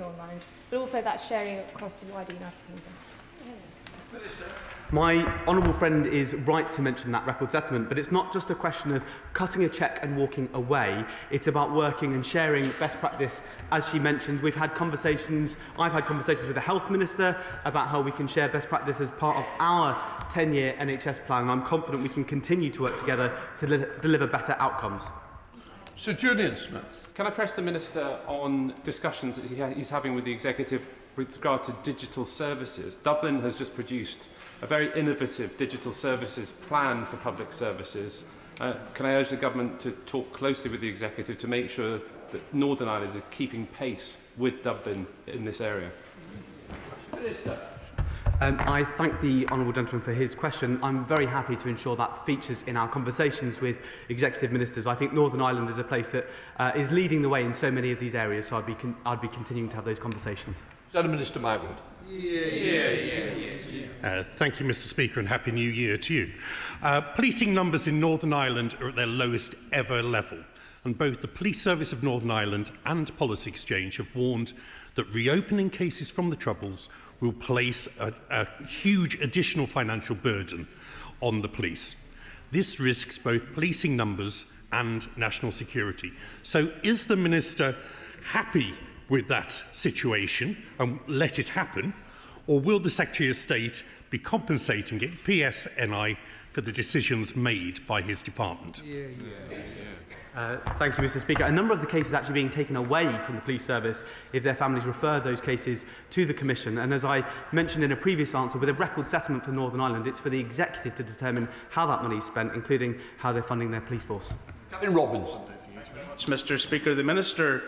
lines, but also that sharing across the wider United Kingdom. My honourable friend is right to mention that record settlement, but it's not just a question of cutting a cheque and walking away. It's about working and sharing best practice. As she mentioned, I've had conversations with the Health Minister about how we can share best practice as part of our 10-year NHS plan, and I'm confident we can continue to work together to deliver better outcomes. Sir Julian Smith. Can I press the Minister on discussions that he's having with the Executive with regard to digital services? Dublin has just produced a very innovative digital services plan for public services. Can I urge the Government to talk closely with the Executive to make sure that Northern Ireland is keeping pace with Dublin in this area? Minister. I thank the honourable gentleman for his question. I'm very happy to ensure that features in our conversations with executive ministers. I think Northern Ireland is a place that is leading the way in so many of these areas, so I'd be continuing to have those conversations. Minister Mywood. Thank you, Mr. Speaker, and Happy New Year to you. Policing numbers in Northern Ireland are at their lowest ever level, and both the Police Service of Northern Ireland and Policy Exchange have warned that reopening cases from the Troubles will place a huge additional financial burden on the police. This risks both policing numbers and national security. So is the Minister happy with that situation and let it happen, or will the Secretary of State be compensating it, PSNI, for the decisions made by his department? Thank you, Mr. Speaker. A number of the cases actually being taken away from the police service if their families refer those cases to the Commission. And as I mentioned in a previous answer, with a record settlement for Northern Ireland, it's for the Executive to determine how that money is spent, including how they're funding their police force. Gavin Robbins. Mr. Speaker, the Minister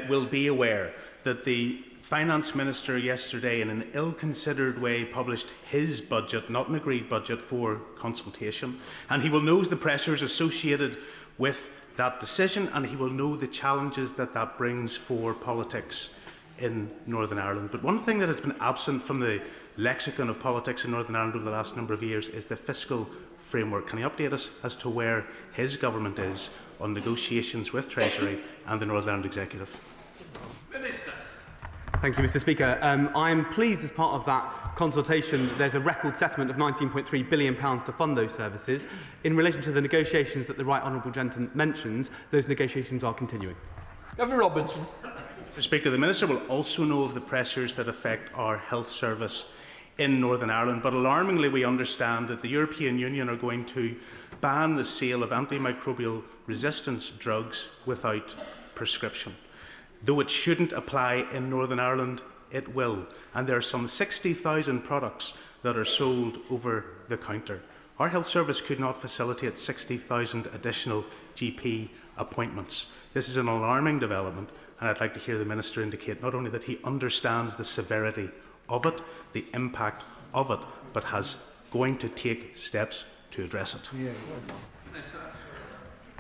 will be aware that the Finance Minister yesterday, in an ill-considered way, published his budget, not an agreed budget, for consultation. And he will know the pressures associated with that decision, and he will know the challenges that that brings for politics in Northern Ireland. But one thing that has been absent from the lexicon of politics in Northern Ireland over the last number of years is the fiscal framework. Can he update us as to where his government is on negotiations with Treasury and the Northern Ireland Executive? Minister. Thank you, Mr. Speaker. I'm pleased as part of that consultation there's a record settlement of £19.3 billion to fund those services. In relation to the negotiations that the Right Honourable Gentleman mentions, those negotiations are continuing. Gavin Robinson. Mr. Speaker, the Minister will also know of the pressures that affect our health service in Northern Ireland, but alarmingly we understand that the European Union are going to ban the sale of antimicrobial resistance drugs without prescription. Though it shouldn't apply in Northern Ireland, it will. And there are some 60,000 products that are sold over the counter. Our health service could not facilitate 60,000 additional GP appointments. This is an alarming development, and I'd like to hear the Minister indicate not only that he understands the severity of it, the impact of it, but has going to take steps to address it.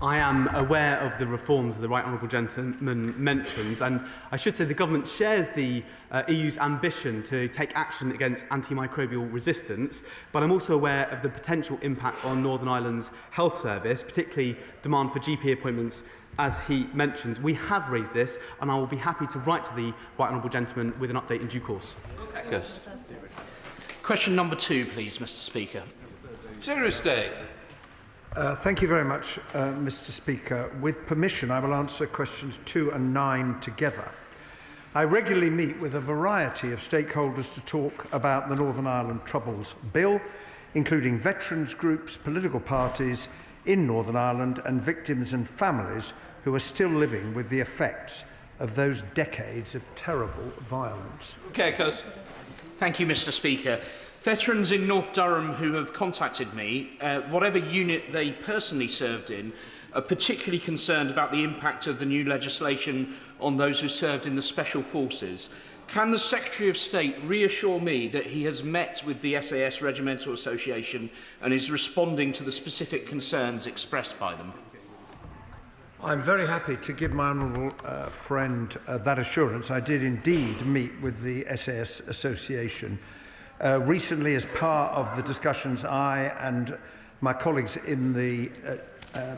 I am aware of the reforms the Right Honourable Gentleman mentions, and I should say the Government shares the EU's ambition to take action against antimicrobial resistance, but I'm also aware of the potential impact on Northern Ireland's health service, particularly demand for GP appointments, as he mentions. We have raised this, and I will be happy to write to the Right Honourable Gentleman with an update in due course. Yes. Question number 2, please, Mr. Speaker. Secretary of State. Thank you very much, Mr. Speaker. With permission, I will answer questions 2 and 9 together. I regularly meet with a variety of stakeholders to talk about the Northern Ireland Troubles Bill, including veterans groups, political parties in Northern Ireland and victims and families who are still living with the effects of those decades of terrible violence. Thank you, Mr. Speaker. Veterans in North Durham who have contacted me, whatever unit they personally served in, are particularly concerned about the impact of the new legislation on those who served in the Special Forces. Can the Secretary of State reassure me that he has met with the SAS Regimental Association and is responding to the specific concerns expressed by them? I'm very happy to give my honourable friend that assurance. I did indeed meet with the SAS Association recently as part of the discussions I and my colleagues in the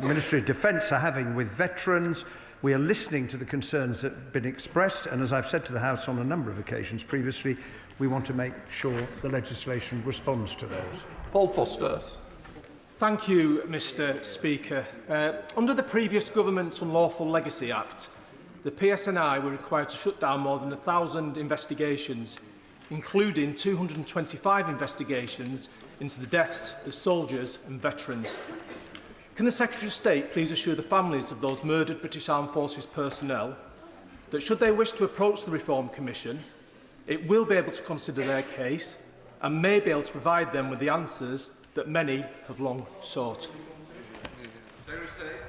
Ministry of Defence are having with veterans, We are listening to the concerns that have been expressed, and as I've said to the House on a number of occasions previously, we want to make sure the legislation responds to those. Paul Foster. Thank you, Mr Speaker. Under the previous government's Unlawful Legacy Act, the PSNI were required to shut down more than 1,000 investigations, including 225 investigations into the deaths of soldiers and veterans. Can the Secretary of State please assure the families of those murdered British Armed Forces personnel that should they wish to approach the Reform Commission, it will be able to consider their case and may be able to provide them with the answers that many have long sought?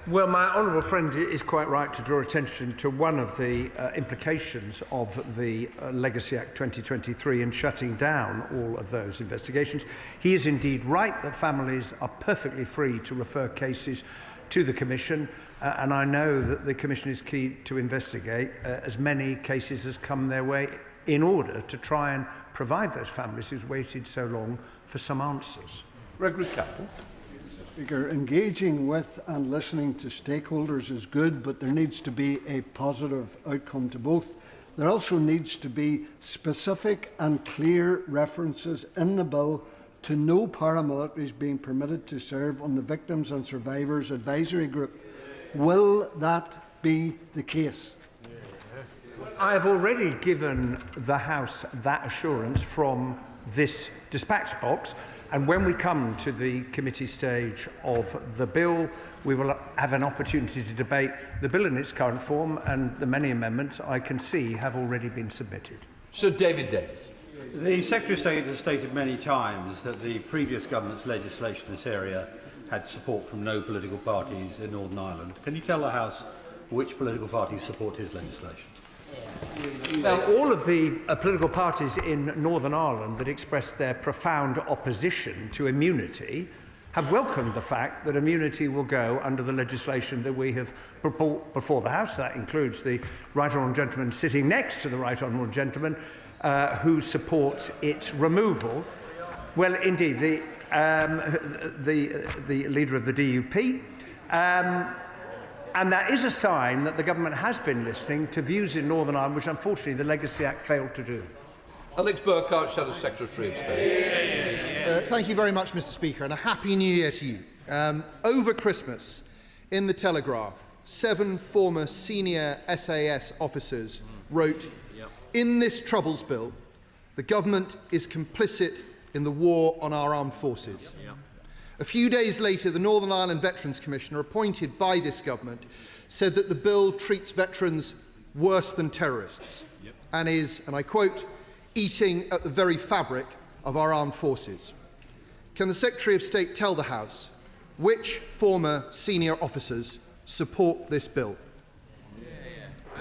Well, my honourable friend is quite right to draw attention to one of the implications of the Legacy Act 2023 in shutting down all of those investigations. He is indeed right that families are perfectly free to refer cases to the Commission, and I know that the Commission is keen to investigate as many cases as come their way in order to try and provide those families who've waited so long for some answers. Gregory Campbell. Speaker, engaging with and listening to stakeholders is good, but there needs to be a positive outcome to both. There also needs to be specific and clear references in the bill to no paramilitaries being permitted to serve on the Victims and Survivors Advisory Group. Will that be the case? I have already given the House that assurance from this dispatch box. And when we come to the committee stage of the bill, we will have an opportunity to debate the bill in its current form, and the many amendments I can see have already been submitted. Sir David Davis. The Secretary of State has stated many times that the previous government's legislation in this area had support from no political parties in Northern Ireland. Can you tell the House which political parties support his legislation? Well, all of the political parties in Northern Ireland that expressed their profound opposition to immunity have welcomed the fact that immunity will go under the legislation that we have brought before the House. That includes the Right Honourable Gentleman sitting next to the Right Honourable Gentleman who supports its removal. Well, indeed, the leader of the DUP. And that is a sign that the government has been listening to views in Northern Ireland, which unfortunately the Legacy Act failed to do. Alex Burkhart, Shadow Secretary of State. Thank you very much, Mr Speaker, and a Happy New Year to you. Over Christmas, in the Telegraph, 7 former senior SAS officers wrote, "In this Troubles Bill, the government is complicit in the war on our armed forces." A few days later, the Northern Ireland Veterans Commissioner, appointed by this government, said that the bill treats veterans worse than terrorists and is, and I quote, eating at the very fabric of our armed forces. Can the Secretary of State tell the House which former senior officers support this bill?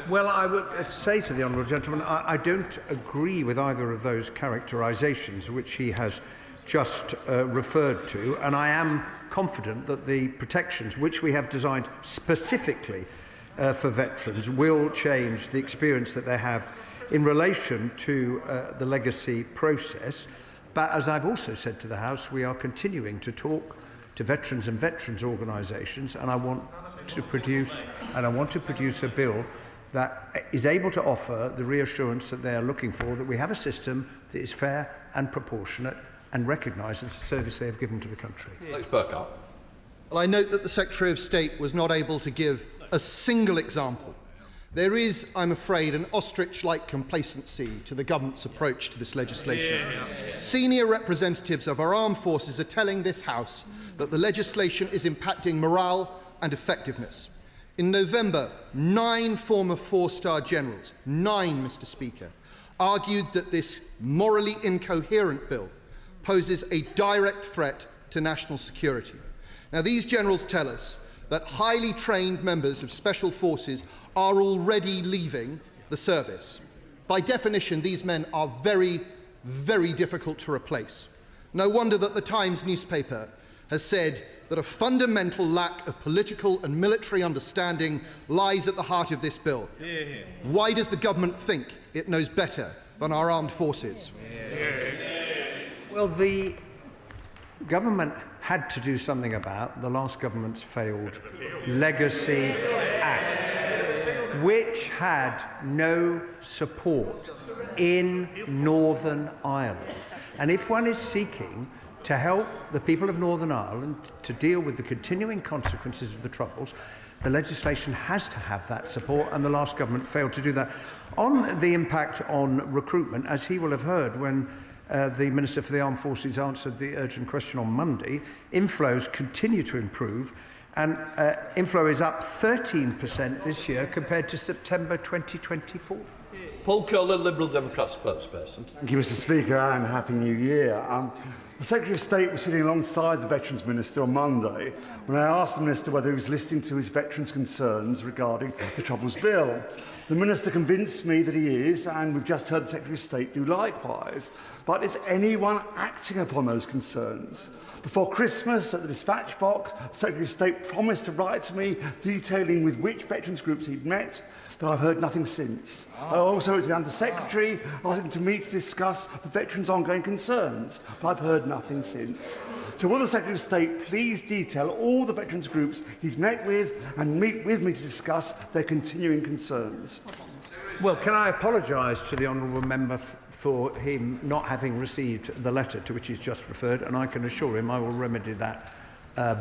Well, I would say to the Honourable Gentleman, I don't agree with either of those characterisations which he has just referred to, and I am confident that the protections which we have designed specifically for veterans will change the experience that they have in relation to the legacy process. But as I've also said to the House, we are continuing to talk to veterans and veterans organisations, and I want to produce a bill that is able to offer the reassurance that they are looking for, that we have a system that is fair and proportionate and recognises the service they have given to the country. Alex Burkhart. Well, I note that the Secretary of State was not able to give a single example. There is, I'm afraid, an ostrich-like complacency to the government's approach to this legislation. Senior representatives of our armed forces are telling this House that the legislation is impacting morale and effectiveness. In November, 9 former 4-star generals, 9, Mr Speaker, argued that this morally incoherent bill poses a direct threat to national security. Now, these generals tell us that highly trained members of special forces are already leaving the service. By definition, these men are very, very difficult to replace. No wonder that the Times newspaper has said that a fundamental lack of political and military understanding lies at the heart of this bill. Why does the government think it knows better than our armed forces? Well, the government had to do something about the last government's failed Legacy Act. which had no support in Northern Ireland. And if one is seeking to help the people of Northern Ireland to deal with the continuing consequences of the Troubles, the legislation has to have that support, and the last government failed to do that. On the impact on recruitment, as he will have heard when the Minister for the Armed Forces answered the urgent question on Monday, inflows continue to improve, and inflow is up 13% this year compared to September 2024. Paul Cullen, Liberal Democrat spokesperson. Thank you, Mr. Speaker, and Happy New Year. The Secretary of State was sitting alongside the Veterans Minister on Monday when I asked the Minister whether he was listening to his veterans' concerns regarding the Troubles Bill. The Minister convinced me that he is, and we've just heard the Secretary of State do likewise. But is anyone acting upon those concerns? Before Christmas, at the dispatch box, the Secretary of State promised to write to me detailing with which veterans groups he'd met, but I've heard nothing since. I also wrote to the Under-Secretary asking to meet to discuss the veterans' ongoing concerns, but I've heard nothing since. So will the Secretary of State please detail all the veterans groups he's met with and meet with me to discuss their continuing concerns? Well, can I apologise to the honourable member for him not having received the letter to which he's just referred, and I can assure him I will remedy that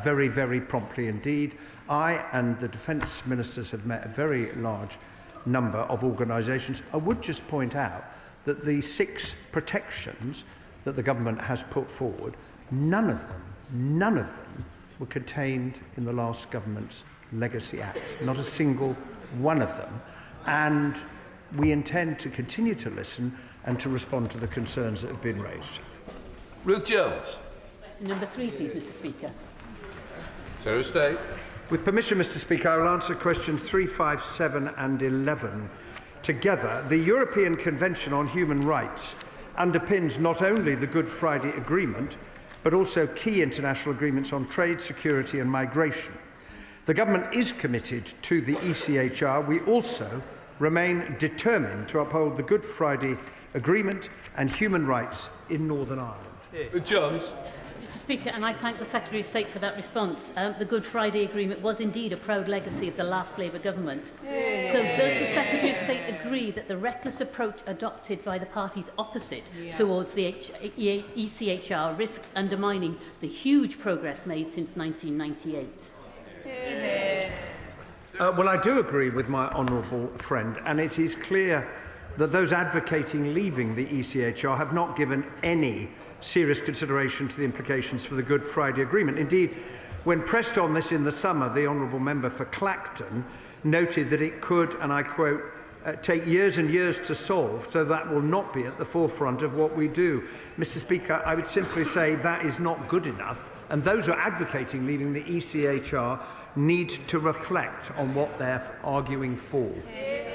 very, very promptly indeed. I and the Defence Ministers have met a very large number of organisations. I would just point out that the 6 protections that the government has put forward, none of them were contained in the last government's Legacy Act. Not a single one of them. And we intend to continue to listen and to respond to the concerns that have been raised. Ruth Jones. Question number 3, please, Mr. Speaker. Secretary of State. With permission, Mr. Speaker, I will answer questions 3, 5, 7 and 11 together. The European Convention on Human Rights underpins not only the Good Friday Agreement, but also key international agreements on trade, security and migration. The government is committed to the ECHR. We also remain determined to uphold the Good Friday Agreement and human rights in Northern Ireland. Jones. Mr. Speaker, and I thank the Secretary of State for that response. The Good Friday Agreement was indeed a proud legacy of the last Labour government. So does the Secretary of State agree that the reckless approach adopted by the parties opposite towards the ECHR risks undermining the huge progress made since 1998? Well, I do agree with my honourable friend, and it is clear that those advocating leaving the ECHR have not given any serious consideration to the implications for the Good Friday Agreement. Indeed, when pressed on this in the summer, the honourable member for Clacton noted that it could, and I quote, take years and years to solve, so that will not be at the forefront of what we do. Mr. Speaker, I would simply say that is not good enough, and those who are advocating leaving the ECHR need to reflect on what they're arguing for.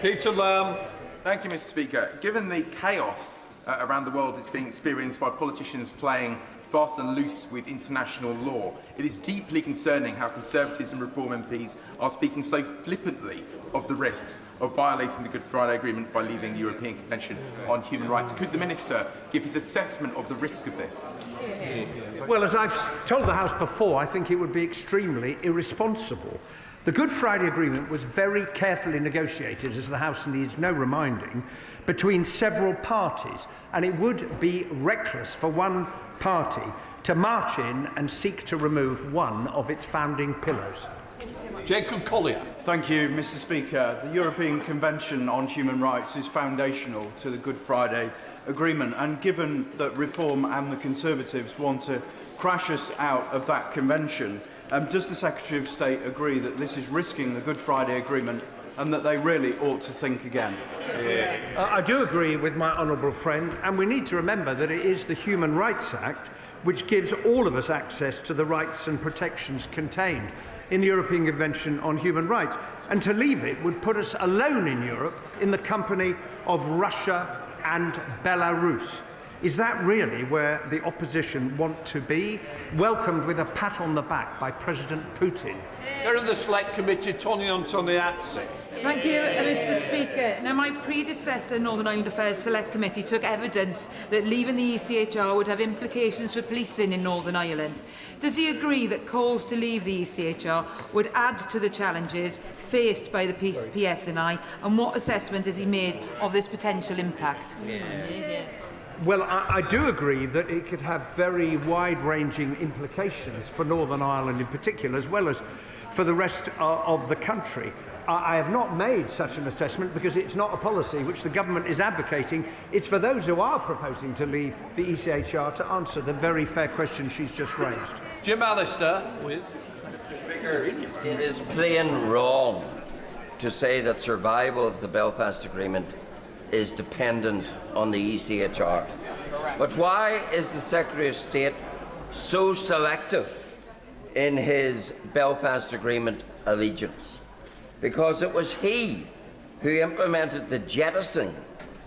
Peter Lamb. Thank you, Mr. Speaker. Given the chaos around the world is being experienced by politicians playing fast and loose with international law, it is deeply concerning how Conservatives and Reform MPs are speaking so flippantly of the risks of violating the Good Friday Agreement by leaving the European Convention on Human Rights. Could the Minister give his assessment of the risk of this? Well, as I've told the House before, I think it would be extremely irresponsible. The Good Friday Agreement was very carefully negotiated, as the House needs no reminding, between several parties, and it would be reckless for one party to march in and seek to remove one of its founding pillars. Jacob Collier. Thank you, Mr. Speaker. The European Convention on Human Rights is foundational to the Good Friday Agreement, and given that Reform and the Conservatives want to crash us out of that convention, does the Secretary of State agree that this is risking the Good Friday Agreement and that they really ought to think again? I do agree with my honourable friend, and we need to remember that it is the Human Rights Act which gives all of us access to the rights and protections contained in the European Convention on Human Rights. And to leave it would put us alone in Europe in the company of Russia and Belarus. Is that really where the opposition want to be? Welcomed with a pat on the back by President Putin. Chair of the Select Committee, Tony Antoniazzi. Thank you, Mr Speaker. Now, my predecessor, Northern Ireland Affairs Select Committee, took evidence that leaving the ECHR would have implications for policing in Northern Ireland. Does he agree that calls to leave the ECHR would add to the challenges faced by the PSNI, and what assessment has he made of this potential impact? Well, I do agree that it could have very wide-ranging implications for Northern Ireland in particular, as well as for the rest of the country. I have not made such an assessment because it's not a policy which the government is advocating. It's for those who are proposing to leave the ECHR to answer the very fair question she's just raised. Jim Allister with... Mr Speaker, it is plain wrong to say that survival of the Belfast Agreement is dependent on the ECHR. But why is the Secretary of State so selective in his Belfast Agreement allegiance? Because it was he who implemented the jettisoning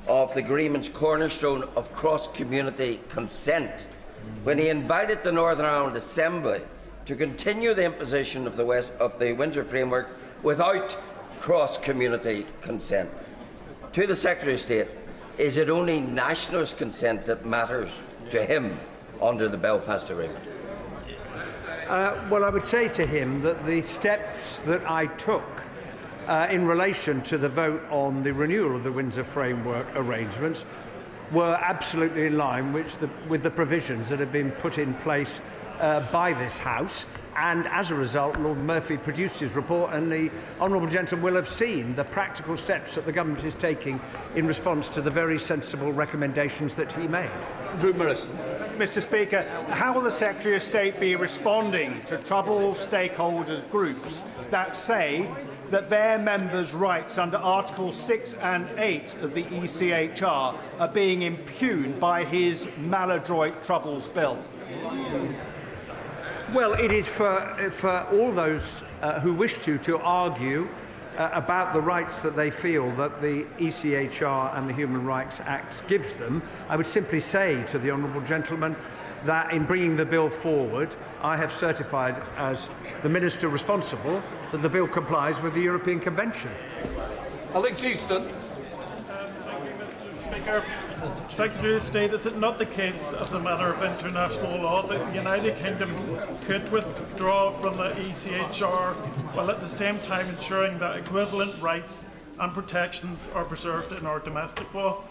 of the agreement's cornerstone of cross-community consent when he invited the Northern Ireland Assembly to continue the imposition of the Windsor Framework without cross-community consent. To the Secretary of State, is it only nationalist consent that matters to him under the Belfast Agreement? Well, I would say to him that the steps that I took in relation to the vote on the renewal of the Windsor Framework arrangements were absolutely in line with the provisions that have been put in place by this House. And as a result, Lord Murphy produced his report, and the honourable gentleman will have seen the practical steps that the government is taking in response to the very sensible recommendations that he made. Mr Speaker, how will the Secretary of State be responding to troubled stakeholders groups that say that their members' rights under Articles 6 and 8 of the ECHR are being impugned by his maladroit Troubles Bill? Well, it is for all those who wish to argue about the rights that they feel that the ECHR and the Human Rights Act gives them. I would simply say to the honourable gentleman that in bringing the bill forward, I have certified as the Minister responsible that the bill complies with the European Convention. Alex Easton. Speaker, Secretary of State, is it not the case, as a matter of international law, that the United Kingdom could withdraw from the ECHR while at the same time ensuring that equivalent rights and protections are preserved in our domestic law?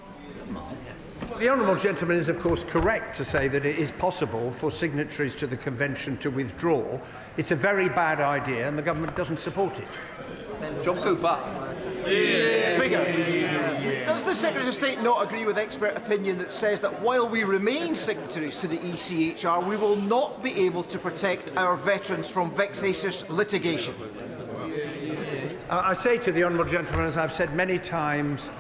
The honourable gentleman is, of course, correct to say that it is possible for signatories to the Convention to withdraw. It's a very bad idea, and the government doesn't support it. John Cooper. Speaker, does the Secretary of State not agree with expert opinion that says that while we remain signatories to the ECHR, we will not be able to protect our veterans from vexatious litigation? I say to the honourable gentleman, as I've said many times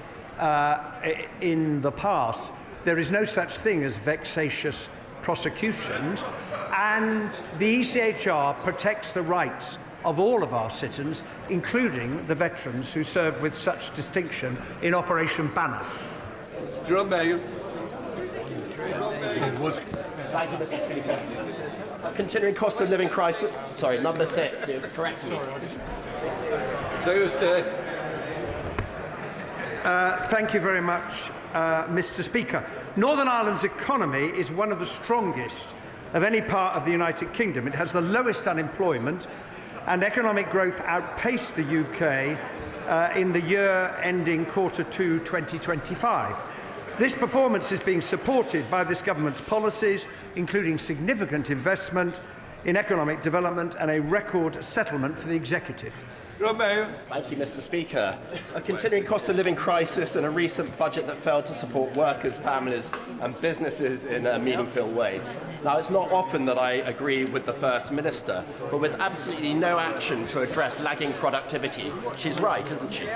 in the past, there is no such thing as vexatious prosecutions, and the ECHR protects the rights of all of our citizens, including the veterans who served with such distinction in Operation Banner. Jerome Mayo. Thank you, Mr. Speaker. Continuing cost of living crisis. Sorry, number 6. You correct me. Thank you very much, Mr. Speaker. Northern Ireland's economy is one of the strongest of any part of the United Kingdom. It has the lowest unemployment, and economic growth outpaced the UK in the year ending Q2 2025. This performance is being supported by this government's policies, including significant investment in economic development and a record settlement for the executive. Thank you, Mr. Speaker. A continuing cost of living crisis and a recent budget that failed to support workers, families and businesses in a meaningful way. Now, it's not often that I agree with the First Minister, but with absolutely no action to address lagging productivity. She's right, isn't she?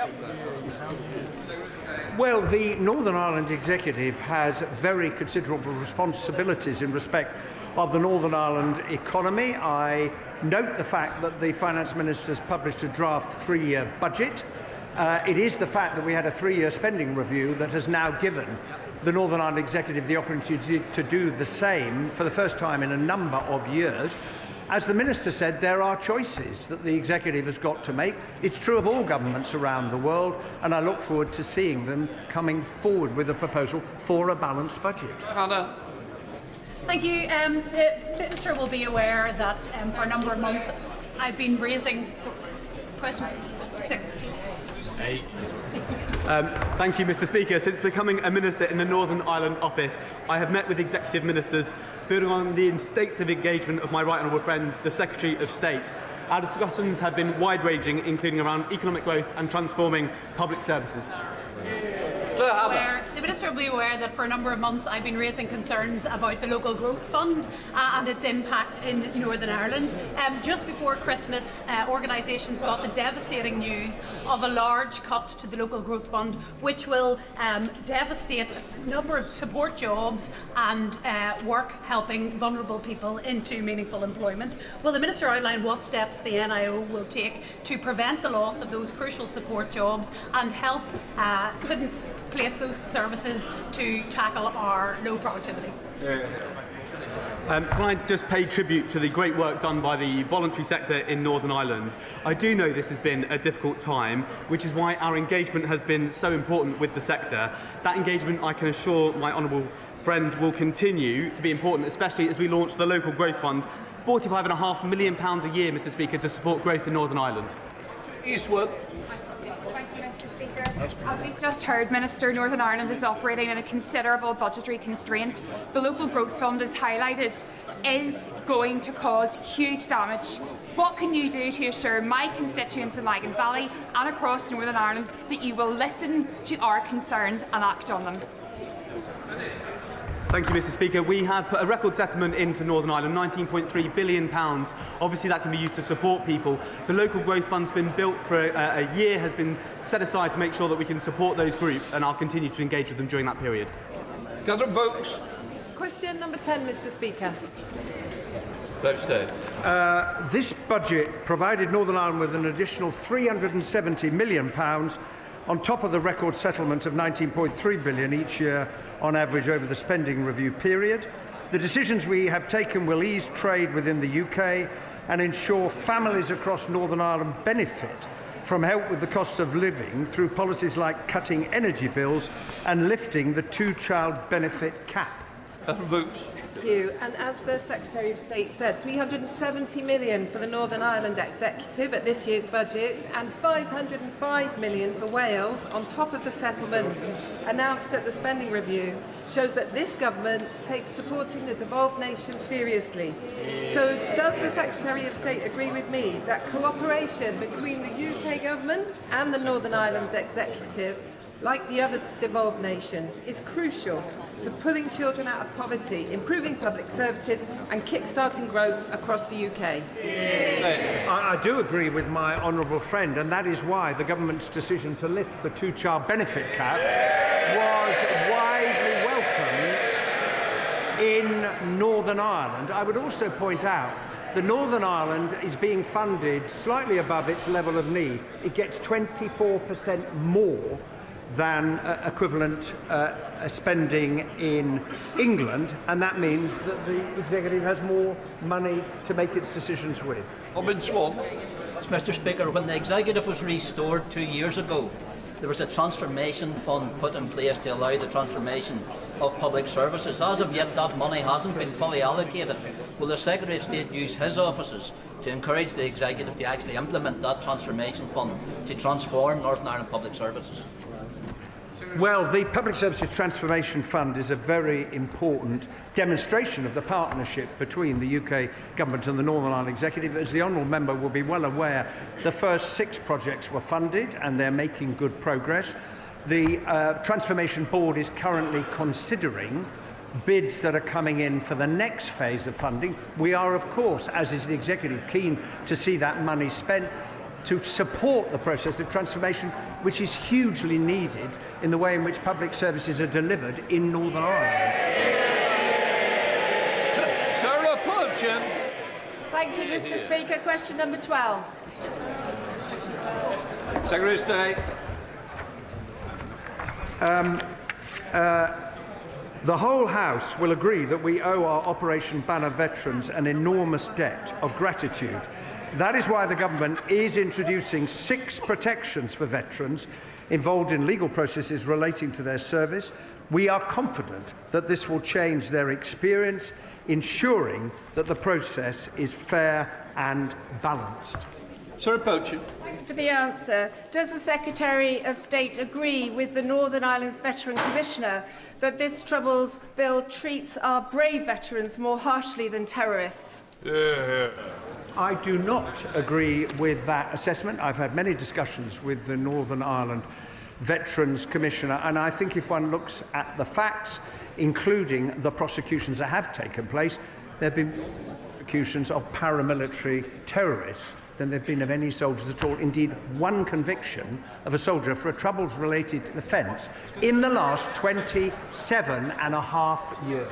Well, the Northern Ireland Executive has very considerable responsibilities in respect of the Northern Ireland economy. I note the fact that the Finance Minister has published a draft 3-year budget. It is the fact that we had a 3-year spending review that has now given the Northern Ireland Executive the opportunity to do the same for the first time in a number of years. As the Minister said, there are choices that the Executive has got to make. It's true of all governments around the world, and I look forward to seeing them coming forward with a proposal for a balanced budget. Hannah. Thank you. The Minister will be aware that for a number of months I've been raising question 6. Thank you, Mr. Speaker. Since becoming a Minister in the Northern Ireland office, I have met with executive ministers, building on the instinctive engagement of my right honourable friend, the Secretary of State. Our discussions have been wide-ranging, including around economic growth and transforming public services. The Minister will be aware that for a number of months I've been raising concerns about the Local Growth Fund and its impact in Northern Ireland. Just before Christmas, organisations got the devastating news of a large cut to the Local Growth Fund, which will devastate a number of support jobs and work helping vulnerable people into meaningful employment. Will the Minister outline what steps the NIO will take to prevent the loss of those crucial support jobs and help put in place those services to tackle our low productivity? Can I just pay tribute to the great work done by the voluntary sector in Northern Ireland? I do know this has been a difficult time, which is why our engagement has been so important with the sector. That engagement, I can assure my honourable friend, will continue to be important, especially as we launch the Local Growth Fund, £45.5 million a year, Mr. Speaker, to support growth in Northern Ireland. Eastwood. As we've just heard, Minister, Northern Ireland is operating in a considerable budgetary constraint. The Local Growth Fund, as highlighted, is going to cause huge damage. What can you do to assure my constituents in Lagan Valley and across Northern Ireland that you will listen to our concerns and act on them? Thank you, Mr. Speaker. We have put a record settlement into Northern Ireland, £19.3 billion. Obviously, that can be used to support people. The Local Growth Fund's been built for a year, has been set aside to make sure that we can support those groups, and I'll continue to engage with them during that period. Catherine Vokes. Question number 10, Mr. Speaker. This budget provided Northern Ireland with an additional £370 million on top of the record settlement of £19.3 billion each year on average over the spending review period. The decisions we have taken will ease trade within the UK and ensure families across Northern Ireland benefit from help with the cost of living through policies like cutting energy bills and lifting the two-child benefit cap. Thank you. And as the Secretary of State said, £370 million for the Northern Ireland Executive at this year's budget and £505 million for Wales on top of the settlements announced at the spending review shows that this government takes supporting the devolved nation seriously. So does the Secretary of State agree with me that cooperation between the UK government and the Northern Ireland Executive, like the other devolved nations, is crucial to pulling children out of poverty, improving public services and kick-starting growth across the UK? I do agree with my honourable friend, and that is why the government's decision to lift the two-child benefit cap was widely welcomed in Northern Ireland. I would also point out that Northern Ireland is being funded slightly above its level of need. It gets 24% more than equivalent spending in England, and that means that the Executive has more money to make its decisions with. Mr. Speaker, when the Executive was restored 2 years ago, there was a transformation fund put in place to allow the transformation of public services. As of yet, that money hasn't been fully allocated. Will the Secretary of State use his offices to encourage the Executive to actually implement that transformation fund to transform Northern Ireland public services? Well, the Public Services Transformation Fund is a very important demonstration of the partnership between the UK Government and the Northern Ireland Executive. As the Honourable Member will be well aware, the first 6 projects were funded and they're making good progress. The Transformation Board is currently considering bids that are coming in for the next phase of funding. We are, of course, as is the Executive, keen to see that money spent to support the process of transformation, which is hugely needed in the way in which public services are delivered in Northern Ireland. Sarah Purchin. Thank you, Mr. Speaker. Question number 12. Secretary of State. The whole House will agree that we owe our Operation Banner veterans an enormous debt of gratitude. That is why the government is introducing 6 protections for veterans involved in legal processes relating to their service. We are confident that this will change their experience, ensuring that the process is fair and balanced. Sir Poacher. For the answer, does the Secretary of State agree with the Northern Ireland's Veteran Commissioner that this Troubles Bill treats our brave veterans more harshly than terrorists? I do not agree with that assessment. I've had many discussions with the Northern Ireland Veterans Commissioner, and I think if one looks at the facts, including the prosecutions that have taken place, there have been prosecutions of paramilitary terrorists than there have been of any soldiers at all. Indeed, one conviction of a soldier for a Troubles-related offence in the last 27.5 years.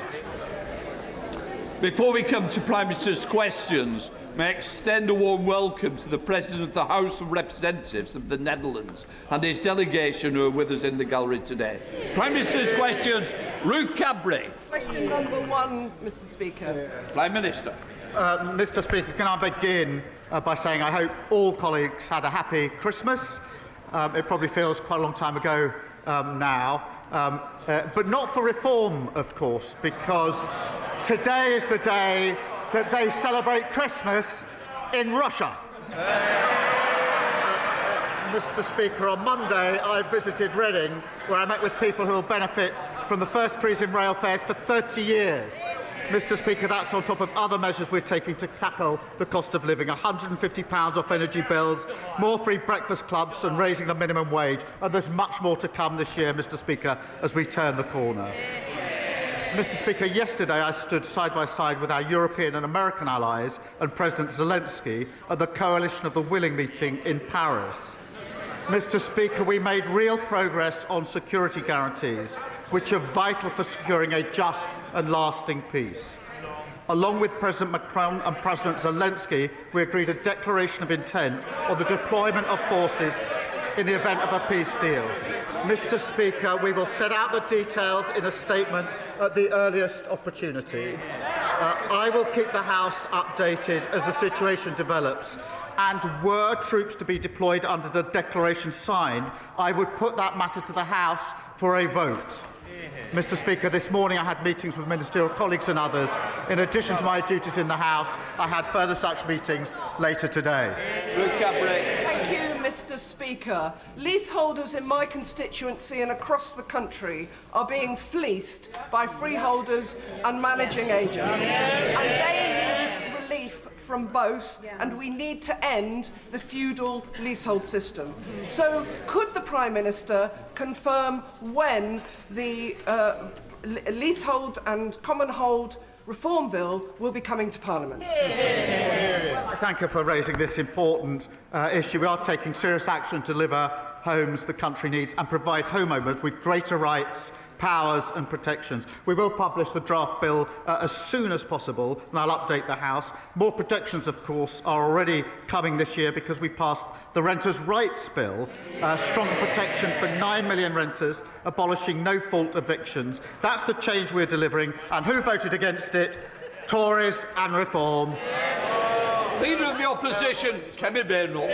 Before we come to Prime Minister's questions, may I extend a warm welcome to the President of the House of Representatives of the Netherlands and his delegation who are with us in the gallery today. Prime Minister's questions, Ruth Cadbury. Question number 1, Mr. Speaker. Prime Minister. Mr. Speaker, can I begin by saying I hope all colleagues had a happy Christmas. It probably feels quite a long time ago now, but not for reform, of course, because today is the day that they celebrate Christmas in Russia. Mr. Speaker, on Monday I visited Reading, where I met with people who will benefit from the first freeze in rail fares for 30 years. Mr. Speaker, that's on top of other measures we're taking to tackle the cost of living, £150 off energy bills, more free breakfast clubs and raising the minimum wage. And there's much more to come this year, Mr. Speaker, as we turn the corner. Mr. Speaker, yesterday I stood side by side with our European and American allies and President Zelensky at the Coalition of the Willing meeting in Paris. Mr. Speaker, we made real progress on security guarantees, which are vital for securing a just and lasting peace. Along with President Macron and President Zelensky, we agreed a declaration of intent on the deployment of forces in the event of a peace deal. Mr. Speaker, we will set out the details in a statement at the earliest opportunity. I will keep the House updated as the situation develops, and were troops to be deployed under the declaration signed, I would put that matter to the House for a vote. Mr. Speaker, this morning I had meetings with ministerial colleagues and others. In addition to my duties in the House, I had further such meetings later today. Thank you, Mr. Speaker. Leaseholders in my constituency and across the country are being fleeced by freeholders and managing agents, and they need relief from both, and we need to end the feudal leasehold system. So could the Prime Minister confirm when the leasehold and common hold reform bill will be coming to Parliament? I thank her for raising this important issue. We are taking serious action to deliver homes the country needs and provide homeowners with greater rights, powers and protections. We will publish the draft bill as soon as possible, and I'll update the House. More protections, of course, are already coming this year because we passed the Renters' Rights Bill, stronger protection for 9 million renters, abolishing no-fault evictions. That's the change we're delivering, and who voted against it? Tories and Reform. Leader of the Opposition, Kemi Badenoch.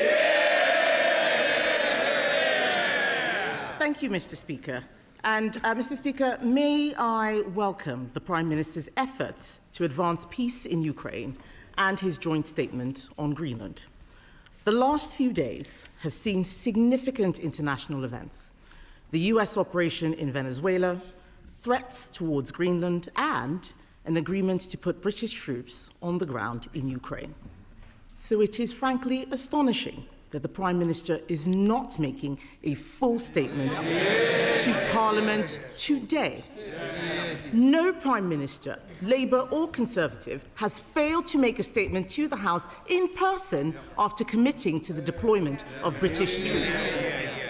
Thank you, Mr. Speaker. And, Mr. Speaker, may I welcome the Prime Minister's efforts to advance peace in Ukraine and his joint statement on Greenland. The last few days have seen significant international events. The US operation in Venezuela, threats towards Greenland, and an agreement to put British troops on the ground in Ukraine. So it is frankly astonishing that the Prime Minister is not making a full statement to Parliament today. No Prime Minister, Labour or Conservative, has failed to make a statement to the House in person after committing to the deployment of British troops.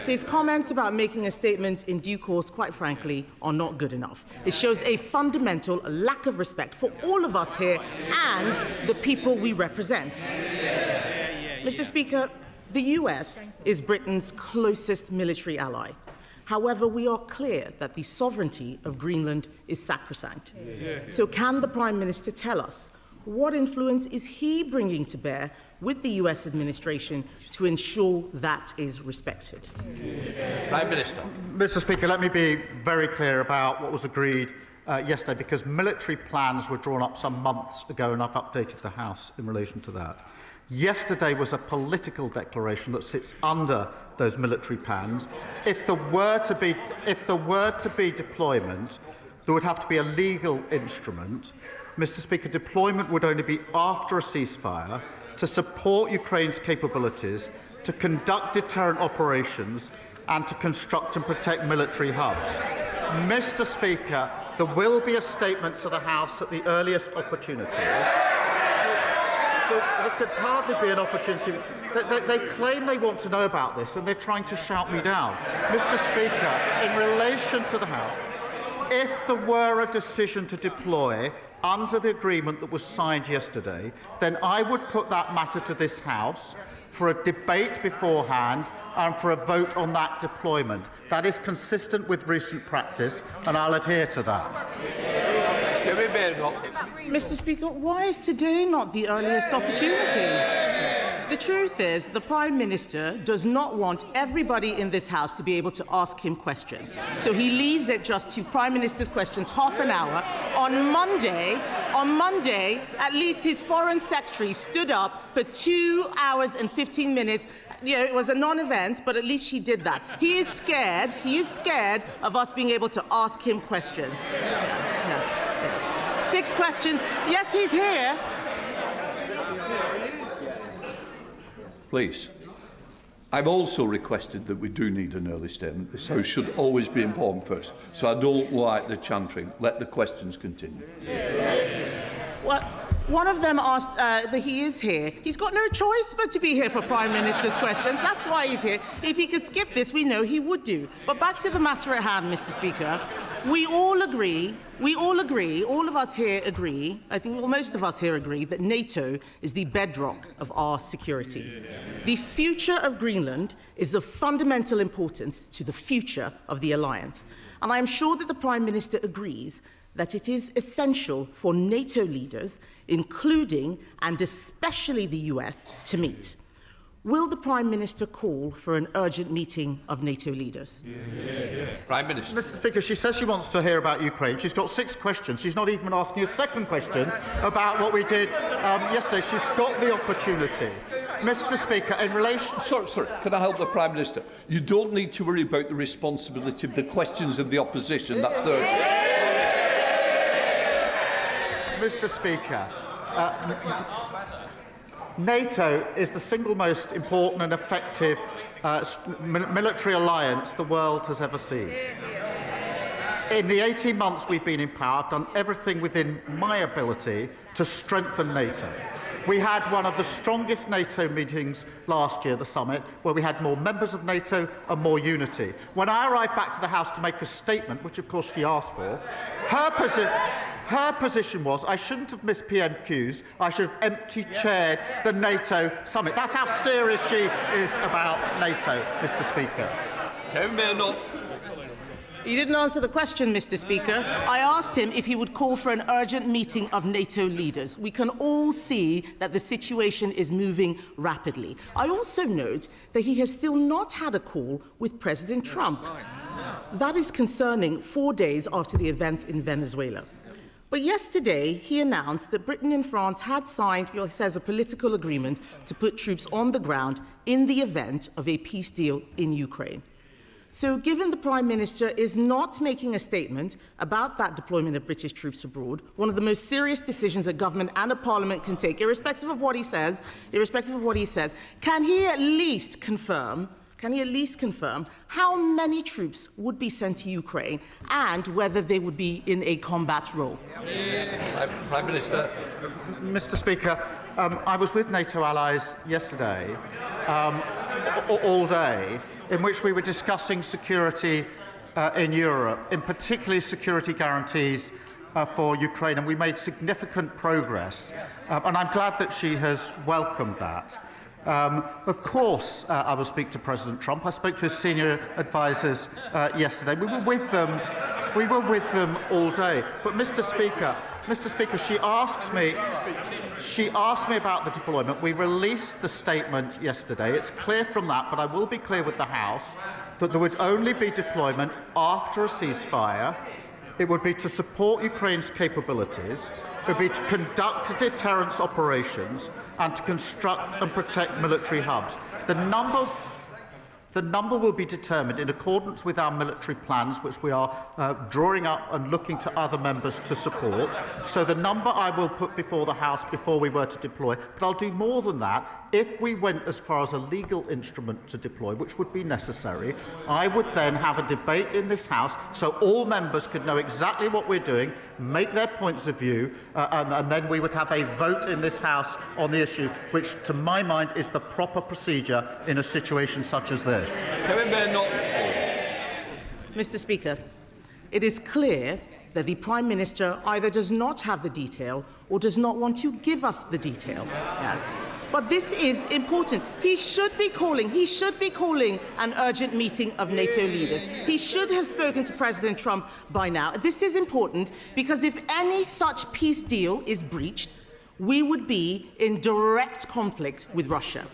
His comments about making a statement in due course, quite frankly, are not good enough. It shows a fundamental lack of respect for all of us here and the people we represent. Mr. Speaker, the US is Britain's closest military ally. However, we are clear that the sovereignty of Greenland is sacrosanct. So can the Prime Minister tell us what influence is he bringing to bear with the US administration to ensure that is respected? Prime Minister. Mr. Speaker, let me be very clear about what was agreed yesterday, because military plans were drawn up some months ago, and I've updated the House in relation to that. Yesterday was a political declaration that sits under those military plans. If there were to be deployment, there would have to be a legal instrument. Mr. Speaker, deployment would only be after a ceasefire to support Ukraine's capabilities, to conduct deterrent operations, and to construct and protect military hubs. Mr. Speaker, there will be a statement to the House at the earliest opportunity. There could hardly be an opportunity. They claim they want to know about this, and they're trying to shout me down. Mr. Speaker, in relation to the House, if there were a decision to deploy under the agreement that was signed yesterday, then I would put that matter to this House for a debate beforehand and for a vote on that deployment. That is consistent with recent practice, and I'll adhere to that. Mr. Speaker, why is today not the earliest opportunity? The truth is, the Prime Minister does not want everybody in this House to be able to ask him questions. So he leaves it just to Prime Minister's questions half an hour. On Monday, at least his Foreign Secretary stood up for 2 hours and 15 minutes. You know, it was a non-event, but at least she did that. He is scared of us being able to ask him questions. Yes. 6 questions. Yes, he's here. Please. I've also requested that we do need an early statement. This House should always be informed first. So I don't like the chantering. Let the questions continue. Well, one of them asked that he is here. He's got no choice but to be here for Prime Minister's questions. That's why he's here. If he could skip this, we know he would do. But back to the matter at hand, Mr. Speaker. We all agree, all of us here agree, I think most of us here agree, that NATO is the bedrock of our security. The future of Greenland is of fundamental importance to the future of the alliance. And I am sure that the Prime Minister agrees that it is essential for NATO leaders, including and especially the US, to meet. Will the Prime Minister call for an urgent meeting of NATO leaders? Prime Minister. Mr. Speaker, she says she wants to hear about Ukraine. She's got 6 questions. She's not even asking a second question about what we did yesterday. She's got the opportunity. Mr. Speaker, in relation... Sorry, can I help the Prime Minister? You don't need to worry about the responsibility of the questions of the opposition. That's urgent. Mr. Speaker, NATO is the single most important and effective military alliance the world has ever seen. In the 18 months we've been in power, I've done everything within my ability to strengthen NATO. We had one of the strongest NATO meetings last year, the summit, where we had more members of NATO and more unity. When I arrived back to the House to make a statement, which of course she asked for, her position was I shouldn't have missed PMQs, I should have empty-chaired the NATO summit. That's how serious she is about NATO, Mr. Speaker. You didn't answer the question, Mr. Speaker. I asked him if he would call for an urgent meeting of NATO leaders. We can all see that the situation is moving rapidly. I also note that he has still not had a call with President Trump. That is concerning 4 days after the events in Venezuela. But yesterday, he announced that Britain and France had signed, he says, a political agreement to put troops on the ground in the event of a peace deal in Ukraine. So given the Prime Minister is not making a statement about that deployment of British troops abroad, one of the most serious decisions a government and a parliament can take, irrespective of what he says, can he at least confirm how many troops would be sent to Ukraine and whether they would be in a combat role? Prime Minister. Mr. Speaker, I was with NATO allies yesterday all day, in which we were discussing security in Europe, in particularly security guarantees for Ukraine, and we made significant progress. And I'm glad that she has welcomed that. Of course, I will speak to President Trump. I spoke to his senior advisers yesterday. We were with them. We were with them all day. But, Mr. Speaker, she asked me about the deployment. We released the statement yesterday. It's clear from that, but I will be clear with the House that there would only be deployment after a ceasefire. It would be to support Ukraine's capabilities. It would be to conduct deterrence operations and to construct and protect military hubs. The number will be determined in accordance with our military plans, which we are drawing up and looking to other members to support. So the number I will put before the House before we were to deploy. But I'll do more than that. If we went as far as a legal instrument to deploy, which would be necessary, I would then have a debate in this House so all members could know exactly what we're doing, make their points of view, and then we would have a vote in this House on the issue, which, to my mind, is the proper procedure in a situation such as this. Mr. Speaker, it is clear that the Prime Minister either does not have the detail or does not want to give us the detail. Yes. But this is important. He should be calling an urgent meeting of NATO leaders. He should have spoken to President Trump by now. This is important because if any such peace deal is breached, we would be in direct conflict with Russia.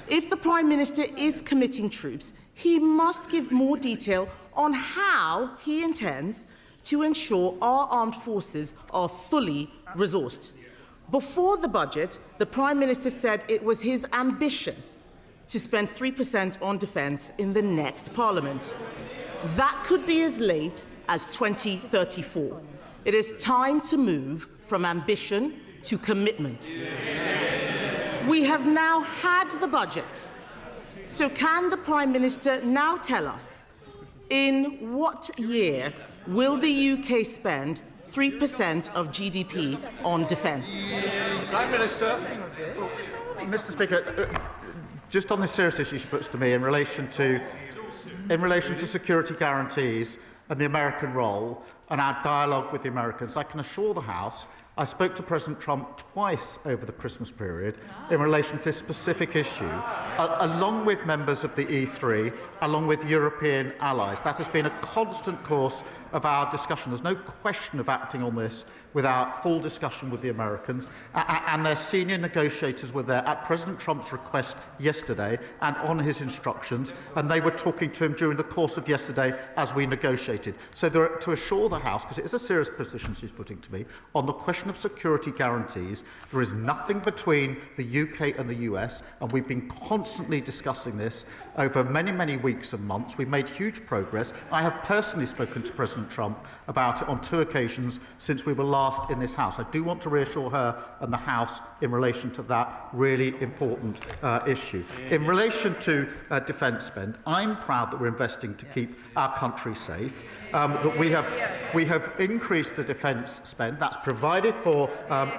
If the Prime Minister is committing troops, he must give more detail on how he intends to ensure our armed forces are fully resourced. Before the budget, the Prime Minister said it was his ambition to spend 3% on defence in the next Parliament. That could be as late as 2034. It is time to move from ambition to commitment. We have now had the budget. So can the Prime Minister now tell us in what year will the UK spend 3% of GDP on defence? Prime Minister. Mr. Speaker, just on this serious issue she puts to me in relation to security guarantees and the American role and our dialogue with the Americans, I can assure the House I spoke to President Trump twice over the Christmas period in relation to this specific issue, along with members of the E3, along with European allies. That has been a constant course of our discussion. There's no question of acting on this without full discussion with the Americans, and their senior negotiators were there at President Trump's request yesterday and on his instructions, and they were talking to him during the course of yesterday as we negotiated. So to assure the House, because it is a serious position she's putting to me, on the question of security guarantees, there is nothing between the UK and the US, and we've been constantly discussing this over many, many weeks and months. We've made huge progress. I have personally spoken to President Trump about it on 2 occasions since we were last in this House. I do want to reassure her and the House in relation to that really important issue. In relation to defence spend, I'm proud that we're investing to keep our country safe, that we have increased the defence spend. That's provided for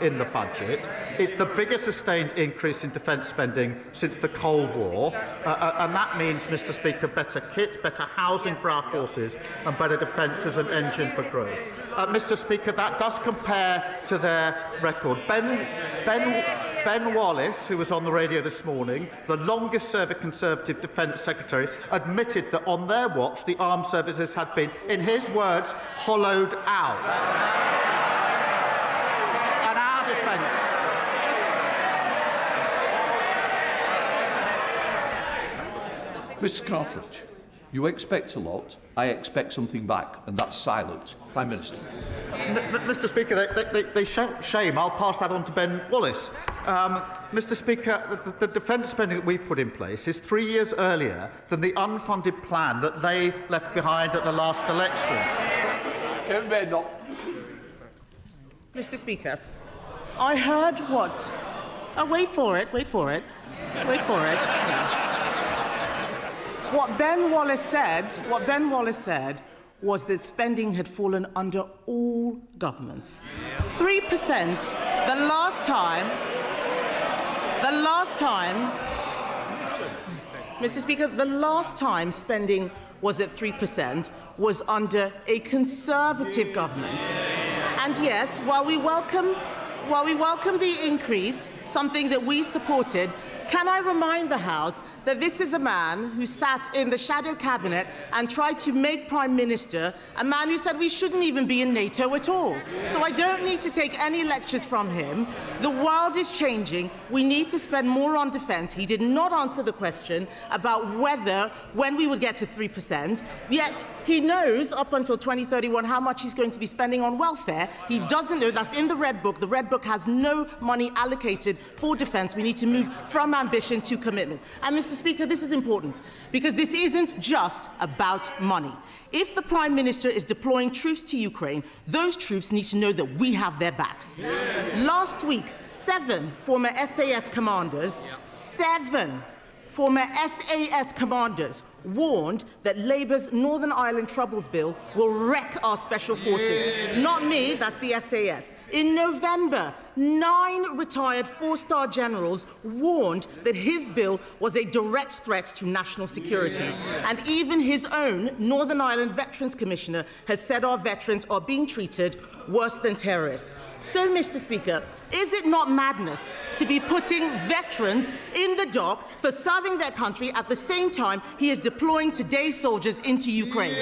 in the budget. It's the biggest sustained increase in defence spending since the Cold War, and that means, Mr. Speaker, better kit, better housing for our forces and better defence as an engine for growth. Mr. Speaker, that does compare to their record. Ben Wallace, who was on the radio this morning, the longest-serving Conservative Defence Secretary, admitted that on their watch the armed services had been, in his words, hollowed out. And our defence... Mr. Cartledge, you expect a lot, I expect something back, and that's silence. Prime Minister. Mr. Speaker, they shout shame. I'll pass that on to Ben Wallace. Mr. Speaker, the defence spending that we've put in place is 3 years earlier than the unfunded plan that they left behind at the last election. Badenoch. Mr. Speaker, I heard what... Oh, wait for it. Yeah. What Ben Wallace said was that spending had fallen under all governments. 3%, the last time, Mr. Speaker, the last time spending was at 3% was under a Conservative government. And yes, while we welcome the increase, something that we supported, can I remind the House that this is a man who sat in the shadow cabinet and tried to make Prime Minister a man who said we shouldn't even be in NATO at all. So I don't need to take any lectures from him. The world is changing. We need to spend more on defence. He did not answer the question about when we would get to 3%, yet he knows up until 2031 how much he's going to be spending on welfare. He doesn't know. That's in the Red Book. The Red Book has no money allocated for defence. We need to move from ambition to commitment. And Mr. Speaker, this is important because this isn't just about money. If the Prime Minister is deploying troops to Ukraine, those troops need to know that we have their backs. Last week, 7 former SAS commanders, 7 former SAS commanders warned that Labour's Northern Ireland Troubles Bill will wreck our special forces. Not me, that's the SAS. In November, 9 retired 4-star generals warned that his bill was a direct threat to national security. And even his own Northern Ireland Veterans Commissioner has said our veterans are being treated worse than terrorists. So, Mr. Speaker, is it not madness to be putting veterans in the dock for serving their country at the same time he is deploying today's soldiers into Ukraine?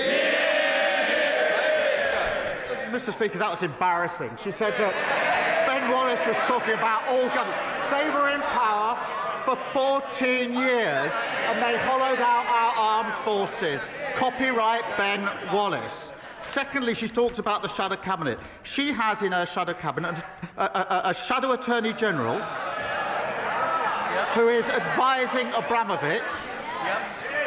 Mr. Speaker, that was embarrassing. She said that Ben Wallace was talking about all government. They were in power for 14 years and they hollowed out our armed forces. Copyright Ben Wallace. Secondly, she talks about the shadow cabinet. She has in her shadow cabinet a shadow attorney general who is advising Abramovich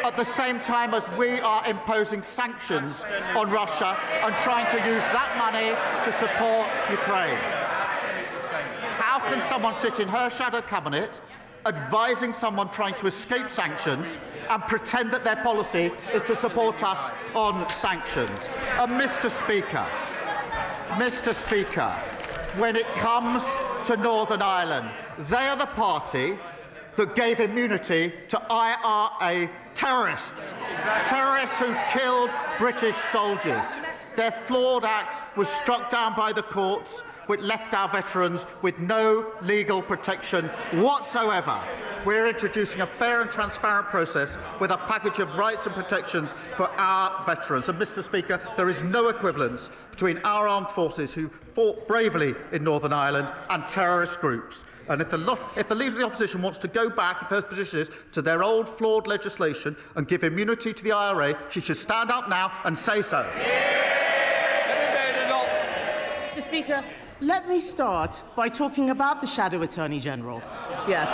at the same time as we are imposing sanctions on Russia and trying to use that money to support Ukraine. How can someone sit in her shadow cabinet advising someone trying to escape sanctions and pretend that their policy is to support us on sanctions? And Mr. Speaker, when it comes to Northern Ireland, they are the party that gave immunity to IRA terrorists, terrorists who killed British soldiers. Their flawed act was struck down by the courts, which left our veterans with no legal protection whatsoever. We're introducing a fair and transparent process with a package of rights and protections for our veterans. And, Mr. Speaker, there is no equivalence between our armed forces who fought bravely in Northern Ireland and terrorist groups. And if the Leader of the Opposition wants to go back, if her position is, to their old flawed legislation and give immunity to the IRA, she should stand up now and say so. Mr. Speaker, let me start by talking about the Shadow Attorney General. Yes.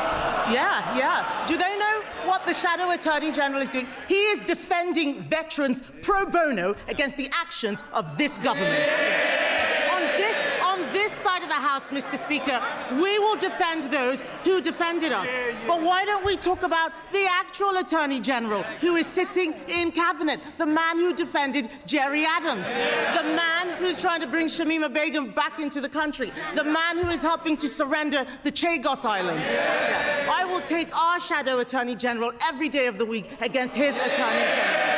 Yeah. Do they know what the Shadow Attorney General is doing? He is defending veterans pro bono against the actions of this government. Yes. On this side of the House, Mr. Speaker, we will defend those who defended us. But why don't we talk about the actual Attorney General who is sitting in Cabinet, the man who defended Jerry Adams, the man who's trying to bring Shamima Begum back into the country, the man who is helping to surrender the Chagos Islands. I will take our Shadow Attorney General every day of the week against his Attorney General.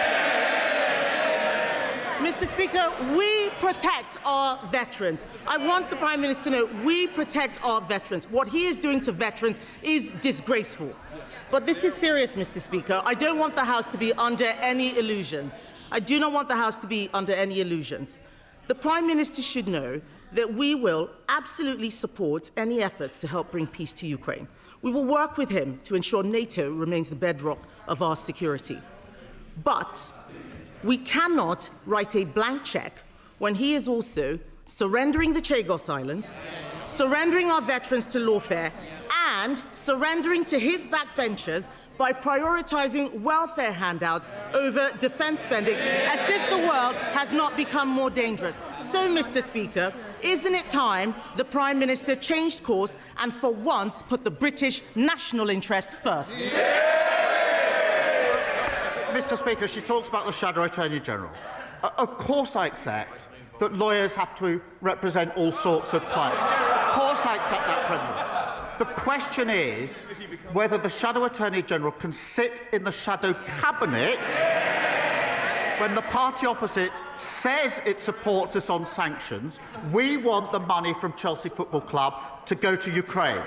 Mr. Speaker, we protect our veterans. I want the Prime Minister to know we protect our veterans. What he is doing to veterans is disgraceful. But this is serious, Mr. Speaker. I don't want the House to be under any illusions. I do not want the House to be under any illusions. The Prime Minister should know that we will absolutely support any efforts to help bring peace to Ukraine. We will work with him to ensure NATO remains the bedrock of our security. But we cannot write a blank cheque when he is also surrendering the Chagos Islands, surrendering our veterans to lawfare, and surrendering to his backbenchers by prioritising welfare handouts over defence spending, as if the world has not become more dangerous. So, Mr. Speaker, isn't it time the Prime Minister changed course and for once put the British national interest first? Mr. Speaker, she talks about the Shadow Attorney General. Of course I accept that lawyers have to represent all sorts of clients. Of course I accept that principle. The question is whether the Shadow Attorney General can sit in the Shadow Cabinet when the party opposite says it supports us on sanctions. We want the money from Chelsea Football Club to go to Ukraine.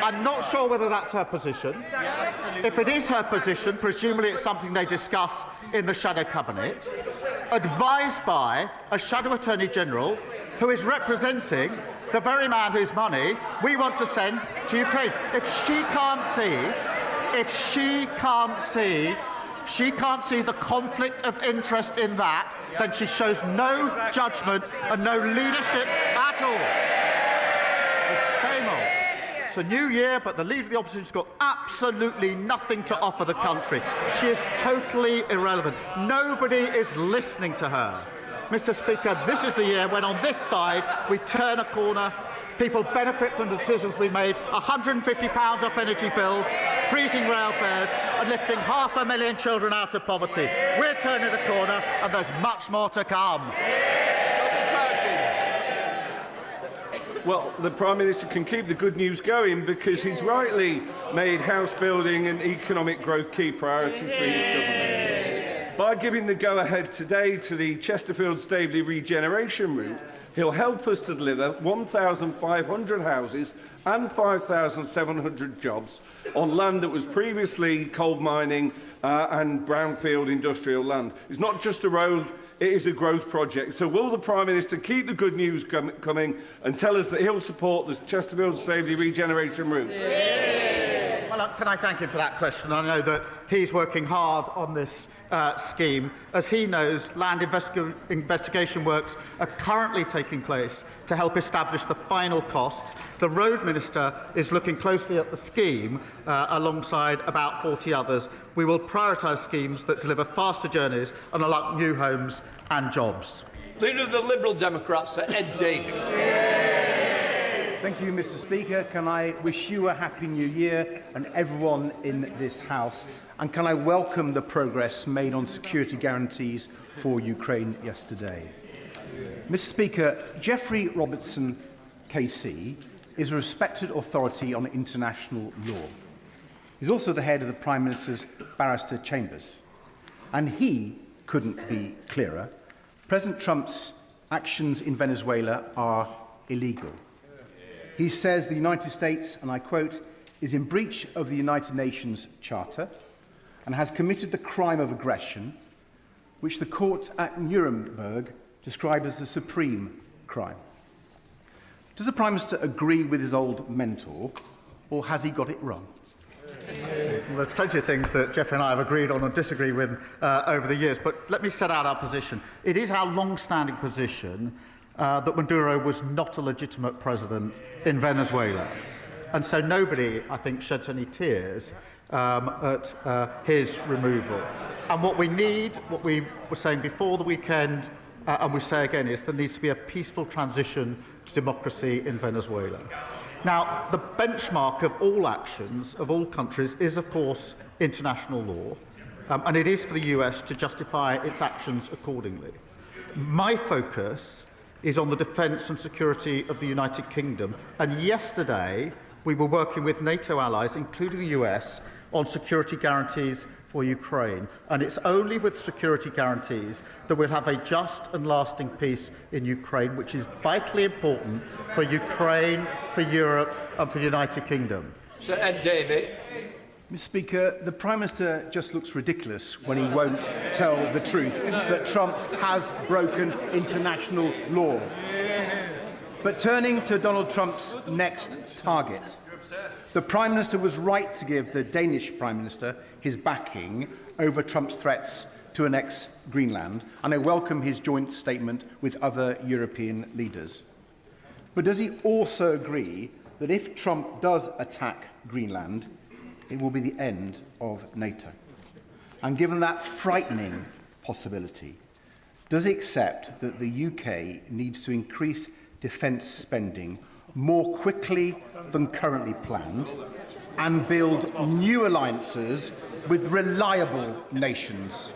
I'm not sure whether that's her position. If it is her position, presumably it's something they discuss in the Shadow Cabinet, advised by a Shadow Attorney General who is representing the very man whose money we want to send to Ukraine. If she can't see the conflict of interest in that, then she shows no judgment and no leadership at all. The same old. It's a new year, but the Leader of the Opposition's got absolutely nothing to offer the country. She is totally irrelevant. Nobody is listening to her. Mr. Speaker, this is the year when on this side we turn a corner. People benefit from the decisions we made, £150 off energy bills, freezing rail fares and lifting 500,000 children out of poverty. We're turning the corner and there's much more to come. Well, the Prime Minister can keep the good news going because he's rightly made house building and economic growth key priorities for his government. By giving the go-ahead today to the Chesterfield-Staveley regeneration route, he'll help us to deliver 1,500 houses and 5,700 jobs on land that was previously coal mining and brownfield industrial land. It's not just a road, it is a growth project. So will the Prime Minister keep the good news coming and tell us that he'll support the Chesterfield-Staveley regeneration route? Well, can I thank him for that question? I know that he's working hard on this scheme. As he knows, land investigation works are currently taking place to help establish the final costs. The Road Minister is looking closely at the scheme alongside about 40 others. We will prioritise schemes that deliver faster journeys and unlock new homes and jobs. Leader of the Liberal Democrats, Sir Ed Davey. Thank you, Mr. Speaker. Can I wish you a Happy New Year and everyone in this House? And can I welcome the progress made on security guarantees for Ukraine yesterday? Mr. Speaker, Geoffrey Robertson, KC, is a respected authority on international law. He's also the head of the Prime Minister's barrister chambers. And he couldn't be clearer. President Trump's actions in Venezuela are illegal. He says the United States, and I quote, is in breach of the United Nations Charter and has committed the crime of aggression, which the court at Nuremberg described as the supreme crime. Does the Prime Minister agree with his old mentor, or has he got it wrong? Well, there's plenty of things that Geoffrey and I have agreed on and disagree with over the years, but let me set out our position. It is our long-standing position that Maduro was not a legitimate president in Venezuela. And so nobody, I think, sheds any tears at his removal. And what we need, what we were saying before the weekend, and we say again, is there needs to be a peaceful transition to democracy in Venezuela. Now, the benchmark of all actions of all countries is, of course, international law, and it is for the US to justify its actions accordingly. My focus is on the defence and security of the United Kingdom. And yesterday, we were working with NATO allies, including the US, on security guarantees for Ukraine. And it's only with security guarantees that we'll have a just and lasting peace in Ukraine, which is vitally important for Ukraine, for Europe, and for the United Kingdom. Sir Ed Davey. Mr. Speaker, the Prime Minister just looks ridiculous when he won't tell the truth that Trump has broken international law. But turning to Donald Trump's next target, the Prime Minister was right to give the Danish Prime Minister his backing over Trump's threats to annex Greenland, and I welcome his joint statement with other European leaders. But does he also agree that if Trump does attack Greenland, it will be the end of NATO? And given that frightening possibility, does he accept that the UK needs to increase defence spending more quickly than currently planned and build new alliances with reliable nations?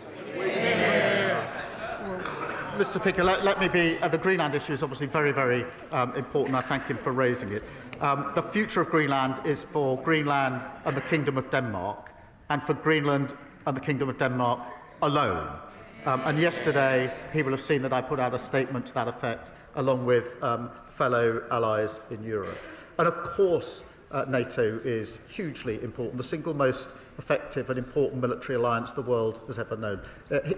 Mr. Speaker, let me be... the Greenland issue is obviously very, very important. I thank him for raising it. The future of Greenland is for Greenland and the Kingdom of Denmark, and for Greenland and the Kingdom of Denmark alone. And yesterday, he will have seen that I put out a statement to that effect, along with fellow allies in Europe. And of course, NATO is hugely important, the single most effective and important military alliance the world has ever known.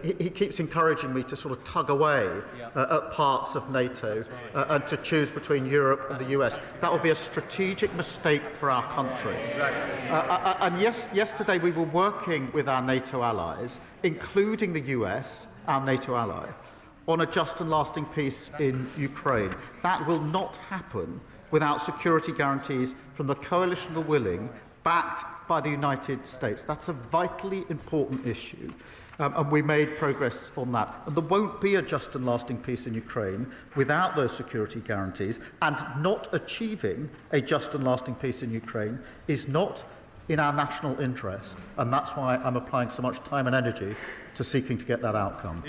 He keeps encouraging me to sort of tug away at parts of NATO and to choose between Europe and the US. That would be a strategic mistake for our country. And yesterday we were working with our NATO allies, including the US, our NATO ally, on a just and lasting peace in Ukraine. That will not happen without security guarantees from the coalition of the willing, backed by the United States. That's a vitally important issue, and we made progress on that. And there won't be a just and lasting peace in Ukraine without those security guarantees, and not achieving a just and lasting peace in Ukraine is not in our national interest, and that's why I'm applying so much time and energy to seeking to get that outcome.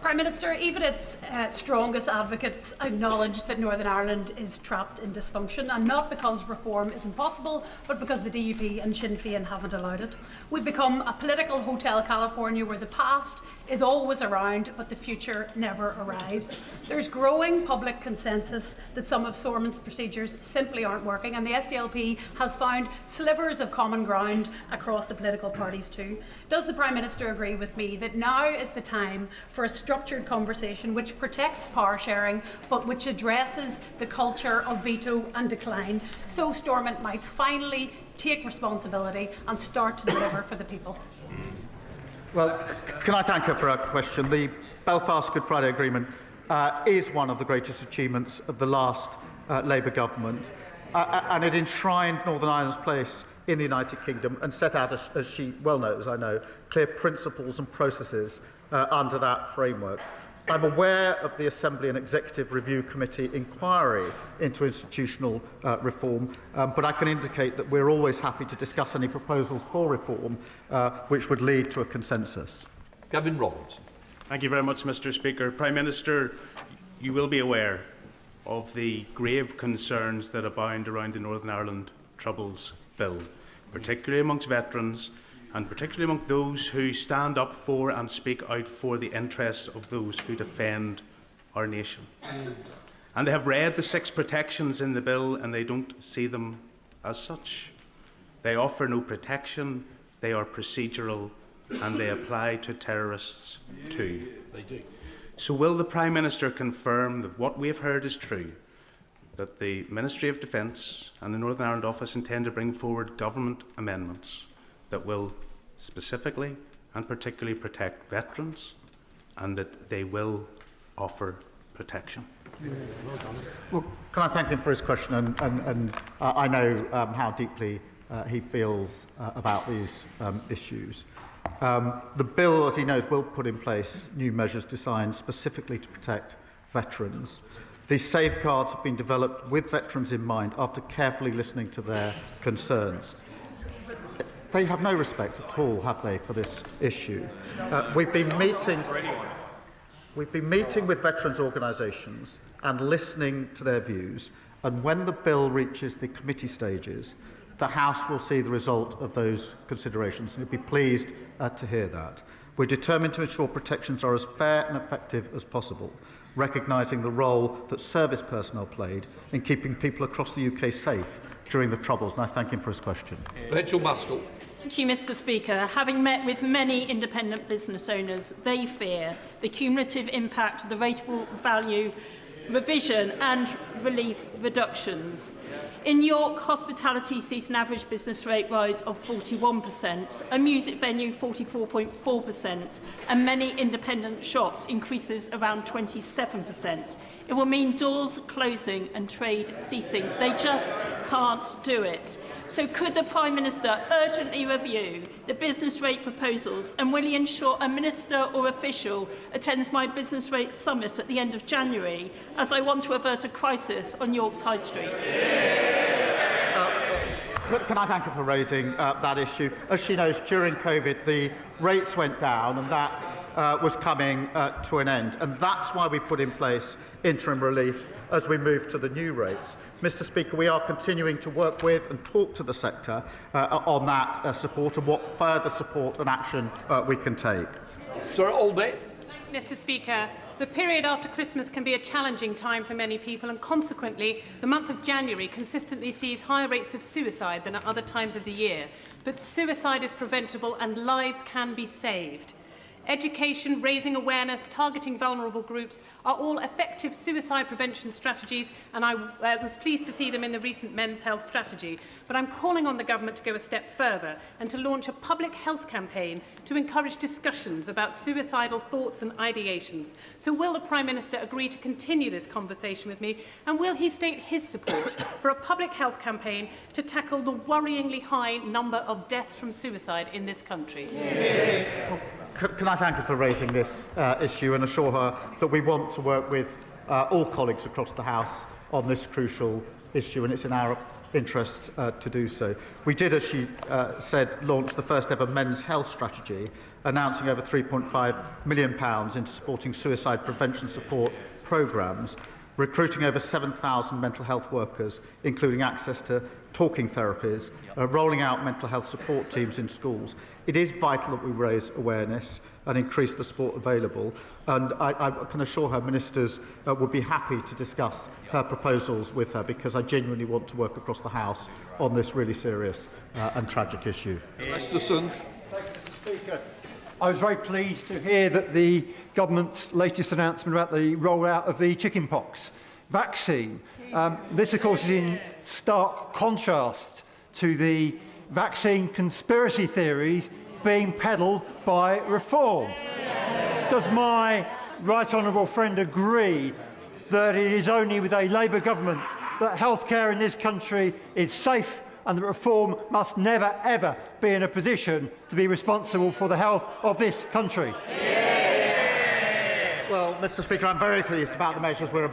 Prime Minister, even its strongest advocates acknowledge that Northern Ireland is trapped in dysfunction, and not because reform is impossible, but because the DUP and Sinn Féin haven't allowed it. We've become a political Hotel California where the past is always around, but the future never arrives. There's growing public consensus that some of Stormont's procedures simply aren't working, and the SDLP has found slivers of common ground across the political parties too. Does the Prime Minister agree with me that now is the time for a structured conversation which protects power sharing, but which addresses the culture of veto and decline, so Stormont might finally take responsibility and start to deliver for the people? Well, can I thank her for her question? The Belfast Good Friday Agreement is one of the greatest achievements of the last Labour government, and it enshrined Northern Ireland's place in the United Kingdom and set out, as she well knows, I know, clear principles and processes under that framework. I'm aware of the Assembly and Executive Review Committee inquiry into institutional reform, but I can indicate that we're always happy to discuss any proposals for reform which would lead to a consensus. Gavin Robertson. Thank you very much, Mr. Speaker. Prime Minister, you will be aware of the grave concerns that abound around the Northern Ireland Troubles Bill, particularly amongst veterans and particularly among those who stand up for and speak out for the interests of those who defend our nation. And they have read the 6 protections in the bill and they don't see them as such. They offer no protection, they are procedural, and they apply to terrorists too. They do. So will the Prime Minister confirm that what we have heard is true, that the Ministry of Defence and the Northern Ireland Office intend to bring forward government amendments that will specifically and particularly protect veterans, and that they will offer protection? Well, can I thank him for his question, and I know how deeply he feels about these issues. The bill, as he knows, will put in place new measures designed specifically to protect veterans. These safeguards have been developed with veterans in mind after carefully listening to their concerns. They have no respect at all, have they, for this issue? We've been meeting with veterans' organisations and listening to their views, and when the bill reaches the committee stages, the House will see the result of those considerations, and you'll be pleased to hear that. We're determined to ensure protections are as fair and effective as possible, recognising the role that service personnel played in keeping people across the UK safe during the Troubles, and I thank him for his question. Rachel Maskell. Thank you, Mr. Speaker. Having met with many independent business owners, they fear the cumulative impact of the rateable value revision and relief reductions. In York, hospitality sees an average business rate rise of 41%, a music venue 44.4%, and many independent shops increases around 27%. It will mean doors closing and trade ceasing. They just can't do it. So could the Prime Minister urgently review the business rate proposals, and will he ensure a minister or official attends my business rate summit at the end of January, as I want to avert a crisis on York's High Street? Can I thank her for raising that issue? As she knows, during COVID, the rates went down, and that was coming to an end. And that's why we put in place interim relief as we move to the new rates. Mr. Speaker, we are continuing to work with and talk to the sector on that support and what further support and action we can take. Sir Aldby. Mr. Speaker, The period after Christmas can be a challenging time for many people, and consequently, the month of January consistently sees higher rates of suicide than at other times of the year. But suicide is preventable and lives can be saved. Education, raising awareness, targeting vulnerable groups are all effective suicide prevention strategies, and I was pleased to see them in the recent men's health strategy. But I'm calling on the government to go a step further and to launch a public health campaign to encourage discussions about suicidal thoughts and ideations. So will the Prime Minister agree to continue this conversation with me, and will he state his support for a public health campaign to tackle the worryingly high number of deaths from suicide in this country? Can I thank her for raising this issue and assure her that we want to work with all colleagues across the House on this crucial issue, and it's in our interest to do so. We did, as she said, launch the first ever men's health strategy, announcing over £3.5 million into supporting suicide prevention support programmes, recruiting over 7,000 mental health workers, including access to talking therapies, rolling out mental health support teams in schools. It is vital that we raise awareness and increase the support available, and I can assure her ministers would be happy to discuss her proposals with her, because I genuinely want to work across the House on this really serious and tragic issue. Masterson. Speaker, I was very pleased to hear that the government's latest announcement about the rollout of the chickenpox vaccine. This, of course, is in stark contrast to the vaccine conspiracy theories being peddled by Reform. Does my right honourable friend agree that it is only with a Labour government that healthcare in this country is safe, and that Reform must never, ever be in a position to be responsible for the health of this country? Well, Mr. Speaker, I'm very pleased about the measures we're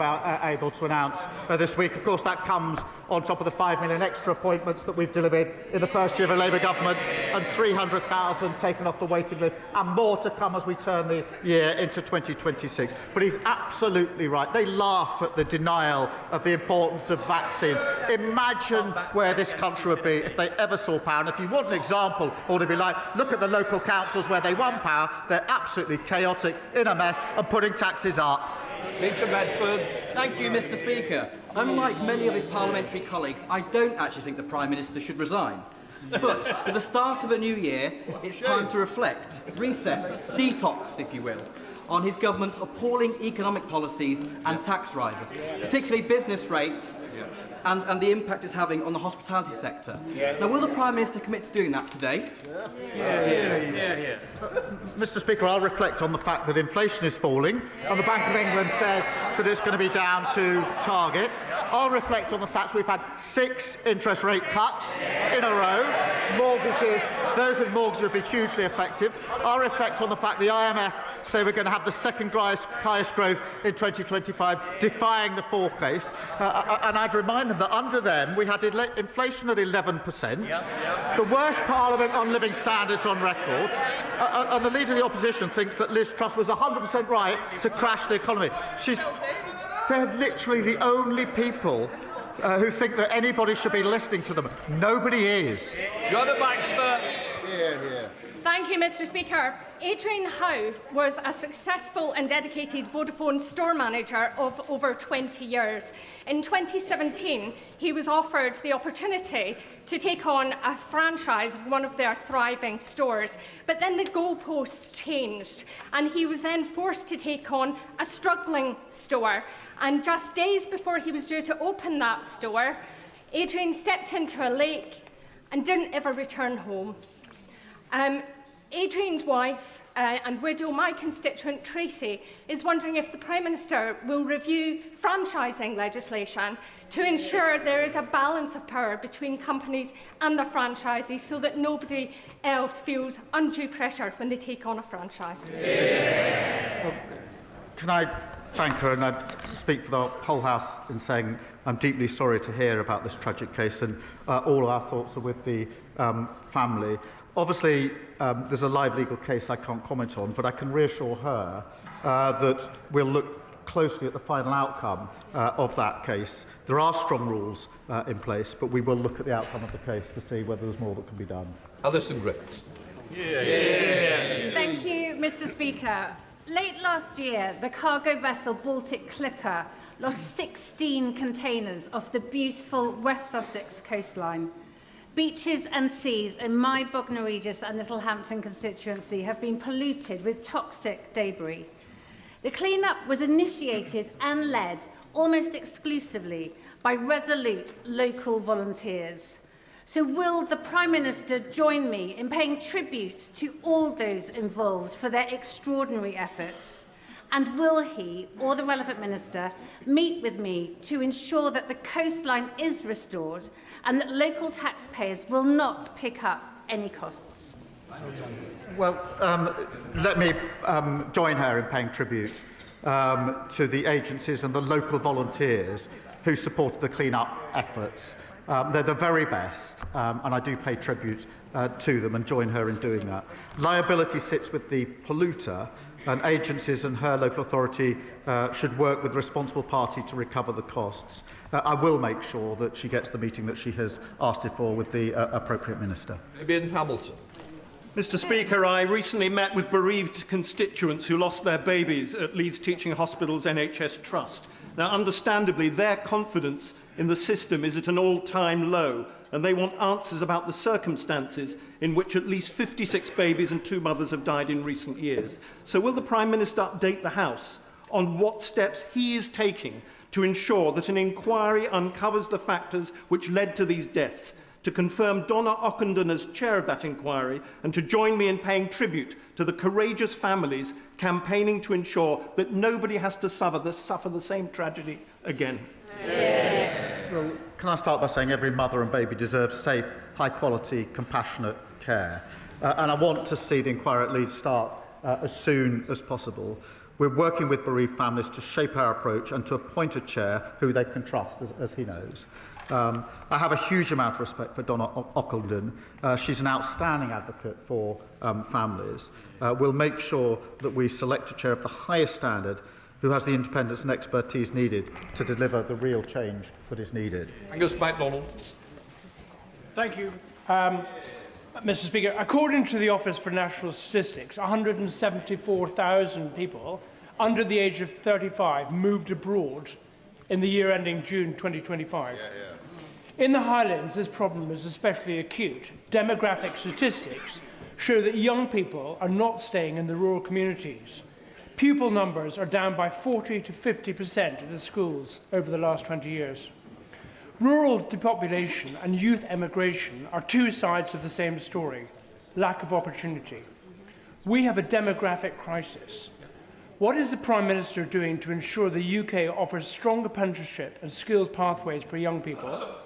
able to announce this week. Of course, that comes on top of the 5 million extra appointments that we've delivered in the first year of a Labour government, and 300,000 taken off the waiting list, and more to come as we turn the year into 2026. But he's absolutely right. They laugh at the denial of the importance of vaccines. Imagine where this country would be if they ever saw power. And if you want an example, or to be like, look at the local councils where they won power. They're absolutely chaotic, in a mess, and putting taxes up. Peter Medford. Thank you, Mr. Speaker. Unlike many of his parliamentary colleagues, I don't actually think the Prime Minister should resign. But at the start of a new year, it's time to reflect, reset, detox, if you will, on his government's appalling economic policies and tax rises, particularly business rates, and the impact it's having on the hospitality sector. Now, will the Prime Minister commit to doing that today? Mr. Speaker, I'll reflect on the fact that inflation is falling, and the Bank of England says that it's going to be down to target. I'll reflect on the fact we've had 6 interest rate cuts in a row. Mortgages, those with mortgages will be hugely effective. I'll reflect on the fact the IMF say we're going to have the second highest growth in 2025, defying the forecast. And I'd remind them that under them we had inflation at 11%, the worst parliament on living standards on record, and the Leader of the Opposition thinks that Liz Truss was 100% right to crash the economy. They're literally the only people who think that anybody should be listening to them. Nobody is. Joanna Baxter. Thank you, Mr. Speaker. Adrian Howe was a successful and dedicated Vodafone store manager of over 20 years. In 2017, he was offered the opportunity to take on a franchise of one of their thriving stores. But then the goalposts changed, and he was then forced to take on a struggling store. And just days before he was due to open that store, Adrian stepped into a lake and didn't ever return home. Adrian's wife and widow, my constituent Tracy, is wondering if the Prime Minister will review franchising legislation to ensure there is a balance of power between companies and their franchisees, so that nobody else feels undue pressure when they take on a franchise. Well, can I thank her, and I speak for the whole House in saying I'm deeply sorry to hear about this tragic case, and all of our thoughts are with the family. Obviously, there's a live legal case I can't comment on, but I can reassure her that we'll look closely at the final outcome of that case. There are strong rules in place, but we will look at the outcome of the case to see whether there's more that can be done. Alison Griffiths. Thank you, Mr. Speaker. Late last year, the cargo vessel Baltic Clipper lost 16 containers off the beautiful West Sussex coastline. Beaches and seas in my Bognor Regis and Littlehampton constituency have been polluted with toxic debris. The clean-up was initiated and led almost exclusively by resolute local volunteers. So will the Prime Minister join me in paying tribute to all those involved for their extraordinary efforts? And will he, or the relevant minister, meet with me to ensure that the coastline is restored and that local taxpayers will not pick up any costs? Well, let me join her in paying tribute to the agencies and the local volunteers who supported the clean-up efforts. They're the very best, and I do pay tribute to them and join her in doing that. Liability sits with the polluter, and agencies and her local authority should work with the responsible party to recover the costs. I will make sure that she gets the meeting that she has asked it for with the appropriate minister. Ian Hamilton. Mr. Speaker, I recently met with bereaved constituents who lost their babies at Leeds Teaching Hospital's NHS Trust. Now, understandably, their confidence in the system is at an all-time low, and they want answers about the circumstances in which at least 56 babies and 2 mothers have died in recent years. So will the Prime Minister update the House on what steps he is taking to ensure that an inquiry uncovers the factors which led to these deaths, to confirm Donna Ockenden as chair of that inquiry, and to join me in paying tribute to the courageous families campaigning to ensure that nobody has to suffer the same tragedy again? Well, can I start by saying every mother and baby deserves safe, high-quality, compassionate care. And I want to see the inquiry at Leeds start as soon as possible. We're working with bereaved families to shape our approach and to appoint a chair who they can trust, as he knows. I have a huge amount of respect for Donna Ockenden. She's an outstanding advocate for families. We'll make sure that we select a chair of the highest standard who has the independence and expertise needed to deliver the real change that is needed. Angus MacDonald. Thank you. Mr. Speaker, according to the Office for National Statistics, 174,000 people under the age of 35 moved abroad in the year ending June 2025. In the Highlands, this problem is especially acute. Demographic statistics show that young people are not staying in the rural communities. Pupil numbers are down by 40 to 50% in the schools over the last 20 years. Rural depopulation and youth emigration are two sides of the same story: lack of opportunity. We have a demographic crisis. What is the Prime Minister doing to ensure the UK offers strong apprenticeship and skills pathways for young people?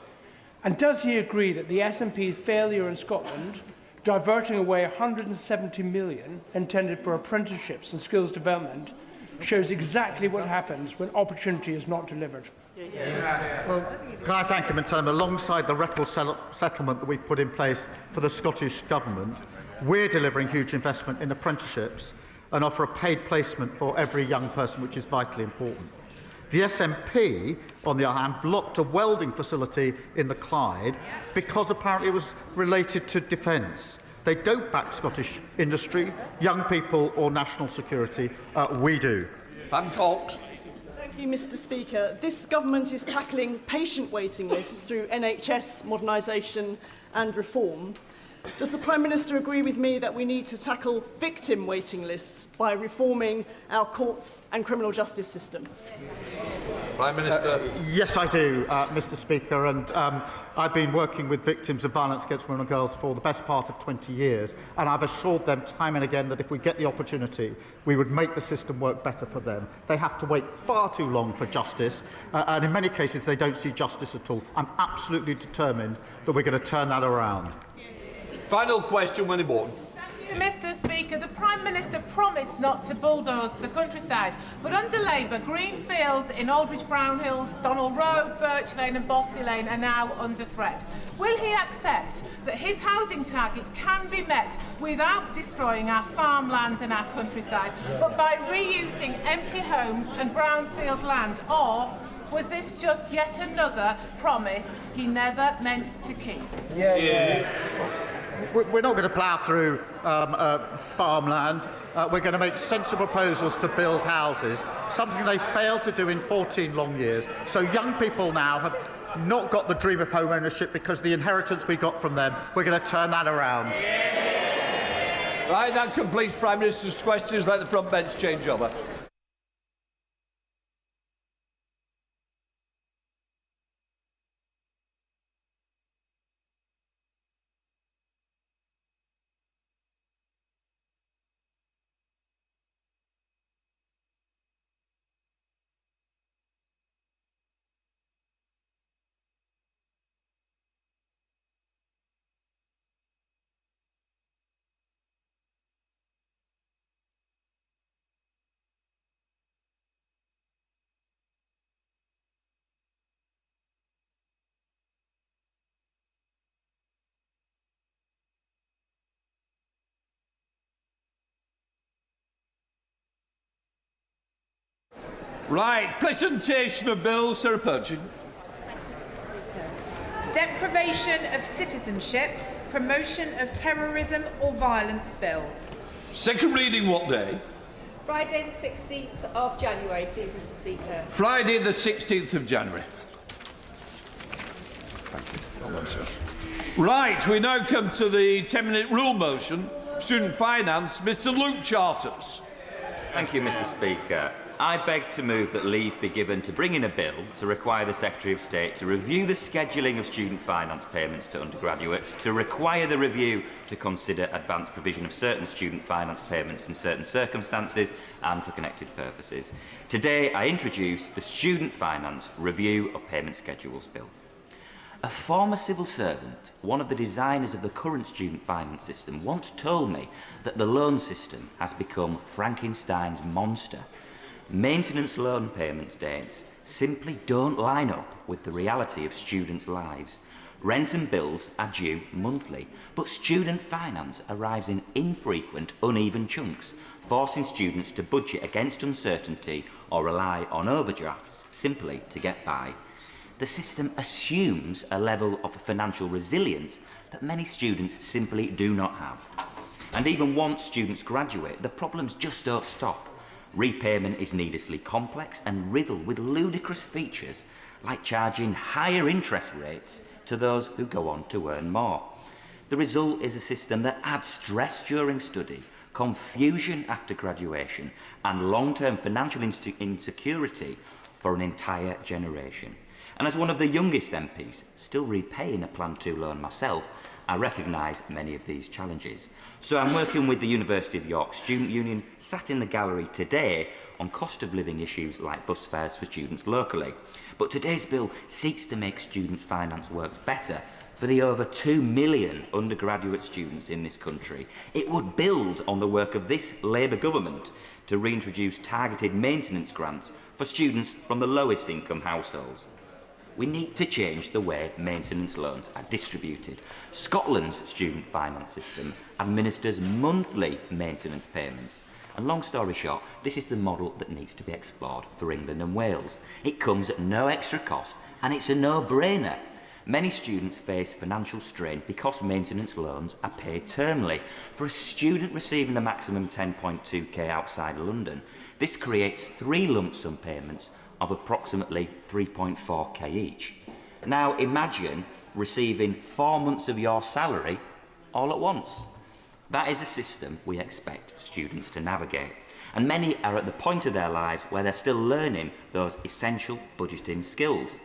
And does he agree that the SNP's failure in Scotland, diverting away 170 million intended for apprenticeships and skills development, shows exactly what happens when opportunity is not delivered? Well, can I thank him and tell him, alongside the record settlement that we've put in place for the Scottish Government, we're delivering huge investment in apprenticeships and offer a paid placement for every young person, which is vitally important. The SNP, on the other hand, blocked a welding facility in the Clyde because apparently it was related to defence. They don't back Scottish industry, young people or national security. We do. Pam Cox. Thank you, Mr. Speaker. This government is tackling patient waiting lists through NHS modernisation and reform. Does the Prime Minister agree with me that we need to tackle victim waiting lists by reforming our courts and criminal justice system? Prime Minister. Yes, I do, Mr. Speaker, and I've been working with victims of violence against women and girls for the best part of 20 years, and I've assured them time and again that if we get the opportunity, we would make the system work better for them. They have to wait far too long for justice, and in many cases they don't see justice at all. I'm absolutely determined that we're going to turn that around. Final question, Winnie Bourne. Mr. Speaker, the Prime Minister promised not to bulldoze the countryside, but under Labour, green fields in Aldridge Brownhills, Donald Road, Birch Lane and Bosty Lane are now under threat. Will he accept that his housing target can be met without destroying our farmland and our countryside, but by reusing empty homes and brownfield land? Or was this just yet another promise he never meant to keep? we're not going to plough through farmland. We're going to make sensible proposals to build houses, something they failed to do in 14 long years. So young people now have not got the dream of home ownership because the inheritance we got from them, we're going to turn that around. Right, that completes Prime Minister's questions. Let the front bench change over. Right, presentation of bills, Sarah Purchin. Deprivation of citizenship, promotion of terrorism or violence bill. Second reading what day? Friday the 16th of January, please, Mr. Speaker. Friday the 16th of January. Thank you. Well done, sir. Right, we now come to the 10-minute rule motion, student finance. Mr. Luke Charters. Thank you, Mr. Speaker. I beg to move that leave be given to bring in a bill to require the Secretary of State to review the scheduling of student finance payments to undergraduates, to require the review to consider advance provision of certain student finance payments in certain circumstances and for connected purposes. Today, I introduce the Student Finance Review of Payment Schedules Bill. A former civil servant, one of the designers of the current student finance system, once told me that the loan system has become Frankenstein's monster. Maintenance loan payment dates simply don't line up with the reality of students' lives. Rent and bills are due monthly, but student finance arrives in infrequent, uneven chunks, forcing students to budget against uncertainty or rely on overdrafts simply to get by. The system assumes a level of financial resilience that many students simply do not have. And even once students graduate, the problems just don't stop. Repayment is needlessly complex and riddled with ludicrous features, like charging higher interest rates to those who go on to earn more. The result is a system that adds stress during study, confusion after graduation, and long-term financial insecurity for an entire generation. And as one of the youngest MPs, still repaying a Plan 2 loan myself, I recognise many of these challenges. So I'm working with the University of York Student Union, sat in the gallery today, on cost of living issues like bus fares for students locally. But today's bill seeks to make student finance work better for the over 2 million undergraduate students in this country. It would build on the work of this Labour government to reintroduce targeted maintenance grants for students from the lowest income households. We need to change the way maintenance loans are distributed. Scotland's student finance system administers monthly maintenance payments. And long story short, this is the model that needs to be explored for England and Wales. It comes at no extra cost and it's a no-brainer. Many students face financial strain because maintenance loans are paid termly. For a student receiving the maximum 10.2k outside London, this creates 3 lump sum payments of approximately 3.4k each. Now imagine receiving 4 months of your salary all at once. That is a system we expect students to navigate. And many are at the point of their lives where they're still learning those essential budgeting skills.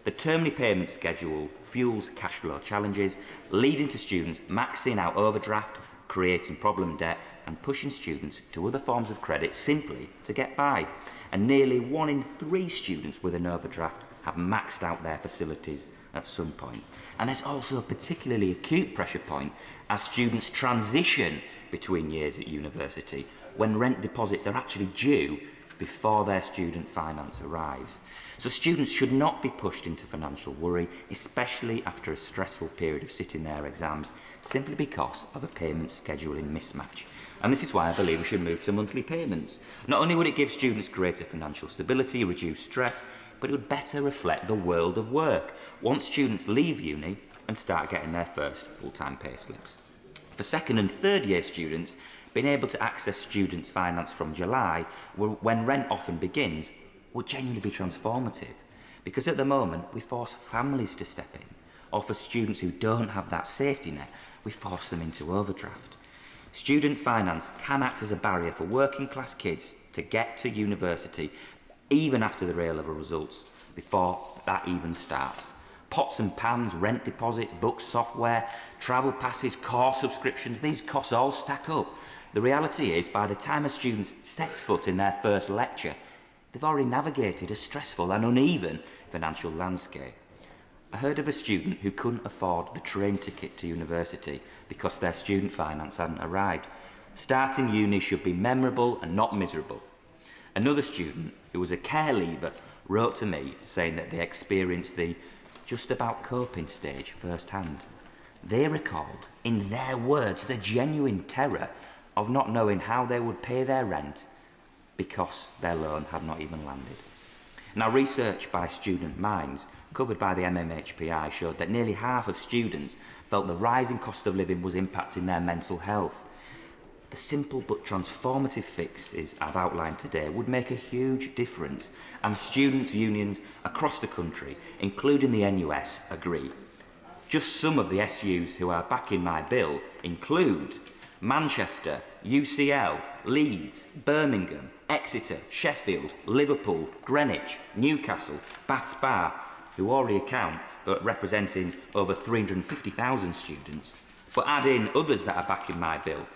The termly payment schedule fuels cash flow challenges, leading to students maxing out overdraft, creating problem debt and pushing students to other forms of credit simply to get by. And nearly 1 in 3 students with an overdraft have maxed out their facilities at some point. And there's also a particularly acute pressure point as students transition between years at university, when rent deposits are actually due before their student finance arrives. So students should not be pushed into financial worry, especially after a stressful period of sitting their exams, simply because of a payment scheduling mismatch. And this is why I believe we should move to monthly payments. Not only would it give students greater financial stability, reduce stress, but it would better reflect the world of work. Once students leave uni, and start getting their first full-time pay slips. For second and third year students, being able to access students' finance from July, when rent often begins, would genuinely be transformative. Because at the moment, we force families to step in, or for students who don't have that safety net, we force them into overdraft. Student finance can act as a barrier for working class kids to get to university, even after their A-level results, before that even starts. Pots and pans, rent deposits, books, software, travel passes, course subscriptions, these costs all stack up. The reality is, by the time a student sets foot in their first lecture, they've already navigated a stressful and uneven financial landscape. I heard of a student who couldn't afford the train ticket to university because their student finance hadn't arrived. Starting uni should be memorable and not miserable. Another student, who was a care leaver, wrote to me saying that they experienced the just about coping stage firsthand. They recalled, in their words, the genuine terror of not knowing how they would pay their rent because their loan had not even landed. Now, research by Student Minds, covered by the MMHPI, showed that nearly half of students felt the rising cost of living was impacting their mental health. The simple but transformative fixes I've outlined today would make a huge difference, and students' unions across the country, including the NUS, agree. Just some of the SUs who are backing my bill include Manchester, UCL, Leeds, Birmingham, Exeter, Sheffield, Liverpool, Greenwich, Newcastle, Bath Spa, who already account for representing over 350,000 students. But add in others that are backing my bill: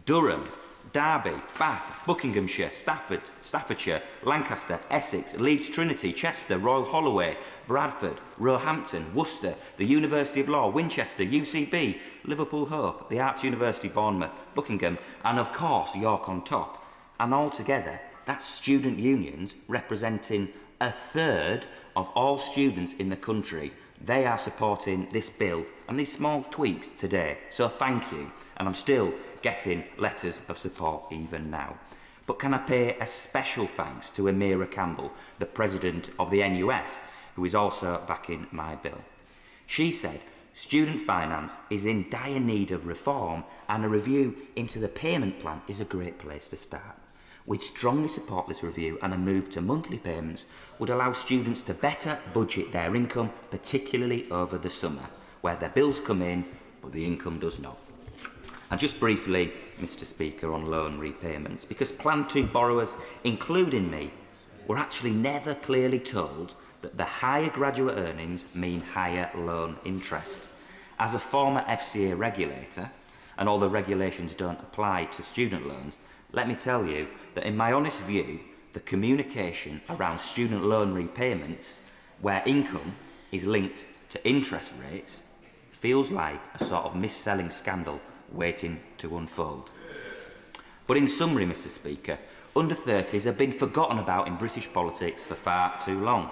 Durham, Derby, Bath, Buckinghamshire, Staffordshire, Lancaster, Essex, Leeds Trinity, Chester, Royal Holloway, Bradford, Roehampton, Worcester, the University of Law, Winchester, UCB, Liverpool Hope, the Arts University Bournemouth, Buckingham, and of course York on top. And altogether, that's student unions representing a third of all students in the country. They are supporting this bill and these small tweaks today. So thank you. And I'm still getting letters of support even now. But can I pay a special thanks to Amira Campbell, the president of the NUS, who is also backing my bill. She said student finance is in dire need of reform, and a review into the payment plan is a great place to start. We'd strongly support this review, and a move to monthly payments would allow students to better budget their income, particularly over the summer, where their bills come in, but the income does not. And just briefly, Mr. Speaker, on loan repayments, because Plan 2 borrowers, including me, were actually never clearly told that the higher graduate earnings mean higher loan interest. As a former FCA regulator, and all the regulations don't apply to student loans, let me tell you that in my honest view, the communication around student loan repayments, where income is linked to interest rates, feels like a sort of mis-selling scandal waiting to unfold. But in summary, Mr. Speaker, under-30s have been forgotten about in British politics for far too long.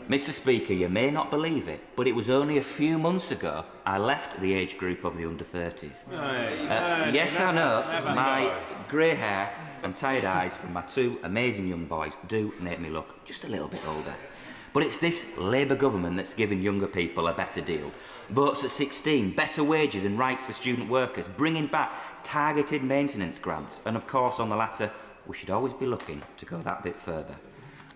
Mr. Speaker, you may not believe it, but it was only a few months ago I left the age group of the under-30s. Yes, I know, my grey hair and tired eyes from my two amazing young boys do make me look just a little bit older. But it's this Labour government that's giving younger people a better deal. Votes at 16, better wages and rights for student workers, bringing back targeted maintenance grants, and of course on the latter, we should always be looking to go that bit further.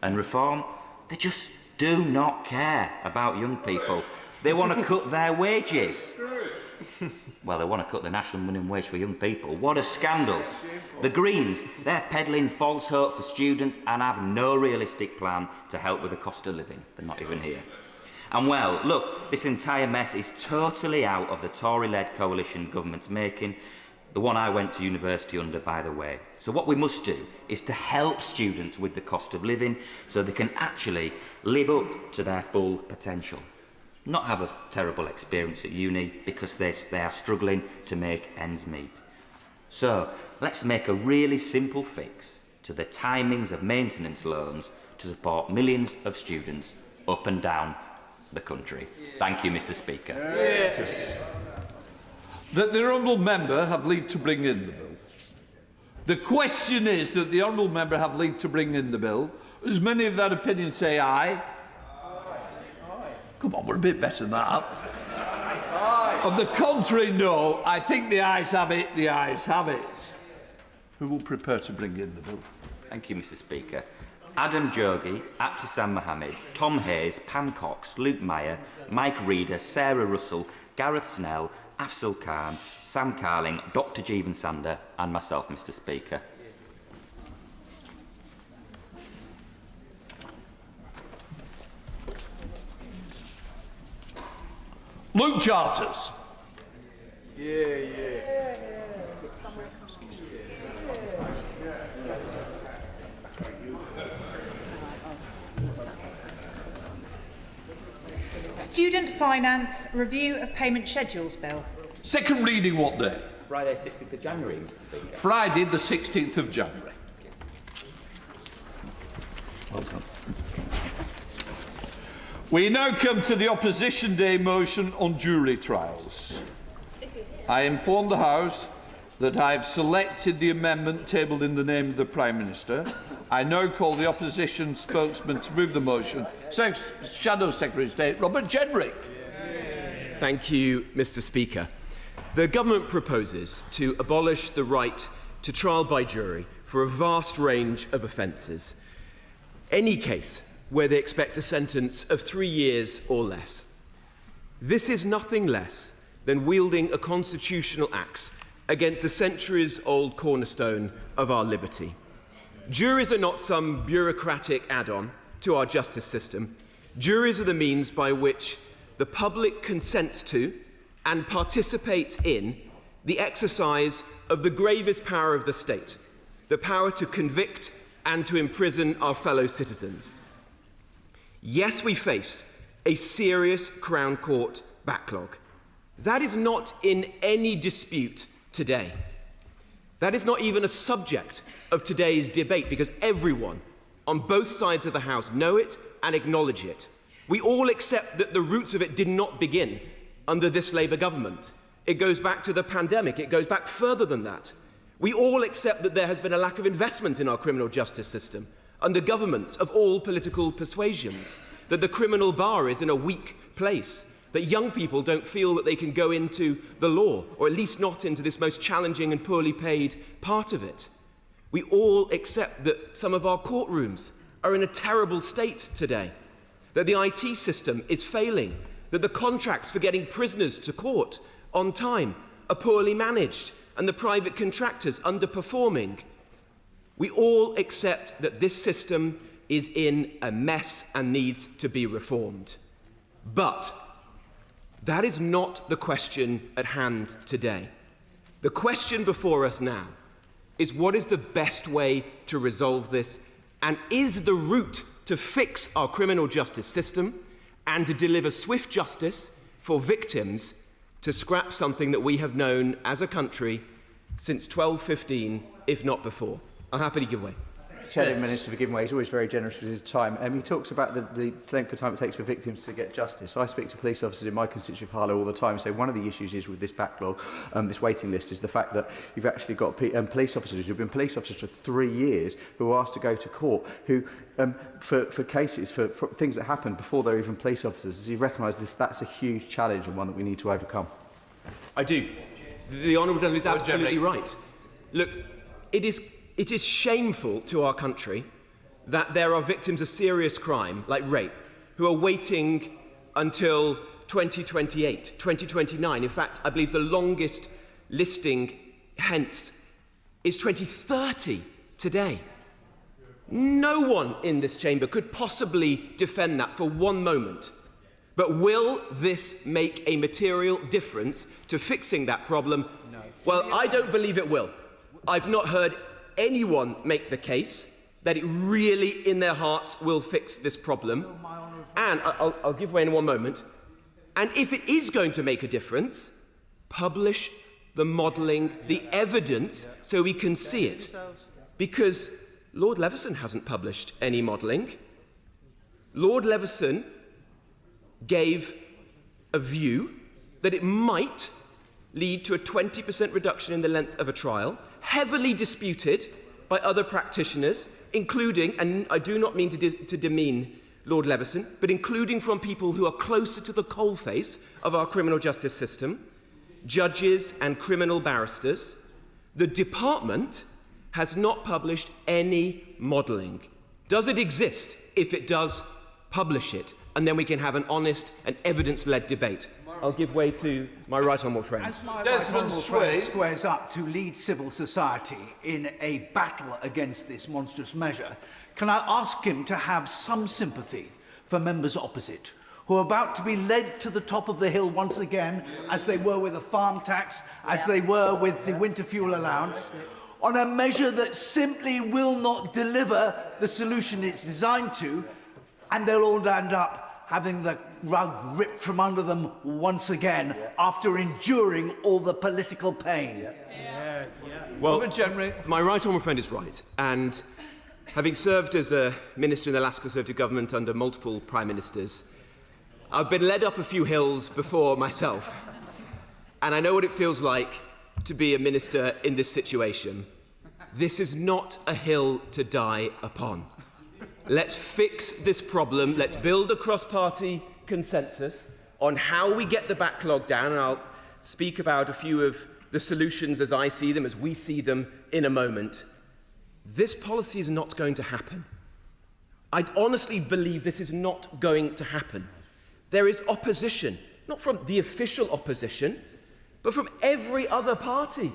And reform, they just do not care about young people. They want to cut their wages. Well, they want to cut the national minimum wage for young people. What a scandal. The Greens, they're peddling false hope for students and have no realistic plan to help with the cost of living. They're not even here. And well, look, this entire mess is totally out of the Tory-led coalition government's making, the one I went to university under, by the way. So what we must do is to help students with the cost of living so they can actually live up to their full potential. Not have a terrible experience at uni because they are struggling to make ends meet. So let's make a really simple fix to the timings of maintenance loans to support millions of students up and down the country. Thank you, Mr. Speaker. That the Honourable Member have leave to bring in the bill. The question is that the Honourable Member have leave to bring in the bill. As many of that opinion say aye. Come on, we're a bit better than that. Of the contrary, no. I think the ayes have it. The ayes have it. Who will prepare to bring in the bill? Thank you, Mr. Speaker. Adam Jogi, Abtisam Mohammed, Tom Hayes, Pam Cox, Luke Meyer, Mike Reeder, Sarah Russell, Gareth Snell, Afzal Khan, Sam Carling, Dr. Jeevan Sander, and myself, Mr. Speaker. Luke Charters. Student Finance Review of Payment Schedules Bill. Second reading what day? Friday, 16th of January, Mr. Speaker. Friday, the 16th of January. Well done. We now come to the Opposition Day motion on jury trials. I inform the House that I have selected the amendment tabled in the name of the Prime Minister. I now call the Opposition spokesman to move the motion, Shadow Secretary of State Robert Jenrick. Thank you, Mr. Speaker. The Government proposes to abolish the right to trial by jury for a vast range of offences. Any case where they expect a sentence of 3 years or less. This is nothing less than wielding a constitutional axe against a centuries-old cornerstone of our liberty. Juries are not some bureaucratic add-on to our justice system. Juries are the means by which the public consents to and participates in the exercise of the gravest power of the state, the power to convict and to imprison our fellow citizens. Yes, we face a serious Crown Court backlog. That is not in any dispute today. That is not even a subject of today's debate because everyone on both sides of the House know it and acknowledge it. We all accept that the roots of it did not begin under this Labour government. It goes back to the pandemic. It goes back further than that. We all accept that there has been a lack of investment in our criminal justice system under governments of all political persuasions, that the criminal bar is in a weak place, that young people don't feel that they can go into the law, or at least not into this most challenging and poorly paid part of it. We all accept that some of our courtrooms are in a terrible state today, that the IT system is failing, that the contracts for getting prisoners to court on time are poorly managed, and the private contractors underperforming. We all accept that this system is in a mess and needs to be reformed. But that is not the question at hand today. The question before us now is what is the best way to resolve this, and is the route to fix our criminal justice system and to deliver swift justice for victims to scrap something that we have known as a country since 1215, if not before. I'll happily give way. Chair, the Minister for giving way. He's always very generous with his time. He talks about the length of time it takes for victims to get justice. I speak to police officers in my constituency of Harlow all the time. So one of the issues is with this backlog, this waiting list, is the fact that you've actually got police officers who've been police officers for 3 years who are asked to go to court, who for cases, for things that happened before they're even police officers. As you recognise this, that's a huge challenge and one that we need to overcome. I do. The Honourable Gentleman is absolutely right. Look, it is shameful to our country that there are victims of serious crime, like rape, who are waiting until 2028, 2029. In fact, I believe the longest listing hence is 2030 today. No one in this chamber could possibly defend that for one moment. But will this make a material difference to fixing that problem? No. Well, I don't believe it will. I've not heard anyone make the case that it really, in their hearts, will fix this problem. And I'll give way in one moment. And if it is going to make a difference, publish the modelling, the evidence, so we can see it. Because Lord Leveson hasn't published any modelling. Lord Leveson gave a view that it might lead to a 20% reduction in the length of a trial, heavily disputed by other practitioners, including, and I do not mean to demean Lord Leveson, but including from people who are closer to the coalface of our criminal justice system, judges and criminal barristers. The department has not published any modelling. Does it exist? If it does, publish it, and then we can have an honest and evidence-led debate. I'll give way to my right honourable friend. As my right honourable friend squares up to lead civil society in a battle against this monstrous measure, can I ask him to have some sympathy for members opposite, who are about to be led to the top of the hill once again, as they were with the farm tax, as they were with the winter fuel allowance, on a measure that simply will not deliver the solution it's designed to, and they'll all end up having the rug ripped from under them once again after enduring all the political pain. Well, my right honourable friend is right, and having served as a minister in the last Conservative government under multiple prime ministers, I've been led up a few hills before myself, and I know what it feels like to be a minister in this situation. This is not a hill to die upon. Let's fix this problem. Let's build a cross-party consensus on how we get the backlog down, and I'll speak about a few of the solutions as I see them, as we see them in a moment. This policy is not going to happen. I honestly believe this is not going to happen. There is opposition, not from the official opposition, but from every other party,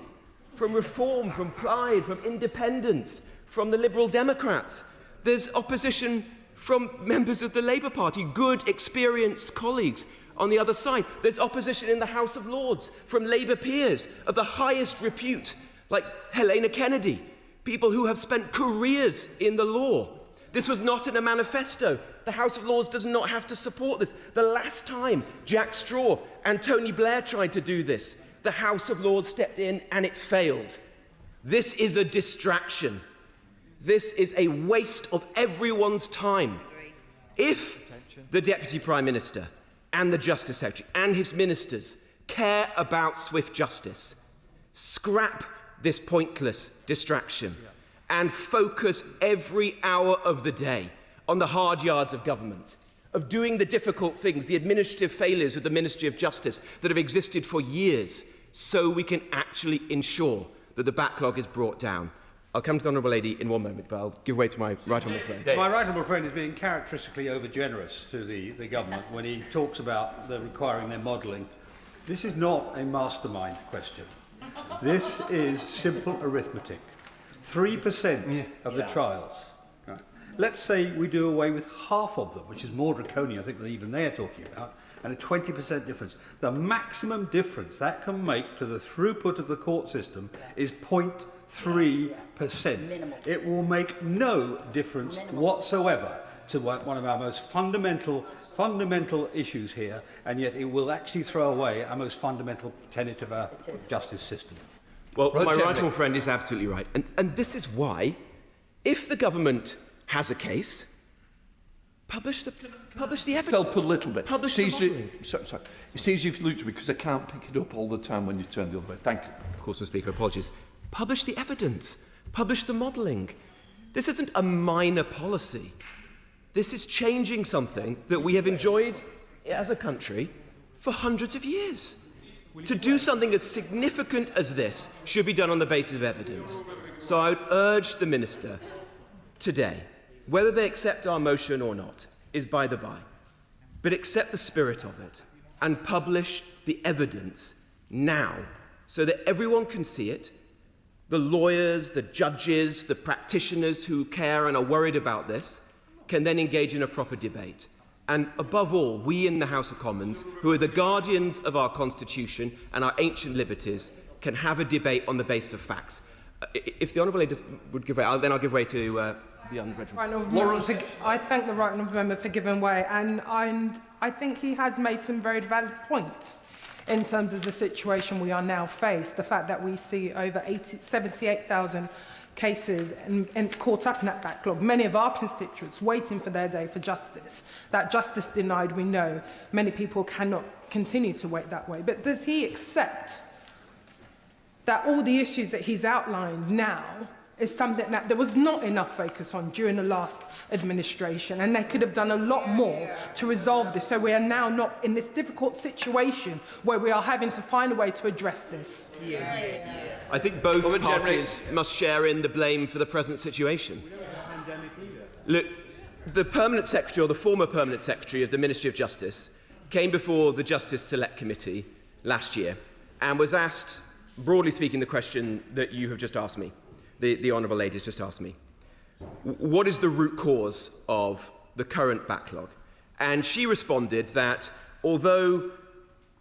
from Reform, from Plaid, from Independents, from the Liberal Democrats. There's opposition from members of the Labour Party, good, experienced colleagues on the other side. There's opposition in the House of Lords from Labour peers of the highest repute, like Helena Kennedy, people who have spent careers in the law. This was not in a manifesto. The House of Lords does not have to support this. The last time Jack Straw and Tony Blair tried to do this, the House of Lords stepped in and it failed. This is a distraction. This is a waste of everyone's time. If the Deputy Prime Minister and the Justice Secretary and his ministers care about swift justice, scrap this pointless distraction and focus every hour of the day on the hard yards of government, of doing the difficult things, the administrative failures of the Ministry of Justice that have existed for years, so we can actually ensure that the backlog is brought down. I'll come to the Honourable Lady in one moment, but I'll give way to my right honourable friend. My right honourable friend is being characteristically overgenerous to the government when he talks about requiring their modelling. This is not a mastermind question. This is simple arithmetic. 3% of the trials. Right. Let's say we do away with half of them, which is more draconian, I think, than even they're talking about, and a 20% difference. The maximum difference that can make to the throughput of the court system is 0.3%. It will make no difference whatsoever to one of our most fundamental issues here, and yet it will actually throw away our most fundamental tenet of our justice system. Well, my right honourable friend is absolutely right. And this is why, if the government has a case, publish the evidence. Help a little bit. Publish the modelling. Sorry. It's easy if you look to me because I can't pick it up all the time when you turn the other way. Thank you. Of course, Mr. Speaker, apologies. Publish the evidence. Publish the modelling. This isn't a minor policy. This is changing something that we have enjoyed as a country for hundreds of years. To do something as significant as this should be done on the basis of evidence. So I would urge the Minister today, whether they accept our motion or not, is by the by, but accept the spirit of it and publish the evidence now so that everyone can see it. The lawyers, the judges, the practitioners who care and are worried about this can then engage in a proper debate. And above all, we in the House of Commons, who are the guardians of our Constitution and our ancient liberties, can have a debate on the basis of facts. If the Honourable Lady would give way, then I'll give way to the Lawrence. I thank the right honourable member for giving way, and I think he has made some very valid points in terms of the situation we are now faced. The fact that we see over 78,000 cases and caught up in that backlog, many of our constituents waiting for their day for justice. That justice denied, we know many people cannot continue to wait that way. But does he accept that all the issues that he's outlined now is something that there was not enough focus on during the last administration, and they could have done a lot more to resolve this, so we are now not in this difficult situation where we are having to find a way to address this. I think both parties must share in the blame for the present situation. Look, the permanent secretary, or the former permanent secretary of the Ministry of Justice, came before the Justice Select Committee last year and was asked, broadly speaking, the question that you have just asked me. The Honourable Lady has just asked me. What is the root cause of the current backlog? And she responded that although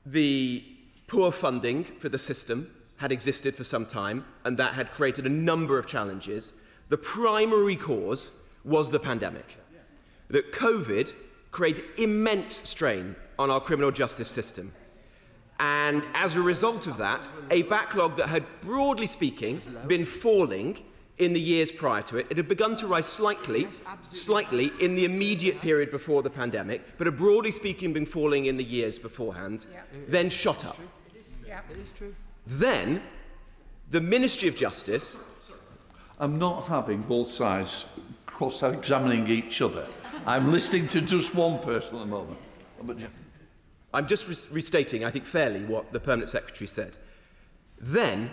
the poor funding for the system had existed for some time and that had created a number of challenges, the primary cause was the pandemic. That COVID created immense strain on our criminal justice system. And as a result of that, a backlog that had, broadly speaking, been falling in the years prior to it, it had begun to rise slightly in the immediate period before the pandemic, but had, broadly speaking, been falling in the years beforehand, then shot up. Then, the Ministry of Justice... I'm not having both sides cross-examining each other. I'm listening to just one person at the moment. I'm just restating, I think fairly, what the Permanent Secretary said. Then,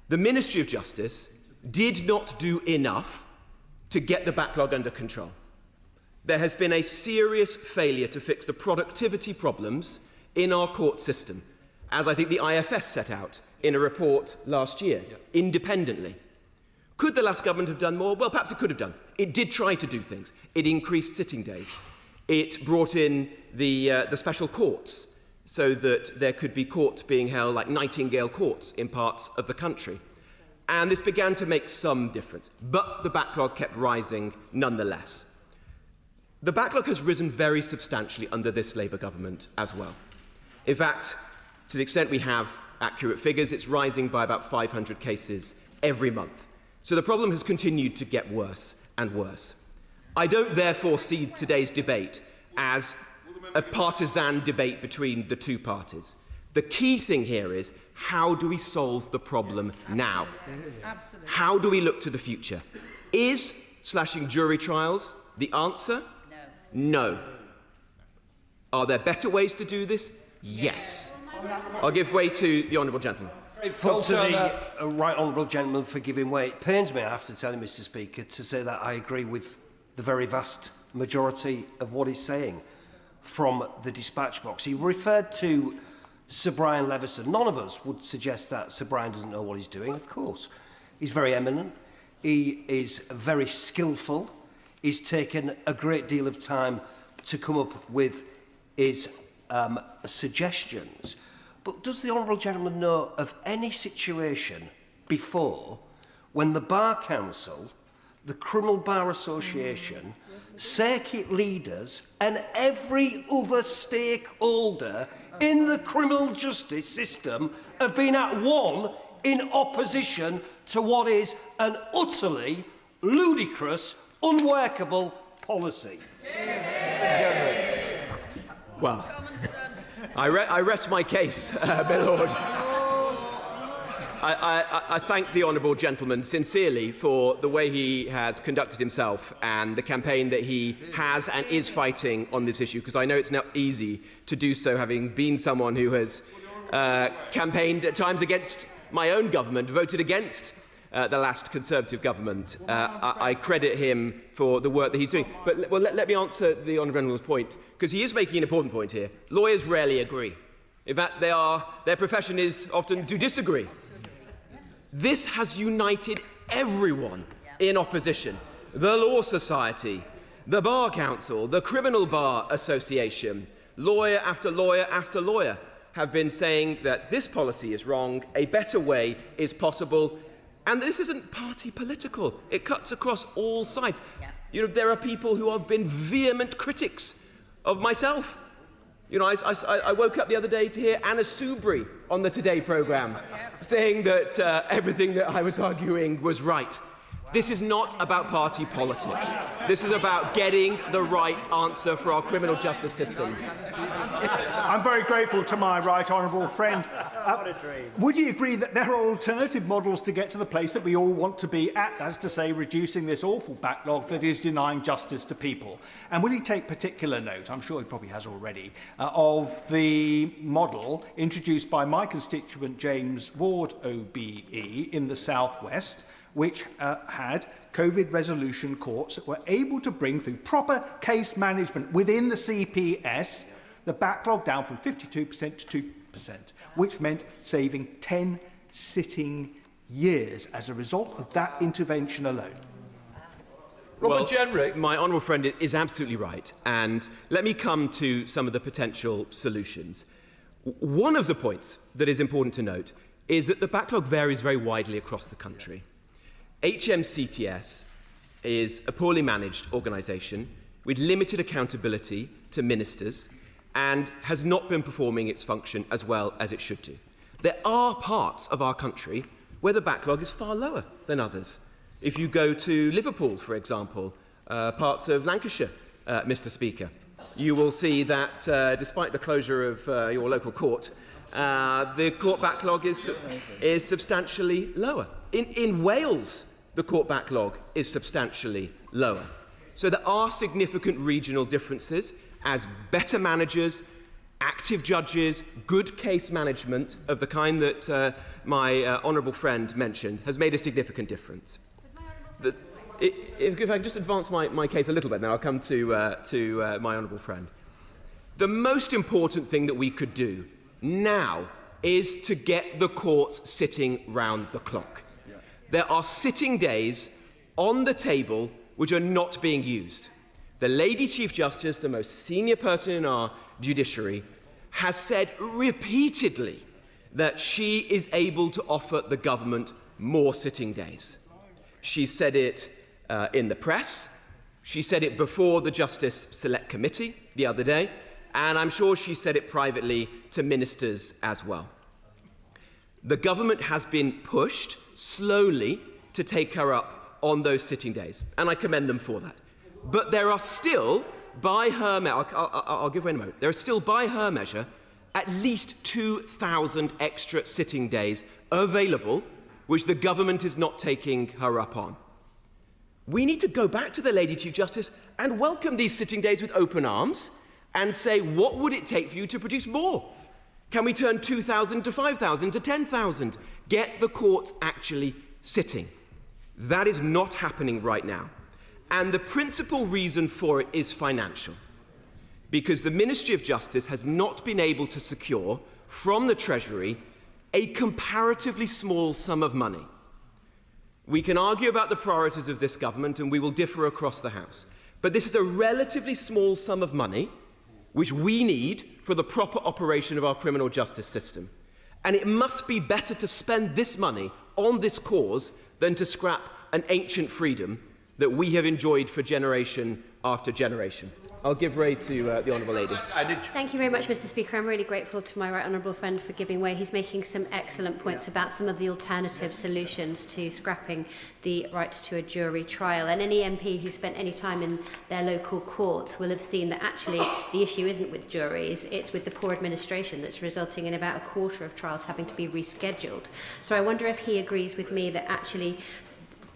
the Ministry of Justice did not do enough to get the backlog under control. There has been a serious failure to fix the productivity problems in our court system, as I think the IFS set out in a report last year, independently. Could the last government have done more? Well, perhaps it could have done. It did try to do things. It increased sitting days. It brought in the special courts so that there could be courts being held like Nightingale courts in parts of the country. And this began to make some difference. But the backlog kept rising nonetheless. The backlog has risen very substantially under this Labour government as well. In fact, to the extent we have accurate figures, it's rising by about 500 cases every month. So the problem has continued to get worse and worse. I don't therefore see today's debate as a partisan debate between the two parties. The key thing here is, how do we solve the problem now? Absolutely. How do we look to the future? Is slashing jury trials the answer? No. Are there better ways to do this? Yes. I'll give way to the honourable gentleman. Grateful to the right honourable gentleman for giving way. It pains me, I have to tell you, Mr Speaker, to say that I agree with the very vast majority of what he's saying from the dispatch box. He referred to Sir Brian Levison. None of us would suggest that Sir Brian doesn't know what he's doing, of course. He's very eminent. He is very skillful. He's taken a great deal of time to come up with his suggestions. But does the honourable gentleman know of any situation before when the Bar Council, the Criminal Bar Association, circuit leaders and every other stakeholder in the criminal justice system have been at one in opposition to what is an utterly ludicrous, unworkable policy? Well, I rest my case, my lord. I thank the honourable gentleman sincerely for the way he has conducted himself and the campaign that he has and is fighting on this issue, because I know it's not easy to do so, having been someone who has campaigned at times against my own government, voted against the last Conservative government. I credit him for the work that he's doing. But let me answer the honourable gentleman's point, because he is making an important point here. Lawyers rarely agree. In fact, their profession is often to disagree. This has united everyone in opposition. The Law Society, the Bar Council, the Criminal Bar Association, lawyer after lawyer after lawyer have been saying that this policy is wrong, a better way is possible, and this isn't party political. It cuts across all sides. You know, there are people who have been vehement critics of myself. You know, I woke up the other day to hear Anna Soubry on the Today programme saying that everything that I was arguing was right. This is not about party politics. This is about getting the right answer for our criminal justice system. I'm very grateful to my right honourable friend. Would you agree that there are alternative models to get to the place that we all want to be at, that is to say, reducing this awful backlog that is denying justice to people? And will he take particular note, I'm sure he probably has already, of the model introduced by my constituent James Ward OBE in the South West, which had COVID resolution courts that were able to bring through proper case management within the CPS the backlog down from 52% to 2%, which meant saving 10 sitting years as a result of that intervention alone. Well, my honourable friend is absolutely right, and let me come to some of the potential solutions. One of the points that is important to note is that the backlog varies very widely across the country. HMCTS is a poorly managed organisation with limited accountability to ministers and has not been performing its function as well as it should do. There are parts of our country where the backlog is far lower than others. If you go to Liverpool, for example, parts of Lancashire, Mr. Speaker, you will see that despite the closure of your local court, the court backlog is substantially lower. In Wales, the court backlog is substantially lower. So there are significant regional differences as better managers, active judges, good case management of the kind that my honourable friend mentioned has made a significant difference. If I just advance my case a little bit, then I'll come to my honourable friend. The most important thing that we could do now is to get the courts sitting round the clock. There are sitting days on the table which are not being used. The Lady Chief Justice, the most senior person in our judiciary, has said repeatedly that she is able to offer the government more sitting days. She said it in the press, she said it before the Justice Select Committee the other day, and I'm sure she said it privately to ministers as well. The government has been pushed slowly to take her up on those sitting days, and I commend them for that. But there are still, by her measure, I'll give way in a moment, there are still, by her measure, at least 2,000 extra sitting days available, which the government is not taking her up on. We need to go back to the Lady Chief Justice and welcome these sitting days with open arms and say, what would it take for you to produce more? Can we turn 2,000 to 5,000 to 10,000? Get the courts actually sitting. That is not happening right now. And the principal reason for it is financial. Because the Ministry of Justice has not been able to secure from the Treasury a comparatively small sum of money. We can argue about the priorities of this government and we will differ across the House. But this is a relatively small sum of money which we need for the proper operation of our criminal justice system. And it must be better to spend this money on this cause than to scrap an ancient freedom that we have enjoyed for generation after generation. I'll give way to the Honourable Lady. Thank you very much, Mr. Speaker. I'm really grateful to my right honourable friend for giving way. He's making some excellent points about some of the alternative solutions to scrapping the right to a jury trial. And any MP who spent any time in their local courts will have seen that actually the issue isn't with juries, it's with the poor administration that's resulting in about a quarter of trials having to be rescheduled. So I wonder if he agrees with me that actually,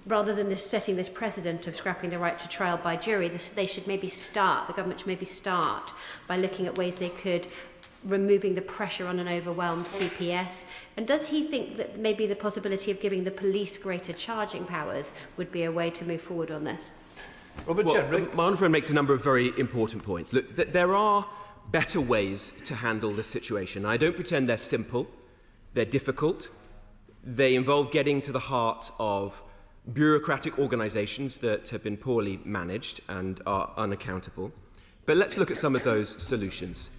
rather than setting this precedent of scrapping the right to trial by jury, the government should maybe start by looking at ways they could, removing the pressure on an overwhelmed CPS. And does he think that maybe the possibility of giving the police greater charging powers would be a way to move forward on this? My honourable friend makes a number of very important points. Look, there are better ways to handle this situation. I don't pretend they're simple, they're difficult. They involve getting to the heart of bureaucratic organisations that have been poorly managed and are unaccountable. But let's look at some of those solutions.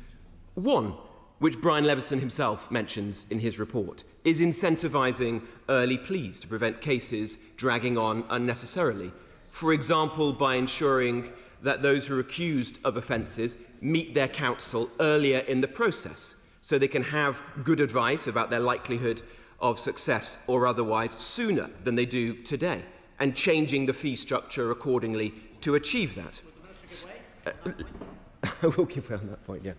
One, which Brian Levison himself mentions in his report, is incentivising early pleas to prevent cases dragging on unnecessarily. For example, by ensuring that those who are accused of offences meet their counsel earlier in the process, so they can have good advice about their likelihood of success or otherwise sooner than they do today. and changing the fee structure accordingly to achieve that. I will give way on that point, yeah.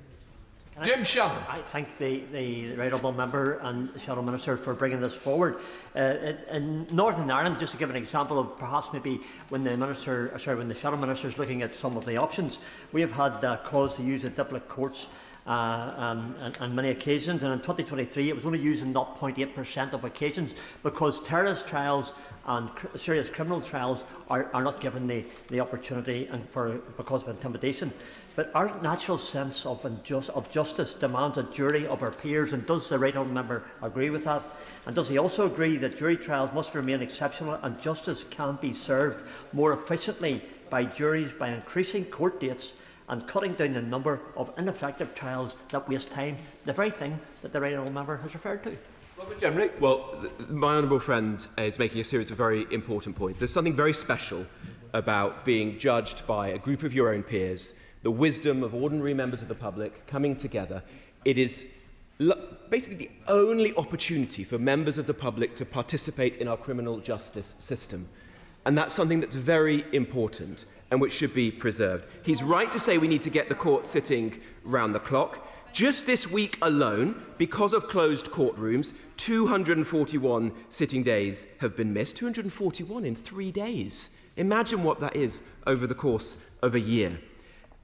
Jim Shannon. I thank the right honourable member and the Shadow Minister for bringing this forward. In Northern Ireland, just to give an example of perhaps maybe when the Shadow Minister is looking at some of the options, we have had cause to use the duplicate courts on many occasions, and in 2023 it was only used in 0.8% of occasions because terrorist trials and serious criminal trials are not given the opportunity and because of intimidation. But our natural sense of justice demands a jury of our peers, and does the right honourable member agree with that? And does he also agree that jury trials must remain exceptional and justice can be served more efficiently by juries by increasing court dates and cutting down the number of ineffective trials that waste time, the very thing that the right honourable member has referred to? Well, my honourable friend is making a series of very important points. There's something very special about being judged by a group of your own peers, the wisdom of ordinary members of the public coming together. It is basically the only opportunity for members of the public to participate in our criminal justice system. And that's something that's very important and which should be preserved. He's right to say we need to get the court sitting round the clock. Just this week alone, because of closed courtrooms, 241 sitting days have been missed. 241 in 3 days. Imagine what that is over the course of a year.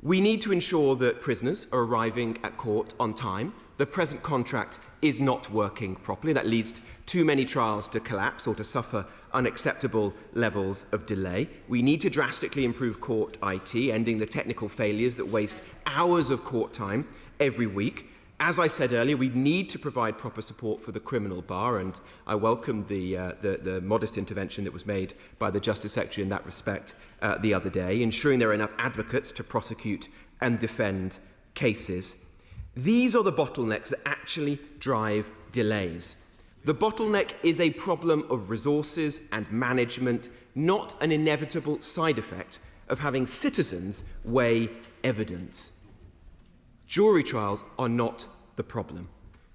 We need to ensure that prisoners are arriving at court on time. The present contract is not working properly. That leads to too many trials to collapse or to suffer unacceptable levels of delay. We need to drastically improve court IT, ending the technical failures that waste hours of court time every week. As I said earlier, we need to provide proper support for the criminal bar, and I welcome the modest intervention that was made by the Justice Secretary in that respect the other day, ensuring there are enough advocates to prosecute and defend cases. These are the bottlenecks that actually drive delays. The bottleneck is a problem of resources and management, not an inevitable side effect of having citizens weigh evidence. Jury trials are not the problem.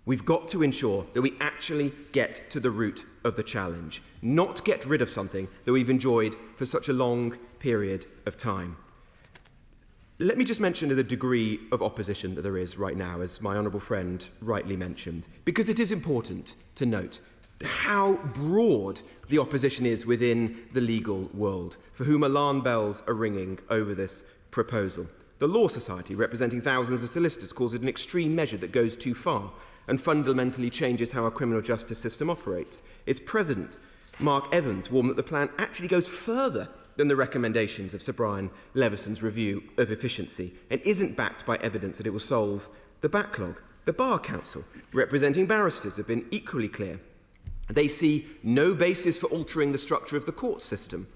We've got to ensure that we actually get to the root of the challenge, not get rid of something that we've enjoyed for such a long period of time. Let me just mention the degree of opposition that there is right now, as my honourable friend rightly mentioned, because it is important to note how broad the opposition is within the legal world, for whom alarm bells are ringing over this proposal. The Law Society, representing thousands of solicitors, calls it an extreme measure that goes too far and fundamentally changes how our criminal justice system operates. Its president, Mark Evans, warned that the plan actually goes further than the recommendations of Sir Brian Levison's review of efficiency and isn't backed by evidence that it will solve the backlog. The Bar Council, representing barristers, have been equally clear. They see no basis for altering the structure of the court system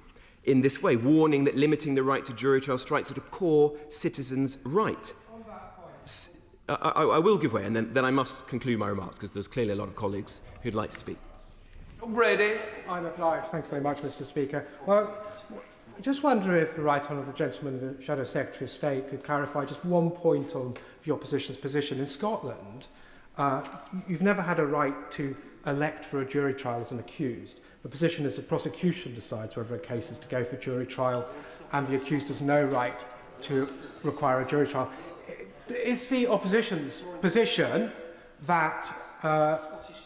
in this way, warning that limiting the right to jury trial strikes at a core citizen's right. I will give way, and then I must conclude my remarks, because there's clearly a lot of colleagues who'd like to speak. Brady. I'm obliged. Thank you very much, Mr. Speaker. Well, I just wonder if the right honourable gentleman, the Shadow Secretary of State, could clarify just one point on the opposition's position. In Scotland, you've never had a right to elect for a jury trial as an accused. The position is the prosecution decides whether a case is to go for jury trial, and the accused has no right to require a jury trial. Is the opposition's position that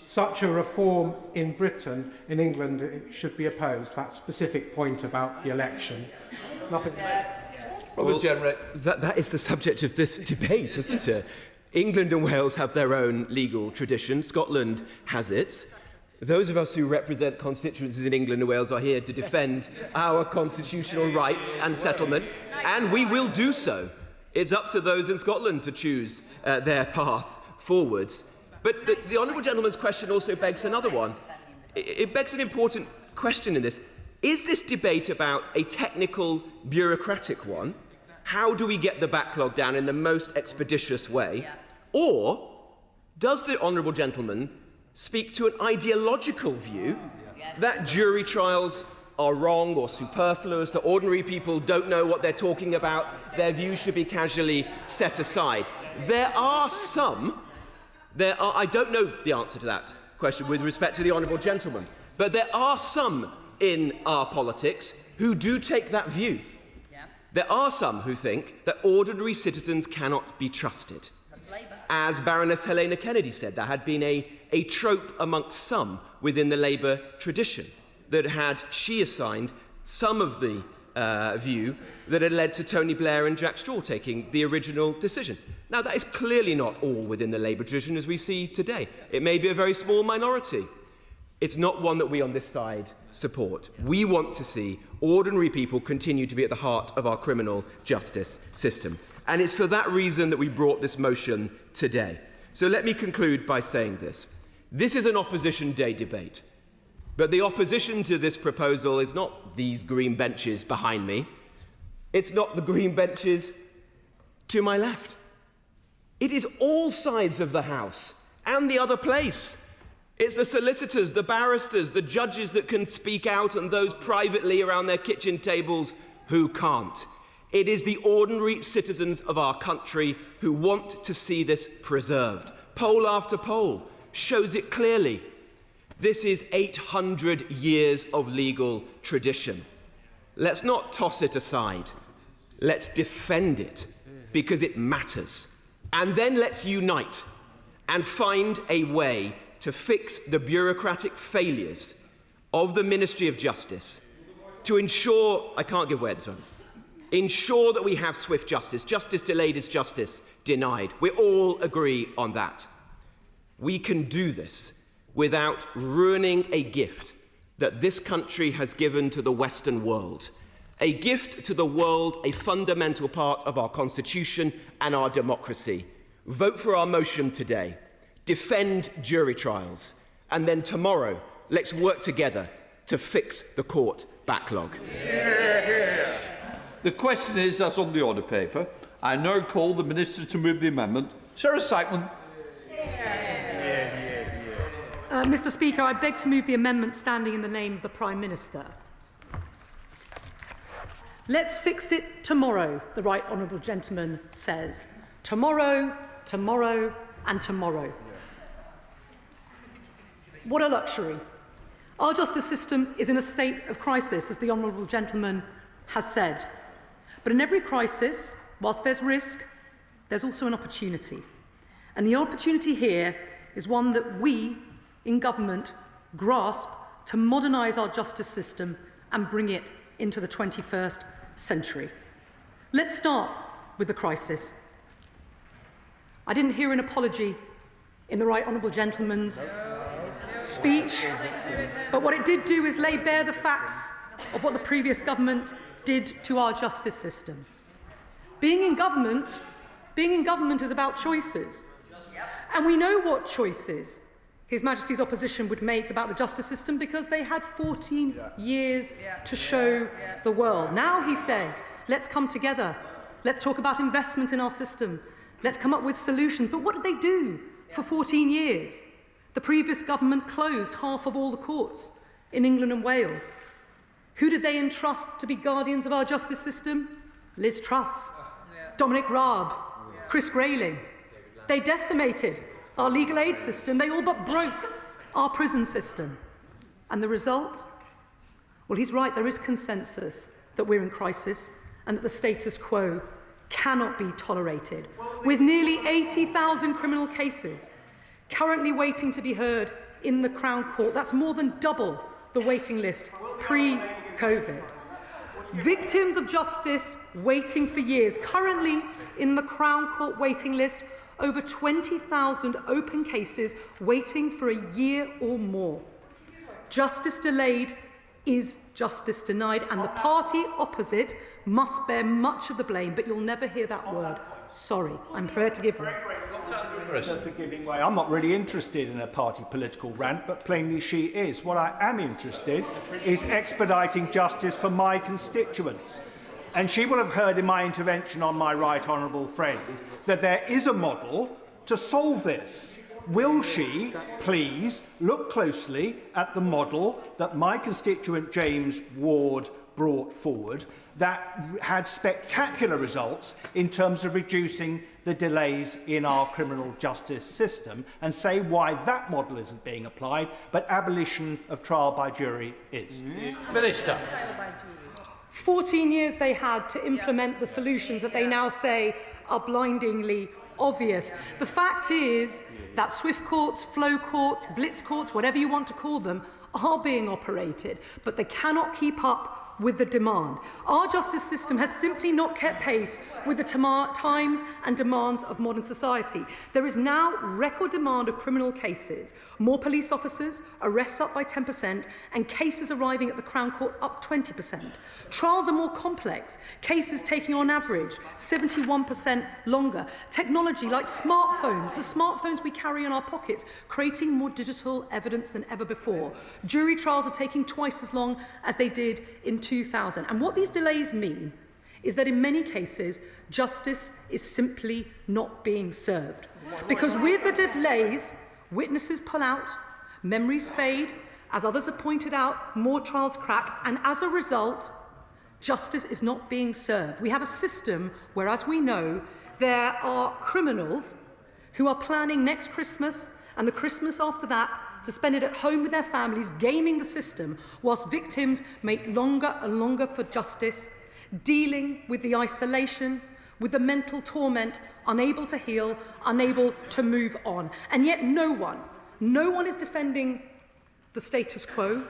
such a reform in Britain, in England, should be opposed? That specific point about the election. Nothing. Well, that is the subject of this debate, isn't it? England and Wales have their own legal tradition. Scotland has its. Those of us who represent constituencies in England and Wales are here to defend our constitutional rights and settlement, and we will do so. It's up to those in Scotland to choose their path forwards. But the honourable gentleman's question also begs another one. It begs an important question in this. Is this debate about a technical, bureaucratic one? How do we get the backlog down in the most expeditious way? Or does the honourable gentleman speak to an ideological view that jury trials are wrong or superfluous, that ordinary people don't know what they're talking about, their views should be casually set aside? I don't know the answer to that question with respect to the honourable gentleman, but there are some in our politics who do take that view. There are some who think that ordinary citizens cannot be trusted. As Baroness Helena Kennedy said, there had been a trope amongst some within the Labour tradition that had she assigned some of the view that had led to Tony Blair and Jack Straw taking the original decision. Now, that is clearly not all within the Labour tradition as we see today. It may be a very small minority. It's not one that we on this side support. We want to see ordinary people continue to be at the heart of our criminal justice system. And it's for that reason that we brought this motion today. So let me conclude by saying this. This is an Opposition Day debate. But the opposition to this proposal is not these green benches behind me. It's not the green benches to my left. It is all sides of the House and the other place. It's the solicitors, the barristers, the judges that can speak out and those privately around their kitchen tables who can't. It is the ordinary citizens of our country who want to see this preserved. Poll after poll shows it clearly. This is 800 years of legal tradition. Let's not toss it aside. Let's defend it because it matters. And then let's unite and find a way to fix the bureaucratic failures of the Ministry of Justice to ensure, I can't give away this one, ensure that we have swift justice. Justice delayed is justice denied. We all agree on that. We can do this without ruining a gift that this country has given to the Western world. A gift to the world, a fundamental part of our Constitution and our democracy. Vote for our motion today. Defend jury trials. And then tomorrow, let's work together to fix the court backlog. The question is, as on the order paper, I now call the Minister to move the amendment. Sarah Sackman. Mr. Speaker, I beg to move the amendment standing in the name of the Prime Minister. Let's fix it tomorrow, the Right Honourable Gentleman says. Tomorrow, tomorrow and tomorrow. What a luxury. Our justice system is in a state of crisis, as the Honourable Gentleman has said. But in every crisis, whilst there's risk, there's also an opportunity. And the opportunity here is one that we, in government, grasp to modernise our justice system and bring it into the 21st century. Let's start with the crisis. I didn't hear an apology in the Right Honourable Gentleman's speech, but what it did do is lay bare the facts of what the previous government did to our justice system. Being in government is about choices. And we know what choices His Majesty's opposition would make about the justice system because they had 14 years to show the world. Now he says, let's come together. Let's talk about investment in our system. Let's come up with solutions. But what did they do for 14 years? The previous government closed half of all the courts in England and Wales. Who did they entrust to be guardians of our justice system? Liz Truss, Dominic Raab, Chris Grayling. They decimated our legal aid system. They all but broke our prison system. And the result? Well, he's right, there is consensus that we're in crisis and that the status quo cannot be tolerated. With nearly 80,000 criminal cases currently waiting to be heard in the Crown Court, that's more than double the waiting list pre-COVID. Victims of justice waiting for years, currently in the Crown Court waiting list, over 20,000 open cases waiting for a year or more. Justice delayed is justice denied, and the party opposite must bear much of the blame, but you'll never hear that word. Sorry, I'm prepared to give way. I'm not really interested in a party political rant, but plainly she is. What I am interested is expediting justice for my constituents. And she will have heard in my intervention on my right honourable friend that there is a model to solve this. Will she please look closely at the model that my constituent James Ward brought forward that had spectacular results in terms of reducing the delays in our criminal justice system, and say why that model isn't being applied, but abolition of trial by jury is. Minister. 14 years they had to implement the solutions that they now say are blindingly obvious. The fact is that swift courts, flow courts, blitz courts, whatever you want to call them, are being operated, but they cannot keep up with the demand. Our justice system has simply not kept pace with the times and demands of modern society. There is now record demand of criminal cases, more police officers, arrests up by 10%, and cases arriving at the Crown Court up 20%. Trials are more complex, cases taking on average 71% longer. Technology like smartphones, the smartphones we carry in our pockets, creating more digital evidence than ever before. Jury trials are taking twice as long as they did in 2000. And what these delays mean is that in many cases, justice is simply not being served. Because with the delays, witnesses pull out, memories fade, as others have pointed out, more trials crack, and as a result, justice is not being served. We have a system where, as we know, there are criminals who are planning next Christmas and the Christmas after that to spend it at home with their families, gaming the system, whilst victims make longer and longer for justice, dealing with the isolation, with the mental torment, unable to heal, unable to move on. And yet no one is defending the status quo,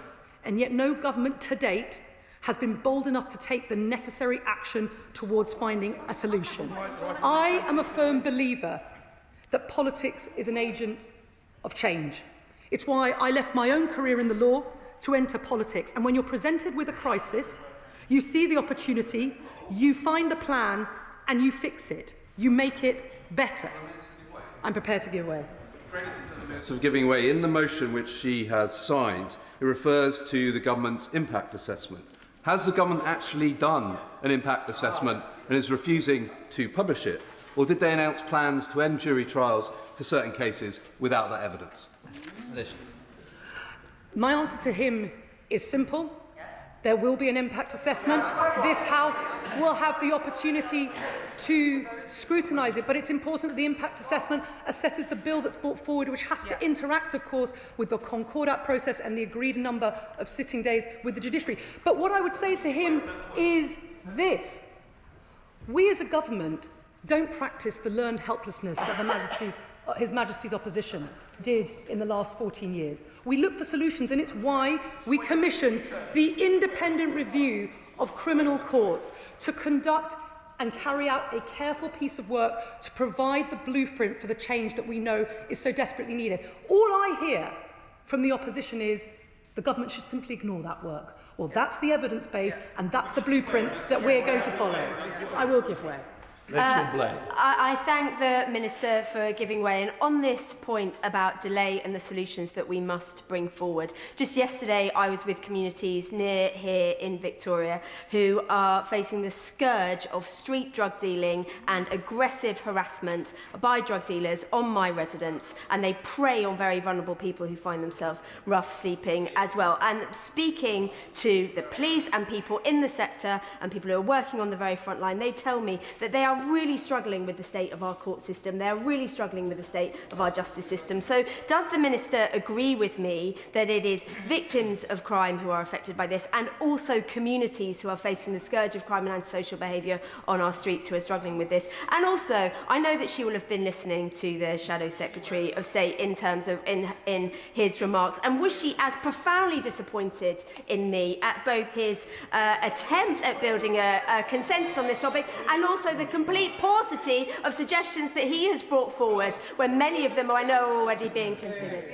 and yet no government to date has been bold enough to take the necessary action towards finding a solution. I am a firm believer that politics is an agent of change. It's why I left my own career in the law to enter politics. And when you're presented with a crisis, you see the opportunity, you find the plan, and you fix it. You make it better. I'm prepared to give way. Of giving way. In the motion which she has signed, it refers to the government's impact assessment. Has the government actually done an impact assessment and is refusing to publish it? Or did they announce plans to end jury trials for certain cases without that evidence? My answer to him is simple. There will be an impact assessment. This House will have the opportunity to scrutinise it, but it's important that the impact assessment assesses the bill that's brought forward, which has to interact, of course, with the concordat process and the agreed number of sitting days with the judiciary. But what I would say to him is this. We as a government don't practice the learned helplessness that His Majesty's opposition did in the last 14 years. We look for solutions, and it's why we commissioned the independent review of criminal courts to conduct and carry out a careful piece of work to provide the blueprint for the change that we know is so desperately needed. All I hear from the opposition is the government should simply ignore that work. Well, that's the evidence base, and that's the blueprint that we're going to follow. I will give way. I thank the Minister for giving way. And on this point about delay and the solutions that we must bring forward, just yesterday I was with communities near here in Victoria who are facing the scourge of street drug dealing and aggressive harassment by drug dealers on my residents, and they prey on very vulnerable people who find themselves rough sleeping as well. And speaking to the police and people in the sector and people who are working on the very front line, they tell me that they are really struggling with the state of our court system. They're really struggling with the state of our justice system. So does the Minister agree with me that it is victims of crime who are affected by this, and also communities who are facing the scourge of crime and antisocial behaviour on our streets who are struggling with this? And also, I know that she will have been listening to the Shadow Secretary of State in terms of in his remarks, and was she as profoundly disappointed in me at both his attempt at building a consensus on this topic and also the complete paucity of suggestions that he has brought forward, when many of them I know are already being considered?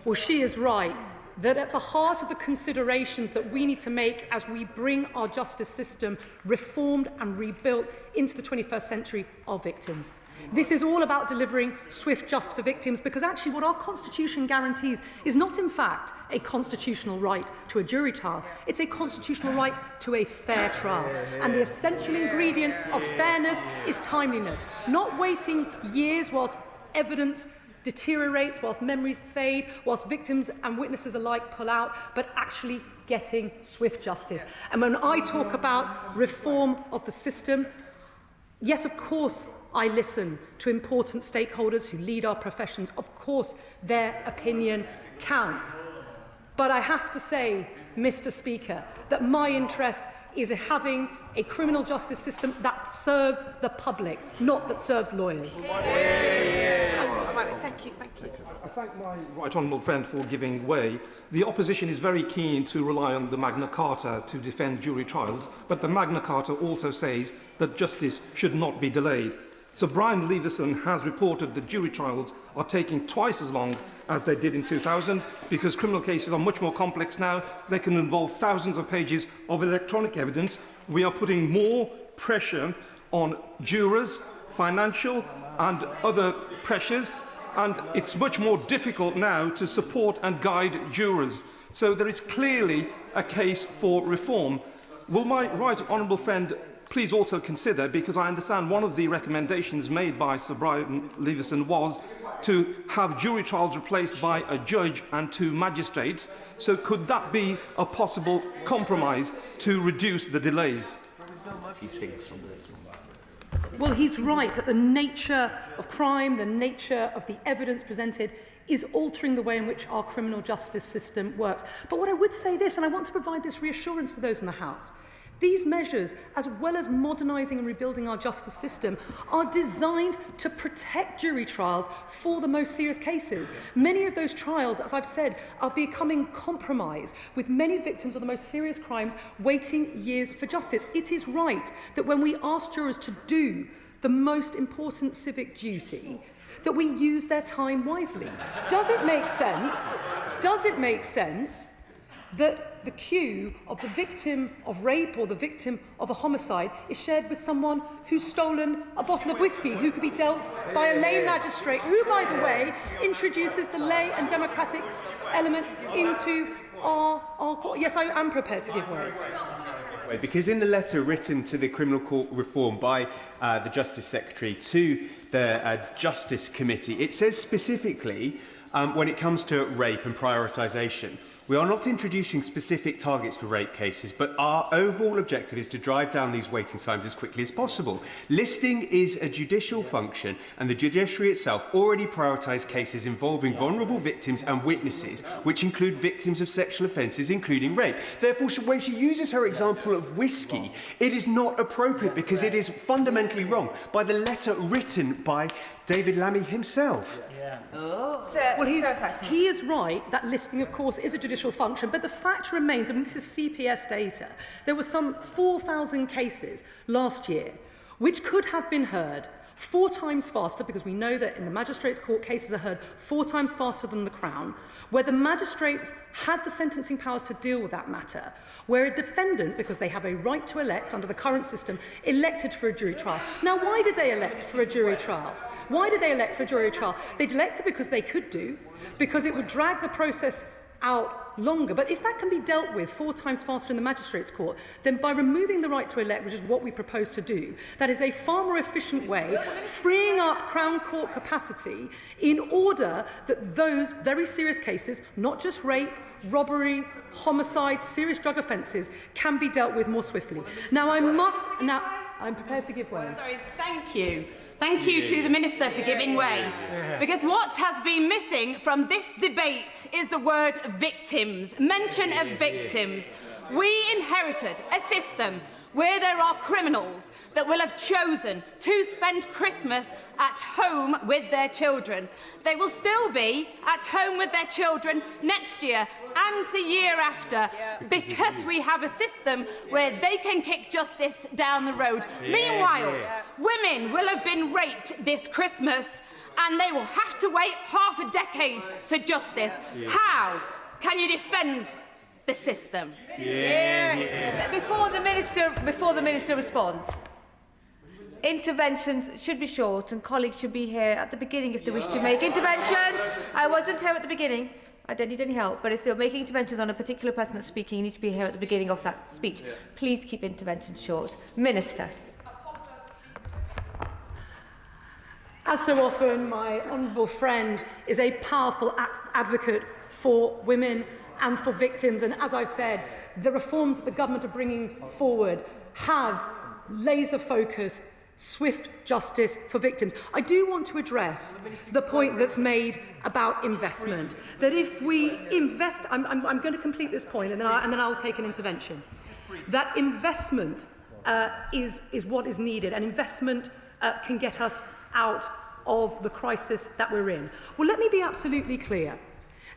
Well, she is right that at the heart of the considerations that we need to make as we bring our justice system reformed and rebuilt into the 21st century are victims. This is all about delivering swift justice for victims, because actually what our Constitution guarantees is not in fact a constitutional right to a jury trial, it's a constitutional right to a fair trial. And the essential ingredient of fairness is timeliness, not waiting years whilst evidence deteriorates, whilst memories fade, whilst victims and witnesses alike pull out, but actually getting swift justice. And when I talk about reform of the system, yes, of course, I listen to important stakeholders who lead our professions. Of course, their opinion counts. But I have to say, Mr. Speaker, that my interest is in having a criminal justice system that serves the public, not that serves lawyers. Thank you. I thank my right honourable friend for giving way. The opposition is very keen to rely on the Magna Carta to defend jury trials, but the Magna Carta also says that justice should not be delayed. So Brian Leveson has reported that jury trials are taking twice as long as they did in 2000 because criminal cases are much more complex now. They can involve thousands of pages of electronic evidence. We are putting more pressure on jurors, financial and other pressures, and it's much more difficult now to support and guide jurors. So there is clearly a case for reform. Will my right honourable friend please also consider, because I understand one of the recommendations made by Sir Brian Leveson was to have jury trials replaced by a judge and 2 magistrates. So could that be a possible compromise to reduce the delays? Well, he's right that the nature of crime, the nature of the evidence presented is altering the way in which our criminal justice system works. But what I would say this, and I want to provide this reassurance to those in the House, these measures, as well as modernising and rebuilding our justice system, are designed to protect jury trials for the most serious cases. Many of those trials, as I've said, are becoming compromised, with many victims of the most serious crimes waiting years for justice. It is right that when we ask jurors to do the most important civic duty, that we use their time wisely. Does it make sense? Does it make sense that the queue of the victim of rape or the victim of a homicide is shared with someone who's stolen a bottle of whiskey, who could be dealt by a lay magistrate, who, by the way, introduces the lay and democratic element into our court? Yes, I am prepared to give way. Because in the letter written to the Criminal Court Reform by the Justice Secretary to the Justice Committee, it says specifically when it comes to rape and prioritisation, we are not introducing specific targets for rape cases, but our overall objective is to drive down these waiting times as quickly as possible. Listing is a judicial function, and the judiciary itself already prioritised cases involving vulnerable victims and witnesses, which include victims of sexual offences, including rape. Therefore, when she uses her example of whiskey, it is not appropriate because it is fundamentally wrong by the letter written by David Lammy himself. Well, he is right that listing, of course, is a judicial function, but the fact remains, and this is CPS data, there were some 4,000 cases last year which could have been heard 4 times faster, because we know that in the magistrates' court cases are heard 4 times faster than the Crown, where the magistrates had the sentencing powers to deal with that matter, where a defendant, because they have a right to elect under the current system, elected for a jury trial. Now, why did they elect for a jury trial? Why did they elect for a jury trial? They elected because they could do, because it would drag the process out longer. But if that can be dealt with 4 times faster in the magistrates' court, then by removing the right to elect, which is what we propose to do, that is a far more efficient way, freeing up Crown Court capacity in order that those very serious cases, not just rape, robbery, homicide, serious drug offences, can be dealt with more swiftly. Now, I'm prepared to give way. Sorry, thank you. Thank you to the Minister for giving way. Because what has been missing from this debate is the word victims, mention of victims. We inherited a system where there are criminals that will have chosen to spend Christmas at home with their children. They will still be at home with their children next year and the year after, because we have a system where they can kick justice down the road. Meanwhile, women will have been raped this Christmas and they will have to wait half a decade for justice. How can you defend the system? Before the minister responds, interventions should be short, and colleagues should be here at the beginning if they wish to make interventions. I wasn't here at the beginning. I don't need any help, but if you're making interventions on a particular person that's speaking, you need to be here at the beginning of that speech. Please keep interventions short. Minister. As so often, my honourable friend is a powerful advocate for women and for victims, and as I've said, the reforms that the government are bringing forward have laser-focused, swift justice for victims. I do want to address the point that's made about investment, that if we invest, I'm going to complete this point and then I'll take an intervention, that investment is what is needed, and investment can get us out of the crisis that we're in. Well, let me be absolutely clear.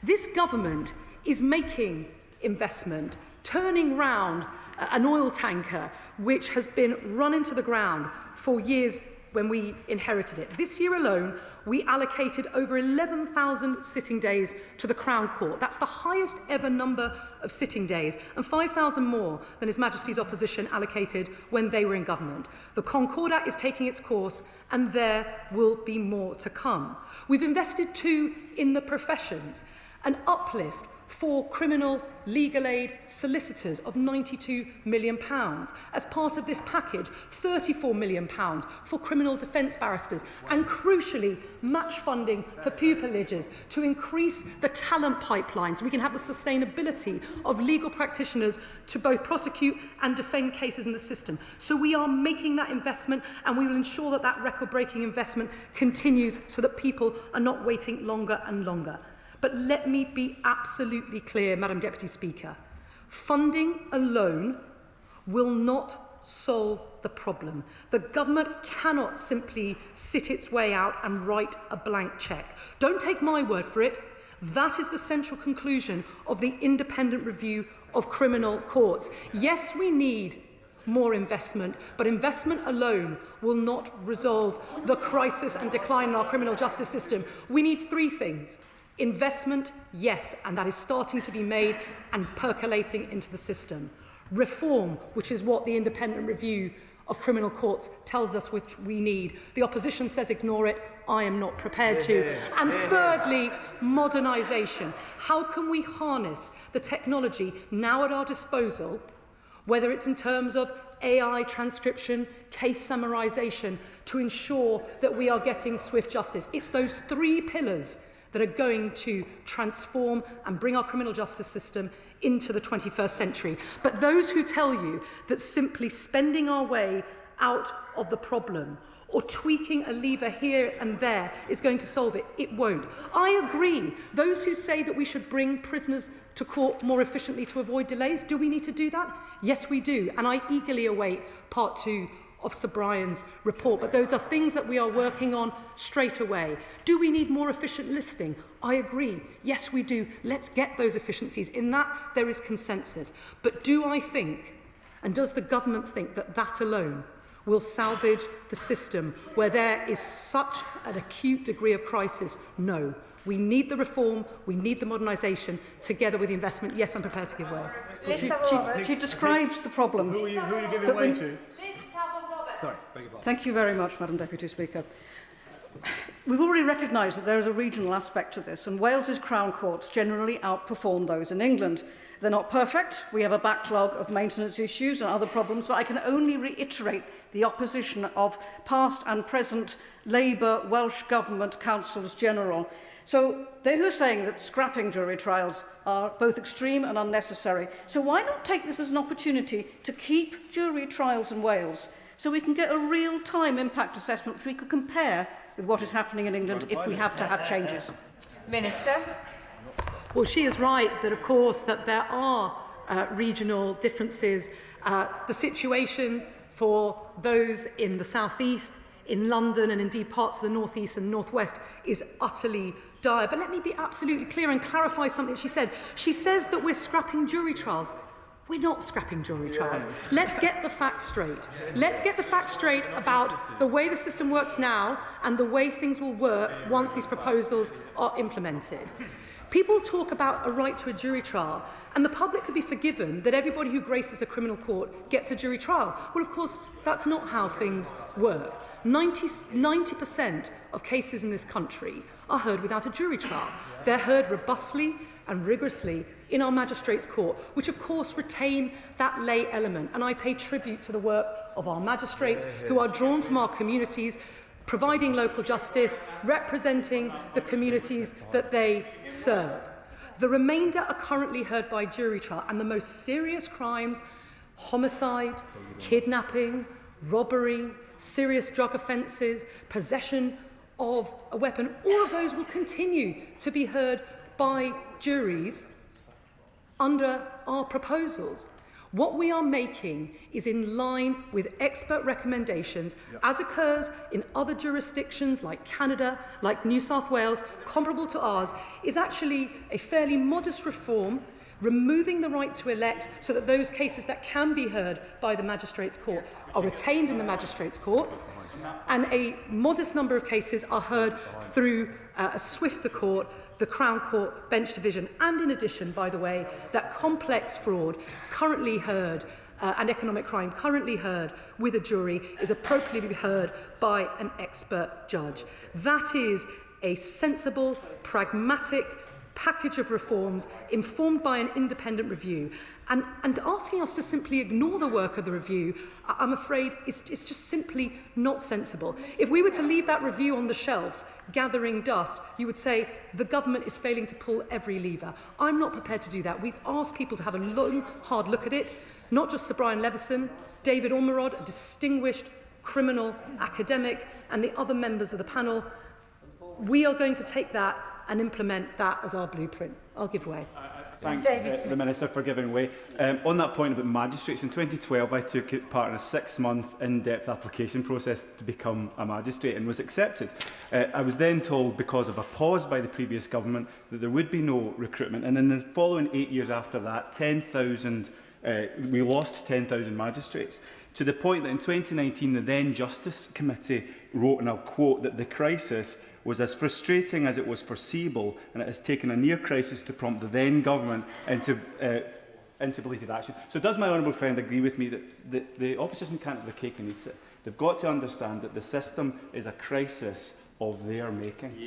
This government is making investment, turning round an oil tanker which has been run into the ground for years when we inherited it. This year alone, we allocated over 11,000 sitting days to the Crown Court. That's the highest ever number of sitting days, and 5,000 more than His Majesty's opposition allocated when they were in government. The Concordat is taking its course, and there will be more to come. We've invested too in the professions, an uplift for criminal legal aid solicitors of £92 million. As part of this package, £34 million for criminal defence barristers, and crucially, match funding for pupillagers to increase the talent pipeline so we can have the sustainability of legal practitioners to both prosecute and defend cases in the system. So we are making that investment, and we will ensure that that record-breaking investment continues so that people are not waiting longer and longer. But let me be absolutely clear, Madam Deputy Speaker. Funding alone will not solve the problem. The government cannot simply sit its way out and write a blank cheque. Don't take my word for it. That is the central conclusion of the independent review of criminal courts. Yes, we need more investment, but investment alone will not resolve the crisis and decline in our criminal justice system. We need three things. Investment, yes, and that is starting to be made and percolating into the system. Reform, which is what the independent review of criminal courts tells us which we need. The opposition says ignore it. I am not prepared to. And thirdly, modernisation. How can we harness the technology now at our disposal, whether it's in terms of AI transcription, case summarisation, to ensure that we are getting swift justice? It's those three pillars that are going to transform and bring our criminal justice system into the 21st century. But those who tell you that simply spending our way out of the problem or tweaking a lever here and there is going to solve it, it won't. I agree. Those who say that we should bring prisoners to court more efficiently to avoid delays, do we need to do that? Yes, we do. And I eagerly await part 2 of Sir Brian's report, but those are things that we are working on straight away. Do we need more efficient listing? I agree. Yes, we do. Let's get those efficiencies. In that, there is consensus. But do I think, and does the government think, that that alone will salvage the system where there is such an acute degree of crisis? No. We need the reform, we need the modernisation, together with the investment. Yes, I'm prepared to give way. She describes the problem. Who are you giving way to? Sorry. Thank you very much, Madam Deputy Speaker. We've already recognised that there is a regional aspect to this, and Wales's Crown Courts generally outperform those in England. They're not perfect. We have a backlog of maintenance issues and other problems, but I can only reiterate the opposition of past and present Labour Welsh Government Councils General. So they're saying that scrapping jury trials are both extreme and unnecessary. So why not take this as an opportunity to keep jury trials in Wales, so we can get a real-time impact assessment which we could compare with what is happening in England if we have to have changes? Minister. Well, she is right that, of course, that there are regional differences. The situation for those in the South East, in London, and indeed parts of the North East and North West is utterly dire. But let me be absolutely clear and clarify something she said. She says that we're scrapping jury trials. We're not scrapping jury trials. Let's get the facts straight. Let's get the facts straight about the way the system works now and the way things will work once these proposals are implemented. People talk about a right to a jury trial, and the public could be forgiven that everybody who graces a criminal court gets a jury trial. Well, of course, that's not how things work. 90% of cases in this country are heard without a jury trial. They're heard robustly and rigorously in our magistrates' court, which of course retain that lay element. And I pay tribute to the work of our magistrates who are drawn from our communities, providing local justice, representing the communities that they serve. The remainder are currently heard by jury trial, and the most serious crimes, homicide, kidnapping, robbery, serious drug offences, possession of a weapon, all of those will continue to be heard by juries under our proposals. What we are making is in line with expert recommendations, as occurs in other jurisdictions like Canada, like New South Wales, comparable to ours, is actually a fairly modest reform, removing the right to elect so that those cases that can be heard by the Magistrates' Court are retained in the Magistrates' Court, and a modest number of cases are heard through a swifter court, the Crown Court Bench Division, and in addition, by the way, that complex fraud currently heard and economic crime currently heard with a jury is appropriately heard by an expert judge. That is a sensible, pragmatic package of reforms informed by an independent review. And asking us to simply ignore the work of the review, I'm afraid, is just simply not sensible. If we were to leave that review on the shelf, gathering dust, you would say the government is failing to pull every lever. I'm not prepared to do that. We've asked people to have a long, hard look at it, not just Sir Brian Leveson, David Ormerod, a distinguished criminal academic, and the other members of the panel. We are going to take that and implement that as our blueprint. I'll give way. Thanks, the Minister, for giving way. On that point about magistrates, in 2012 I took part in a 6-month in-depth application process to become a magistrate and was accepted. I was then told, because of a pause by the previous government, that there would be no recruitment, and in the following 8 years after that, we lost 10,000 magistrates, to the point that in 2019 the then Justice Committee wrote, and I'll quote, that the crisis was as frustrating as it was foreseeable, and it has taken a near crisis to prompt the then government into belated action. So does my honourable friend agree with me that the opposition can't have the cake and eat it? They've got to understand that the system is a crisis of their making.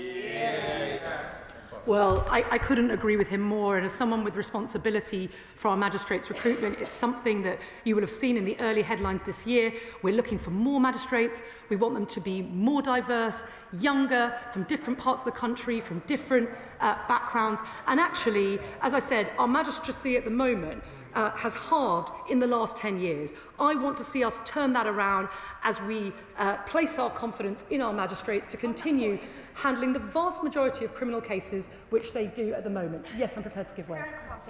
Well, I couldn't agree with him more, and as someone with responsibility for our magistrates' recruitment, it's something that you will have seen in the early headlines this year. We're looking for more magistrates. We want them to be more diverse, younger, from different parts of the country, from different backgrounds. And actually, as I said, our magistracy at the moment has halved in the last 10 years. I want to see us turn that around as we place our confidence in our magistrates to continue handling the vast majority of criminal cases which they do at the moment. Yes, I'm prepared to give way.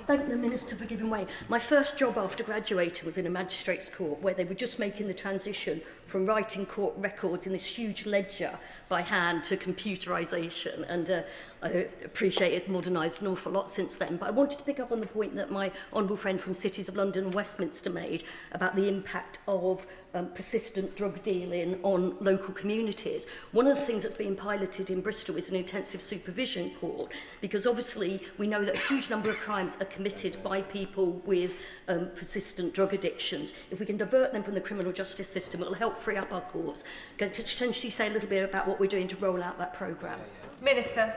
Thank the Minister for giving way. My first job after graduating was in a magistrates' court where they were just making the transition from writing court records in this huge ledger by hand to computerisation, and I appreciate it's modernised an awful lot since then. But I wanted to pick up on the point that my honourable friend from Cities of London and Westminster made about the impact of persistent drug dealing on local communities. One of the things that's being piloted in Bristol is an intensive supervision court, because obviously we know that a huge number of crimes are committed by people with persistent drug addictions. If we can divert them from the criminal justice system, it will help free up our courts. Could you potentially say a little bit about what we're doing to roll out that programme? Minister.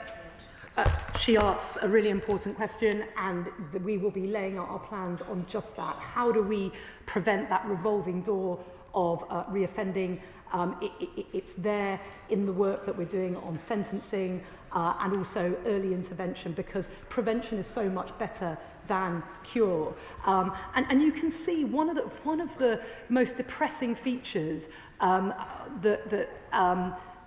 She asks a really important question, and we will be laying out our plans on just that. How do we prevent that revolving door of reoffending? It's there in the work that we're doing on sentencing and also early intervention, because prevention is so much better than cure. And you can see one of the most depressing features that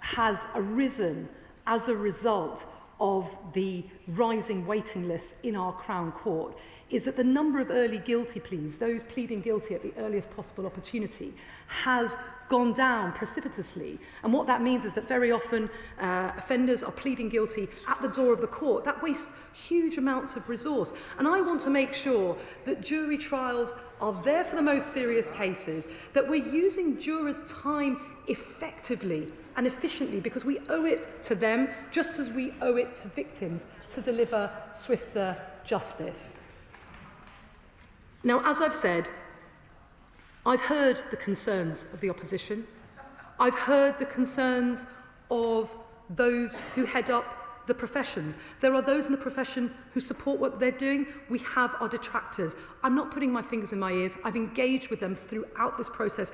has arisen as a result of the rising waiting lists in our Crown Court is that the number of early guilty pleas, those pleading guilty at the earliest possible opportunity, has gone down precipitously. And what that means is that very often offenders are pleading guilty at the door of the court. That wastes huge amounts of resource. And I want to make sure that jury trials are there for the most serious cases, that we're using jurors' time effectively and efficiently, because we owe it to them, just as we owe it to victims, to deliver swifter justice. Now, as I've said, I've heard the concerns of the opposition. I've heard the concerns of those who head up the professions. There are those in the profession who support what they're doing. We have our detractors. I'm not putting my fingers in my ears. I've engaged with them throughout this process,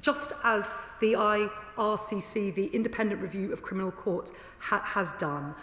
just as the IRCC, the Independent Review of Criminal Courts, has done.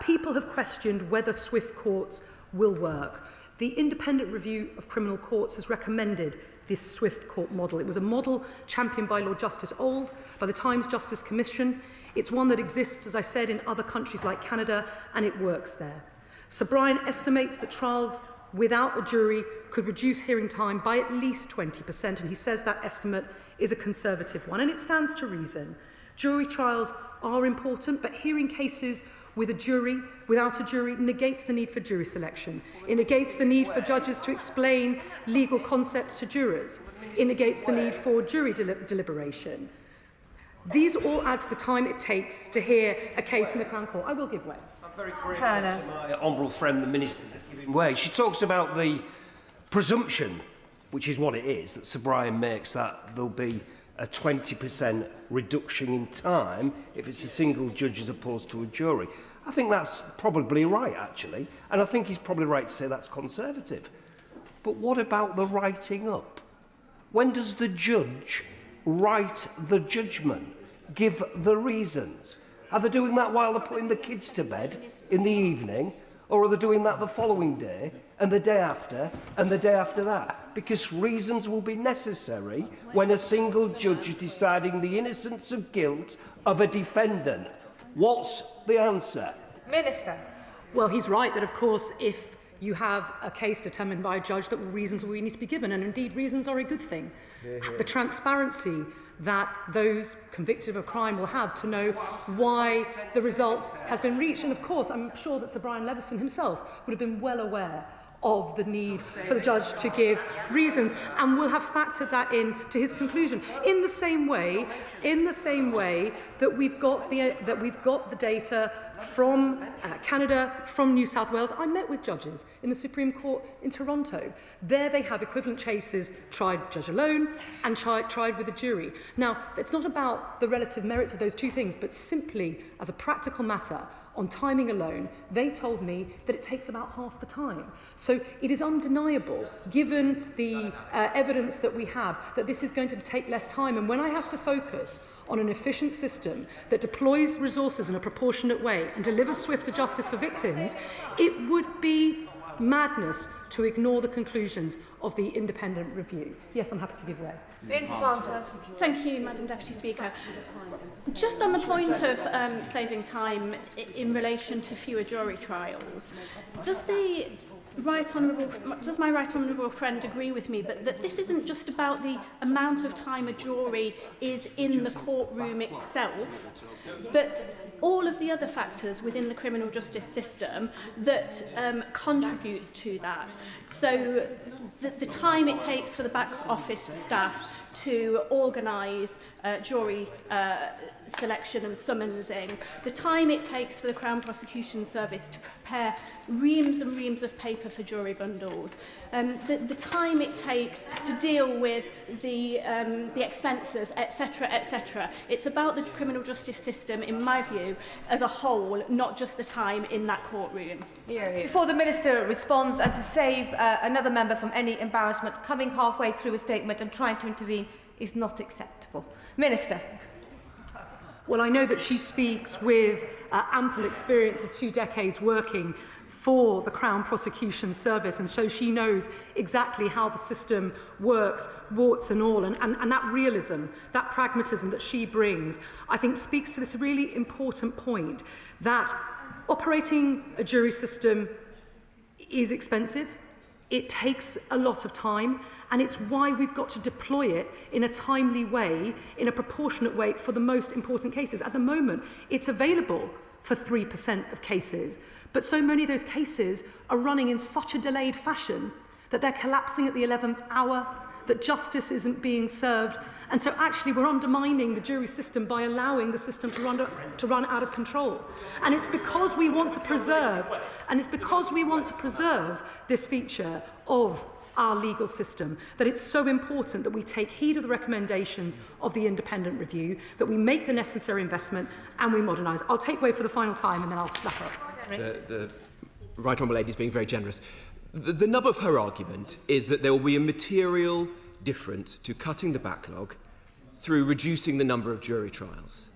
People have questioned whether swift courts will work. The Independent Review of Criminal Courts has recommended this swift court model. It was a model championed by Lord Justice Auld, by the Times Justice Commission. It's one that exists, as I said, in other countries like Canada, and it works there. Sir Brian estimates that trials without a jury could reduce hearing time by at least 20%, and he says that estimate is a conservative one, and it stands to reason. Jury trials are important, but hearing cases with a jury, without a jury, negates the need for jury selection. It negates the need for judges to explain legal concepts to jurors. It negates the need for jury deliberation. These all add to the time it takes to hear a case in the Crown Court. I will give way. I'm very grateful to my honourable friend, the Minister, for giving way. She talks about the presumption, which is what it is, that Sir Brian makes, that there'll be a 20% reduction in time if it's a single judge as opposed to a jury. I think that's probably right, actually, and I think he's probably right to say that's conservative. But what about the writing up? When does the judge write the judgment, give the reasons? Are they doing that while they're putting the kids to bed in the evening, or are they doing that the following day, and the day after, and the day after that? Because reasons will be necessary when a single judge is deciding the innocence of guilt of a defendant. What's the answer? Minister. Well, he's right that, of course, if you have a case determined by a judge, that reasons will need to be given, and indeed reasons are a good thing. The transparency that those convicted of a crime will have to know why the result has been reached. And of course, I'm sure that Sir Brian Leveson himself would have been well aware of the need for the judge to give reasons, and will have factored that in to his conclusion. In the same way that we've got the data from Canada, from New South Wales. I met with judges in the Supreme Court in Toronto. There they have equivalent cases tried judge alone and tried with a jury. Now, it's not about the relative merits of those two things, but simply as a practical matter, on timing alone, they told me that it takes about half the time. So it is undeniable, given the evidence that we have, that this is going to take less time. And when I have to focus on an efficient system that deploys resources in a proportionate way and delivers swifter justice for victims, it would be madness to ignore the conclusions of the independent review. Yes, I'm happy to give way. Thank you, Madam Deputy Speaker. Just on the point of saving time in relation to fewer jury trials, does my right honourable friend agree with me that this isn't just about the amount of time a jury is in the courtroom itself, but all of the other factors within the criminal justice system that contributes to that? So the time it takes for the back office staff to organise jury selection and summonsing, the time it takes for the Crown Prosecution Service to prepare reams and reams of paper for jury bundles, the time it takes to deal with the expenses, etc., etc. It's about the criminal justice system, in my view, as a whole, not just the time in that courtroom. Before the Minister responds, and to save another member from any embarrassment, coming halfway through a statement and trying to intervene is not acceptable. Minister. Well, I know that she speaks with ample experience of 2 decades working for the Crown Prosecution Service, and so she knows exactly how the system works, warts and all, and that realism, that pragmatism that she brings, I think speaks to this really important point that operating a jury system is expensive, it takes a lot of time, and it's why we've got to deploy it in a timely way, in a proportionate way for the most important cases. At the moment, it's available for 3% of cases, but so many of those cases are running in such a delayed fashion that they're collapsing at the 11th hour, that justice isn't being served, and so actually we're undermining the jury system by allowing the system to run out of control. And it's because we want to preserve, this feature of our legal system, that it's so important that we take heed of the recommendations of the independent review, that we make the necessary investment and we modernise. I'll take away for the final time and then I'll wrap up. The Right Honourable Lady is being very generous. The nub of her argument is that there will be a material difference to cutting the backlog through reducing the number of jury trials.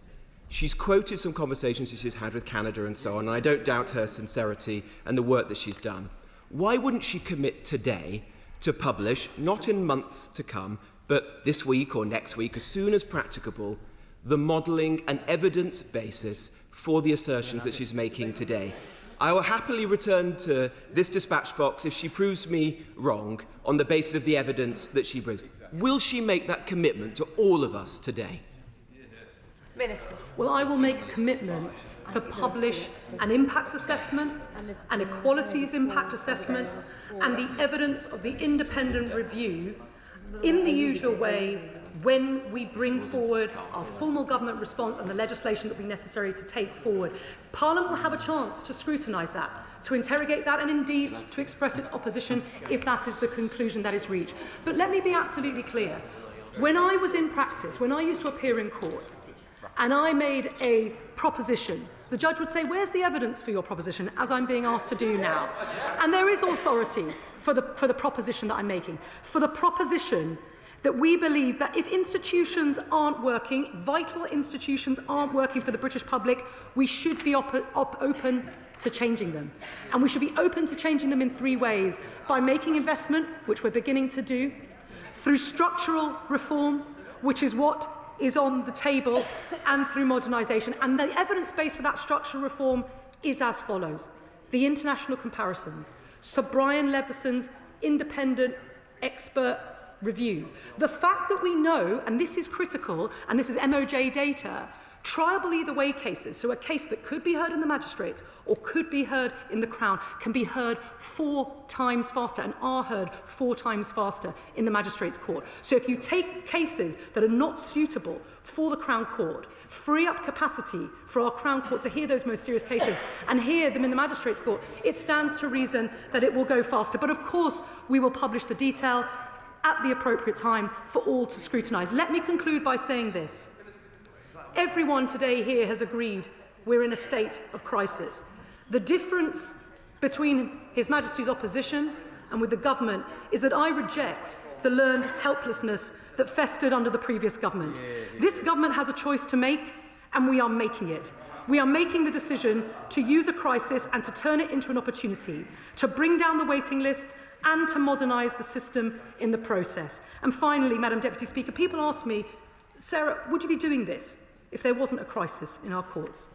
She's quoted some conversations that she's had with Canada and so on, and I don't doubt her sincerity and the work that she's done. Why wouldn't she commit today to publish, not in months to come, but this week or next week, as soon as practicable, the modelling and evidence basis for the assertions that she's making today? I will happily return to this dispatch box if she proves me wrong on the basis of the evidence that she brings. Will she make that commitment to all of us today? Minister. Well, I will make a commitment to publish an impact assessment, an equalities impact assessment, and the evidence of the independent review in the usual way when we bring forward our formal government response and the legislation that will be necessary to take forward. Parliament will have a chance to scrutinise that, to interrogate that, and indeed to express its opposition if that is the conclusion that is reached. But let me be absolutely clear. When I was in practice, when I used to appear in court, and I made a proposition, the judge would say, where's the evidence for your proposition, as I'm being asked to do now? And there is authority for the proposition that I'm making, for the proposition that we believe that if institutions aren't working, vital institutions aren't working for the British public, we should be open to changing them. And we should be open to changing them in three ways: by making investment, which we're beginning to do, through structural reform, which is what is on the table, and through modernisation. And the evidence base for that structural reform is as follows. The international comparisons, Sir Brian Levison's independent expert review. The fact that we know, and this is critical, and this is MOJ data, triable either way cases, so a case that could be heard in the magistrates or could be heard in the Crown, can be heard 4 times faster and are heard 4 times faster in the magistrates' court. So if you take cases that are not suitable for the Crown Court, free up capacity for our Crown Court to hear those most serious cases and hear them in the magistrates' court, it stands to reason that it will go faster. But of course, we will publish the detail at the appropriate time for all to scrutinise. Let me conclude by saying this. Everyone today here has agreed we're in a state of crisis. The difference between His Majesty's opposition and with the government is that I reject the learned helplessness that festered under the previous government. This government has a choice to make, and we are making it. We are making the decision to use a crisis and to turn it into an opportunity, to bring down the waiting list and to modernise the system in the process. And finally, Madam Deputy Speaker, people ask me, Sarah, would you be doing this if there wasn't a crisis in our courts?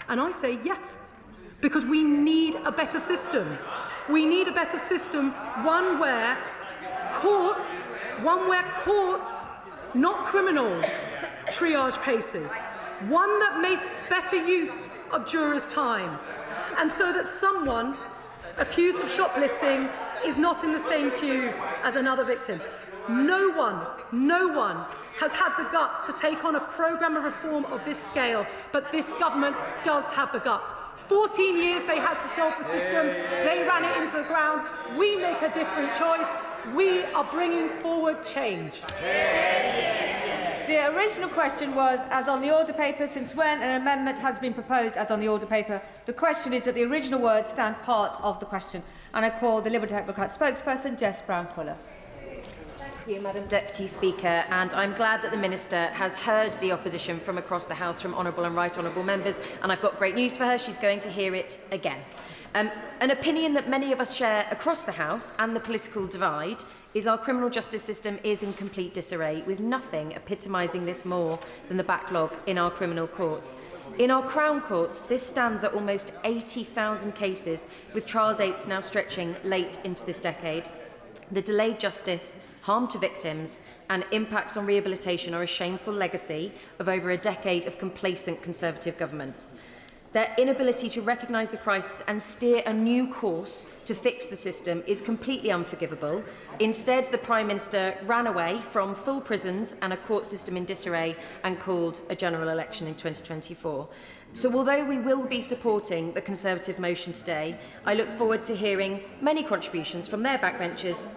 And I say yes, because we need a better system. We need a better system, one where courts, not criminals, triage cases, one that makes better use of jurors' time, and so that someone accused of shoplifting is not in the same queue as another victim. No one has had the guts to take on a programme of reform of this scale, but this government does have the guts. 14 years they had to solve the system, they ran it into the ground. We make a different choice. We are bringing forward change. The original question was, as on the order paper, since when an amendment has been proposed as on the order paper. The question is that the original words stand part of the question. And I call the Liberal Democrat spokesperson, Jess Brown-Fuller. Thank you, Madam Deputy Speaker, and I'm glad that the Minister has heard the opposition from across the House, from Honourable and Right Honourable members, and I've got great news for her. She's going to hear it again. An opinion that many of us share across the House and the political divide is our criminal justice system is in complete disarray, with nothing epitomising this more than the backlog in our criminal courts. In our Crown Courts, this stands at almost 80,000 cases, with trial dates now stretching late into this decade. The delayed justice, harm to victims and impacts on rehabilitation are a shameful legacy of over a decade of complacent Conservative governments. Their inability to recognise the crisis and steer a new course to fix the system is completely unforgivable. Instead, the Prime Minister ran away from full prisons and a court system in disarray and called a general election in 2024. So although we will be supporting the Conservative motion today, I look forward to hearing many contributions from their backbenchers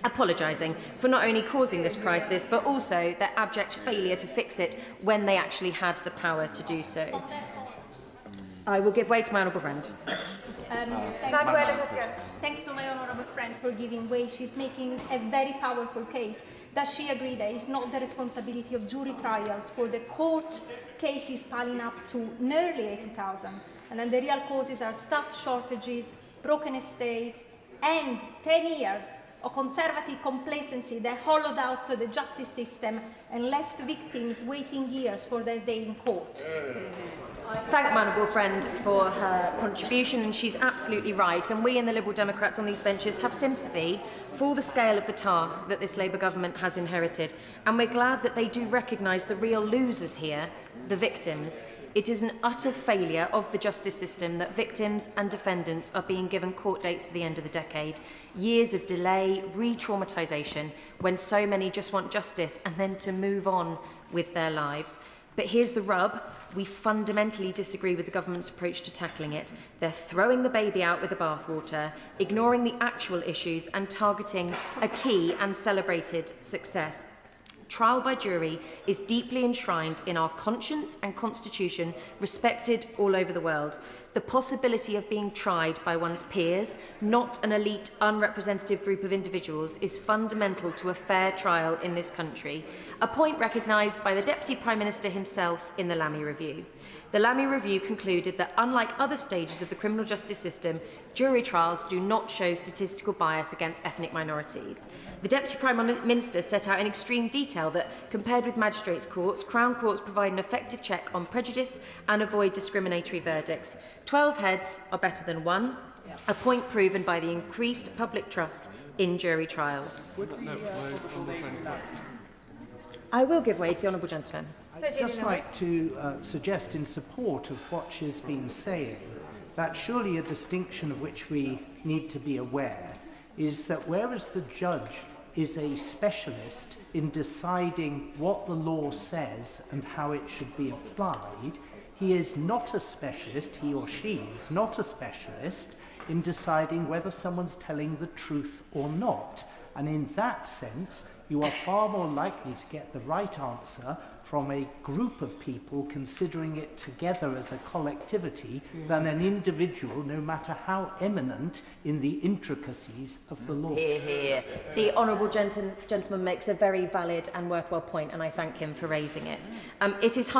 apologising for not only causing this crisis, but also their abject failure to fix it when they actually had the power to do so. I will give way to my honourable friend. Thanks to my honourable friend for giving way. She's making a very powerful case. Does she agree that it's not the responsibility of jury trials for the court cases piling up to nearly 80,000? And then the real causes are staff shortages, broken estates, and 10 years of conservative complacency that hollowed out the justice system and left victims waiting years for their day in court. I thank my honourable friend for her contribution, and she's absolutely right. And we in the Liberal Democrats on these benches have sympathy for the scale of the task that this Labour government has inherited. And we're glad that they do recognise the real losers here, the victims. It is an utter failure of the justice system that victims and defendants are being given court dates for the end of the decade. Years of delay, re-traumatisation, when so many just want justice and then to move on with their lives. But here's the rub. We fundamentally disagree with the government's approach to tackling it. They're throwing the baby out with the bathwater, ignoring the actual issues and targeting a key and celebrated success. Trial by jury is deeply enshrined in our conscience and constitution, respected all over the world. The possibility of being tried by one's peers, not an elite, unrepresentative group of individuals, is fundamental to a fair trial in this country, a point recognised by the Deputy Prime Minister himself in the Lamy Review. The Lamy Review concluded that, unlike other stages of the criminal justice system, jury trials do not show statistical bias against ethnic minorities. The Deputy Prime Minister set out in extreme detail that, compared with magistrates' courts, Crown courts provide an effective check on prejudice and avoid discriminatory verdicts. 12 heads are better than 1, a point proven by the increased public trust in jury trials. I will give way to the honourable gentleman. I'd just like to suggest, in support of what she's been saying, that surely a distinction of which we need to be aware is that whereas the judge is a specialist in deciding what the law says and how it should be applied, he is not a specialist, he or she is not a specialist in deciding whether someone's telling the truth or not. And in that sense, you are far more likely to get the right answer from a group of people considering it together as a collectivity than an individual, no matter how eminent in the intricacies of the law. Hear, hear. The honourable gentleman makes a very valid and worthwhile point, and I thank him for raising it. It is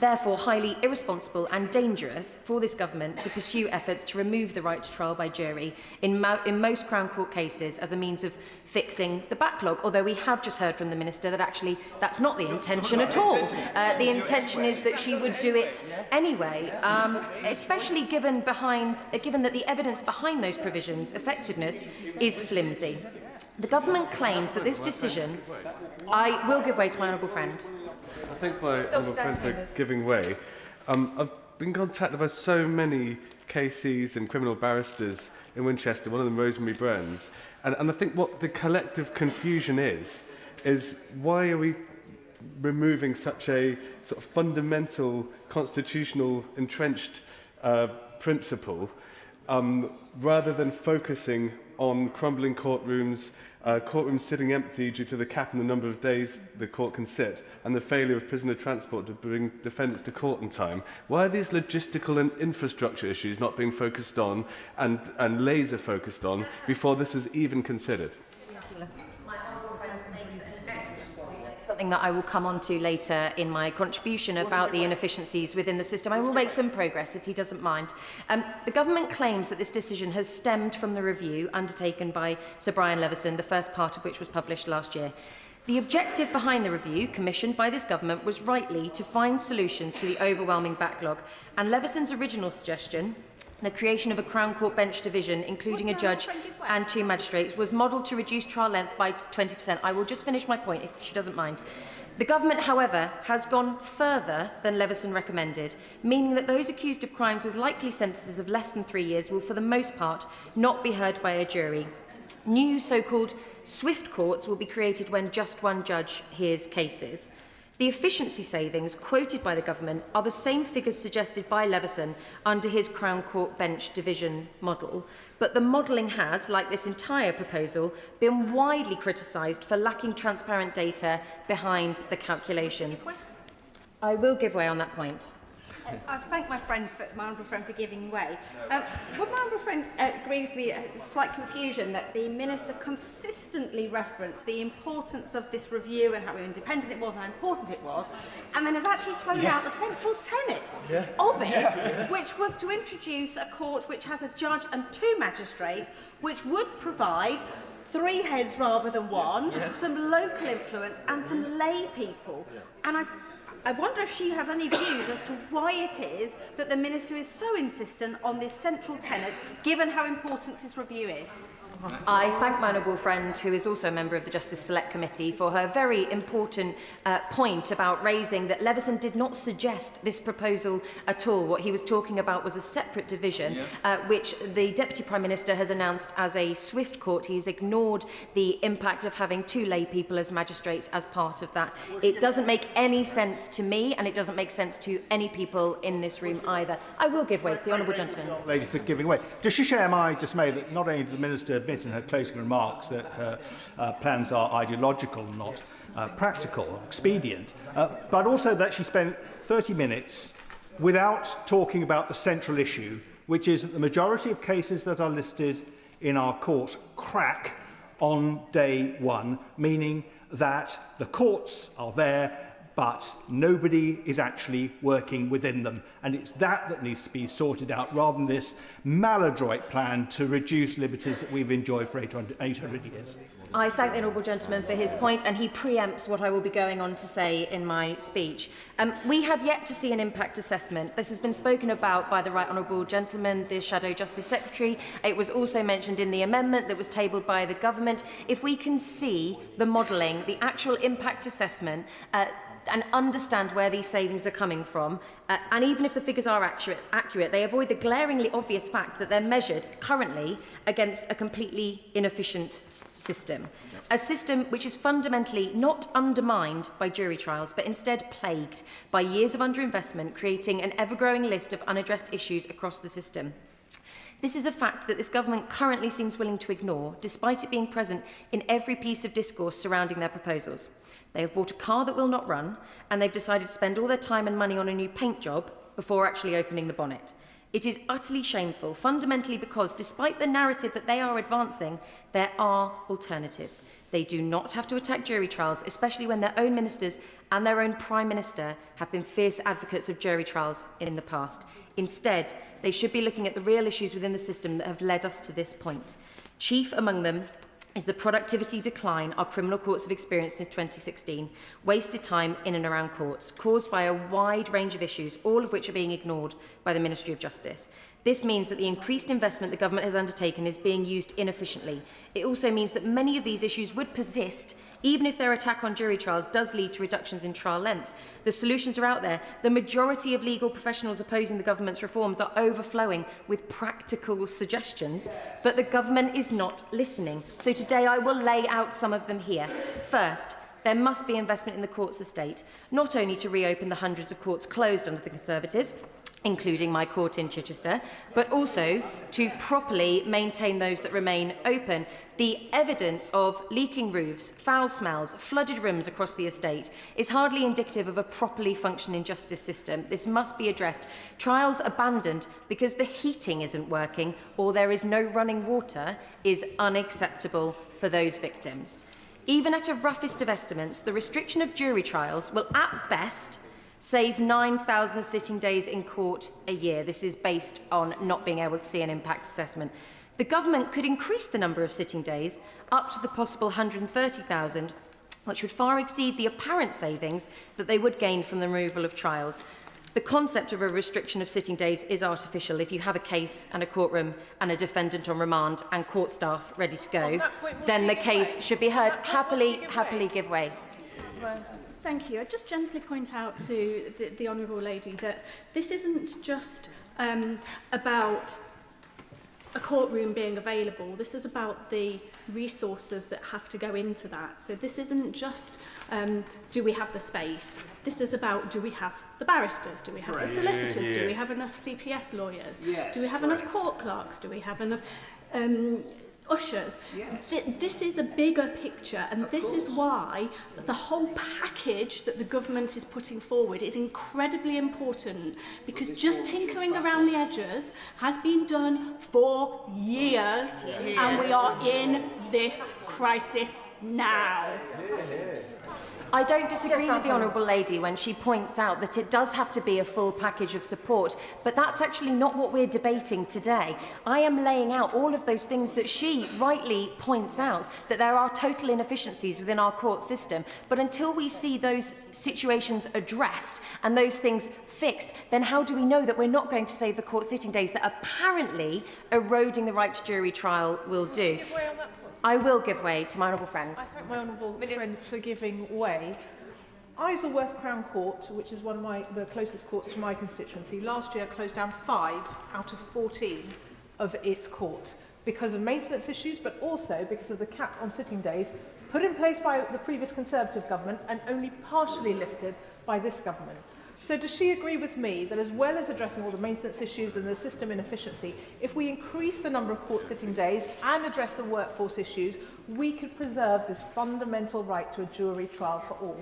therefore highly irresponsible and dangerous for this government to pursue efforts to remove the right to trial by jury in most Crown Court cases as a means of fixing the backlog, although we have just heard from the Minister that actually that's not the intention at all. The intention is that she would do it anyway, especially given that the evidence behind those provisions' effectiveness is flimsy. The government claims that this decision... I will give way to my honourable friend. I thank my honourable friend for giving way. I've been contacted by so many KCs and criminal barristers in Winchester, one of them Rosemary Burns, and I think what the collective confusion is why are we removing such a sort of fundamental constitutional entrenched principle rather than focusing on crumbling courtrooms, courtrooms sitting empty due to the cap in the number of days the court can sit, and the failure of prisoner transport to bring defendants to court in time. Why are these logistical and infrastructure issues not being focused on and laser focused on before this is even considered? Something that I will come on to later in my contribution about the inefficiencies within the system. I will make some progress if he doesn't mind. The government claims that this decision has stemmed from the review undertaken by Sir Brian Levison, the first part of which was published last year. The objective behind the review, commissioned by this government, was rightly to find solutions to the overwhelming backlog, and Levison's original suggestion, the creation of a Crown Court bench division, including a judge and 2 magistrates, was modelled to reduce trial length by 20%. I will just finish my point, if she doesn't mind. The government, however, has gone further than Levison recommended, meaning that those accused of crimes with likely sentences of less than 3 years will, for the most part, not be heard by a jury. New so-called swift courts will be created when just one judge hears cases. The efficiency savings quoted by the government are the same figures suggested by Leveson under his Crown Court bench division model, but the modelling has, like this entire proposal, been widely criticised for lacking transparent data behind the calculations. I will give way on that point. I thank my honourable friend for giving way. Would my honourable friend agree with me, a slight confusion, that the Minister consistently referenced the importance of this review and how independent it was and how important it was, and then has actually thrown out the central tenet of it, which was to introduce a court which has a judge and 2 magistrates, which would provide 3 heads rather than 1, some local influence and some lay people. And I wonder if she has any views as to why it is that the Minister is so insistent on this central tenet, given how important this review is. I thank my honourable friend, who is also a member of the Justice Select Committee, for her very important point about raising that Leveson did not suggest this proposal at all. What he was talking about was a separate division, which the Deputy Prime Minister has announced as a swift court. He has ignored the impact of having 2 lay people as magistrates as part of that. It doesn't make any sense to me, and it doesn't make sense to any people in this room either. I will give way to the honourable gentleman. Lady for giving way. Does she share my dismay that not only did the Minister admit in her closing remarks that her plans are ideological, not practical, expedient, but also that she spent 30 minutes without talking about the central issue, which is that the majority of cases that are listed in our court crack on day 1, meaning that the courts are there, but nobody is actually working within them. And it's that needs to be sorted out, rather than this maladroit plan to reduce liberties that we've enjoyed for 800 years. I thank the honourable gentleman for his point, and he preempts what I will be going on to say in my speech. We have yet to see an impact assessment. This has been spoken about by the right honourable gentleman, the Shadow Justice Secretary. It was also mentioned in the amendment that was tabled by the government. If we can see the modelling, the actual impact assessment, and understand where these savings are coming from, and even if the figures are accurate, they avoid the glaringly obvious fact that they're measured currently against a completely inefficient system. A system which is fundamentally not undermined by jury trials, but instead plagued by years of underinvestment, creating an ever-growing list of unaddressed issues across the system. This is a fact that this government currently seems willing to ignore, despite it being present in every piece of discourse surrounding their proposals. They have bought a car that will not run, and they've decided to spend all their time and money on a new paint job before actually opening the bonnet. It is utterly shameful, fundamentally because, despite the narrative that they are advancing, there are alternatives. They do not have to attack jury trials, especially when their own ministers and their own Prime Minister have been fierce advocates of jury trials in the past. Instead, they should be looking at the real issues within the system that have led us to this point. Chief among them is the productivity decline our criminal courts have experienced since 2016, wasted time in and around courts, caused by a wide range of issues, all of which are being ignored by the Ministry of Justice. This means that the increased investment the government has undertaken is being used inefficiently. It also means that many of these issues would persist even if their attack on jury trials does lead to reductions in trial length. The solutions are out there. The majority of legal professionals opposing the government's reforms are overflowing with practical suggestions, but the government is not listening. So today I will lay out some of them here. First, there must be investment in the courts estate, not only to reopen the hundreds of courts closed under the Conservatives, including my court in Chichester, but also to properly maintain those that remain open. The evidence of leaking roofs, foul smells, flooded rooms across the estate is hardly indicative of a properly functioning justice system. This must be addressed. Trials abandoned because the heating isn't working or there is no running water is unacceptable for those victims. Even at a roughest of estimates, the restriction of jury trials will at best save 9,000 sitting days in court a year. This is based on not being able to see an impact assessment. The government could increase the number of sitting days up to the possible 130,000, which would far exceed the apparent savings that they would gain from the removal of trials. The concept of a restriction of sitting days is artificial. If you have a case and a courtroom and a defendant on remand and court staff ready to go, then the case should be heard. Happily give way. Thank you. I'd just gently point out to the Honourable Lady that this isn't just about a courtroom being available. This is about the resources that have to go into that. So this isn't just do we have the space. This is about, do we have the barristers? Do we have the solicitors? Do we have enough CPS lawyers? Do we have enough court clerks? Do we have enough ushers? This is a bigger picture, and this is why the whole package that the government is putting forward is incredibly important, because just tinkering around the edges has been done for years, and we are in this crisis now. I don't disagree with the Honourable Lady when she points out that it does have to be a full package of support, but that's actually not what we're debating today. I am laying out all of those things that she rightly points out, that there are total inefficiencies within our court system, but until we see those situations addressed and those things fixed, then how do we know that we're not going to save the court sitting days that apparently eroding the right to jury trial will do? I will give way to my honourable friend. I thank my honourable friend for giving way. Isleworth Crown Court, which is one of the closest courts to my constituency, last year closed down 5 out of 14 of its courts because of maintenance issues, but also because of the cap on sitting days put in place by the previous Conservative government and only partially lifted by this government. So does she agree with me that as well as addressing all the maintenance issues and the system inefficiency, if we increase the number of court sitting days and address the workforce issues, we could preserve this fundamental right to a jury trial for all?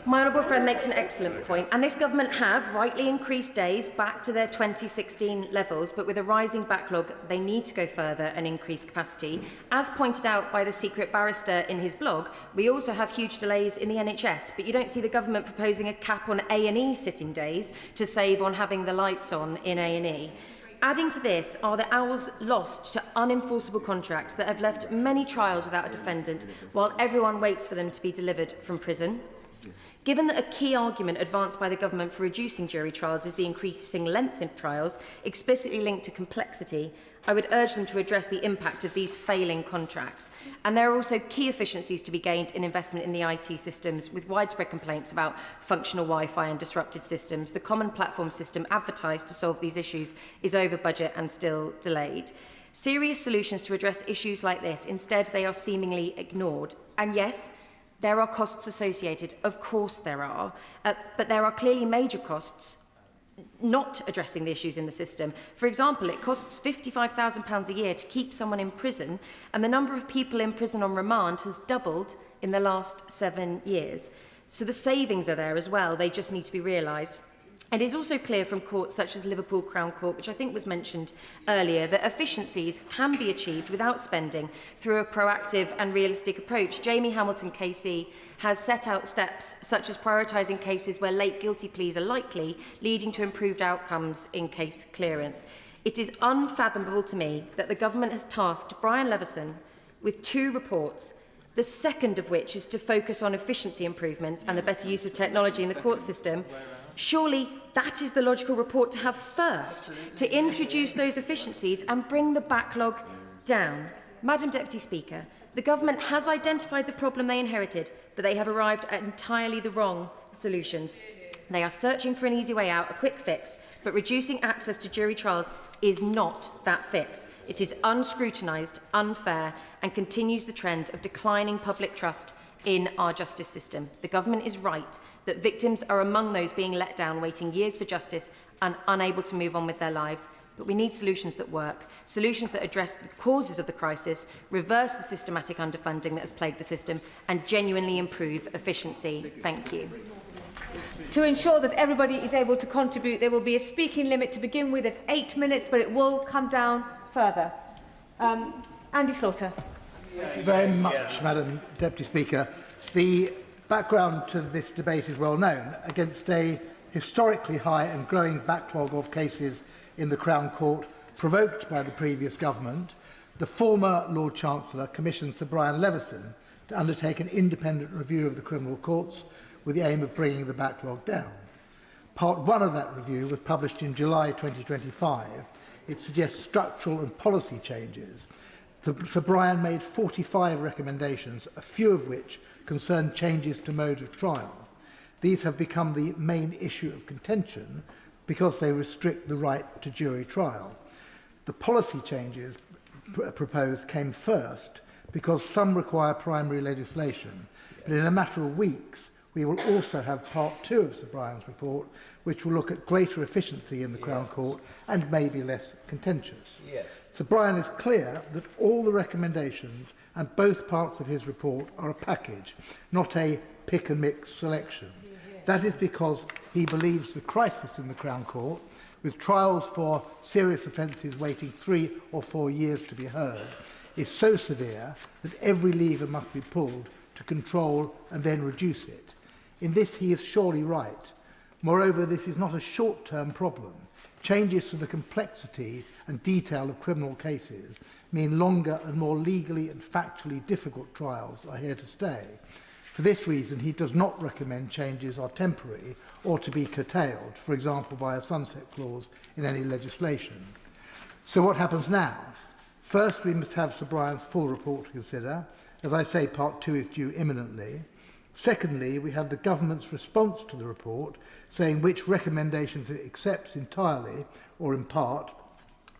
My honourable friend makes an excellent point, and this government have rightly increased days back to their 2016 levels, but with a rising backlog, they need to go further and increase capacity. As pointed out by the secret barrister in his blog, we also have huge delays in the NHS, but you don't see the government proposing a cap on A&E sitting days to save on having the lights on in A&E. Adding to this are the hours lost to unenforceable contracts that have left many trials without a defendant, while everyone waits for them to be delivered from prison. Given that a key argument advanced by the government for reducing jury trials is the increasing length of trials, explicitly linked to complexity, I would urge them to address the impact of these failing contracts. And there are also key efficiencies to be gained in investment in the IT systems, with widespread complaints about functional Wi-Fi and disrupted systems. The common platform system advertised to solve these issues is over budget and still delayed. Serious solutions to address issues like this, instead they are seemingly ignored. And yes, there are costs associated, of course there are, but there are clearly major costs not addressing the issues in the system. For example, it costs £55,000 a year to keep someone in prison, and the number of people in prison on remand has doubled in the last 7 years. So the savings are there as well, they just need to be realised. It is also clear from courts such as Liverpool Crown Court, which I think was mentioned earlier, that efficiencies can be achieved without spending through a proactive and realistic approach. Jamie Hamilton KC has set out steps such as prioritising cases where late guilty pleas are likely, leading to improved outcomes in case clearance. It is unfathomable to me that the government has tasked Brian Leveson with 2 reports, the second of which is to focus on efficiency improvements and the better use of technology in the court system. Surely that is the logical report to have first, to introduce those efficiencies and bring the backlog down. Madam Deputy Speaker, the government has identified the problem they inherited, but they have arrived at entirely the wrong solutions. They are searching for an easy way out, a quick fix, but reducing access to jury trials is not that fix. It is unscrutinised, unfair, and continues the trend of declining public trust in our justice system. The government is right that victims are among those being let down, waiting years for justice and unable to move on with their lives. But we need solutions that work, solutions that address the causes of the crisis, reverse the systematic underfunding that has plagued the system, and genuinely improve efficiency. Thank you. To ensure that everybody is able to contribute, there will be a speaking limit to begin with at 8 minutes, but it will come down further. Andy Slaughter. Thank you very much, Madam Deputy Speaker. The background to this debate is well known. Against a historically high and growing backlog of cases in the Crown Court provoked by the previous government, the former Lord Chancellor commissioned Sir Brian Leveson to undertake an independent review of the criminal courts with the aim of bringing the backlog down. Part 1 of that review was published in July 2025. It suggests structural and policy changes. Sir Brian made 45 recommendations, a few of which concern changes to mode of trial. These have become the main issue of contention because they restrict the right to jury trial. The policy changes proposed came first because some require primary legislation, but in a matter of weeks We will also have part 2 of Sir Brian's report, which will look at greater efficiency in the Crown Court and maybe less contentious. Yes. Sir Brian is clear that all the recommendations and both parts of his report are a package, not a pick-and-mix selection. That is because he believes the crisis in the Crown Court, with trials for serious offences waiting 3 or 4 years to be heard, is so severe that every lever must be pulled to control and then reduce it. In this he is surely right. Moreover, this is not a short-term problem. Changes to the complexity and detail of criminal cases mean longer and more legally and factually difficult trials are here to stay. For this reason, he does not recommend changes are temporary or to be curtailed, for example, by a sunset clause in any legislation. So what happens now? First, we must have Sir Brian's full report to consider. As I say, part 2 is due imminently. Secondly, we have the government's response to the report, saying which recommendations it accepts entirely or in part,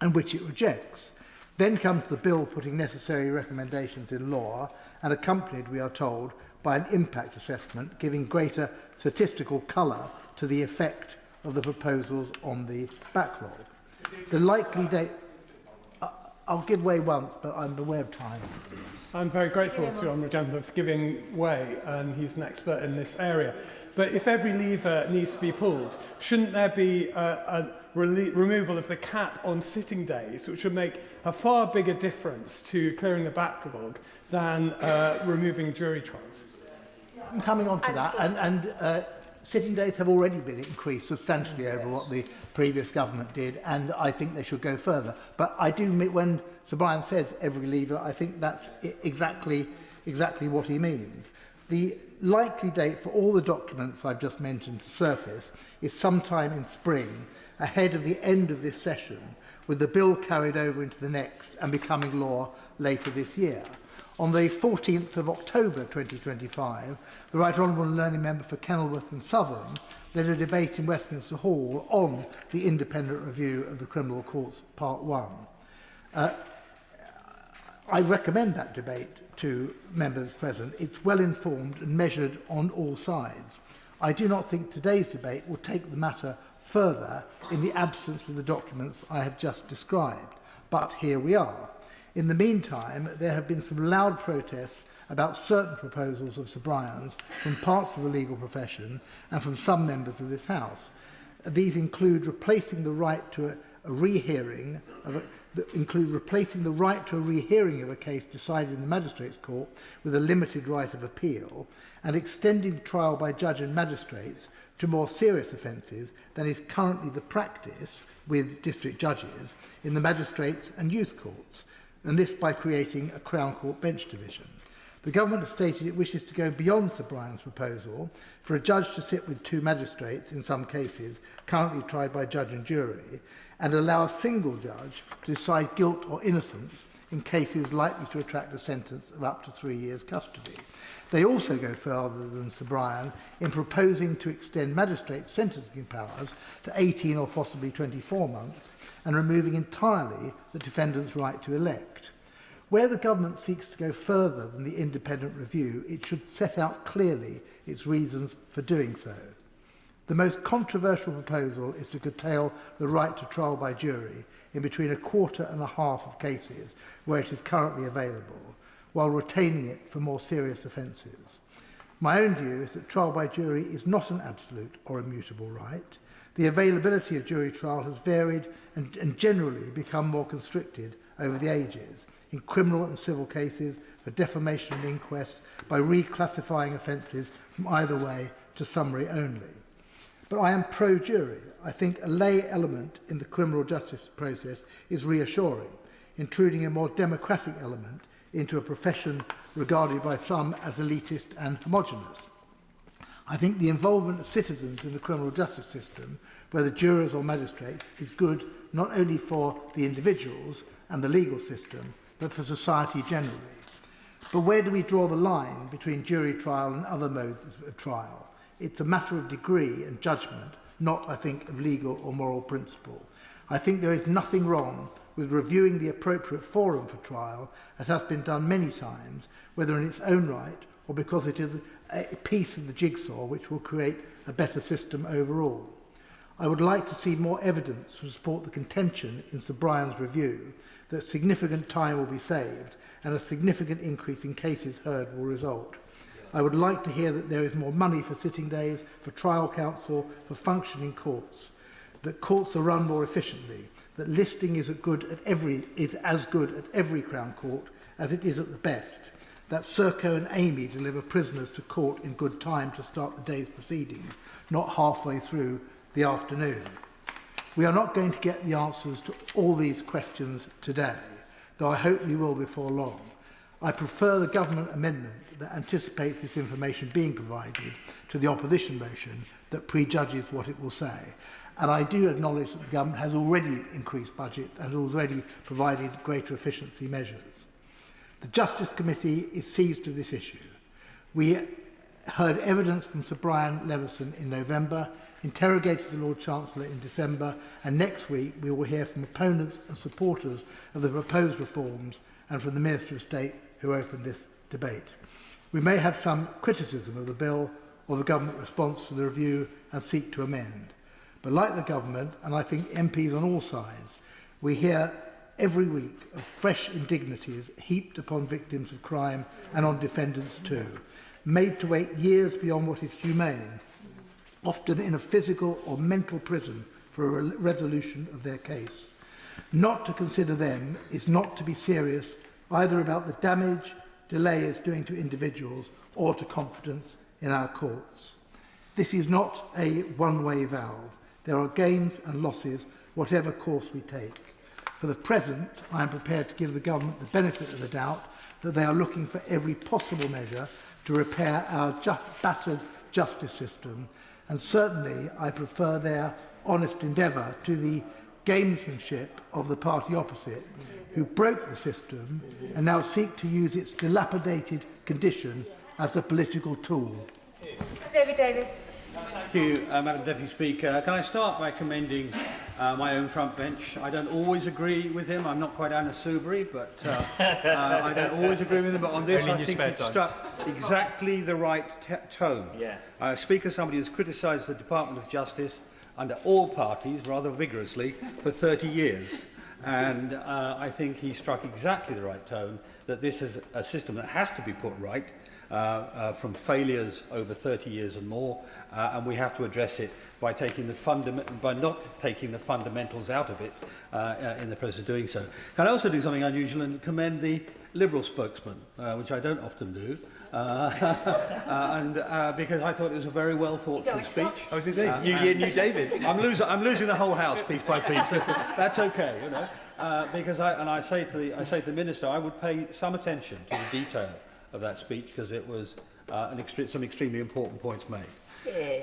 and which it rejects. Then comes the bill putting necessary recommendations in law, and accompanied, we are told, by an impact assessment, giving greater statistical colour to the effect of the proposals on the backlog. The likely date... I'll give way once, but I'm aware of time. I'm very grateful to the Honourable Gentleman for giving way, and he's an expert in this area. But if every lever needs to be pulled, shouldn't there be a removal of the cap on sitting days, which would make a far bigger difference to clearing the backlog than removing jury trials? I'm coming on to that, and sitting days have already been increased substantially over what the previous government did, and I think they should go further. But I do admit, when Sir Brian says every lever, I think that's exactly what he means. The likely date for all the documents I've just mentioned to surface is sometime in spring, ahead of the end of this session, with the bill carried over into the next and becoming law later this year. On the 14th of October 2025, the Right Honourable and Learning Member for Kenilworth and Southern led a debate in Westminster Hall on the independent review of the Criminal Courts Part 1. I recommend that debate to members present. It's well informed and measured on all sides. I do not think today's debate will take the matter further in the absence of the documents I have just described. But here we are. In the meantime, there have been some loud protests about certain proposals of Sir Brian's from parts of the legal profession and from some members of this House. These include replacing the right to a rehearing of a case decided in the Magistrates' Court with a limited right of appeal, and extending trial by judge and magistrates to more serious offences than is currently the practice with district judges in the magistrates and youth courts, and this by creating a Crown Court bench division. The government has stated it wishes to go beyond Sir Brian's proposal for a judge to sit with 2 magistrates in some cases currently tried by judge and jury, and allow a single judge to decide guilt or innocence in cases likely to attract a sentence of up to 3 years custody. They also go further than Sir Brian in proposing to extend magistrates' sentencing powers to 18 or possibly 24 months and removing entirely the defendant's right to elect. Where the government seeks to go further than the independent review, it should set out clearly its reasons for doing so. The most controversial proposal is to curtail the right to trial by jury in between 1.25% of cases where it is currently available, while retaining it for more serious offences. My own view is that trial by jury is not an absolute or immutable right. The availability of jury trial has varied and generally become more constricted over the ages, in criminal and civil cases, for defamation and inquests, by reclassifying offences from either way to summary only. But I am pro-jury. I think a lay element in the criminal justice process is reassuring, intruding a more democratic element into a profession regarded by some as elitist and homogenous. I think the involvement of citizens in the criminal justice system, whether jurors or magistrates, is good not only for the individuals and the legal system, but for society generally. But where do we draw the line between jury trial and other modes of trial? It's a matter of degree and judgment, not, I think, of legal or moral principle. I think there is nothing wrong with reviewing the appropriate forum for trial, as has been done many times, whether in its own right or because it is a piece of the jigsaw which will create a better system overall. I would like to see more evidence to support the contention in Sir Brian's review that significant time will be saved and a significant increase in cases heard will result. I would like to hear that there is more money for sitting days, for trial counsel, for functioning courts, that courts are run more efficiently, that listing is as good at every Crown Court as it is at the best, that Serco and Amy deliver prisoners to court in good time to start the day's proceedings, not halfway through the afternoon. We are not going to get the answers to all these questions today, though I hope we will before long. I prefer the government amendment that anticipates this information being provided to the opposition motion that prejudges what it will say. And I do acknowledge that the government has already increased budget and already provided greater efficiency measures. The Justice Committee is seized of this issue. We heard evidence from Sir Brian Leveson in November, interrogated the Lord Chancellor in December, and next week we will hear from opponents and supporters of the proposed reforms and from the Minister of State who opened this debate. We may have some criticism of the bill or the government response to the review and seek to amend. But like the government, and I think MPs on all sides, we hear every week of fresh indignities heaped upon victims of crime and on defendants too, made to wait years beyond what is humane, often in a physical or mental prison for a resolution of their case. Not to consider them is not to be serious either about the damage delay is doing to individuals or to confidence in our courts. This is not a one-way valve. There are gains and losses, whatever course we take. For the present, I am prepared to give the government the benefit of the doubt that they are looking for every possible measure to repair our battered justice system, and certainly I prefer their honest endeavour to the gamesmanship of the party opposite, who broke the system and now seek to use its dilapidated condition as a political tool. David Davis. Thank you, Madam Deputy Speaker. Can I start by commending my own front bench? I don't always agree with him. I'm not quite Anna Soubry, but I don't always agree with him. But on this, I think it struck exactly the right tone. Yeah. Speaker, somebody who's criticised the Department of Justice under all parties rather vigorously for 30 years. And I think he struck exactly the right tone, that this is a system that has to be put right from failures over 30 years and more, and we have to address it by not taking the fundamentals out of it in the process of doing so. Can I also do something unusual and commend the Liberal spokesman, which I don't often do, because I thought it was a very well thought through speech. Oh, is it? New year, new David. I'm losing the whole house piece by piece. That's okay, you know. Because I say to the Minister, I would pay some attention to the detail of that speech, because it was some extremely important points made.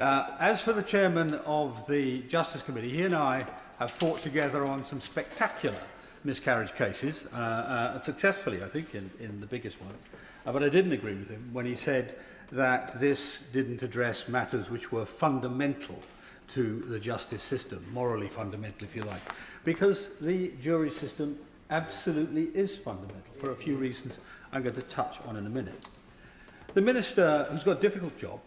As for the chairman of the Justice Committee, he and I have fought together on some spectacular miscarriage cases, successfully, I think, in the biggest one. But I didn't agree with him when he said that this didn't address matters which were fundamental to the justice system, morally fundamental, if you like, because the jury system absolutely is fundamental for a few reasons I'm going to touch on in a minute. The Minister, who's got a difficult job,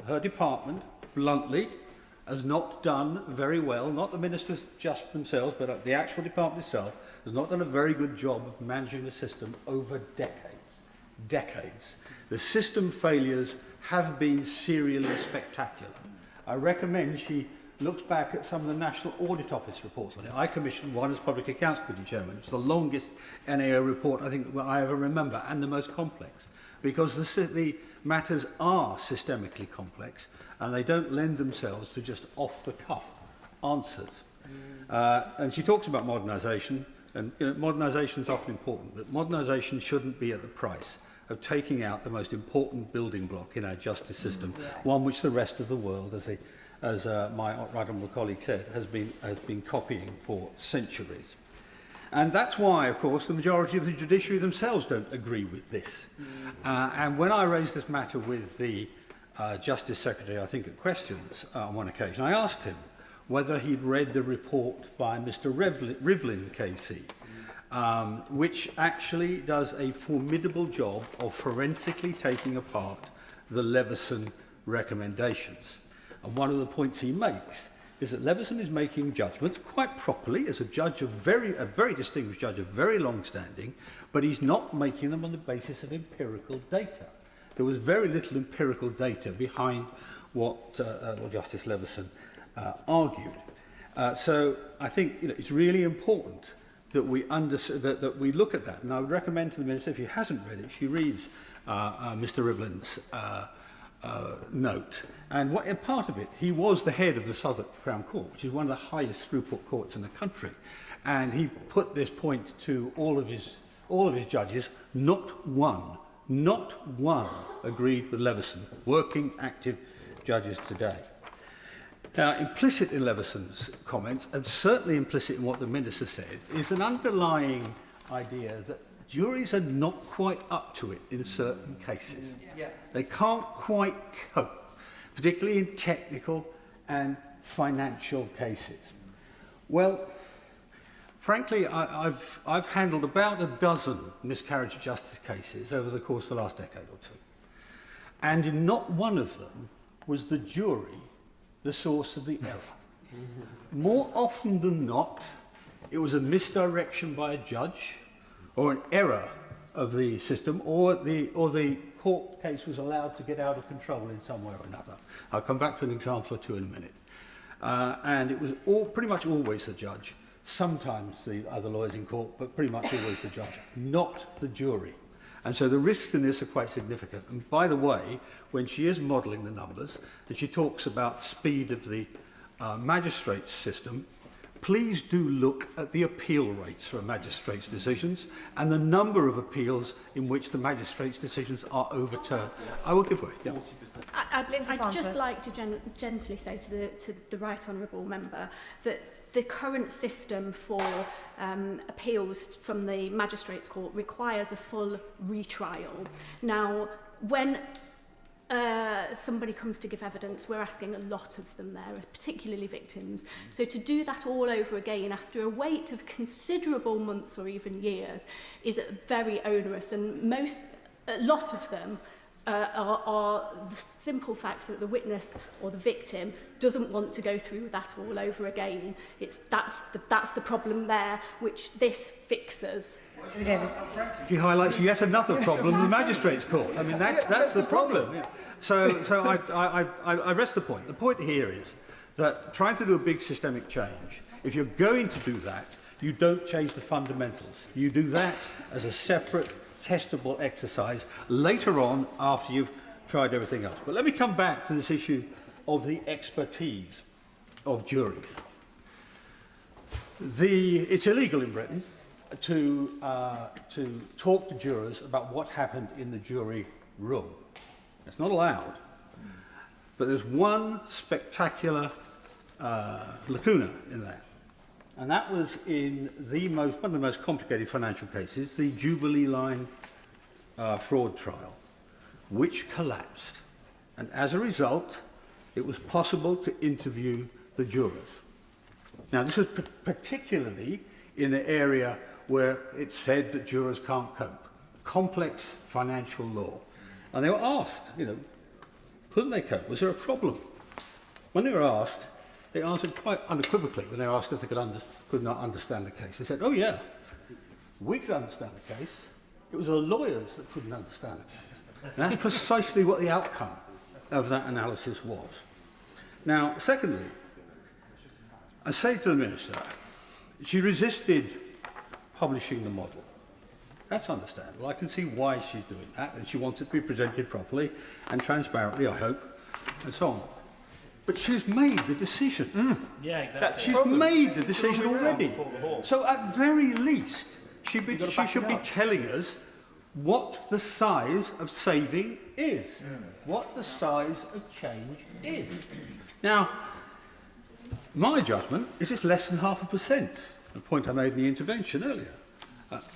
her department, bluntly, has not done very well, not the ministers just themselves, but the actual department itself, has not done a very good job of managing the system over decades. The system failures have been serially spectacular. I recommend she looks back at some of the National Audit Office reports on it. I commissioned one as Public Accounts Committee Chairman. It's the longest NAO report I think I ever remember, and the most complex, because the matters are systemically complex and they don't lend themselves to just off-the-cuff answers. And she talks about modernisation, and modernisation is often important, but modernisation shouldn't be at the price of taking out the most important building block in our justice system, one which the rest of the world, as my right honourable colleague said, has been copying for centuries. And that's why, of course, the majority of the judiciary themselves don't agree with this. And when I raised this matter with the Justice Secretary, I think at questions on one occasion, I asked him whether he'd read the report by Mr. Rivlin KC, which actually does a formidable job of forensically taking apart the Leveson recommendations. And one of the points he makes is that Leveson is making judgments quite properly as a judge of a very distinguished judge of very long standing, but he's not making them on the basis of empirical data. There was very little empirical data behind what Justice Leveson argued. So I think it's really important that we that we look at that. And I would recommend to the Minister, if she hasn't read it, she reads Mr. Rivlin's note. And part of it, he was the head of the Southwark Crown Court, which is one of the highest throughput courts in the country. And he put this point to all of his judges. Not one agreed with Leveson, working active judges today. Now, implicit in Leveson's comments, and certainly implicit in what the Minister said, is an underlying idea that juries are not quite up to it in certain cases. They can't quite cope, particularly in technical and financial cases. Well, frankly, I've handled about a dozen miscarriage of justice cases over the course of the last decade or two. And in not one of them was the jury the source of the error. More often than not, it was a misdirection by a judge or an error of the system, or the court case was allowed to get out of control in some way or another. I'll come back to an example or two in a minute. And it was pretty much always the judge, sometimes the other lawyers in court, but pretty much always the judge, not the jury. And so the risks in this are quite significant. And by the way, when she is modelling the numbers, and she talks about speed of the magistrates system, please do look at the appeal rates for magistrates' decisions and the number of appeals in which the magistrates' decisions are overturned. I will give way. Yeah. I'd just like to gently say to the Right Honourable Member that the current system for appeals from the Magistrates' Court requires a full retrial. Now, when somebody comes to give evidence, we're asking a lot of them there, particularly victims. So to do that all over again after a wait of considerable months or even years is very onerous, and a lot of them are the simple fact that the witness or the victim doesn't want to go through that all over again. That's the problem there, which this fixes. He highlights yet another problem in the Magistrates' Court. I mean, that's the problem. Yeah. So I rest the point. The point here is that trying to do a big systemic change, if you're going to do that, you don't change the fundamentals. You do that as a separate, testable exercise later on after you've tried everything else. But let me come back to this issue of the expertise of juries. It's illegal in Britain to talk to jurors about what happened in the jury room. It's not allowed. But there's one spectacular lacuna in that. And that was in one of the most complicated financial cases, the Jubilee Line fraud trial, which collapsed. And as a result, it was possible to interview the jurors. Now, this was particularly in the area where it said that jurors can't cope, complex financial law. And they were asked, couldn't they cope? Was there a problem? When they were asked, they answered quite unequivocally when they were asked if they could not understand the case. They said, oh yeah, we could understand the case. It was the lawyers that couldn't understand the case. And that's precisely what the outcome of that analysis was. Now, secondly, I say to the Minister, she resisted publishing the model. That's understandable. I can see why she's doing that, and she wants it to be presented properly and transparently, I hope, and so on. But she's made the decision. Yeah, exactly. She's made the decision already. So at very least, she should be telling us what the size of saving is, what the size of change is. Now, my judgment is it's less than 0.5%, the point I made in the intervention earlier.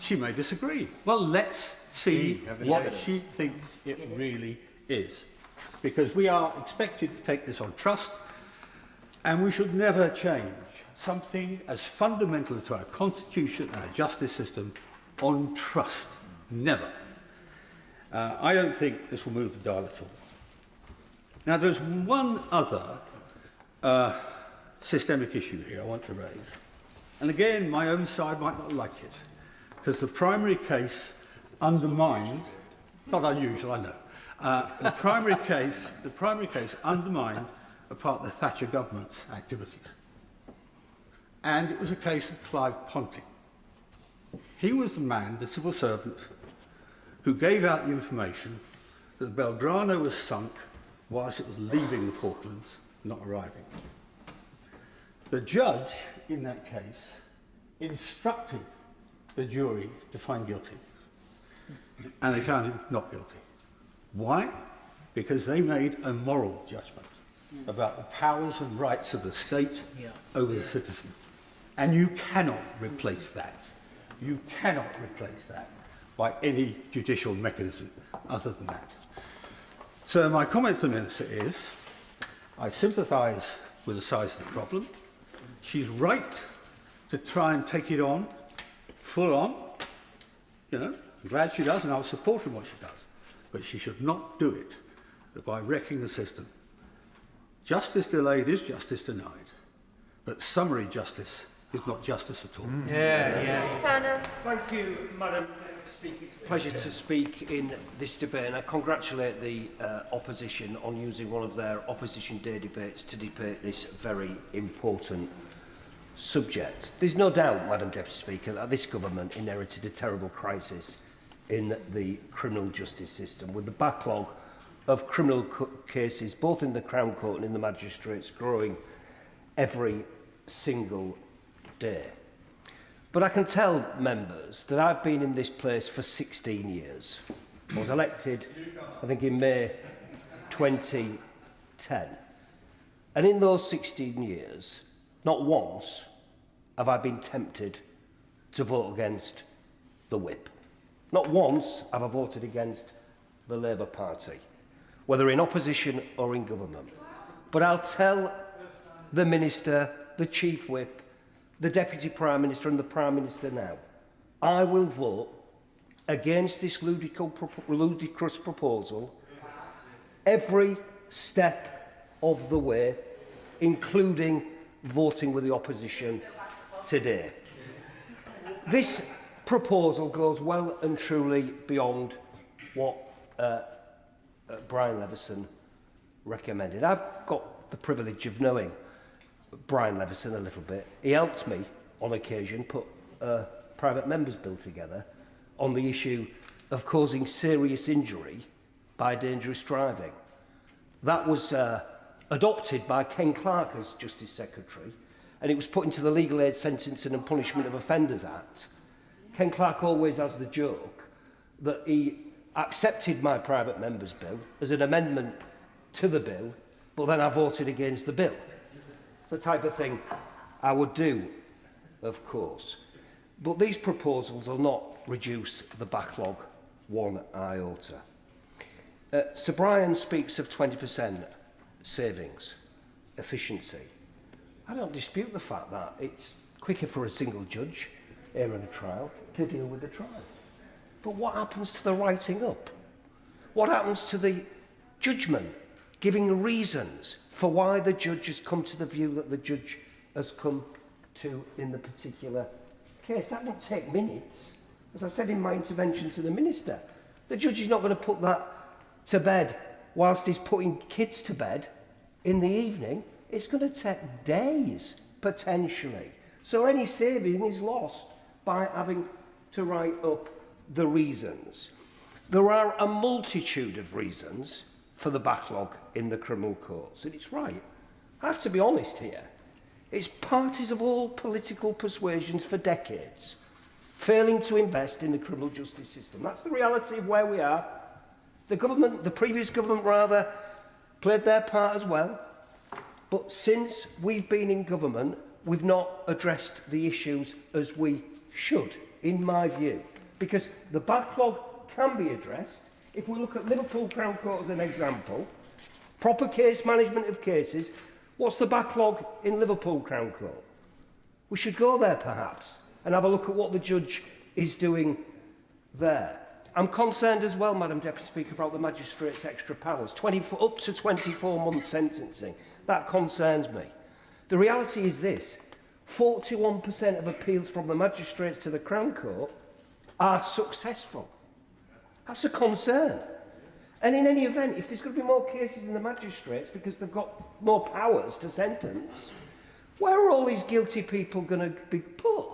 She may disagree. Well, let's see what she thinks it really is. Because we are expected to take this on trust, and we should never change something as fundamental to our constitution and our justice system on trust. Never. I don't think this will move the dial at all. Now, there's one other systemic issue here I want to raise. And again, my own side might not like it, because the primary case undermined, not unusual, I know, the primary case undermined a part of the Thatcher government's activities. And it was a case of Clive Ponting. He was the man, the civil servant, who gave out the information that the Belgrano was sunk whilst it was leaving the Falklands, not arriving. The judge, in that case, instructed the jury to find guilty. And they found him not guilty. Why? Because they made a moral judgment about the powers and rights of the state over the citizen. And you cannot replace that. You cannot replace that by any judicial mechanism other than that. So my comment to the Minister is, I sympathise with the size of the problem. She's right to try and take it on, full on. You know, I'm glad she does, and I'll support her in what she does. But she should not do it by wrecking the system. Justice delayed is justice denied. But summary justice is not justice at all. Thank you, Madam Speaker. It's a pleasure to speak in this debate, and I congratulate the opposition on using one of their Opposition Day debates to debate this very important subject. There's no doubt, Madam Deputy Speaker, that this government inherited a terrible crisis in the criminal justice system, with the backlog of criminal cases, both in the Crown Court and in the magistrates, growing every single day. But I can tell members that I've been in this place for 16 years. I was elected, I think, in May 2010. And in those 16 years, not once have I been tempted to vote against the whip. Not once have I voted against the Labour Party, whether in opposition or in government. But I'll tell the Minister, the Chief Whip, the Deputy Prime Minister and the Prime Minister now, I will vote against this ludicrous proposal every step of the way, including voting with the opposition today. This proposal goes well and truly beyond what Brian Leveson recommended. I've got the privilege of knowing Brian Leveson a little bit. He helped me on occasion put a private member's bill together on the issue of causing serious injury by dangerous driving. That was adopted by Ken Clarke as Justice Secretary, and it was put into the Legal Aid Sentencing and Punishment of Offenders Act. Ken Clarke always has the joke that he accepted my private member's bill as an amendment to the bill, but then I voted against the bill. It's the type of thing I would do, of course. But these proposals will not reduce the backlog one iota. Sir Brian speaks of 20% savings, efficiency. I don't dispute the fact that it's quicker for a single judge here in a trial to deal with the trial. But what happens to the writing up? What happens to the judgment, giving reasons for why the judge has come to the view that the judge has come to in the particular case? That won't take minutes. As I said in my intervention to the Minister, the judge is not going to put that to bed whilst he's putting kids to bed in the evening. It's going to take days, potentially. So any saving is lost by having to write up the reasons. There are a multitude of reasons for the backlog in the criminal courts, and it's right. I have to be honest here. It's parties of all political persuasions for decades failing to invest in the criminal justice system. That's the reality of where we are. The government, the previous government rather, played their part as well. But since we've been in government, we've not addressed the issues as we should, in my view. Because the backlog can be addressed. If we look at Liverpool Crown Court as an example, proper case management of cases, what's the backlog in Liverpool Crown Court? We should go there, perhaps, and have a look at what the judge is doing there. I'm concerned as well, Madam Deputy Speaker, about the magistrate's extra powers, up to 24-month sentencing. That concerns me. The reality is this: 41% of appeals from the magistrates to the Crown Court are successful. That's a concern. And in any event, if there's going to be more cases in the magistrates because they've got more powers to sentence, where are all these guilty people going to be put?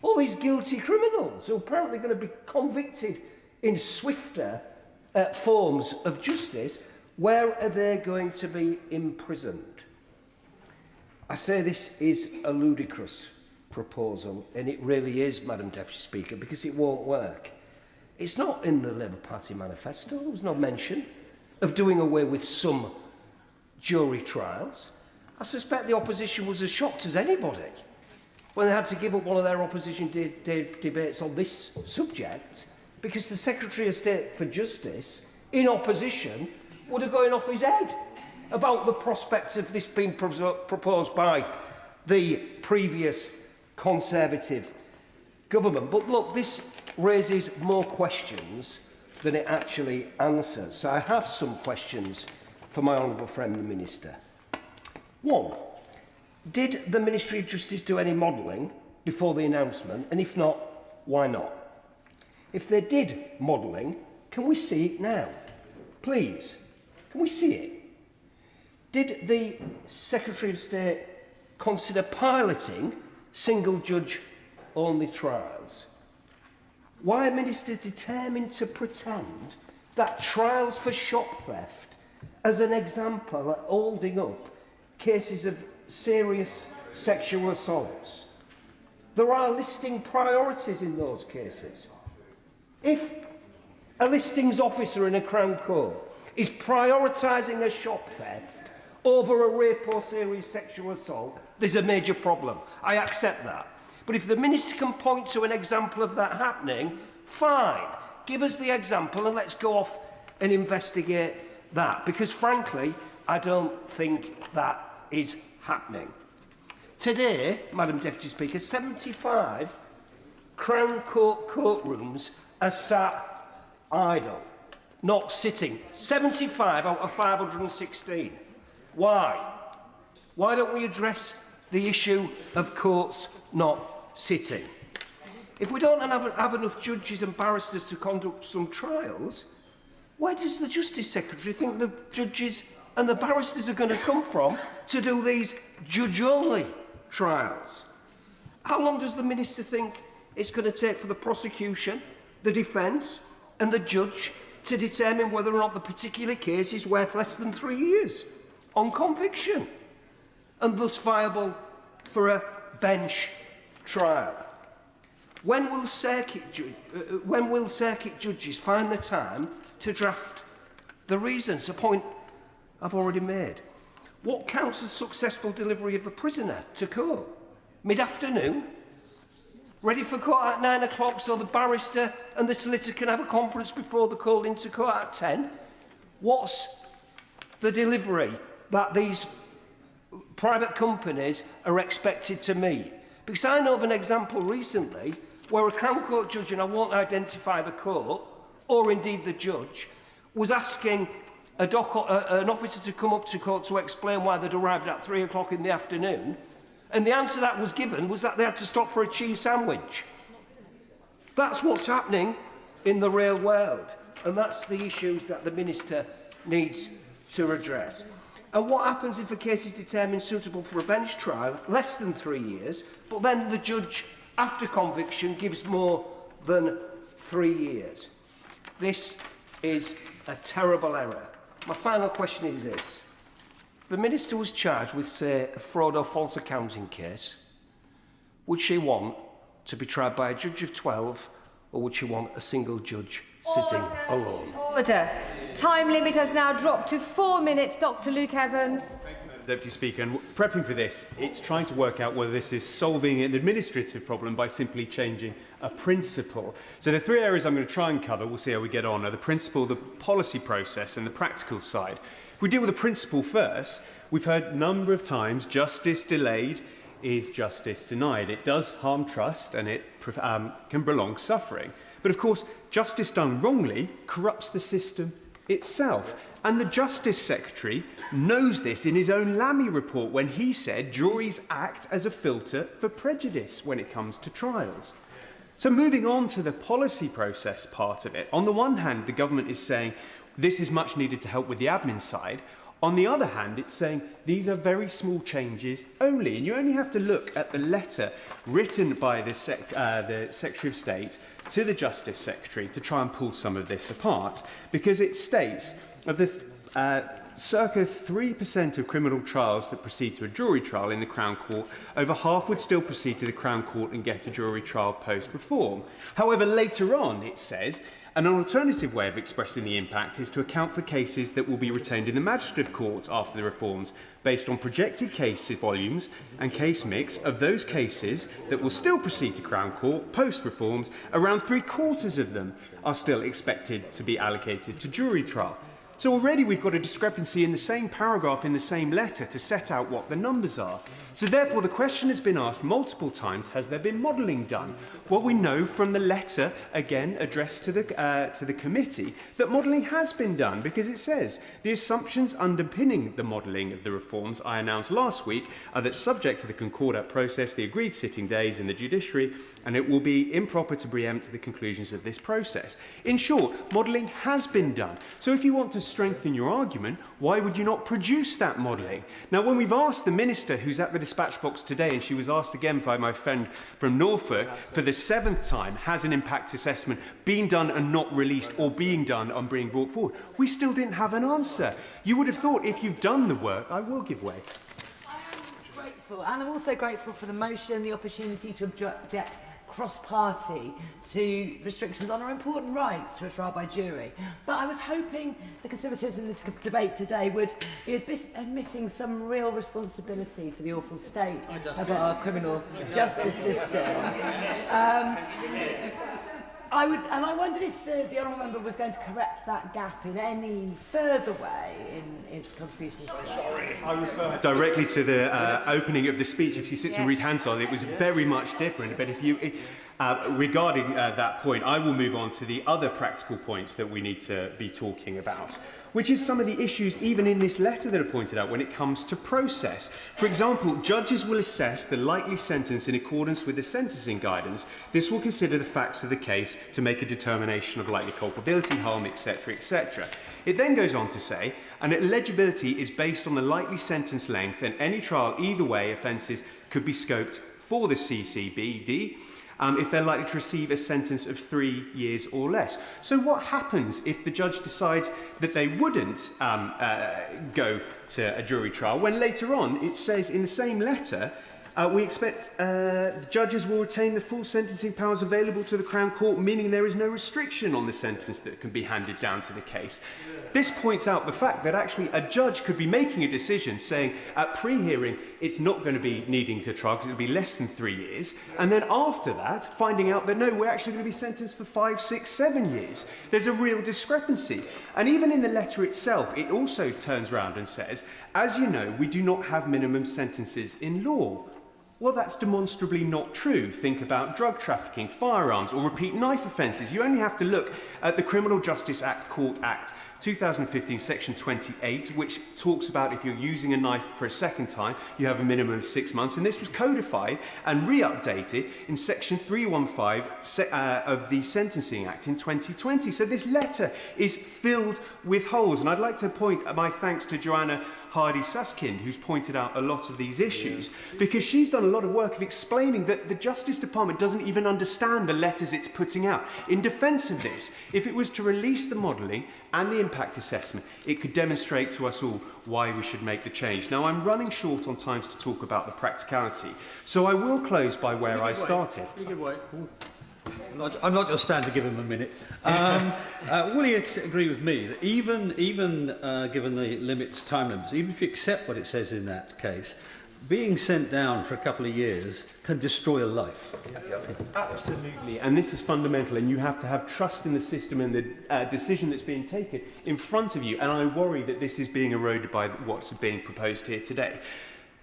All these guilty criminals who are apparently going to be convicted in swifter forms of justice, where are they going to be imprisoned? I say this is a ludicrous proposal, and it really is, Madam Deputy Speaker, because it won't work. It's not in the Labour Party manifesto. There was no mention of doing away with some jury trials. I suspect the opposition was as shocked as anybody when they had to give up one of their opposition debates on this subject, because the Secretary of State for Justice, in opposition, would have gone off his head about the prospects of this being proposed by the previous Conservative government. But look, this raises more questions than it actually answers. So I have some questions for my honourable friend, the Minister. One, did the Ministry of Justice do any modelling before the announcement? And if not, why not? If they did modelling, can we see it now? Please, can we see it? Did the Secretary of State consider piloting single-judge-only trials? Why are ministers determined to pretend that trials for shop theft, as an example, are holding up cases of serious sexual assaults? There are listing priorities in those cases. If a listings officer in a Crown Court is prioritising a shop theft over a rape or serious sexual assault, there's a major problem. I accept that. But if the Minister can point to an example of that happening, fine. Give us the example and let's go off and investigate that. Because frankly, I don't think that is happening. Today, Madam Deputy Speaker, 75 Crown Court courtrooms are sat idle, not sitting. 75 out of 516. Why? Why don't we address the issue of courts not sitting? If we don't have enough judges and barristers to conduct some trials, where does the Justice Secretary think the judges and the barristers are going to come from to do these judge-only trials? How long does the Minister think it's going to take for the prosecution, the defence and the judge to determine whether or not the particular case is worth less than 3 years on conviction and thus viable for a bench trial? When will circuit judges find the time to draft the reasons? A point I've already made. What counts as successful delivery of a prisoner to court? Mid-afternoon? Ready for court at 9 o'clock so the barrister and the solicitor can have a conference before they're called into court at 10? What's the delivery that these private companies are expected to meet? Because I know of an example recently where a Crown Court judge, and I won't identify the court, or indeed the judge, was asking an officer to come up to court to explain why they'd arrived at 3 o'clock in the afternoon, and the answer that was given was that they had to stop for a cheese sandwich. That's what's happening in the real world, and that's the issues that the Minister needs to address. And what happens if a case is determined suitable for a bench trial, less than 3 years, but then the judge, after conviction, gives more than 3 years? This is a terrible error. My final question is this. If the Minister was charged with, say, a fraud or false accounting case, would she want to be tried by a judge of 12, or would she want a single judge sitting alone? Order. Time limit has now dropped to 4 minutes. Dr. Luke Evans. Deputy Speaker, and prepping for this, it's trying to work out whether this is solving an administrative problem by simply changing a principle. So the three areas I'm going to try and cover, we'll see how we get on, are the principle, the policy process and the practical side. If we deal with the principle first, we've heard a number of times justice delayed is justice denied. It does harm trust and it can prolong suffering. But of course, justice done wrongly corrupts the system itself. And the Justice Secretary knows this in his own Lammy report when he said juries act as a filter for prejudice when it comes to trials. So moving on to the policy process part of it, on the one hand, the government is saying this is much needed to help with the admin side. On the other hand, it's saying these are very small changes only. And you only have to look at the letter written by the Secretary of State to the Justice Secretary to try and pull some of this apart, because it states of the circa 3% of criminal trials that proceed to a jury trial in the Crown Court, over half would still proceed to the Crown Court and get a jury trial post-reform. However, later on, it says, an alternative way of expressing the impact is to account for cases that will be retained in the magistrate courts after the reforms, based on projected case volumes and case mix of those cases that will still proceed to Crown Court post-reforms. Around 3/4 of them are still expected to be allocated to jury trial. So already we've got a discrepancy in the same paragraph in the same letter to set out what the numbers are. So therefore the question has been asked multiple times, has there been modelling done? Well, we know from the letter, again addressed to the committee, that modelling has been done, because it says the assumptions underpinning the modelling of the reforms I announced last week are that subject to the concordat process, the agreed sitting days in the judiciary, and it will be improper to preempt the conclusions of this process. In short, modelling has been done. So if you want to strengthen your argument, why would you not produce that modelling? Now, when we've asked the Minister, who's at the dispatch box today, and she was asked again by my friend from Norfolk, for the 7th time, has an impact assessment been done and not released, or being done and being brought forward? We still didn't have an answer. You would have thought, if you've done the work, I will give way. I am grateful, and I'm also grateful for the motion, the opportunity to object cross-party to restrictions on our important rights to a trial by jury. But I was hoping the Conservatives in the debate today would be admitting some real responsibility for the awful state of our criminal justice system. I wondered if the honourable member was going to correct that gap in any further way in his contributions. Sorry, I refer directly to the opening of the speech. If she sits and reads Hansard, it was very much different. But if you, regarding that point, I will move on to the other practical points that we need to be talking about, which is some of the issues even in this letter that are pointed out when it comes to process. For example, judges will assess the likely sentence in accordance with the sentencing guidance. This will consider the facts of the case to make a determination of likely culpability, harm, etc., etc. It then goes on to say, and eligibility is based on the likely sentence length, and any trial either way offences could be scoped for the CCBD. If they're likely to receive a sentence of 3 years or less. So what happens if the judge decides that they wouldn't go to a jury trial, when later on it says in the same letter, we expect the judges will retain the full sentencing powers available to the Crown Court, meaning there is no restriction on the sentence that can be handed down to the case. This points out the fact that actually a judge could be making a decision saying at pre-hearing it's not going to be needing to trial because it will be less than 3 years, and then after that finding out that no, we're actually going to be sentenced for 5, 6, 7 years. There's a real discrepancy. And even in the letter itself, it also turns around and says, as you know, we do not have minimum sentences in law. Well, that's demonstrably not true. Think about drug trafficking, firearms, or repeat knife offences. You only have to look at the Criminal Justice Act, Court Act 2015, Section 28, which talks about if you're using a knife for a second time, you have a minimum of 6 months. And this was codified and re-updated in Section 315 of the Sentencing Act in 2020. So this letter is filled with holes. And I'd like to point my thanks to Joanna Hardy-Suskind, who's pointed out a lot of these issues, because she's done a lot of work of explaining that the Justice Department doesn't even understand the letters it's putting out. In defence of this, if it was to release the modelling and the impact assessment, it could demonstrate to us all why we should make the change. Now, I'm running short on time to talk about the practicality, so I will close by where I started. I'm not just standing to give him a minute. Will you agree with me that even given the time limits, even if you accept what it says in that case, being sent down for a couple of years can destroy a life? Absolutely, and this is fundamental, and you have to have trust in the system and the decision that's being taken in front of you, and I worry that this is being eroded by what's being proposed here today.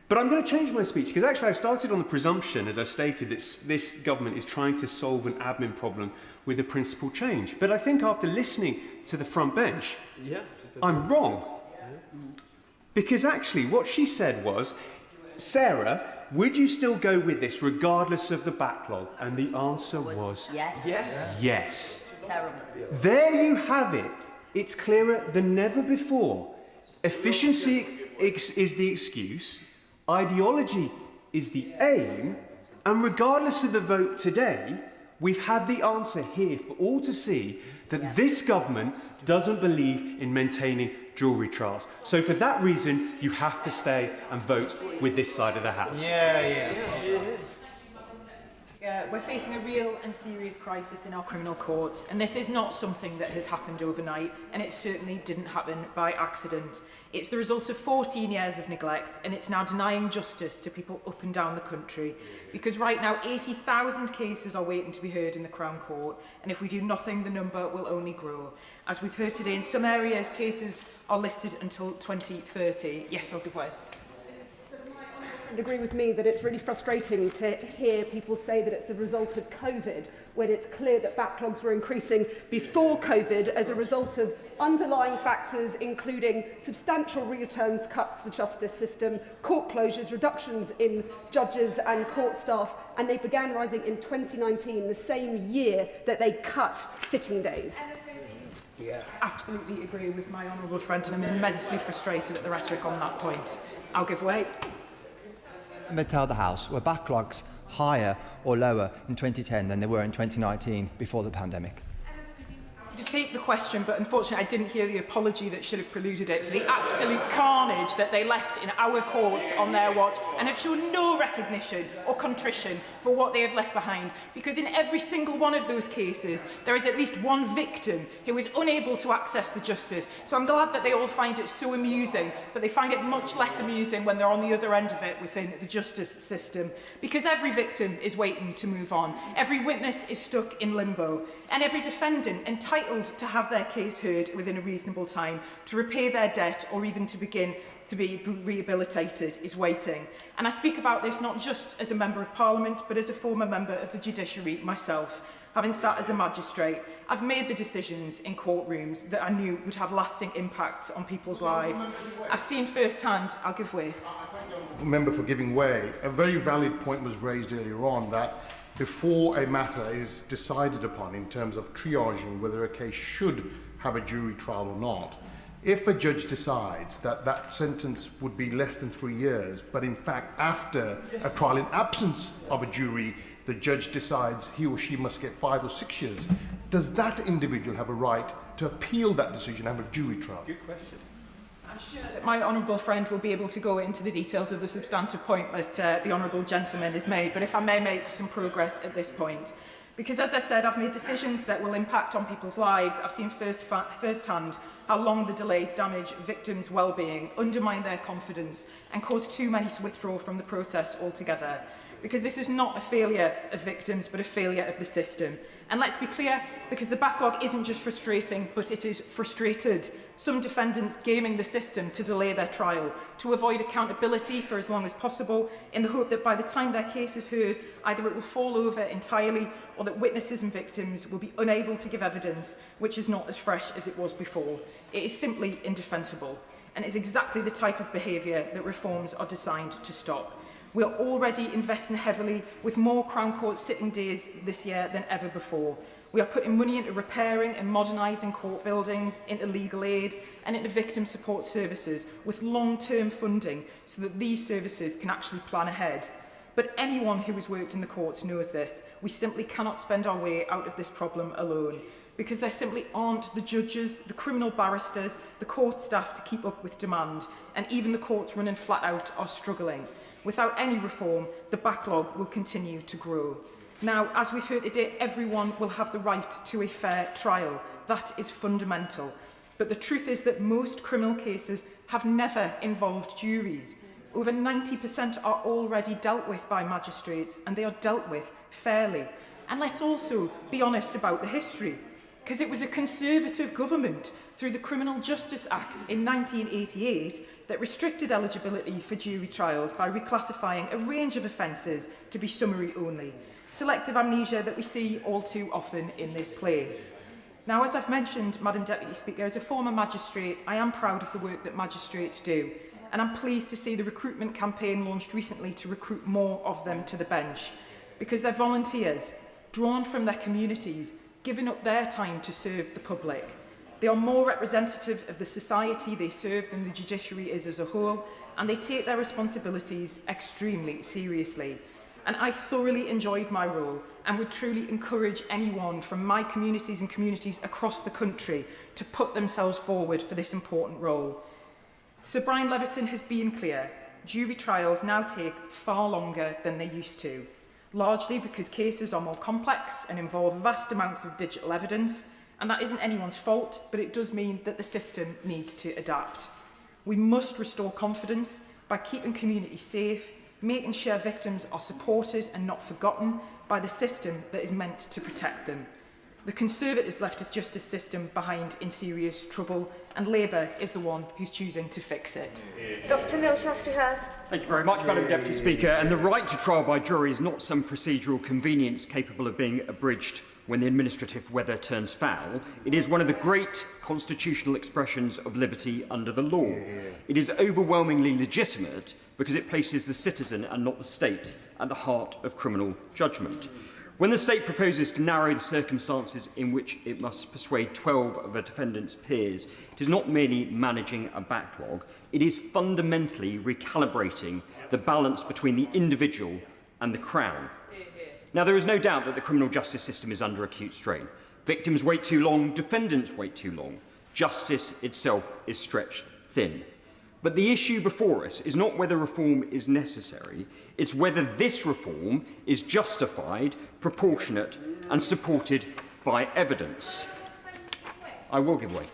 But I'm going to change my speech because actually I started on the presumption, as I stated, that this government is trying to solve an admin problem with a principal change. But I think after listening to the front bench, I'm wrong. Because actually what she said was, Sarah, would you still go with this regardless of the backlog? And the answer was yes. Yes. Terrible. There you have it. It's clearer than never before. Efficiency is the excuse. Ideology is the aim, and regardless of the vote today, we've had the answer here for all to see that this government doesn't believe in maintaining jury trials. So for that reason, you have to stay and vote with this side of the House. We're facing a real and serious crisis in our criminal courts, and this is not something that has happened overnight, and it certainly didn't happen by accident. It's the result of 14 years of neglect, and it's now denying justice to people up and down the country, because right now 80,000 cases are waiting to be heard in the Crown Court, and if we do nothing, the number will only grow. As we've heard today, in some areas, cases are listed until 2030. Yes, I'll give way. Agree with me that it's really frustrating to hear people say that it's a result of COVID, when it's clear that backlogs were increasing before COVID as a result of underlying factors, including substantial real terms cuts to the justice system, court closures, reductions in judges and court staff, and they began rising in 2019, the same year that they cut sitting days. Absolutely agree with my honourable friend, and I'm immensely frustrated at the rhetoric on that point. I'll give way. Tell the House, were backlogs higher or lower in 2010 than they were in 2019 before the pandemic? To take the question, but unfortunately I didn't hear the apology that should have preluded it for the absolute carnage that they left in our courts on their watch, and have shown no recognition or contrition for what they have left behind, because in every single one of those cases there is at least one victim who is unable to access the justice. So I'm glad that they all find it so amusing, but they find it much less amusing when they're on the other end of it within the justice system, because every victim is waiting to move on, every witness is stuck in limbo, and every defendant entitled to have their case heard within a reasonable time, to repay their debt, or even to begin to be rehabilitated is waiting. And I speak about this not just as a Member of Parliament, but as a former member of the judiciary myself. Having sat as a magistrate, I've made the decisions in courtrooms that I knew would have lasting impacts on people's lives. I've seen firsthand, I'll give way. Member for giving way. A very valid point was raised earlier on that before a matter is decided upon in terms of triaging whether a case should have a jury trial or not, if a judge decides that that sentence would be less than 3 years, but in fact after a trial in absence of a jury, the judge decides he or she must get 5 or 6 years, does that individual have a right to appeal that decision and have a jury trial? Good question. I'm sure that my honourable friend will be able to go into the details of the substantive point that the honourable gentleman has made, but if I may make some progress at this point. Because as I said, I've made decisions that will impact on people's lives. I've seen firsthand how long the delays damage victims' well-being, undermine their confidence, and cause too many to withdraw from the process altogether. Because this is not a failure of victims, but a failure of the system. And let's be clear, because the backlog isn't just frustrating, but it is frustrated. Some defendants gaming the system to delay their trial, to avoid accountability for as long as possible, in the hope that by the time their case is heard, either it will fall over entirely, or that witnesses and victims will be unable to give evidence, which is not as fresh as it was before. It is simply indefensible, and it's exactly the type of behaviour that reforms are designed to stop. We are already investing heavily with more Crown Court sitting days this year than ever before. We are putting money into repairing and modernising court buildings, into legal aid and into victim support services with long-term funding so that these services can actually plan ahead. But anyone who has worked in the courts knows this. We simply cannot spend our way out of this problem alone, because there simply aren't the judges, the criminal barristers, the court staff to keep up with demand, and even the courts running flat out are struggling. Without any reform, the backlog will continue to grow. Now, as we've heard today, everyone will have the right to a fair trial. That is fundamental. But the truth is that most criminal cases have never involved juries. Over 90% are already dealt with by magistrates, and they are dealt with fairly. And let's also be honest about the history. Because it was a Conservative government through the Criminal Justice Act in 1988 that restricted eligibility for jury trials by reclassifying a range of offences to be summary only. Selective amnesia that we see all too often in this place. Now, as I've mentioned, Madam Deputy Speaker, as a former magistrate, I am proud of the work that magistrates do, and I'm pleased to see the recruitment campaign launched recently to recruit more of them to the bench, because they're volunteers, drawn from their communities, giving up their time to serve the public. They are more representative of the society they serve than the judiciary is as a whole, and they take their responsibilities extremely seriously. And I thoroughly enjoyed my role and would truly encourage anyone from my communities and communities across the country to put themselves forward for this important role. Sir Brian Levison has been clear. Jury trials now take far longer than they used to, largely because cases are more complex and involve vast amounts of digital evidence, and that isn't anyone's fault, but it does mean that the system needs to adapt. We must restore confidence by keeping communities safe, making sure victims are supported and not forgotten by the system that is meant to protect them. The Conservatives left his justice system behind in serious trouble, and Labour is the one who's choosing to fix it. Dr Neil Shaftry-Hurst. Thank you very much, Madam Deputy Speaker. And the right to trial by jury is not some procedural convenience capable of being abridged when the administrative weather turns foul. It is one of the great constitutional expressions of liberty under the law. It is overwhelmingly legitimate because it places the citizen and not the state at the heart of criminal judgment. When the state proposes to narrow the circumstances in which it must persuade 12 of a defendant's peers, it is not merely managing a backlog, it is fundamentally recalibrating the balance between the individual and the Crown. Now, there is no doubt that the criminal justice system is under acute strain. Victims wait too long, defendants wait too long. Justice itself is stretched thin. But the issue before us is not whether reform is necessary, it's whether this reform is justified, proportionate and supported by evidence. I will give way.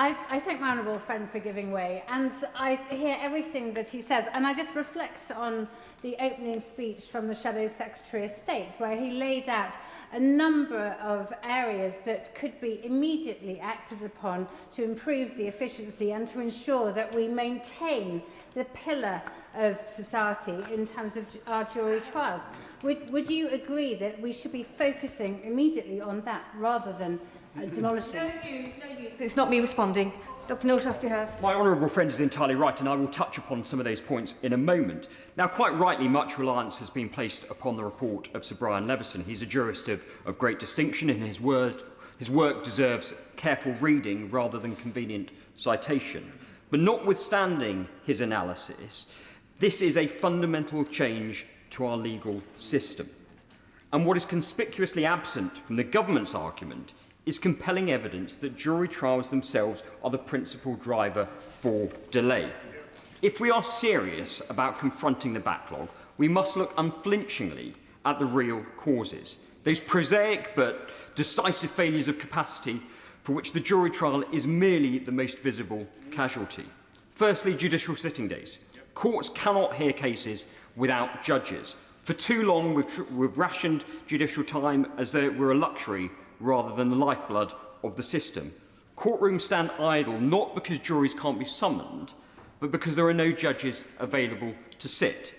I thank my honourable friend for giving way, and I hear everything that he says, and I just reflect on the opening speech from the Shadow Secretary of State, where he laid out a number of areas that could be immediately acted upon to improve the efficiency and to ensure that we maintain the pillar of society in terms of our jury trials. Would you agree that we should be focusing immediately on that rather than demolishing? No use. It's not me responding. Dr Neil Shaftry-Hurst. My honourable friend is entirely right, and I will touch upon some of those points in a moment. Now, quite rightly, much reliance has been placed upon the report of Sir Brian Levison. He's a jurist of great distinction, and his work deserves careful reading rather than convenient citation. But notwithstanding his analysis, this is a fundamental change to our legal system. And what is conspicuously absent from the government's argument is compelling evidence that jury trials themselves are the principal driver for delay. If we are serious about confronting the backlog, we must look unflinchingly at the real causes, those prosaic but decisive failures of capacity for which the jury trial is merely the most visible casualty. Firstly, judicial sitting days. Courts cannot hear cases without judges. For too long, we've rationed judicial time as though it were a luxury rather than the lifeblood of the system. Courtrooms stand idle not because juries can't be summoned, but because there are no judges available to sit.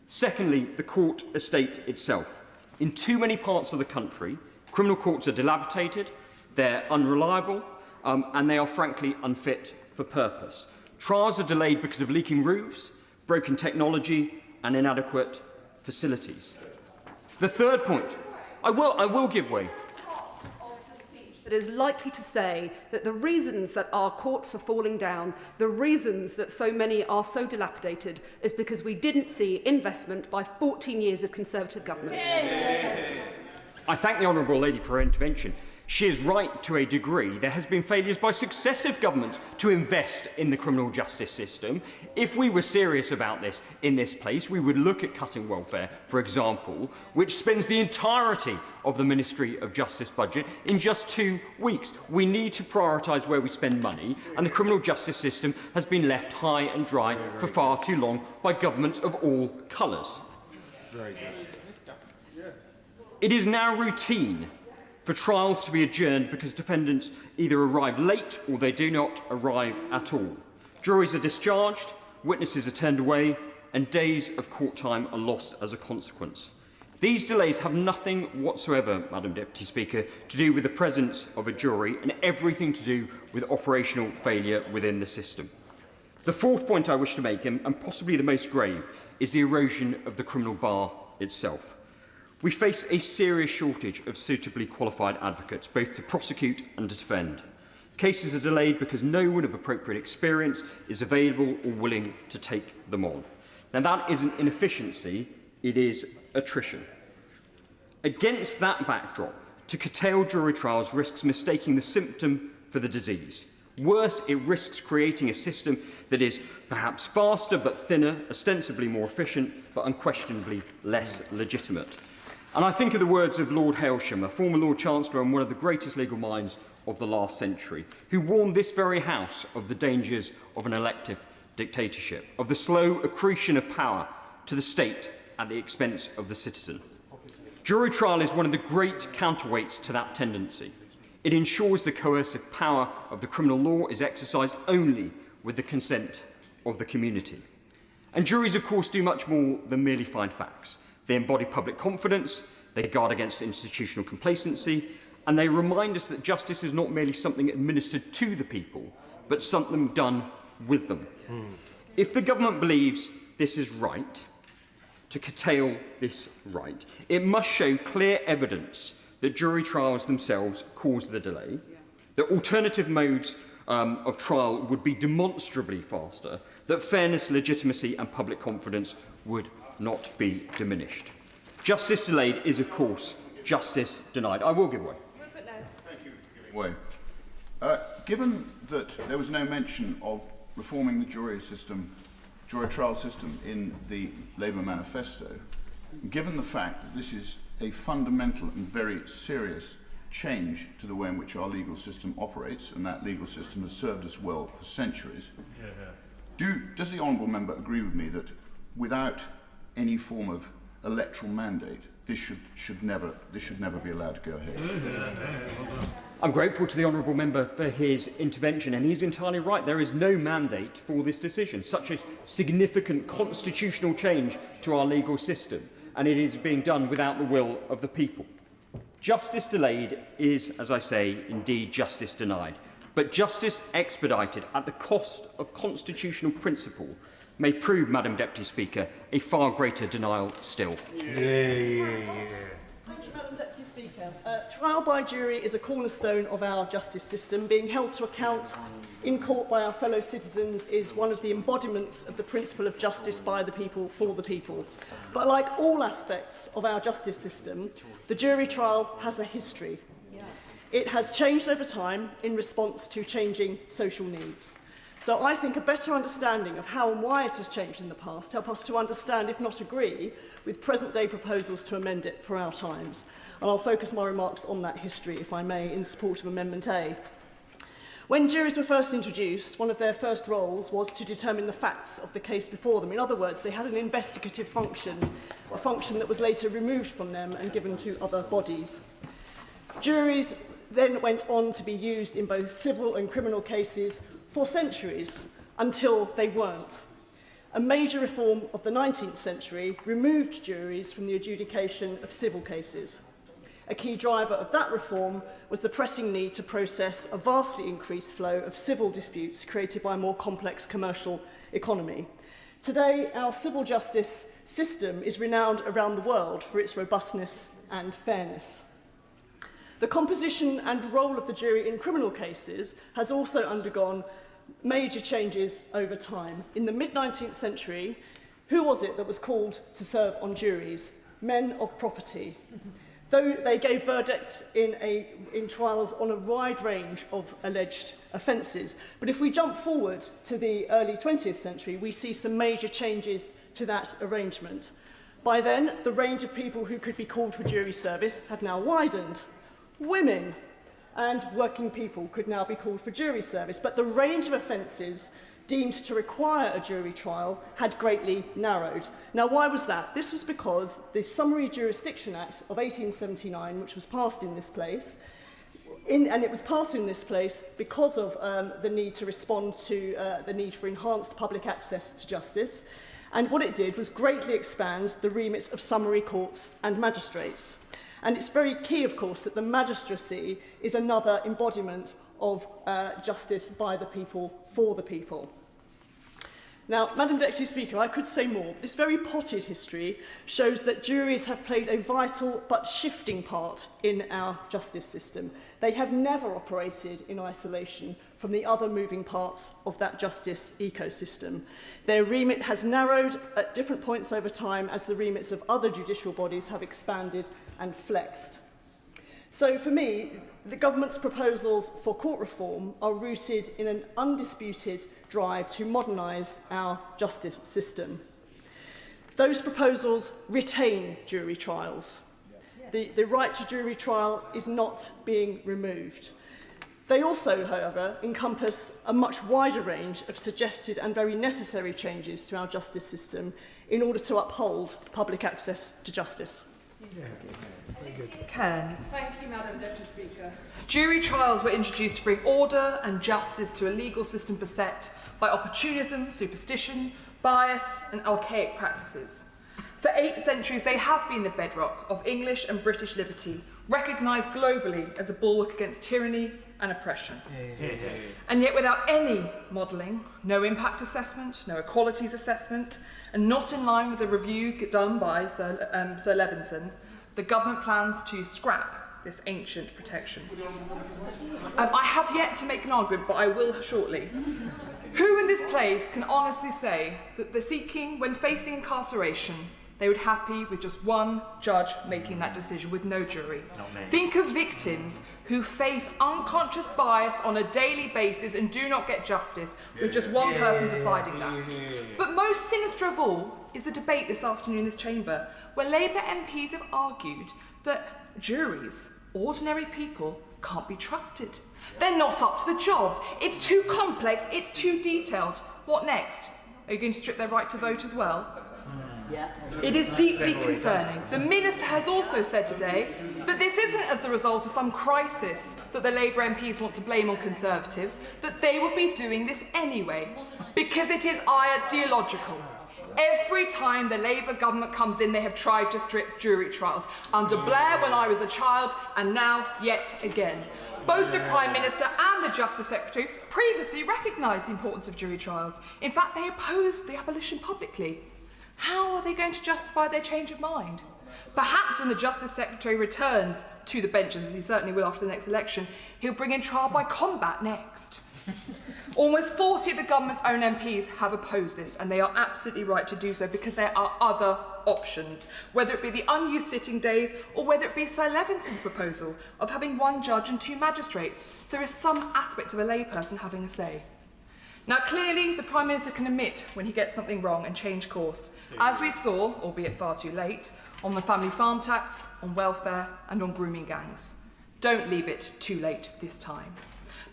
Secondly, the court estate itself. In too many parts of the country, criminal courts are dilapidated, they're unreliable, and they are frankly unfit for purpose. Trials are delayed because of leaking roofs, broken technology, and inadequate facilities. The third point, I will give way. That is likely to say that the reasons that our courts are falling down, the reasons that so many are so dilapidated, is because we didn't see investment by 14 years of Conservative government. I thank the honourable lady for her intervention. She is right to a degree. There has been failures by successive governments to invest in the criminal justice system. If we were serious about this in this place, we would look at cutting welfare, for example, which spends the entirety of the Ministry of Justice budget in just 2 weeks. We need to prioritise where we spend money, and the criminal justice system has been left high and dry for far too long by governments of all colours. It is now routine for trials to be adjourned because defendants either arrive late or they do not arrive at all. Juries are discharged, witnesses are turned away, and days of court time are lost as a consequence. These delays have nothing whatsoever, Madam Deputy Speaker, to do with the presence of a jury and everything to do with operational failure within the system. The fourth point I wish to make, and possibly the most grave, is the erosion of the criminal bar itself. We face a serious shortage of suitably qualified advocates, both to prosecute and to defend. Cases are delayed because no one of appropriate experience is available or willing to take them on. Now, that isn't inefficiency, it is attrition. Against that backdrop, to curtail jury trials risks mistaking the symptom for the disease. Worse, it risks creating a system that is perhaps faster but thinner, ostensibly more efficient, but unquestionably less legitimate. And I think of the words of Lord Hailsham, a former Lord Chancellor and one of the greatest legal minds of the last century, who warned this very House of the dangers of an elective dictatorship, of the slow accretion of power to the state at the expense of the citizen. Jury trial is one of the great counterweights to that tendency. It ensures the coercive power of the criminal law is exercised only with the consent of the community. And juries, of course, do much more than merely find facts. They embody public confidence, they guard against institutional complacency, and they remind us that justice is not merely something administered to the people, but something done with them. If the government believes this is right, to curtail this right, it must show clear evidence that jury trials themselves cause the delay, that alternative modes of trial would be demonstrably faster, that fairness, legitimacy and public confidence would not be diminished. Justice delayed is, of course, justice denied. I will give way. Thank you for giving way. Given that there was no mention of reforming the jury trial system in the Labour manifesto, given the fact that this is a fundamental and very serious change to the way in which our legal system operates, and that legal system has served us well for centuries, does the Honourable Member agree with me that without any form of electoral mandate, this should never be allowed to go ahead? I'm grateful to the Honourable Member for his intervention, and he's entirely right. There is no mandate for this decision, such a significant constitutional change to our legal system, and it is being done without the will of the people. Justice delayed is, as I say, indeed justice denied. But justice expedited at the cost of constitutional principle may prove, Madam Deputy Speaker, a far greater denial still. Thank you, Madam Deputy Speaker. Trial by jury is a cornerstone of our justice system. Being held to account in court by our fellow citizens is one of the embodiments of the principle of justice by the people, for the people. But like all aspects of our justice system, the jury trial has a history. It has changed over time in response to changing social needs. So I think a better understanding of how and why it has changed in the past help us to understand, if not agree, with present-day proposals to amend it for our times. And I'll focus my remarks on that history, if I may, in support of Amendment A. When juries were first introduced, one of their first roles was to determine the facts of the case before them. In other words, they had an investigative function, a function that was later removed from them and given to other bodies. Juries then went on to be used in both civil and criminal cases for centuries, until they weren't. A major reform of the 19th century removed juries from the adjudication of civil cases. A key driver of that reform was the pressing need to process a vastly increased flow of civil disputes created by a more complex commercial economy. Today, our civil justice system is renowned around the world for its robustness and fairness. The composition and role of the jury in criminal cases has also undergone major changes over time. In the mid-19th century, who was it that was called to serve on juries? Men of property. Though they gave verdicts in trials on a wide range of alleged offences. But if we jump forward to the early 20th century, we see some major changes to that arrangement. By then, the range of people who could be called for jury service had now widened. Women and working people could now be called for jury service, but the range of offences deemed to require a jury trial had greatly narrowed. Now, why was that? This was because the Summary Jurisdiction Act of 1879, which was passed in this place, and it was passed in this place because of the need to respond to the need for enhanced public access to justice. And what it did was greatly expand the remit of summary courts and magistrates. And it's very key, of course, that the magistracy is another embodiment of justice by the people, for the people. Now, Madam Deputy Speaker, I could say more. This very potted history shows that juries have played a vital but shifting part in our justice system. They have never operated in isolation from the other moving parts of that justice ecosystem. Their remit has narrowed at different points over time as the remits of other judicial bodies have expanded and flexed. So for me, the government's proposals for court reform are rooted in an undisputed drive to modernise our justice system. Those proposals retain jury trials. The right to jury trial is not being removed. They also, however, encompass a much wider range of suggested and very necessary changes to our justice system in order to uphold public access to justice. Thank you, Madam Deputy Speaker. Jury trials were introduced to bring order and justice to a legal system beset by opportunism, superstition, bias and archaic practices. For 8 centuries, they have been the bedrock of English and British liberty, recognised globally as a bulwark against tyranny and oppression. And yet without any modelling, no impact assessment, no equalities assessment, and not in line with the review done by Sir Levinson, the government plans to scrap this ancient protection. I have yet to make an argument, but I will shortly. Who in this place can honestly say that the seeking, when facing incarceration, they would be happy with just one judge making that decision with no jury? Think of victims who face unconscious bias on a daily basis and do not get justice with just one person deciding that. But most sinister of all is the debate this afternoon in this chamber, where Labour MPs have argued that juries, ordinary people, can't be trusted. They're not up to the job. It's too complex, it's too detailed. What next? Are you going to strip their right to vote as well? It is deeply concerning. The Minister has also said today that this isn't as the result of some crisis that the Labour MPs want to blame on Conservatives, that they will be doing this anyway, because it is ideological. Every time the Labour government comes in, they have tried to strip jury trials. Under Blair when I was a child, and now yet again. Both the Prime Minister and the Justice Secretary previously recognised the importance of jury trials. In fact, they opposed the abolition publicly. How are they going to justify their change of mind? Perhaps when the Justice Secretary returns to the benches, as he certainly will after the next election, he'll bring in trial by combat next. Almost 40 of the government's own MPs have opposed this, and they are absolutely right to do so because there are other options, whether it be the unused sitting days or whether it be Sir Levinson's proposal of having one judge and 2 magistrates. There is some aspect of a layperson having a say. Now, clearly, the Prime Minister can admit when he gets something wrong and change course, as we saw, albeit far too late, on the family farm tax, on welfare and on grooming gangs. Don't leave it too late this time.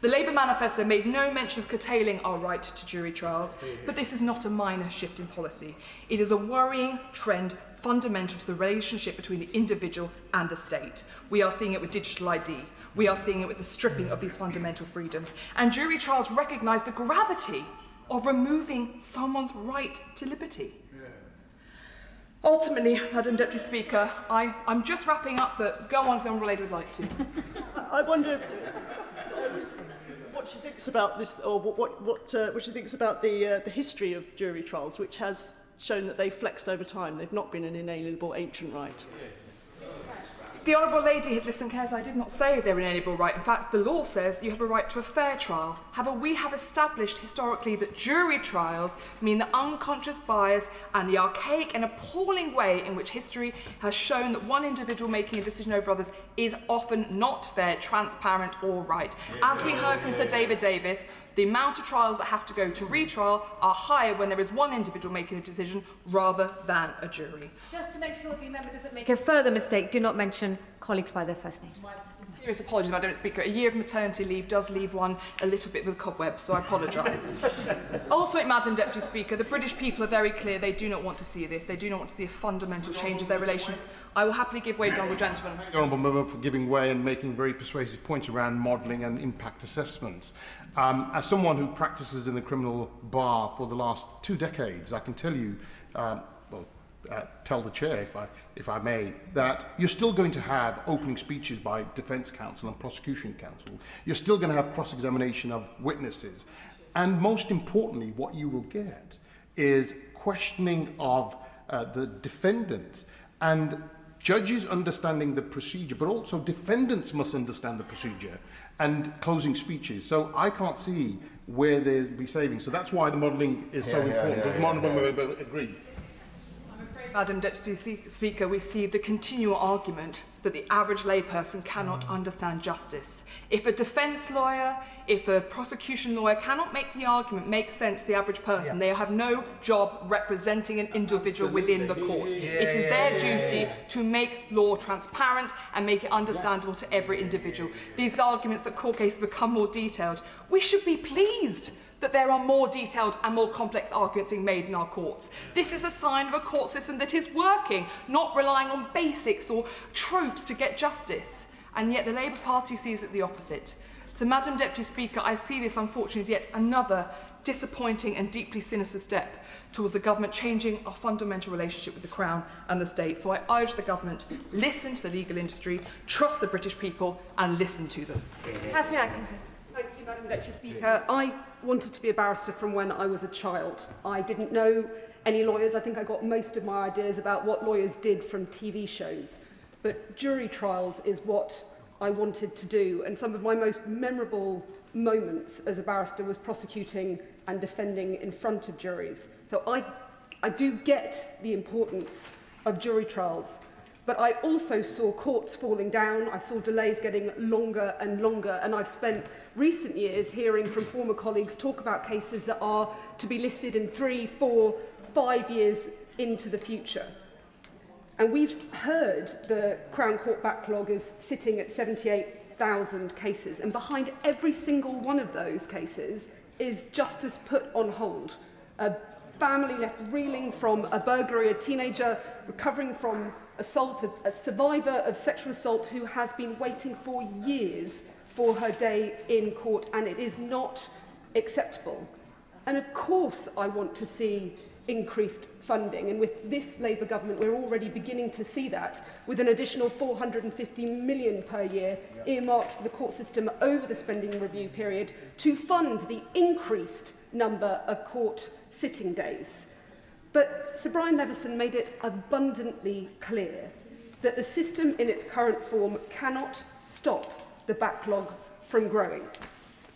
The Labour manifesto made no mention of curtailing our right to jury trials, but this is not a minor shift in policy. It is a worrying trend fundamental to the relationship between the individual and the state. We are seeing it with digital ID. We are seeing it with the stripping of these fundamental freedoms. And jury trials recognise the gravity of removing someone's right to liberty. Ultimately, Madam Deputy Speaker, I'm just wrapping up, but go on if anyone related would like to. I wonder what she thinks about this, or what she thinks about the history of jury trials, which has shown that they've flexed over time. They've not been an inalienable ancient right. The Honourable Lady had listened carefully. I did not say they're an inalienable right. In fact, the law says you have a right to a fair trial. However, we have established historically that jury trials mean the unconscious bias and the archaic and appalling way in which history has shown that one individual making a decision over others is often not fair, transparent or right. As we heard from Sir David Davis, the amount of trials that have to go to retrial are higher when there is one individual making a decision rather than a jury. Just to make sure the member doesn't make a further mistake, do not mention colleagues by their first names. Serious apologies, Madam Speaker. A year of maternity leave does leave one a little bit with a cobweb, so I apologise. Also, Madam Deputy Speaker, the British people are very clear they do not want to see this. They do not want to see a fundamental change of their relation. I will happily give way to the Honourable Gentleman. Thank the Honourable Member for giving way and making very persuasive points around modelling and impact assessments. As someone who practices in the criminal bar for the last 2 decades, I can tell you, tell the chair, if I may, that you're still going to have opening speeches by defence counsel and prosecution counsel. You're still going to have cross-examination of witnesses. And most importantly, what you will get is questioning of the defendants and judges understanding the procedure, but also defendants must understand the procedure and closing speeches. So I can't see where there'd be savings. So that's why the modelling is so important. Does the Honourable Member agree? Madam Deputy Speaker, we see the continual argument that the average layperson cannot understand justice. If a defence lawyer, if a prosecution lawyer cannot make the argument make sense to the average person, they have no job representing an individual within the court. It is their duty to make law transparent and make it understandable to every individual. These arguments that court cases become more detailed, we should be pleased that there are more detailed and more complex arguments being made in our courts. This is a sign of a court system that is working, not relying on basics or tropes to get justice. And yet the Labour Party sees it the opposite. So, Madam Deputy Speaker, I see this unfortunately as yet another disappointing and deeply sinister step towards the government changing our fundamental relationship with the Crown and the State. So I urge the government, listen to the legal industry, trust the British people and listen to them. Councillor Atkinson. Thank you, Madam Deputy Speaker. I wanted to be a barrister from when I was a child. I didn't know any lawyers. I think I got most of my ideas about what lawyers did from TV shows. But jury trials is what I wanted to do. And some of my most memorable moments as a barrister was prosecuting and defending in front of juries. So I do get the importance of jury trials. But I also saw courts falling down, I saw delays getting longer and longer, and I've spent recent years hearing from former colleagues talk about cases that are to be listed in 3, 4, 5 years into the future. And we've heard the Crown Court backlog is sitting at 78,000 cases, and behind every single one of those cases is justice put on hold. A family left reeling from a burglary, a teenager recovering from assault, a survivor of sexual assault who has been waiting for years for her day in court, and it is not acceptable. And of course I want to see increased funding, and with this Labour government we're already beginning to see that, with an additional £450 million per year earmarked for the court system over the spending review period to fund the increased number of court sitting days. But Sir Brian Leveson made it abundantly clear that the system in its current form cannot stop the backlog from growing.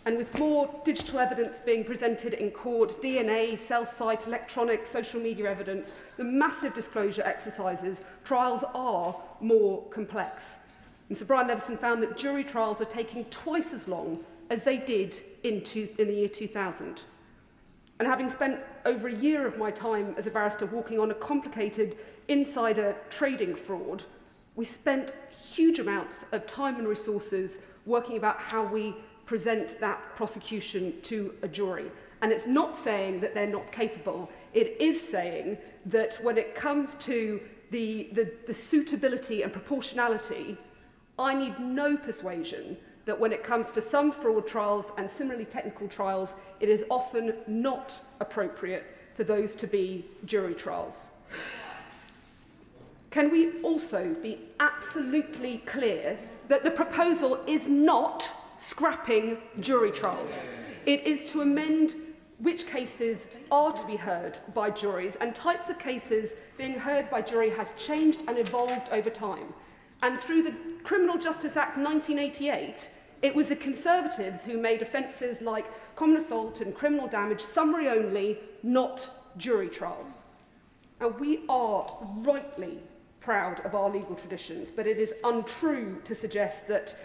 And with more digital evidence being presented in court, DNA, cell site, electronic, social media evidence, the massive disclosure exercises, trials are more complex. And Sir Brian Leveson found that jury trials are taking twice as long as they did in the year 2000. And having spent over a year of my time as a barrister working on a complicated insider trading fraud, we spent huge amounts of time and resources working about how we present that prosecution to a jury. And it's not saying that they're not capable. It is saying that when it comes to the suitability and proportionality, I need no persuasion that when it comes to some fraud trials and similarly technical trials, it is often not appropriate for those to be jury trials. Can we also be absolutely clear that the proposal is not scrapping jury trials? It is to amend which cases are to be heard by juries, and types of cases being heard by jury has changed and evolved over time. And through the Criminal Justice Act 1988, it was the Conservatives who made offences like common assault and criminal damage summary only, not jury trials. And we are rightly proud of our legal traditions, but it is untrue to suggest that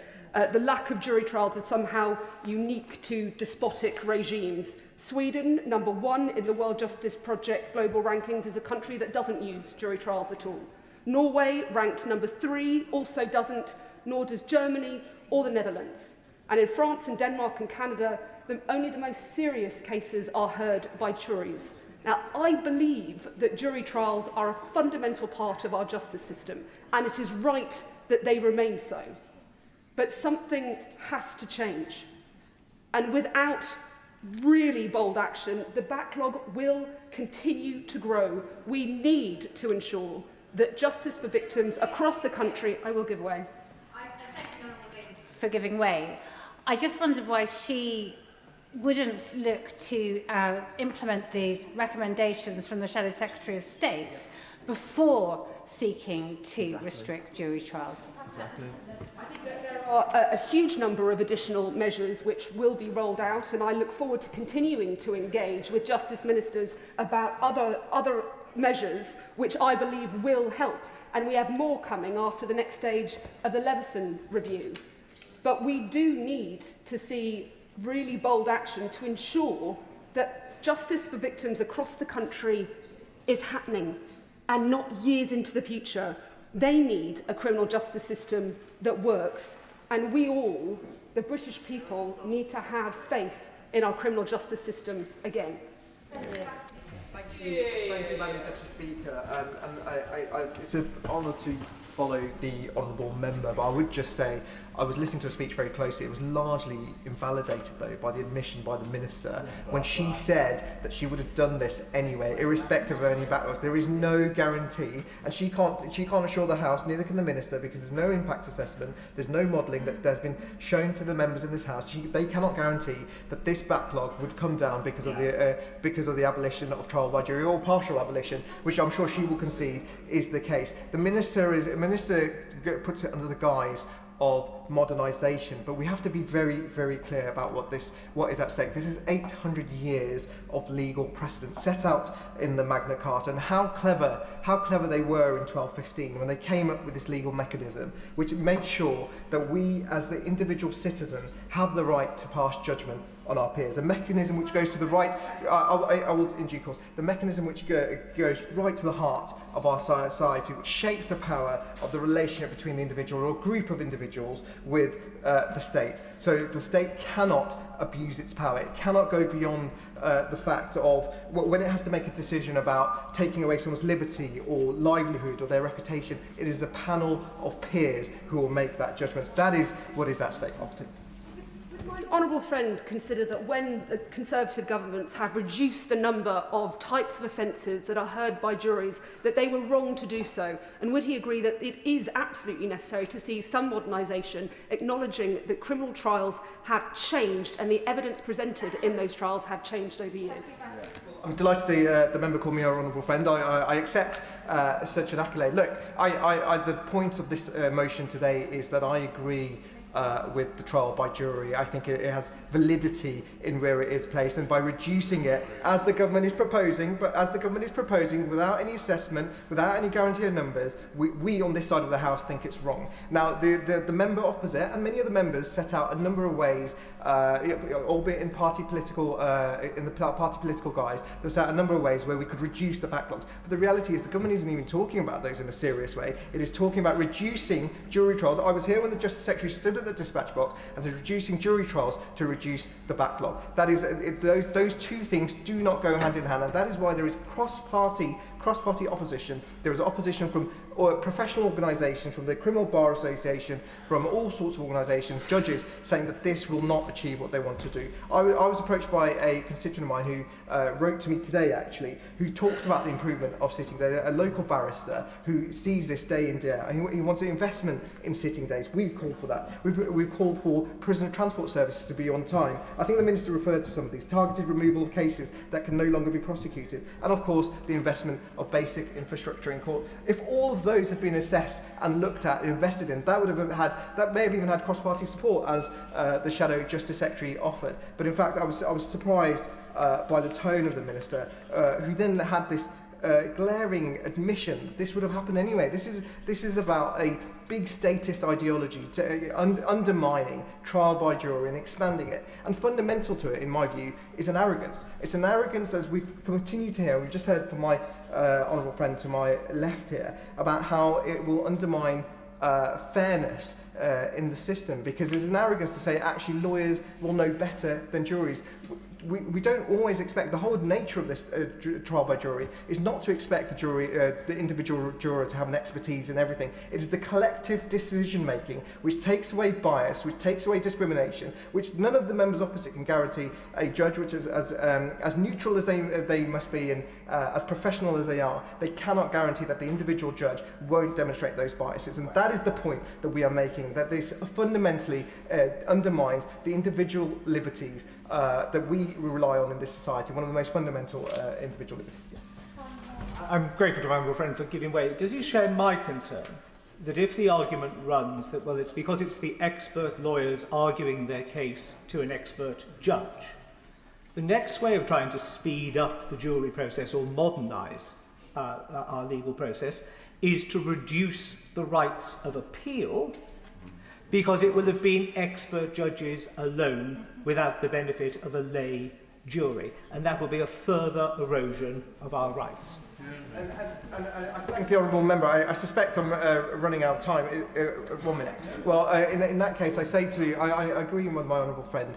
the lack of jury trials is somehow unique to despotic regimes. Sweden, number 1 in the World Justice Project global rankings, is a country that doesn't use jury trials at all. Norway, ranked number 3, also doesn't, nor does Germany or the Netherlands. And in France and Denmark and Canada, only the most serious cases are heard by juries. Now, I believe that jury trials are a fundamental part of our justice system, and it is right that they remain so. But something has to change. And without really bold action, the backlog will continue to grow. We need to ensure that justice for victims across the country... I will give way. For giving way. I just wondered why she wouldn't look to implement the recommendations from the Shadow Secretary of State before seeking to restrict jury trials. Exactly. I think that there are a huge number of additional measures which will be rolled out, and I look forward to continuing to engage with Justice Ministers about other measures which I believe will help. And we have more coming after the next stage of the Leveson review. But we do need to see really bold action to ensure that justice for victims across the country is happening and not years into the future. They need a criminal justice system that works, and we all, the British people, need to have faith in our criminal justice system again. Thank you, Madam Deputy Speaker. It's an honour to follow the honourable member, but I would just say I was listening to a speech very closely. It was largely invalidated, though, by the admission by the Minister when she said that she would have done this anyway, irrespective of any backlogs. There is no guarantee, and she can't assure the House, neither can the Minister, because there's no impact assessment, there's no modelling that has been shown to the members in this House. They cannot guarantee that this backlog would come down because of the abolition of trial by jury or partial abolition, which I'm sure she will concede is the case. The Minister puts it under the guise of modernisation, but we have to be very, very clear about what is at stake. This is 800 years of legal precedent set out in the Magna Carta, and how clever they were in 1215 when they came up with this legal mechanism, which makes sure that we, as the individual citizen, have the right to pass judgment on our peers. A mechanism which goes to the right, I will in due course, the mechanism which goes right to the heart of our society, which shapes the power of the relationship between the individual or group of individuals with the state. So the state cannot abuse its power. It cannot go beyond the fact of when it has to make a decision about taking away someone's liberty or livelihood or their reputation. It is a panel of peers who will make that judgment. That is what is at stake. My honourable friend consider that when the Conservative governments have reduced the number of types of offences that are heard by juries, that they were wrong to do so? And would he agree that it is absolutely necessary to see some modernisation, acknowledging that criminal trials have changed and the evidence presented in those trials have changed over years? I'm delighted the member called me our honourable friend. I accept such an accolade. Look, the point of this motion today is that I agree with the trial by jury. I think it has validity in where it is placed, and by reducing it, as the government is proposing, without any assessment, without any guarantee of numbers, we on this side of the House think it's wrong. Now, the member opposite and many other members set out a number of ways, albeit in party political guise, they set out a number of ways where we could reduce the backlogs. But the reality is the government isn't even talking about those in a serious way. It is talking about reducing jury trials. I was here when the Justice Secretary stood at the dispatch box and said reducing jury trials to reduce the backlog. That is, those two things do not go hand in hand, and that is why there is cross-party opposition. There is opposition from professional organisations, from the Criminal Bar Association, from all sorts of organisations, judges, saying that this will not achieve what they want to do. I was approached by a constituent of mine who wrote to me today, actually, who talked about the improvement of sitting days, a local barrister who sees this day in, day out. He wants an investment in sitting days. We call for that. We've called for prison transport services to be on time. I think the Minister referred to some of these, targeted removal of cases that can no longer be prosecuted, and of course the investment of basic infrastructure in court. If all of those had been assessed and looked at and invested in, that may have even had cross-party support, as the Shadow Justice Secretary offered. But in fact, I was surprised by the tone of the Minister, who then had this glaring admission that this would have happened anyway. This is about a big statist ideology undermining trial by jury and expanding it. And fundamental to it, in my view, is an arrogance. It's an arrogance, as we've continued to hear. We've just heard from my honourable friend to my left here about how it will undermine fairness in the system, because there's an arrogance to say actually lawyers will know better than juries. We don't always expect, the whole nature of this trial by jury is not to expect the jury, the individual juror to have an expertise in everything. It is the collective decision making which takes away bias, which takes away discrimination, which none of the members opposite can guarantee a judge which is as neutral as they must be and as professional as they are. They cannot guarantee that the individual judge won't demonstrate those biases, and that is the point that we are making, that this fundamentally undermines the individual liberties that we rely on in this society, one of the most fundamental individual liberties. Yeah. I'm grateful to my honourable friend for giving way. Does he share my concern that if the argument runs that, well, it's because it's the expert lawyers arguing their case to an expert judge, the next way of trying to speed up the jury process or modernise our legal process is to reduce the rights of appeal, because it will have been expert judges alone without the benefit of a lay jury, and that will be a further erosion of our rights. And I thank the honourable member. I suspect I'm running out of time. 1 minute. Well, in that case, I say to you, I agree with my honourable friend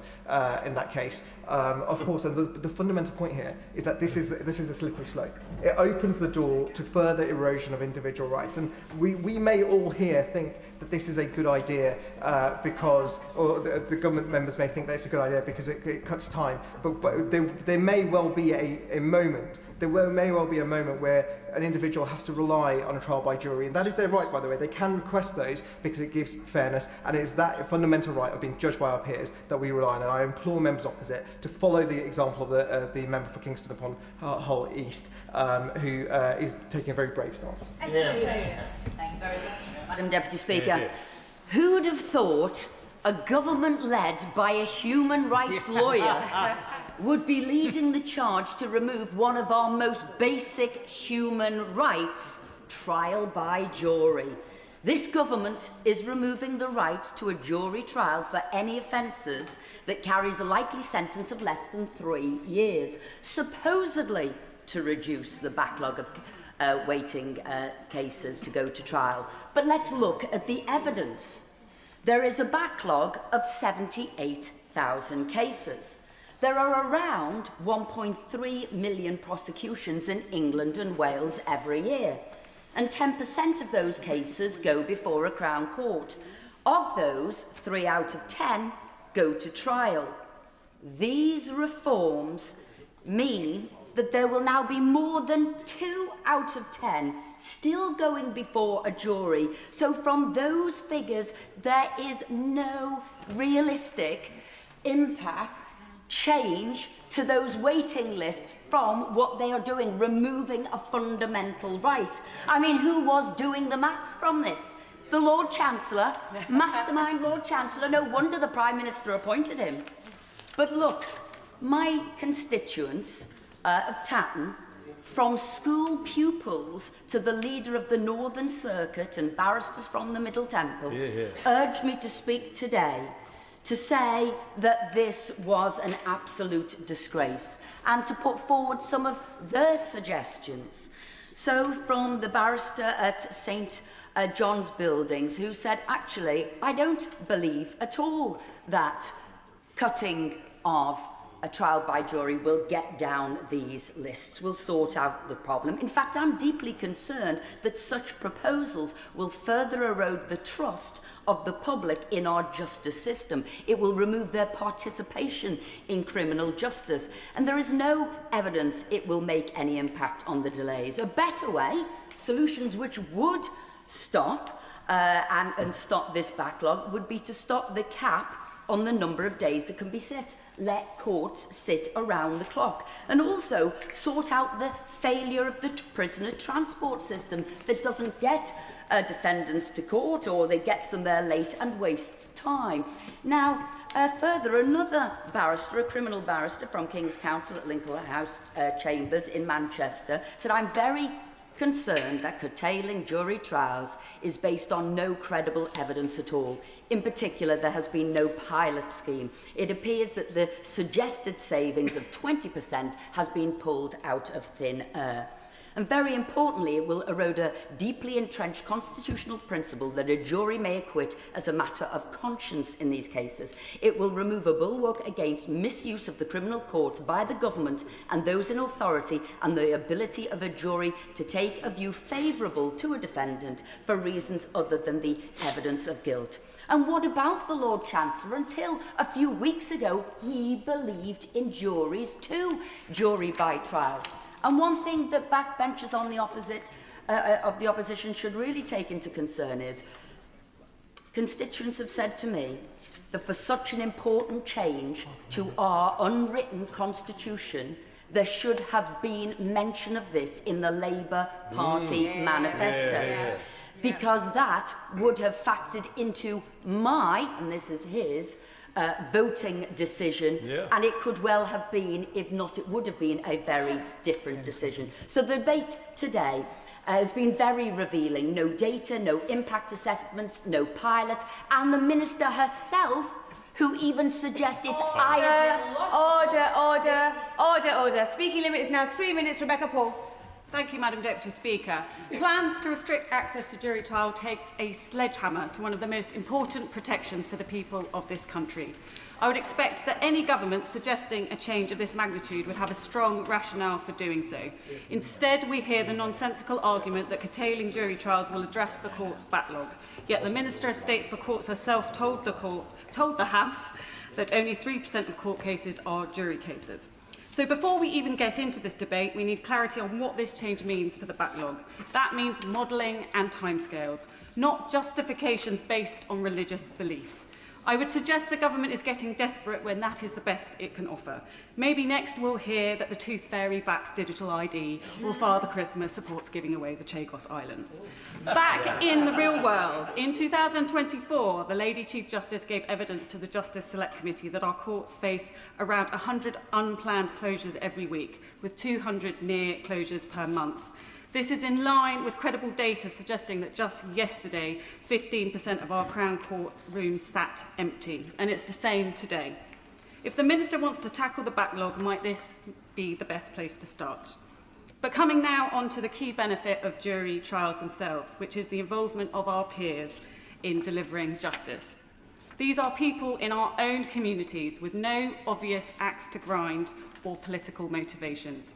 in that case. Of course, the fundamental point here is that this is a slippery slope. It opens the door to further erosion of individual rights, and we may all here think that this is a good idea because, or the government members may think that it's a good idea because it cuts time. But there may well be a moment. There may well be a moment where an individual has to rely on a trial by jury, and that is their right, by the way. They can request those because it gives fairness, and it is that fundamental right of being judged by our peers that we rely on. And I implore members opposite to follow the example of the member for Kingston upon Hull East, who is taking a very brave stance. Thank you very much, Madam Deputy Speaker. Who'd have thought a government led by a human rights lawyer would be leading the charge to remove one of our most basic human rights, trial by jury. This government is removing the right to a jury trial for any offences that carries a likely sentence of less than 3 years, supposedly to reduce the backlog of waiting cases to go to trial. But let's look at the evidence. There is a backlog of 78,000 cases. There are around 1.3 million prosecutions in England and Wales every year, and 10% of those cases go before a Crown Court. Of those, 3 out of 10 go to trial. These reforms mean that there will now be more than 2 out of 10 still going before a jury. So from those figures, there is no realistic impact change to those waiting lists from what they are doing, removing a fundamental right. I mean, who was doing the maths from this? The Lord Chancellor, mastermind Lord Chancellor, no wonder the Prime Minister appointed him. But look, my constituents of Tatton, from school pupils to the leader of the Northern Circuit and barristers from the Middle Temple, urged me to speak today to say that this was an absolute disgrace and to put forward some of their suggestions. So from the barrister at St. John's Buildings, who said, actually, I don't believe at all that cutting of a trial by jury will get down these lists, will sort out the problem. In fact, I'm deeply concerned that such proposals will further erode the trust of the public in our justice system. It will remove their participation in criminal justice, and there is no evidence it will make any impact on the delays. A better way, solutions which would stop and stop this backlog, would be to stop the cap on the number of days that can be set. Let courts sit around the clock, and also sort out the failure of the prisoner transport system that doesn't get defendants to court, or they get them there late and wastes time. Now, further, another barrister, a criminal barrister from King's Counsel at Lincoln House Chambers in Manchester, said, I'm very concerned that curtailing jury trials is based on no credible evidence at all. In particular, there has been no pilot scheme. It appears that the suggested savings of 20% has been pulled out of thin air. And very importantly, it will erode a deeply entrenched constitutional principle that a jury may acquit as a matter of conscience in these cases. It will remove a bulwark against misuse of the criminal courts by the government and those in authority, and the ability of a jury to take a view favourable to a defendant for reasons other than the evidence of guilt. And what about the Lord Chancellor? Until a few weeks ago, he believed in juries too, jury by trial. And one thing that backbenchers on the opposition should really take into concern is, constituents have said to me that for such an important change to our unwritten constitution, there should have been mention of this in the Labour Party manifesto. Because that would have factored into my, and this is his, voting decision, and it could well have been, if not, it would have been a very different decision. So the debate today has been very revealing. No data, no impact assessments, no pilots, and the Minister herself, who even suggested Order. Speaking limit is now 3 minutes. Rebecca Paul. Thank you, Madam Deputy Speaker. Plans to restrict access to jury trial takes a sledgehammer to one of the most important protections for the people of this country. I would expect that any government suggesting a change of this magnitude would have a strong rationale for doing so. Instead, we hear the nonsensical argument that curtailing jury trials will address the court's backlog. Yet the Minister of State for Courts herself told the House that only 3% of court cases are jury cases. So before we even get into this debate, we need clarity on what this change means for the backlog. That means modelling and timescales, not justifications based on religious belief. I would suggest the government is getting desperate when that is the best it can offer. Maybe next we'll hear that the Tooth Fairy backs digital ID, or Father Christmas supports giving away the Chagos Islands. Back in the real world, in 2024, the Lady Chief Justice gave evidence to the Justice Select Committee that our courts face around 100 unplanned closures every week, with 200 near closures per month. This is in line with credible data suggesting that just yesterday, 15% of our Crown Court rooms sat empty, and it's the same today. If the Minister wants to tackle the backlog, might this be the best place to start? But coming now on to the key benefit of jury trials themselves, which is the involvement of our peers in delivering justice. These are people in our own communities with no obvious axe to grind or political motivations.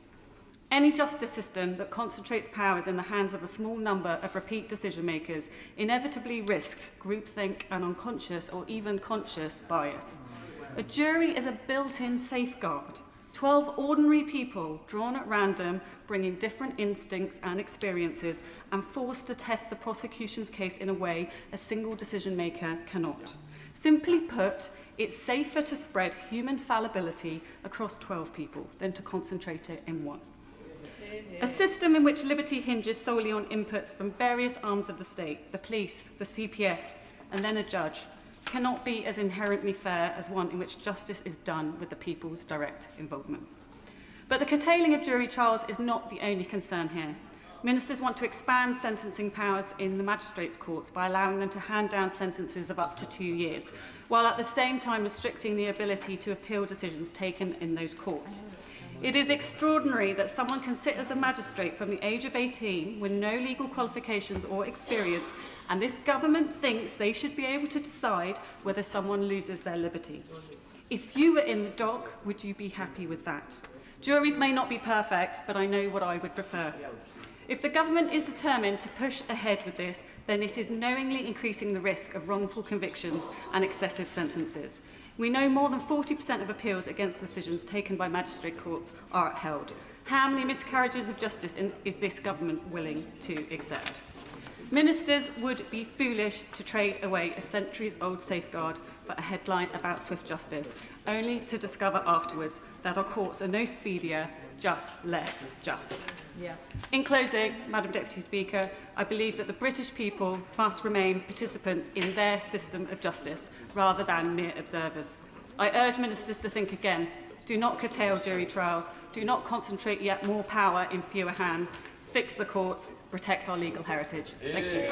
Any justice system that concentrates powers in the hands of a small number of repeat decision-makers inevitably risks groupthink and unconscious or even conscious bias. A jury is a built-in safeguard. 12 ordinary people drawn at random, bringing different instincts and experiences, and forced to test the prosecution's case in a way a single decision-maker cannot. Simply put, it's safer to spread human fallibility across 12 people than to concentrate it in one. A system in which liberty hinges solely on inputs from various arms of the state, the police, the CPS, and then a judge, cannot be as inherently fair as one in which justice is done with the people's direct involvement. But the curtailing of jury trials is not the only concern here. Ministers want to expand sentencing powers in the magistrates' courts by allowing them to hand down sentences of up to 2 years, while at the same time restricting the ability to appeal decisions taken in those courts. It is extraordinary that someone can sit as a magistrate from the age of 18 with no legal qualifications or experience, and this government thinks they should be able to decide whether someone loses their liberty. If you were in the dock, would you be happy with that? Juries may not be perfect, but I know what I would prefer. If the government is determined to push ahead with this, then it is knowingly increasing the risk of wrongful convictions and excessive sentences. We know more than 40% of appeals against decisions taken by magistrate courts are upheld. How many miscarriages of justice is this government willing to accept? Ministers would be foolish to trade away a centuries-old safeguard for a headline about swift justice, only to discover afterwards that our courts are no speedier, just less just. In closing, Madam Deputy Speaker, I believe that the British people must remain participants in their system of justice rather than mere observers. I urge ministers to think again. Do not curtail jury trials. Do not concentrate yet more power in fewer hands. Fix the courts. Protect our legal heritage. Thank you.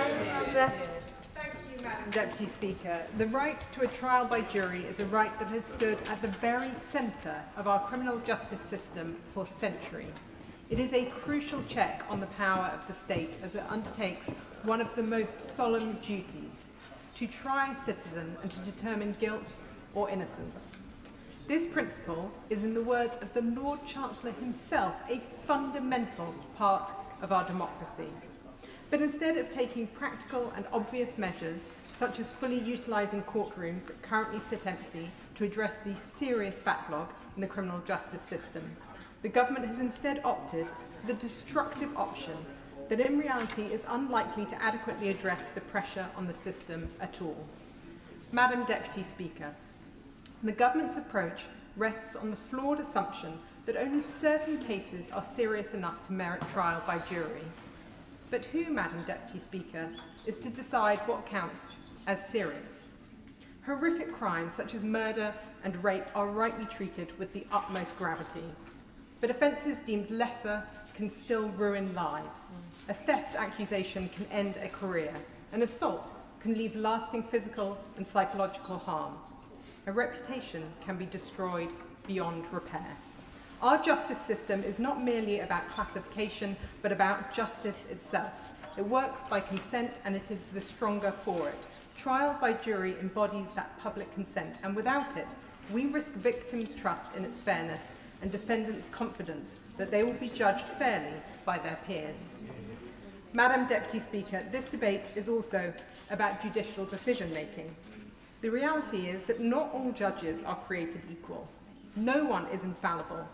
Thank you, Madam Deputy Speaker. The right to a trial by jury is a right that has stood at the very centre of our criminal justice system for centuries. It is a crucial check on the power of the state as it undertakes one of the most solemn duties, to try a citizen and to determine guilt or innocence. This principle is, in the words of the Lord Chancellor himself, a fundamental part of our democracy. But instead of taking practical and obvious measures, such as fully utilising courtrooms that currently sit empty to address the serious backlog in the criminal justice system, the government has instead opted for the destructive option that in reality is unlikely to adequately address the pressure on the system at all. Madam Deputy Speaker, the government's approach rests on the flawed assumption that only certain cases are serious enough to merit trial by jury. But who, Madam Deputy Speaker, is to decide what counts as serious? Horrific crimes such as murder and rape are rightly treated with the utmost gravity. But offences deemed lesser can still ruin lives. A theft accusation can end a career. An assault can leave lasting physical and psychological harm. A reputation can be destroyed beyond repair. Our justice system is not merely about classification, but about justice itself. It works by consent, and it is the stronger for it. Trial by jury embodies that public consent, and without it, we risk victims' trust in its fairness and defendants' confidence that they will be judged fairly by their peers. Madam Deputy Speaker, this debate is also about judicial decision-making. The reality is that not all judges are created equal. No one is infallible.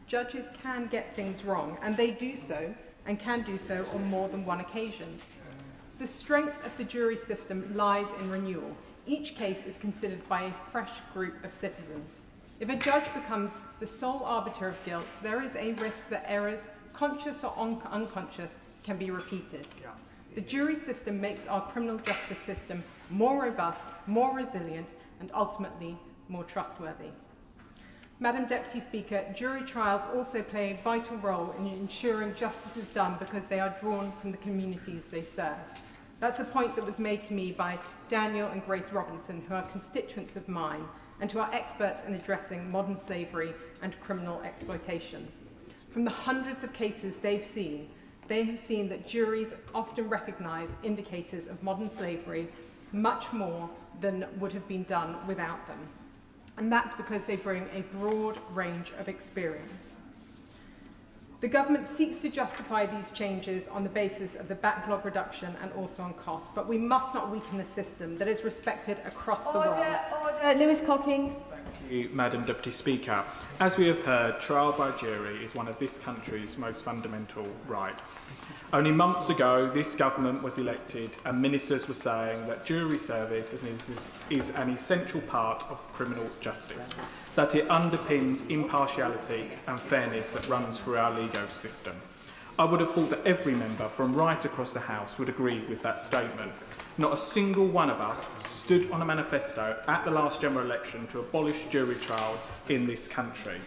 Judges can get things wrong, and they do so, and can do so on more than one occasion. The strength of the jury system lies in renewal. Each case is considered by a fresh group of citizens. If a judge becomes the sole arbiter of guilt, there is a risk that errors, conscious or unconscious, can be repeated. The jury system makes our criminal justice system more robust, more resilient, and ultimately more trustworthy. Madam Deputy Speaker, jury trials also play a vital role in ensuring justice is done because they are drawn from the communities they serve. That's a point that was made to me by Daniel and Grace Robinson, who are constituents of mine, and who are experts in addressing modern slavery and criminal exploitation. From the hundreds of cases they have seen that juries often recognise indicators of modern slavery much more than would have been done without them. And that's because they bring a broad range of experience. The government seeks to justify these changes on the basis of the backlog reduction and also on cost, but we must not weaken a system that is respected across the world. Order. Lewis Cocking. Thank you, Madam Deputy Speaker. As we have heard, trial by jury is one of this country's most fundamental rights. Only months ago, this government was elected and ministers were saying that jury service is an essential part of criminal justice, that it underpins impartiality and fairness that runs through our legal system. I would have thought that every member from right across the House would agree with that statement. Not a single one of us stood on a manifesto at the last general election to abolish jury trials in this country.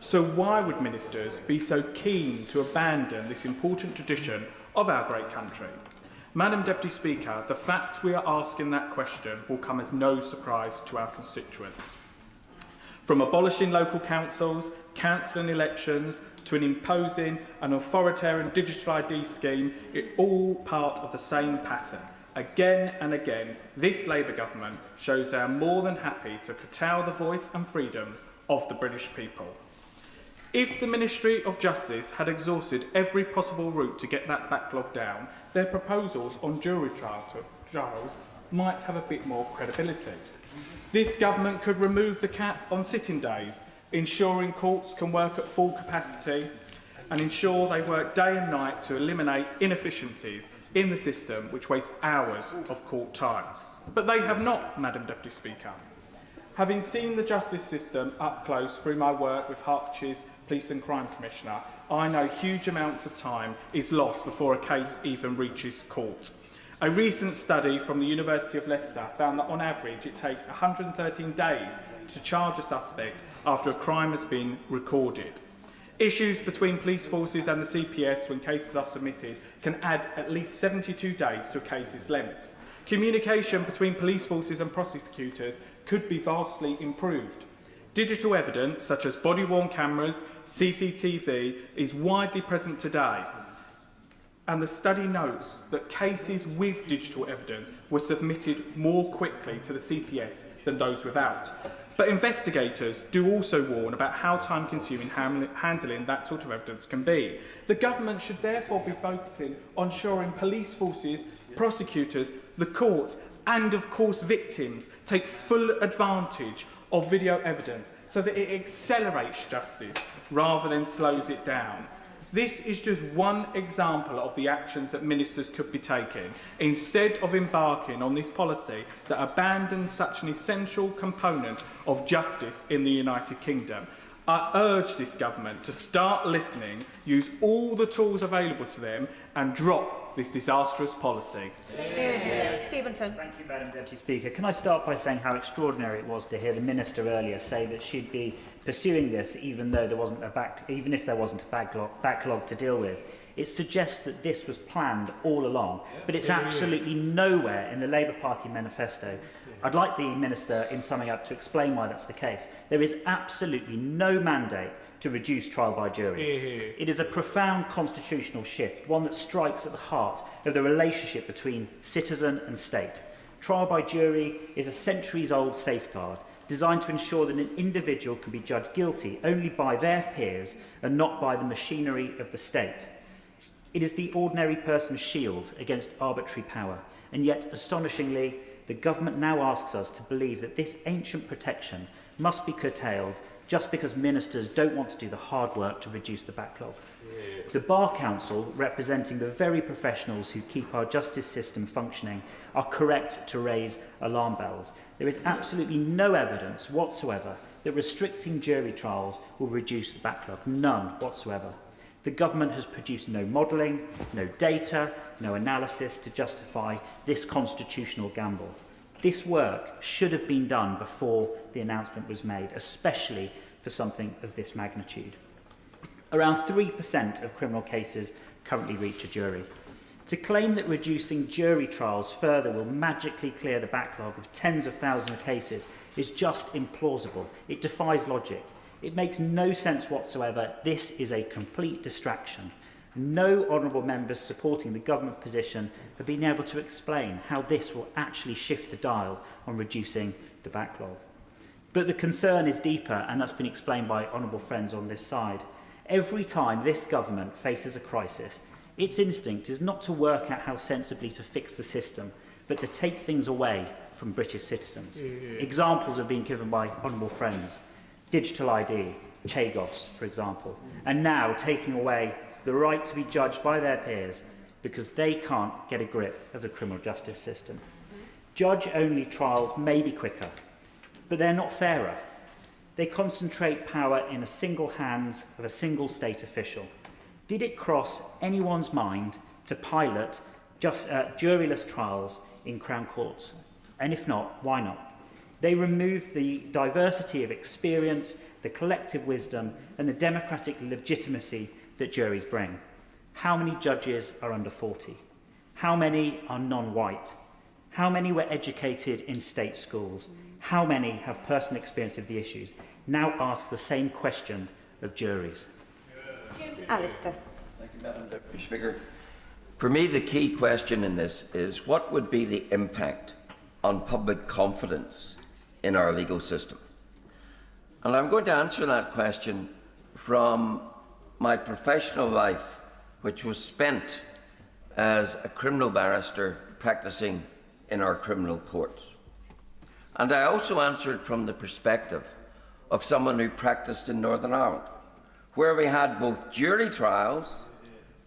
So why would ministers be so keen to abandon this important tradition of our great country? Madam Deputy Speaker, the fact we are asking that question will come as no surprise to our constituents. From abolishing local councils, cancelling elections, to imposing an authoritarian digital ID scheme, it's all part of the same pattern. Again and again, this Labour government shows they are more than happy to curtail the voice and freedom of the British people. If the Ministry of Justice had exhausted every possible route to get that backlog down, their proposals on jury trials might have a bit more credibility. This government could remove the cap on sitting days, ensuring courts can work at full capacity and ensure they work day and night to eliminate inefficiencies in the system which waste hours of court time. But they have not, Madam Deputy Speaker. Having seen the justice system up close through my work with Hertfordshire's Police and Crime Commissioner, I know huge amounts of time is lost before a case even reaches court. A recent study from the University of Leicester found that on average it takes 113 days to charge a suspect after a crime has been recorded. Issues between police forces and the CPS when cases are submitted can add at least 72 days to a case's length. Communication between police forces and prosecutors could be vastly improved. Digital evidence, such as body-worn cameras, CCTV, is widely present today. And the study notes that cases with digital evidence were submitted more quickly to the CPS than those without. But investigators do also warn about how time-consuming handling that sort of evidence can be. The government should therefore be focusing on ensuring police forces, prosecutors, the courts, and of course victims take full advantage of video evidence so that it accelerates justice rather than slows it down. This is just one example of the actions that ministers could be taking instead of embarking on this policy that abandons such an essential component of justice in the United Kingdom. I urge this government to start listening, use all the tools available to them and drop this disastrous policy. Stevenson. Thank you, Madam Deputy Speaker. Can I start by saying how extraordinary it was to hear the Minister earlier say that she'd be pursuing this even though there wasn't even if there wasn't a backlog to deal with. It suggests that this was planned all along, but it's absolutely nowhere in the Labour Party manifesto. I'd like the Minister, in summing up, to explain why that's the case. There is absolutely no mandate to reduce trial by jury. It is a profound constitutional shift, one that strikes at the heart of the relationship between citizen and state. Trial by jury is a centuries-old safeguard designed to ensure that an individual can be judged guilty only by their peers and not by the machinery of the state. It is the ordinary person's shield against arbitrary power, and yet, astonishingly, the government now asks us to believe that this ancient protection must be curtailed just because ministers don't want to do the hard work to reduce the backlog. The Bar Council, representing the very professionals who keep our justice system functioning, are correct to raise alarm bells. There is absolutely no evidence whatsoever that restricting jury trials will reduce the backlog. None whatsoever. The government has produced no modelling, no data, no analysis to justify this constitutional gamble. This work should have been done before the announcement was made, especially for something of this magnitude. Around 3% of criminal cases currently reach a jury. To claim that reducing jury trials further will magically clear the backlog of tens of thousands of cases is just implausible. It defies logic. It makes no sense whatsoever. This is a complete distraction. No honourable members supporting the government position have been able to explain how this will actually shift the dial on reducing the backlog. But the concern is deeper, and that's been explained by honourable friends on this side. Every time this government faces a crisis, its instinct is not to work out how sensibly to fix the system, but to take things away from British citizens. Examples have been given by honourable friends. Digital ID, Chagos, for example, and now taking away the right to be judged by their peers because they can't get a grip of the criminal justice system. Judge-only trials may be quicker, but they're not fairer. They concentrate power in a single hands of a single state official. Did it cross anyone's mind to pilot juryless trials in Crown Courts? And if not, why not? They removed the diversity of experience, the collective wisdom, and the democratic legitimacy that juries bring. How many judges are under 40? How many are non-white? How many were educated in state schools? How many have personal experience of the issues? Now ask the same question of juries. Alistair. Thank you, Madam Deputy Speaker. For me, the key question in this is what would be the impact on public confidence in our legal system? And I'm going to answer that question from my professional life, which was spent as a criminal barrister practicing in our criminal courts. And I also answered from the perspective of someone who practiced in Northern Ireland, where we had both jury trials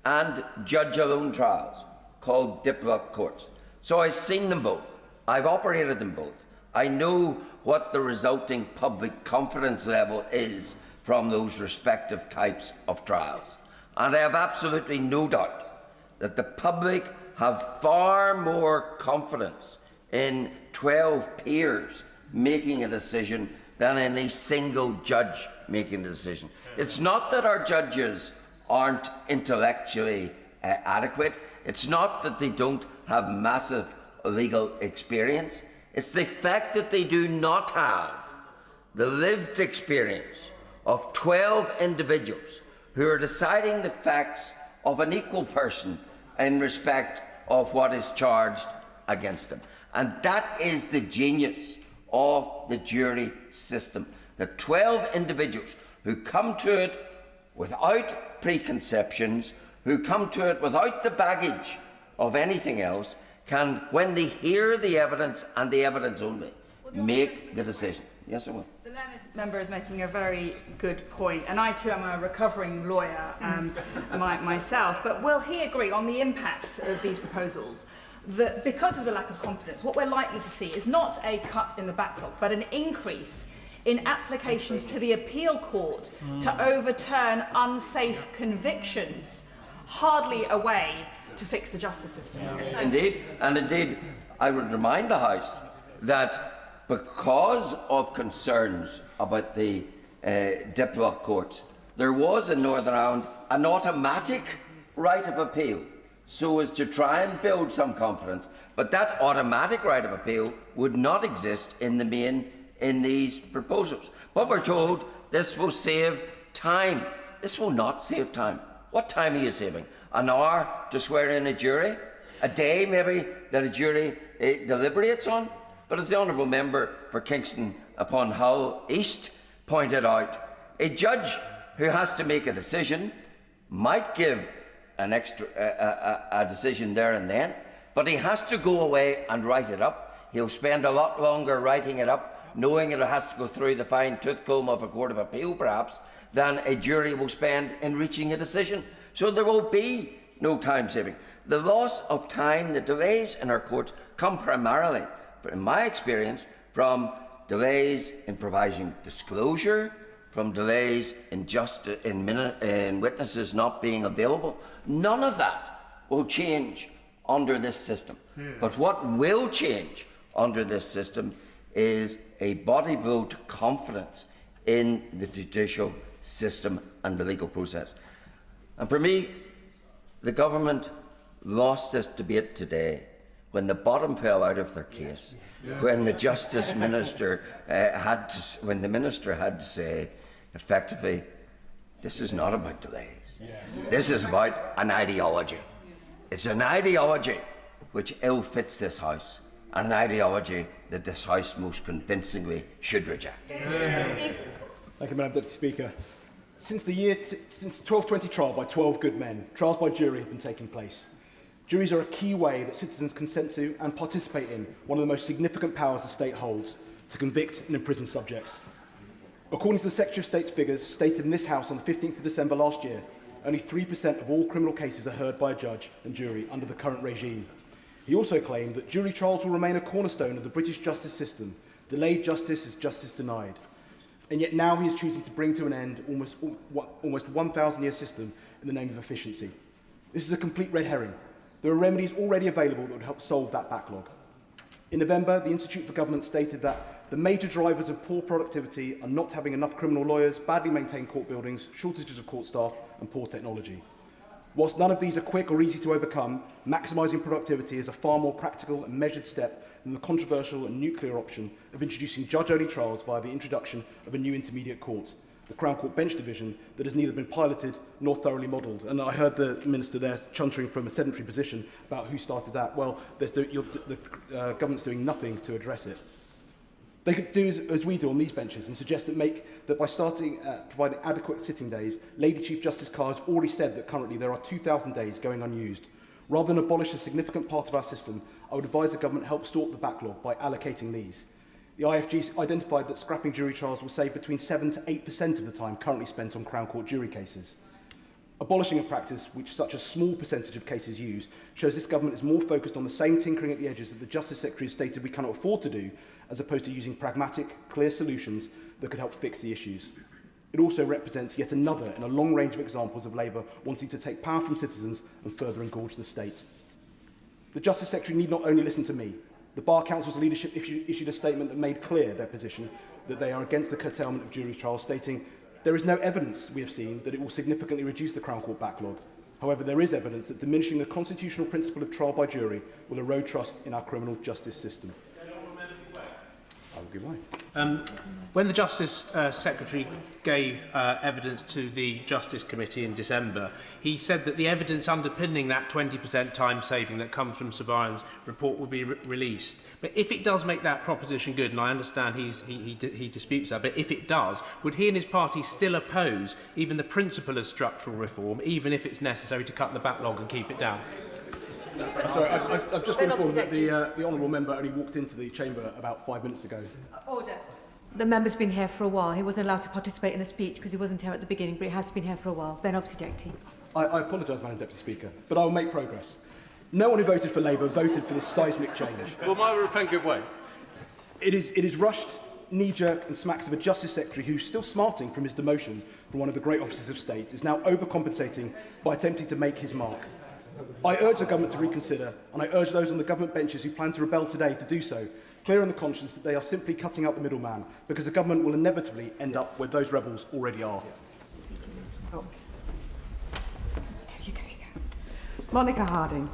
and judge-alone trials called diplomat courts. So I've seen them both. I've operated them both. I know what the resulting public confidence level is from those respective types of trials. And I have absolutely no doubt that the public have far more confidence in 12 peers making a decision than in a single judge making a decision. It's not that our judges aren't intellectually adequate. It's not that they don't have massive legal experience. It's the fact that they do not have the lived experience of 12 individuals who are deciding the facts of an equal person in respect of what is charged against them. And that is the genius of the jury system. The 12 individuals who come to it without preconceptions, who come to it without the baggage of anything else, can, when they hear the evidence and the evidence only, make the decision. Yes, I will. The learned member is making a very good point, and I too am a recovering lawyer myself, but will he agree on the impact of these proposals? That because of the lack of confidence, what we're likely to see is not a cut in the backlog, but an increase in applications to the appeal court to overturn unsafe convictions, hardly a way to fix the justice system. Indeed, and indeed, I would remind the House that because of concerns about the diplock courts, there was in Northern Ireland an automatic right of appeal, so as to try and build some confidence. But that automatic right of appeal would not exist in the main in these proposals. But we're told this will save time. This will not save time. What time are you saving? An hour to swear in a jury? A day, maybe, that a jury deliberates on? But as the Honourable Member for Kingston upon Hull East pointed out, a judge who has to make a decision might give an extra a decision there and then, but he has to go away and write it up. He'll spend a lot longer writing it up, knowing it has to go through the fine-tooth comb of a court of appeal, perhaps, than a jury will spend in reaching a decision. So there will be no time saving. The loss of time, the delays in our courts come primarily, in my experience, from delays in providing disclosure, from delays in witnesses not being available. None of that will change under this system. But what will change under this system is a body-built confidence in the judicial system and the legal process. And for me, the government lost this debate today when the bottom fell out of their case, when the Justice Minister when the Minister had to say, effectively, this is not about delays. This is about an ideology. It's an ideology which ill-fits this House, and an ideology that this House most convincingly should reject. Thank you, Madam Deputy Speaker. Since the 1220 trial by 12 good men, trials by jury have been taking place. Juries are a key way that citizens consent to and participate in one of the most significant powers the state holds, to convict and imprison subjects. According to the Secretary of State's figures stated in this House on the 15th of December last year, only 3% of all criminal cases are heard by a judge and jury under the current regime. He also claimed that jury trials will remain a cornerstone of the British justice system. Delayed justice is justice denied. And yet now he is choosing to bring to an end almost 1,000-year system in the name of efficiency. This is a complete red herring. There are remedies already available that would help solve that backlog. In November, the Institute for Government stated that the major drivers of poor productivity are not having enough criminal lawyers, badly maintained court buildings, shortages of court staff and poor technology. Whilst none of these are quick or easy to overcome, maximising productivity is a far more practical and measured step than the controversial and nuclear option of introducing judge-only trials via the introduction of a new intermediate court, the Crown Court Bench Division, that has neither been piloted nor thoroughly modelled. And I heard the Minister there chuntering from a sedentary position about who started that. Well, the government's doing nothing to address it. They could do as we do on these benches and suggest that by starting providing adequate sitting days, Lady Chief Justice Carr has already said that currently there are 2,000 days going unused. Rather than abolish a significant part of our system, I would advise the government help sort the backlog by allocating these. The IFG identified that scrapping jury trials will save between 7 to 8% of the time currently spent on Crown Court jury cases. Abolishing a practice which such a small percentage of cases use shows this government is more focused on the same tinkering at the edges that the Justice Secretary has stated we cannot afford to do, as opposed to using pragmatic, clear solutions that could help fix the issues. It also represents yet another in a long range of examples of Labour wanting to take power from citizens and further engorge the state. The Justice Secretary need not only listen to me. The Bar Council's leadership issued a statement that made clear their position that they are against the curtailment of jury trials, stating, "There is no evidence we have seen that it will significantly reduce the Crown Court backlog. However, there is evidence that diminishing the constitutional principle of trial by jury will erode trust in our criminal justice system." give way. When the Justice Secretary gave evidence to the Justice Committee in December, he said that the evidence underpinning that 20% time saving that comes from Sir Brian's report will be released. But if it does make that proposition good, and I understand he disputes that, but if it does, would he and his party still oppose even the principle of structural reform, even if it's necessary to cut the backlog and keep it down? Sorry, I've just been informed that the honourable member only walked into the chamber about 5 minutes ago. Order. The member's been here for a while. He wasn't allowed to participate in the speech because he wasn't here at the beginning, but he has been here for a while. Ben objecting. I apologise, Madam Deputy Speaker, but I will make progress. No one who voted for Labour voted for this seismic change. Well, my repent give way. It is rushed, knee-jerk and smacks of a Justice Secretary who's still smarting from his demotion from one of the great offices of state, is now overcompensating by attempting to make his mark. I urge the government to reconsider, and I urge those on the government benches who plan to rebel today to do so, clear on the conscience that they are simply cutting out the middleman, because the government will inevitably end up where those rebels already are. Monica Harding.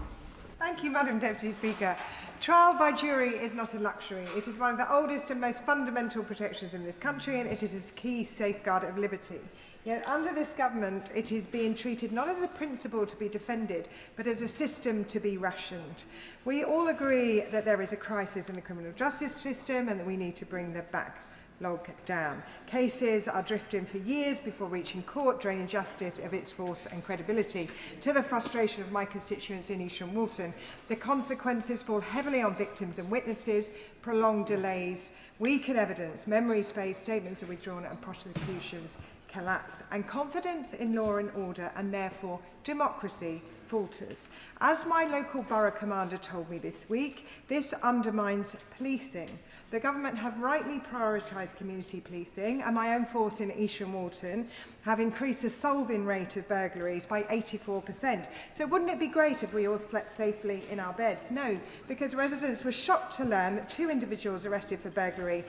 Thank you, Madam Deputy Speaker. Trial by jury is not a luxury. It is one of the oldest and most fundamental protections in this country, and it is a key safeguard of liberty. Yet under this government, it is being treated not as a principle to be defended, but as a system to be rationed. We all agree that there is a crisis in the criminal justice system and that we need to bring the backlog down. Cases are drifting for years before reaching court, draining justice of its force and credibility. To the frustration of my constituents in East and Walton, the consequences fall heavily on victims and witnesses, prolonged delays, weakened evidence, memories fade, statements are withdrawn and prosecutions collapse, and confidence in law and order, and therefore democracy, falters. As my local borough commander told me this week, this undermines policing. The government have rightly prioritised community policing, and my own force in East and Walton have increased the solving rate of burglaries by 84%. So wouldn't it be great if we all slept safely in our beds? No, because residents were shocked to learn that 2 individuals arrested for burglary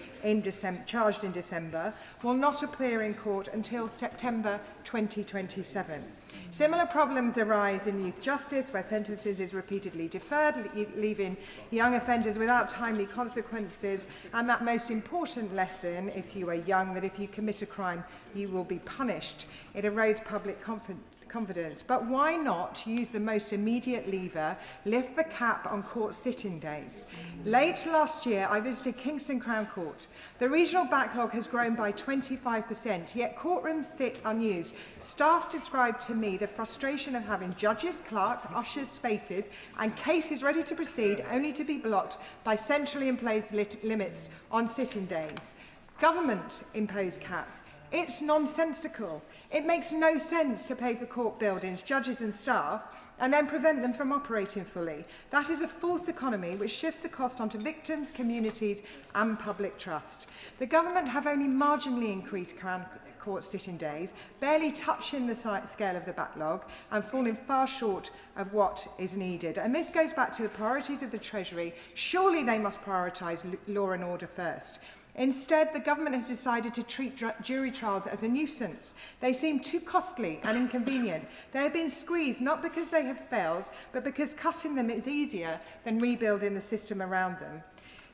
charged in December will not appear in court until September 2027. Similar problems arise in youth justice, where sentences is repeatedly deferred, leaving young offenders without timely consequences, and that most important lesson, if you are young, that if you commit a crime, you will be punished. It erodes public confidence. But why not use the most immediate lever, lift the cap on court sitting days? Late last year, I visited Kingston Crown Court. The regional backlog has grown by 25%, yet courtrooms sit unused. Staff described to me the frustration of having judges, clerks, ushers, spaces, and cases ready to proceed only to be blocked by centrally imposed limits on sitting days. Government imposed caps. It's nonsensical. It makes no sense to pay for court buildings, judges and staff, and then prevent them from operating fully. That is a false economy which shifts the cost onto victims, communities and public trust. The government have only marginally increased Crown Court sitting days, barely touching the scale of the backlog and falling far short of what is needed. And this goes back to the priorities of the Treasury. Surely they must prioritise law and order first. Instead, the government has decided to treat jury trials as a nuisance. They seem too costly and inconvenient. They have been squeezed not because they have failed, but because cutting them is easier than rebuilding the system around them.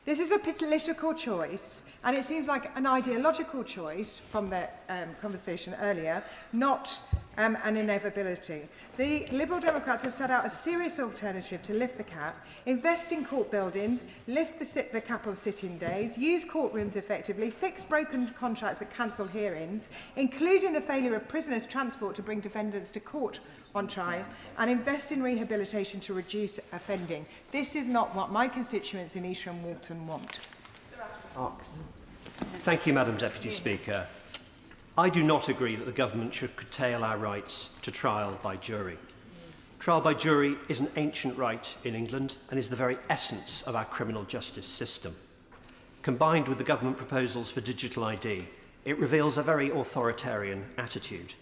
This is a political choice, and it seems like an ideological choice from the conversation earlier, not an inevitability. The Liberal Democrats have set out a serious alternative to lift the cap, invest in court buildings, lift the cap of sitting days, use courtrooms effectively, fix broken contracts that cancel hearings, including the failure of prisoners' transport to bring defendants to court on trial, and invest in rehabilitation to reduce offending. This is not what my constituents in East and Walton want. Thank you, Madam Deputy Speaker. I do not agree that the government should curtail our rights to trial by jury. Trial by jury is an ancient right in England and is the very essence of our criminal justice system. Combined with the government proposals for digital ID, it reveals a very authoritarian attitude.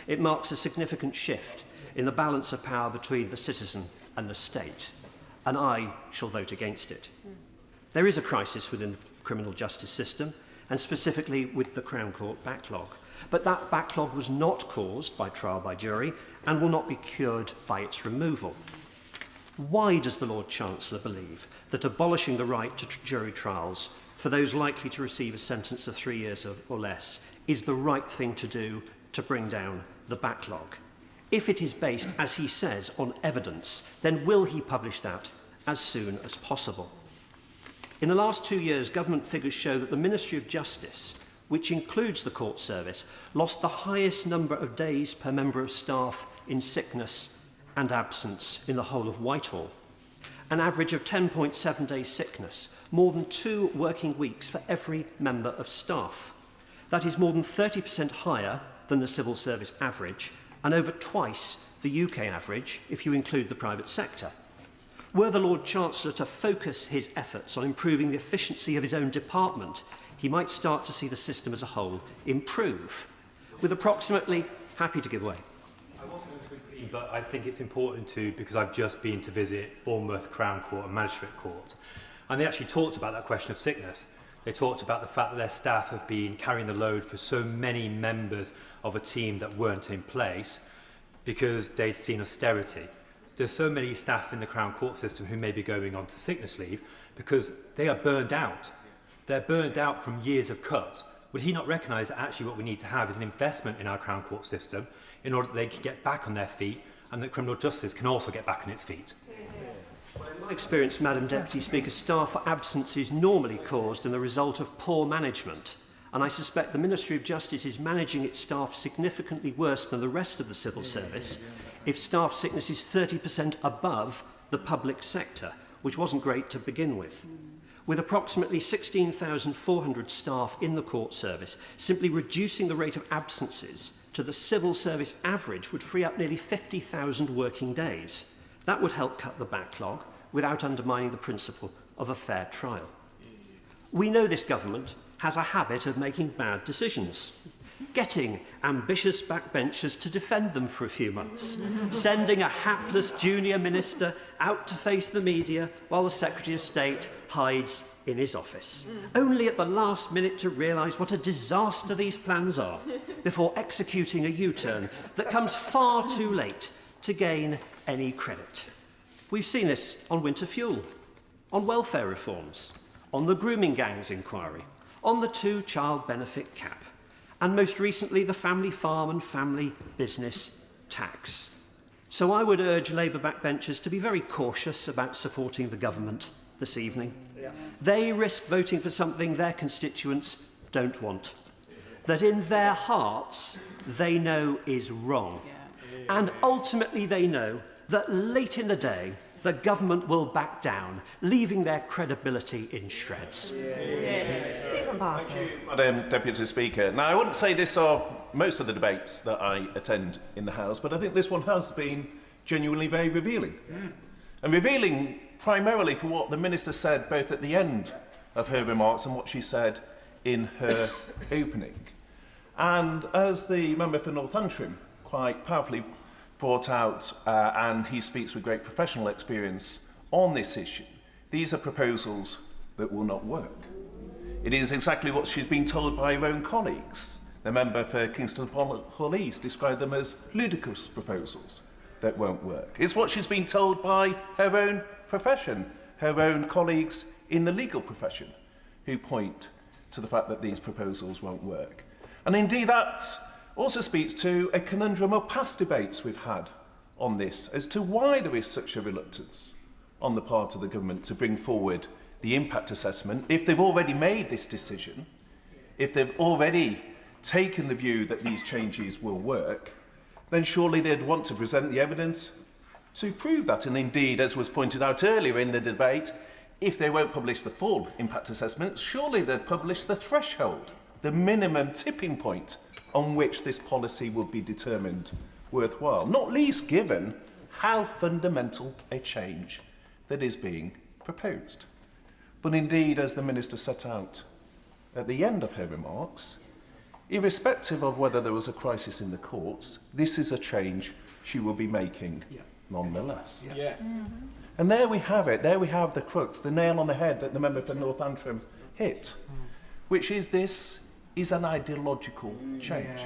It marks a significant shift in the balance of power between the citizen and the state, and I shall vote against it. There is a crisis within the criminal justice system, and specifically with the Crown Court backlog. But that backlog was not caused by trial by jury and will not be cured by its removal. Why does the Lord Chancellor believe that abolishing the right to jury trials for those likely to receive a sentence of 3 years or less is the right thing to do to bring down the backlog? If it is based, as he says, on evidence, then will he publish that as soon as possible? In the last 2 years, government figures show that the Ministry of Justice, which includes the court service, lost the highest number of days per member of staff in sickness and absence in the whole of Whitehall. An average of 10.7 days sickness, more than 2 working weeks for every member of staff. That is more than 30% higher than the civil service average and over twice the UK average if you include the private sector. Were the Lord Chancellor to focus his efforts on improving the efficiency of his own department, he might start to see the system as a whole improve. With approximately, happy to give way. But I think it's important to, because I've just been to visit Bournemouth Crown Court and Magistrate Court, and they actually talked about that question of sickness. They talked about the fact that their staff have been carrying the load for so many members of a team that weren't in place because they'd seen austerity. There's so many staff in the Crown Court system who may be going on to sickness leave because they are burned out. They're burned out from years of cuts. Would he not recognise that actually what we need to have is an investment in our Crown Court system in order that they can get back on their feet and that criminal justice can also get back on its feet? Well, in my experience, Madam Deputy Speaker, staff absence is normally caused and the result of poor management. And I suspect the Ministry of Justice is managing its staff significantly worse than the rest of the civil service if staff sickness is 30% above the public sector, which wasn't great to begin with. With approximately 16,400 staff in the court service, simply reducing the rate of absences to the civil service average would free up nearly 50,000 working days. That would help cut the backlog without undermining the principle of a fair trial. We know this government has a habit of making bad decisions, getting ambitious backbenchers to defend them for a few months, sending a hapless junior minister out to face the media while the Secretary of State hides in his office, only at the last minute to realise what a disaster these plans are before executing a U-turn that comes far too late to gain any credit. We've seen this on winter fuel, on welfare reforms, on the grooming gangs inquiry, on the 2-child benefit cap, and most recently the family farm and family business tax. So I would urge Labour backbenchers to be very cautious about supporting the government this evening. They risk voting for something their constituents don't want, that in their hearts they know is wrong. And ultimately they know that late in the day the government will back down, leaving their credibility in shreds. Thank you, Madam Deputy Speaker. Now, I wouldn't say this of most of the debates that I attend in the House, but I think this one has been genuinely very revealing. And revealing primarily for what the Minister said both at the end of her remarks and what she said in her opening. And as the member for North Antrim quite powerfully brought out, and he speaks with great professional experience on this issue, these are proposals that will not work. It is exactly what she's been told by her own colleagues. The member for Kingston upon Hull East described them as ludicrous proposals that won't work. It's what she's been told by her own profession, her own colleagues in the legal profession, who point to the fact that these proposals won't work. And indeed that also speaks to a conundrum of past debates we've had on this as to why there is such a reluctance on the part of the government to bring forward the impact assessment. If they've already made this decision, if they've already taken the view that these changes will work, then surely they'd want to present the evidence to prove that. And indeed, as was pointed out earlier in the debate, if they won't publish the full impact assessment, surely they'd publish the threshold, the minimum tipping point on which this policy will be determined worthwhile, not least given how fundamental a change that is being proposed. But indeed, as the Minister set out at the end of her remarks, irrespective of whether there was a crisis in the courts, this is a change she will be making nonetheless. Yes. And there we have it, there we have the crux, the nail on the head that the member for North Antrim hit, which is this is an ideological change.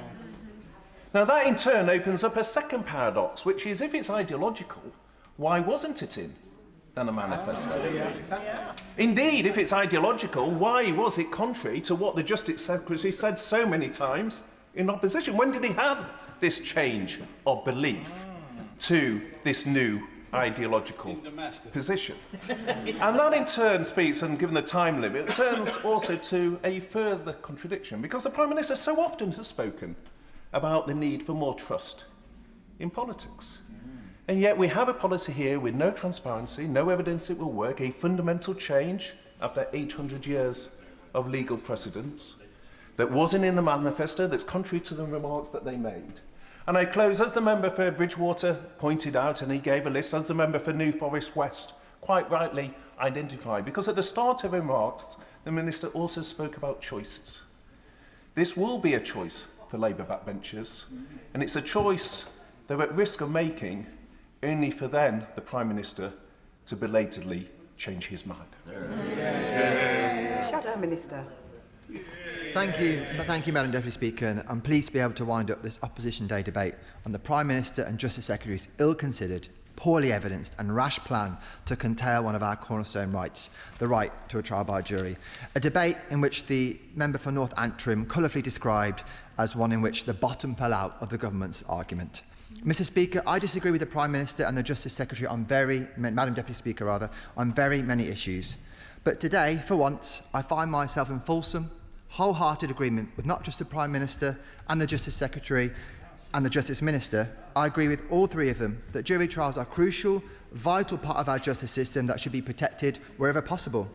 Now that in turn opens up a second paradox, which is if it's ideological, why wasn't it in than a manifesto. Indeed, if it's ideological, why was it contrary to what the Justice Secretary said so many times in opposition? When did he have this change of belief to this new ideological position? And that in turn speaks, and given the time limit, it turns also to a further contradiction, because the Prime Minister so often has spoken about the need for more trust in politics. And yet we have a policy here with no transparency, no evidence it will work, a fundamental change after 800 years of legal precedents that wasn't in the manifesto, that's contrary to the remarks that they made. And I close, as the member for Bridgewater pointed out, and he gave a list, as the member for New Forest West quite rightly identified, because at the start of remarks, the Minister also spoke about choices. This will be a choice for Labour backbenchers, and it's a choice they're at risk of making only for then the Prime Minister to belatedly change his mind. Shadow Minister. Thank you, Madam Deputy Speaker, and I'm pleased to be able to wind up this Opposition Day debate on the Prime Minister and Justice Secretary's ill-considered, poorly evidenced and rash plan to curtail one of our cornerstone rights, the right to a trial by jury. A debate in which the member for North Antrim colourfully described as one in which the bottom fell out of the government's argument. Mr. Speaker, I disagree with the Prime Minister and the Justice Secretary on Madam Deputy Speaker, on very many issues. But today, for once, I find myself in fulsome, wholehearted agreement with not just the Prime Minister and the Justice Secretary and the Justice Minister. I agree with all three of them that jury trials are a crucial, vital part of our justice system that should be protected wherever possible.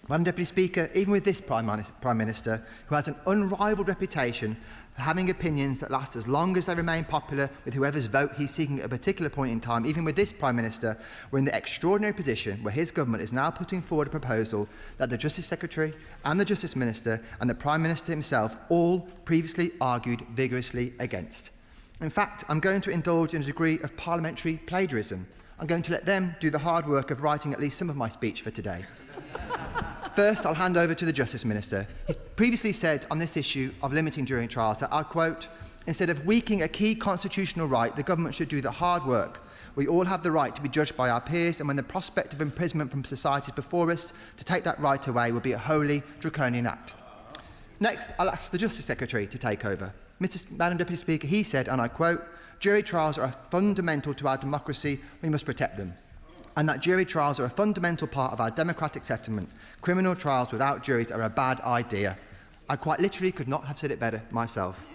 Madam Deputy Speaker, even with this Prime Minister, who has an unrivalled reputation for having opinions that last as long as they remain popular with whoever's vote he's seeking at a particular point in time, even with this Prime Minister, we're in the extraordinary position where his government is now putting forward a proposal that the Justice Secretary and the Justice Minister and the Prime Minister himself all previously argued vigorously against. In fact, I'm going to indulge in a degree of parliamentary plagiarism. I'm going to let them do the hard work of writing at least some of my speech for today. First, I'll hand over to the Justice Minister. He previously said on this issue of limiting jury trials that, I quote, instead of weakening a key constitutional right, the government should do the hard work. We all have the right to be judged by our peers, and when the prospect of imprisonment from society is before us, to take that right away would be a wholly draconian act. Next, I'll ask the Justice Secretary to take over. Madam Deputy Speaker, he said, and I quote, jury trials are fundamental to our democracy, we must protect them. And that jury trials are a fundamental part of our democratic settlement. Criminal trials without juries are a bad idea. I quite literally could not have said it better myself.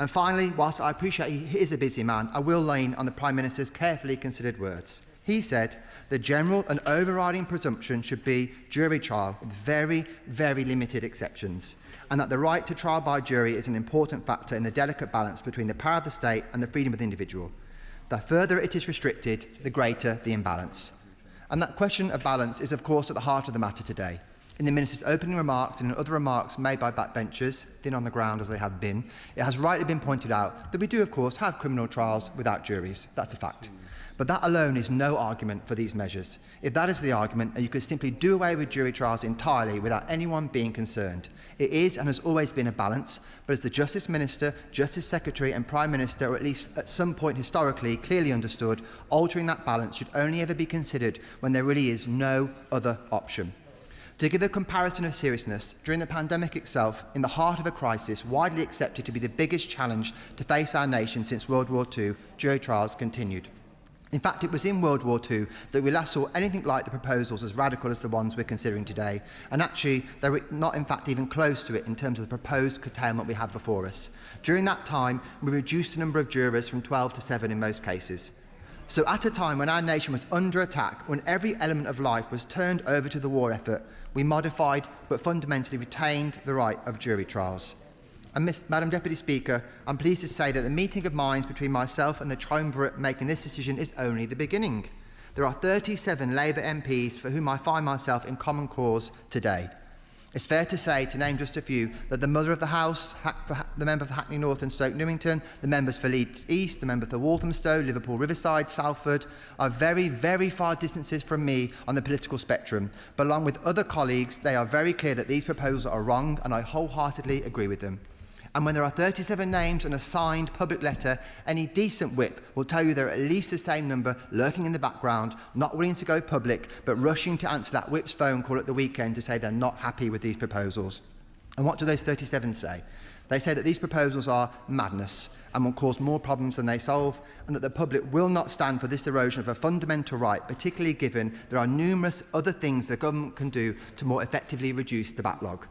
And finally, whilst I appreciate he is a busy man, I will lean on the Prime Minister's carefully considered words. He said, the general and overriding presumption should be jury trial with very, very limited exceptions, and that the right to trial by jury is an important factor in the delicate balance between the power of the state and the freedom of the individual. The further it is restricted, the greater the imbalance. And that question of balance is, of course, at the heart of the matter today. In the Minister's opening remarks and in other remarks made by backbenchers, thin on the ground as they have been, it has rightly been pointed out that we do, of course, have criminal trials without juries. That's a fact. But that alone is no argument for these measures. If that is the argument, then you could simply do away with jury trials entirely without anyone being concerned. It is and has always been a balance, but as the Justice Minister, Justice Secretary and Prime Minister, or at least at some point historically, clearly understood, altering that balance should only ever be considered when there really is no other option. To give a comparison of seriousness, during the pandemic itself, in the heart of a crisis widely accepted to be the biggest challenge to face our nation since World War II, jury trials continued. In fact, it was in World War II that we last saw anything like the proposals as radical as the ones we're considering today, and actually they were not in fact even close to it in terms of the proposed curtailment we have before us. During that time, we reduced the number of jurors from 12 to 7 in most cases. So at a time when our nation was under attack, when every element of life was turned over to the war effort, we modified but fundamentally retained the right of jury trials. And Madam Deputy Speaker, I'm pleased to say that the meeting of minds between myself and the triumvirate making this decision is only the beginning. There are 37 Labour MPs for whom I find myself in common cause today. It's fair to say, to name just a few, that the Mother of the House, the member for Hackney North and Stoke Newington, the members for Leeds East, the member for Walthamstow, Liverpool Riverside, Salford, are very, very far distances from me on the political spectrum. But along with other colleagues, they are very clear that these proposals are wrong, and I wholeheartedly agree with them. And when there are 37 names and a signed public letter, any decent whip will tell you there are at least the same number lurking in the background, not willing to go public, but rushing to answer that whip's phone call at the weekend to say they're not happy with these proposals. And what do those 37 say? They say that these proposals are madness and will cause more problems than they solve, and that the public will not stand for this erosion of a fundamental right, particularly given there are numerous other things the government can do to more effectively reduce the backlog.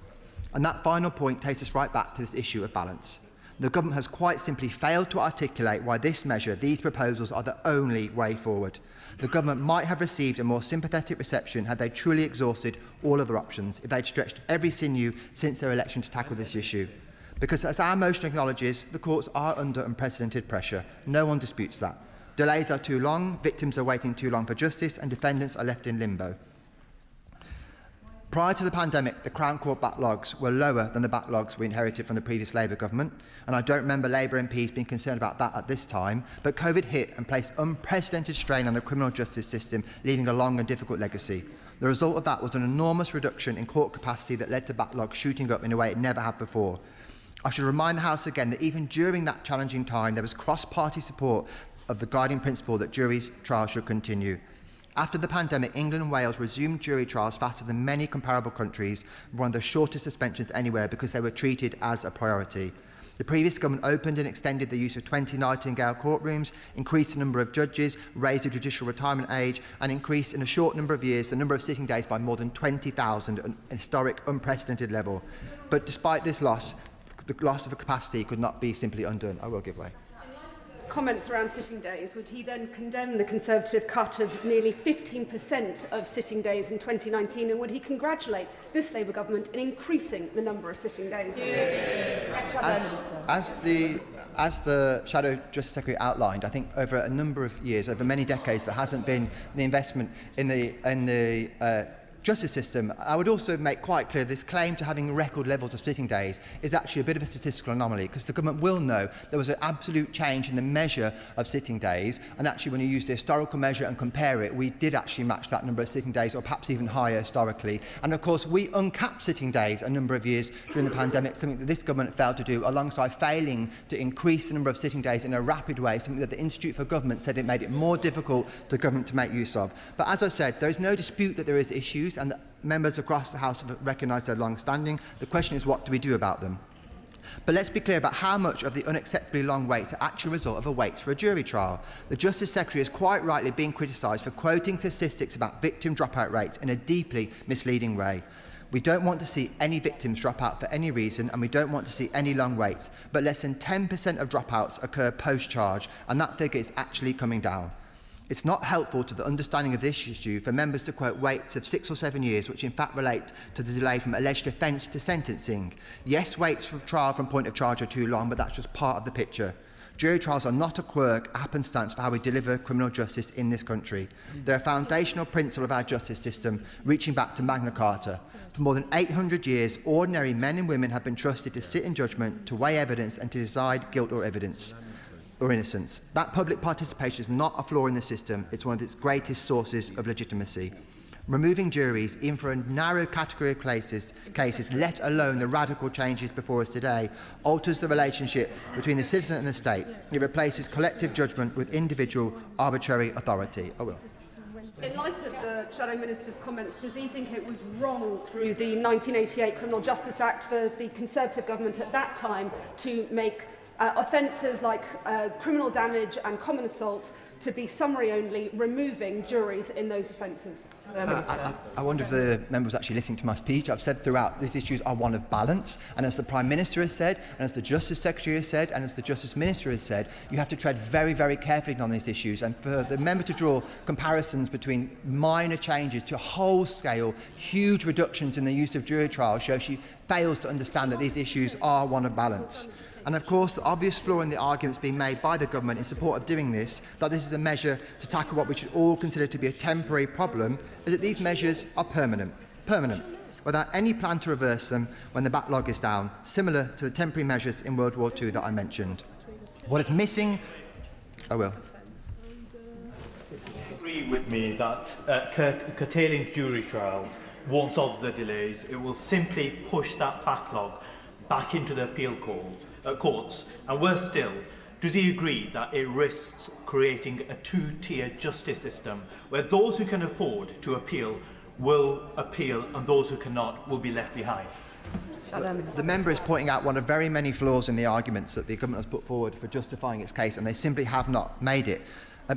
And that final point takes us right back to this issue of balance. The government has quite simply failed to articulate why this measure, these proposals, are the only way forward. The government might have received a more sympathetic reception had they truly exhausted all other options, if they'd stretched every sinew since their election to tackle this issue. Because, as our motion acknowledges, the courts are under unprecedented pressure. No one disputes that. Delays are too long, victims are waiting too long for justice, and defendants are left in limbo. Prior to the pandemic, the Crown Court backlogs were lower than the backlogs we inherited from the previous Labour government, and I don't remember Labour MPs being concerned about that at this time, but COVID hit and placed unprecedented strain on the criminal justice system, leaving a long and difficult legacy. The result of that was an enormous reduction in court capacity that led to backlogs shooting up in a way it never had before. I should remind the House again that even during that challenging time, there was cross-party support of the guiding principle that jury trials should continue. After the pandemic, England and Wales resumed jury trials faster than many comparable countries, one of the shortest suspensions anywhere because they were treated as a priority. The previous government opened and extended the use of 20 Nightingale courtrooms, increased the number of judges, raised the judicial retirement age, and increased in a short number of years the number of sitting days by more than 20,000, an historic, unprecedented level. But despite this loss, the loss of a capacity could not be simply undone. I will give way. Comments around sitting days, would he then condemn the Conservative cut of nearly 15% of sitting days in 2019, and would he congratulate this Labour government in increasing the number of sitting days? As the Shadow Justice Secretary outlined, I think over a number of years, over many decades, there hasn't been the investment in the justice system. I would also make quite clear this claim to having record levels of sitting days is actually a bit of a statistical anomaly, because the government will know there was an absolute change in the measure of sitting days, and actually when you use the historical measure and compare it, we did actually match that number of sitting days, or perhaps even higher historically. And of course we uncapped sitting days a number of years during the pandemic, something that this government failed to do, alongside failing to increase the number of sitting days in a rapid way, something that the Institute for Government said it made it more difficult for the government to make use of. But as I said, there is no dispute that there is issues, and that members across the House have recognised their long-standing. The question is, what do we do about them? But let's be clear about how much of the unacceptably long waits are actually a result of a wait for a jury trial. The Justice Secretary is quite rightly being criticised for quoting statistics about victim dropout rates in a deeply misleading way. We don't want to see any victims drop out for any reason, and we don't want to see any long waits, but less than 10% of dropouts occur post-charge, and that figure is actually coming down. It's not helpful to the understanding of this issue for members to quote waits of 6 or 7 years, which in fact relate to the delay from alleged offence to sentencing. Yes, waits for trial from point of charge are too long, but that's just part of the picture. Jury trials are not a quirk, a happenstance for how we deliver criminal justice in this country. They're a foundational principle of our justice system, reaching back to Magna Carta. For more than 800 years, ordinary men and women have been trusted to sit in judgment, to weigh evidence and to decide guilt or evidence. Or innocence. That public participation is not a flaw in the system, it's one of its greatest sources of legitimacy. Removing juries, even for a narrow category of cases, let alone the radical changes before us today, alters the relationship between the citizen and the state. It replaces collective judgment with individual, arbitrary authority. I will. In light of the Shadow Minister's comments, does he think it was wrong through the 1988 Criminal Justice Act for the Conservative government at that time to make offences like criminal damage and common assault to be summary only, removing juries in those offences? I wonder if the member was actually listening to my speech. I've said throughout these issues are one of balance, and as the Prime Minister has said, and as the Justice Secretary has said, and as the Justice Minister has said, you have to tread very, very carefully on these issues. And for the member to draw comparisons between minor changes to whole-scale, huge reductions in the use of jury trials shows she fails to understand that these issues are one of balance. And of course, the obvious flaw in the arguments being made by the government in support of doing this, that this is a measure to tackle what we should all consider to be a temporary problem, is that these measures are permanent, without any plan to reverse them when the backlog is down, similar to the temporary measures in World War II that I mentioned. What is missing... I will. Agree with me that curtailing jury trials won't solve the delays. It will simply push that backlog back into the appeal courts, and worse still, does he agree that it risks creating a two-tier justice system where those who can afford to appeal will appeal and those who cannot will be left behind? The member is pointing out one of very many flaws in the arguments that the government has put forward for justifying its case, and they simply have not made it.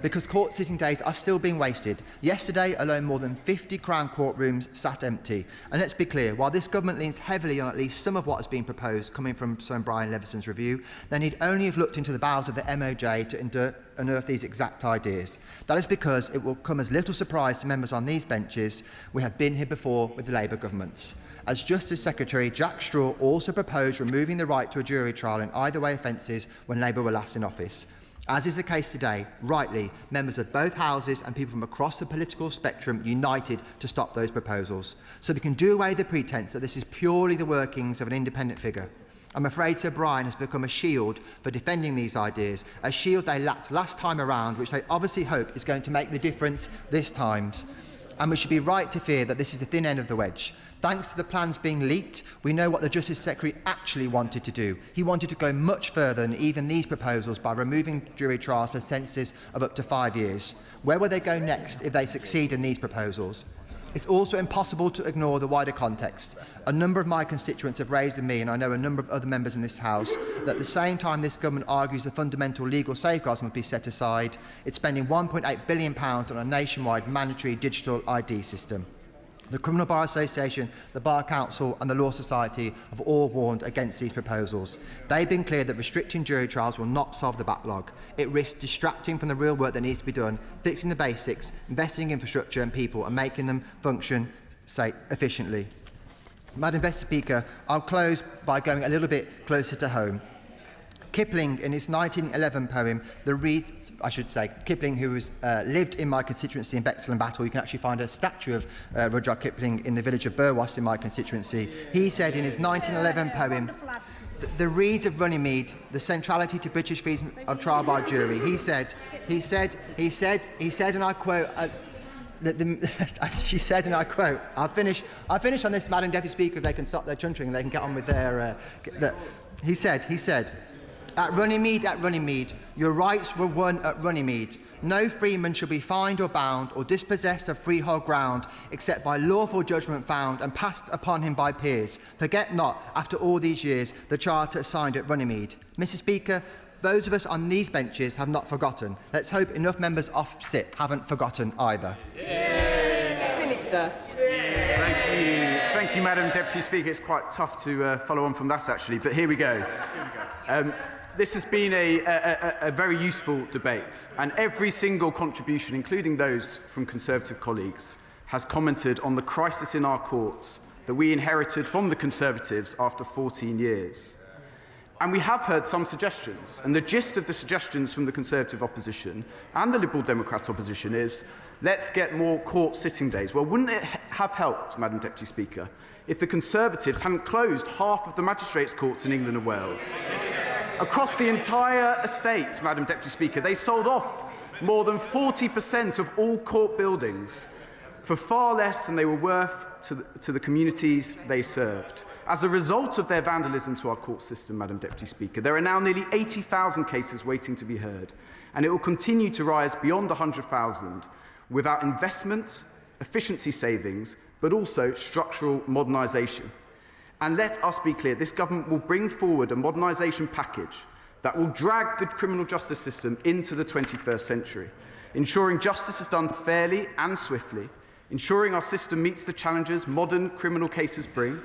Because court sitting days are still being wasted. Yesterday alone, more than 50 Crown courtrooms sat empty. And let's be clear, while this government leans heavily on at least some of what has been proposed coming from Sir Brian Levison's review, they need only have looked into the bowels of the MOJ to unearth these exact ideas. That is because it will come as little surprise to members on these benches. We have been here before with the Labour governments. As Justice Secretary, Jack Straw also proposed removing the right to a jury trial in either way offences when Labour were last in office. As is the case today, rightly, members of both houses and people from across the political spectrum united to stop those proposals. So we can do away with the pretence that this is purely the workings of an independent figure. I'm afraid Sir Brian has become a shield for defending these ideas, a shield they lacked last time around, which they obviously hope is going to make the difference this time. And we should be right to fear that this is the thin end of the wedge. Thanks to the plans being leaked, we know what the Justice Secretary actually wanted to do. He wanted to go much further than even these proposals by removing jury trials for sentences of up to 5 years. Where will they go next if they succeed in these proposals? It's also impossible to ignore the wider context. A number of my constituents have raised with me, and I know a number of other members in this House, that at the same time this government argues the fundamental legal safeguards must be set aside, it's spending £1.8 billion on a nationwide mandatory digital ID system. The Criminal Bar Association, the Bar Council and the Law Society have all warned against these proposals. They've been clear that restricting jury trials will not solve the backlog. It risks distracting from the real work that needs to be done, fixing the basics, investing in infrastructure and people and making them function efficiently. Madam Deputy Speaker, I'll close by going a little bit closer to home. Kipling, in his 1911 poem, Kipling, who was, lived in my constituency in Bexley and Battle, you can actually find a statue of Rudyard Kipling in the village of Burwas in my constituency. He said in his 1911 poem, the reeds of Runnymede, the centrality to British freedom of trial by jury. He said, and I quote, she said, and I quote, I'll finish on this, Madam Deputy Speaker, if they can stop their chuntering and they can get on with their... He said, at Runnymede, your rights were won at Runnymede. No freeman shall be fined or bound or dispossessed of freehold ground, except by lawful judgment found and passed upon him by peers. Forget not, after all these years, the charter signed at Runnymede. Mr. Speaker, those of us on these benches have not forgotten. Let's hope enough members opposite haven't forgotten either. Minister. Thank you, Madam Deputy Speaker. It's quite tough to follow on from that, actually, but here we go. This has been a very useful debate, and every single contribution, including those from Conservative colleagues, has commented on the crisis in our courts that we inherited from the Conservatives after 14 years. And we have heard some suggestions, and the gist of the suggestions from the Conservative opposition and the Liberal Democrat opposition is, let's get more court sitting days. Well, wouldn't it have helped, Madam Deputy Speaker, if the Conservatives hadn't closed half of the magistrates' courts in England and Wales? Across the entire estate, Madam Deputy Speaker, they sold off more than 40% of all court buildings for far less than they were worth to the communities they served. As a result of their vandalism to our court system, Madam Deputy Speaker, there are now nearly 80,000 cases waiting to be heard, and it will continue to rise beyond 100,000 without investment, efficiency savings, but also structural modernisation. And let us be clear, this government will bring forward a modernisation package that will drag the criminal justice system into the 21st century, ensuring justice is done fairly and swiftly, ensuring our system meets the challenges modern criminal cases bring,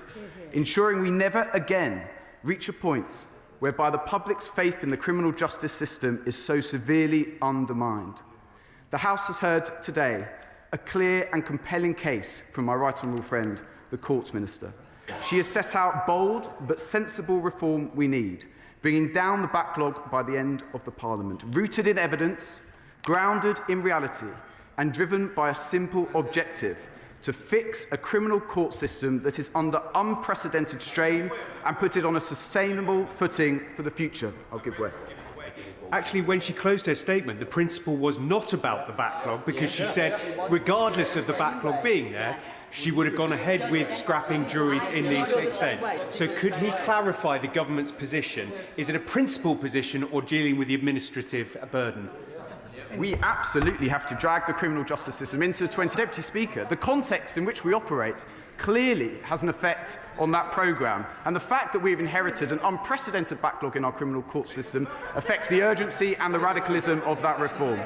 ensuring we never again reach a point whereby the public's faith in the criminal justice system is so severely undermined. The House has heard today a clear and compelling case from my right honourable friend, the Courts Minister. She has set out bold but sensible reform we need, bringing down the backlog by the end of the Parliament, rooted in evidence, grounded in reality, and driven by a simple objective: to fix a criminal court system that is under unprecedented strain and put it on a sustainable footing for the future. I'll give way. Actually, when she closed her statement, the principle was not about the backlog, because she said, regardless of the backlog being there, she would have gone ahead with scrapping juries in these extent. So could he clarify the government's position? Is it a principal position or dealing with the administrative burden? We absolutely have to drag the criminal justice system into the 20. Deputy Speaker, the context in which we operate clearly has an effect on that programme, and the fact that we've inherited an unprecedented backlog in our criminal court system affects the urgency and the radicalism of that reform.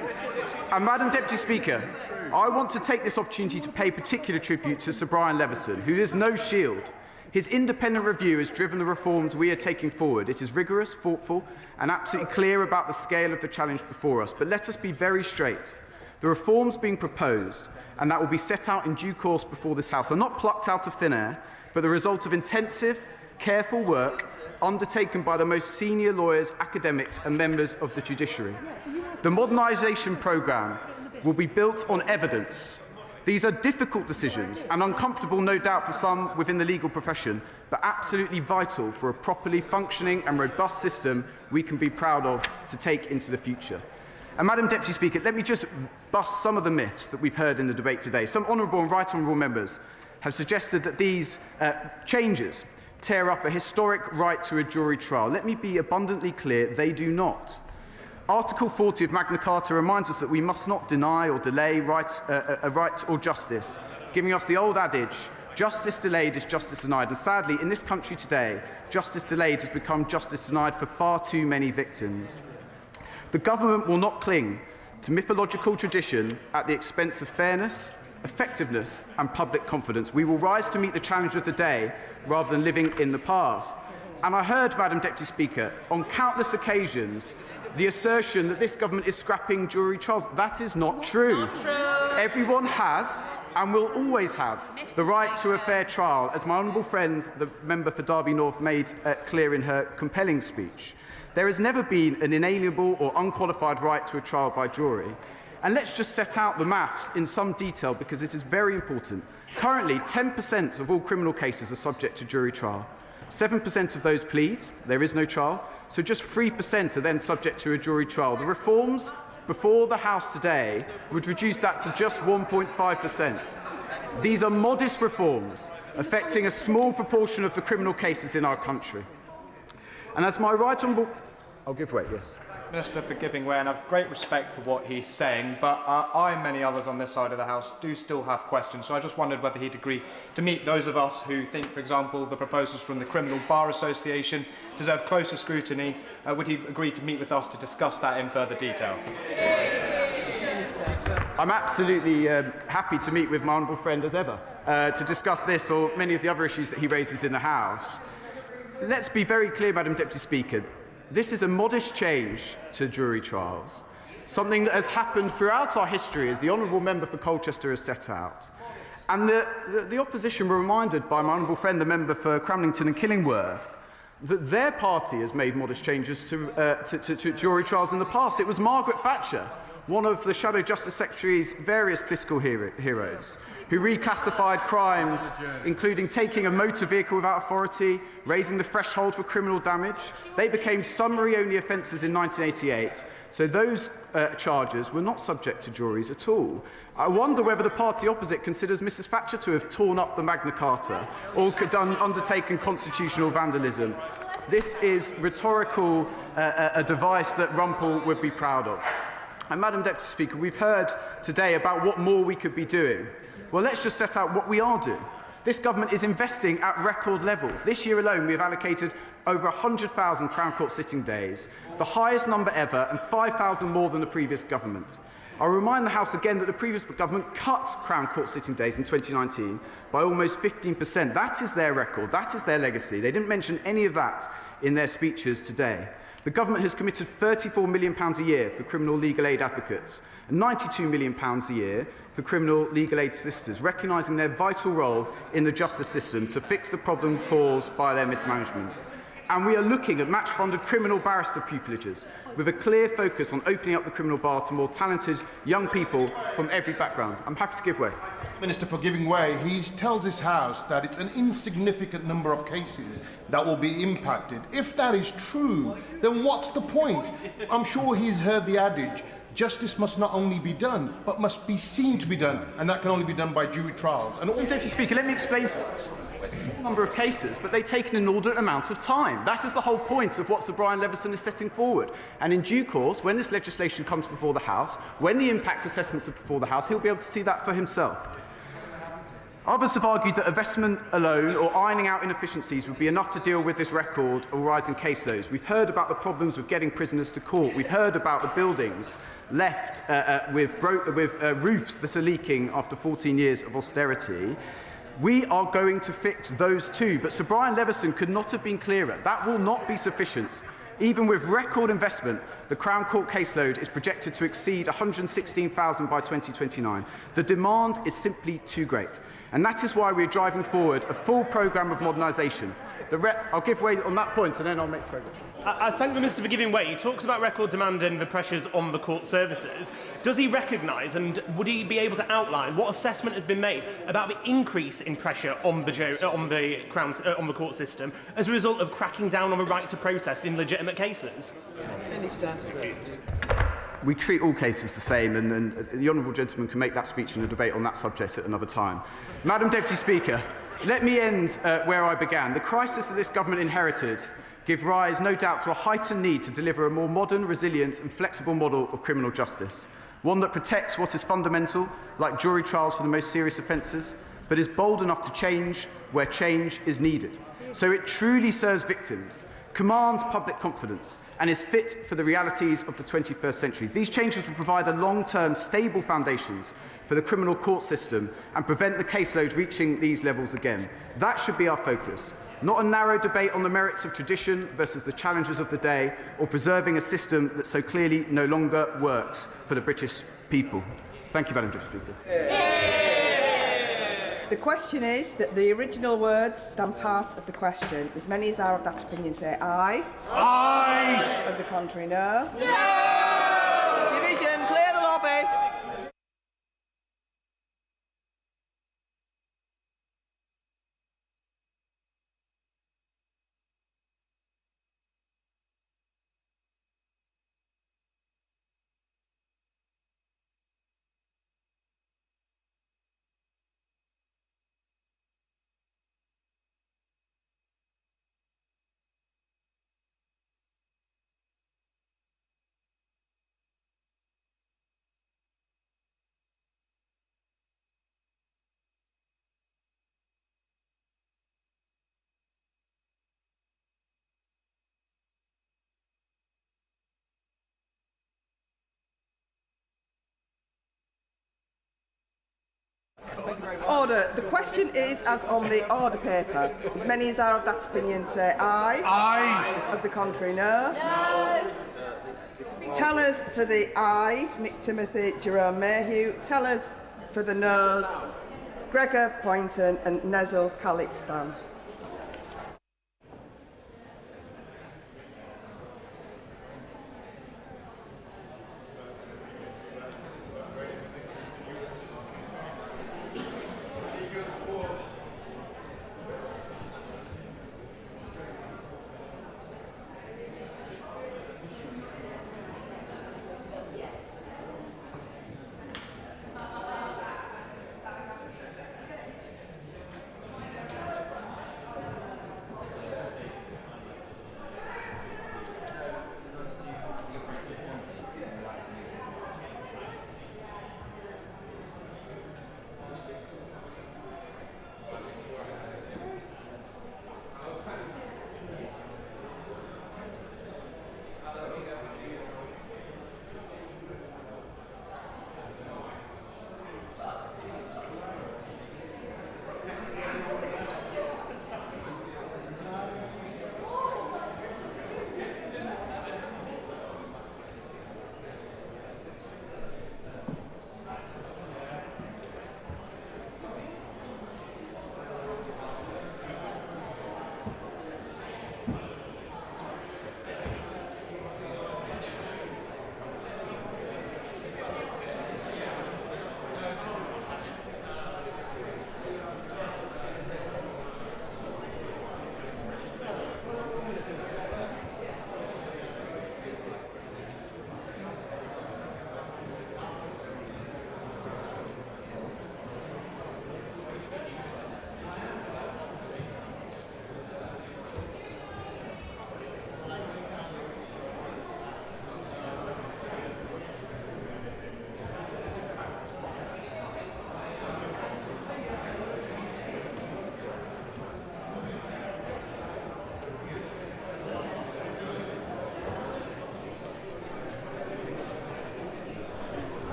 And Madam Deputy Speaker, I want to take this opportunity to pay particular tribute to Sir Brian Leveson, who is no shield. His independent review has driven the reforms we are taking forward. It is rigorous, thoughtful, and absolutely clear about the scale of the challenge before us. But let us be very straight. The reforms being proposed, and that will be set out in due course before this House, are not plucked out of thin air, but the result of intensive, careful work undertaken by the most senior lawyers, academics, and members of the judiciary. The modernisation programme will be built on evidence. These are difficult decisions and uncomfortable, no doubt, for some within the legal profession, but absolutely vital for a properly functioning and robust system we can be proud of to take into the future. And Madam Deputy Speaker, let me just bust some of the myths that we've heard in the debate today. Some honourable and right honourable members have suggested that these changes tear up a historic right to a jury trial. Let me be abundantly clear, they do not. Article 40 of Magna Carta reminds us that we must not deny or delay a right or justice, giving us the old adage, justice delayed is justice denied. And sadly, in this country today, justice delayed has become justice denied for far too many victims. The government will not cling to mythological tradition at the expense of fairness, effectiveness and public confidence. We will rise to meet the challenge of the day rather than living in the past. And I heard, Madam Deputy Speaker, on countless occasions, the assertion that this government is scrapping jury trials. That is not true. Not true. Everyone has and will always have the right to a fair trial, as my honourable friend, the member for Derby North, made clear in her compelling speech. There has never been an inalienable or unqualified right to a trial by jury. And let's just set out the maths in some detail, because it is very important. Currently, 10% of all criminal cases are subject to jury trial. 7% of those plead, there is no trial, so just 3% are then subject to a jury trial. The reforms before the House today would reduce that to just 1.5%. These are modest reforms affecting a small proportion of the criminal cases in our country. And as my right honourable... I'll give way, yes. Minister for giving way, and I have great respect for what he's saying, but I and many others on this side of the House do still have questions, so I just wondered whether he'd agree to meet those of us who think, for example, the proposals from the Criminal Bar Association deserve closer scrutiny. Would he agree to meet with us to discuss that in further detail? I'm absolutely happy to meet with my honourable friend as ever to discuss this or many of the other issues that he raises in the House. Let's be very clear, Madam Deputy Speaker. This is a modest change to jury trials, something that has happened throughout our history, as the honourable member for Colchester has set out. And the opposition were reminded by my honourable friend, the member for Cramlington and Killingworth, that their party has made modest changes to jury trials in the past. It was Margaret Thatcher, one of the Shadow Justice Secretary's various political heroes, who reclassified crimes, including taking a motor vehicle without authority, raising the threshold for criminal damage. They became summary-only offences in 1988, so those charges were not subject to juries at all. I wonder whether the party opposite considers Mrs Thatcher to have torn up the Magna Carta or undertaken constitutional vandalism. This is rhetorical, a device that Rumpel would be proud of. And Madam Deputy Speaker, we've heard today about what more we could be doing. Well, let's just set out what we are doing. This government is investing at record levels. This year alone, we have allocated over 100,000 Crown Court sitting days, the highest number ever, and 5,000 more than the previous government. I'll remind the House again that the previous government cut Crown Court sitting days in 2019 by almost 15%. That is their record. That is their legacy. They didn't mention any of that in their speeches today. The government has committed £34 million a year for criminal legal aid advocates and £92 million a year for criminal legal aid solicitors, recognising their vital role in the justice system to fix the problem caused by their mismanagement. And we are looking at match-funded criminal barrister pupilages with a clear focus on opening up the criminal bar to more talented young people from every background. I'm happy to give way. Minister for giving way. He tells this House that it's an insignificant number of cases that will be impacted. If that is true, then what's the point? I'm sure he's heard the adage, justice must not only be done, but must be seen to be done, and that can only be done by jury trials. And Deputy Speaker, let me explain a number of cases, but they take an inordinate amount of time. That is the whole point of what Sir Brian Leveson is setting forward. And in due course, when this legislation comes before the House, when the impact assessments are before the House, he'll be able to see that for himself. Others have argued that investment alone or ironing out inefficiencies would be enough to deal with this record or rising caseloads. We've heard about the problems with getting prisoners to court. We've heard about the buildings left with roofs that are leaking after 14 years of austerity. We are going to fix those too, but Sir Brian Leveson could not have been clearer. That will not be sufficient. Even with record investment, the Crown Court caseload is projected to exceed 116,000 by 2029. The demand is simply too great. And that is why we're driving forward a full programme of modernisation. I'll give way on that point and then I'll make progress. I thank the Minister for giving way. He talks about record demand and the pressures on the court services. Does he recognise, and would he be able to outline what assessment has been made about the increase in pressure on the court system as a result of cracking down on the right to protest in legitimate cases? Minister. We treat all cases the same, and the honourable gentleman can make that speech in a debate on that subject at another time. Madam Deputy Speaker, let me end where I began. The crisis that this government inherited give rise, no doubt, to a heightened need to deliver a more modern, resilient and flexible model of criminal justice, one that protects what is fundamental, like jury trials for the most serious offences, but is bold enough to change where change is needed. So it truly serves victims, commands public confidence and is fit for the realities of the 21st century. These changes will provide a long-term, stable foundations for the criminal court system and prevent the caseload reaching these levels again. That should be our focus. Not a narrow debate on the merits of tradition versus the challenges of the day, or preserving a system that so clearly no longer works for the British people. Thank you, Madam Deputy Speaker. The question is that the original words stand part of the question. As many as are of that opinion say aye. Aye. Of the contrary, no. No. Division, clear the lobby. Order. The question is as on the order paper. As many as are of that opinion say aye. Aye. Of the contrary, no. No. Tellers for the ayes, Nick Timothy, Jerome Mayhew. Tellers for the noes, Gregor Poynton and Nezel Khalitstan.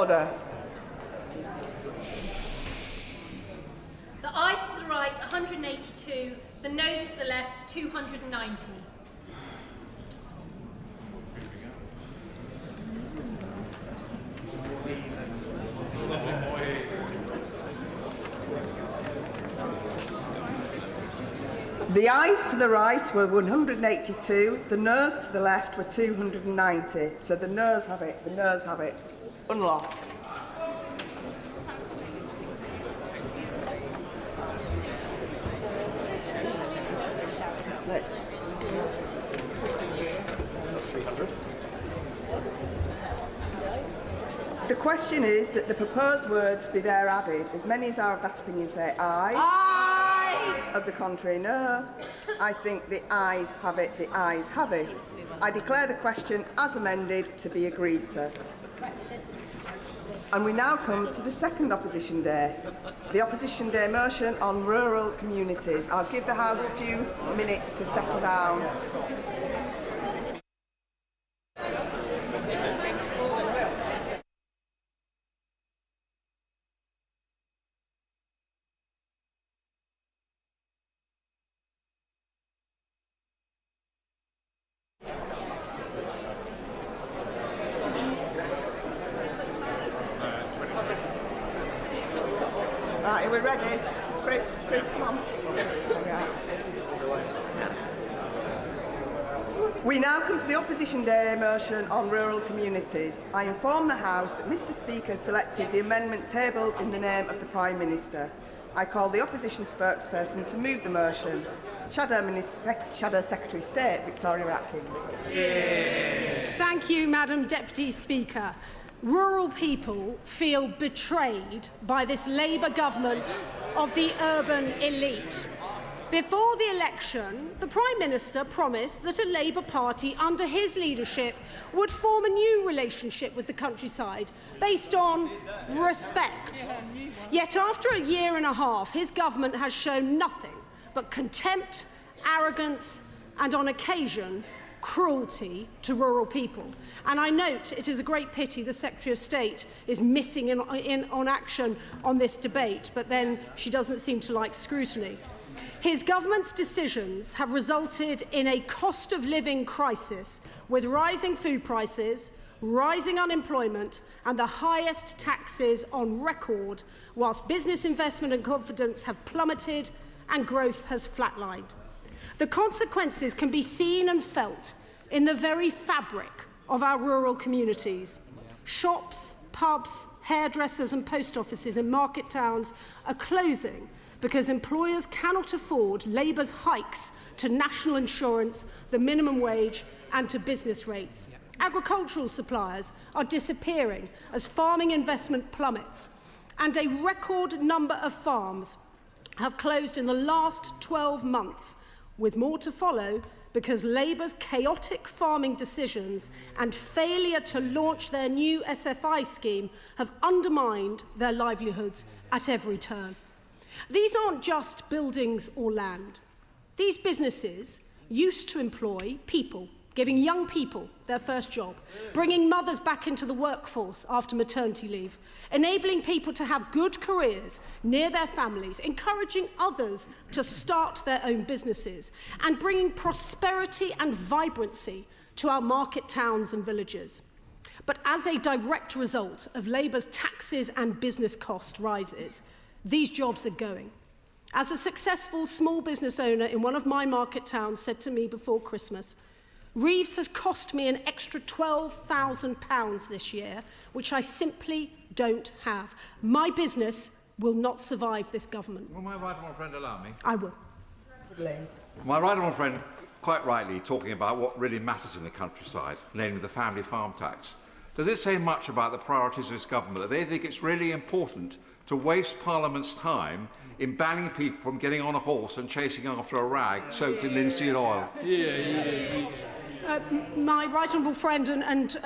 Order. The ayes to the right, 182. The noes to the left, 290. The ayes to the right were 182, the noes to the left were 290. So the noes have it, the noes have it. Unlock. The question is that the proposed words be there added. As many as are of that opinion say aye. Aye. Of the contrary, no. I think the ayes have it, the ayes have it. I declare the question as amended to be agreed to. And we now come to the second opposition day. The opposition day motion on rural communities. I'll give the House a few minutes to settle down. Right, we're ready. Chris, come on. We now come to the opposition day motion on rural communities. I inform the House that Mr Speaker selected the amendment tabled in the name of the Prime Minister. I call the opposition spokesperson to move the motion. Shadow Secretary of State, Victoria Atkins. Yeah. Thank you, Madam Deputy Speaker. Rural people feel betrayed by this Labour government of the urban elite. Before the election, the Prime Minister promised that a Labour Party under his leadership would form a new relationship with the countryside based on respect. Yet after a year and a half, his government has shown nothing but contempt, arrogance and, on occasion, cruelty to rural people. And I note it is a great pity the Secretary of State is missing on action on this debate, but then she doesn't seem to like scrutiny. His government's decisions have resulted in a cost of living crisis with rising food prices, rising unemployment and the highest taxes on record, whilst business investment and confidence have plummeted and growth has flatlined. The consequences can be seen and felt in the very fabric of our rural communities. Shops, pubs, hairdressers and post offices in market towns are closing because employers cannot afford Labour's hikes to national insurance, the minimum wage and to business rates. Agricultural suppliers are disappearing as farming investment plummets, and a record number of farms have closed in the last 12 months, with more to follow because Labour's chaotic farming decisions and failure to launch their new SFI scheme have undermined their livelihoods at every turn. These aren't just buildings or land. These businesses used to employ people, giving young people their first job, bringing mothers back into the workforce after maternity leave, enabling people to have good careers near their families, encouraging others to start their own businesses, and bringing prosperity and vibrancy to our market towns and villages. But as a direct result of Labour's taxes and business cost rises, these jobs are going. As a successful small business owner in one of my market towns said to me before Christmas, Reeves has cost me an extra £12,000 this year, which I simply don't have. My business will not survive this government. Will my right honourable friend allow me? I will. My right honourable friend, quite rightly, talking about what really matters in the countryside, namely the family farm tax. Does it say much about the priorities of this government that they think it's really important to waste Parliament's time in banning people from getting on a horse and chasing after a rag soaked in linseed oil? My right honourable friend and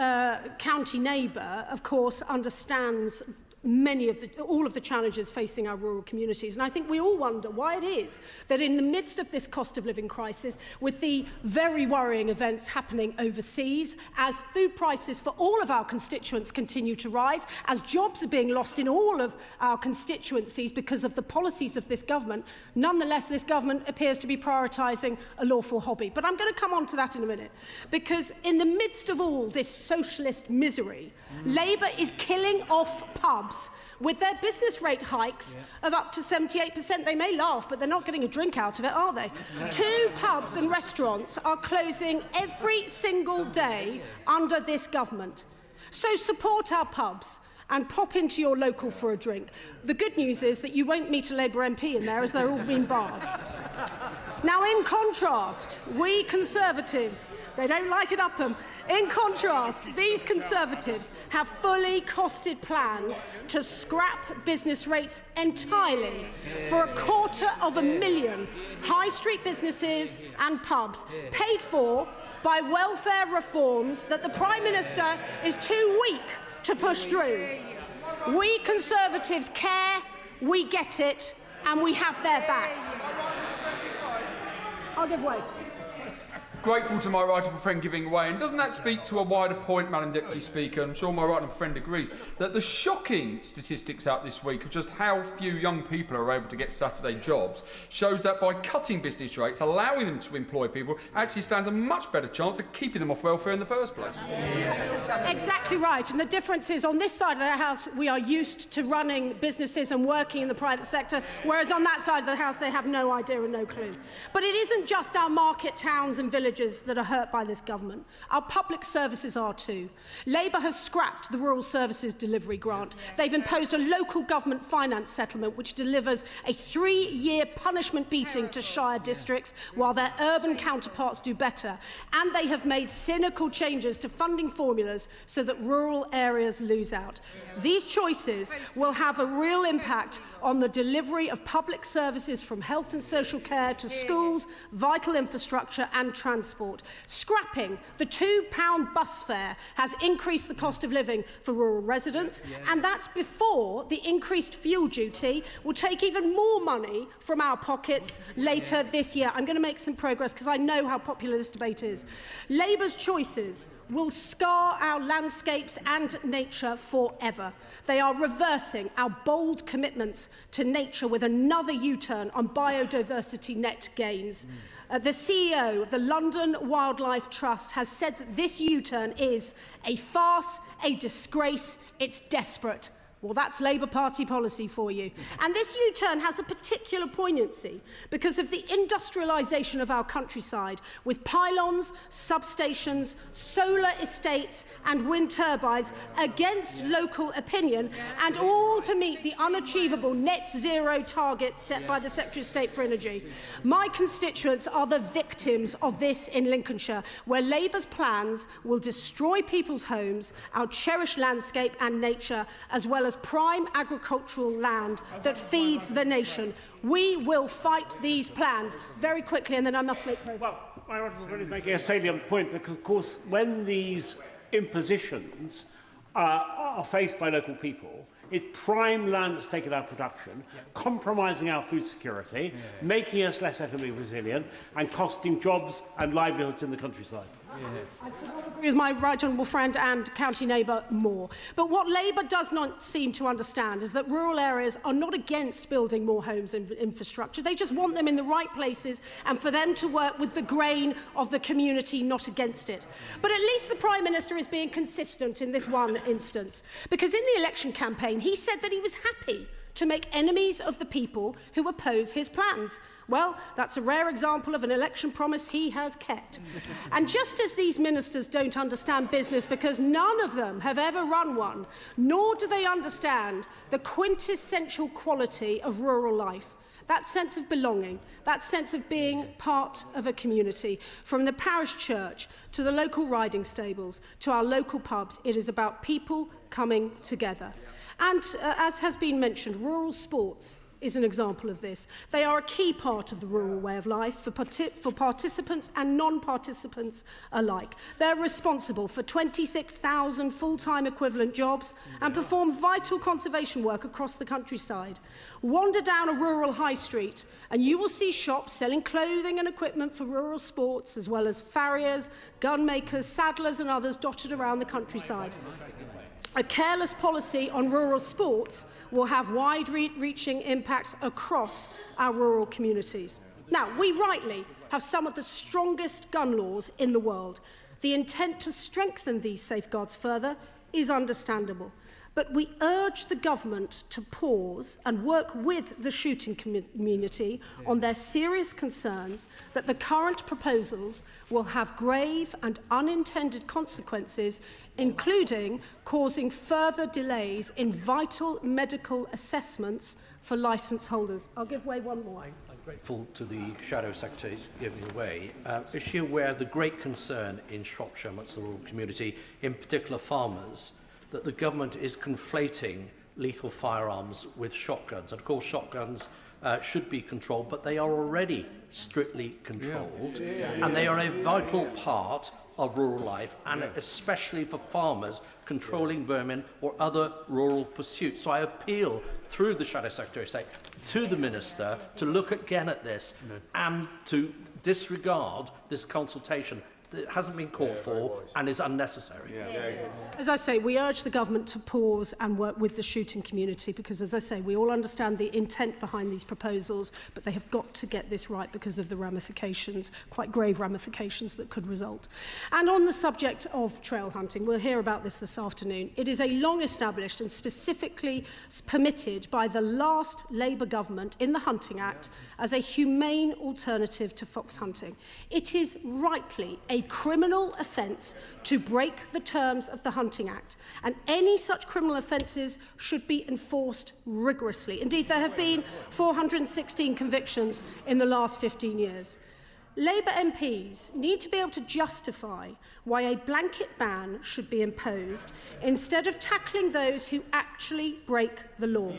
county neighbour, of course, understands all of the challenges facing our rural communities. And I think we all wonder why it is that in the midst of this cost of living crisis, with the very worrying events happening overseas, as food prices for all of our constituents continue to rise, as jobs are being lost in all of our constituencies because of the policies of this government, nonetheless this government appears to be prioritising a lawful hobby. But I'm going to come on to that in a minute, because in the midst of all this socialist misery, Labour is killing off pubs with their business rate hikes of up to 78%. They may laugh, but they're not getting a drink out of it, are they? 2 pubs and restaurants are closing every single day under this government. So support our pubs and pop into your local for a drink. The good news is that you won't meet a Labour MP in there, as they're all being barred. Now, in contrast, we Conservatives, they don't like it up them. In contrast, these Conservatives have fully costed plans to scrap business rates entirely for 250,000 high street businesses and pubs, paid for by welfare reforms that the Prime Minister is too weak to push through. We Conservatives care, we get it, and we have their backs. I'll give way. Grateful to my right honourable friend giving way, and doesn't that speak to a wider point, Madam Deputy Speaker? I'm sure my right honourable friend agrees that the shocking statistics out this week of just how few young people are able to get Saturday jobs shows that by cutting business rates, allowing them to employ people, actually stands a much better chance of keeping them off welfare in the first place. Exactly right, and the difference is on this side of the House we are used to running businesses and working in the private sector, whereas on that side of the House they have no idea and no clue. But it isn't just our market towns and villages that are hurt by this government. Our public services are too. Labour has scrapped the Rural Services Delivery Grant. They've imposed a local government finance settlement which delivers a 3-year punishment beating to shire districts while their urban counterparts do better. And they have made cynical changes to funding formulas so that rural areas lose out. These choices will have a real impact on the delivery of public services, from health and social care to schools, vital infrastructure and transport. Scrapping the £2 bus fare has increased the cost of living for rural residents, and that's before the increased fuel duty will take even more money from our pockets later this year. I'm going to make some progress because I know how popular this debate is. Labour's choices will scar our landscapes and nature forever. They are reversing our bold commitments to nature with another U-turn on biodiversity net gains. The CEO of the London Wildlife Trust has said that this U-turn is a farce, a disgrace, it's desperate. Well, that's Labour Party policy for you. And this U-turn has a particular poignancy because of the industrialisation of our countryside, with pylons, substations, solar estates and wind turbines against local opinion, and all to meet the unachievable net zero targets set by the Secretary of State for Energy. My constituents are the victims of this in Lincolnshire, where Labour's plans will destroy people's homes, our cherished landscape and nature, as well as prime agricultural land that feeds the nation. We will fight these plans very quickly, and then I must make progress. Well, my honourable friend is making a salient point, because, of course, when these impositions are faced by local people, it's prime land that's taken our production, compromising our food security, making us less economically resilient, and costing jobs and livelihoods in the countryside. I could not agree with my right honourable friend and county neighbour more. But what Labour does not seem to understand is that rural areas are not against building more homes and infrastructure. They just want them in the right places and for them to work with the grain of the community, not against it. But at least the Prime Minister is being consistent in this one instance, because in the election campaign he said that he was happy to make enemies of the people who oppose his plans. Well, that's a rare example of an election promise he has kept. And just as these ministers don't understand business because none of them have ever run one, nor do they understand the quintessential quality of rural life, that sense of belonging, that sense of being part of a community. From the parish church to the local riding stables to our local pubs, it is about people coming together. And as has been mentioned, rural sports is an example of this. They are a key part of the rural way of life for participants and non-participants alike. They're responsible for 26,000 full-time equivalent jobs and perform vital conservation work across the countryside. Wander down a rural high street and you will see shops selling clothing and equipment for rural sports, as well as farriers, gun makers, saddlers and others dotted around the countryside. A careless policy on rural sports will have wide-reaching impacts across our rural communities. Now, we rightly have some of the strongest gun laws in the world. The intent to strengthen these safeguards further is understandable. But we urge the government to pause and work with the shooting community on their serious concerns that the current proposals will have grave and unintended consequences, including causing further delays in vital medical assessments for licence holders. I'll give way one more. I'm grateful to the Shadow Secretaries giving away. Is she aware of the great concern in Shropshire amongst the rural community, in particular farmers, that the government is conflating lethal firearms with shotguns? And of course, shotguns should be controlled, but they are already strictly controlled, and they are a vital part of rural life, and especially for farmers controlling vermin or other rural pursuits. So I appeal through the Shadow Secretary of State to the Minister to look again at this and to disregard this consultation that hasn't been called for and is unnecessary. As I say, we urge the government to pause and work with the shooting community because, as I say, we all understand the intent behind these proposals, but they have got to get this right because of the ramifications, quite grave ramifications that could result. And on the subject of trail hunting, we'll hear about this afternoon. It is a long-established and specifically permitted by the last Labour government in the Hunting Act as a humane alternative to fox hunting. It is rightly a criminal offence to break the terms of the Hunting Act, and any such criminal offences should be enforced rigorously. Indeed, there have been 416 convictions in the last 15 years. Labour MPs need to be able to justify why a blanket ban should be imposed instead of tackling those who actually break the law.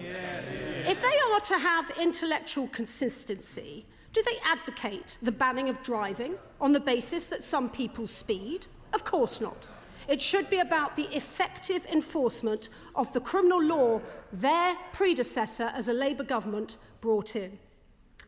If they are to have intellectual consistency, do they advocate the banning of driving on the basis that some people speed? Of course not. It should be about the effective enforcement of the criminal law their predecessor as a Labour government brought in.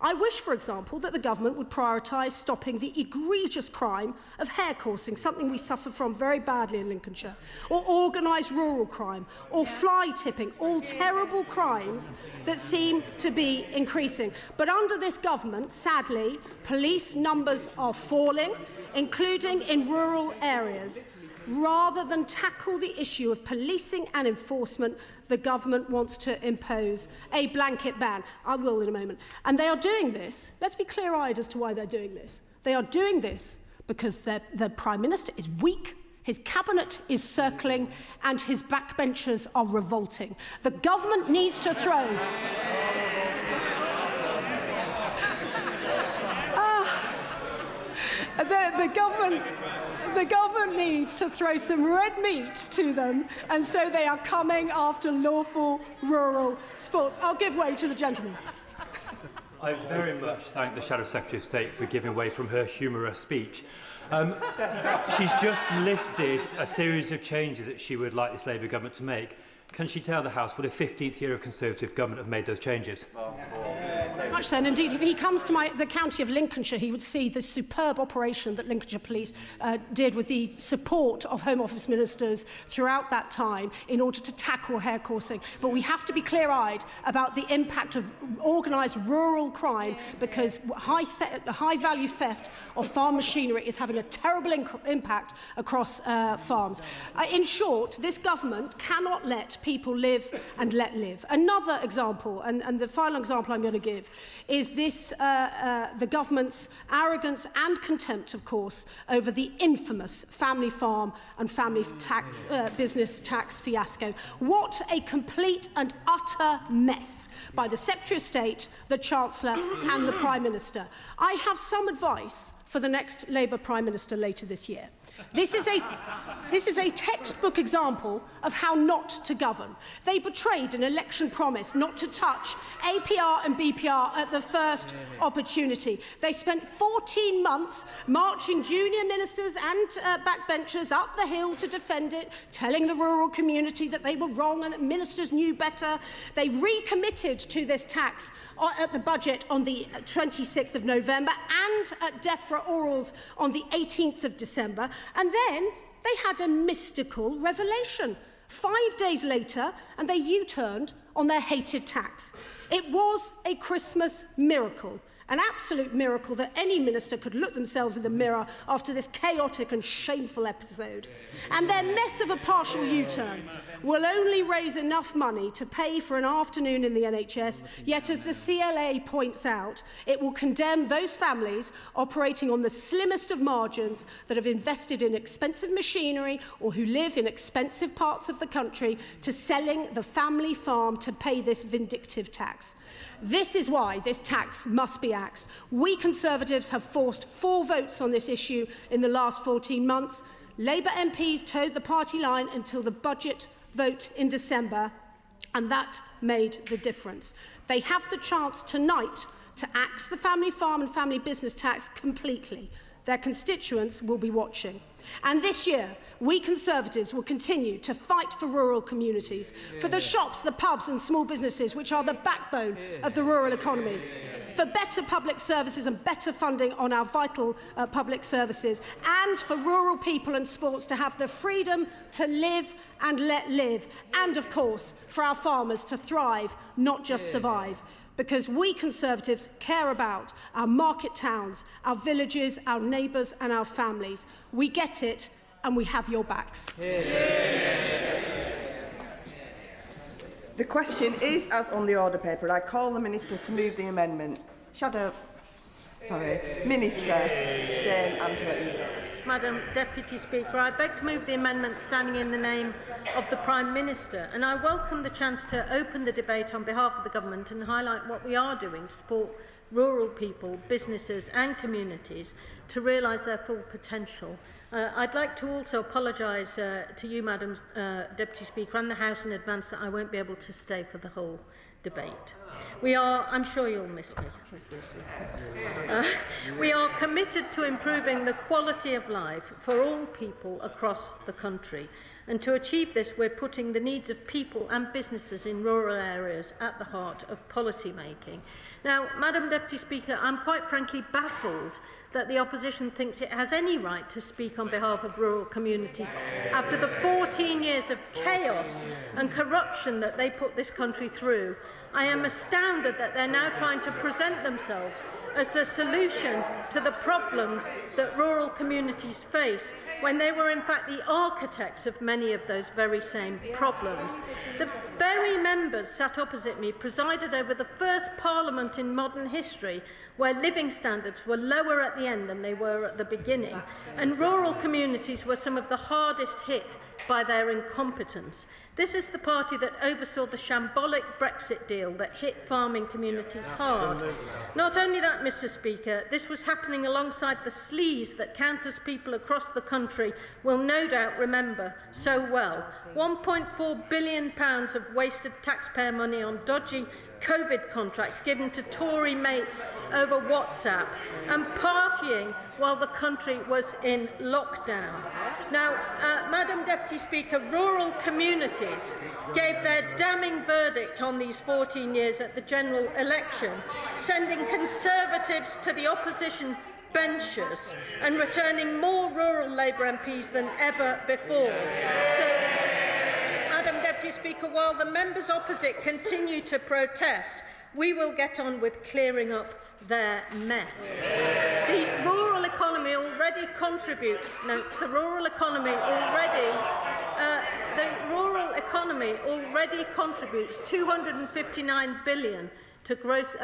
I wish, for example, that the government would prioritise stopping the egregious crime of hair coursing, something we suffer from very badly in Lincolnshire, or organised rural crime, or fly tipping, all terrible crimes that seem to be increasing. But under this government, sadly, police numbers are falling, including in rural areas. Rather than tackle the issue of policing and enforcement, the government wants to impose a blanket ban. I will in a moment. And they are doing this, let's be clear-eyed as to why they're doing this. They are doing this because the Prime Minister is weak, his cabinet is circling, and his backbenchers are revolting. The government needs to throw... The government needs to throw some red meat to them, and so they are coming after lawful rural sports. I'll give way to the gentleman. I very much thank the Shadow Secretary of State for giving way from her humorous speech. She's just listed a series of changes that she would like this Labour government to make. Can she tell the House what a 15th year of Conservative government have made those changes? Very much so. And indeed, if he comes to the county of Lincolnshire, he would see the superb operation that Lincolnshire Police did with the support of Home Office ministers throughout that time in order to tackle hair coursing. But we have to be clear-eyed about the impact of organised rural crime, because high-value theft of farm machinery is having a terrible impact across farms. In short, this government cannot let people live and let live. Another example, and the final example I'm going to give, is this the government's arrogance and contempt, of course, over the infamous family farm and family tax business tax fiasco. What a complete and utter mess by the Secretary of State, the Chancellor and the Prime Minister. I have some advice for the next Labour Prime Minister later this year. This is a textbook example of how not to govern. They betrayed an election promise not to touch APR and BPR at the first opportunity. They spent 14 months marching junior ministers and backbenchers up the hill to defend it, telling the rural community that they were wrong and that ministers knew better. They recommitted to this tax at the budget on the 26th of November and at DEFRA orals on the 18th of December. And then they had a mystical revelation 5 days later, and they U-turned on their hated tax. It was a Christmas miracle, an absolute miracle that any minister could look themselves in the mirror after this chaotic and shameful episode. And their mess of a partial U-turn will only raise enough money to pay for an afternoon in the NHS, yet as the CLA points out, it will condemn those families operating on the slimmest of margins that have invested in expensive machinery or who live in expensive parts of the country to selling the family farm to pay this vindictive tax. This is why this tax must be axed. We Conservatives have forced 4 votes on this issue in the last 14 months. Labour MPs toed the party line until the budget vote in December, and that made the difference. They have the chance tonight to axe the family farm and family business tax completely. Their constituents will be watching. And this year, we Conservatives will continue to fight for rural communities, for the shops, the pubs and small businesses which are the backbone of the rural economy, for better public services and better funding on our vital public services, and for rural people and sports to have the freedom to live and let live, and of course for our farmers to thrive, not just survive. Because we Conservatives care about our market towns, our villages, our neighbours and our families. We get it and we have your backs. The question is as on the order paper. I call the Minister to move the amendment. Minister Jane Antimicrobial. Madam Deputy Speaker, I beg to move the amendment standing in the name of the Prime Minister, and I welcome the chance to open the debate on behalf of the Government and highlight what we are doing to support rural people, businesses and communities to realise their full potential. I'd like to also apologise to you, Madam Deputy Speaker, and the House in advance that I won't be able to stay for the whole debate. I'm sure you'll miss me. We are committed to improving the quality of life for all people across the country. And to achieve this, we're putting the needs of people and businesses in rural areas at the heart of policy making. Now, Madam Deputy Speaker, I'm quite frankly baffled that the opposition thinks it has any right to speak on behalf of rural communities after the 14 years of chaos and corruption that they put this country through. I am astounded that they're now trying to present themselves as the solution to the problems that rural communities face, when they were in fact the architects of many of those very same problems. The very members sat opposite me presided over the first Parliament in modern history where living standards were lower at the end than they were at the beginning, and rural communities were some of the hardest hit by their incompetence. This is the party that oversaw the shambolic Brexit deal that hit farming communities hard. Absolutely. Not only that, Mr. Speaker, this was happening alongside the sleaze that countless people across the country will no doubt remember so well. £1.4 billion of wasted taxpayer money on dodgy COVID contracts given to Tory mates over WhatsApp, and partying while the country was in lockdown. Now, Madam Deputy Speaker, rural communities gave their damning verdict on these 14 years at the general election, sending Conservatives to the opposition benches and returning more rural Labour MPs than ever before. Madam Deputy Speaker, while the members opposite continue to protest, we will get on with clearing up their mess. The rural economy already contributes. The rural economy already contributes £259 billion to gross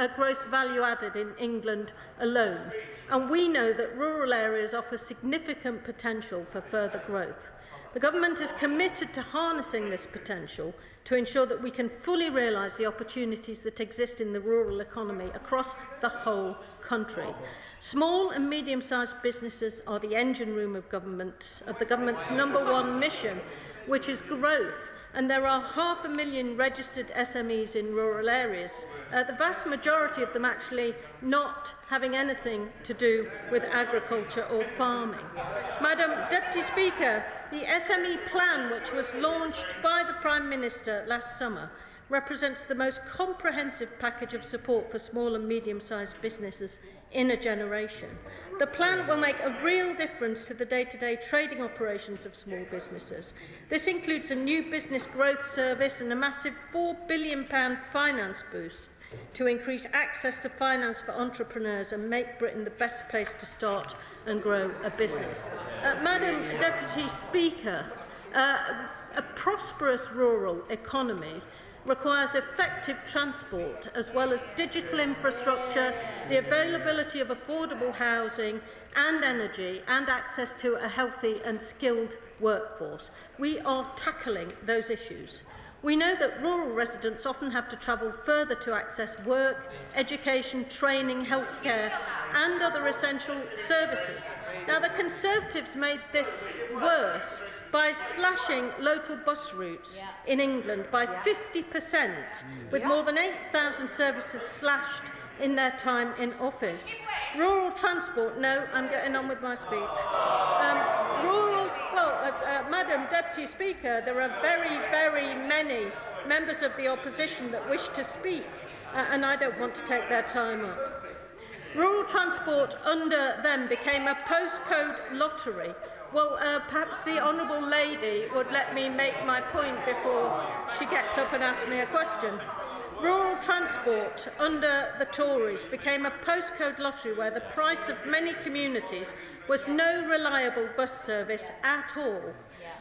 value added in England alone, and we know that rural areas offer significant potential for further growth. The Government is committed to harnessing this potential to ensure that we can fully realise the opportunities that exist in the rural economy across the whole country. Small and medium-sized businesses are the engine room of the government's #1 mission, which is growth, and there are 500,000 registered SMEs in rural areas, the vast majority of them actually not having anything to do with agriculture or farming. Madam Deputy Speaker, the SME plan, which was launched by the Prime Minister last summer, represents the most comprehensive package of support for small and medium-sized businesses in a generation. The plan will make a real difference to the day-to-day trading operations of small businesses. This includes a new business growth service and a massive £4 billion finance boost to increase access to finance for entrepreneurs and make Britain the best place to start and grow a business. Madam Deputy Speaker, a prosperous rural economy requires effective transport as well as digital infrastructure, the availability of affordable housing and energy, and access to a healthy and skilled workforce. We are tackling those issues. We know that rural residents often have to travel further to access work, education, training, healthcare and other essential services. Now, the Conservatives made this worse by slashing local bus routes in England by 50%, with more than 8,000 services slashed in their time in office. Rural transport, no, I'm getting on with my speech. Madam Deputy Speaker, there are very, very many members of the opposition that wish to speak, and I don't want to take their time up. Rural transport under them became a postcode lottery. Well, perhaps the Honourable Lady would let me make my point before she gets up and asks me a question. Rural transport under the Tories became a postcode lottery where the price of many communities was no reliable bus service at all.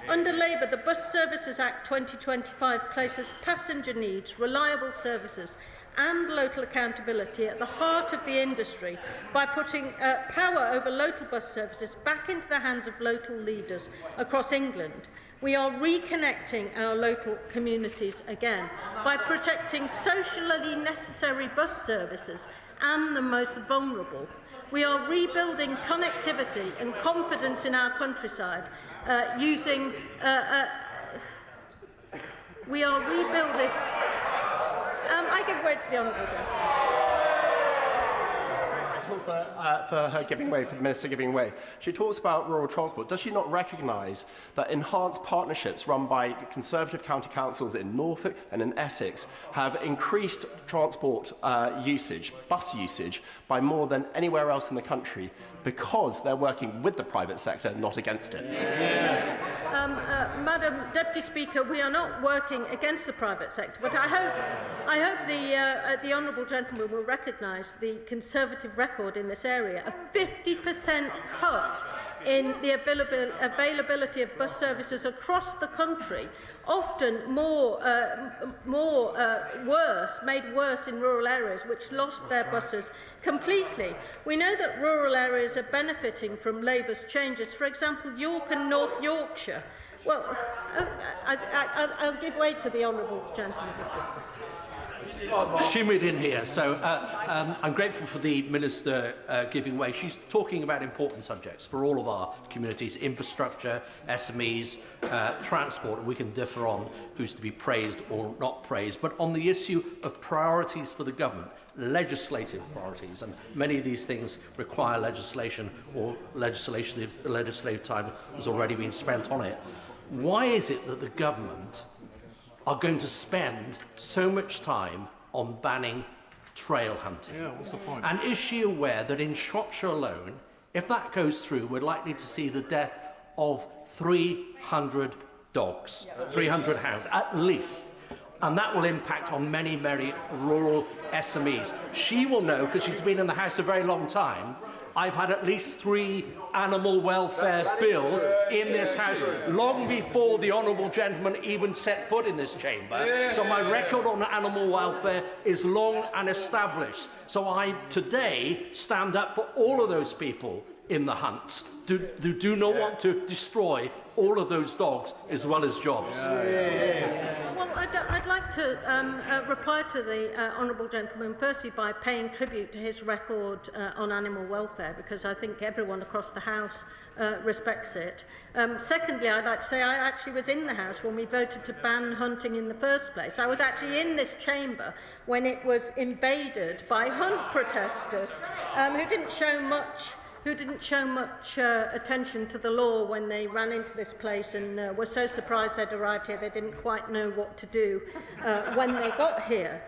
Under Labour, the Bus Services Act 2025 places passenger needs, reliable services and local accountability at the heart of the industry by putting power over local bus services back into the hands of local leaders across England. We are reconnecting our local communities again by protecting socially necessary bus services and the most vulnerable. We are rebuilding connectivity and confidence in our countryside using... we are rebuilding... I give way to the Honourable for her giving way, for the Minister giving way. She talks about rural transport. Does she not recognise that enhanced partnerships run by Conservative county councils in Norfolk and in Essex have increased transport usage, bus usage, by more than anywhere else in the country because they're working with the private sector, not against it? Madam Deputy Speaker, we are not working against the private sector, but I hope the honourable gentleman will recognise the Conservative record in this area. A 50% cut in the availability of bus services across the country, often made worse in rural areas which lost their buses completely. We know that rural areas are benefiting from Labour's changes, for example, York and North Yorkshire. Well, I'll give way to the honourable gentleman. Shimmered in here, so I'm grateful for the Minister giving way. She's talking about important subjects for all of our communities: infrastructure, SMEs, transport. We can differ on who's to be praised or not praised, but on the issue of priorities for the government, legislative priorities, and many of these things require legislation, or legislative time has already been spent on it. Why is it that the government are going to spend so much time on banning trail hunting? Yeah, what's the point? And is she aware that in Shropshire alone, if that goes through, we're likely to see the death of 300 dogs, 300 hounds, at least. And that will impact on many, many rural SMEs. She will know, because she's been in the House a very long time, I've had at least 3 animal welfare bills in this House long before the honourable gentleman even set foot in this chamber. So my record on animal welfare is long and established. So I today stand up for all of those people in the hunts who do not want to destroy all of those dogs as well as jobs. Well, I'd like to reply to the honourable gentleman, firstly by paying tribute to his record on animal welfare, because I think everyone across the House respects it. Secondly, I'd like to say I actually was in the House when we voted to ban hunting in the first place. I was actually in this chamber when it was invaded by hunt protesters who didn't show much attention to the law when they ran into this place and were so surprised they'd arrived here they didn't quite know what to do when they got here.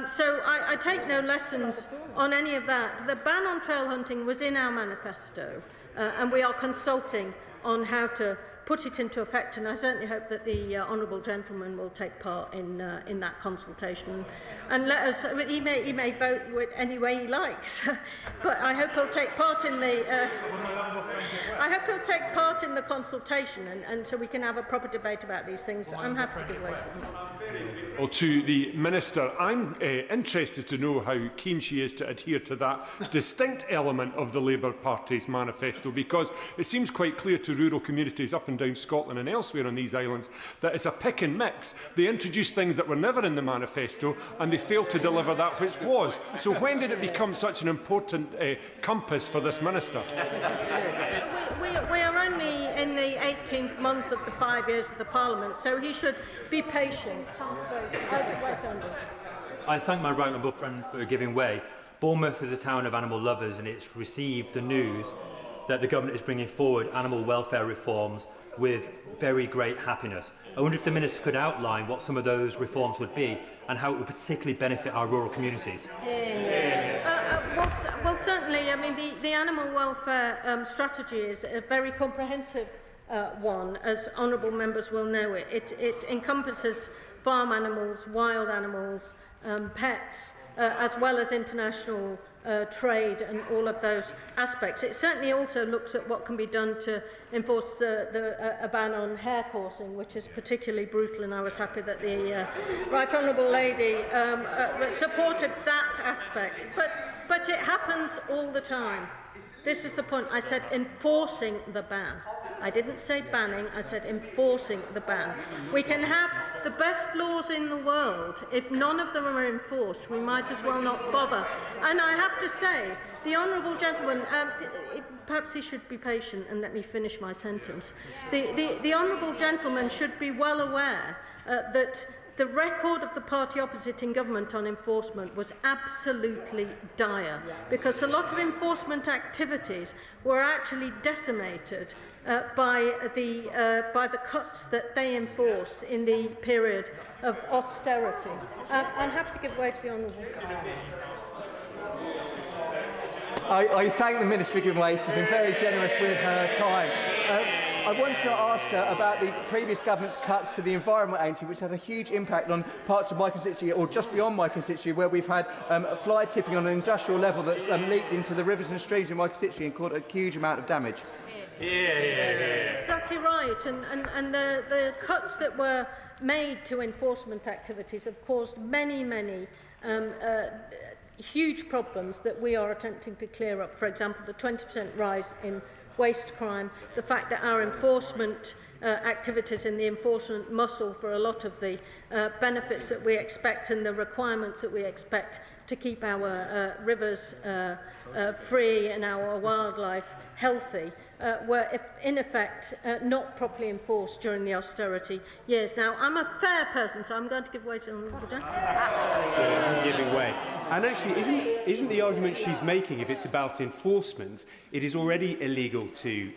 So I take no lessons on any of that. The ban on trail hunting was in our manifesto, and we are consulting on how to put it into effect, and I certainly hope that the honourable gentleman will take part in that consultation. And let us, he may vote any way he likes, but I hope he'll take part in the consultation, and so we can have a proper debate about these things. I'm happy to give way to them. Well, to the Minister, I'm interested to know how keen she is to adhere to that distinct element of the Labour Party's manifesto, because it seems quite clear to rural communities up and down Scotland and elsewhere on these islands that it's a pick and mix. They introduced things that were never in the manifesto and they failed to deliver that which was. So when did it become such an important compass for this Minister? We are only in the 18th month of the 5 years of the Parliament, so he should be patient. I thank my right honourable friend for giving way. Bournemouth is a town of animal lovers, and it's received the news that the government is bringing forward animal welfare reforms with very great happiness. I wonder if the Minister could outline what some of those reforms would be and how it would particularly benefit our rural communities. Well, certainly, I mean, the animal welfare strategy is a very comprehensive one, as honourable members will know. It encompasses farm animals, wild animals, pets, as well as international trade and all of those aspects. It certainly also looks at what can be done to enforce a ban on hair coursing, which is particularly brutal, and I was happy that the Right Honourable Lady supported that aspect. But it happens all the time. This is the point. I said enforcing the ban. I didn't say banning, I said enforcing the ban. We can have the best laws in the world. If none of them are enforced, we might as well not bother. And I have to say, the honourable gentleman, perhaps he should be patient and let me finish my sentence. The honourable gentleman should be well aware that the record of the party opposite in government on enforcement was absolutely dire, because a lot of enforcement activities were actually decimated by the cuts that they enforced in the period of austerity. I'm happy to give way to the honourable. I thank the Minister for giving way. She's been very generous with her time. I want to ask her about the previous government's cuts to the Environment Agency, which had a huge impact on parts of my constituency, or just beyond my constituency, where we've had fly tipping on an industrial level that's leaked into the rivers and streams in my constituency and caused a huge amount of damage. Exactly right, and the cuts that were made to enforcement activities have caused many huge problems that we are attempting to clear up. For example, the 20% rise in waste crime, the fact that our enforcement activities and the enforcement muscle for a lot of the benefits that we expect and the requirements that we expect to keep our rivers free and our wildlife healthy were in effect not properly enforced during the austerity years. Now, I'm a fair person, so I'm going to give way to the honourable gentleman. Giving way. And actually, isn't the argument she's making, if it's about enforcement, it is already illegal to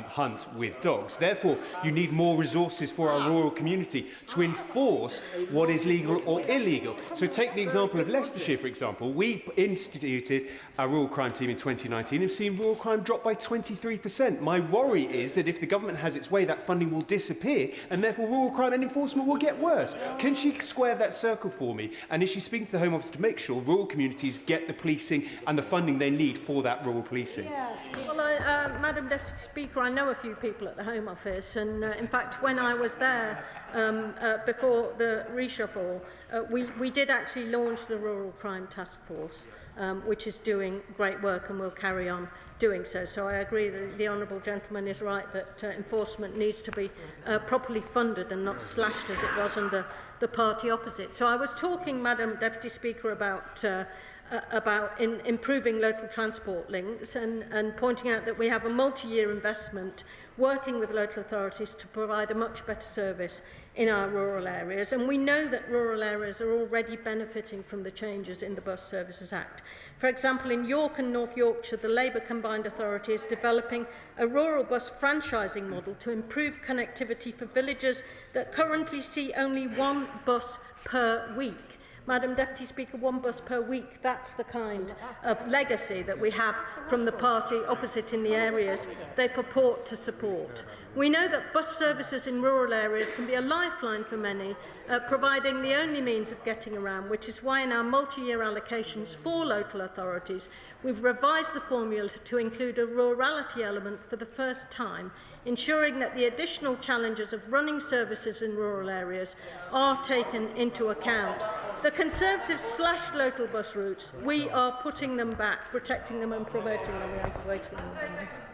hunt with dogs. Therefore, you need more resources for our rural community to enforce what is legal or illegal. So take the example of Leicestershire, for example. We instituted a rural crime team in 2019 and have seen rural crime drop by 23%. My worry is that if the government has its way, that funding will disappear and therefore rural crime and enforcement will get worse. Can she square that circle for me? And is she speaking to the Home Office to make sure rural communities get the policing and the funding they need for that rural policing? Well, Madam Deputy Speaker, I know a few people at the Home Office, and in fact, when I was there before the reshuffle, we did actually launch the Rural Crime Task Force, which is doing great work and will carry on doing so. So I agree that the honourable gentleman is right that enforcement needs to be properly funded and not slashed as it was under the party opposite. So I was talking, Madam Deputy Speaker, about improving local transport links and pointing out that we have a multi-year investment working with local authorities to provide a much better service in our rural areas. And we know that rural areas are already benefiting from the changes in the Bus Services Act. For example, in York and North Yorkshire, the Labour Combined Authority is developing a rural bus franchising model to improve connectivity for villages that currently see only one bus per week. Madam Deputy Speaker, one bus per week, that's the kind of legacy that we have from the party opposite in the areas they purport to support. We know that bus services in rural areas can be a lifeline for many, providing the only means of getting around, which is why in our multi-year allocations for local authorities, we've revised the formula to include a rurality element for the first time, ensuring that the additional challenges of running services in rural areas are taken into account. The Conservatives slashed local bus routes. We are putting them back, protecting them and promoting them.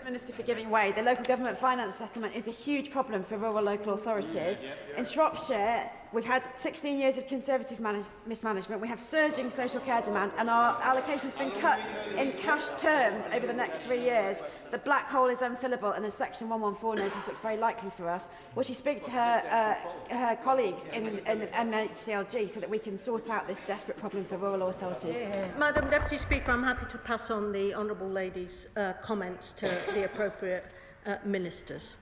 Minister for giving way. The local government finance settlement is a huge problem for rural local authorities. In Shropshire, we've had 16 years of Conservative mismanagement. We have surging social care demand, and our allocation has been cut in cash terms over the next 3 years. The black hole is unfillable, and a Section 114 notice looks very likely for us. Will she speak to her colleagues in MHCLG so that we can sort out this desperate problem for rural authorities? Madam Deputy Speaker, I'm happy to pass on the honourable lady's comments to the appropriate ministers.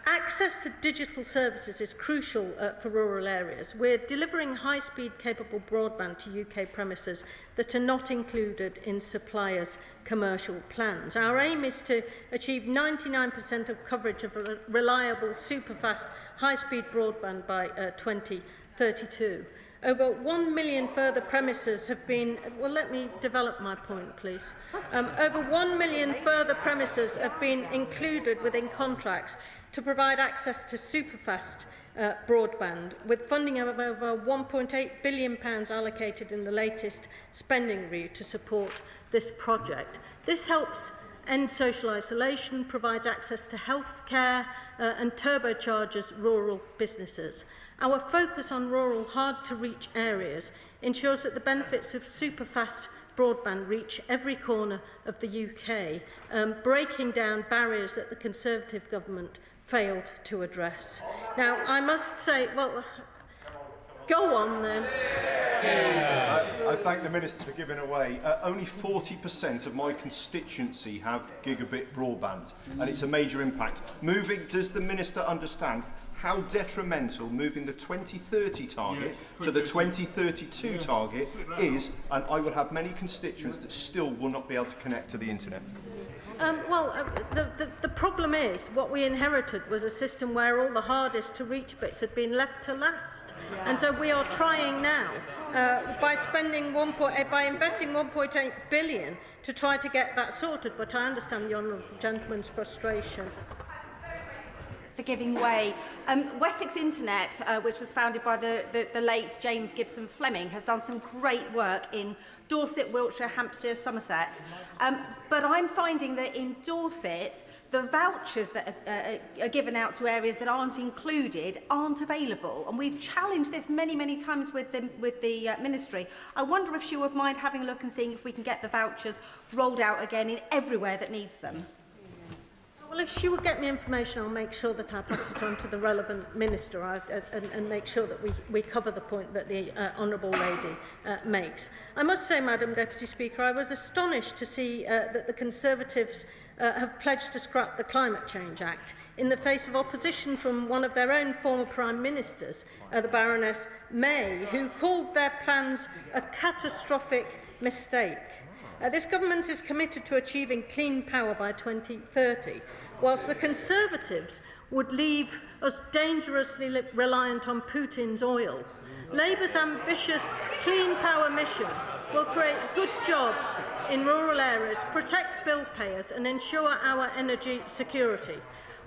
Access to digital services is crucial for rural areas. We're delivering high-speed capable broadband to UK premises that are not included in suppliers' commercial plans. Our aim is to achieve 99% of coverage of reliable, superfast, high-speed broadband by 2032. Over 1 million further premises have been... Well, let me develop my point, please. Over 1 million further premises have been included within contracts to provide access to superfast broadband, with funding of over £1.8 billion allocated in the latest spending review to support this project. This helps end social isolation, provides access to health care and turbocharges rural businesses. Our focus on rural, hard-to-reach areas ensures that the benefits of superfast broadband reach every corner of the UK, breaking down barriers that the Conservative government failed to address. Now, I must say, well, go on then. I thank the Minister for giving away. Only 40% of my constituency have gigabit broadband, and it's a major impact. Does the Minister understand how detrimental moving the 2030 target to the 2032 target is, and I will have many constituents that still will not be able to connect to the internet? The problem is what we inherited was a system where all the hardest to reach bits had been left to last. And so we are trying now by investing 1.8 billion to try to get that sorted. But I understand the honourable gentleman's frustration. For giving way. Wessex Internet, which was founded by the late James Gibson Fleming, has done some great work in Dorset, Wiltshire, Hampshire, Somerset. But I'm finding that in Dorset, the vouchers that are given out to areas that aren't included aren't available. And we've challenged this many, many times with the Ministry. I wonder if she would mind having a look and seeing if we can get the vouchers rolled out again in everywhere that needs them. Well, if she would get me information, I'll make sure that I pass it on to the relevant minister and make sure that we cover the point that the honourable lady makes. I must say, Madam Deputy Speaker, I was astonished to see that the Conservatives have pledged to scrap the Climate Change Act in the face of opposition from one of their own former Prime Ministers, the Baroness May, who called their plans a catastrophic mistake. This government is committed to achieving clean power by 2030, whilst the Conservatives would leave us dangerously reliant on Putin's oil. Labour's ambitious clean power mission will create good jobs in rural areas, protect bill payers and ensure our energy security.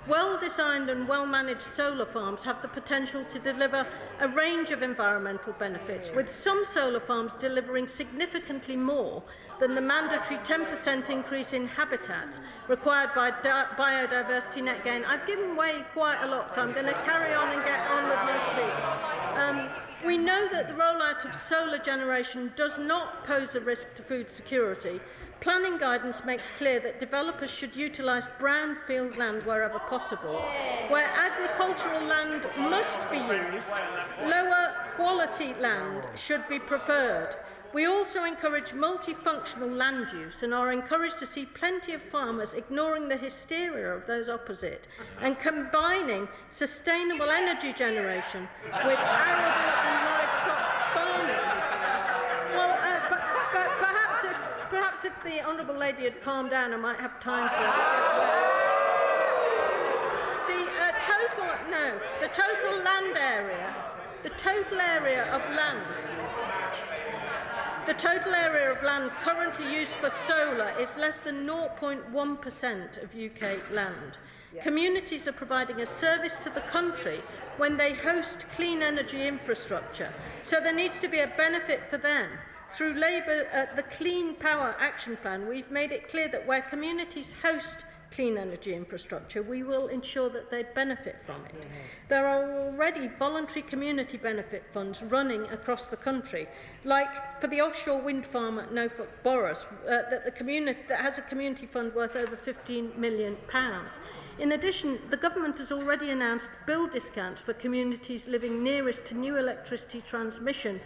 Well-designed and well-managed solar farms have the potential to deliver a range of environmental benefits, with some solar farms delivering significantly more than the mandatory 10% increase in habitats required by biodiversity net gain. I've given away quite a lot, so I'm going to carry on and get on with my speech. We know that the rollout of solar generation does not pose a risk to food security. Planning guidance makes clear that developers should utilise brownfield land wherever possible. Where agricultural land must be used, lower quality land should be preferred. We also encourage multifunctional land use and are encouraged to see plenty of farmers ignoring the hysteria of those opposite and combining sustainable energy generation with arable and livestock farming. Well, perhaps if the Honourable Lady had calmed down, I might have time to the total land area, the total area of land. The total area of land currently used for solar is less than 0.1% of UK land. Communities are providing a service to the country when they host clean energy infrastructure, so there needs to be a benefit for them. Through the Clean Power Action Plan, we've made it clear that where communities host clean energy infrastructure, we will ensure that they benefit from it. There are already voluntary community benefit funds running across the country, like for the offshore wind farm at Norfolk Boroughs, that has a community fund worth over £15 million. In addition, the government has already announced bill discounts for communities living nearest to new electricity transmission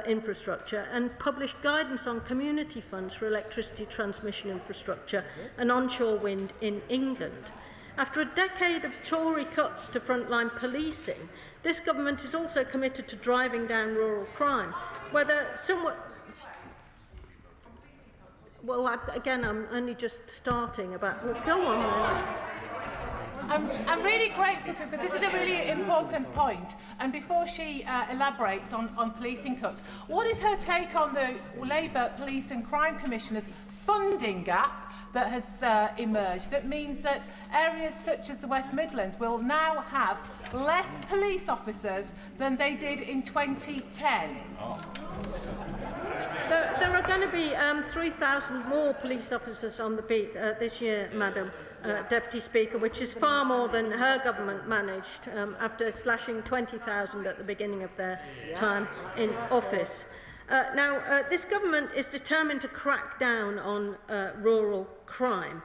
infrastructure and published guidance on community funds for electricity transmission infrastructure and onshore wind in England. After a decade of Tory cuts to frontline policing, this government is also committed to driving down rural crime, whether somewhat... Well, again, I'm only just starting about... Well, go on, then. I'm really grateful to her because this is a really important point. And before she elaborates on policing cuts, what is her take on the Labour Police and Crime Commissioner's funding gap that has emerged, that means that areas such as the West Midlands will now have less police officers than they did in 2010? There are going to be 3,000 more police officers on the beat this year, Madam Deputy Speaker, which is far more than her government managed after slashing 20,000 at the beginning of their time in office. This government is determined to crack down on rural crime.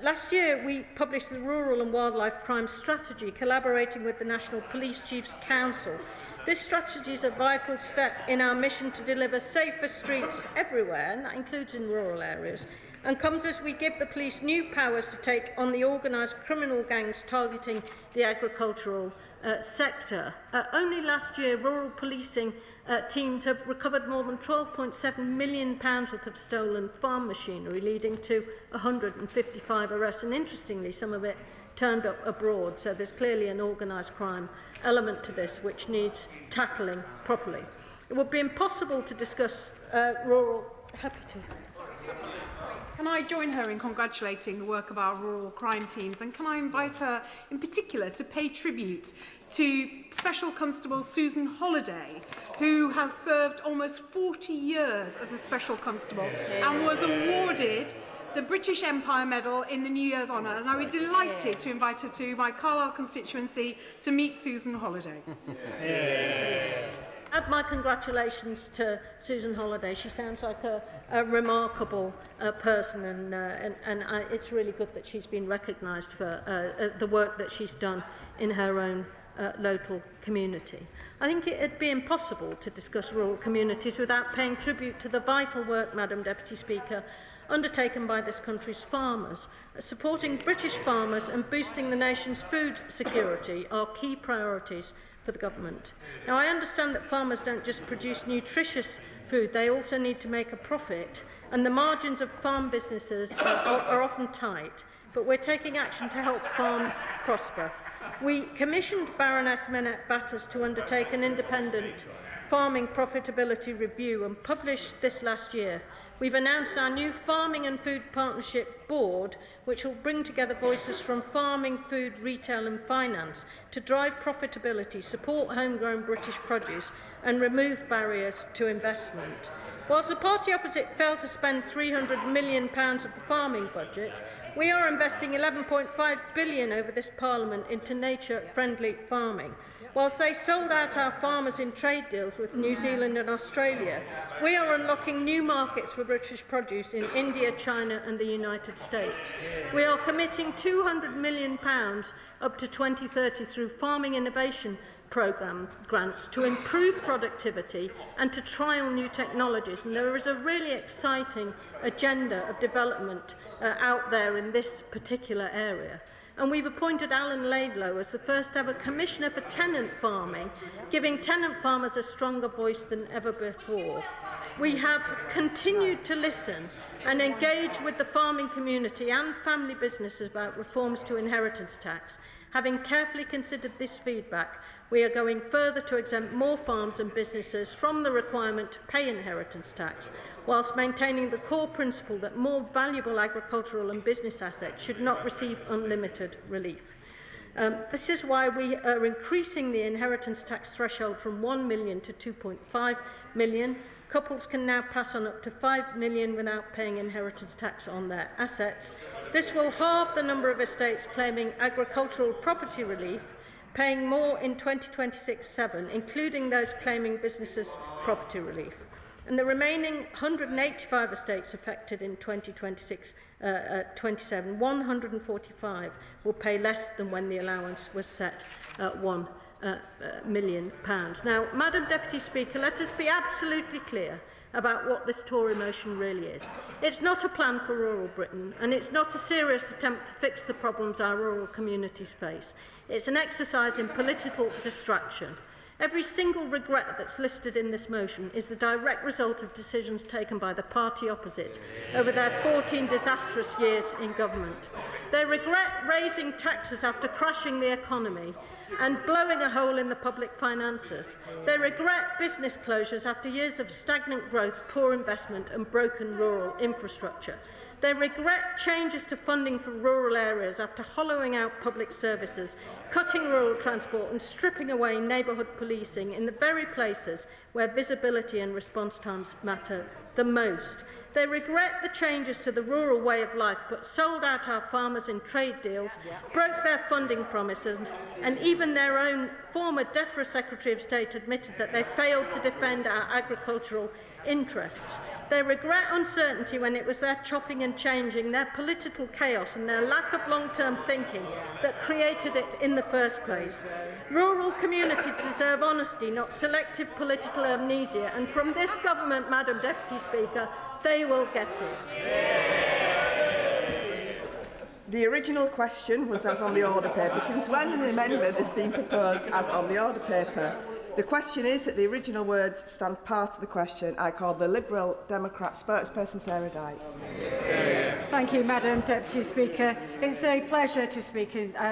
Last year, we published the Rural and Wildlife Crime Strategy, collaborating with the National Police Chiefs Council. This strategy is a vital step in our mission to deliver safer streets everywhere, and that includes in rural areas, and comes as we give the police new powers to take on the organised criminal gangs targeting the agricultural sector. Only last year, rural policing teams have recovered more than £12.7 million worth of stolen farm machinery, leading to 155 arrests, and interestingly, some of it turned up abroad, so there's clearly an organised crime element to this which needs tackling properly. It would be impossible to discuss rural... Happy to. Can I join her in congratulating the work of our rural crime teams, and can I invite her in particular to pay tribute to Special Constable Susan Holliday, who has served almost 40 years as a Special Constable and was awarded the British Empire Medal in the New Year's Honour, and I would be delighted to invite her to my Carlisle constituency to meet Susan Holliday. Add my congratulations to Susan Holliday. She sounds like a remarkable person, and it's really good that she's been recognised for the work that she's done in her own local community. I think it'd be impossible to discuss rural communities without paying tribute to the vital work, Madam Deputy Speaker, undertaken by this country's farmers. Supporting British farmers and boosting the nation's food security are key priorities for the government. Now, I understand that farmers don't just produce nutritious food, they also need to make a profit, and the margins of farm businesses are often tight, but we're taking action to help farms prosper. We commissioned Baroness Minette Batters to undertake an independent Farming Profitability Review and published this last year. We've announced our new Farming and Food Partnership Board, which will bring together voices from farming, food, retail and finance to drive profitability, support homegrown British produce and remove barriers to investment. Whilst the party opposite failed to spend £300 million of the farming budget, we are investing £11.5 billion over this Parliament into nature-friendly farming. Whilst they sold out our farmers in trade deals with New Zealand and Australia, we are unlocking new markets for British produce in India, China and the United States. We are committing £200 million up to 2030 through farming innovation programme grants to improve productivity and to trial new technologies. And there is a really exciting agenda of development out there in this particular area. And we've appointed Alan Laidlow as the first ever Commissioner for Tenant Farming, giving tenant farmers a stronger voice than ever before. We have continued to listen and engage with the farming community and family businesses about reforms to inheritance tax. Having carefully considered this feedback, we are going further to exempt more farms and businesses from the requirement to pay inheritance tax, whilst maintaining the core principle that more valuable agricultural and business assets should not receive unlimited relief. This is why we are increasing the inheritance tax threshold from 1 million to 2.5 million. Couples can now pass on up to 5 million without paying inheritance tax on their assets. This will halve the number of estates claiming agricultural property relief, paying more in 2026-7, including those claiming businesses' property relief. And the remaining 185 estates affected in 2026-27, 145 will pay less than when the allowance was set at £1 million. Now, Madam Deputy Speaker, let us be absolutely clear about what this Tory motion really is. It's not a plan for rural Britain, and it's not a serious attempt to fix the problems our rural communities face. It's an exercise in political distraction. Every single regret that's listed in this motion is the direct result of decisions taken by the party opposite over their 14 disastrous years in government. They regret raising taxes after crashing the economy and blowing a hole in the public finances. They regret business closures after years of stagnant growth, poor investment and broken rural infrastructure. They regret changes to funding for rural areas after hollowing out public services, cutting rural transport and stripping away neighbourhood policing in the very places where visibility and response times matter the most. They regret the changes to the rural way of life but sold out our farmers in trade deals, broke their funding promises and even their own former DEFRA Secretary of State admitted that they failed to defend our agricultural interests. They regret uncertainty when it was their chopping and changing, their political chaos and their lack of long-term thinking that created it in the first place. Rural communities deserve honesty, not selective political amnesia, and from this government, Madam Deputy Speaker, they will get it. The original question was as on the order paper. Since when an amendment has been proposed as on the order paper? The question is that the original words stand part of the question. I call the Liberal Democrat spokesperson Sarah Dyke. Thank you, Madam Deputy Speaker. It's a pleasure to speak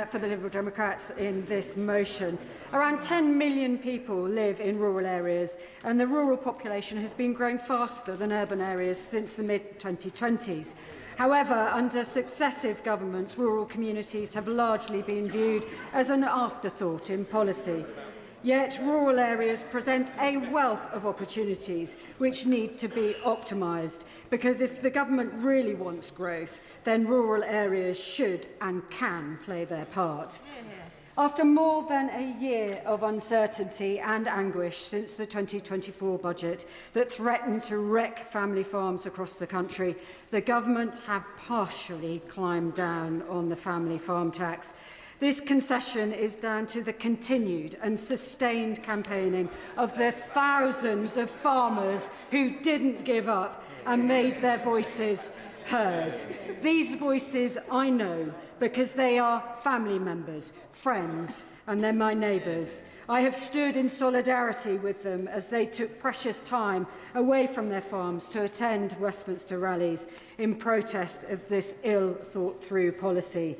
for the Liberal Democrats in this motion. Around 10 million people live in rural areas, and the rural population has been growing faster than urban areas since the mid-2020s. However, under successive governments, rural communities have largely been viewed as an afterthought in policy. Yet rural areas present a wealth of opportunities which need to be optimised, because if the government really wants growth, then rural areas should and can play their part. After more than a year of uncertainty and anguish since the 2024 budget that threatened to wreck family farms across the country, the government have partially climbed down on the family farm tax. This concession is down to the continued and sustained campaigning of the thousands of farmers who didn't give up and made their voices heard. These voices I know because they are family members, friends, and they're my neighbours. I have stood in solidarity with them as they took precious time away from their farms to attend Westminster rallies in protest of this ill-thought-through policy.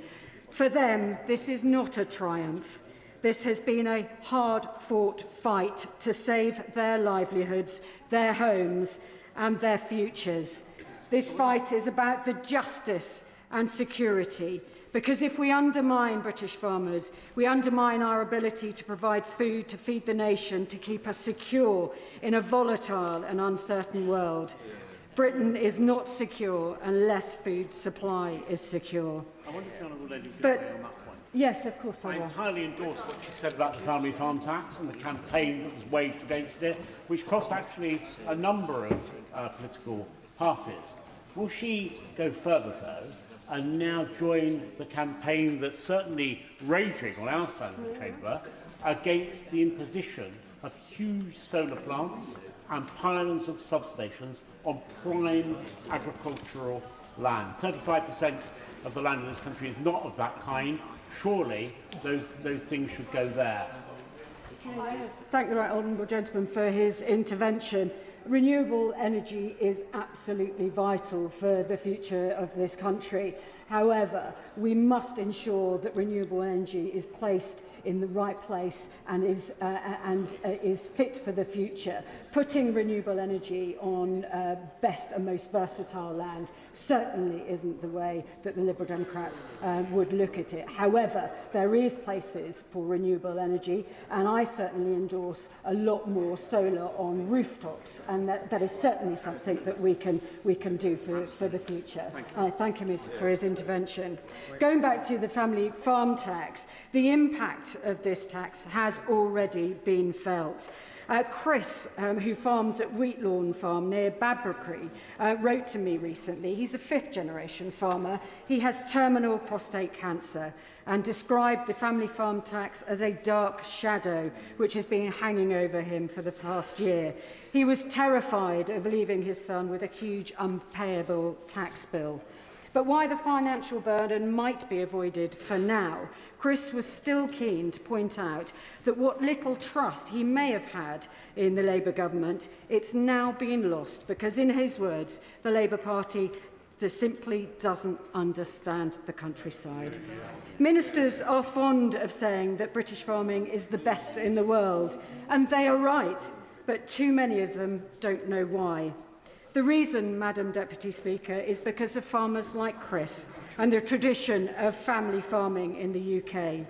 For them, this is not a triumph. This has been a hard-fought fight to save their livelihoods, their homes and their futures. This fight is about the justice and security, because if we undermine British farmers, we undermine our ability to provide food to feed the nation, to keep us secure in a volatile and uncertain world. Britain is not secure unless food supply is secure. I wonder if the Honourable Lady would But- agree on that point. Yes, of course I I will. entirely endorse what she said about the family farm tax and the campaign that was waged against it, which cost actually a number of political parties. Will she go further, though, and now join the campaign that's certainly raging on our side of the chamber against the imposition of huge solar plants and pylons of substations on prime agricultural land? 35% of the land in this country is not of that kind. Surely those things should go there. Thank the right honourable gentleman for his intervention. Renewable energy is absolutely vital for the future of this country. However, we must ensure that renewable energy is placed in the right place and is fit for the future. Putting renewable energy on best and most versatile land certainly isn't the way that the Liberal Democrats would look at it. However, there is places for renewable energy, and I certainly endorse a lot more solar on rooftops, and that is certainly something that we can do for the future. I thank him for his intervention. Going back to the family farm tax, the impact of this tax has already been felt. Chris, who farms at Wheatlawn Farm near Badenoch, wrote to me recently. He's a fifth-generation farmer. He has terminal prostate cancer and described the family farm tax as a dark shadow which has been hanging over him for the past year. He was terrified of leaving his son with a huge unpayable tax bill. But while the financial burden might be avoided for now, Chris was still keen to point out that what little trust he may have had in the Labour government, it's now been lost because, in his words, the Labour Party simply doesn't understand the countryside. Ministers are fond of saying that British farming is the best in the world, and they are right, but too many of them don't know why. The reason, Madam Deputy Speaker, is because of farmers like Chris and the tradition of family farming in the UK.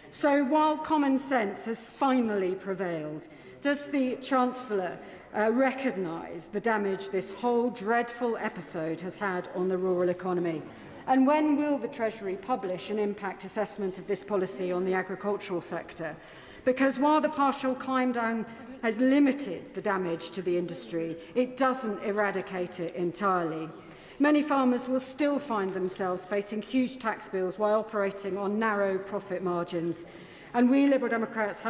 So while common sense has finally prevailed, does the Chancellor recognise the damage this whole dreadful episode has had on the rural economy? And when will the Treasury publish an impact assessment of this policy on the agricultural sector? Because while the partial climb down has limited the damage to the industry, it doesn't eradicate it entirely. Many farmers will still find themselves facing huge tax bills while operating on narrow profit margins. And we Liberal Democrats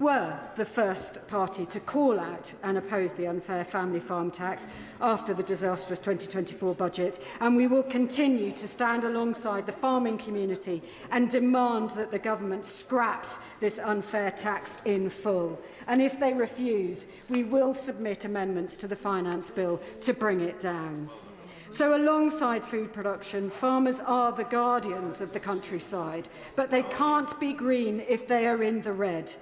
were the first party to call out and oppose the unfair family farm tax after the disastrous 2024 budget, and we will continue to stand alongside the farming community and demand that the government scraps this unfair tax in full. And if they refuse, we will submit amendments to the finance bill to bring it down. So alongside food production, farmers are the guardians of the countryside, but they can't be green if they are in the red.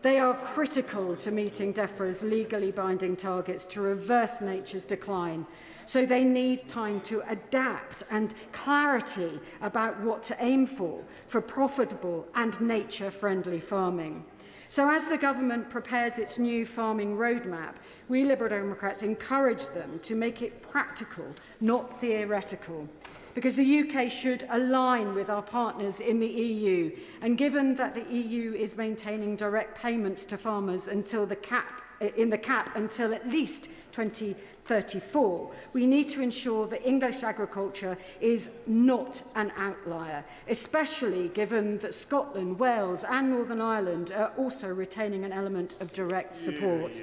They are critical to meeting DEFRA's legally binding targets to reverse nature's decline. So they need time to adapt and clarity about what to aim for profitable and nature-friendly farming. So as the government prepares its new farming roadmap, we Liberal Democrats encourage them to make it practical, not theoretical, because the UK should align with our partners in the EU. And given that the EU is maintaining direct payments to farmers until the cap until at least 2034, we need to ensure that English agriculture is not an outlier, especially given that Scotland, Wales and Northern Ireland are also retaining an element of direct support.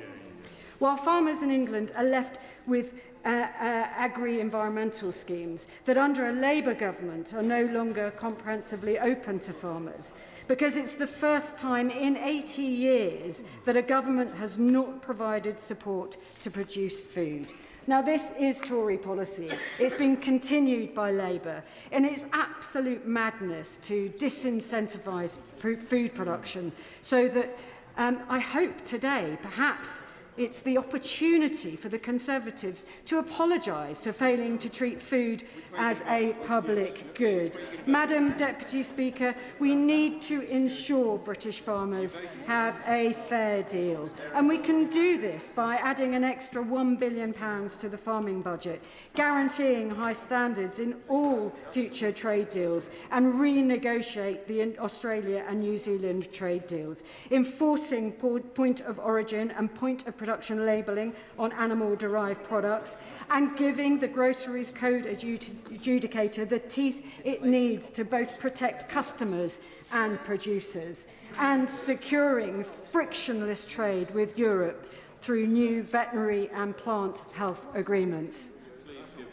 While farmers in England are left with agri-environmental schemes that under a Labour government are no longer comprehensively open to farmers, because it's the first time in 80 years that a government has not provided support to produce food. Now, this is Tory policy. It's been continued by Labour, and it's absolute madness to disincentivise food production, so that I hope today, perhaps, it's the opportunity for the Conservatives to apologise for failing to treat food as a public good. Madam Deputy Speaker, we need to ensure British farmers have a fair deal. And we can do this by adding an extra £1 billion to the farming budget, guaranteeing high standards in all future trade deals, and renegotiate the Australia and New Zealand trade deals, enforcing point of origin and point of production labelling on animal-derived products, and giving the Groceries Code adjudicator the teeth it needs to both protect customers and producers, and securing frictionless trade with Europe through new veterinary and plant health agreements.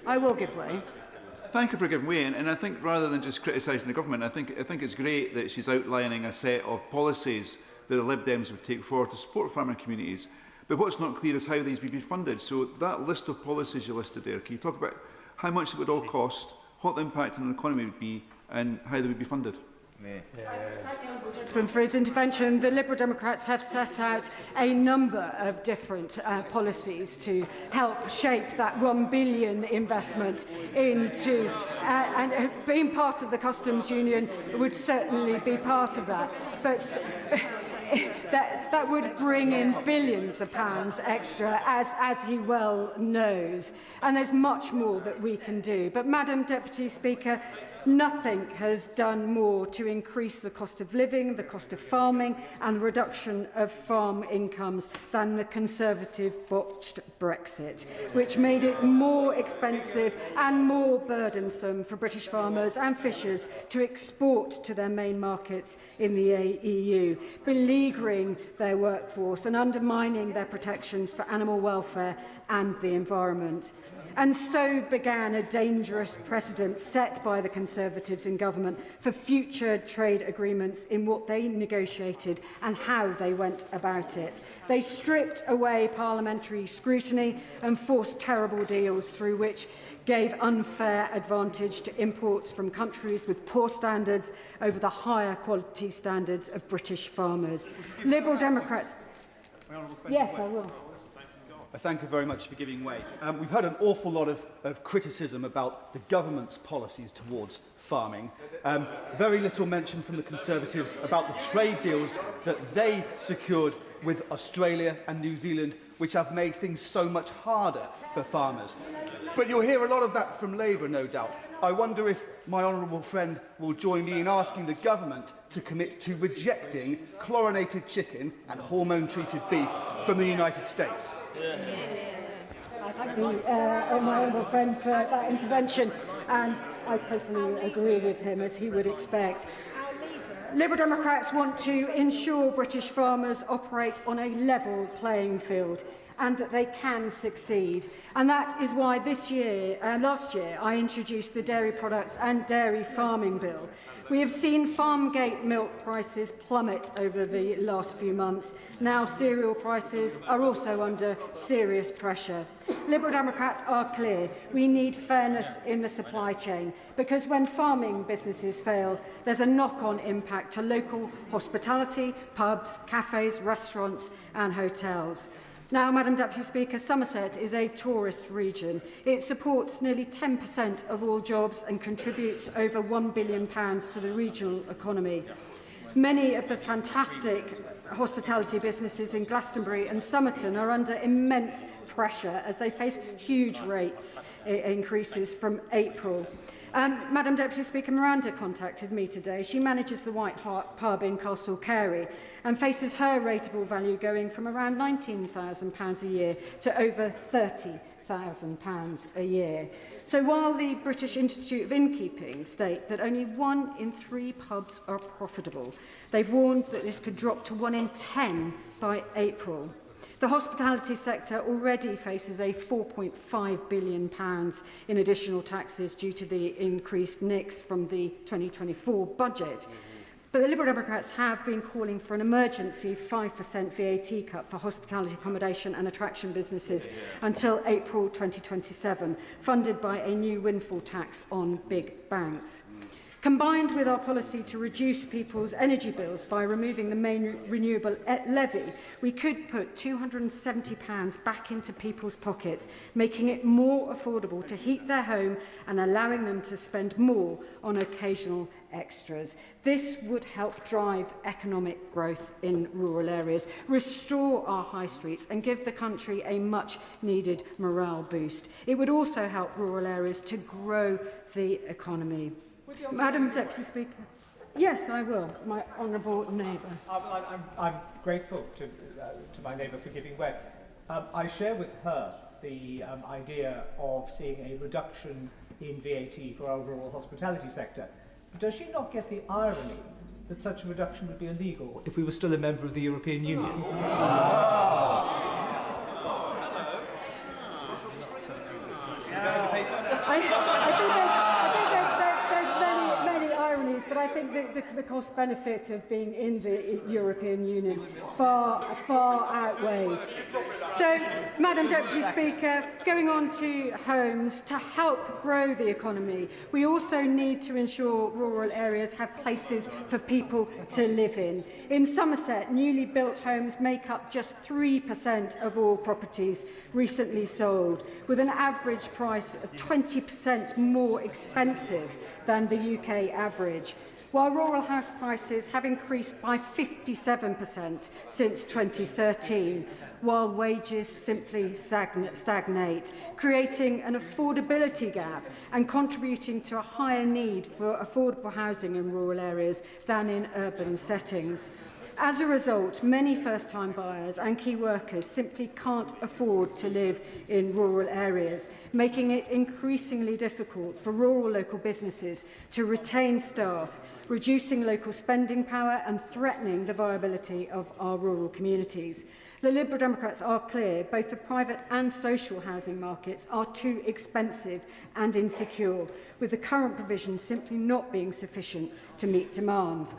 I will give way. Thank you for giving way, and I think rather than just criticising the government, I think it's great that she's outlining a set of policies that the Lib Dems would take forward to support farming communities. But what's not clear is how these would be funded. So that list of policies you listed there, can you talk about how much it would all cost, what the impact on the economy would be, and how they would be funded? For his intervention, the Liberal Democrats have set out a number of different policies to help shape that £1 billion investment into, and being part of the customs union would certainly be part of that. But that would bring in billions of pounds extra, as he well knows. And there's much more that we can do. But, Madam Deputy Speaker, nothing has done more to increase the cost of living, the cost of farming and the reduction of farm incomes than the Conservative botched Brexit, which made it more expensive and more burdensome for British farmers and fishers to export to their main markets in the EU, beleaguering their workforce and undermining their protections for animal welfare and the environment. And so began a dangerous precedent set by the Conservatives in government for future trade agreements in what they negotiated and how they went about it. They stripped away parliamentary scrutiny and forced terrible deals through which gave unfair advantage to imports from countries with poor standards over the higher quality standards of British farmers. Liberal Democrats... Yes, I will. Thank you very much for giving way. We've heard an awful lot of criticism about the government's policies towards farming. Very little mention from the Conservatives about the trade deals that they secured with Australia and New Zealand, which have made things so much harder for farmers. But you'll hear a lot of that from Labour, no doubt. I wonder if my honourable friend will join me in asking the government to commit to rejecting chlorinated chicken and hormone-treated beef from the United States. I thank my honourable friend for that intervention, and I totally agree with him, as he would expect. Liberal Democrats want to ensure British farmers operate on a level playing field and that they can succeed. And that is why last year, I introduced the Dairy Products and Dairy Farming Bill. We have seen farmgate milk prices plummet over the last few months. Now cereal prices are also under serious pressure. Liberal Democrats are clear. We need fairness in the supply chain, because when farming businesses fail, there's a knock-on impact to local hospitality, pubs, cafes, restaurants and hotels. Now, Madam Deputy Speaker, Somerset is a tourist region. It supports nearly 10% of all jobs and contributes over £1 billion to the regional economy. Many of the fantastic hospitality businesses in Glastonbury and Somerton are under immense pressure as they face huge rates increases from April. Madam Deputy Speaker, Miranda contacted me today. She manages the White Hart pub in Castle Carey and faces her rateable value going from around £19,000 a year to over £30,000 a year. So while the British Institute of Innkeeping state that only 1 in 3 pubs are profitable, they've warned that this could drop to 1 in 10 by April. The hospitality sector already faces a £4.5 billion in additional taxes due to the increased NICs from the 2024 budget. But the Liberal Democrats have been calling for an emergency 5% VAT cut for hospitality accommodation and attraction businesses until April 2027, funded by a new windfall tax on big banks. Combined with our policy to reduce people's energy bills by removing the main renewable levy, we could put £270 back into people's pockets, making it more affordable to heat their home and allowing them to spend more on occasional extras. This would help drive economic growth in rural areas, restore our high streets and give the country a much-needed morale boost. It would also help rural areas to grow the economy. Madam Deputy Speaker. Yes, I will, my honourable neighbour. I'm grateful to my neighbour for giving way. I share with her the idea of seeing a reduction in VAT for our rural hospitality sector. But does she not get the irony that such a reduction would be illegal if we were still a member of the European Union? But I think the cost benefit of being in the European Union far outweighs. So, Madam Deputy Speaker, going on to homes, to help grow the economy, we also need to ensure rural areas have places for people to live in. In Somerset, newly built homes make up just 3% of all properties recently sold, with an average price of 20% more expensive than the UK average, while rural house prices have increased by 57% since 2013, while wages simply stagnate, creating an affordability gap and contributing to a higher need for affordable housing in rural areas than in urban settings. As a result, many first-time buyers and key workers simply can't afford to live in rural areas, making it increasingly difficult for rural local businesses to retain staff, reducing local spending power and threatening the viability of our rural communities. The Liberal Democrats are clear, both the private and social housing markets are too expensive and insecure, with the current provisions simply not being sufficient to meet demand.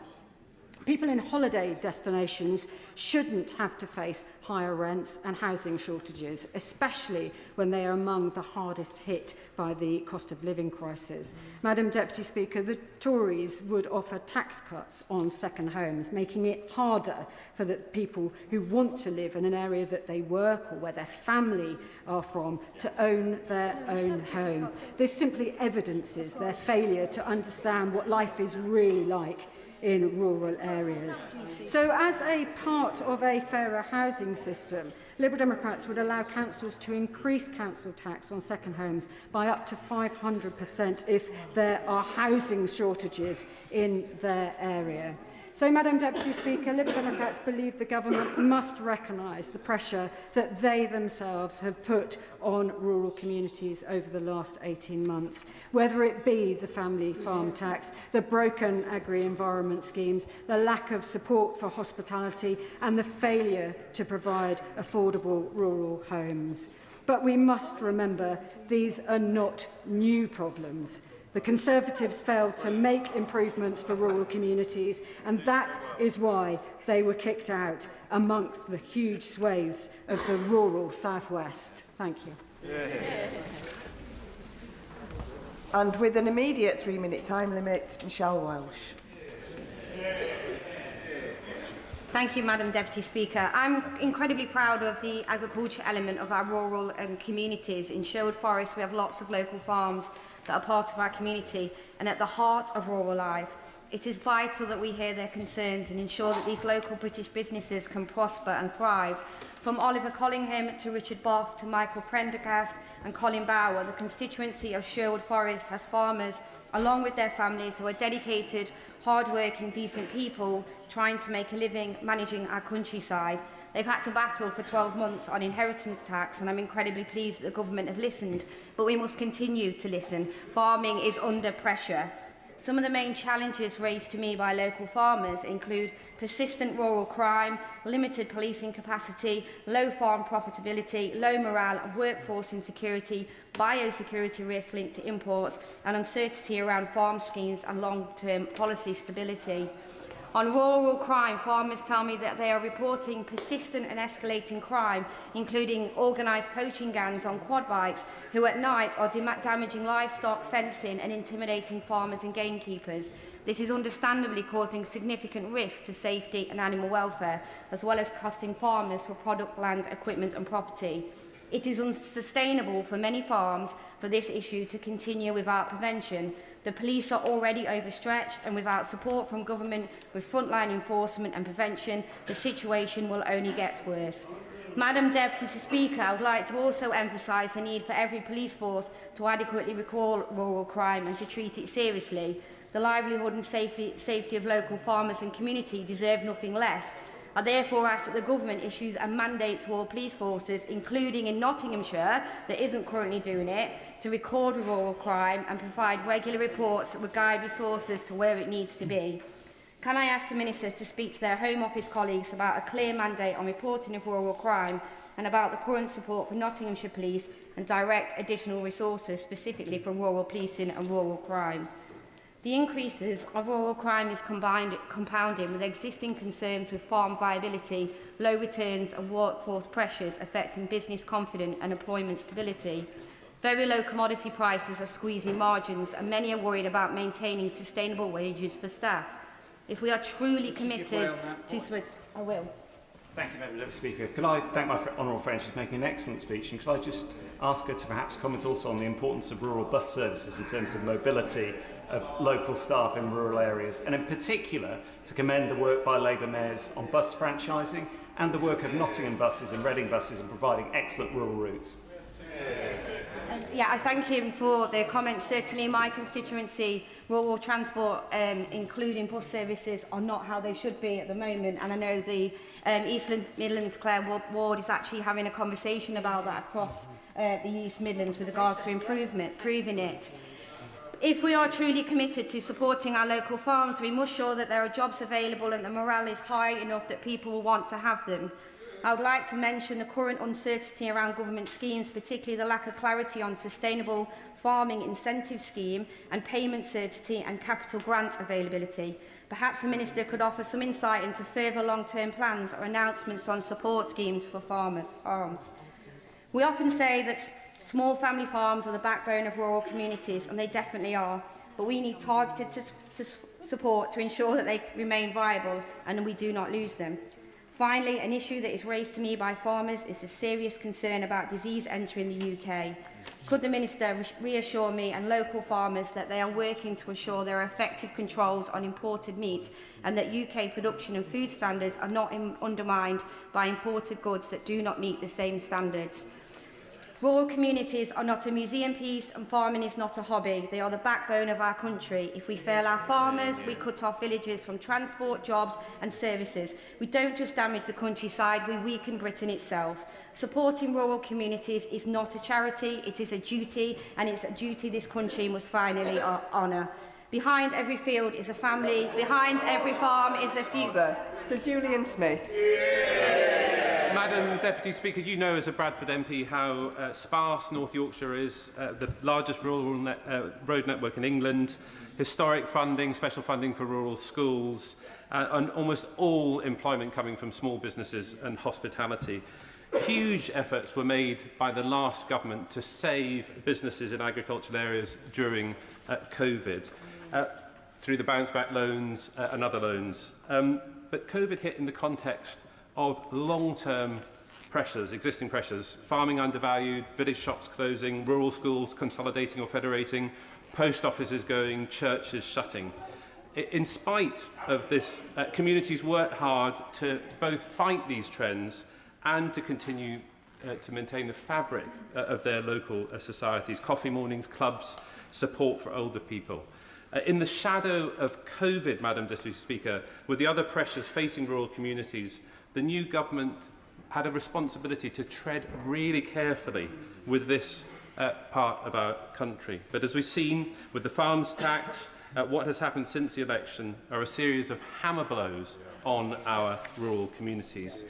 People in holiday destinations shouldn't have to face higher rents and housing shortages, especially when they are among the hardest hit by the cost of living crisis. Madam Deputy Speaker, the Tories would offer tax cuts on second homes, making it harder for the people who want to live in an area that they work or where their family are from to own their own home. This simply evidences their failure to understand what life is really like in rural areas. So, as a part of a fairer housing system, Liberal Democrats would allow councils to increase council tax on second homes by up to 500% if there are housing shortages in their area. So, Madam Deputy Speaker, Liberal Democrats believe the government must recognise the pressure that they themselves have put on rural communities over the last 18 months, whether it be the family farm tax, the broken agri-environment schemes, the lack of support for hospitality and the failure to provide affordable rural homes. But we must remember these are not new problems. The Conservatives failed to make improvements for rural communities, and that is why they were kicked out amongst the huge swathes of the rural southwest. Thank you. And with an immediate 3-minute time limit, Michelle Welsh. Thank you, Madam Deputy Speaker. I'm incredibly proud of the agriculture element of our rural communities. In Sherwood Forest, we have lots of local farms that are part of our community and at the heart of rural life. It is vital that we hear their concerns and ensure that these local British businesses can prosper and thrive. From Oliver Collingham to Richard Boff to Michael Prendergast and Colin Bower, the constituency of Sherwood Forest has farmers, along with their families, who are dedicated, hard-working, decent people trying to make a living managing our countryside. They've had to battle for 12 months on inheritance tax, and I'm incredibly pleased that the government have listened, but we must continue to listen. Farming is under pressure. Some of the main challenges raised to me by local farmers include persistent rural crime, limited policing capacity, low farm profitability, low morale and workforce insecurity, biosecurity risks linked to imports, and uncertainty around farm schemes and long-term policy stability. On rural crime, farmers tell me that they are reporting persistent and escalating crime, including organised poaching gangs on quad bikes who at night are damaging livestock, fencing and intimidating farmers and gamekeepers. This is understandably causing significant risk to safety and animal welfare, as well as costing farmers for product, land, equipment and property. It is unsustainable for many farms for this issue to continue without prevention. The police are already overstretched, and without support from government with frontline enforcement and prevention, the situation will only get worse. Madam Deputy Speaker, I would like to also emphasise the need for every police force to adequately recall rural crime and to treat it seriously. The livelihood and safety of local farmers and community deserve nothing less. I therefore ask that the government issues a mandate to all police forces, including in Nottinghamshire, that isn't currently doing it, to record rural crime and provide regular reports that will guide resources to where it needs to be. Can I ask the Minister to speak to their Home Office colleagues about a clear mandate on reporting of rural crime and about the current support for Nottinghamshire Police and direct additional resources specifically for rural policing and rural crime? The increases of rural crime is compounding with existing concerns with farm viability, low returns and workforce pressures affecting business confidence and employment stability. Very low commodity prices are squeezing margins, and many are worried about maintaining sustainable wages for staff. If we are truly committed to... I will. Thank you, Madam Deputy Speaker. Could I thank my honourable friend? She's making an excellent speech. And could I just ask her to perhaps comment also on the importance of rural bus services in terms of mobility of local staff in rural areas, and in particular to commend the work by Labour mayors on bus franchising and the work of Nottingham buses and Reading buses in providing excellent rural routes. Yeah, I thank him for the comments. Certainly in my constituency, rural transport, including bus services, are not how they should be at the moment. And I know the East Midlands Clare Ward is actually having a conversation about that across the East Midlands with regards to improving it. If we are truly committed to supporting our local farms, we must ensure that there are jobs available and the morale is high enough that people will want to have them. I would like to mention the current uncertainty around government schemes, particularly the lack of clarity on sustainable farming incentive scheme and payment certainty and capital grant availability. Perhaps the Minister could offer some insight into further long-term plans or announcements on support schemes for farms. We often say that small family farms are the backbone of rural communities, and they definitely are, but we need targeted support to ensure that they remain viable and we do not lose them. Finally, an issue that is raised to me by farmers is the serious concern about disease entering the UK. Could the Minister reassure me and local farmers that they are working to ensure there are effective controls on imported meat and that UK production and food standards are not undermined by imported goods that do not meet the same standards? Rural communities are not a museum piece, and farming is not a hobby. They are the backbone of our country. If we fail our farmers, we cut off villages from transport, jobs and services. We don't just damage the countryside, we weaken Britain itself. Supporting rural communities is not a charity, it is a duty, and it's a duty this country must finally honour. Behind every field is a family, behind every farm is a future. Sir Julian Smith. Madam Deputy Speaker, you know as a Bradford MP how sparse North Yorkshire is, the largest rural road network in England, historic funding, special funding for rural schools, and almost all employment coming from small businesses and hospitality. Huge efforts were made by the last government to save businesses in agricultural areas during COVID through the bounce back loans and other loans. But COVID hit in the context of long-term pressures, existing pressures, farming undervalued, village shops closing, rural schools consolidating or federating, post offices going, churches shutting. In spite of this, communities worked hard to both fight these trends and to continue to maintain the fabric of their local societies, coffee mornings, clubs, support for older people. In the shadow of COVID, Madam Deputy Speaker, with the other pressures facing rural communities, the new government had a responsibility to tread really carefully with this part of our country. But as we've seen with the farms tax, what has happened since the election are a series of hammer blows on our rural communities.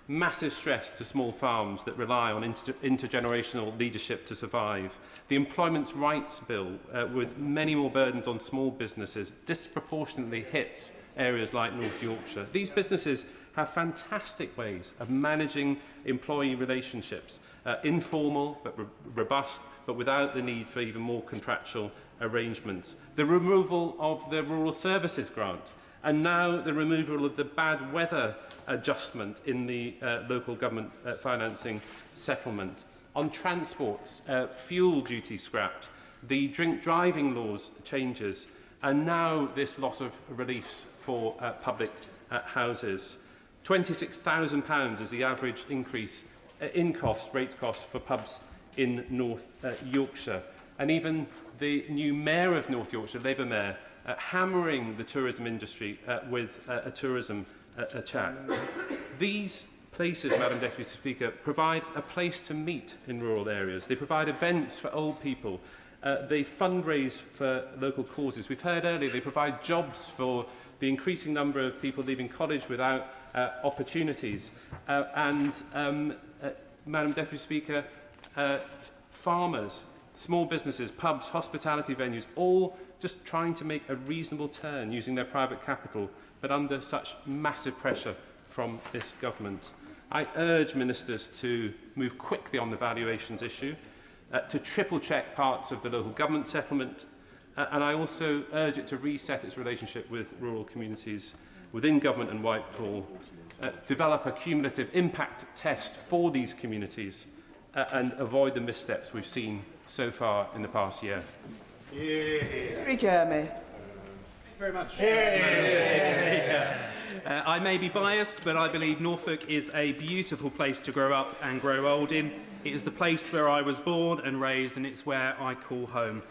massive stress to small farms that rely on intergenerational leadership to survive. The Employment Rights Bill, with many more burdens on small businesses, disproportionately hits areas like North Yorkshire. These businesses have fantastic ways of managing employee relationships, informal but robust, but without the need for even more contractual arrangements. The removal of the Rural Services Grant, and now the removal of the bad weather adjustment in the local government financing settlement. On transports, fuel duty scrapped, the drink driving laws changes, and now this loss of reliefs for public houses. £26,000 is the average increase in rates cost for pubs in North Yorkshire. And even the new Mayor of North Yorkshire, Labour Mayor, hammering the tourism industry with a tourism attack. These places, Madam Deputy Speaker, provide a place to meet in rural areas. They provide events for old people. They fundraise for local causes. We've heard earlier they provide jobs for the increasing number of people leaving college without opportunities. Madam Deputy Speaker, farmers, small businesses, pubs, hospitality venues, all just trying to make a reasonable turn using their private capital, but under such massive pressure from this government. I urge ministers to move quickly on the valuations issue, to triple-check parts of the local government settlement, and I also urge it to reset its relationship with rural communities within government and Whitehall, develop a cumulative impact test for these communities, and avoid the missteps we've seen so far in the past year. Jeremy. Very much. I may be biased, but I believe Norfolk is a beautiful place to grow up and grow old in. It is the place where I was born and raised, and it's where I call home.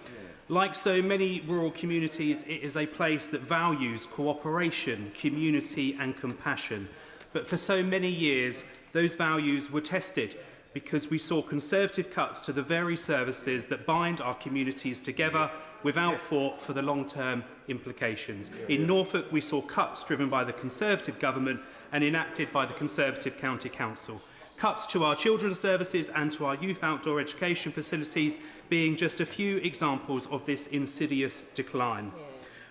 Like so many rural communities, it is a place that values cooperation, community and compassion. But for so many years, those values were tested because we saw Conservative cuts to the very services that bind our communities together without thought for the long-term implications. In Norfolk, we saw cuts driven by the Conservative government and enacted by the Conservative County Council. Cuts to our children's services and to our youth outdoor education facilities being just a few examples of this insidious decline.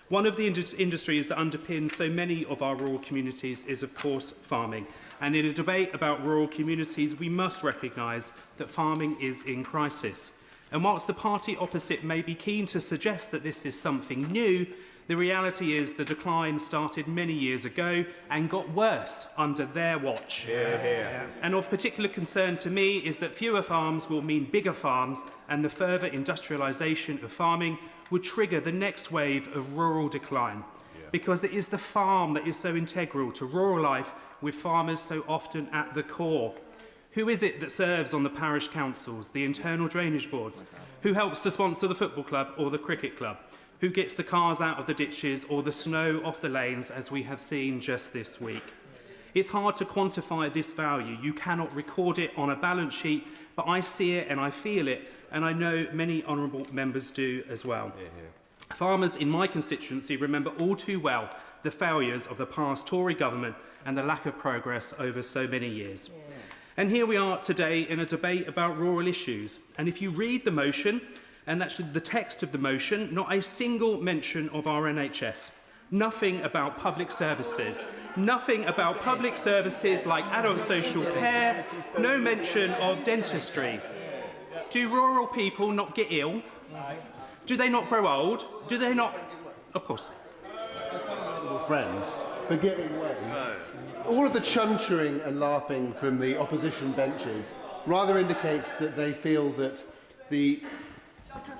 One of the industries that underpins so many of our rural communities is, of course, farming. And in a debate about rural communities, we must recognise that farming is in crisis. And whilst the party opposite may be keen to suggest that this is something new, the reality is the decline started many years ago and got worse under their watch. And of particular concern to me is that fewer farms will mean bigger farms, and the further industrialisation of farming would trigger the next wave of rural decline. Because it is the farm that is so integral to rural life, with farmers so often at the core. Who is it that serves on the parish councils, the internal drainage boards? Who helps to sponsor the football club or the cricket club? Who gets the cars out of the ditches or the snow off the lanes, as we have seen just this week? It's hard to quantify this value. You cannot record it on a balance sheet, but I see it and I feel it, and I know many honourable members do as well. Farmers in my constituency remember all too well the failures of the past Tory government and the lack of progress over so many years. And here we are today in a debate about rural issues. And if you read the motion, and actually the text of the motion, not a single mention of our NHS. Nothing about public services. Nothing about public services like adult social care. No mention of dentistry. Do rural people not get ill? Do they not grow old? Do they not? Of course. Friend, for giving way. All of the chuntering and laughing from the opposition benches rather indicates that they feel that the... Address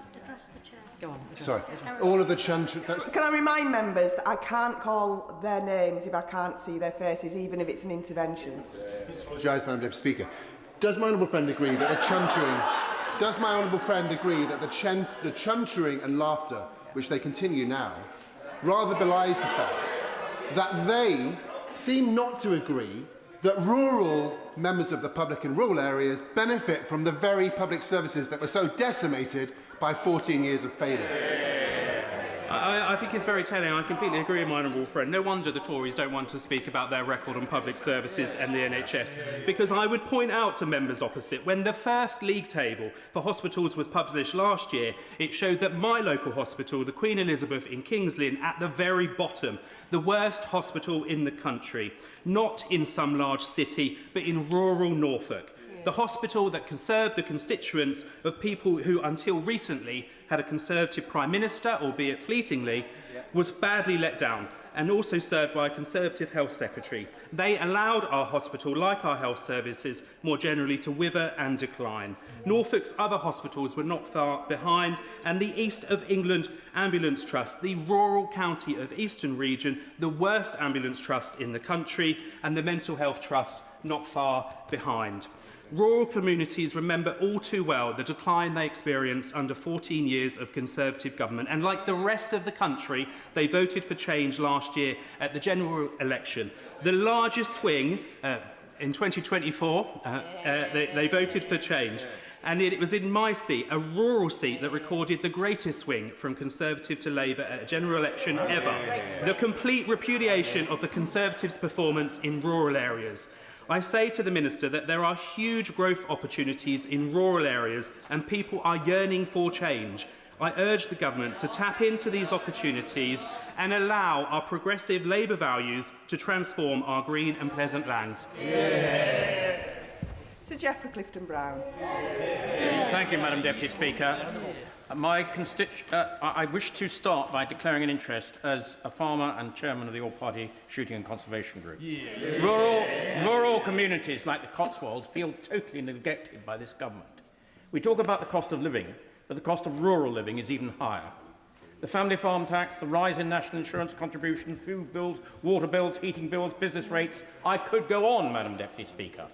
the chair. Go on. Sorry. All of the chuntering... Can I remind members that I can't call their names if I can't see their faces, even if it's an intervention? Apologise, Madam Deputy Speaker. Does my honourable friend agree that the chuntering... Does my honourable friend agree that the chuntering and laughter, which they continue now, rather belies the fact that they seem not to agree that rural members of the public in rural areas benefit from the very public services that were so decimated by 14 years of failure? I think it's very telling. I completely agree with my honourable friend. No wonder the Tories don't want to speak about their record on public services and the NHS, because I would point out to members opposite, when the first league table for hospitals was published last year, it showed that my local hospital, the Queen Elizabeth in King's Lynn, at the very bottom, the worst hospital in the country, not in some large city, but in rural Norfolk. The hospital that can serve the constituents of people who, until recently, had a Conservative Prime Minister, albeit fleetingly, was badly let down, and also served by a Conservative Health Secretary. They allowed our hospital, like our health services, more generally to wither and decline. Norfolk's other hospitals were not far behind, and the East of England Ambulance Trust, the rural county of Eastern Region, the worst ambulance trust in the country, and the Mental Health Trust not far behind. Rural communities remember all too well the decline they experienced under 14 years of Conservative government, and like the rest of the country, they voted for change last year at the general election. The largest swing in 2024, they voted for change. And it was in my seat, a rural seat, that recorded the greatest swing from Conservative to Labour at a general election ever. The complete repudiation of the Conservatives' performance in rural areas. I say to the Minister that there are huge growth opportunities in rural areas and people are yearning for change. I urge the Government to tap into these opportunities and allow our progressive Labour values to transform our green and pleasant lands. Yeah. Sir Geoffrey Clifton-Brown. Thank you, Madam Deputy Speaker. I wish to start by declaring an interest as a farmer and chairman of the All-Party Shooting and Conservation Group. Yeah. Rural communities like the Cotswolds feel totally neglected by this government. We talk about the cost of living, but the cost of rural living is even higher. The family farm tax, the rise in national insurance contribution, food bills, water bills, heating bills, business rates. I could go on, Madam Deputy Speaker.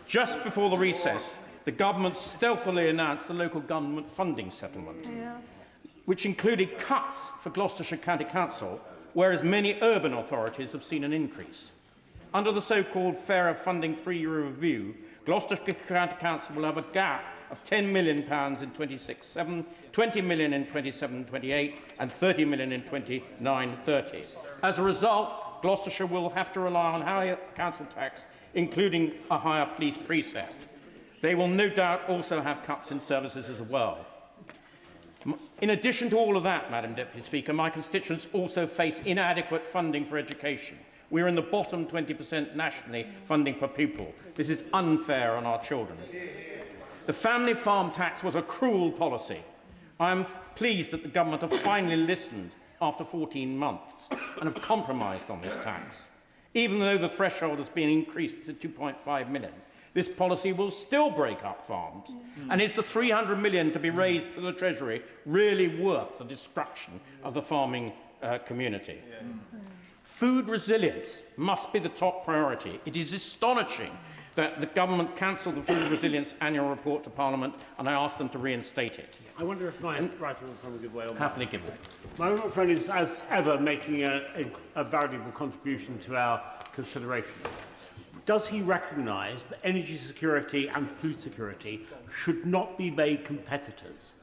Just before the recess, the government stealthily announced the local government funding settlement, which included cuts for Gloucestershire County Council, whereas many urban authorities have seen an increase. Under the so-called fairer funding three-year review, Gloucestershire County Council will have a gap of £10 million in 26-7, 20 million in 27-28 and 30 million in 29-30. As a result, Gloucestershire will have to rely on higher council tax, including a higher police precept. They will no doubt also have cuts in services as well. In addition to all of that, Madam Deputy Speaker, my constituents also face inadequate funding for education. We are in the bottom 20% nationally funding per pupil. This is unfair on our children. The family farm tax was a cruel policy. I am pleased that the government have finally listened after 14 months and have compromised on this tax. Even though the threshold has been increased to 2.5 million, this policy will still break up farms. And is the 300 million to be raised to the Treasury really worth the destruction of the farming community? Food resilience must be the top priority. It is astonishing that the government cancelled the Food Resilience Annual Report to Parliament, and I asked them to reinstate it. I wonder if my right honourable friend will give way on that. Happily give way. My honourable friend is, as ever, making a valuable contribution to our considerations. Does he recognise that energy security and food security should not be made competitors?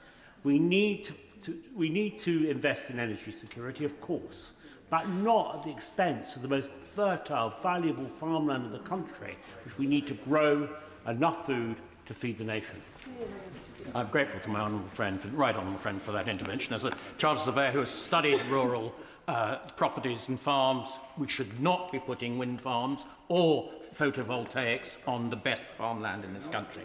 We need to invest in energy security, of course, but not at the expense of the most fertile, valuable farmland of the country, which we need to grow enough food to feed the nation. I'm grateful to my honourable friend, right honourable friend, for that intervention. As a chartered surveyor who has studied rural properties and farms, we should not be putting wind farms or photovoltaics on the best farmland in this country.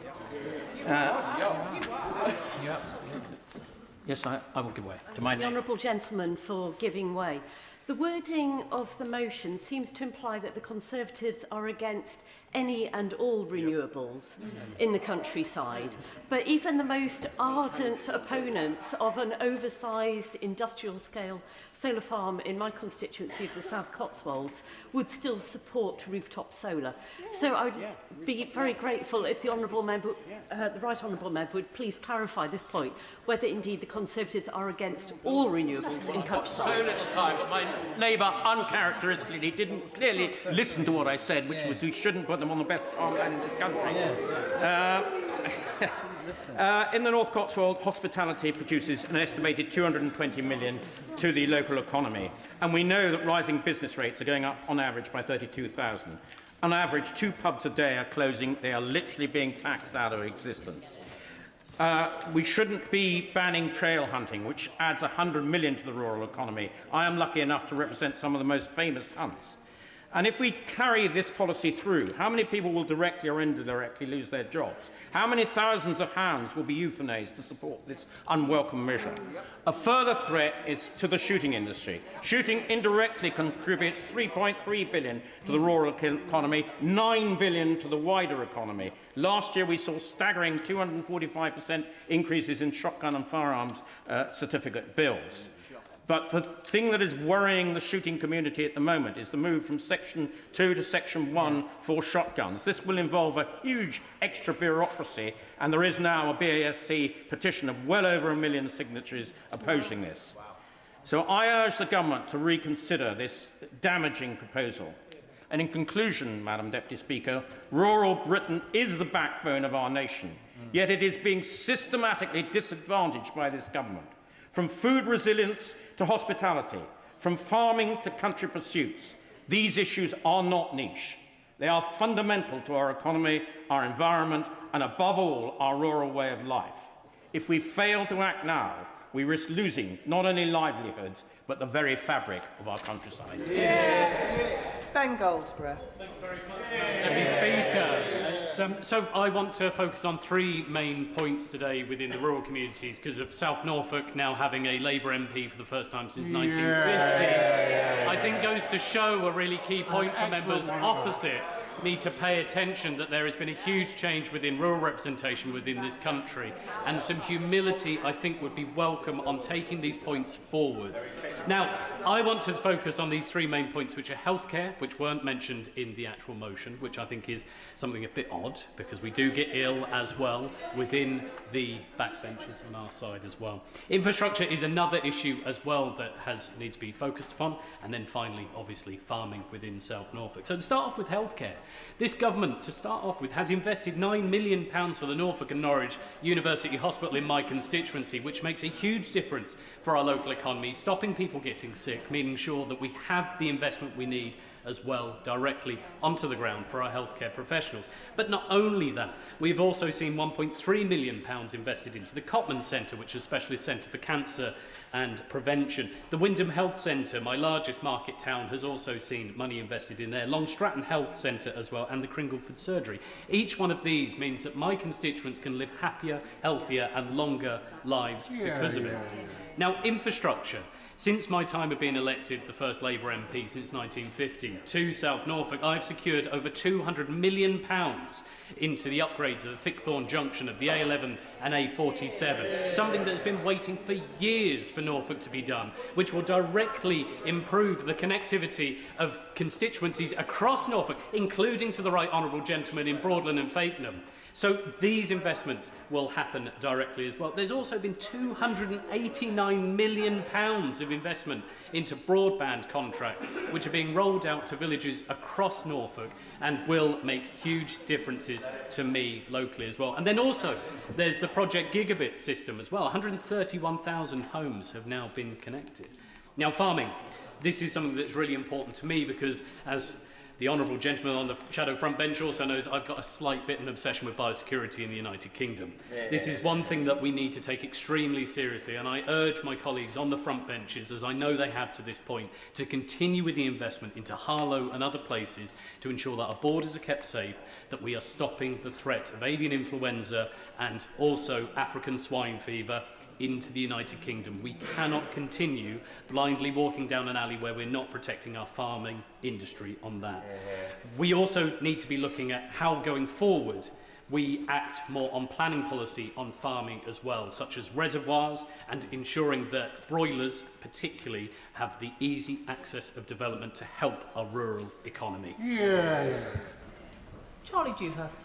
Yes, I will give way to my name. The honourable gentleman for giving way. The wording of the motion seems to imply that the Conservatives are against any and all renewables in the countryside. But even the most ardent opponents of an oversized industrial-scale solar farm in my constituency of the South Cotswolds would still support rooftop solar. So I would be very grateful if the honourable member, the right honourable member, would please clarify this point, whether indeed the Conservatives are against all renewables in countryside. So little time, but my neighbour uncharacteristically didn't clearly listen to what I said, which was we shouldn't put them on the best farmland in this country. In the North Cotswolds, hospitality produces an estimated 220 million to the local economy, and we know that rising business rates are going up on average by 32,000. On average, 2 pubs a day are closing. They are literally being taxed out of existence. We shouldn't be banning trail hunting, which adds 100 million to the rural economy. I am lucky enough to represent some of the most famous hunts. And if we carry this policy through, how many people will directly or indirectly lose their jobs? How many thousands of hounds will be euthanized to support this unwelcome measure? A further threat is to the shooting industry. Shooting indirectly contributes 3.3 billion to the rural economy, 9 billion to the wider economy. Last year we saw staggering 245% increases in shotgun and firearms certificate bills. But the thing that is worrying the shooting community at the moment is the move from Section 2 to Section 1 for shotguns. This will involve a huge extra bureaucracy, and there is now a BASC petition of well over 1 million signatures opposing this. So I urge the government to reconsider this damaging proposal. And in conclusion, Madam Deputy Speaker, rural Britain is the backbone of our nation, yet it is being systematically disadvantaged by this government. From food resilience to hospitality, from farming to country pursuits, these issues are not niche. They are fundamental to our economy, our environment, and above all, our rural way of life. If we fail to act now, we risk losing not only livelihoods, but the very fabric of our countryside. Ben Goldsborough. Thank you very much, Deputy Speaker. So I want to focus on 3 main points today within the rural communities because of South Norfolk now having a Labour MP for the first time since 1950. I think goes to show a really key point for members opposite need to pay attention that there has been a huge change within rural representation within this country, and some humility I think would be welcome on taking these points forward. Now, I want to focus on these 3 main points, which are healthcare, which weren't mentioned in the actual motion, which I think is something a bit odd, because we do get ill as well within the backbenches on our side as well. Infrastructure is another issue as well that needs to be focused upon, and then finally, obviously, farming within South Norfolk. So to start off with healthcare, this government, to start off with, has invested £9 million for the Norfolk and Norwich University Hospital in my constituency, which makes a huge difference for our local economy, stopping people getting sick, meaning sure that we have the investment we need as well directly onto the ground for our healthcare professionals. But not only that, we've also seen £1.3 million invested into the Cotman Centre, which is a specialist centre for cancer and prevention. The Wyndham Health Centre, my largest market town, has also seen money invested in there. Long Stratton Health Centre as well, and the Cringleford Surgery. Each one of these means that my constituents can live happier, healthier and longer lives because of it. Now, infrastructure. Since my time of being elected the first Labour MP since 1950 to South Norfolk, I've secured over £200 million into the upgrades of the Thickthorn junction of the A11 and A47, something that's been waiting for years for Norfolk to be done, which will directly improve the connectivity of constituencies across Norfolk, including to the right honourable gentleman in Broadband and Fakenham. So these investments will happen directly as well. There's also been £289 million of investment into broadband contracts, which are being rolled out to villages across Norfolk and will make huge differences to me locally as well. And then also there's the Project Gigabit system as well. 131,000 homes have now been connected. Now, farming. This is something that's really important to me because, as the honourable gentleman on the shadow front bench also knows, I've got a slight bit of an obsession with biosecurity in the United Kingdom. This is one thing that we need to take extremely seriously, and I urge my colleagues on the front benches, as I know they have to this point, to continue with the investment into Harlow and other places to ensure that our borders are kept safe, that we are stopping the threat of avian influenza and also African swine fever into the United Kingdom. We cannot continue blindly walking down an alley where we're not protecting our farming industry on that. We also need to be looking at how, going forward, we act more on planning policy on farming as well, such as reservoirs and ensuring that broilers particularly have the easy access of development to help our rural economy. Charlie Dewhurst.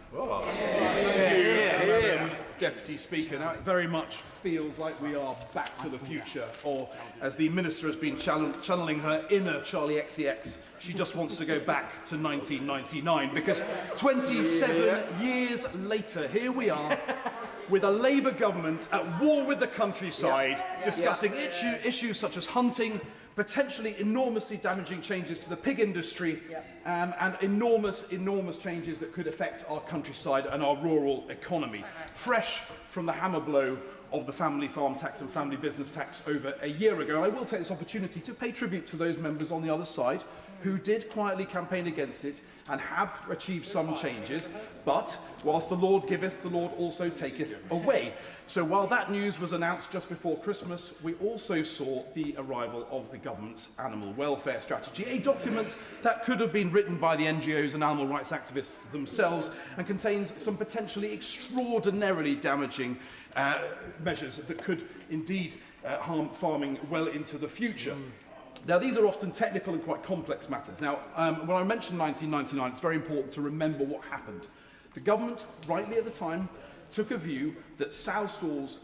Deputy Speaker, now it very much feels like we are back to the future, or as the Minister has been channeling her inner Charlie XCX, she just wants to go back to 1999, because 27 years later, here we are, with a Labour government at war with the countryside, discussing issues such as hunting, potentially enormously damaging changes to the pig industry, and enormous changes that could affect our countryside and our rural economy. Fresh from the hammer blow of the family farm tax and family business tax over a year ago. And I will take this opportunity to pay tribute to those members on the other side who did quietly campaign against it and have achieved some changes, but whilst the Lord giveth, the Lord also taketh away. So while that news was announced just before Christmas, we also saw the arrival of the government's animal welfare strategy, a document that could have been written by the NGOs and animal rights activists themselves and contains some potentially extraordinarily damaging measures that could indeed harm farming well into the future. Now, these are often technical and quite complex matters. Now, when I mentioned 1999, it's very important to remember what happened. The government, rightly at the time, took a view that sow stalls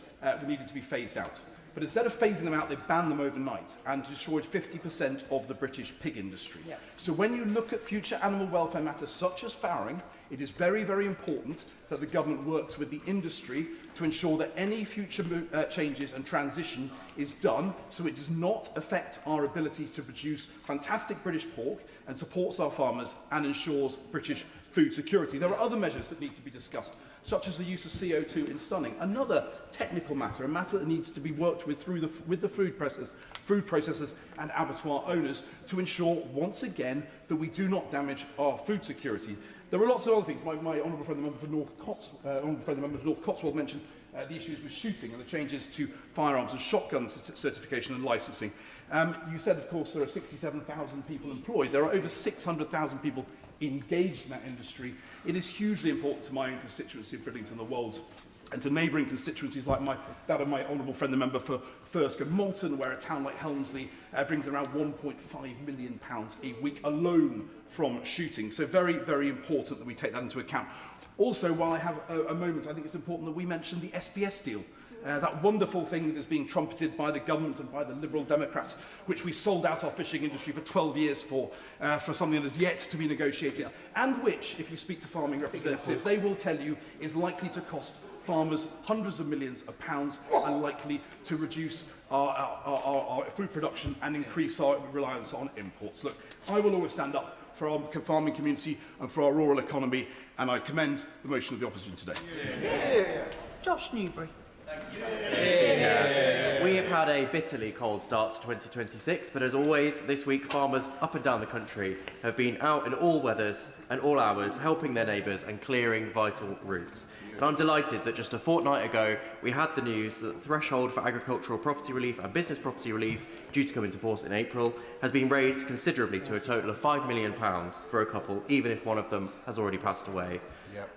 needed to be phased out. But instead of phasing them out, they banned them overnight and destroyed 50% of the British pig industry. So when you look at future animal welfare matters such as farrowing, it is very, very important that the government works with the industry to ensure that any future changes and transition is done so it does not affect our ability to produce fantastic British pork and supports our farmers and ensures British food security. There are other measures that need to be discussed, such as the use of CO2 in stunning. Another technical matter, a matter that needs to be worked with with the food processors and abattoir owners to ensure, once again, that we do not damage our food security. There are lots of other things. My honourable friend, the member for North Cotswold mentioned the issues with shooting and the changes to firearms and shotguns certification and licensing. You said, of course, there are 67,000 people employed. There are over 600,000 people engaged in that industry. It is hugely important to my own constituency of Bridlington, the Wolds, and to neighbouring constituencies like that of my honourable friend, the member for Thirsk and Malton, where a town like Helmsley brings around £1.5 million a week alone from shooting. So very, very important that we take that into account. Also, while I have a moment, I think it's important that we mention the SPS deal. That wonderful thing that is being trumpeted by the government and by the Liberal Democrats, which we sold out our fishing industry for 12 years for something that is yet to be negotiated, and which, if you speak to farming representatives, they will tell you is likely to cost farmers hundreds of millions of pounds and likely to reduce our food production and increase our reliance on imports. Look, I will always stand up for our farming community and for our rural economy, and I commend the motion of the opposition today. Josh Newbury. We have had a bitterly cold start to 2026, but as always, this week farmers up and down the country have been out in all weathers and all hours helping their neighbours and clearing vital routes. And I'm delighted that just a fortnight ago we had the news that the threshold for agricultural property relief and business property relief, due to come into force in April, has been raised considerably to a total of £5 million for a couple, even if one of them has already passed away.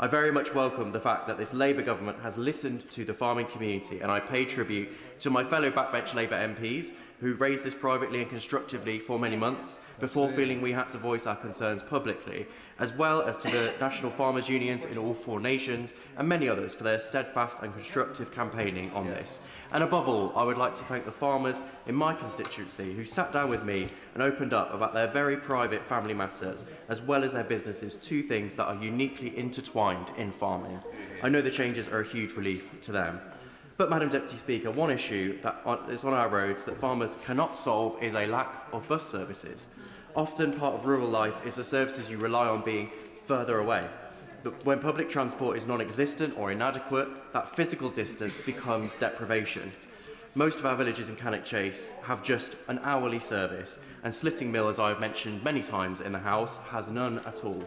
I very much welcome the fact that this Labour government has listened to the farming community, and I pay tribute to my fellow backbench Labour MPs who raised this privately and constructively for many months before feeling we had to voice our concerns publicly, as well as to the national farmers' unions in all 4 nations and many others for their steadfast and constructive campaigning on this. And above all, I would like to thank the farmers in my constituency who sat down with me and opened up about their very private family matters, as well as their businesses, 2 things that are uniquely intertwined in farming. I know the changes are a huge relief to them. But, Madam Deputy Speaker, one issue that is on our roads that farmers cannot solve is a lack of bus services. Often part of rural life is the services you rely on being further away. But when public transport is non-existent or inadequate, that physical distance becomes deprivation. Most of our villages in Cannock Chase have just an hourly service, and Slitting Mill, as I have mentioned many times in the House, has none at all.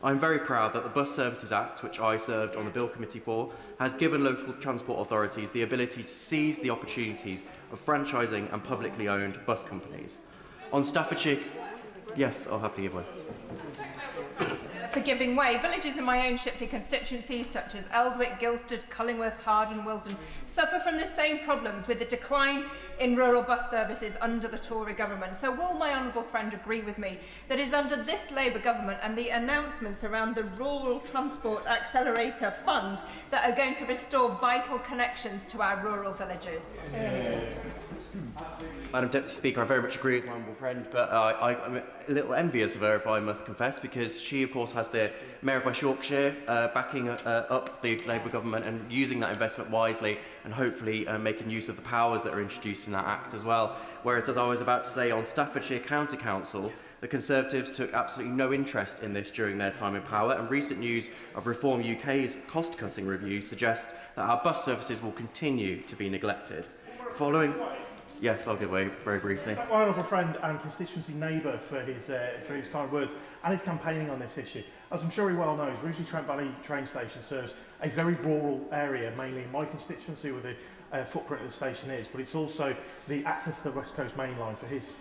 I'm very proud that the Bus Services Act, which I served on the Bill Committee for, has given local transport authorities the ability to seize the opportunities of franchising and publicly owned bus companies. On Staffordshire, yes, I'll happily give way. For giving way. Villages in my own Shipley constituency, such as Eldwick, Gilstead, Cullingworth, Harden, Wilton, suffer from the same problems with the decline in rural bus services under the Tory government. So will my honourable friend agree with me that it is under this Labour government and the announcements around the Rural Transport Accelerator Fund that are going to restore vital connections to our rural villages? Madam Deputy Speaker, I very much agree with my honourable friend, but I'm a little envious of her, if I must confess, because she, of course, has the Mayor of West Yorkshire backing up the Labour government and using that investment wisely and hopefully making use of the powers that are introduced in that Act as well. Whereas, as I was about to say, on Staffordshire County Council, the Conservatives took absolutely no interest in this during their time in power, and recent news of Reform UK's cost-cutting review suggests that our bus services will continue to be neglected. Following... Yes, I'll give way very briefly. My honourable friend and constituency neighbour for his kind words and his campaigning on this issue. As I'm sure he well knows, Rugeley Trent Valley train station serves a very rural area, mainly in my constituency where the footprint of the station is, but it's also the access to the West Coast Main Line for his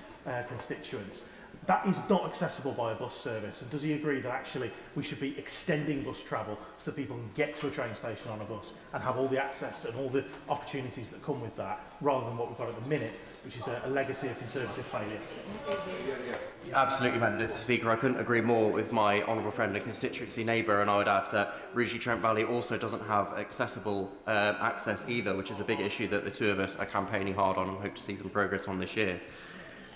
constituents. That is not accessible by a bus service, and does he agree that actually we should be extending bus travel so that people can get to a train station on a bus and have all the access and all the opportunities that come with that, rather than what we've got at the minute, which is a legacy of Conservative failure? Absolutely, Madam Deputy Speaker. I couldn't agree more with my honourable friend and constituency neighbour, and I would add that Rugeley Trent Valley also doesn't have accessible access either, which is a big issue that the two of us are campaigning hard on and hope to see some progress on this year.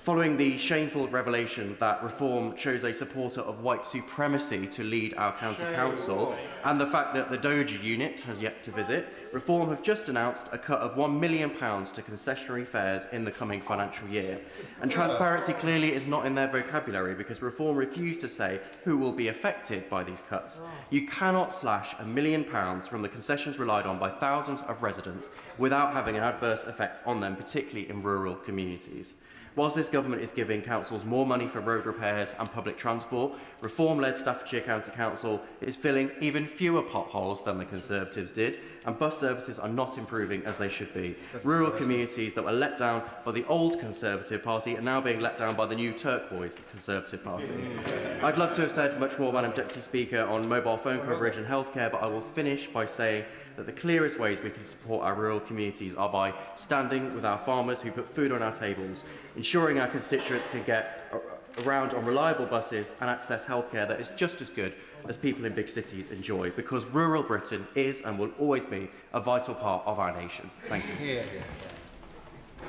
Following the shameful revelation that Reform chose a supporter of white supremacy to lead our county council, and the fact that the Doja unit has yet to visit, Reform have just announced a cut of £1 million to concessionary fares in the coming financial year. And transparency clearly is not in their vocabulary, because Reform refused to say who will be affected by these cuts. You cannot slash £1 million from the concessions relied on by thousands of residents without having an adverse effect on them, particularly in rural communities. Whilst this government is giving councils more money for road repairs and public transport, Reform-led Staffordshire County Council is filling even fewer potholes than the Conservatives did, and bus services are not improving as they should be. Rural communities that were let down by the old Conservative Party are now being let down by the new turquoise Conservative Party. I'd love to have said much more, Madam Deputy Speaker, on mobile phone coverage and healthcare, but I will finish by saying that the clearest ways we can support our rural communities are by standing with our farmers who put food on our tables, ensuring our constituents can get around on reliable buses and access healthcare that is just as good as people in big cities enjoy, because rural Britain is and will always be a vital part of our nation. Thank you.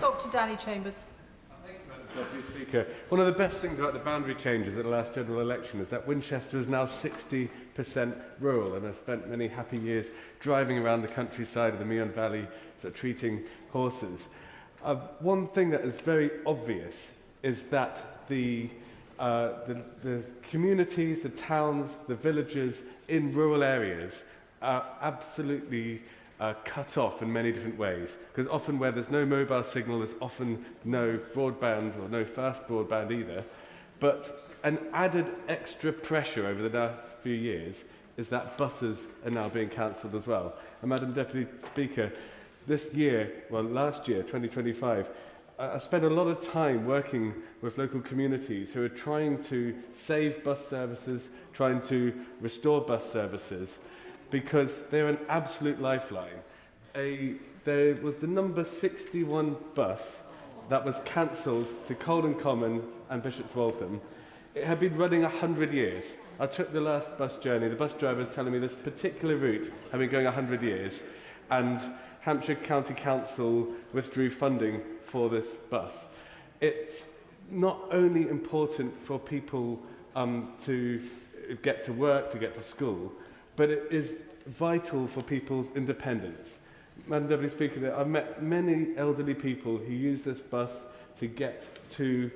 Dr. Danny Chambers. Deputy Speaker, one of the best things about the boundary changes at the last general election is that Winchester is now 60% rural, and I've spent many happy years driving around the countryside of the Meon Valley, sort of treating horses. One thing that is very obvious is that the communities, the towns, the villages in rural areas are absolutely cut off in many different ways, because often where there's no mobile signal, there's often no broadband or no fast broadband either. But an added extra pressure over the last few years is that buses are now being cancelled as well. And Madam Deputy Speaker, this year, well last year, 2025, I spent a lot of time working with local communities who are trying to save bus services, trying to restore bus services, because they're an absolute lifeline. There was the number 61 bus that was cancelled to Colden Common and Bishop's Waltham. It had been running 100 years. I took the last bus journey. The bus driver was telling me this particular route had been going 100 years, and Hampshire County Council withdrew funding for this bus. It's not only important for people to get to work, to get to school, but it is vital for people's independence. Madam Deputy Speaker, I've met many elderly people who use this bus to get to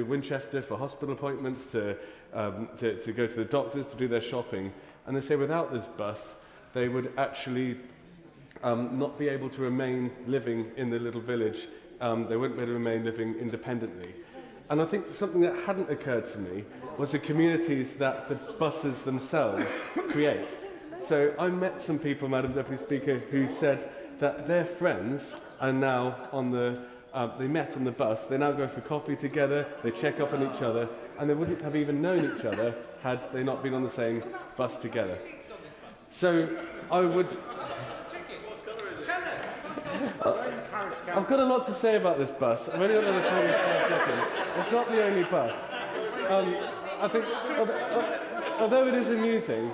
Winchester for hospital appointments, to go to the doctors, to do their shopping, and they say without this bus they would actually not be able to remain living in the little village. They wouldn't be able to remain living independently. And I think something that hadn't occurred to me was the communities that the buses themselves create. So I met some people, Madam Deputy Speaker, who said that their friends are now on the, they met on the bus, they now go for coffee together, they check up on each other, and they wouldn't have even known each other had they not been on the same bus together. So I would... I've got a lot to say about this bus. I've only got another 25 seconds. It's not the only bus. I think, although it is amusing,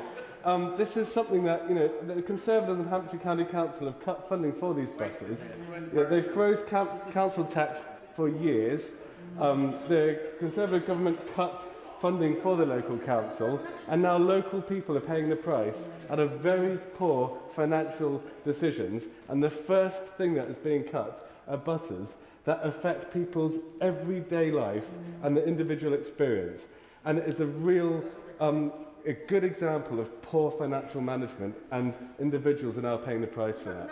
this is something that, the Conservatives and Hampshire County Council have cut funding for these buses. They've froze council tax for years. The Conservative government cut funding for the local council, and now local people are paying the price out of very poor financial decisions. And the first thing that is being cut are buses that affect people's everyday life and the individual experience. And it is a real, a good example of poor financial management, and individuals are now paying the price for that.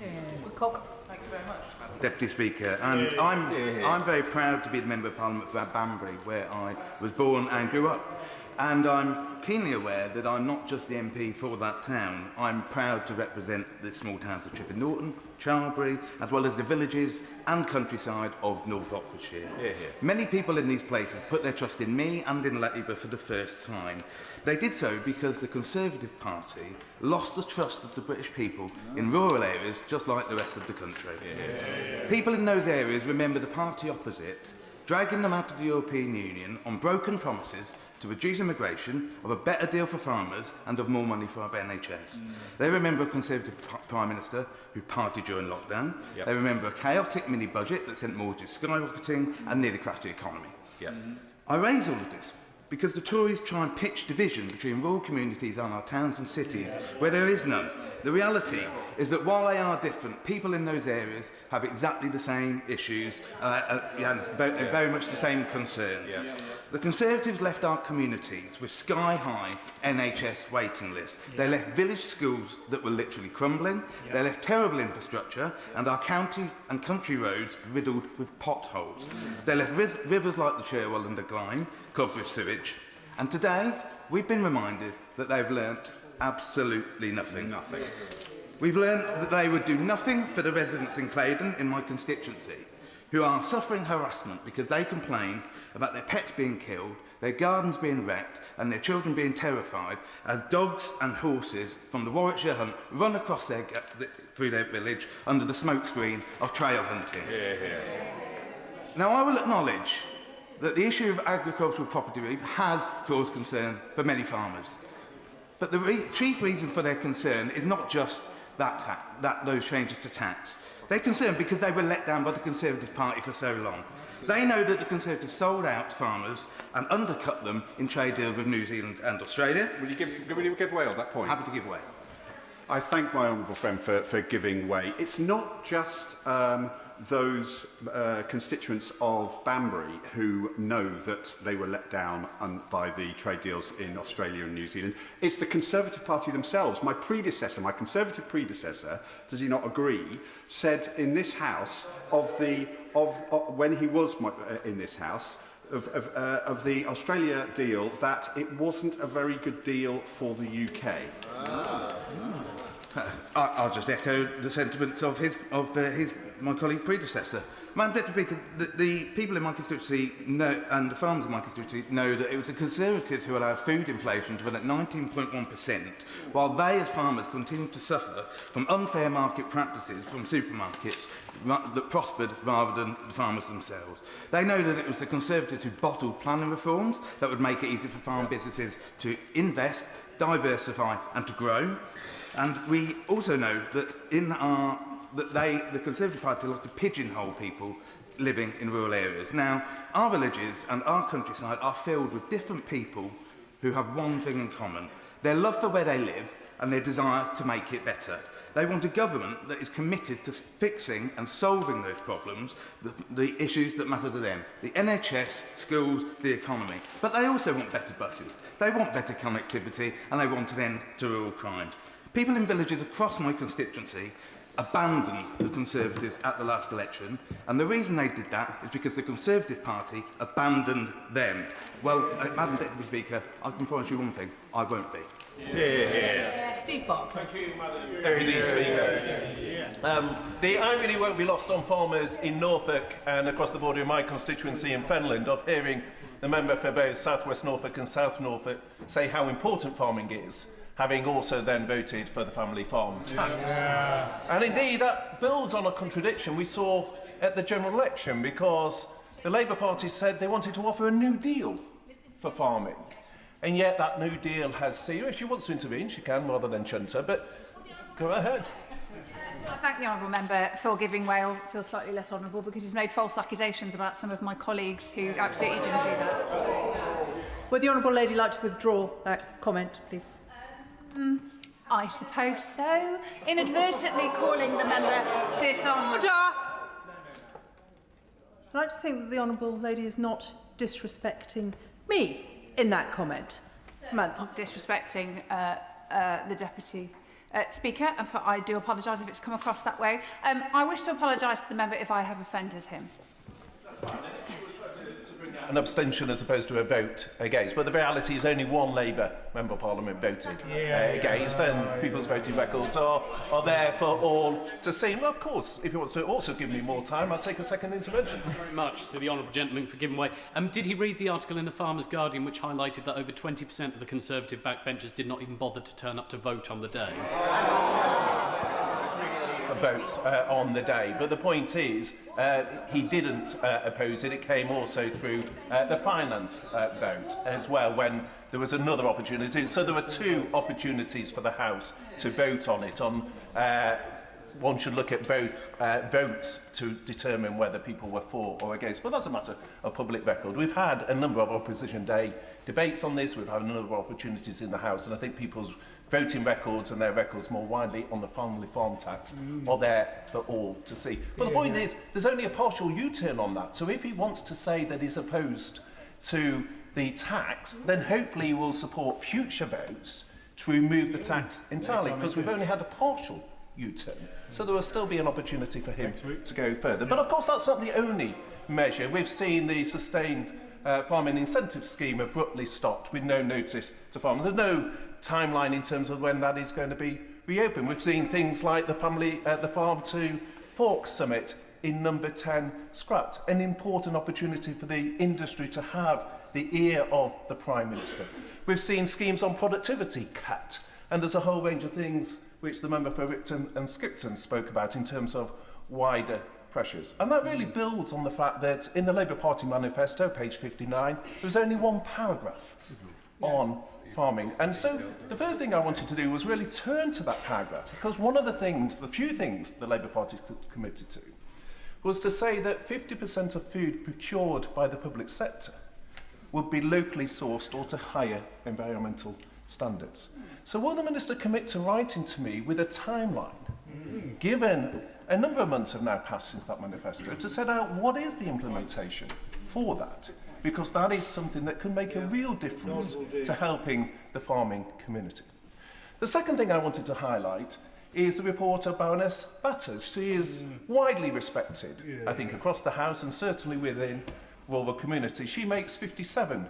Thank you very much. Deputy Speaker, and I'm very proud to be the Member of Parliament for Banbury, where I was born and grew up. And I'm keenly aware that I'm not just the MP for that town. I'm proud to represent the small towns of Chipping Norton, Charlbury, as well as the villages and countryside of North Oxfordshire. Many people in these places put their trust in me and in Labour for the first time. They did so because the Conservative Party lost the trust of the British people in rural areas, just like the rest of the country. People in those areas remember the party opposite dragging them out of the European Union on broken promises to reduce immigration, of a better deal for farmers and of more money for our NHS. They remember a Conservative Prime Minister who partied during lockdown. They remember a chaotic mini-budget that sent mortgages skyrocketing and nearly crashed the economy. I raise all of this because the Tories try and pitch division between rural communities and our towns and cities where there is none. The reality is that while they are different, people in those areas have exactly the same issues and very much the same concerns. The Conservatives left our communities with sky-high NHS waiting lists. They left village schools that were literally crumbling. They left terrible infrastructure and our county and country roads riddled with potholes. They left rivers like the Cherwell and the Glyme clogged with sewage. And today, we've been reminded that they've learnt absolutely nothing. We've learnt that they would do nothing for the residents in Claydon, in my constituency, who are suffering harassment because they complain about their pets being killed, their gardens being wrecked and their children being terrified as dogs and horses from the Warwickshire Hunt run across through their village under the smokescreen of trail hunting. Now, I will acknowledge that the issue of agricultural property relief has caused concern for many farmers. But the chief reason for their concern is not just those changes to tax. They're concerned because they were let down by the Conservative Party for so long. They know that the Conservatives sold out farmers and undercut them in trade deals with New Zealand and Australia. Will you give way on that point? Happy to give way. I thank my honourable friend for giving way. It's not just those constituents of Banbury who know that they were let down by the trade deals in Australia and New Zealand. It's the Conservative Party themselves. My Conservative predecessor, does he not agree, said in this House when he was in this House of the Australia deal that it wasn't a very good deal for the UK. I'll just echo the sentiments of my colleague's predecessor. Madam Deputy Speaker, the people in my constituency know, and the farmers in my constituency know that it was the Conservatives who allowed food inflation to run at 19.1%, while they, as farmers, continued to suffer from unfair market practices from supermarkets that prospered rather than the farmers themselves. They know that it was the Conservatives who bottled planning reforms that would make it easier for farm businesses to invest, diversify and to grow. And we also know that the Conservative Party like to pigeonhole people living in rural areas. Now, our villages and our countryside are filled with different people who have one thing in common: their love for where they live and their desire to make it better. They want a government that is committed to fixing and solving those problems, the issues that matter to them, the NHS, schools, the economy. But they also want better buses, they want better connectivity, and they want an end to rural crime. People in villages across my constituency abandoned the Conservatives at the last election, and the reason they did that is because the Conservative Party abandoned them. Well, Madam Deputy Speaker, I can promise you one thing: I won't be. Steve Bark. Thank you, Madam Deputy Speaker. The irony won't be lost on farmers in Norfolk and across the border in my constituency in Fenland of hearing the member for both South West Norfolk and South Norfolk say how important farming is, having also then voted for the family farm tax. And indeed, that builds on a contradiction we saw at the general election, because the Labour Party said they wanted to offer a new deal for farming. And yet that New Deal has seen, if she wants to intervene, she can rather than shunt her, but go ahead. I thank the honourable member for giving way. I feel slightly less honourable because he's made false accusations about some of my colleagues who absolutely didn't do that. Would the honourable lady like to withdraw that comment, please? I suppose so. Inadvertently calling the member dishonourable. I'd like to think that the honourable lady is not disrespecting me in that comment. Samantha. Not disrespecting the Deputy Speaker, and I do apologise if it's come across that way. I wish to apologise to the member if I have offended him. An abstention as opposed to a vote against. But the reality is only one Labour Member of Parliament voted against, and people's voting records are there for all to see. Well, of course, if he wants to also give me more time, I'll take a second intervention. Thank you very much to the honourable gentleman for giving way. Did he read the article in the Farmers Guardian which highlighted that over 20% of the Conservative backbenchers did not even bother to turn up to vote on the day? Vote on the day, but the point is he didn't oppose it. It came also through the finance vote as well when there was another opportunity. So there were two opportunities for the House to vote on it. One should look at both votes to determine whether people were for or against, but that's a matter of public record. We've had a number of Opposition Day debates on this. We've had a number of opportunities in the House, and I think people's voting records and their records more widely on the family farm tax are there for all to see. But the point is, there's only a partial U-turn on that. So if he wants to say that he's opposed to the tax, then hopefully he will support future votes to remove the tax entirely, because we've only had a partial U-turn. So there will still be an opportunity for him to go further. But of course, that's not the only measure. We've seen the sustained farming incentive scheme abruptly stopped with no notice to farmers. There's no timeline in terms of when that is going to be reopened. We've seen things like the Farm to Fork Summit in number 10 scrapped, an important opportunity for the industry to have the ear of the Prime Minister. We've seen schemes on productivity cut, and there's a whole range of things which the member for Ripton and Skipton spoke about in terms of wider pressures. And that really builds on the fact that in the Labour Party manifesto, page 59, there was only one paragraph on farming. And so the first thing I wanted to do was really turn to that paragraph, because one of the things, the few things the Labour Party committed to, was to say that 50% of food procured by the public sector would be locally sourced or to higher environmental standards. So will the Minister commit to writing to me with a timeline, given a number of months have now passed since that manifesto, to set out what is the implementation for that? Because that is something that can make a real difference to helping the farming community. The second thing I wanted to highlight is the report of Baroness Batters. She is widely respected, I think, across the House and certainly within rural community. She makes 57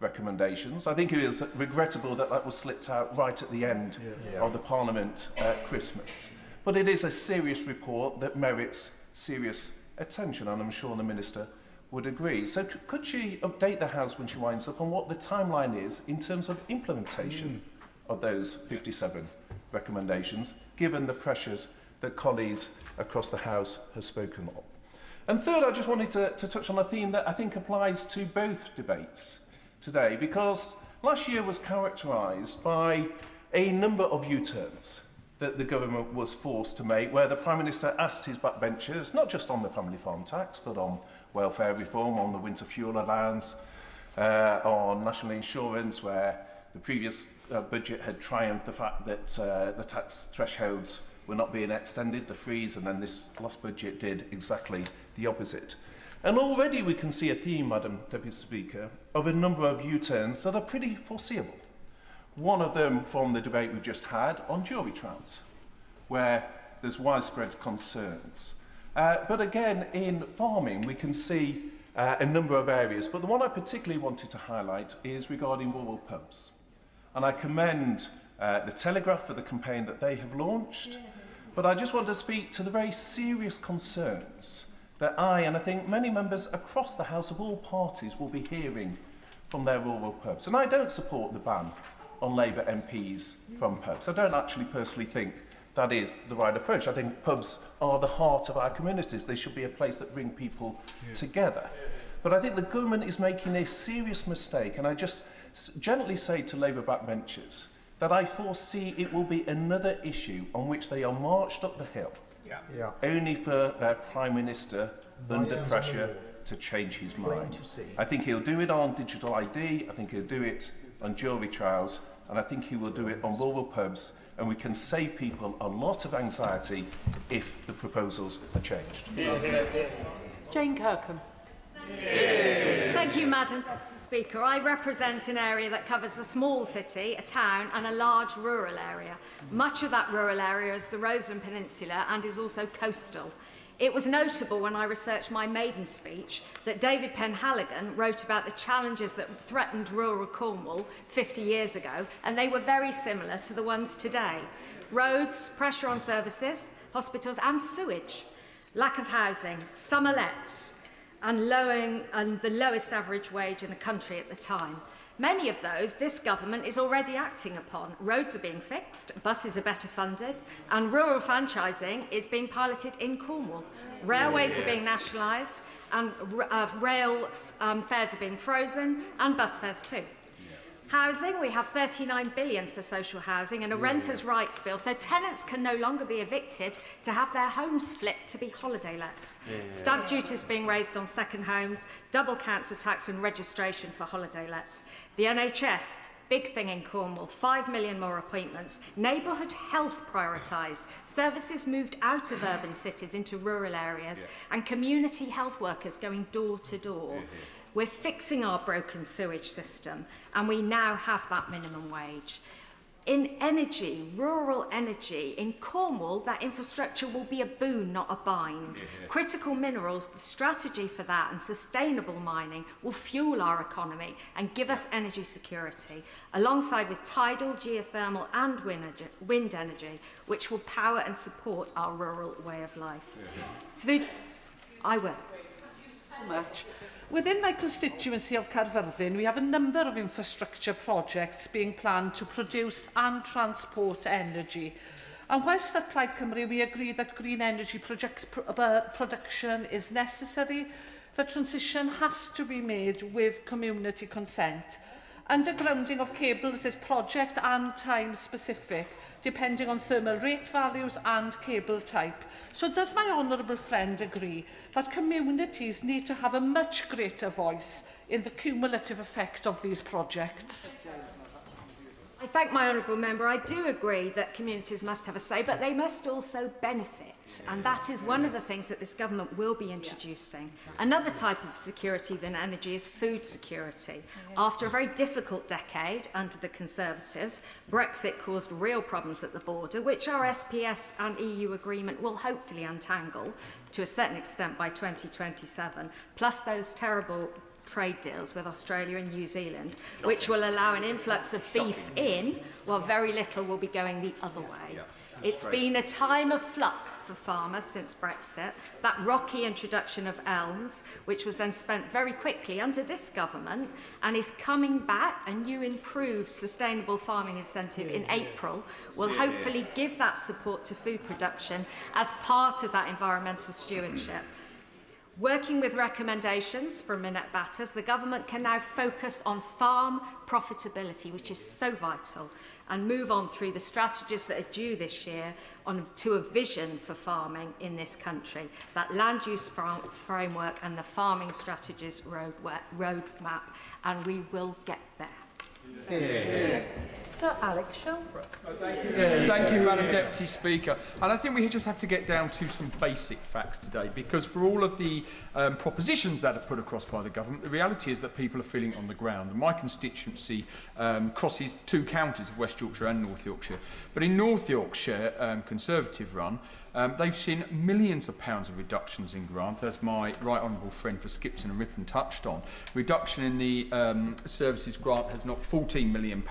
recommendations. I think it is regrettable that that was slipped out right at the end of the Parliament Christmas. But it is a serious report that merits serious attention, and I'm sure the Minister would agree. So could she update the House when she winds up on what the timeline is in terms of implementation of those 57 recommendations, given the pressures that colleagues across the House have spoken of? And third, I just wanted to touch on a theme that I think applies to both debates today, because last year was characterised by a number of U-turns that the government was forced to make, where the Prime Minister asked his backbenchers, not just on the family farm tax, but on welfare reform, on the winter fuel allowance, on national insurance, where the previous budget had triumphed the fact that the tax thresholds were not being extended, the freeze, and then this last budget did exactly the opposite. And already we can see a theme, Madam Deputy Speaker, of a number of U-turns that are pretty foreseeable. One of them from the debate we've just had on jury trials, where there's widespread concerns. But again, in farming, we can see a number of areas. But the one I particularly wanted to highlight is regarding rural pubs. And I commend the Telegraph for the campaign that they have launched. But I just want to speak to the very serious concerns that I, and I think many members across the House of all parties, will be hearing from their rural pubs. And I don't support the ban on Labour MPs from pubs. I don't actually personally think that is the right approach. I think pubs are the heart of our communities. They should be a place that bring people together. But I think the government is making a serious mistake, and I just gently say to Labour backbenchers that I foresee it will be another issue on which they are marched up the hill, only for their Prime Minister under pressure to change his mind. I think he'll do it on digital ID, I think he'll do it on jury trials, and I think he will do it on rural pubs, and we can save people a lot of anxiety if the proposals are changed. Jane Kirkham. Thank you, Madam Deputy Speaker. I represent an area that covers a small city, a town and a large rural area. Much of that rural area is the Roseland Peninsula and is also coastal. It was notable when I researched my maiden speech that David Penhaligon wrote about the challenges that threatened rural Cornwall 50 years ago, and they were very similar to the ones today. Roads, pressure on services, hospitals and sewage, lack of housing, summer lets, and the lowest average wage in the country at the time. Many of those this government is already acting upon. Roads are being fixed, buses are better funded, and rural franchising is being piloted in Cornwall. Railways are being nationalised, and rail fares are being frozen, and bus fares too. Housing, we have 39 billion for social housing and a renters' rights bill, so tenants can no longer be evicted to have their homes flipped to be holiday lets. Stamp duties being raised on second homes, double council tax and registration for holiday lets. The NHS, big thing in Cornwall, 5 million more appointments. Neighbourhood health prioritised. Services moved out of urban cities into rural areas, and community health workers going door to door. We're fixing our broken sewage system, and we now have that minimum wage. In energy, rural energy, in Cornwall, that infrastructure will be a boon, not a bind. Critical minerals, the strategy for that, and sustainable mining will fuel our economy and give us energy security, alongside with tidal, geothermal and wind energy, which will power and support our rural way of life. I will. Much. Within my constituency of Caerfyrddin, we have a number of infrastructure projects being planned to produce and transport energy. And whilst at Plaid Cymru we agree that green energy production is necessary, the transition has to be made with community consent. Undergrounding of cables is project and time specific, depending on thermal rate values and cable type. So does my honourable friend agree that communities need to have a much greater voice in the cumulative effect of these projects? I thank my honourable member. I do agree that communities must have a say, but they must also benefit. And that is one of the things that this government will be introducing. Another type of security than energy is food security. After a very difficult decade under the Conservatives, Brexit caused real problems at the border, which our SPS and EU agreement will hopefully untangle to a certain extent by 2027, plus those terrible trade deals with Australia and New Zealand, which will allow an influx of beef in, while very little will be going the other way. It's been a time of flux for farmers since Brexit. That rocky introduction of elms, which was then spent very quickly under this government and is coming back, a new improved sustainable farming incentive in April, will hopefully give that support to food production as part of that environmental stewardship. Working with recommendations from Minette Batters, the government can now focus on farm profitability, which is so vital, and move on through the strategies that are due this year to a vision for farming in this country, that land use framework and the farming strategies roadmap, and we will get there. Sir Alex Shelbrook. Thank you, Madam Deputy Speaker. And I think we just have to get down to some basic facts today, because for all of the propositions that are put across by the government, the reality is that people are feeling on the ground. And my constituency crosses two counties of West Yorkshire and North Yorkshire. But in North Yorkshire, Conservative run, they've seen millions of pounds of reductions in grant, as my right honourable friend for Skipton and Ripon touched on. Reduction in the services grant has knocked £14 million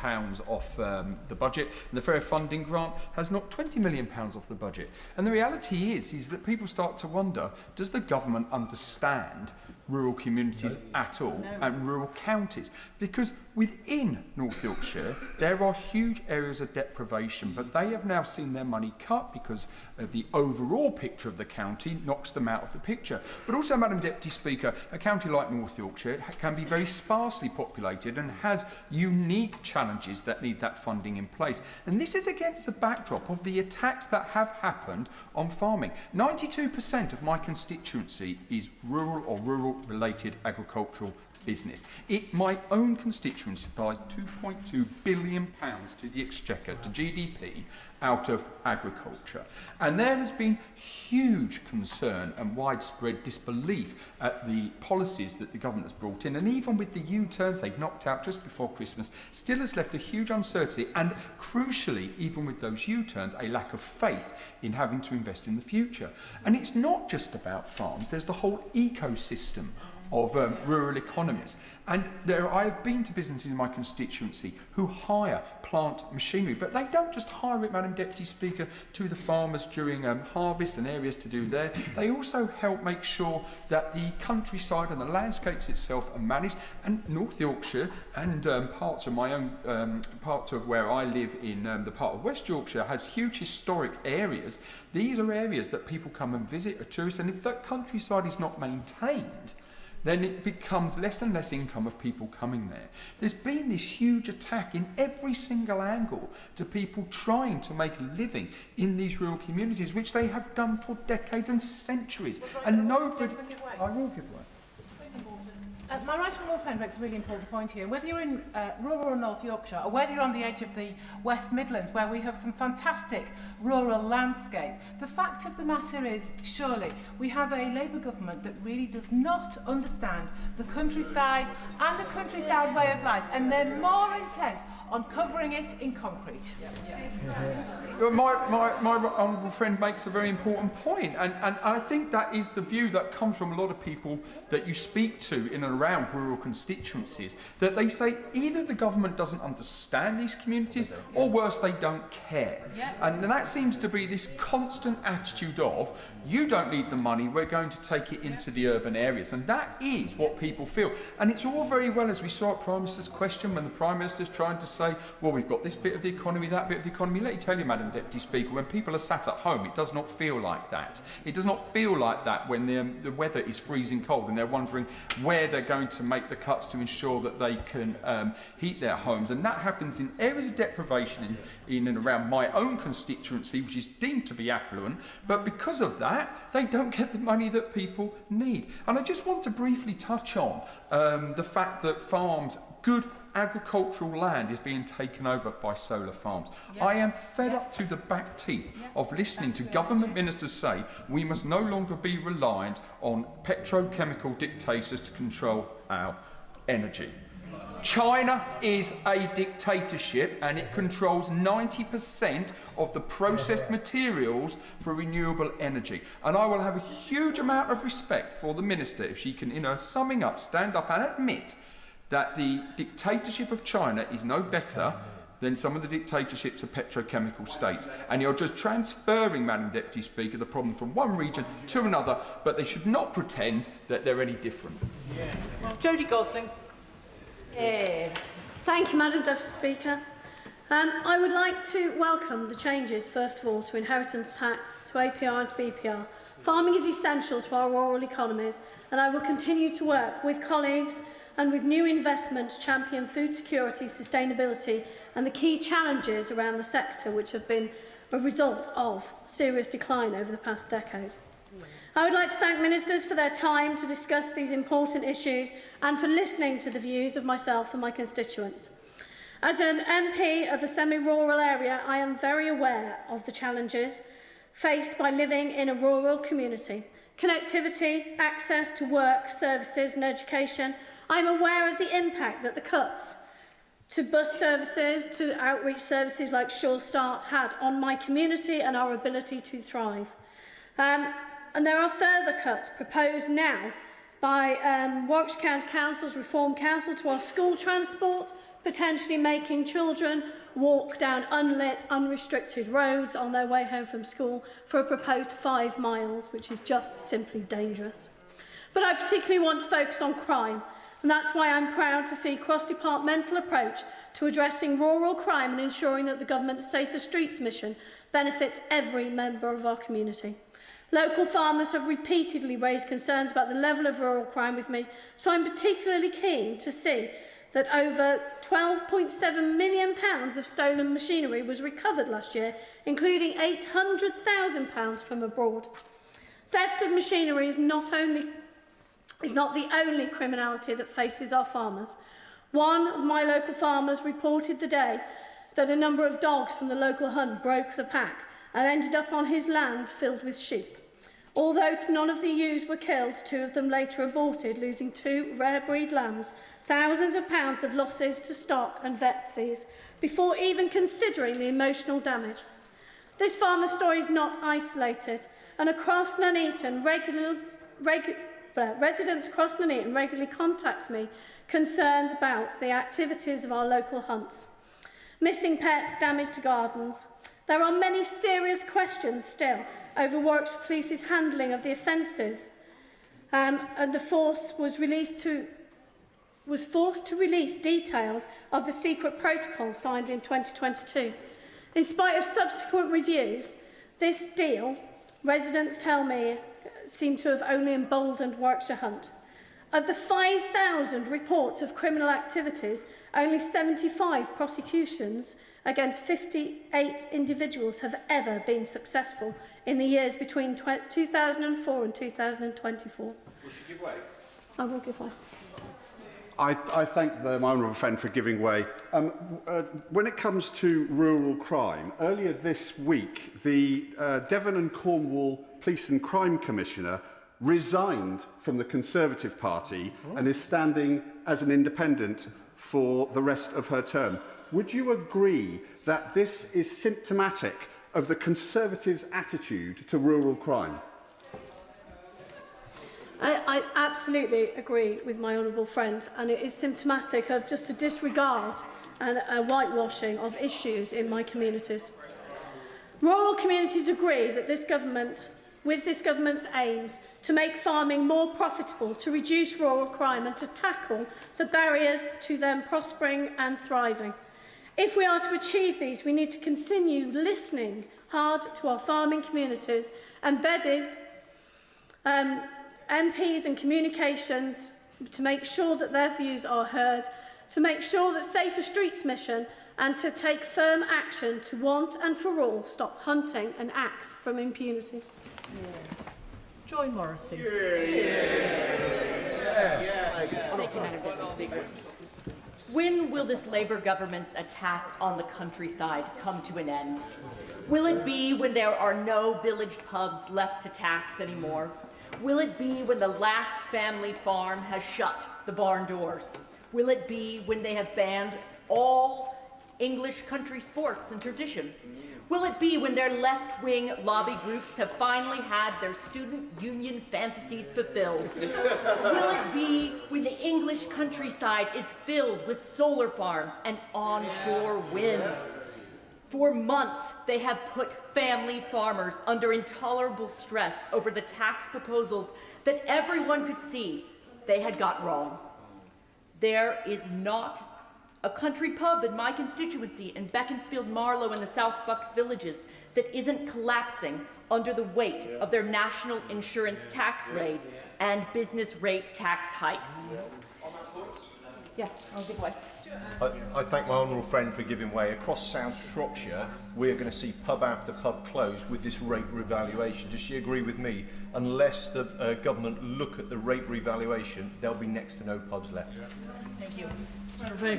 off the budget, and the fair funding grant has knocked £20 million off the budget. And the reality is that people start to wonder, does the government understand rural communities at all and rural counties? Because within North Yorkshire there are huge areas of deprivation, but they have now seen their money cut because of the overall picture of the county knocks them out of the picture. But also, Madam Deputy Speaker, a county like North Yorkshire can be very sparsely populated and has unique challenges that need that funding in place. And this is against the backdrop of the attacks that have happened on farming. 92% of my constituency is rural or rural-related agricultural business. My own constituency supplies £2.2 billion to the Exchequer, to GDP, out of agriculture. And there has been huge concern and widespread disbelief at the policies that the government has brought in. And even with the U-turns they've knocked out just before Christmas, still has left a huge uncertainty and, crucially, even with those U-turns, a lack of faith in having to invest in the future. And it's not just about farms. There's the whole ecosystem of rural economies. And I have been to businesses in my constituency who hire plant machinery, but they don't just hire it, Madam Deputy Speaker, to the farmers during harvest and areas to do there. They also help make sure that the countryside and the landscapes itself are managed. And North Yorkshire and parts of my own, parts of where I live in the part of West Yorkshire has huge historic areas. These are areas that people come and visit, are tourists, and if that countryside is not maintained, then it becomes less and less income of people coming there. There's been this huge attack in every single angle to people trying to make a living in these rural communities, which they have done for decades and centuries. And nobody... I will give way. My right honourable friend makes a really important point here. Whether you're in rural or North Yorkshire, or whether you're on the edge of the West Midlands, where we have some fantastic rural landscape, the fact of the matter is, surely, we have a Labour government that really does not understand the countryside and the countryside way of life, and they're more intent on covering it in concrete. My honourable friend makes a very important point, and I think that is the view that comes from a lot of people that you speak to in and around rural constituencies, that they say either the government doesn't understand these communities, or worse, they don't care. And that seems to be this constant attitude of, you don't need the money, we're going to take it into the urban areas. And that is what people feel. And it's all very well, as we saw at Prime Minister's question, when the Prime Minister's trying to say, well, we've got this bit of the economy, that bit of the economy. Let me tell you, Madam Deputy Speaker, when people are sat at home, it does not feel like that. It does not feel like that when the weather is freezing cold and they're wondering where they're going to make the cuts to ensure that they can heat their homes. And that happens in areas of deprivation in and around my own constituency, which is deemed to be affluent. But because of that, they don't get the money that people need. And I just want to briefly touch on the fact that farms, good agricultural land, is being taken over by solar farms. I am fed up to the back teeth of listening to government ministers say we must no longer be reliant on petrochemical dictators to control our energy. China is a dictatorship and it controls 90% of the processed materials for renewable energy. And I will have a huge amount of respect for the minister if she can, in her summing up, stand up and admit that the dictatorship of China is no better than some of the dictatorships of petrochemical states. And you're just transferring, Madam Deputy Speaker, the problem from one region to another, but they should not pretend that they're any different. Jodie Gosling. Thank you, Madam Deputy Speaker. I would like to welcome the changes, first of all, to inheritance tax, to APR and to BPR. Farming is essential to our rural economies, and I will continue to work with colleagues and with new investment to champion food security, sustainability and the key challenges around the sector which have been a result of serious decline over the past decade. I would like to thank ministers for their time to discuss these important issues and for listening to the views of myself and my constituents. As an MP of a semi-rural area, I am very aware of the challenges faced by living in a rural community. Connectivity, access to work, services and education. I am aware of the impact that the cuts to bus services, to outreach services like Sure Start had on my community and our ability to thrive. And there are further cuts proposed now by Warwickshire County Council's Reform Council to our school transport, potentially making children walk down unlit, unrestricted roads on their way home from school for a proposed 5 miles, which is just simply dangerous. But I particularly want to focus on crime And that's why I'm proud to see a cross-departmental approach to addressing rural crime and ensuring that the government's Safer Streets mission benefits every member of our community. Local farmers have repeatedly raised concerns about the level of rural crime with me, so I'm particularly keen to see that over £12.7 million of stolen machinery was recovered last year, including £800,000 from abroad. Theft of machinery is not the only criminality that faces our farmers. One of my local farmers reported the day that a number of dogs from the local hunt broke the pack and ended up on his land filled with sheep. Although none of the ewes were killed, 2 of them later aborted, losing 2 rare breed lambs, thousands of pounds of losses to stock and vets fees, before even considering the emotional damage. This farmer's story is not isolated, and across Nuneaton, residents across Nuneaton regularly contact me concerned about the activities of our local hunts. Missing pets, damage to gardens. There are many serious questions still over Warwickshire Police's handling of the offences, and the force was forced to release details of the secret protocol signed in 2022. In spite of subsequent reviews, this deal, residents tell me, seem to have only emboldened Warwickshire Hunt. Of the 5,000 reports of criminal activities, only 75 prosecutions against 58 individuals have ever been successful in the years between 2004 and 2024. Will she give way? I will give way. I thank my honourable friend for giving way. When it comes to rural crime, earlier this week, the Devon and Cornwall Police and Crime Commissioner resigned from the Conservative Party and is standing as an independent for the rest of her term. Would you agree that this is symptomatic of the Conservatives' attitude to rural crime? I absolutely agree with my honourable friend, and it is symptomatic of just a disregard and a whitewashing of issues in my communities. Rural communities agree that this government's aims to make farming more profitable, to reduce rural crime and to tackle the barriers to them prospering and thriving. If we are to achieve these, we need to continue listening hard to our farming communities, embedded MPs and communications to make sure that their views are heard, to make sure that Safer Streets mission and to take firm action to once and for all stop hunting and acts from impunity. Joy Morrison. Thank you, Madam Deputy Speaker. When will this Labour government's attack on the countryside come to an end? Will it be when there are no village pubs left to tax anymore? Will it be when the last family farm has shut the barn doors? Will it be when they have banned all English country sports and tradition? Will it be when their left-wing lobby groups have finally had their student union fantasies fulfilled? Will it be when the English countryside is filled with solar farms and onshore wind? For months, they have put family farmers under intolerable stress over the tax proposals that everyone could see they had got wrong. There is not a country pub in my constituency in Beaconsfield, Marlow, and the South Bucks villages that isn't collapsing under the weight of their national insurance tax rate and business rate tax hikes. Yes, I'll give way. I thank my honourable friend for giving way. Across South Shropshire, we're going to see pub after pub close with this rate revaluation. Does she agree with me? Unless the government look at the rate revaluation, there'll be next to no pubs left. Thank you.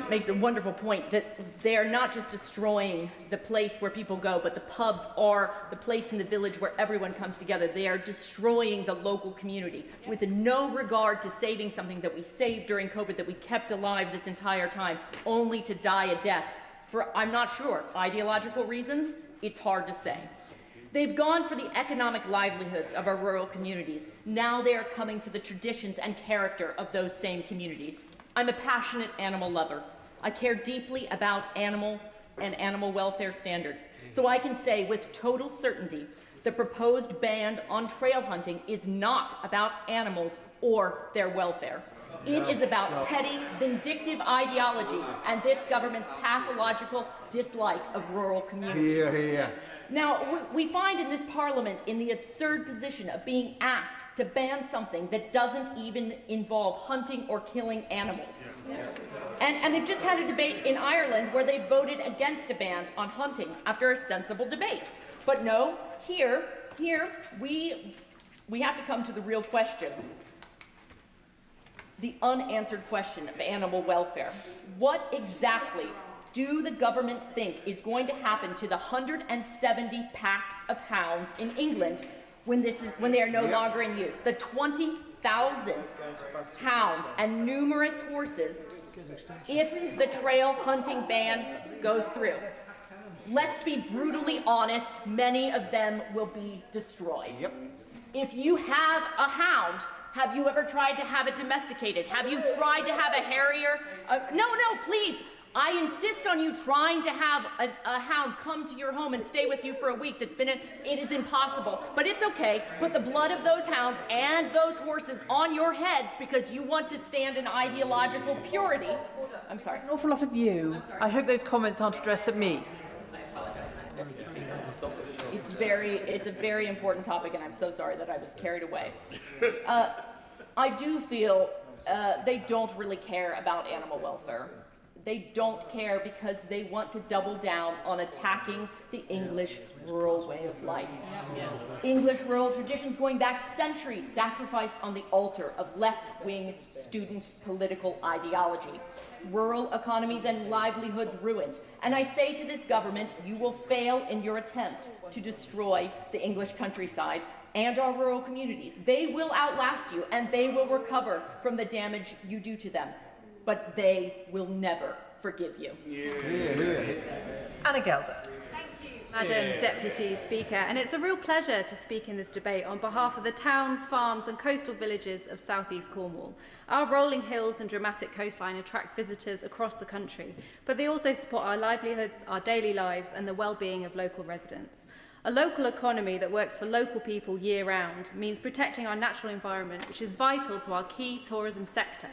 Makes a wonderful point that they are not just destroying the place where people go, but the pubs are the place in the village where everyone comes together. They are destroying the local community with no regard to saving something that we saved during COVID, that we kept alive this entire time, only to die a death for, I'm not sure, ideological reasons. It's hard to say. They've gone for the economic livelihoods of our rural communities. Now they are coming for the traditions and character of those same communities. I'm a passionate animal lover. I care deeply about animals and animal welfare standards. So I can say with total certainty The proposed ban on trail hunting is not about animals or their welfare. It is about petty, vindictive ideology and this government's pathological dislike of rural communities. Hear, hear. Now, we find in this parliament in the absurd position of being asked to ban something that doesn't even involve hunting or killing animals. And they've just had a debate in Ireland where they voted against a ban on hunting after a sensible debate. But no, here we have to come to the real question. The unanswered question of animal welfare. What exactly do the government think is going to happen to the 170 packs of hounds in England when they are no longer in use? The 20,000 hounds and numerous horses if the trail hunting ban goes through. Let's be brutally honest, many of them will be destroyed. Yep. If you have a hound, have you ever tried to have it domesticated? Have you tried to have a harrier? No, please. I insist on you trying to have a hound come to your home and stay with you for a week. It is impossible, but it's okay. Put the blood of those hounds and those horses on your heads because you want to stand in ideological purity. I'm sorry. An awful lot of you. I hope those comments aren't addressed at me. It's a very important topic, and I'm so sorry that I was carried away. I do feel they don't really care about animal welfare. They don't care because they want to double down on attacking the English rural way of life. English rural traditions going back centuries sacrificed on the altar of left-wing student political ideology. Rural economies and livelihoods ruined. And I say to this government, you will fail in your attempt to destroy the English countryside and our rural communities. They will outlast you and they will recover from the damage you do to them. But they will never forgive you. Anna Gelder. Madam Deputy Speaker, and it's a real pleasure to speak in this debate on behalf of the towns, farms and coastal villages of South East Cornwall. Our rolling hills and dramatic coastline attract visitors across the country, but they also support our livelihoods, our daily lives and the well-being of local residents. A local economy that works for local people year-round means protecting our natural environment, which is vital to our key tourism sector.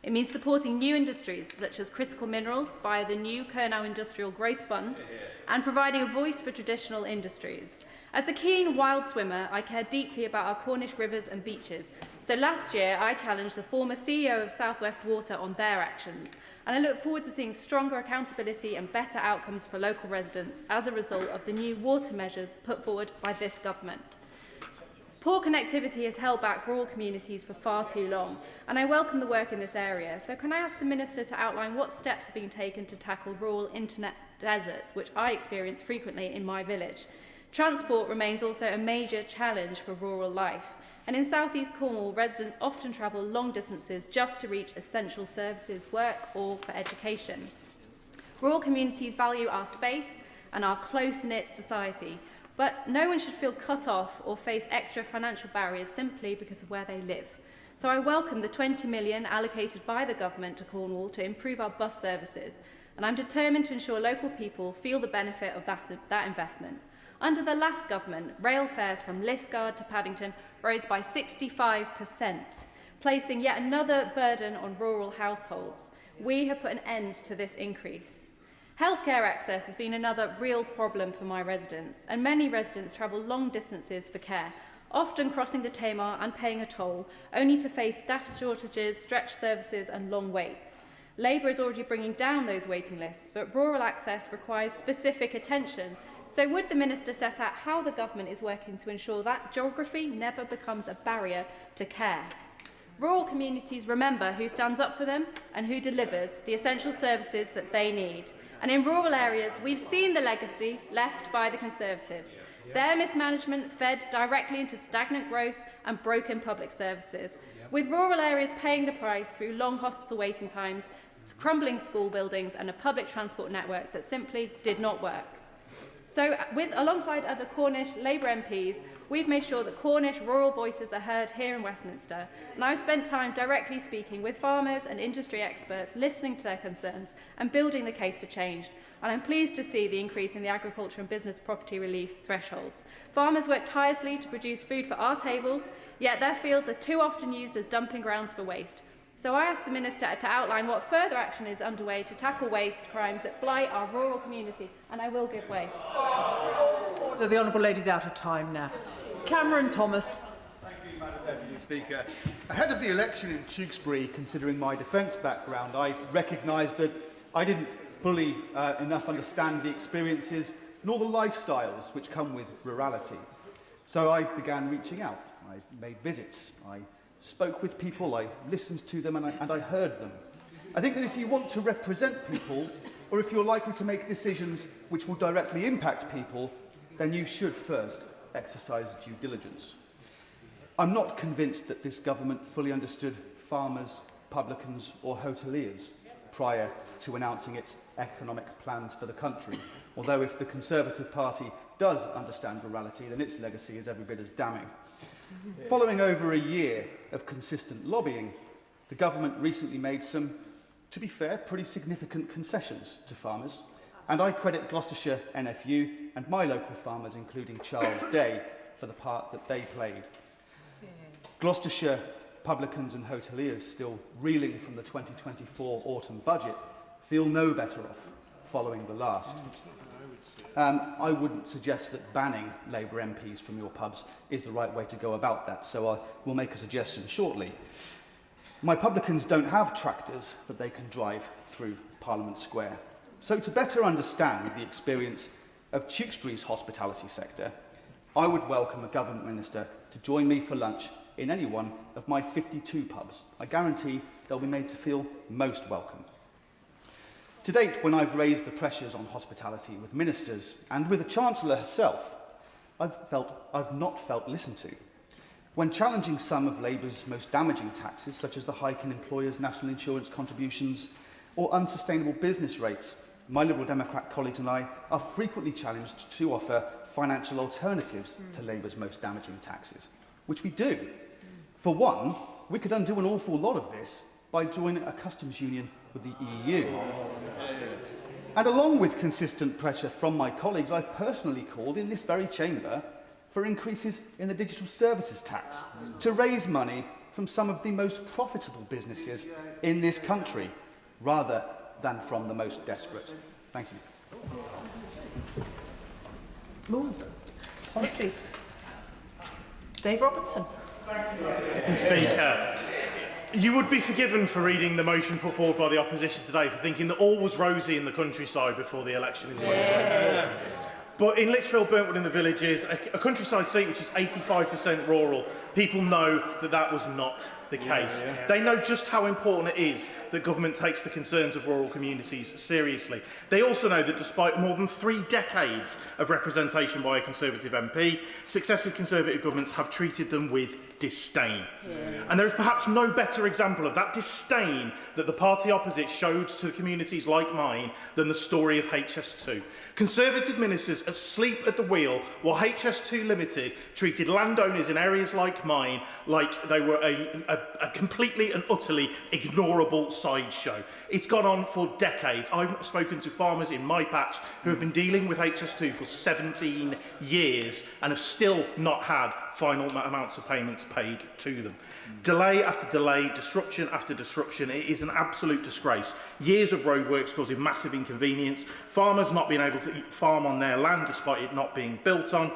It means supporting new industries such as critical minerals via the new Kernow Industrial Growth Fund and providing a voice for traditional industries. As a keen wild swimmer, I care deeply about our Cornish rivers and beaches. So last year, I challenged the former CEO of South West Water on their actions. And I look forward to seeing stronger accountability and better outcomes for local residents as a result of the new water measures put forward by this government. Poor connectivity has held back rural communities for far too long, and I welcome the work in this area. So can I ask the Minister to outline what steps are being taken to tackle rural internet deserts, which I experience frequently in my village? Transport remains also a major challenge for rural life, and in South East Cornwall, residents often travel long distances just to reach essential services, work or for education. Rural communities value our space and our close-knit society, but no one should feel cut off or face extra financial barriers simply because of where they live. So I welcome the 20 million allocated by the government to Cornwall to improve our bus services, and I'm determined to ensure local people feel the benefit of that investment. Under the last government, rail fares from Liskeard to Paddington rose by 65%, placing yet another burden on rural households. We have put an end to this increase. Healthcare access has been another real problem for my residents, and many residents travel long distances for care, often crossing the Tamar and paying a toll, only to face staff shortages, stretched services and long waits. Labour is already bringing down those waiting lists, but rural access requires specific attention. So would the Minister set out how the government is working to ensure that geography never becomes a barrier to care? Rural communities remember who stands up for them and who delivers the essential services that they need. And in rural areas, we've seen the legacy left by the Conservatives. Their mismanagement fed directly into stagnant growth and broken public services, with rural areas paying the price through long hospital waiting times, crumbling school buildings and a public transport network that simply did not work. So, alongside other Cornish Labour MPs, we've made sure that Cornish rural voices are heard here in Westminster, and I've spent time directly speaking with farmers and industry experts, listening to their concerns and building the case for change. And I'm pleased to see the increase in the agriculture and business property relief thresholds. Farmers work tirelessly to produce food for our tables, yet their fields are too often used as dumping grounds for waste. So I asked the Minister to outline what further action is underway to tackle waste crimes that blight our rural community, and I will give way. So the Honourable Lady's out of time now. Cameron Thomas. Thank you, Madam Deputy Speaker. Ahead of the election in Tewkesbury, considering my defence background, I recognised that I didn't fully enough understand the experiences nor the lifestyles which come with rurality. So I began reaching out. I made visits. I spoke with people, I listened to them, and I heard them. I think that if you want to represent people, or if you're likely to make decisions which will directly impact people, then you should first exercise due diligence. I'm not convinced that this government fully understood farmers, publicans, or hoteliers prior to announcing its economic plans for the country, although if the Conservative Party does understand rurality, then its legacy is every bit as damning. Following over a year of consistent lobbying, the government recently made some, to be fair, pretty significant concessions to farmers, and I credit Gloucestershire NFU and my local farmers, including Charles Day, for the part that they played. Gloucestershire publicans and hoteliers still reeling from the 2024 autumn budget feel no better off following the last. I wouldn't suggest that banning Labour MPs from your pubs is the right way to go about that, so I will make a suggestion shortly. My publicans don't have tractors that they can drive through Parliament Square. So to better understand the experience of Tewkesbury's hospitality sector, I would welcome a government minister to join me for lunch in any one of my 52 pubs. I guarantee they'll be made to feel most welcome. To date, when I've raised the pressures on hospitality with ministers and with the Chancellor herself, I've not felt listened to. When challenging some of Labour's most damaging taxes, such as the hike in employers' national insurance contributions or unsustainable business rates, my Liberal Democrat colleagues and I are frequently challenged to offer financial alternatives to Labour's most damaging taxes, which we do. For one, we could undo an awful lot of this by joining a customs union with the EU. And along with consistent pressure from my colleagues, I've personally called in this very chamber for increases in the digital services tax to raise money from some of the most profitable businesses in this country, rather than from the most desperate. Thank you. Apologies. Dave Robertson. Mr. Speaker, you would be forgiven for reading the motion put forward by the opposition today for thinking that all was rosy in the countryside before the election in 2024. But in Lichfield, Burntwood and the Villages, a countryside seat which is 85% rural, people know that that was not the case. They know just how important it is that government takes the concerns of rural communities seriously. They also know that despite more than 3 decades of representation by a Conservative MP, successive Conservative governments have treated them with disdain. And there is perhaps no better example of that disdain that the party opposite showed to communities like mine than the story of HS2. Conservative ministers asleep at the wheel while HS2 Limited treated landowners in areas like mine like they were a completely and utterly ignorable sideshow. It's gone on for decades. I've spoken to farmers in my patch who have been dealing with HS2 for 17 years and have still not had final amounts of payments paid to them. Delay after delay, disruption after disruption. It is an absolute disgrace. Years of roadworks causing massive inconvenience, farmers not being able to farm on their land despite it not being built on,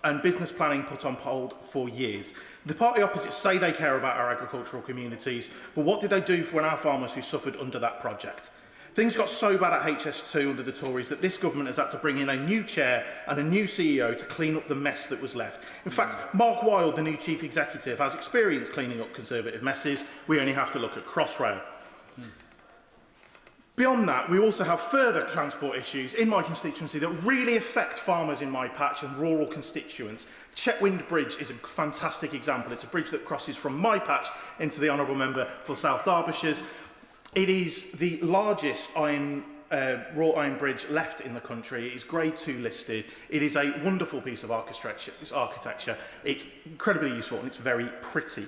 and business planning put on hold for years. The party opposite say they care about our agricultural communities, but what did they do for our farmers who suffered under that project? Things got so bad at HS2 under the Tories that this government has had to bring in a new chair and a new CEO to clean up the mess that was left. In fact, Mark Wilde, the new chief executive, has experience cleaning up Conservative messes. We only have to look at Crossrail. Beyond that, we also have further transport issues in my constituency that really affect farmers in my patch and rural constituents. Chetwynd Bridge is a fantastic example. It's a bridge that crosses from my patch into the Honourable Member for South Derbyshire's. It is the largest iron wrought iron bridge left in the country. It is Grade 2 listed. It is a wonderful piece of architecture. It's incredibly useful and it's very pretty.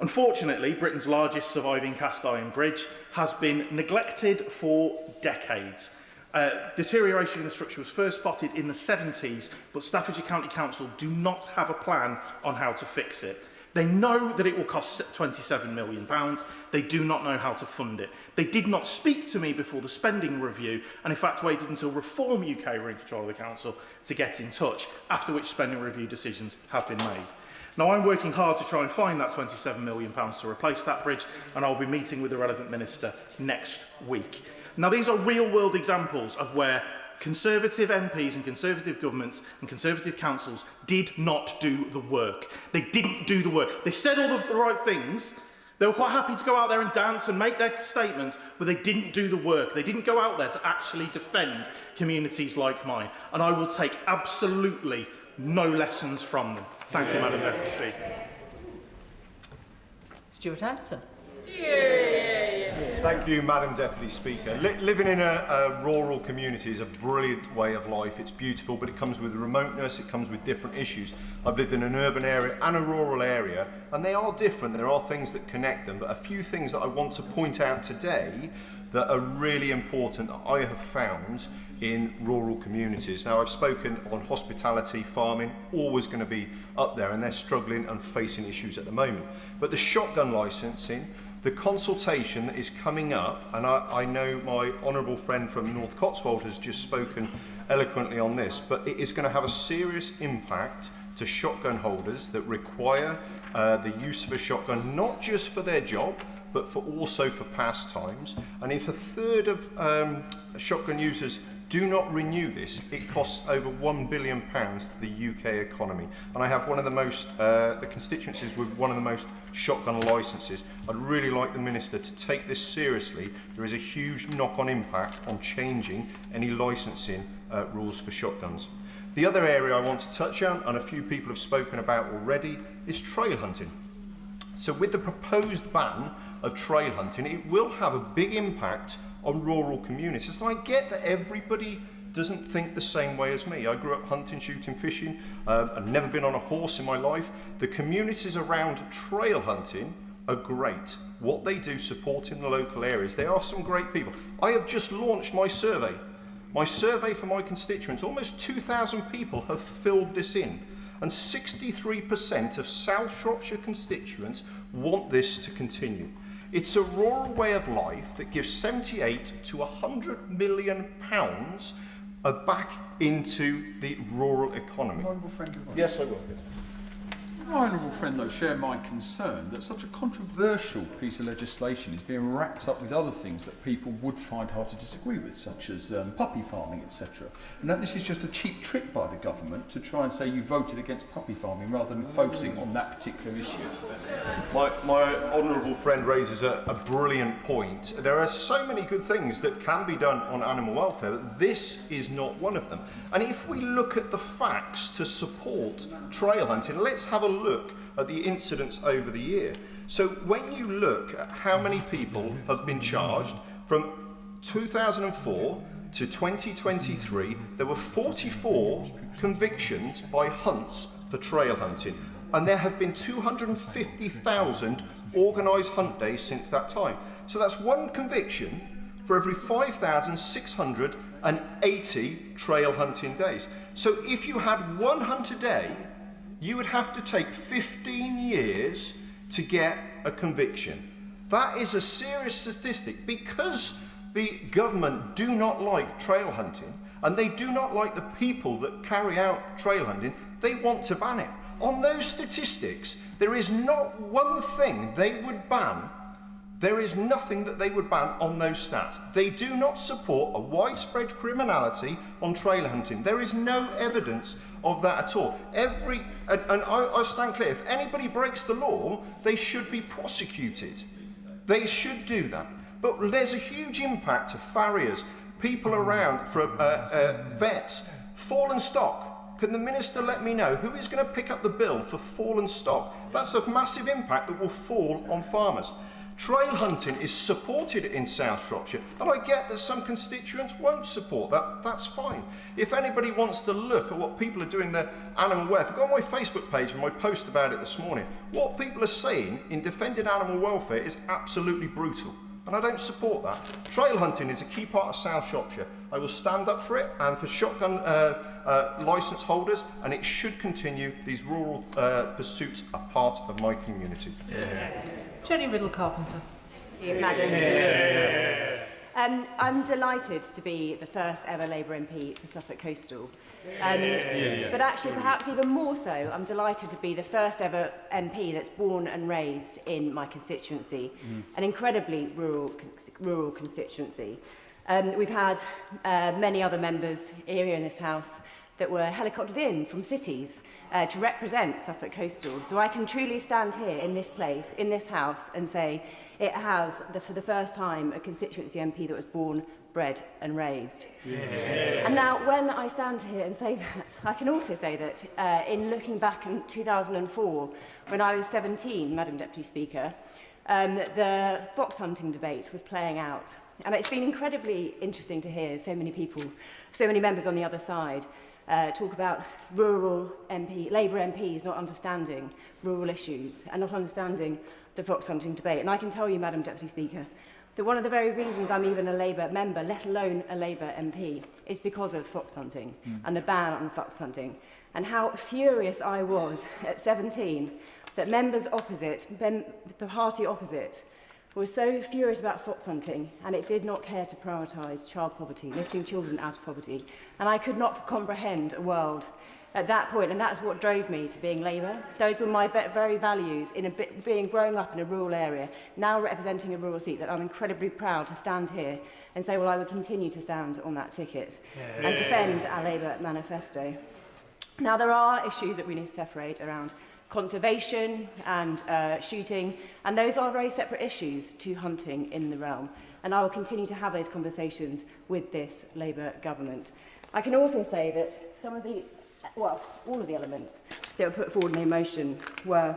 Unfortunately, Britain's largest surviving cast iron bridge has been neglected for decades. Deterioration in the structure was first spotted in the 70s, but Staffordshire County Council do not have a plan on how to fix it. They know that it will cost £27 million. They do not know how to fund it. They did not speak to me before the spending review, and in fact waited until Reform UK were in control of the council to get in touch, after which spending review decisions have been made. Now, I'm working hard to try and find that £27 million to replace that bridge, and I'll be meeting with the relevant minister next week. Now, these are real-world examples of where Conservative MPs and Conservative governments and Conservative councils did not do the work. They didn't do the work. They said all of the right things. They were quite happy to go out there and dance and make their statements, but they didn't do the work. They didn't go out there to actually defend communities like mine. And I will take absolutely no lessons from them. Thank you, Madam Deputy Speaker. Stuart Anderson. Thank you, Madam Deputy Speaker. Living in a rural community is a brilliant way of life. It's beautiful, but it comes with remoteness, it comes with different issues. I've lived in an urban area and a rural area, and they are different. There are things that connect them, but a few things that I want to point out today that are really important that I have found in rural communities. Now, I've spoken on hospitality, farming, always going to be up there, and they're struggling and facing issues at the moment. But the shotgun licensing, the consultation that is coming up, and I know my honourable friend from North Cotswold has just spoken eloquently on this, but it is going to have a serious impact to shotgun holders that require the use of a shotgun, not just for their job, but also for pastimes. And if a third of shotgun users do not renew this, it costs over £1 billion to the UK economy. And I have one of the most, the constituencies with one of the most shotgun licences. I'd really like the Minister to take this seriously. There is a huge knock-on impact on changing any licensing rules for shotguns. The other area I want to touch on, and a few people have spoken about already, is trail hunting. So with the proposed ban of trail hunting, it will have a big impact on rural communities. And I get that everybody doesn't think the same way as me. I grew up hunting, shooting, fishing. I've never been on a horse in my life. The communities around trail hunting are great. What they do supporting the local areas, they are some great people. I have just launched my survey. My survey for my constituents, almost 2,000 people have filled this in. And 63% of South Shropshire constituents want this to continue. It's a rural way of life that gives 78 to £100 million back into the rural economy. Honourable friend. Yes, I will. My honourable friend, though, share my concern that such a controversial piece of legislation is being wrapped up with other things that people would find hard to disagree with, such as puppy farming, etc. And that this is just a cheap trick by the government to try and say you voted against puppy farming rather than focusing on that particular issue. My honourable friend raises a brilliant point. There are so many good things that can be done on animal welfare, but this is not one of them. And if we look at the facts to support trail hunting, let's have a look at the incidents over the year. So when you look at how many people have been charged from 2004 to 2023, there were 44 convictions by hunts for trail hunting, and there have been 250,000 organised hunt days since that time. So that's one conviction for every 5,680 trail hunting days. So if you had one hunt a day, you would have to take 15 years to get a conviction. That is a serious statistic. Because the government do not like trail hunting, and they do not like the people that carry out trail hunting, they want to ban it. On those statistics, there is not one thing they would ban. There is nothing that they would ban on those stats. They do not support a widespread criminality on trail hunting. There is no evidence of that at all. I stand clear, if anybody breaks the law, they should be prosecuted. They should do that. But there's a huge impact to farriers, people around, for vets, fallen stock. Can the Minister let me know who is going to pick up the bill for fallen stock? That's a massive impact that will fall on farmers. Trail hunting is supported in South Shropshire, and I get that some constituents won't support that. That's fine. If anybody wants to look at what people are doing their animal welfare, go on my Facebook page and my post about it this morning. What people are saying in defending animal welfare is absolutely brutal, and I don't support that. Trail hunting is a key part of South Shropshire. I will stand up for it and for shotgun licence holders, and it should continue. These rural pursuits are part of my community. Jenny Riddle-Carpenter. Thank you, Madam. I'm delighted to be the first ever Labour MP for Suffolk Coastal. But actually, perhaps even more so, I'm delighted to be the first ever MP that's born and raised in my constituency, an incredibly rural constituency. We've had many other members here in this House that were helicoptered in from cities to represent Suffolk Coastal. So I can truly stand here in this place, in this House, and say it has, for the first time, a constituency MP that was born, bred and raised. And now, when I stand here and say that, I can also say that in looking back in 2004, when I was 17, Madam Deputy Speaker, the fox hunting debate was playing out. And it's been incredibly interesting to hear so many people, so many members on the other side, talk about Labour MPs not understanding rural issues and not understanding the fox hunting debate. And I can tell you, Madam Deputy Speaker, that one of the very reasons I'm even a Labour member, let alone a Labour MP, is because of fox hunting and the ban on fox hunting. And how furious I was at 17 that members opposite, the party opposite, was so furious about fox hunting, and it did not care to prioritise child poverty, lifting children out of poverty. And I could not comprehend a world at that point, and that's what drove me to being Labour. Those were my very values in growing up in a rural area, now representing a rural seat, that I'm incredibly proud to stand here and say, well, I would continue to stand on that ticket and defend our Labour manifesto. Now, there are issues that we need to separate around conservation and shooting, and those are very separate issues to hunting in the realm. And I will continue to have those conversations with this Labour government. I can also say that all of the elements that were put forward in the motion were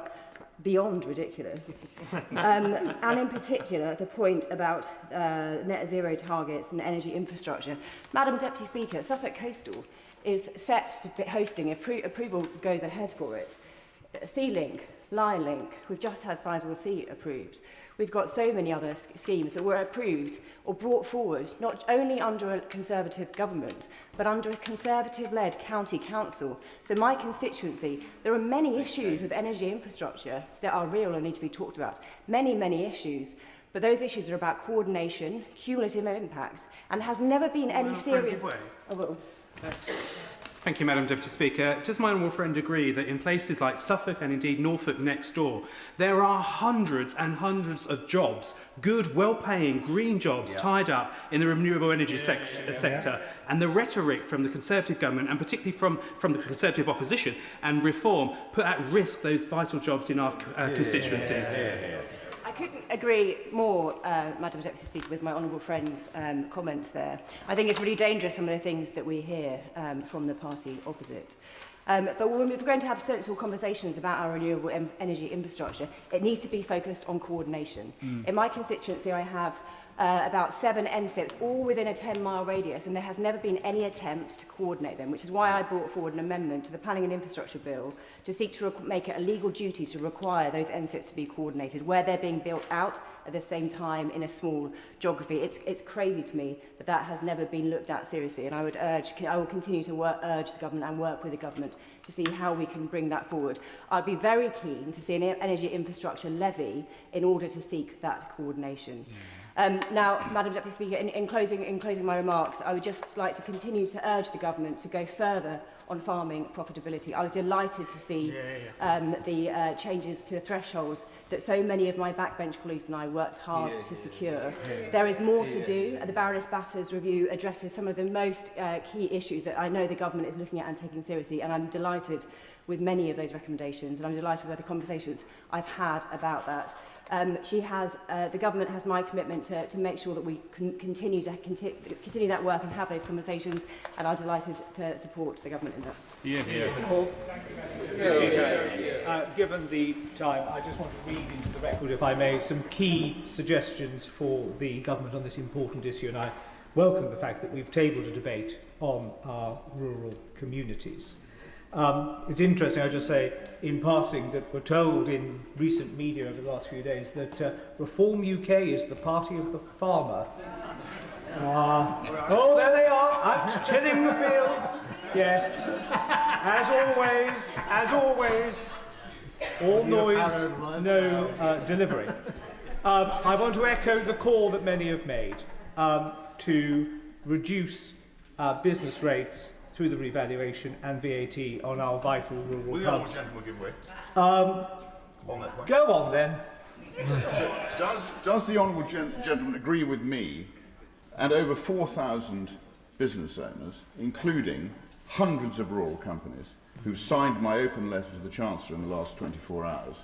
beyond ridiculous. And in particular, the point about net zero targets and energy infrastructure. Madam Deputy Speaker, Suffolk Coastal is set to be hosting, approval goes ahead for it, Sea-Link, Line-Link, we've just had Sizewell C approved. We've got so many other schemes that were approved or brought forward, not only under a Conservative government, but under a Conservative-led county council. So my constituency, there are many issues with energy infrastructure that are real and need to be talked about. Many, many issues. But those issues are about coordination, cumulative impact, and there has never been any serious... Thank you, Madam Deputy Speaker. Does my honourable friend agree that in places like Suffolk and indeed Norfolk next door, there are hundreds and hundreds of jobs, good, well-paying green jobs tied up in the renewable energy sector, and the rhetoric from the Conservative government, and particularly from the Conservative opposition and Reform, put at risk those vital jobs in our constituencies? I couldn't agree more, Madam Deputy Speaker, with my honourable friend's comments there. I think it's really dangerous, some of the things that we hear from the party opposite. But when we're going to have sensible conversations about our renewable energy infrastructure, it needs to be focused on coordination. In my constituency, I have about 7 NSIPs, all within a 10-mile radius, and there has never been any attempt to coordinate them, which is why I brought forward an amendment to the Planning and Infrastructure Bill to seek to make it a legal duty to require those NSIPs to be coordinated, where they're being built out at the same time in a small geography. It's crazy to me that that has never been looked at seriously, and I will continue to urge the government and work with the government to see how we can bring that forward. I'd be very keen to see an energy infrastructure levy in order to seek that coordination. Now, Madam Deputy Speaker, in closing my remarks, I would just like to continue to urge the government to go further on farming profitability. I was delighted to see the changes to the thresholds that so many of my backbench colleagues and I worked hard to secure. There is more to do. The Baroness Batter's review addresses some of the most key issues that I know the government is looking at and taking seriously, and I'm delighted with many of those recommendations, and I'm delighted with the conversations I've had about that. The government has my commitment to make sure that we continue that work and have those conversations, and I'm delighted to support the government in that. Paul? Given the time, I just want to read into the record, if I may, some key suggestions for the government on this important issue, and I welcome the fact that we've tabled a debate on our rural communities. It's interesting, I just say in passing, that we're told in recent media over the last few days that Reform UK is the party of the farmer. Oh, there they are, out tilling the fields. Yes, as always, all noise, no delivery. I want to echo the call that many have made to reduce business rates through the revaluation and VAT on our vital rural Will the hubs. Honourable Gentleman give way? On that point. Go on then. So does the Honourable Gentleman agree with me and over 4,000 business owners, including hundreds of rural companies, who've signed my open letter to the Chancellor in the last 24 hours,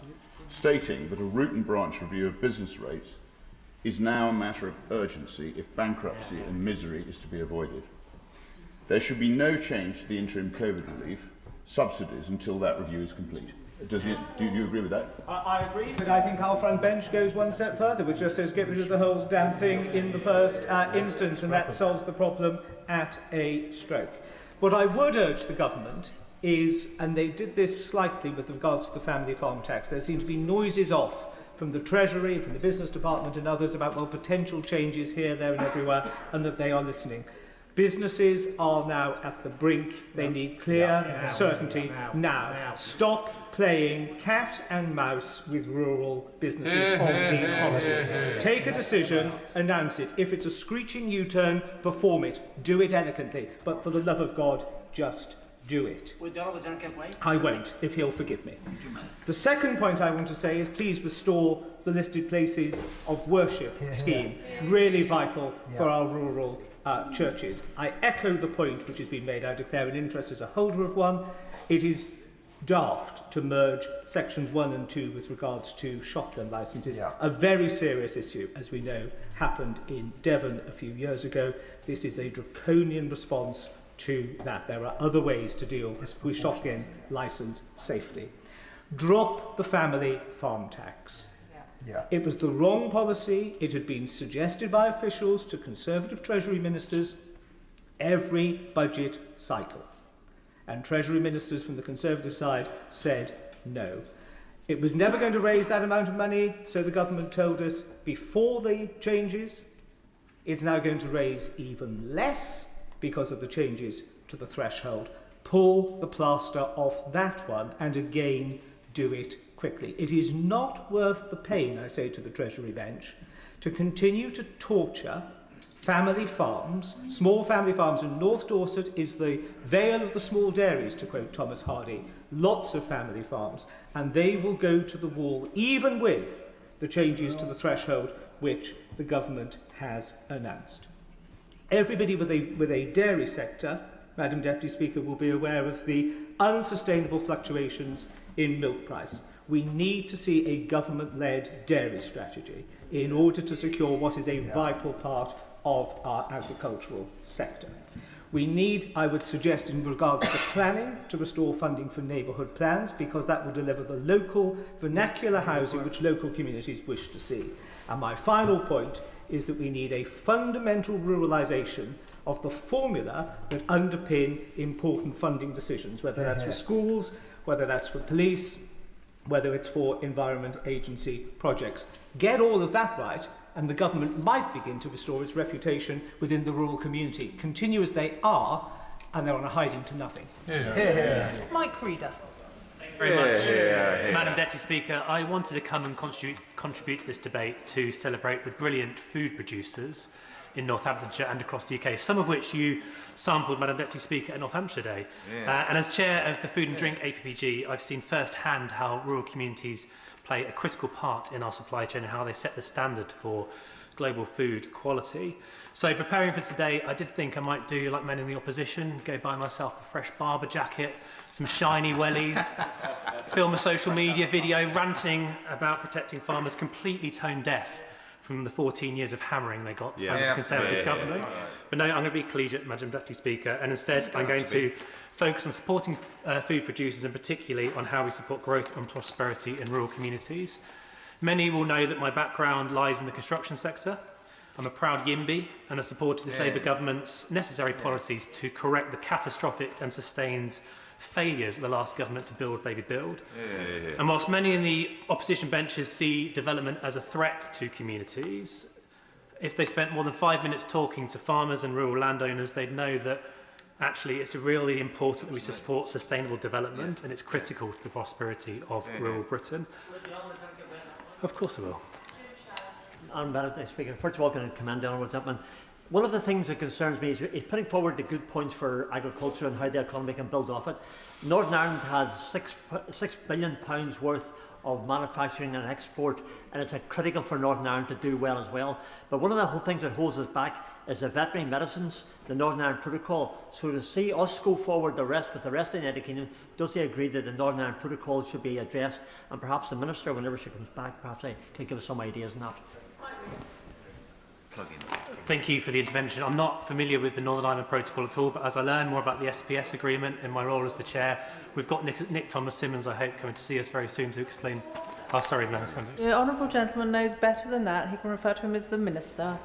stating that a root and branch review of business rates is now a matter of urgency if bankruptcy and misery is to be avoided? There should be no change to the interim COVID relief subsidies until that review is complete. Do you agree with that? I agree, but I think our front bench goes one step further, which just says get rid of the whole damn thing in the first instance, and that solves the problem at a stroke. What I would urge the government is, and they did this slightly with regards to the family farm tax, there seem to be noises off from the Treasury, from the Business Department and others about, well, potential changes here, there and everywhere, and that they are listening. Businesses are now at the brink. They need clear certainty now. Stop playing cat and mouse with rural businesses on these policies. Take a decision, announce it. If it's a screeching U-turn, perform it. Do it elegantly. But for the love of God, just do it. I won't, if he'll forgive me. The second point I want to say is please restore the listed places of worship scheme. Really vital for our rural churches. I echo the point which has been made. I declare an interest as a holder of one. It is daft to merge sections 1 and 2 with regards to shotgun licences. A very serious issue, as we know, happened in Devon a few years ago. This is a draconian response to that. There are other ways to deal with shotgun licence safely. Drop the family farm tax. It was the wrong policy. It had been suggested by officials to Conservative Treasury ministers every budget cycle. And Treasury ministers from the Conservative side said no. It was never going to raise that amount of money, so the government told us before the changes. It's now going to raise even less because of the changes to the threshold. Pull the plaster off that one and again do it quickly. It is not worth the pain, I say to the Treasury bench, to continue to torture family farms, small family farms, and North Dorset is the vale of the small dairies, to quote Thomas Hardy. Lots of family farms, and they will go to the wall even with the changes to the threshold which the government has announced. Everybody with a dairy sector, Madam Deputy Speaker, will be aware of the unsustainable fluctuations in milk price. We need to see a government-led dairy strategy in order to secure what is a vital part of our agricultural sector. We need, I would suggest, in regards to planning, to restore funding for neighbourhood plans, because that will deliver the local vernacular housing which local communities wish to see. And my final point is that we need a fundamental ruralisation of the formula that underpin important funding decisions, whether that's for schools, whether that's for police, whether it's for Environment Agency projects. Get all of that right, and the government might begin to restore its reputation within the rural community. Continue as they are, and they're on a hiding to nothing. Mike Reader. Very much. Madam Deputy Speaker, I wanted to come and contribute to this debate to celebrate the brilliant food producers in Northamptonshire and across the UK, some of which you sampled, Madam Deputy Speaker, at Northamptonshire Day. And as Chair of the Food and Drink APPG, I've seen firsthand how rural communities play a critical part in our supply chain and how they set the standard for global food quality. So preparing for today, I did think I might do like men in the opposition, go buy myself a fresh Barber jacket, some shiny wellies, film a social media video ranting about protecting farmers, completely tone deaf from the 14 years of hammering they got under the Conservative government. But no, I'm going to be collegiate, Madam Deputy Speaker, and instead I'm going to focus on supporting food producers and particularly on how we support growth and prosperity in rural communities. Many will know that my background lies in the construction sector. I'm a proud YIMBY and a supporter of this Labour government's necessary policies to correct the catastrophic and sustained failures of the last government to build, baby, build. And whilst many in the opposition benches see development as a threat to communities, if they spent more than 5 minutes talking to farmers and rural landowners, they'd know that actually it's really important that we support sustainable development and it's critical to the prosperity of rural Britain. Of course I will. Madam Speaker, first of all, can I commend the Honourable Gentleman. One of the things that concerns me is putting forward the good points for agriculture and how the economy can build off it. Northern Ireland has £6 billion worth of manufacturing and export, and it's critical for Northern Ireland to do well as well. But one of the whole things that holds us back is the veterinary medicines, the Northern Ireland Protocol. So to see us go forward with the rest of the United Kingdom, does they agree that the Northern Ireland Protocol should be addressed? And perhaps the Minister, whenever she comes back, perhaps they could give us some ideas on that. Thank you for the intervention. I'm not familiar with the Northern Ireland Protocol at all, but as I learn more about the SPS agreement in my role as the Chair, we've got Nick Thomas-Simmons, I hope, coming to see us very soon to explain. Oh, sorry, Madam President. The Honourable Gentleman knows better than that. He can refer to him as the Minister.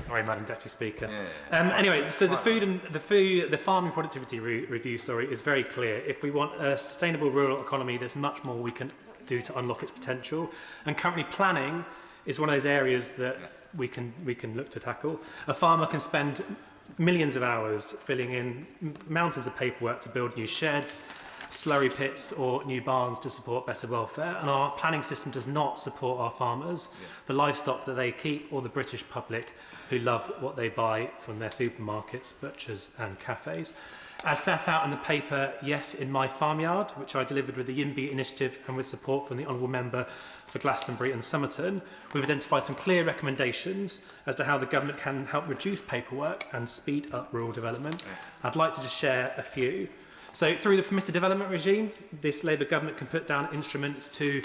Sorry, Madam Deputy Speaker. Anyway, so the farming productivity review, is very clear. If we want a sustainable rural economy, there's much more we can do to unlock its potential. And currently planning is one of those areas that we can look to tackle. A farmer can spend millions of hours filling in mountains of paperwork to build new sheds, slurry pits or new barns to support better welfare, and our planning system does not support our farmers, the livestock that they keep, or the British public who love what they buy from their supermarkets, butchers and cafes. As set out in the paper Yes in My Farmyard, which I delivered with the YIMBY initiative and with support from the Honourable Member for Glastonbury and Somerton, we've identified some clear recommendations as to how the government can help reduce paperwork and speed up rural development. I'd like to just share a few. So through the permitted development regime, this Labour government can put down instruments to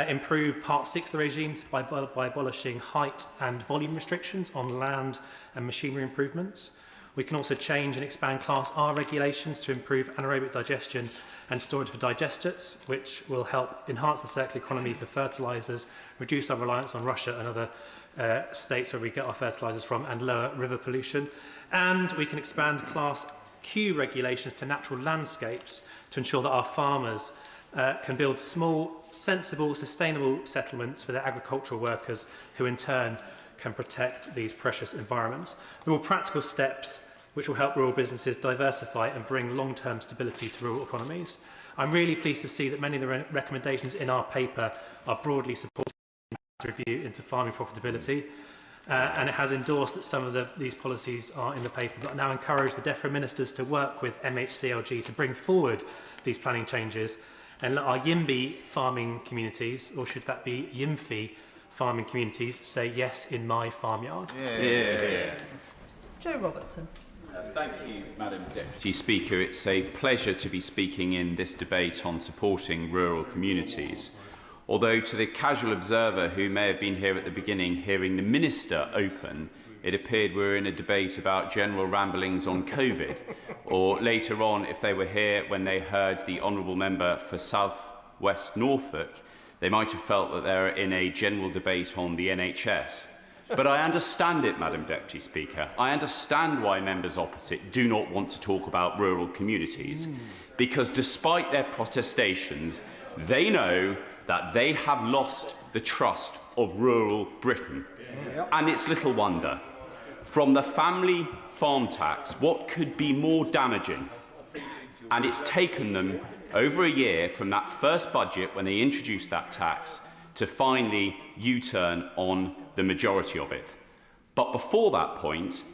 improve Part 6 of the regime by abolishing height and volume restrictions on land and machinery improvements. We can also change and expand Class R regulations to improve anaerobic digestion and storage for digesters, which will help enhance the circular economy for fertilisers, reduce our reliance on Russia and other states where we get our fertilisers from, and lower river pollution. And we can expand Class Q regulations to natural landscapes to ensure that our farmers can build small, sensible, sustainable settlements for their agricultural workers who in turn can protect these precious environments. There are practical steps which will help rural businesses diversify and bring long-term stability to rural economies. I'm really pleased to see that many of the recommendations in our paper are broadly supported in the review into farming profitability. And it has endorsed that some of these policies are in the paper, but I now encourage the DEFRA ministers to work with MHCLG to bring forward these planning changes and let our YIMBY farming communities, or should that be YIMFI farming communities, say yes in my farmyard. Joe Robertson. Thank you, Madam Deputy Speaker. It's a pleasure to be speaking in this debate on supporting rural communities. Although to the casual observer who may have been here at the beginning hearing the Minister open, it appeared we were in a debate about general ramblings on COVID, or later on, if they were here when they heard the Honourable Member for South West Norfolk, they might have felt that they're in a general debate on the NHS. But I understand it, Madam Deputy Speaker. I understand why members opposite do not want to talk about rural communities, because despite their protestations, they know that they have lost the trust of rural Britain. And it's little wonder. From the family farm tax, what could be more damaging? And it's taken them over a year from that first budget when they introduced that tax to finally U-turn on the majority of it. But before that point,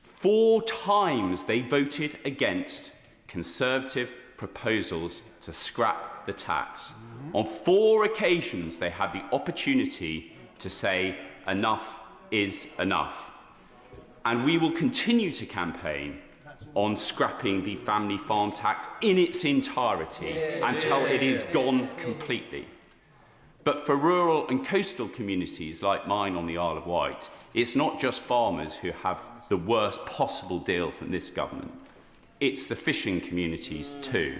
4 times they voted against Conservative proposals to scrap the tax. On 4 occasions, they had the opportunity to say enough is enough. And we will continue to campaign on scrapping the family farm tax in its entirety until it is gone completely. But for rural and coastal communities like mine on the Isle of Wight, it's not just farmers who have the worst possible deal from this government. It's the fishing communities too.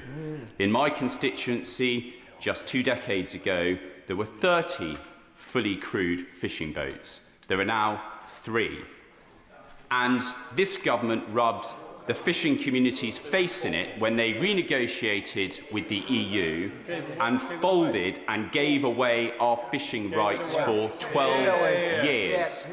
In my constituency, just 2 decades ago, there were 30 fully crewed fishing boats. There are now 3. And this government rubbed the fishing community's face in it when they renegotiated with the EU and folded and gave away our fishing rights for 12 years.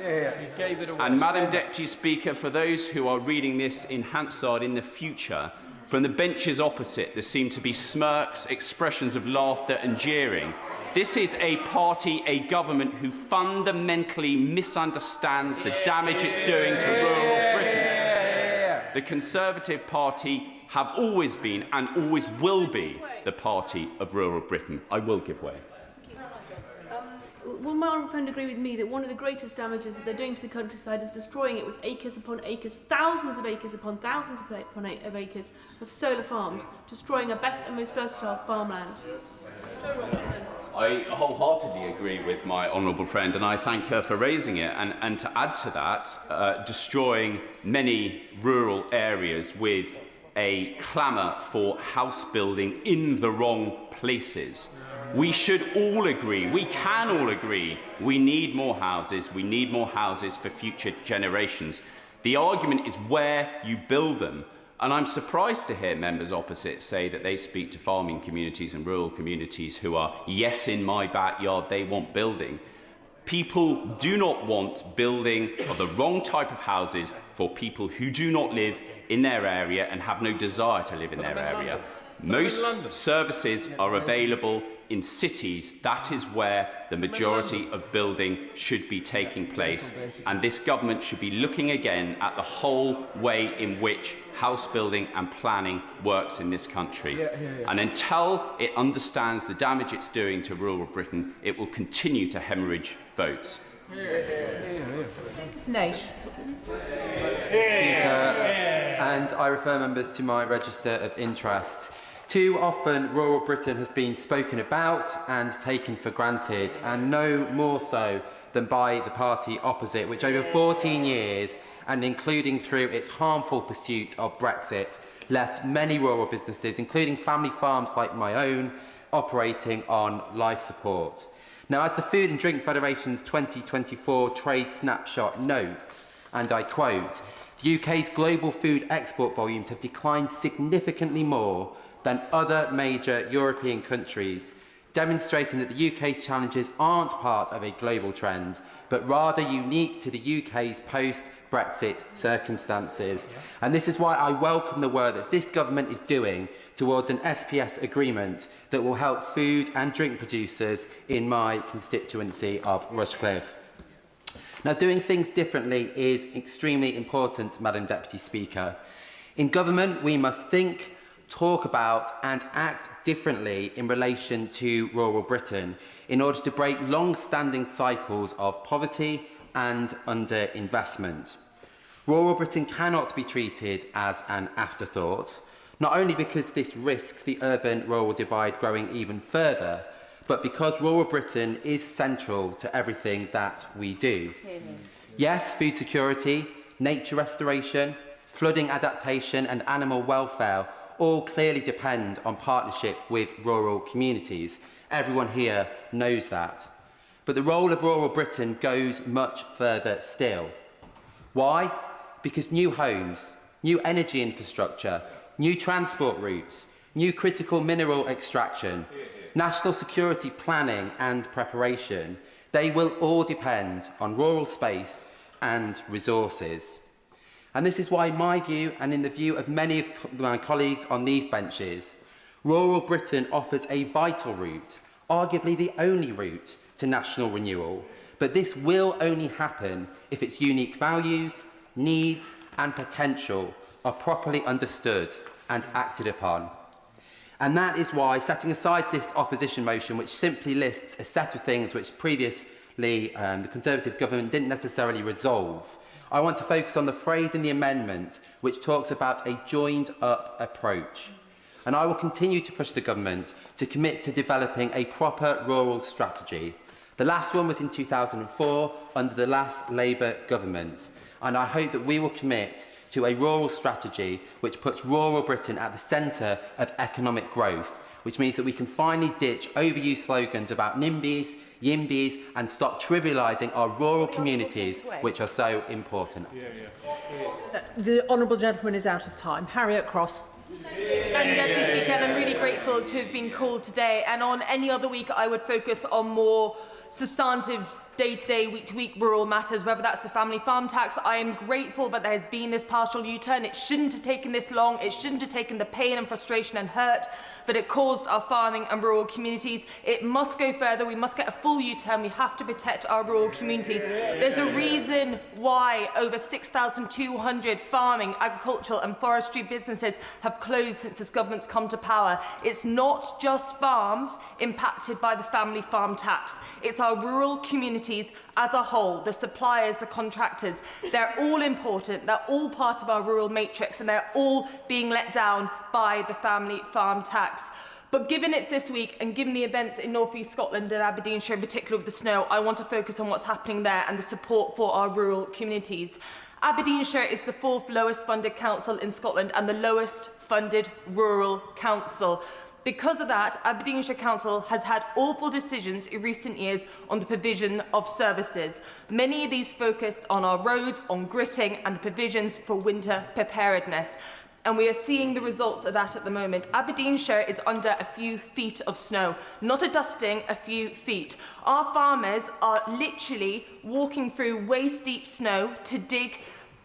And Madam Deputy Speaker, for those who are reading this in Hansard in the future, from the benches opposite there seem to be smirks, expressions of laughter and jeering. This is a party, a government who fundamentally misunderstands the damage it's doing to rural Britain. The Conservative Party have always been and always will be the party of rural Britain. I will give way. Will my honourable friend agree with me that one of the greatest damages that they're doing to the countryside is destroying it with acres upon acres, thousands of acres upon thousands of acres of solar farms, destroying our best and most versatile farmland? I wholeheartedly agree with my honourable friend, and I thank her for raising it. And to add to that, destroying many rural areas with a clamour for house building in the wrong places. We should all agree, we can all agree, we need more houses for future generations. The argument is where you build them. And I'm surprised to hear members opposite say that they speak to farming communities and rural communities who are, yes, in my backyard, they want building. People do not want building of the wrong type of houses for people who do not live in their area and have no desire to live in their area. Most services are available in cities. That is where the majority of building should be taking place. And this government should be looking again at the whole way in which house building and planning works in this country. And until it understands the damage it's doing to rural Britain, it will continue to hemorrhage votes. Naish. And I refer members to my register of interests. Too often, rural Britain has been spoken about and taken for granted, and no more so than by the party opposite, which over 14 years, and including through its harmful pursuit of Brexit, left many rural businesses, including family farms like my own, operating on life support. Now, as the Food and Drink Federation's 2024 Trade Snapshot notes, and I quote, the UK's global food export volumes have declined significantly more than other major European countries, demonstrating that the UK's challenges aren't part of a global trend, but rather unique to the UK's post-Brexit circumstances. And this is why I welcome the work that this government is doing towards an SPS agreement that will help food and drink producers in my constituency of Rushcliffe. Now, doing things differently is extremely important, Madam Deputy Speaker. In government, we must think, talk about and act differently in relation to rural Britain in order to break long-standing cycles of poverty and underinvestment. Rural Britain cannot be treated as an afterthought, not only because this risks the urban-rural divide growing even further, but because rural Britain is central to everything that we do. Yes, food security, nature restoration, flooding adaptation and animal welfare all clearly depend on partnership with rural communities. Everyone here knows that. But the role of rural Britain goes much further still. Why? Because new homes, new energy infrastructure, new transport routes, new critical mineral extraction, national security planning and preparation, they will all depend on rural space and resources. And this is why, in my view, and in the view of many of my colleagues on these benches, rural Britain offers a vital route, arguably the only route, to national renewal. But this will only happen if its unique values, needs and potential are properly understood and acted upon. And that is why, setting aside this opposition motion, which simply lists a set of things which previously the Conservative government didn't necessarily resolve, I want to focus on the phrase in the amendment which talks about a joined-up approach. And I will continue to push the government to commit to developing a proper rural strategy. The last one was in 2004 under the last Labour government. And I hope that we will commit to a rural strategy which puts rural Britain at the centre of economic growth, which means that we can finally ditch overused slogans about NIMBYs, YIMBYs, and stop trivialising our rural communities, which are so important. The honourable gentleman is out of time. Harriet Cross. Deputy Speaker, and I'm really grateful to have been called today. And on any other week, I would focus on more substantive day-to-day, week-to-week rural matters, whether that's the family farm tax. I am grateful that there has been this partial U-turn. It shouldn't have taken this long. It shouldn't have taken the pain and frustration and hurt that it caused our farming and rural communities. It must go further. We must get a full U-turn. We have to protect our rural communities. There's a reason why over 6,200 farming, agricultural and forestry businesses have closed since this government's come to power. It's not just farms impacted by the family farm tax. It's our rural communities as a whole, the suppliers, the contractors. They're all important. They're all part of our rural matrix, and they're all being let down by the family farm tax. But given it's this week, and given the events in North East Scotland and Aberdeenshire in particular with the snow, I want to focus on what's happening there and the support for our rural communities. Aberdeenshire is the 4th lowest funded council in Scotland and the lowest funded rural council. Because of that, Aberdeenshire Council has had awful decisions in recent years on the provision of services. Many of these focused on our roads, on gritting and the provisions for winter preparedness. And we are seeing the results of that at the moment. Aberdeenshire is under a few feet of snow, not a dusting, a few feet. Our farmers are literally walking through waist-deep snow to dig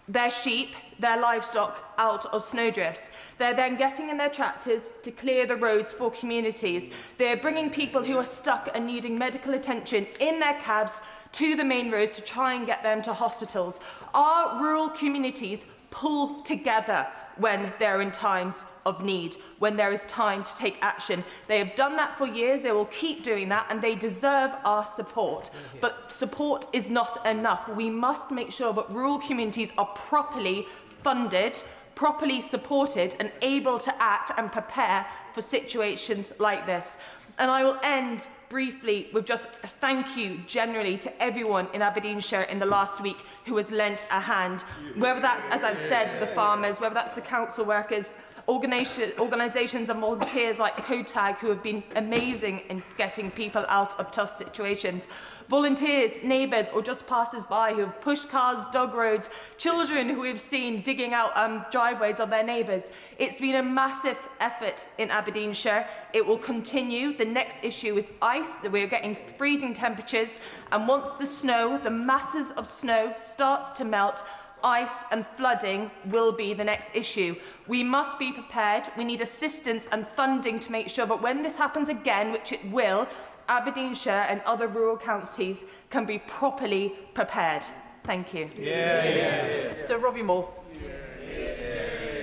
their sheep, their livestock out of snowdrifts. They're then getting in their tractors to clear the roads for communities. They're bringing people who are stuck and needing medical attention in their cabs to the main roads to try and get them to hospitals. Our rural communities pull together when they're in times of need, when there is time to take action. They have done that for years, they will keep doing that, and they deserve our support. But support is not enough. We must make sure that rural communities are properly funded, properly supported, and able to act and prepare for situations like this. And I will end briefly with just a thank you generally to everyone in Aberdeenshire in the last week who has lent a hand, whether that's, as I've said, the farmers, whether that's the council workers, organisations and volunteers like COTAG who have been amazing in getting people out of tough situations, volunteers, neighbours or just passers-by who have pushed cars, dug roads, children who we've seen digging out driveways of their neighbours. It's been a massive effort in Aberdeenshire. It will continue. The next issue is ice. We're getting freezing temperatures, and once the snow, the masses of snow starts to melt, ice and flooding will be the next issue. We must be prepared. We need assistance and funding to make sure that when this happens again, which it will, Aberdeenshire and other rural counties can be properly prepared. Thank you. Mr. Robbie Moore.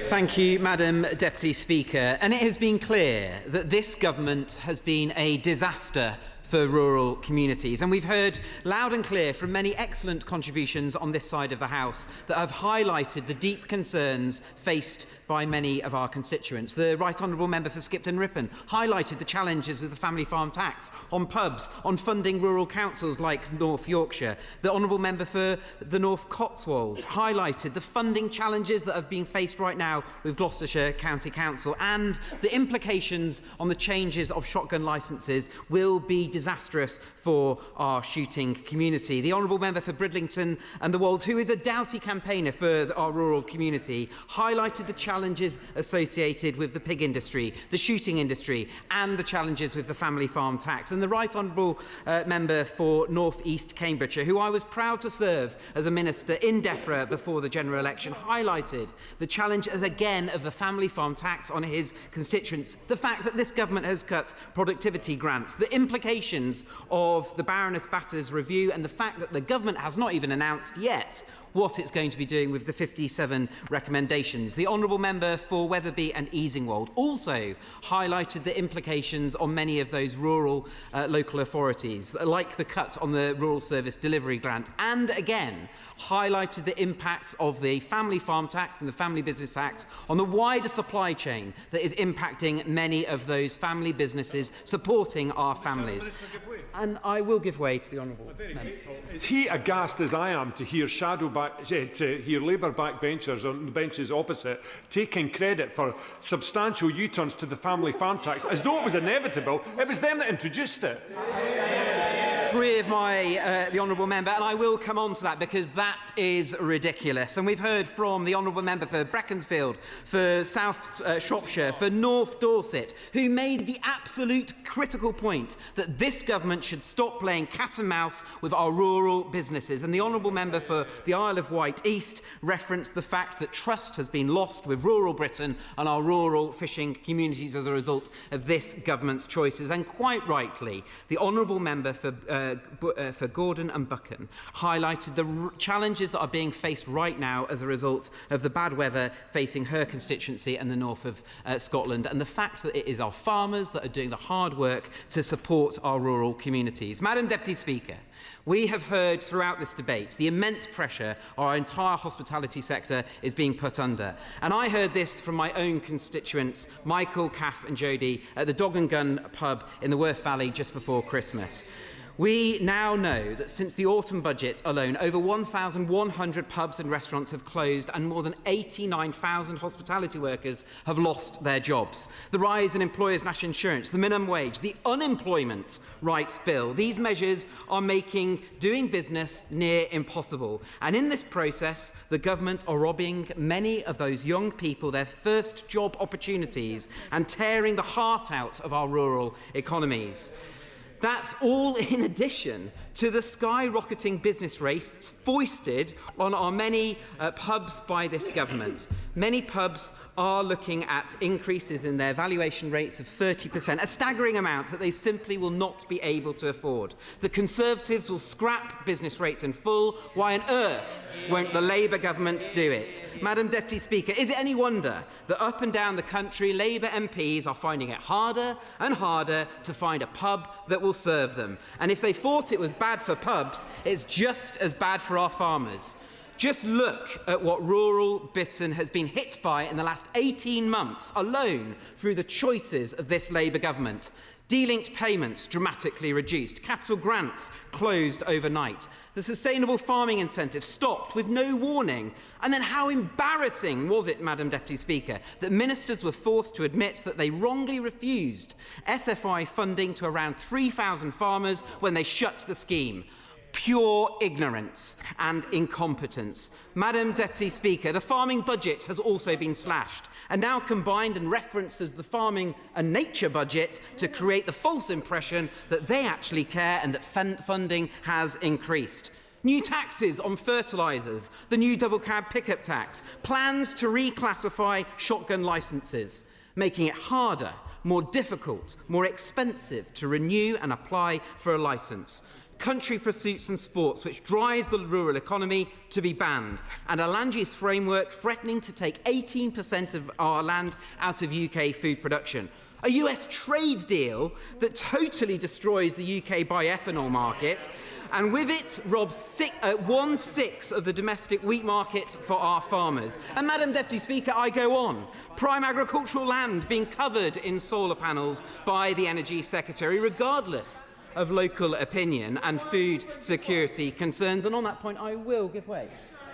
Thank you, Madam Deputy Speaker. And it has been clear that this government has been a disaster for rural communities. And we've heard loud and clear from many excellent contributions on this side of the House that have highlighted the deep concerns faced by many of our constituents. The Right Honourable Member for Skipton Ripon highlighted the challenges with the family farm tax, on pubs, on funding rural councils like North Yorkshire. The Honourable Member for the North Cotswolds highlighted the funding challenges that have been faced right now with Gloucestershire County Council, and the implications on the changes of shotgun licences will be disastrous for our shooting community. The Honourable Member for Bridlington and the Wolds, who is a doughty campaigner for our rural community, highlighted the challenges associated with the pig industry, the shooting industry, and the challenges with the family farm tax. And the Right Honourable Member for North East Cambridgeshire, who I was proud to serve as a minister in DEFRA before the general election, highlighted the challenge again of the family farm tax on his constituents, the fact that this government has cut productivity grants, the implications implications of the Baroness Batter's review and the fact that the government has not even announced yet what it's going to be doing with the 57 recommendations. The Honourable Member for Wetherby and Easingwold also highlighted the implications on many of those rural local authorities, like the cut on the Rural Service Delivery Grant, and again highlighted the impacts of the Family Farm Tax and the Family Business Tax on the wider supply chain that is impacting many of those family businesses supporting our families. And I will give way to the Honourable Member. Is he aghast as I am to hear Labour backbenchers on the benches opposite taking credit for substantial U-turns to the Family Farm Tax as though it was inevitable? It was them that introduced it. Agree with the Honourable Member, and I will come on to that because that is ridiculous. And we've heard from the Honourable Member for Beaconsfield, for South Shropshire, for North Dorset, who made the absolute critical point that this government should stop playing cat and mouse with our rural businesses. And the Honourable Member for the Isle of Wight East referenced the fact that trust has been lost with rural Britain and our rural fishing communities as a result of this government's choices. And quite rightly, the Honourable Member for Gordon and Buchan highlighted the challenges that are being faced right now as a result of the bad weather facing her constituency and the north of Scotland, and the fact that it is our farmers that are doing the hard work to support our rural communities. Madam Deputy Speaker, we have heard throughout this debate the immense pressure our entire hospitality sector is being put under. And I heard this from my own constituents, Michael, Kath and Jodie, at the Dog and Gun pub in the Worth Valley just before Christmas. We now know that since the autumn budget alone, over 1,100 pubs and restaurants have closed and more than 89,000 hospitality workers have lost their jobs. The rise in employers' national insurance, the minimum wage, the unemployment rights bill, these measures are making doing business near impossible. And in this process, the government are robbing many of those young people their first job opportunities and tearing the heart out of our rural economies. That's all in addition to the skyrocketing business rates foisted on our many pubs by this government. Many pubs are looking at increases in their valuation rates of 30%, a staggering amount that they simply will not be able to afford. The Conservatives will scrap business rates in full. Why on earth won't the Labour government do it? Madam Deputy Speaker, is it any wonder that up and down the country, Labour MPs are finding it harder and harder to find a pub that will serve them? And if they thought it was bad for pubs, it's just as bad for our farmers. Just look at what rural Britain has been hit by in the last 18 months alone through the choices of this Labour government. De-linked payments dramatically reduced, capital grants closed overnight, the sustainable farming incentive stopped with no warning. And then how embarrassing was it, Madam Deputy Speaker, that ministers were forced to admit that they wrongly refused SFI funding to around 3,000 farmers when they shut the scheme. Pure ignorance and incompetence. Madam Deputy Speaker, the farming budget has also been slashed and now combined and referenced as the farming and nature budget to create the false impression that they actually care and that funding has increased. New taxes on fertilisers, the new double cab pickup tax, plans to reclassify shotgun licences, making it harder, more difficult, more expensive to renew and apply for a licence. Country pursuits and sports, which drives the rural economy, to be banned, and a land use framework threatening to take 18% of our land out of UK food production. A US trade deal that totally destroys the UK bioethanol market, and with it robs 1/6 of the domestic wheat market for our farmers. And Madam Deputy Speaker, I go on. Prime agricultural land being covered in solar panels by the Energy Secretary, regardless of local opinion and food security concerns. And on that point, I will give way.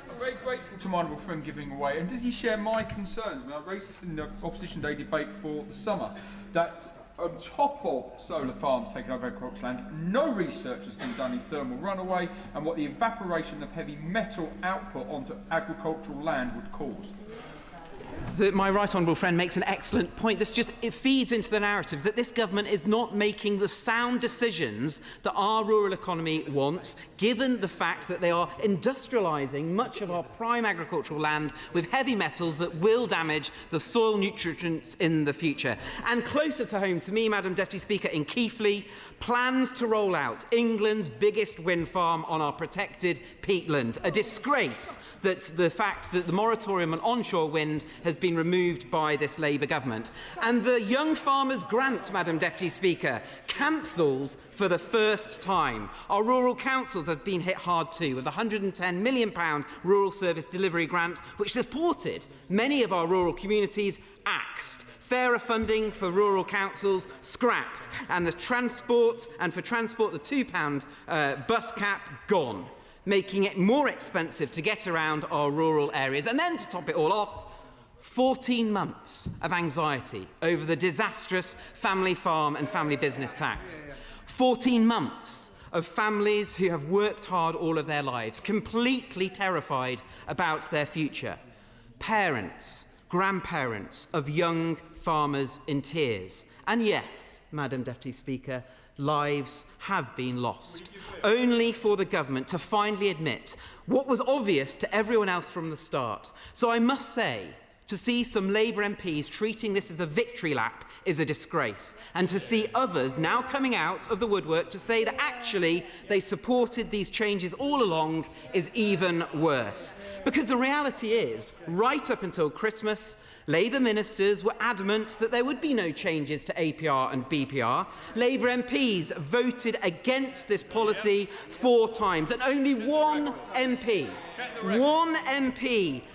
I'm very grateful to my honourable friend giving way. And does he share my concerns? I raised this in the Opposition Day debate for the summer, that on top of solar farms taking over agricultural land, no research has been done in thermal runaway and what the evaporation of heavy metal output onto agricultural land would cause. that my right honourable friend makes an excellent point. It feeds into the narrative that this government is not making the sound decisions that our rural economy wants, given the fact that they are industrialising much of our prime agricultural land with heavy metals that will damage the soil nutrients in the future. And closer to home to me, Madam Deputy Speaker, in Keighley, plans to roll out England's biggest wind farm on our protected peatland. A disgrace that the fact that the moratorium on onshore wind has been removed by this Labour government. And the Young Farmers Grant, Madam Deputy Speaker, cancelled for the first time. Our rural councils have been hit hard too, with a £110 million rural service delivery grant, which supported many of our rural communities, axed. Fairer funding for rural councils scrapped, and the transport, the £2 bus cap gone, making it more expensive to get around our rural areas. And then, to top it all off, 14 months of anxiety over the disastrous family farm and family business tax. 14 months of families who have worked hard all of their lives, completely terrified about their future. Parents, grandparents of young farmers in tears. And yes, Madam Deputy Speaker, lives have been lost, only for the government to finally admit what was obvious to everyone else from the start. So I must say, to see some Labour MPs treating this as a victory lap is a disgrace, and to see others now coming out of the woodwork to say that actually they supported these changes all along is even worse. Because the reality is, right up until Christmas, Labour ministers were adamant that there would be no changes to APR and BPR. Labour MPs voted against this policy 4 times, and only one MP,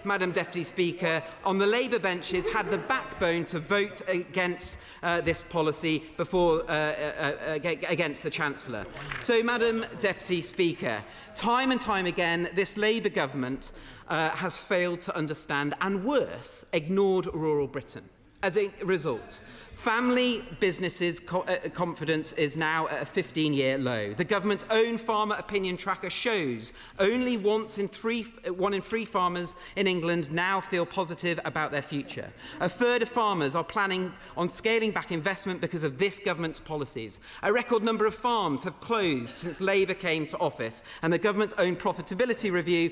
Madam Deputy Speaker, on the Labour benches had the backbone to vote against this policy before against the Chancellor. So, Madam Deputy Speaker, time and time again, this Labour government has failed to understand, and worse, ignored rural Britain. As a result, family businesses' confidence is now at a 15-year low. The government's own farmer opinion tracker shows only 1 in 3 farmers in England now feel positive about their future. A third of farmers are planning on scaling back investment because of this government's policies. A record number of farms have closed since Labour came to office, and the government's own profitability review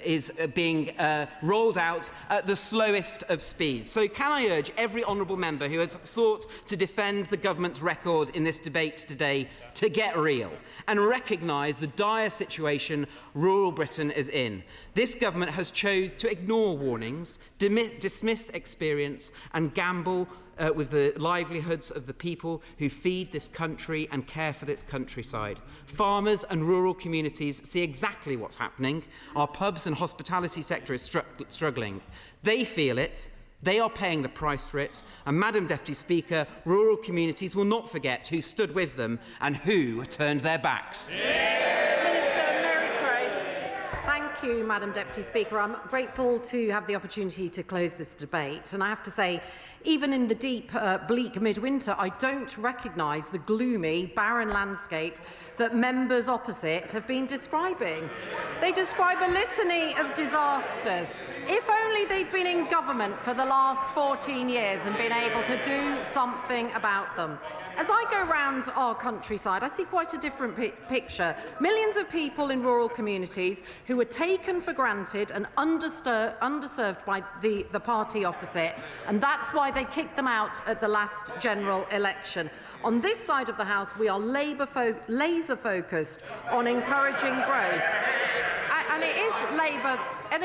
is being rolled out at the slowest of speeds. So can I urge every honourable member who has sought to defend the government's record in this debate today to get real and recognise the dire situation rural Britain is in. This government has chosen to ignore warnings, dismiss experience and gamble with the livelihoods of the people who feed this country and care for this countryside. Farmers and rural communities see exactly what's happening. Our pubs and hospitality sector is struggling. They feel it. They are paying the price for it, and Madam Deputy Speaker, rural communities will not forget who stood with them and who turned their backs. Thank you, Madam Deputy Speaker. I'm grateful to have the opportunity to close this debate, and I have to say, even in the deep, bleak midwinter, I don't recognise the gloomy, barren landscape that members opposite have been describing. They describe a litany of disasters. If only they'd been in government for the last 14 years and been able to do something about them. As I go round our countryside, I see quite a different picture. Millions of people in rural communities who were taken for granted and underserved by the party opposite, and that's why they kicked them out at the last general election. On this side of the House, we are laser-focused on encouraging growth. And it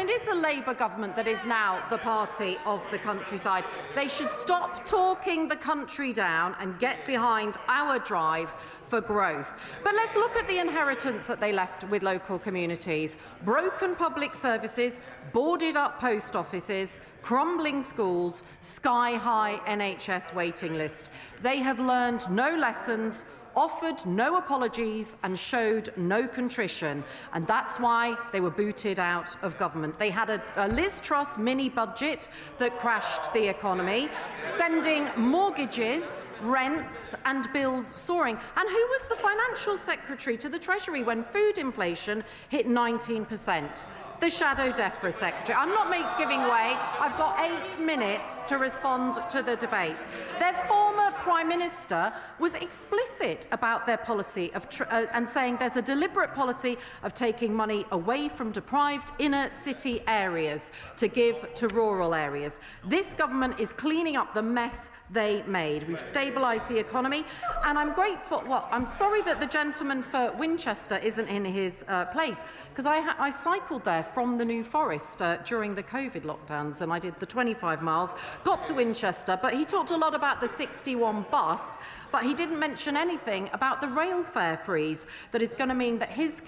is a Labour government that is now the party of the countryside. They should stop talking the country down and get behind our drive for growth. But let's look at the inheritance that they left with local communities. Broken public services, boarded up post offices, crumbling schools, sky-high NHS waiting list. They have learned no lessons, offered no apologies and showed no contrition, and that's why they were booted out of government. They had a Liz Truss mini-budget that crashed the economy, sending mortgages, rents and bills soaring. And who was the Financial Secretary to the Treasury when food inflation hit 19%? the Shadow DEFRA Secretary. I'm not giving way. I've got 8 minutes to respond to the debate. Their former Prime Minister was explicit about their policy of and saying there's a deliberate policy of taking money away from deprived inner city areas to give to rural areas. This government is cleaning up the mess they made. We've stabilised the economy, and I'm grateful. Well, I'm sorry that the gentleman for Winchester isn't in his place, because I cycled there from the New Forest during the COVID lockdowns, and I did the 25 miles, got to Winchester, but he talked a lot about the 61 bus, but he didn't mention anything about the rail fare freeze that is going to mean that his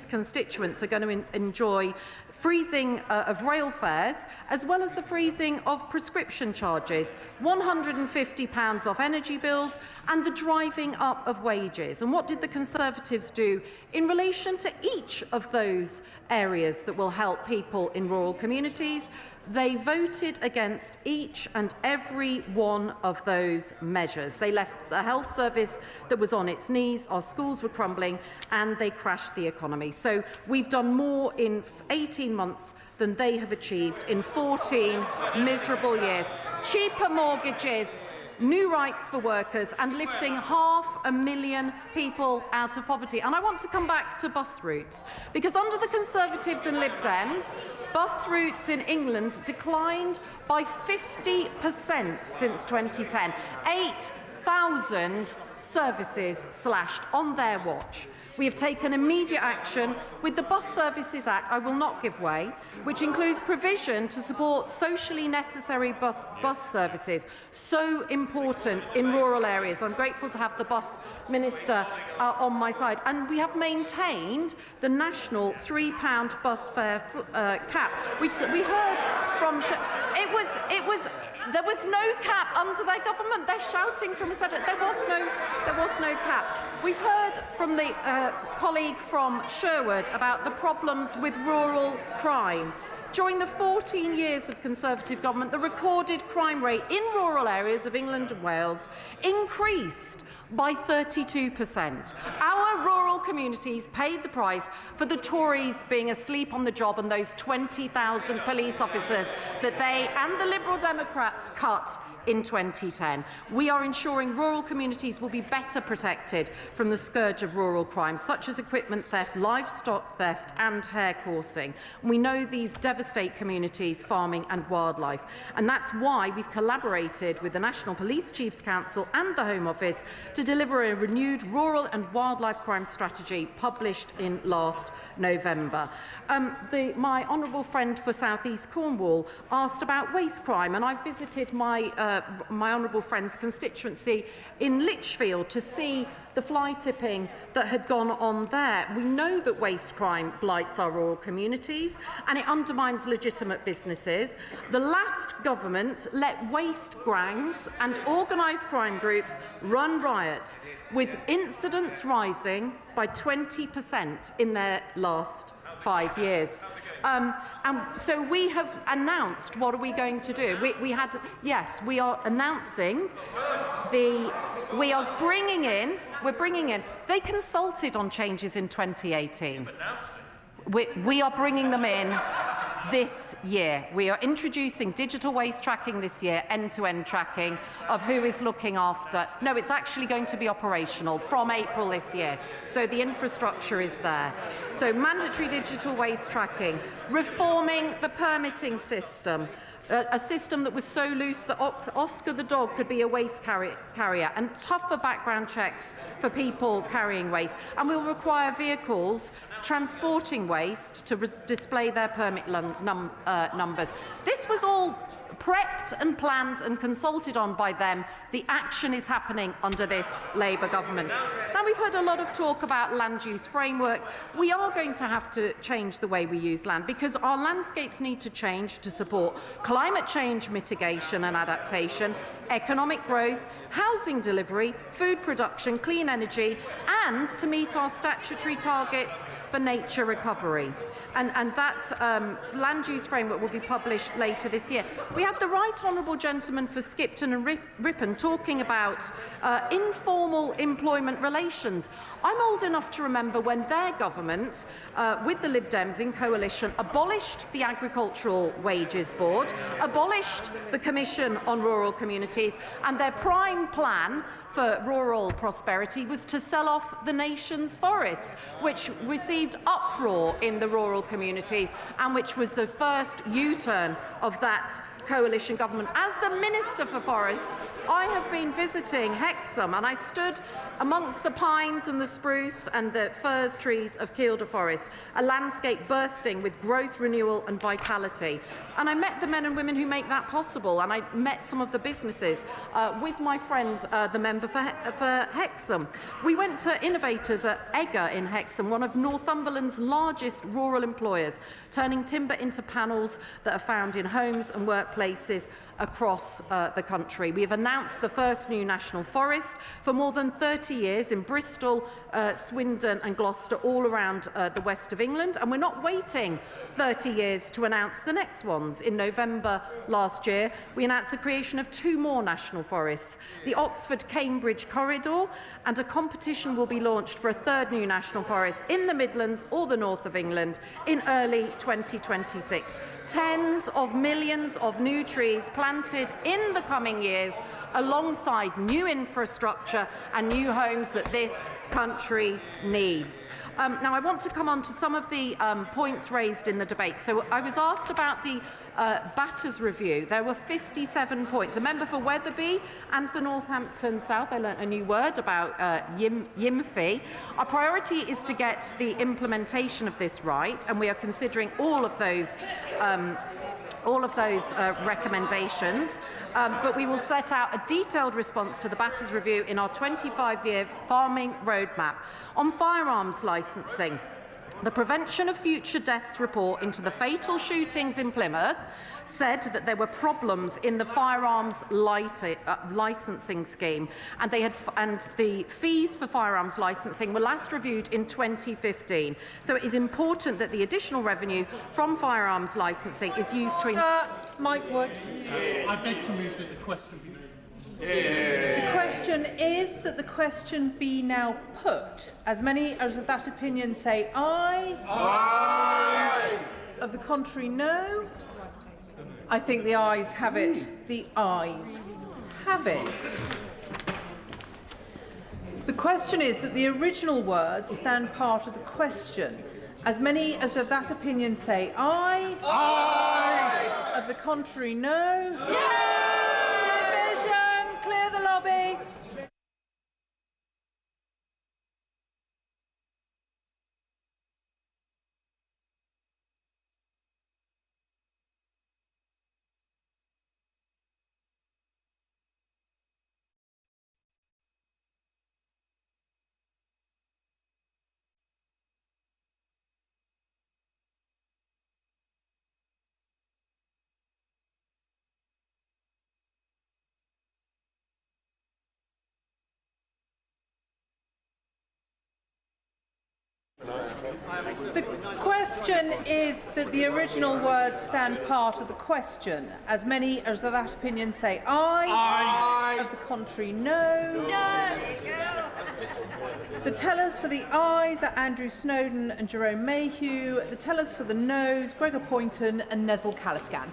constituents are going to enjoy freezing of rail fares, as well as the freezing of prescription charges, £150 off energy bills, and the driving up of wages. And what did the Conservatives do in relation to each of those areas that will help people in rural communities? They voted against each and every one of those measures. They left the health service that was on its knees, our schools were crumbling, and they crashed the economy. So we've done more in 18 months than they have achieved in 14 miserable years. Cheaper mortgages, new rights for workers, and lifting 500,000 people out of poverty. And I want to come back to bus routes, because under the Conservatives and Lib Dems, bus routes in England declined by 50% since 2010. 8,000 services slashed on their watch. We have taken immediate action with the Bus Services Act, I will not give way, which includes provision to support socially necessary bus services, so important in rural areas. I'm grateful to have the Bus Minister on my side. And we have maintained the national £3 bus fare cap. We heard from... There was no cap under their government. They're shouting from a set. There was no cap. We've heard from the colleague from Sherwood about the problems with rural crime. During the 14 years of Conservative government, the recorded crime rate in rural areas of England and Wales increased by 32%. Our rural communities paid the price for the Tories being asleep on the job and those 20,000 police officers that they and the Liberal Democrats cut in 2010. We are ensuring rural communities will be better protected from the scourge of rural crime, such as equipment theft, livestock theft and hair coursing. We know these devastate communities, farming and wildlife, and that's why we've collaborated with the National Police Chiefs Council and the Home Office to deliver a renewed rural and wildlife crime strategy published in last November. My honourable friend for South East Cornwall asked about waste crime, and I visited my honourable friend's constituency in Lichfield to see the fly tipping that had gone on there. We know that waste crime blights our rural communities and it undermines legitimate businesses. The last government let waste gangs and organised crime groups run riot, with incidents rising by 20% in their last 5 years. And so we have announced what are we going to do. We are announcing we're bringing in, they consulted on changes in 2018. We are bringing them in this year. We are introducing digital waste tracking this year, end-to-end tracking of who is looking after. No, it's actually going to be operational from April this year. So the infrastructure is there. So mandatory digital waste tracking, reforming the permitting system, a system that was so loose that Oscar the dog could be a waste carrier, and tougher background checks for people carrying waste. And we'll require vehicles transporting waste to display their permit numbers. This was all prepped and planned and consulted on by them. The action is happening under this Labour government. Now, we've heard a lot of talk about land use framework. We are going to have to change the way we use land, because our landscapes need to change to support climate change mitigation and adaptation, economic growth, housing delivery, food production, clean energy, and to meet our statutory targets for nature recovery. And that land use framework will be published later this year. We had the Right Honourable Gentleman for Skipton and Ripon talking about informal employment relations. I'm old enough to remember when their government, with the Lib Dems in coalition, abolished the Agricultural Wages Board, abolished the Commission on Rural Communities, and their prime plan for rural prosperity was to sell off the nation's forest, which received uproar in the rural communities and which was the first U-turn of that coalition government. As the Minister for Forests, I have been visiting Hexham, and I stood amongst the pines and the spruce and the furze trees of Kielder Forest, a landscape bursting with growth, renewal and vitality. And I met the men and women who make that possible, and I met some of the businesses with my friend, the member for Hexham. We went to innovators at Egger in Hexham, one of Northumberland's largest rural employers, turning timber into panels that are found in homes and workplaces across the country. We have announced the first new national forest for more than 30 years in Bristol, Swindon and Gloucester, all around the west of England, and we're not waiting 30 years to announce the next ones. In November last year, we announced the creation of 2 more national forests, the Oxford-Cambridge corridor, and a competition will be launched for a 3rd new national forest in the Midlands or the north of England in early 2026. Tens of millions of new trees planted in the coming years alongside new infrastructure and new homes that this country needs. Now, I want to come on to some of the points raised in the debate. So I was asked about the Batters review. There were 57 points. The member for Wetherby and for Northampton South, I learnt a new word about YIMFI. Our priority is to get the implementation of this right, and we are considering all of those recommendations, but we will set out a detailed response to the Batters review in our 25-year farming roadmap. On firearms licensing, the Prevention of Future Deaths report into the fatal shootings in Plymouth said that there were problems in the firearms licensing scheme, and the fees for firearms licensing were last reviewed in 2015. So it is important that the additional revenue from firearms licensing is used to... Mike Wood. I beg to move that the question be moved. The question is that the question be now put. As many as of that opinion say aye. Aye. Of the contrary, no. I think the ayes have it. The ayes have it. The question is that the original words stand part of the question. As many as of that opinion say aye. Aye. Of the contrary, no. No. Clear the lobby. The question is that the original words stand part of the question. As many as of that opinion say aye. Aye. Of the contrary, no. No. The tellers for the ayes are Andrew Snowden and Jerome Mayhew. The tellers for the noes, Gregor Poynton and Nezel Caliscan.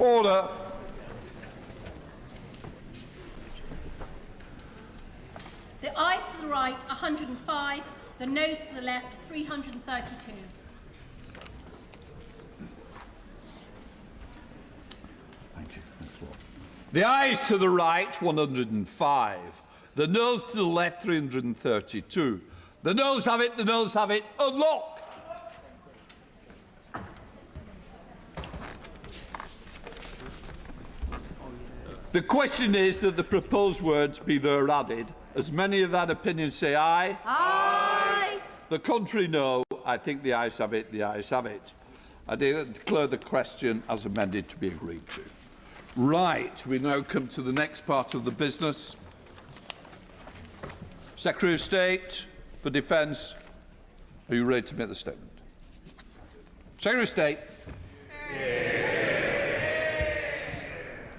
Order. The ayes to the right, 105. The noes to the left, 332. The ayes to the right, 105. The noes to the left, 332. The noes have it, the noes have it. Unlock. The question is that the proposed words be there added. As many of that opinion say aye. Aye. The contrary no. I think the ayes have it, the ayes have it. I declare the question as amended to be agreed to. Right, we now come to the next part of the business. Secretary of State for Defence, are you ready to make the statement? Secretary of State.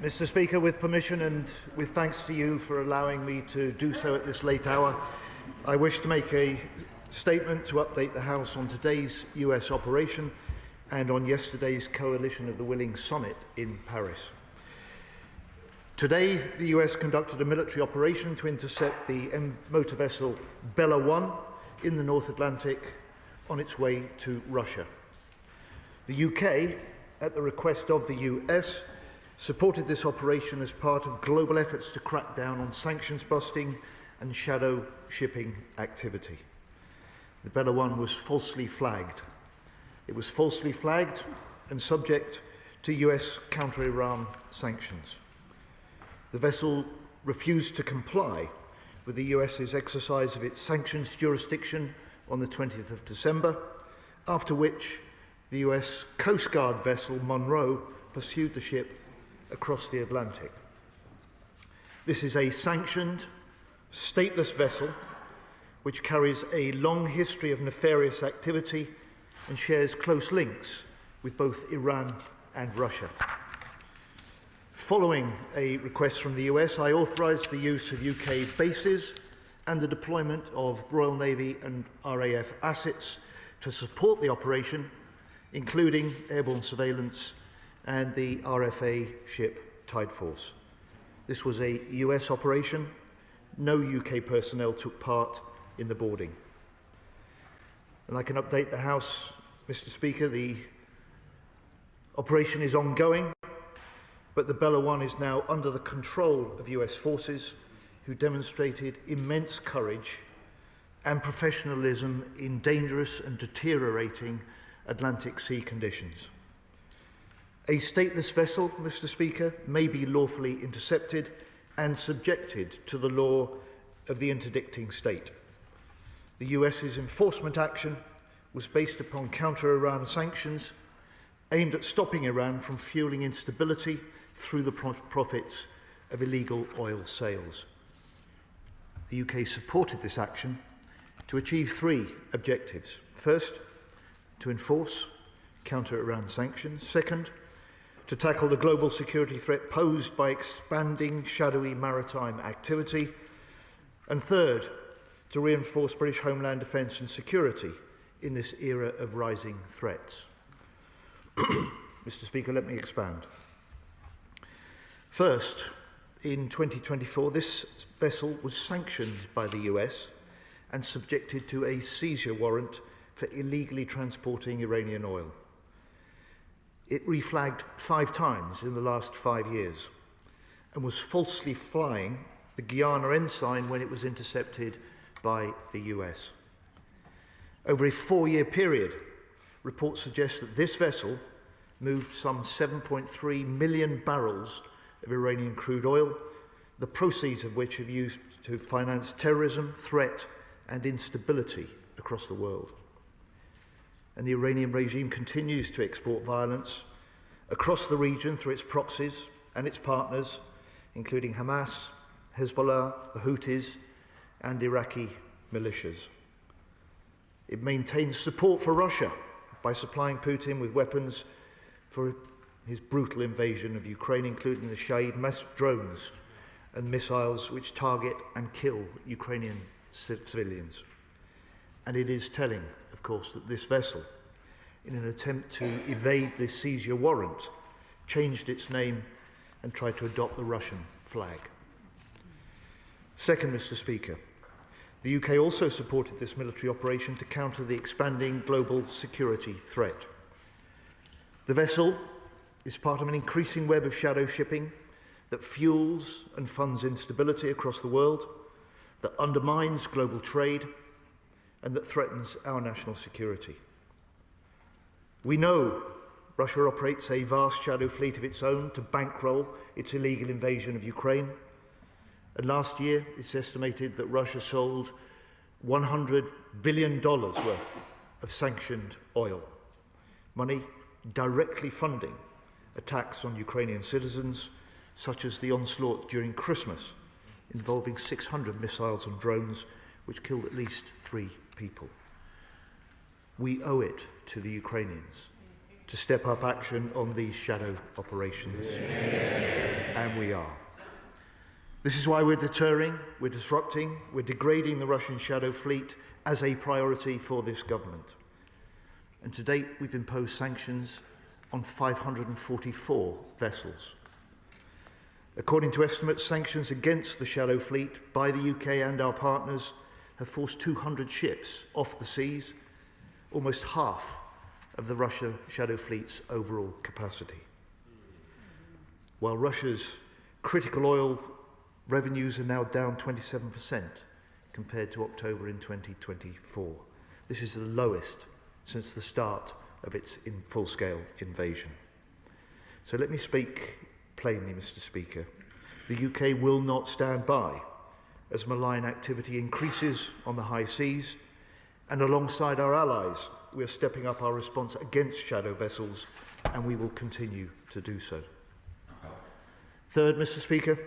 Mr. Speaker, with permission and with thanks to you for allowing me to do so at this late hour, I wish to make a statement to update the House on today's US operation and on yesterday's Coalition of the Willing summit in Paris. Today, the US conducted a military operation to intercept the motor vessel Bella 1 in the North Atlantic on its way to Russia. The UK, at the request of the US, supported this operation as part of global efforts to crack down on sanctions busting and shadow shipping activity. The Bella 1 was falsely flagged. It was falsely flagged and subject to US counter-Iran sanctions. The vessel refused to comply with the US's exercise of its sanctions jurisdiction on the 20th of December, after which the US Coast Guard vessel Monroe pursued the ship across the Atlantic. This is a sanctioned, stateless vessel which carries a long history of nefarious activity and shares close links with both Iran and Russia. Following a request from the US, I authorised the use of UK bases and the deployment of Royal Navy and RAF assets to support the operation, including airborne surveillance and the RFA ship Tide Force. This was a US operation. No UK personnel took part in the boarding. And I can update the House, Mr. Speaker, the operation is ongoing, but the Bella 1 is now under the control of US forces who demonstrated immense courage and professionalism in dangerous and deteriorating Atlantic Sea conditions. A stateless vessel, Mr. Speaker, may be lawfully intercepted and subjected to the law of the interdicting state. The US's enforcement action was based upon counter-Iran sanctions aimed at stopping Iran from fueling instability through the profits of illegal oil sales. The UK supported this action to achieve three objectives. First, to enforce counter-Iran sanctions. Second, to tackle the global security threat posed by expanding shadowy maritime activity. And third, to reinforce British homeland defence and security in this era of rising threats. Mr. Speaker, let me expand. First, in 2024, this vessel was sanctioned by the US and subjected to a seizure warrant for illegally transporting Iranian oil. It reflagged 5 times in the last 5 years and was falsely flying the Guyana ensign when it was intercepted by the US. Over a 4-year period, reports suggest that this vessel moved some 7.3 million barrels of Iranian crude oil, the proceeds of which have used to finance terrorism, threat and instability across the world. And the Iranian regime continues to export violence across the region through its proxies and its partners, including Hamas, Hezbollah, the Houthis and Iraqi militias. It maintains support for Russia by supplying Putin with weapons for his brutal invasion of Ukraine, including the Shahid mass drones and missiles which target and kill Ukrainian civilians. And it is telling, of course, that this vessel, in an attempt to evade the seizure warrant, changed its name and tried to adopt the Russian flag. Second, Mr. Speaker, the UK also supported this military operation to counter the expanding global security threat. The vessel is part of an increasing web of shadow shipping that fuels and funds instability across the world, that undermines global trade, and that threatens our national security. We know Russia operates a vast shadow fleet of its own to bankroll its illegal invasion of Ukraine. And last year, it's estimated that Russia sold $100 billion worth of sanctioned oil, money directly funding attacks on Ukrainian citizens, such as the onslaught during Christmas, involving 600 missiles and drones, which killed at least 3 people. We owe it to the Ukrainians to step up action on these shadow operations, and we are. This is why we're deterring, we're disrupting, we're degrading the Russian shadow fleet as a priority for this government. And to date, we've imposed sanctions on 544 vessels. According to estimates, sanctions against the shadow fleet by the UK and our partners have forced 200 ships off the seas, almost half of the Russia shadow fleet's overall capacity. While Russia's critical oil revenues are now down 27% compared to October in 2024. This is the lowest since the start of its full-scale invasion. So let me speak plainly, Mr. Speaker. The UK will not stand by as malign activity increases on the high seas, and alongside our allies, we are stepping up our response against shadow vessels, and we will continue to do so. Third, Mr. Speaker,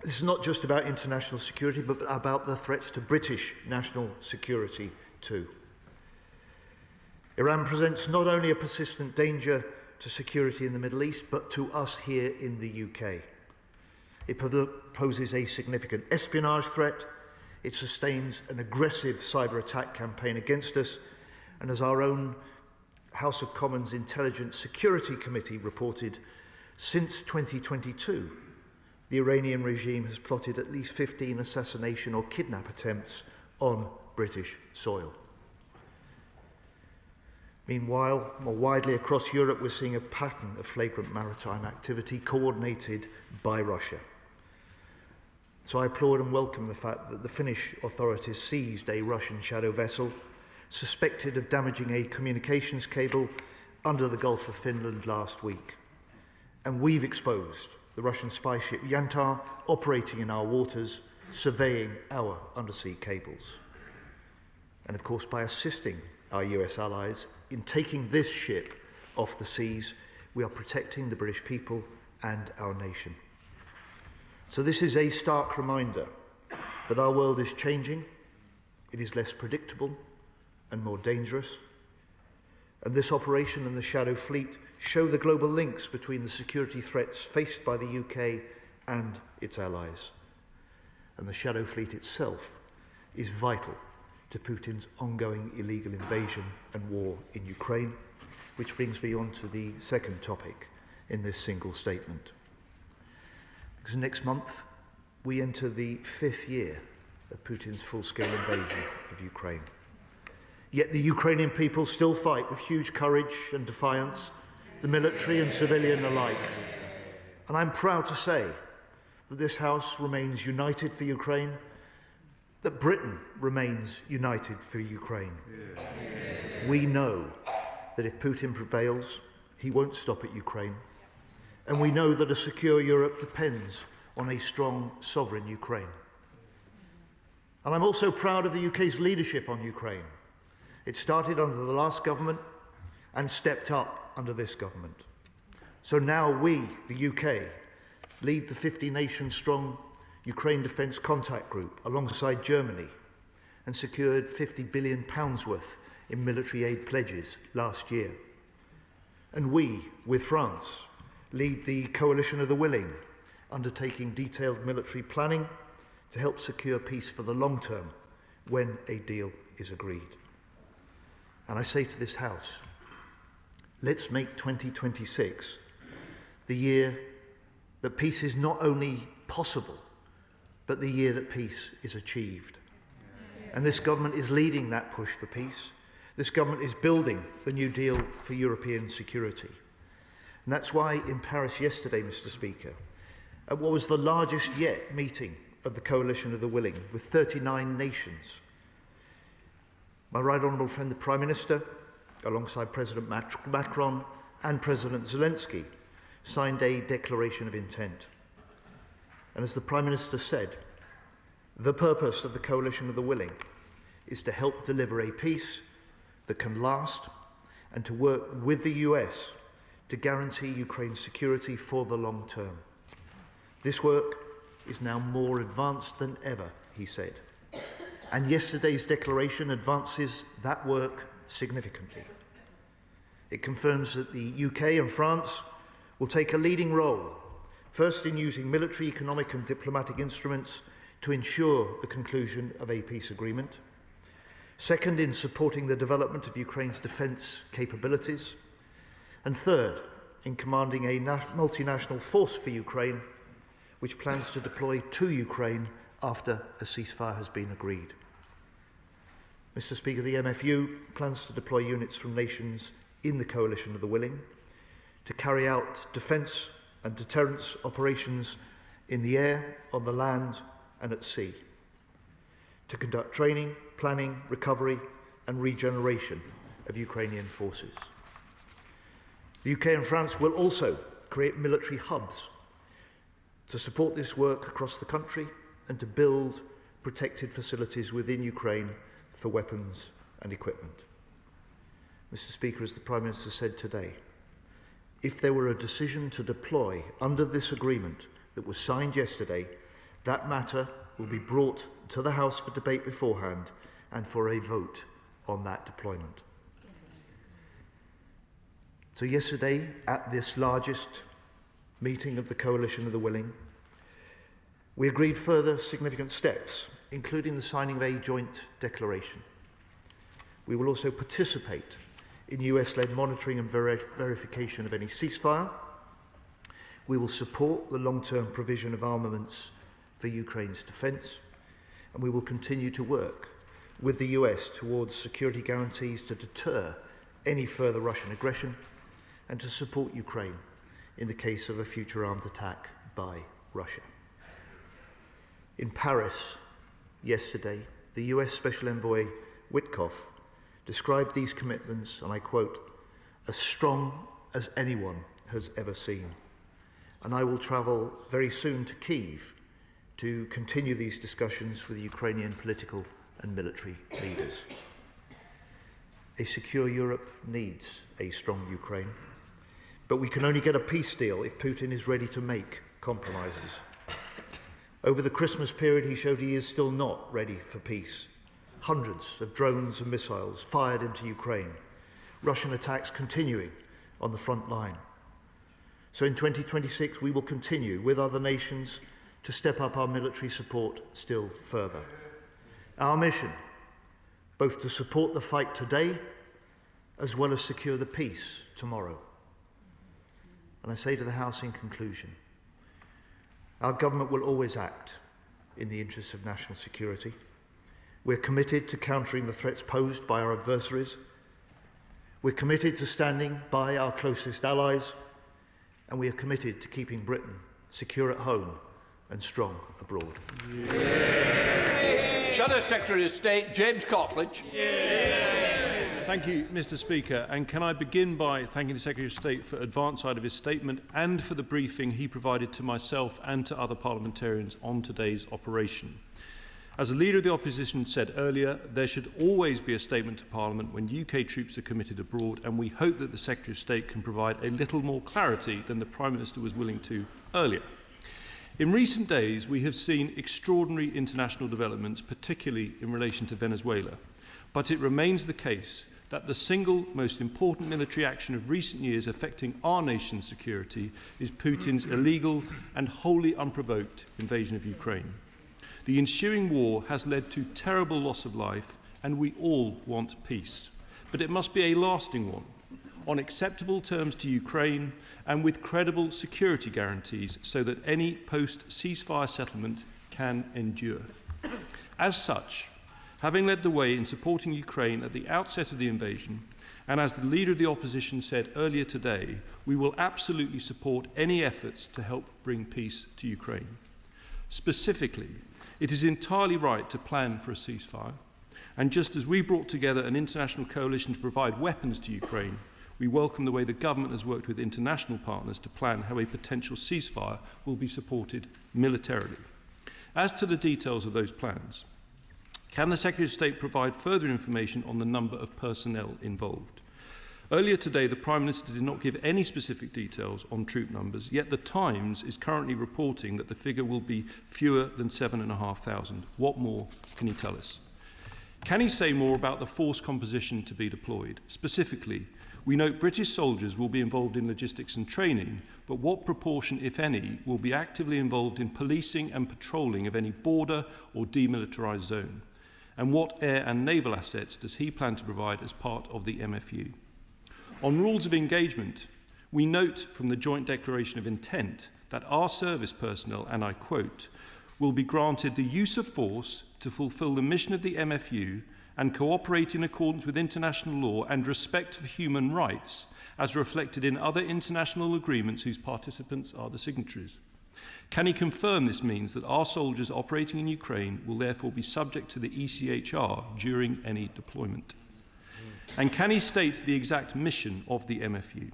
this is not just about international security, but about the threats to British national security too. Iran presents not only a persistent danger to security in the Middle East, but to us here in the UK. It poses a significant espionage threat, it sustains an aggressive cyber attack campaign against us, and as our own House of Commons Intelligence Security Committee reported, since 2022, the Iranian regime has plotted at least 15 assassination or kidnap attempts on British soil. Meanwhile, more widely across Europe, we're seeing a pattern of flagrant maritime activity coordinated by Russia. So I applaud and welcome the fact that the Finnish authorities seized a Russian shadow vessel suspected of damaging a communications cable under the Gulf of Finland last week. And we've exposed the Russian spy ship Yantar operating in our waters, surveying our undersea cables. And of course, by assisting our US allies in taking this ship off the seas, we are protecting the British people and our nation. So this is a stark reminder that our world is changing, it is less predictable and more dangerous. And this operation and the Shadow Fleet show the global links between the security threats faced by the UK and its allies. And the Shadow Fleet itself is vital to Putin's ongoing illegal invasion and war in Ukraine, which brings me on to the second topic in this single statement. Because next month, we enter the 5th year of Putin's full-scale invasion of Ukraine. Yet the Ukrainian people still fight with huge courage and defiance, the military and civilian alike. And I'm proud to say that this House remains united for Ukraine, that Britain remains united for Ukraine. Yeah. We know that if Putin prevails, he won't stop at Ukraine. And we know that a secure Europe depends on a strong, sovereign Ukraine. And I'm also proud of the UK's leadership on Ukraine. It started under the last government and stepped up under this government. So now we, the UK, lead the 50-nation-strong Ukraine Defence Contact Group alongside Germany and secured £50 billion worth in military aid pledges last year. And we, with France, lead the Coalition of the Willing, undertaking detailed military planning to help secure peace for the long term when a deal is agreed. And I say to this House, let's make 2026 the year that peace is not only possible, but the year that peace is achieved. And this government is leading that push for peace. This government is building the New Deal for European security. And that's why in Paris yesterday, Mr. Speaker, at what was the largest yet meeting of the Coalition of the Willing, with 39 nations, my right honourable friend, the Prime Minister, alongside President Macron and President Zelensky, signed a declaration of intent. And as the Prime Minister said, the purpose of the Coalition of the Willing is to help deliver a peace that can last and to work with the US to guarantee Ukraine's security for the long term. This work is now more advanced than ever, he said. And yesterday's declaration advances that work significantly. It confirms that the UK and France will take a leading role, first in using military, economic and diplomatic instruments to ensure the conclusion of a peace agreement, second in supporting the development of Ukraine's defence capabilities, and third in commanding a multinational force for Ukraine, which plans to deploy to Ukraine after a ceasefire has been agreed. Mr. Speaker, the MFU plans to deploy units from nations in the Coalition of the Willing to carry out defence and deterrence operations in the air, on the land and at sea, to conduct training, planning, recovery and regeneration of Ukrainian forces. The UK and France will also create military hubs to support this work across the country and to build protected facilities within Ukraine for weapons and equipment. Mr. Speaker, as the Prime Minister said today, if there were a decision to deploy under this agreement that was signed yesterday, that matter will be brought to the House for debate beforehand and for a vote on that deployment. So yesterday, at this largest meeting of the Coalition of the Willing, we agreed further significant steps, including the signing of a joint declaration. We will also participate in US-led monitoring and verification of any ceasefire. We will support the long-term provision of armaments for Ukraine's defence, and we will continue to work with the US towards security guarantees to deter any further Russian aggression and to support Ukraine in the case of a future armed attack by Russia. In Paris yesterday, the US Special Envoy Witkoff described these commitments, and I quote, as strong as anyone has ever seen. And I will travel very soon to Kyiv to continue these discussions with the Ukrainian political and military leaders. A secure Europe needs a strong Ukraine, but we can only get a peace deal if Putin is ready to make compromises. Over the Christmas period, he showed he is still not ready for peace. Hundreds of drones and missiles fired into Ukraine, Russian attacks continuing on the front line. So in 2026, we will continue with other nations to step up our military support still further. Our mission, both to support the fight today, as well as secure the peace tomorrow. And I say to the House in conclusion, our government will always act in the interests of national security. We're committed to countering the threats posed by our adversaries. We're committed to standing by our closest allies. And we are committed to keeping Britain secure at home and strong abroad. Yeah. Shadow Secretary of State, James Cottledge. Yeah. Thank you, Mr. Speaker. And can I begin by thanking the Secretary of State for advance side of his statement and for the briefing he provided to myself and to other parliamentarians on today's operation. As the Leader of the Opposition said earlier, there should always be a statement to Parliament when UK troops are committed abroad, and we hope that the Secretary of State can provide a little more clarity than the Prime Minister was willing to earlier. In recent days, we have seen extraordinary international developments, particularly in relation to Venezuela, but it remains the case that the single most important military action of recent years affecting our nation's security is Putin's illegal and wholly unprovoked invasion of Ukraine. The ensuing war has led to terrible loss of life, and we all want peace. But it must be a lasting one. on acceptable terms to Ukraine and with credible security guarantees so that any post-ceasefire settlement can endure. As such, having led the way in supporting Ukraine at the outset of the invasion, and as the Leader of the Opposition said earlier today, we will absolutely support any efforts to help bring peace to Ukraine. Specifically, it is entirely right to plan for a ceasefire, and just as we brought together an international coalition to provide weapons to Ukraine, we welcome the way the government has worked with international partners to plan how a potential ceasefire will be supported militarily. As to the details of those plans, can the Secretary of State provide further information on the number of personnel involved? Earlier today, the Prime Minister did not give any specific details on troop numbers, yet the Times is currently reporting that the figure will be fewer than 7,500. What more can he tell us? Can he say more about the force composition to be deployed? Specifically, we note British soldiers will be involved in logistics and training, but what proportion, if any, will be actively involved in policing and patrolling of any border or demilitarised zone? And what air and naval assets does he plan to provide as part of the MFU? On rules of engagement, we note from the Joint Declaration of Intent that our service personnel, and I quote, will be granted the use of force to fulfil the mission of the MFU and cooperate in accordance with international law and respect for human rights as reflected in other international agreements whose participants are the signatories. Can he confirm this means that our soldiers operating in Ukraine will therefore be subject to the ECHR during any deployment? And can he state the exact mission of the MFU?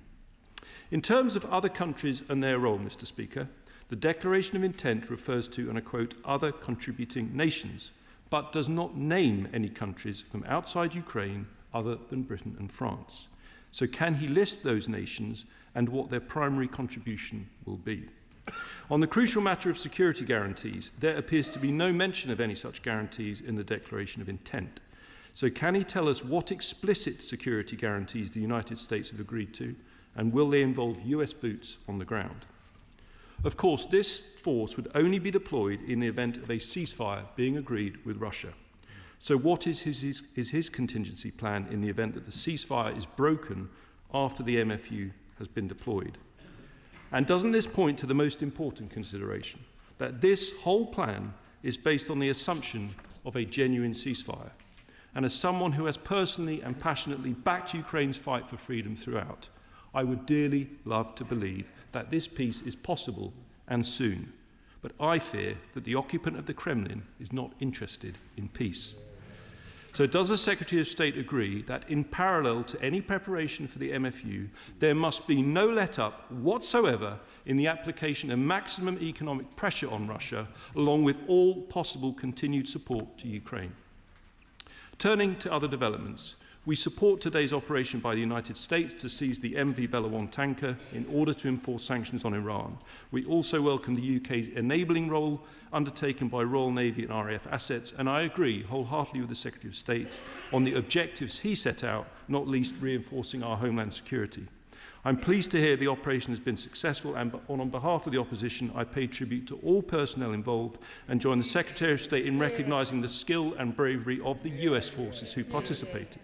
In terms of other countries and their role, Mr. Speaker, the Declaration of Intent refers to, and I quote, other contributing nations, but does not name any countries from outside Ukraine other than Britain and France. So can he list those nations and what their primary contribution will be? On the crucial matter of security guarantees, there appears to be no mention of any such guarantees in the Declaration of Intent. So can he tell us what explicit security guarantees the United States have agreed to, and will they involve US boots on the ground? Of course, this force would only be deployed in the event of a ceasefire being agreed with Russia. So what is his contingency plan in the event that the ceasefire is broken after the MFU has been deployed? And doesn't this point to the most important consideration, that this whole plan is based on the assumption of a genuine ceasefire? And as someone who has personally and passionately backed Ukraine's fight for freedom throughout, I would dearly love to believe that this peace is possible and soon. But I fear that the occupant of the Kremlin is not interested in peace. So does the Secretary of State agree that in parallel to any preparation for the MFU, there must be no let-up whatsoever in the application of maximum economic pressure on Russia, along with all possible continued support to Ukraine? Turning to other developments, we support today's operation by the United States to seize the MV Belawan tanker in order to enforce sanctions on Iran. We also welcome the UK's enabling role undertaken by Royal Navy and RAF assets, and I agree wholeheartedly with the Secretary of State on the objectives he set out, not least reinforcing our homeland security. I'm pleased to hear the operation has been successful, and on behalf of the opposition, I pay tribute to all personnel involved and join the Secretary of State in recognising the skill and bravery of the US forces who participated.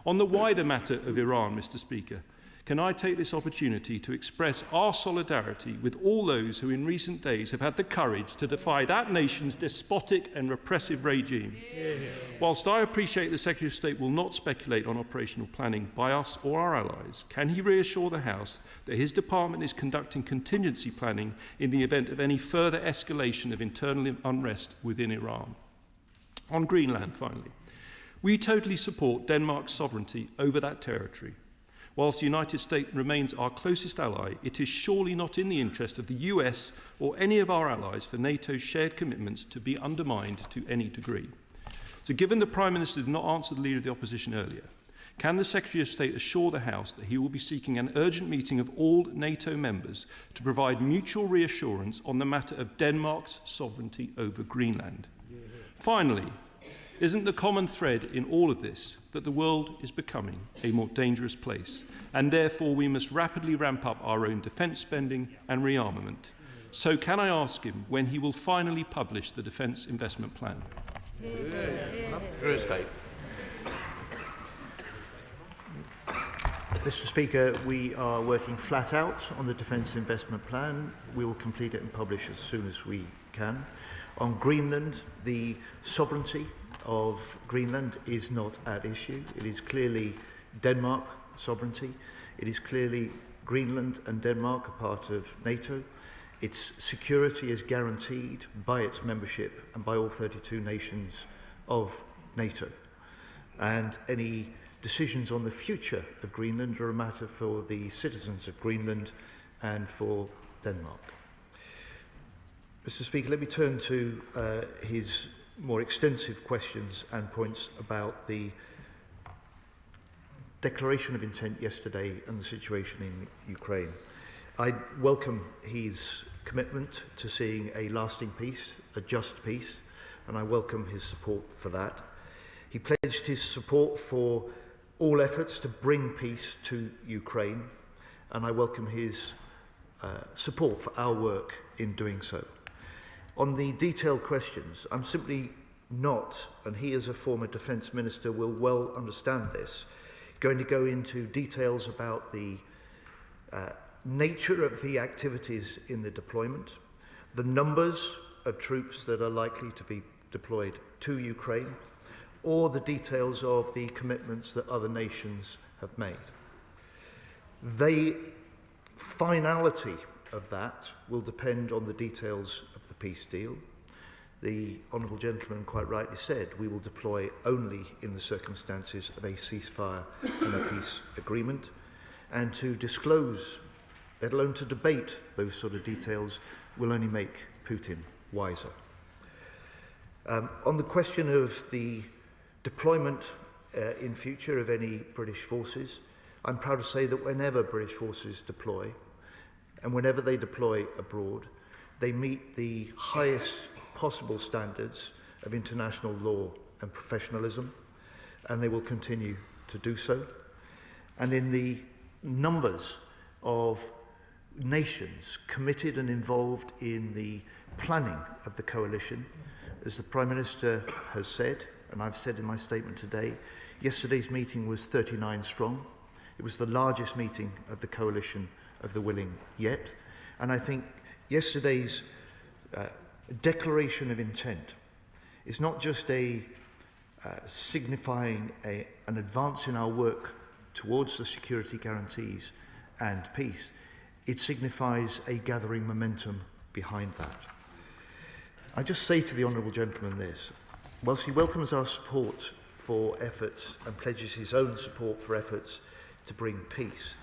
On the wider matter of Iran, Mr. Speaker, can I take this opportunity to express our solidarity with all those who in recent days have had the courage to defy that nation's despotic and repressive regime. Whilst I appreciate the Secretary of State will not speculate on operational planning by us or our allies, can he reassure the House that his department is conducting contingency planning in the event of any further escalation of internal unrest within Iran? On Greenland, finally, we totally support Denmark's sovereignty over that territory. Whilst the United States remains our closest ally, it is surely not in the interest of the US or any of our allies for NATO's shared commitments to be undermined to any degree. So given the Prime Minister did not answer the Leader of the Opposition earlier, can the Secretary of State assure the House that he will be seeking an urgent meeting of all NATO members to provide mutual reassurance on the matter of Denmark's sovereignty over Greenland? Finally, isn't the common thread in all of this that the world is becoming a more dangerous place, and therefore we must rapidly ramp up our own defence spending and rearmament? So can I ask him when he will finally publish the Defence Investment Plan? Mr. Speaker, we are working flat out on the Defence Investment Plan. We will complete it and publish as soon as we can. On Greenland, the sovereignty of Greenland is not at issue. It is clearly Denmark sovereignty. It is clearly Greenland and Denmark are part of NATO. Its security is guaranteed by its membership and by all 32 nations of NATO. And any decisions on the future of Greenland are a matter for the citizens of Greenland and for Denmark. Mr. Speaker, let me turn to his more extensive questions and points about the declaration of intent yesterday and the situation in Ukraine. I welcome his commitment to seeing a lasting peace, a just peace, and I welcome his support for that. He pledged his support for all efforts to bring peace to Ukraine, and I welcome his support for our work in doing so. On the detailed questions, I'm simply not, and he as a former Defence Minister will well understand this, going to go into details about the nature of the activities in the deployment, the numbers of troops that are likely to be deployed to Ukraine, or the details of the commitments that other nations have made. The finality of that will depend on the details of the peace deal. The Honourable Gentleman quite rightly said we will deploy only in the circumstances of a ceasefire and a peace agreement, and to disclose, let alone to debate those sort of details, will only make Putin wiser. On the question of the deployment in future of any British forces, I'm proud to say that whenever British forces deploy, and whenever they deploy abroad, they meet the highest possible standards of international law and professionalism, and they will continue to do so. And in the numbers of nations committed and involved in the planning of the coalition, as the Prime Minister has said, and I've said in my statement today, yesterday's meeting was 39 strong. It was the largest meeting of the coalition of the willing yet. And I think yesterday's declaration of intent is not just a signifying an advance in our work towards the security guarantees and peace. It signifies a gathering momentum behind that. I just say to the Honourable Gentleman this: whilst he welcomes our support for efforts and pledges his own support for efforts to bring peace,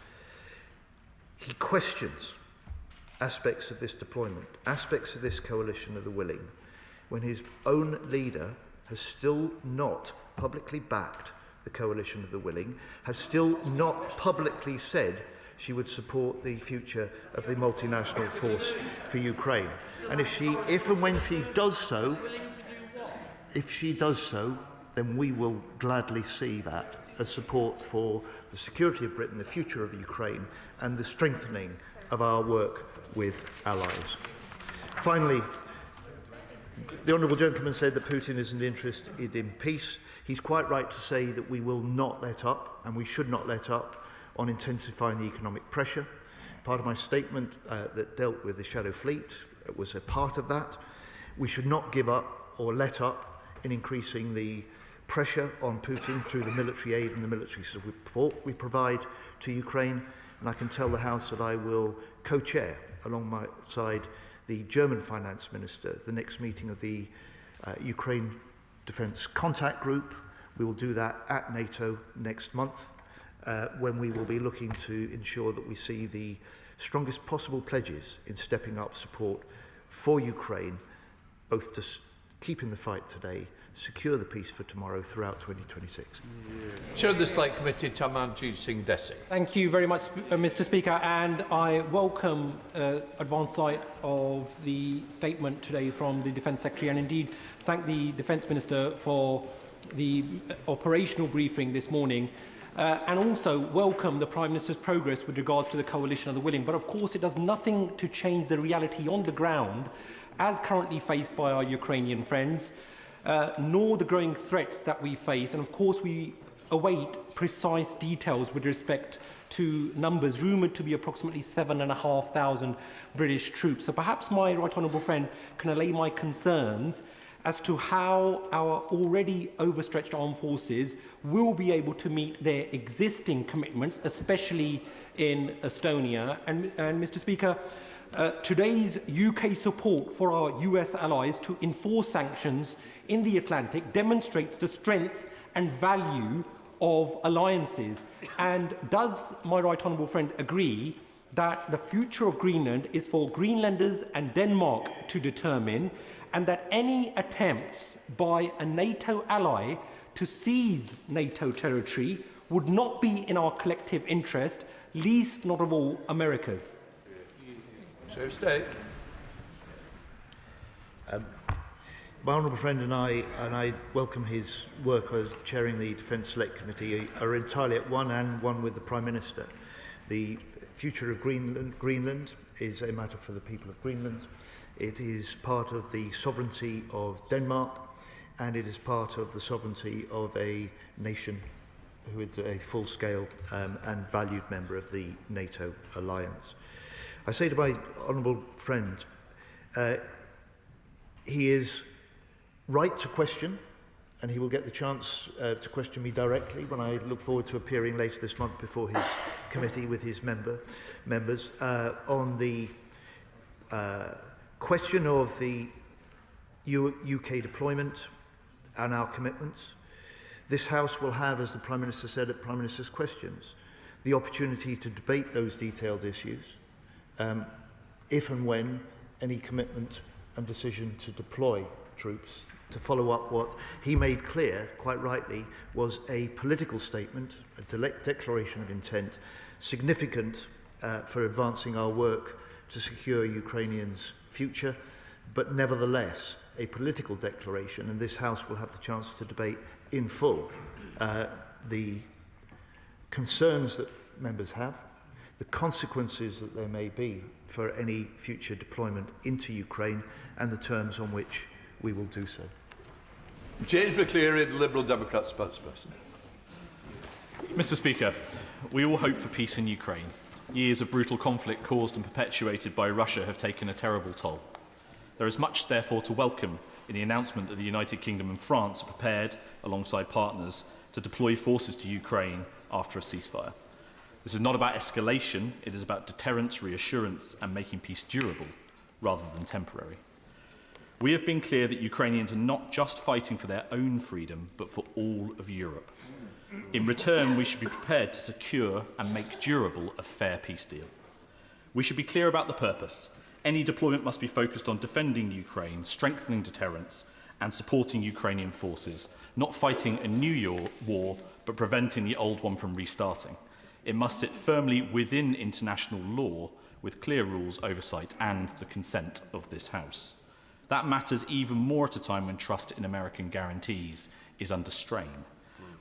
he questions aspects of this deployment, aspects of this coalition of the willing, when his own leader has still not publicly backed the coalition of the willing, has still not publicly said she would support the future of the multinational force for Ukraine. And if and when she does so, then we will gladly see that as support for the security of Britain, the future of Ukraine, and the strengthening of our work with allies. Finally, the Honourable Gentleman said that Putin isn't interested in peace. He's quite right to say that we will not let up, and we should not let up, on intensifying the economic pressure. Part of my statement that dealt with the Shadow Fleet was a part of that. We should not give up or let up in increasing the pressure on Putin through the military aid and the military support we provide to Ukraine. And I can tell the House that I will co-chair alongside the German Finance Minister the next meeting of the Ukraine Defence Contact Group. We will do that at NATO next month, when we will be looking to ensure that we see the strongest possible pledges in stepping up support for Ukraine, both to keep in the fight today, secure the peace for tomorrow throughout 2026. Chair of the Select Committee, Tamanjit Singh Desi. Thank you very much, Mr. Speaker, and I welcome advance sight of the statement today from the Defence Secretary, and indeed thank the Defence Minister for the operational briefing this morning. And also welcome the Prime Minister's progress with regards to the coalition of the willing. But of course it does nothing to change the reality on the ground as currently faced by our Ukrainian friends, nor the growing threats that we face. And of course we await precise details with respect to numbers rumoured to be approximately 7,500 British troops. So perhaps my right honourable friend can allay my concerns as to how our already overstretched armed forces will be able to meet their existing commitments, especially in Estonia. And Mr. Speaker, today's UK support for our US allies to enforce sanctions in the Atlantic demonstrates the strength and value of alliances. And does my right honourable friend agree that the future of Greenland is for Greenlanders and Denmark to determine, and that any attempts by a NATO ally to seize NATO territory would not be in our collective interest, least not of all America's? Secretary of State. My honourable friend and I welcome his work as chairing the Defence Select Committee, are entirely at one with the Prime Minister. The future of Greenland is a matter for the people of Greenland. It is part of the sovereignty of Denmark, and it is part of the sovereignty of a nation who is a full-scale and valued member of the NATO alliance. I say to my honourable friend, he is right to question, and he will get the chance to question me directly when I look forward to appearing later this month before his committee with his members on the question of the UK deployment and our commitments. This House will have, as the Prime Minister said at Prime Minister's questions, the opportunity to debate those detailed issues if and when any commitment and decision to deploy troops, to follow up what he made clear, quite rightly, was a political statement, a declaration of intent, significant for advancing our work to secure Ukrainians' future, but nevertheless a political declaration, and this House will have the chance to debate in full the concerns that members have, the consequences that there may be for any future deployment into Ukraine, and the terms on which we will do so. James McCleary, the Liberal Democrat spokesperson. Mr. Speaker, we all hope for peace in Ukraine. Years of brutal conflict caused and perpetuated by Russia have taken a terrible toll. There is much, therefore, to welcome in the announcement that the United Kingdom and France are prepared, alongside partners, to deploy forces to Ukraine after a ceasefire. This is not about escalation, it is about deterrence, reassurance, and making peace durable, rather than temporary. We have been clear that Ukrainians are not just fighting for their own freedom, but for all of Europe. In return, we should be prepared to secure and make durable a fair peace deal. We should be clear about the purpose. Any deployment must be focused on defending Ukraine, strengthening deterrence, and supporting Ukrainian forces, not fighting a new war, but preventing the old one from restarting. It must sit firmly within international law, with clear rules, oversight, and the consent of this House. That matters even more at a time when trust in American guarantees is under strain,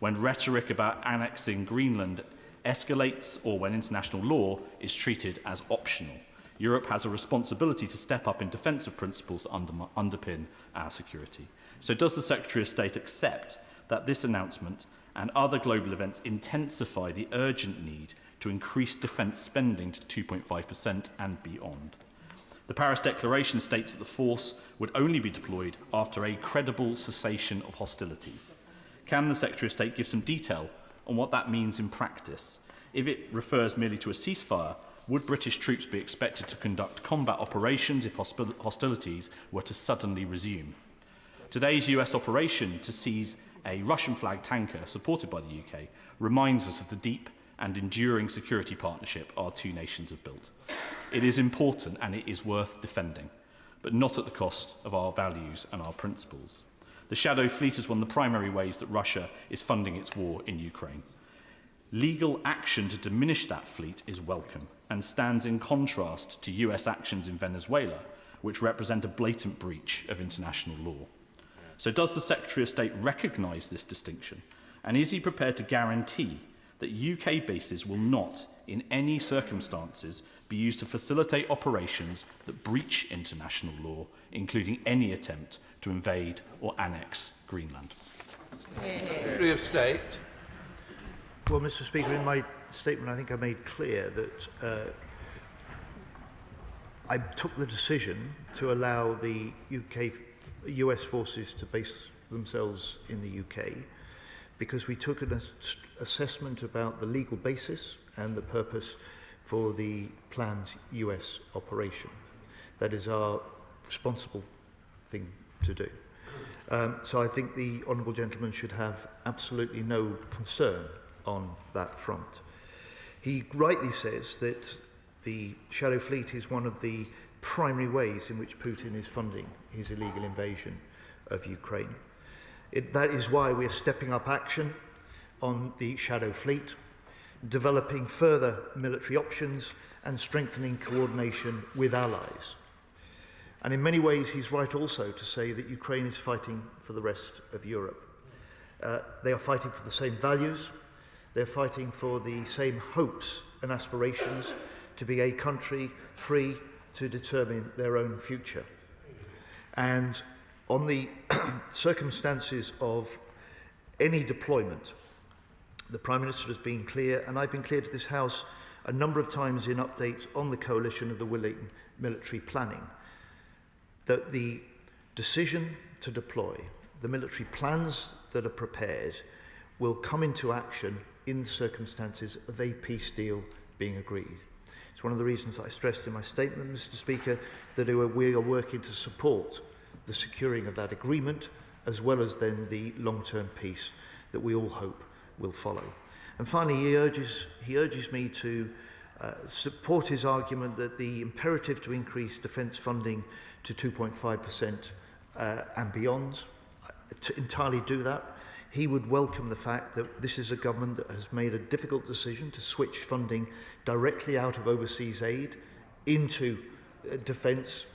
when rhetoric about annexing Greenland escalates, or when international law is treated as optional. Europe has a responsibility to step up in defence of principles that underpin our security. So does the Secretary of State accept that this announcement and other global events intensify the urgent need to increase defence spending to 2.5% and beyond? The Paris Declaration states that the force would only be deployed after a credible cessation of hostilities. Can the Secretary of State give some detail on what that means in practice? If it refers merely to a ceasefire, would British troops be expected to conduct combat operations if hostilities were to suddenly resume? Today's US operation to seize a Russian-flagged tanker supported by the UK reminds us of the deep and enduring security partnership our two nations have built. It is important and it is worth defending, but not at the cost of our values and our principles. The Shadow Fleet is one of the primary ways that Russia is funding its war in Ukraine. Legal action to diminish that fleet is welcome and stands in contrast to US actions in Venezuela, which represent a blatant breach of international law. So does the Secretary of State recognise this distinction? And is he prepared to guarantee that UK bases will not, in any circumstances, be used to facilitate operations that breach international law, including any attempt to invade or annex Greenland? Secretary of State. Well, Mr. Speaker, in my statement, I think I made clear that I took the decision to allow the US forces to base themselves in the UK because we took an assessment about the legal basis and the purpose for the planned US operation. That is our responsible thing to do. So I think the honourable gentleman should have absolutely no concern on that front. He rightly says that the shadow fleet is one of the primary ways in which Putin is funding his illegal invasion of Ukraine. That is why we are stepping up action on the shadow fleet, developing further military options and strengthening coordination with allies. And in many ways, he's right also to say that Ukraine is fighting for the rest of Europe. They are fighting for the same values. They're fighting for the same hopes and aspirations to be a country free to determine their own future. And on the circumstances of any deployment, the Prime Minister has been clear, and I've been clear to this House a number of times in updates on the coalition of the willing military planning, that the decision to deploy, the military plans that are prepared, will come into action in the circumstances of a peace deal being agreed. It's one of the reasons I stressed in my statement, Mr. Speaker, that we are working to support the securing of that agreement, as well as then the long-term peace that we all hope will follow. And finally, he urges me to support his argument that the imperative to increase defence funding to 2.5% and beyond, to entirely do that. He would welcome the fact that this is a government that has made a difficult decision to switch funding directly out of overseas aid into defence,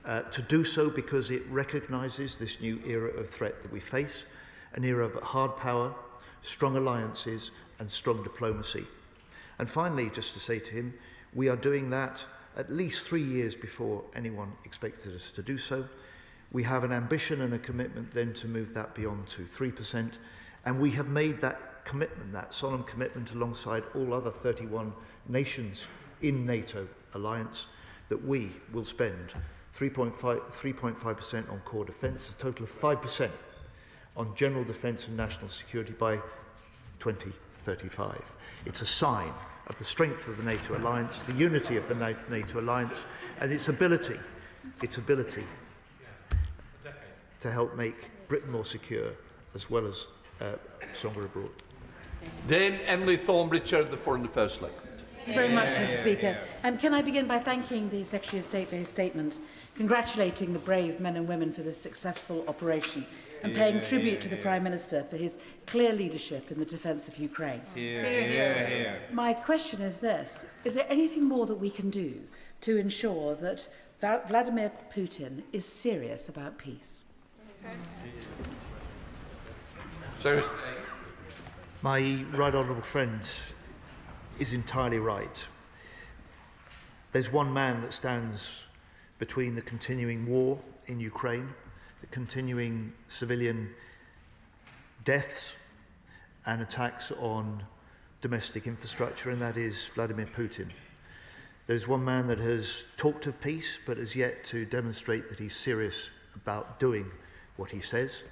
to do so because it recognises this new era of threat that we face, an era of hard power, strong alliances and strong diplomacy. And finally, just to say to him, we are doing that at least 3 years before anyone expected us to do so. We have an ambition and a commitment then to move that beyond to 3%, and we have made that commitment, that solemn commitment alongside all other 31 nations in NATO alliance, that we will spend 3.5% on core defence, a total of 5% on general defence and national security by 2035. It's a sign of the strength of the NATO alliance, the unity of the NATO alliance, and its ability to help make Britain more secure, as well as stronger abroad. Then Emily Thornberry, Chair of the Foreign Affairs Select. Thank you very much, Mr. Speaker. Can I begin by thanking the Secretary of State for his statement, congratulating the brave men and women for this successful operation, and paying tribute to the Prime Minister for his clear leadership in the defence of Ukraine. My question is this: is there anything more that we can do to ensure that Vladimir Putin is serious about peace? My right honourable friend is entirely right. There's one man that stands between the continuing war in Ukraine, the continuing civilian deaths and attacks on domestic infrastructure, and that is Vladimir Putin. There's one man that has talked of peace but has yet to demonstrate that he's serious about doing what he says.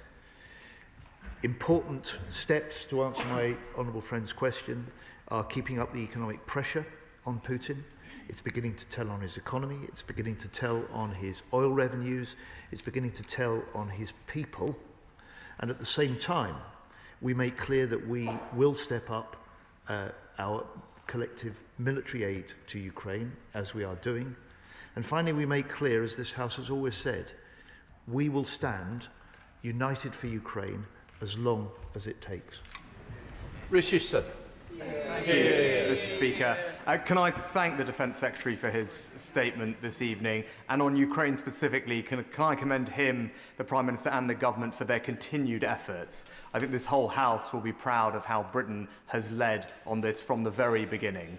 Important steps, to answer my honourable friend's question, are keeping up the economic pressure on Putin. It's beginning to tell on his economy, it's beginning to tell on his oil revenues, it's beginning to tell on his people. And at the same time, we make clear that we will step up our collective military aid to Ukraine, as we are doing. And finally, we make clear, as this House has always said, we will stand united for Ukraine as long as it takes. Rishi Sunak. Thank you, Mr. Speaker. Can I thank the Defence Secretary for his statement this evening? And on Ukraine specifically, can I commend him, the Prime Minister and the Government for their continued efforts? I think this whole House will be proud of how Britain has led on this from the very beginning.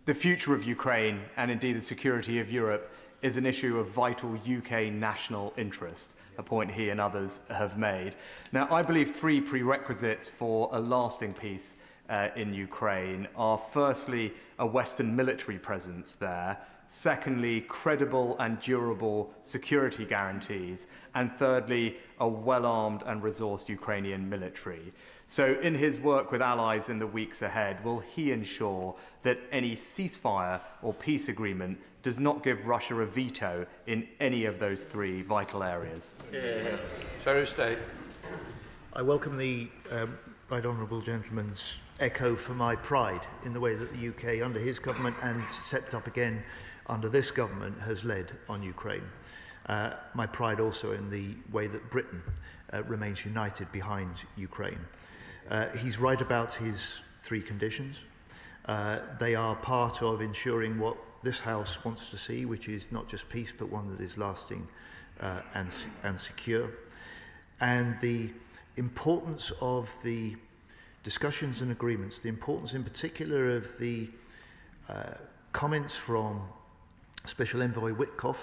The future of Ukraine, and indeed the security of Europe, is an issue of vital UK national interest. a point he and others have made. Now, I believe three prerequisites for a lasting peace in Ukraine are firstly a Western military presence there, secondly credible and durable security guarantees, and thirdly a well-armed and resourced Ukrainian military. So in his work with allies in the weeks ahead, will he ensure that any ceasefire or peace agreement does not give Russia a veto in any of those three vital areas? Secretary of State. I welcome the right honourable gentleman's echo for my pride in the way that the UK, under his government and stepped up again under this government, has led on Ukraine. My pride also in the way that Britain remains united behind Ukraine. He's right about his three conditions. They are part of ensuring what this House wants to see, which is not just peace, but one that is lasting and secure. And the importance of the discussions and agreements, the importance in particular of the comments from Special Envoy Witkoff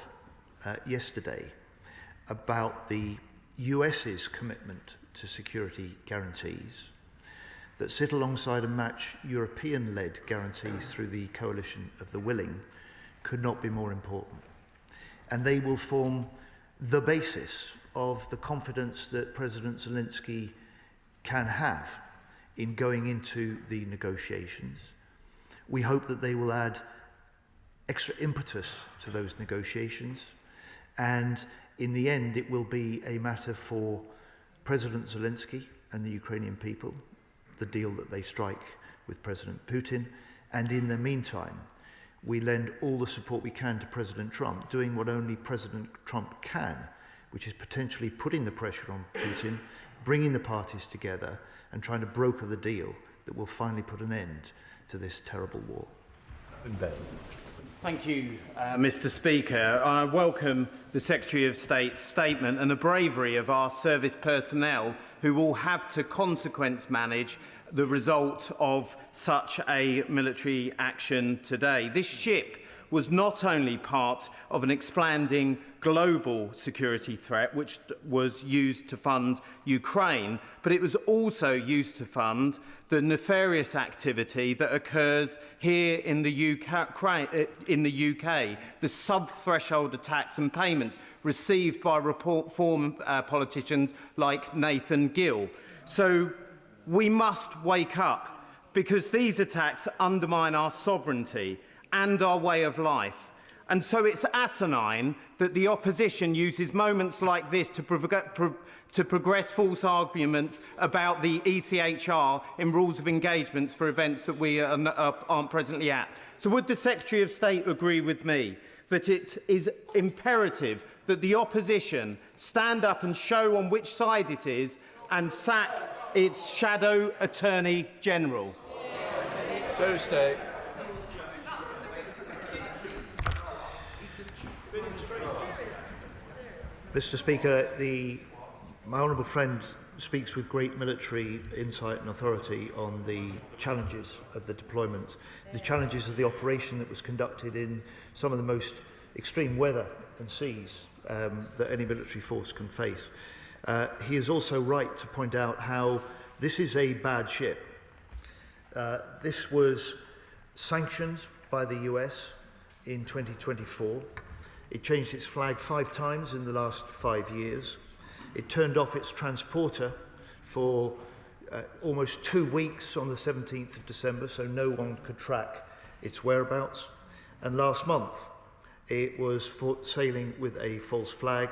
yesterday about the US's commitment to security guarantees that sit alongside and match European-led guarantees through the coalition of the willing could not be more important. And they will form the basis of the confidence that President Zelensky can have in going into the negotiations. We hope that they will add extra impetus to those negotiations, and in the end it will be a matter for President Zelensky and the Ukrainian people, the deal that they strike with President Putin, and in the meantime we lend all the support we can to President Trump, doing what only President Trump can, which is potentially putting the pressure on Putin, bringing the parties together and trying to broker the deal that will finally put an end to this terrible war. Thank you, Mr. Speaker. I welcome the Secretary of State's statement and the bravery of our service personnel who will have to consequence manage the result of such a military action today. This ship was not only part of an expanding global security threat, which was used to fund Ukraine, but it was also used to fund the nefarious activity that occurs here in the UK, the sub-threshold attacks and payments received by reform politicians like Nathan Gill. So we must wake up, because these attacks undermine our sovereignty and our way of life. And so it's asinine that the opposition uses moments like this to progress false arguments about the ECHR in rules of engagements for events that we aren't presently at. So would the Secretary of State agree with me that it is imperative that the opposition stand up and show on which side it is and sack its shadow Attorney General? Secretary of State. Mr. Speaker, my honourable friend speaks with great military insight and authority on the challenges of the deployment, the challenges of the operation that was conducted in some of the most extreme weather and seas that any military force can face. He is also right to point out how this is a bad ship. This was sanctioned by the US in 2024. It changed its flag 5 times in the last 5 years. It turned off its transporter for almost 2 weeks on the 17th of December, so no one could track its whereabouts. And last month, it was sailing with a false flag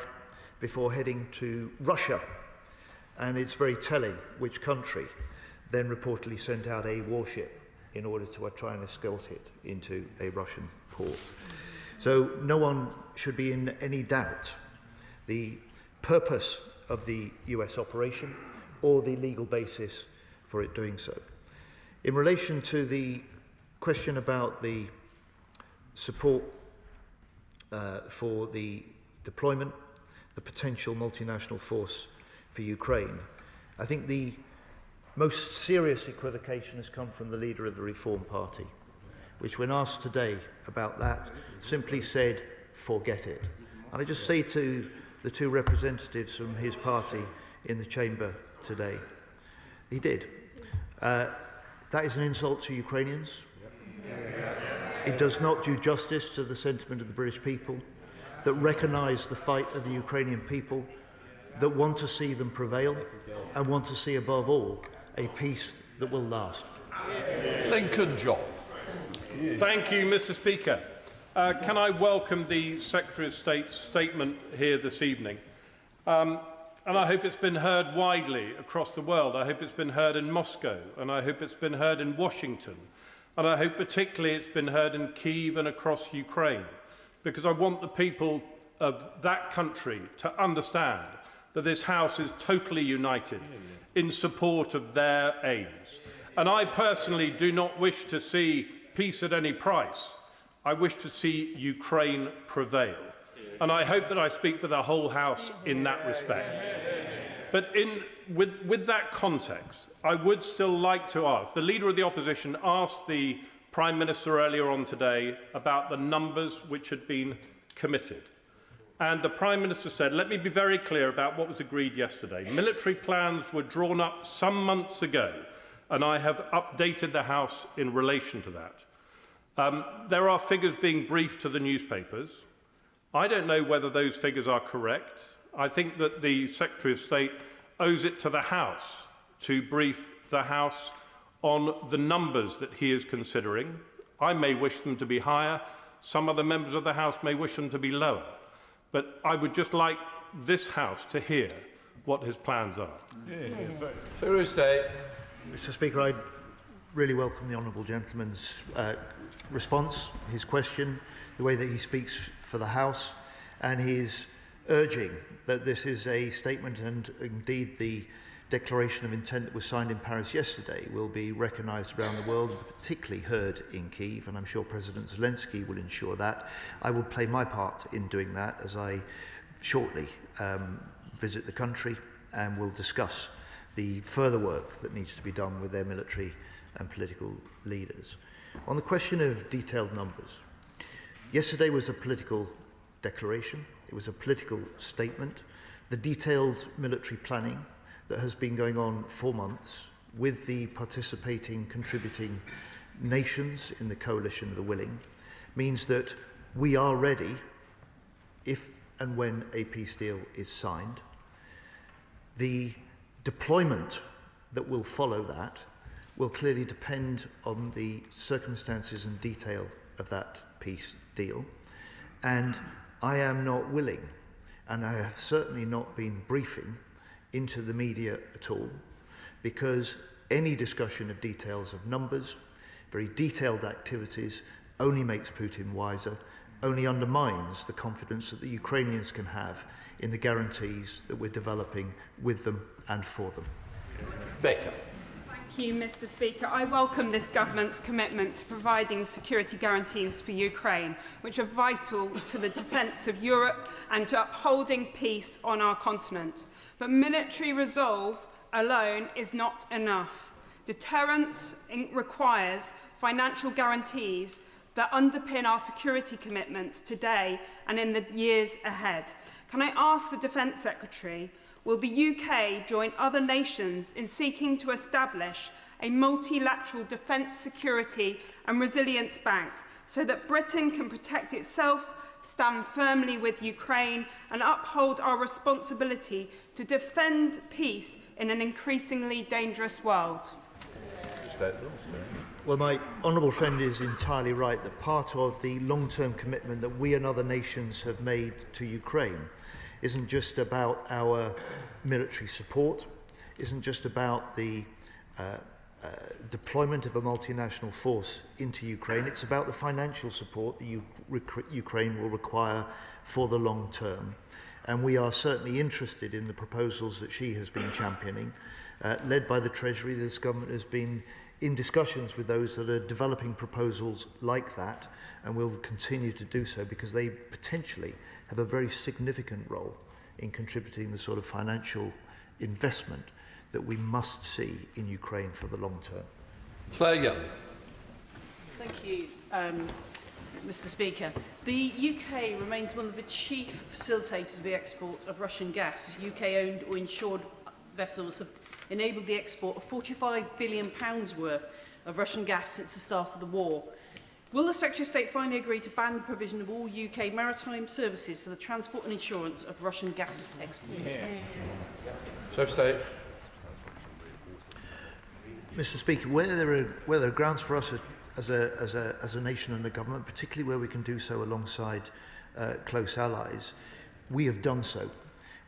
before heading to Russia. And it's very telling which country then reportedly sent out a warship in order to try and escort it into a Russian port. So no one should be in any doubt the purpose of the US operation or the legal basis for it doing so. In relation to the question about the support for the deployment, the potential multinational force for Ukraine, I think the most serious equivocation has come from the leader of the Reform Party, which when asked today about that, simply said, forget it. And I just say to the two representatives from his party in the chamber today. He did. That is an insult to Ukrainians. It does not do justice to the sentiment of the British people that recognise the fight of the Ukrainian people, that want to see them prevail and want to see above all a peace that will last. Lincoln John. Thank you, Mr. Speaker. Can I welcome the Secretary of State's statement here this evening? And I hope it's been heard widely across the world. I hope it's been heard in Moscow, and I hope it's been heard in Washington, and I hope particularly it's been heard in Kyiv and across Ukraine, because I want the people of that country to understand that this House is totally united in support of their aims. And I personally do not wish to see peace at any price. I wish to see Ukraine prevail. And I hope that I speak for the whole House in that respect. But with that context, I would still like to ask, the Leader of the Opposition asked the Prime Minister earlier on today about the numbers which had been committed. And the Prime Minister said, let me be very clear about what was agreed yesterday. Military plans were drawn up some months ago, and I have updated the House in relation to that. There are figures being briefed to the newspapers. I don't know whether those figures are correct. I think that the Secretary of State owes it to the House to brief the House on the numbers that he is considering. I may wish them to be higher. Some other members of the House may wish them to be lower. But I would just like this House to hear what his plans are. Secretary of State. Mr. Speaker, I really welcome the honourable gentleman's response, his question, the way that he speaks for the House, and his urging that this is a statement, and indeed the declaration of intent that was signed in Paris yesterday will be recognised around the world, particularly heard in Kyiv, and I'm sure President Zelensky will ensure that. I will play my part in doing that as I shortly visit the country and will discuss the further work that needs to be done with their military and political leaders. On the question of detailed numbers, yesterday was a political declaration, it was a political statement. The detailed military planning that has been going on for months with the participating, contributing nations in the coalition of the willing means that we are ready if and when a peace deal is signed. The deployment that will follow that will clearly depend on the circumstances and detail of that peace deal. And I am not willing, and I have certainly not been briefing into the media at all, because any discussion of details of numbers, very detailed activities, only makes Putin wiser, only undermines the confidence that the Ukrainians can have in the guarantees that we're developing with them and for them. Baker. Thank you, Mr. Speaker. I welcome this government's commitment to providing security guarantees for Ukraine, which are vital to the defence of Europe and to upholding peace on our continent. But military resolve alone is not enough. Deterrence requires financial guarantees that underpin our security commitments today and in the years ahead. Can I ask the Defence Secretary, will the UK join other nations in seeking to establish a multilateral defence, security and resilience bank so that Britain can protect itself, stand firmly with Ukraine and uphold our responsibility to defend peace in an increasingly dangerous world? Well, my honourable friend is entirely right that part of the long-term commitment that we and other nations have made to Ukraine isn't just about our military support, isn't just about the deployment of a multinational force into Ukraine, it's about the financial support that Ukraine will require for the long term. And we are certainly interested in the proposals that she has been championing. Led by the Treasury, this government has been in discussions with those that are developing proposals like that, and will continue to do so because they potentially have a very significant role in contributing the sort of financial investment that we must see in Ukraine for the long term. Claire Young. Thank you, Mr. Speaker. The UK remains one of the chief facilitators of the export of Russian gas. UK-owned or insured vessels have enabled the export of £45 billion worth of Russian gas since the start of the war. Will the Secretary of State finally agree to ban the provision of all UK maritime services for the transport and insurance of Russian gas exports? Secretary of State. Mr. Speaker, where there are grounds for us as a nation and a government, particularly where we can do so alongside close allies, we have done so.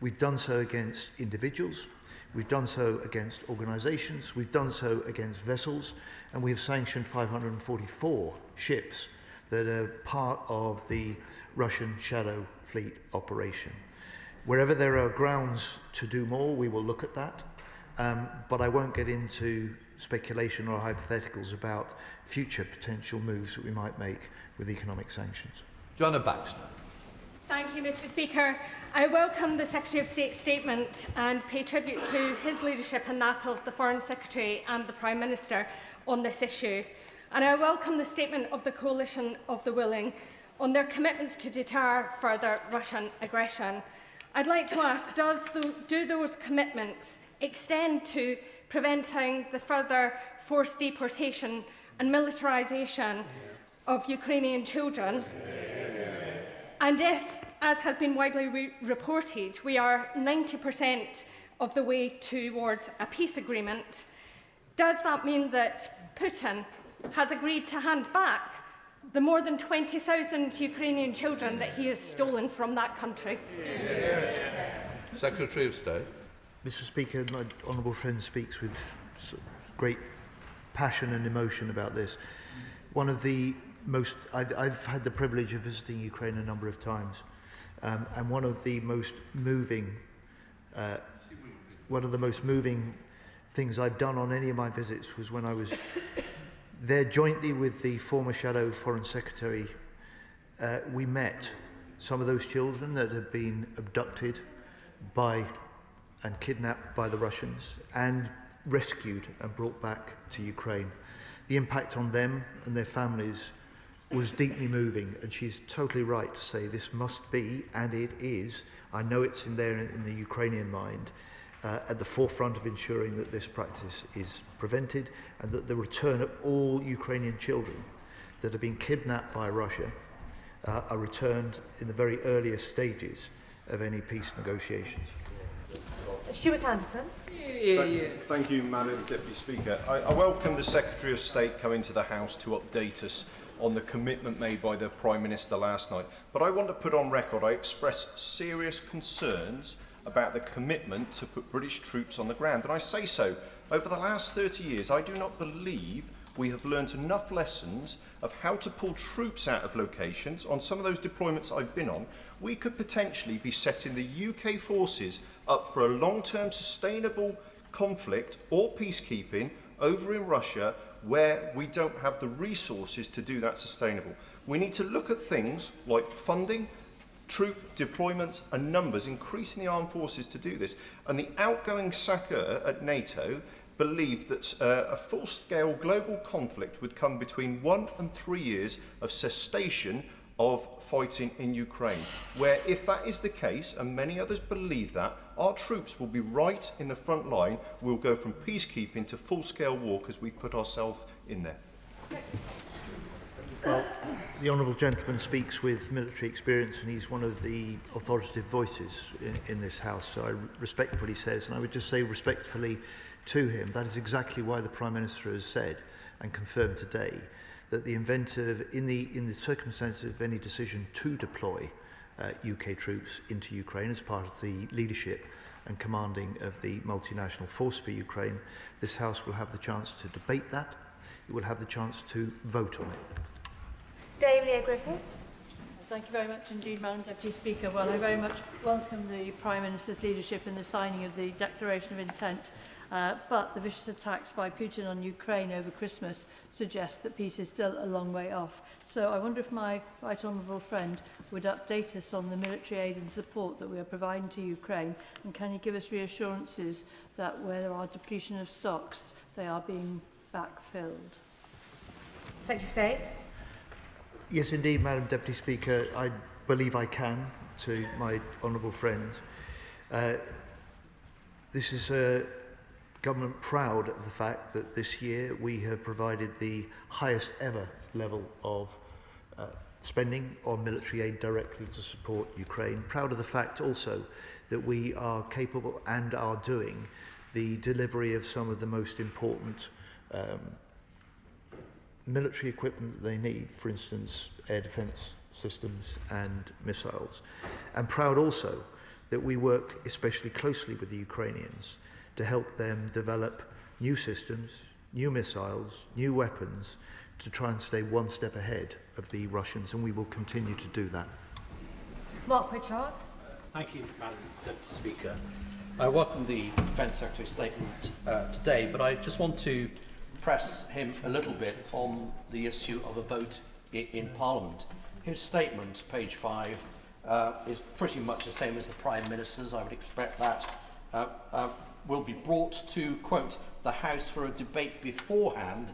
We've done so against individuals, we've done so against organisations, we've done so against vessels, and we have sanctioned 544 ships that are part of the Russian shadow fleet operation. Wherever there are grounds to do more, we will look at that, but I won't get into speculation or hypotheticals about future potential moves that we might make with economic sanctions. Joanna Baxter. Thank you, Mr. Speaker. I welcome the Secretary of State's statement and pay tribute to his leadership and that of the Foreign Secretary and the Prime Minister on this issue. And I welcome the statement of the Coalition of the Willing on their commitments to deter further Russian aggression. I'd like to ask, do those commitments extend to preventing the further forced deportation and militarisation of Ukrainian children? And if, as has been widely reported, we are 90% of the way towards a peace agreement, does that mean that Putin has agreed to hand back the more than 20,000 Ukrainian children that he has stolen from that country? Secretary of State. Mr. Speaker, my honourable friend speaks with great passion and emotion about this. One of the most, I've had the privilege of visiting Ukraine a number of times, and one of the most moving things I've done on any of my visits was when I was there jointly with the former Shadow Foreign Secretary. We met some of those children that had been abducted by and kidnapped by the Russians and rescued and brought back to Ukraine. The impact on them and their families was deeply moving, and she's totally right to say this must be, and it is, I know it's in there in the Ukrainian mind, at the forefront of ensuring that this practice is prevented and that the return of all Ukrainian children that have been kidnapped by Russia are returned in the very earliest stages of any peace negotiations. Stuart Anderson. Thank you, Madam Deputy Speaker. I welcome the Secretary of State coming to the House to update us on the commitment made by the Prime Minister last night. But I want to put on record, I express serious concerns about the commitment to put British troops on the ground. And I say so. Over the last 30 years, I do not believe we have learnt enough lessons of how to pull troops out of locations. On some of those deployments I've been on, we could potentially be setting the UK forces up for a long-term sustainable conflict or peacekeeping over in Russia where we don't have the resources to do that sustainable. We need to look at things like funding, troop deployments and numbers, increasing the armed forces to do this. And the outgoing SACEUR at NATO believed that a full-scale global conflict would come between 1 and 3 years of cessation of fighting in Ukraine, where if that is the case, and many others believe that, our troops will be right in the front line. We'll go from peacekeeping to full-scale war because we put ourselves in there. Well, the honourable gentleman speaks with military experience, and he's one of the authoritative voices in this House, so I respect what he says, and I would just say respectfully to him, that is exactly why the Prime Minister has said and confirmed today that in the circumstances of any decision to deploy UK troops into Ukraine as part of the leadership and commanding of the multinational force for Ukraine, this House will have the chance to debate that. It will have the chance to vote on it. David Griffith. Thank you very much indeed, Madam Deputy Speaker. Well, I very much welcome the Prime Minister's leadership in the signing of the Declaration of Intent. But the vicious attacks by Putin on Ukraine over Christmas suggest that peace is still a long way off. So I wonder if my right honourable friend would update us on the military aid and support that we are providing to Ukraine, and can he give us reassurances that where there are depletion of stocks, they are being backfilled? Secretary of State. Yes, indeed, Madam Deputy Speaker. I believe I can, to my honourable friend. This is a government proud of the fact that this year we have provided the highest ever level of spending on military aid directly to support Ukraine. Proud of the fact also that we are capable and are doing the delivery of some of the most important military equipment that they need, for instance, air defence systems and missiles. And proud also that we work especially closely with the Ukrainians to help them develop new systems, new missiles, new weapons, to try and stay one step ahead of the Russians, and we will continue to do that. Mark Pritchard. Thank you, Madam Deputy Speaker. I welcome the Defence Secretary's statement today, but I just want to press him a little bit on the issue of a vote in Parliament. His statement, page 5, is pretty much the same as the Prime Minister's. I would expect that will be brought to, quote, the House for a debate beforehand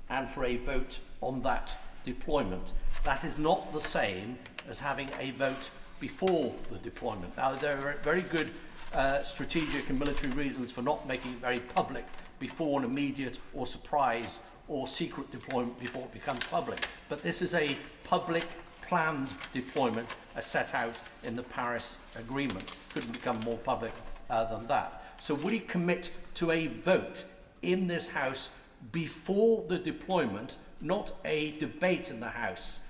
and for a vote on that deployment. That is not the same as having a vote before the deployment. Now, there are very good strategic and military reasons for not making it very public before an immediate or surprise or secret deployment before it becomes public. But this is a public planned deployment as set out in the Paris Agreement. Couldn't become more public than that. So would he commit to a vote in this House before the deployment, not a debate in the House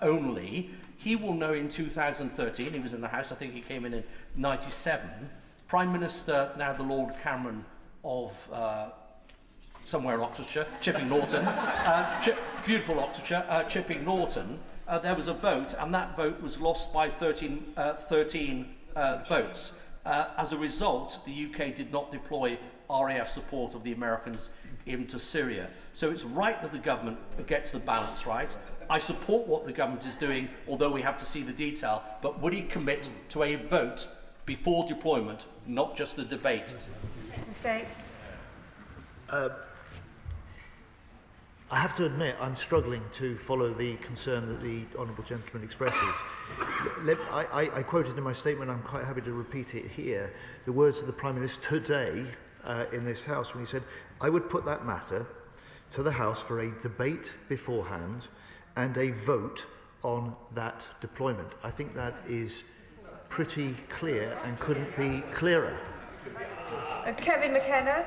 only? He will know in 2013, he was in the House, I think he came in 97, Prime Minister, now the Lord Cameron of somewhere in Oxfordshire, Chipping Norton, beautiful Oxfordshire, Chipping Norton, there was a vote, and that vote was lost by 13 votes. As a result, the UK did not deploy RAF support of the Americans into Syria. So it's right that the government gets the balance right. I support what the government is doing, although we have to see the detail, but would he commit to a vote before deployment, not just a debate? State. I have to admit, I'm struggling to follow the concern that the honourable gentleman expresses. I quoted in my statement, I'm quite happy to repeat it here, the words of the Prime Minister today in this House when he said, I would put that matter to the House for a debate beforehand and a vote on that deployment. I think that is pretty clear and couldn't be clearer. Kevin McKenna.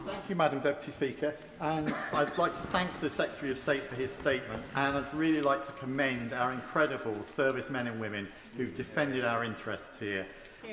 Thank you, Madam Deputy Speaker. And I'd like to thank the Secretary of State for his statement, and I'd really like to commend our incredible servicemen and women who've defended our interests here.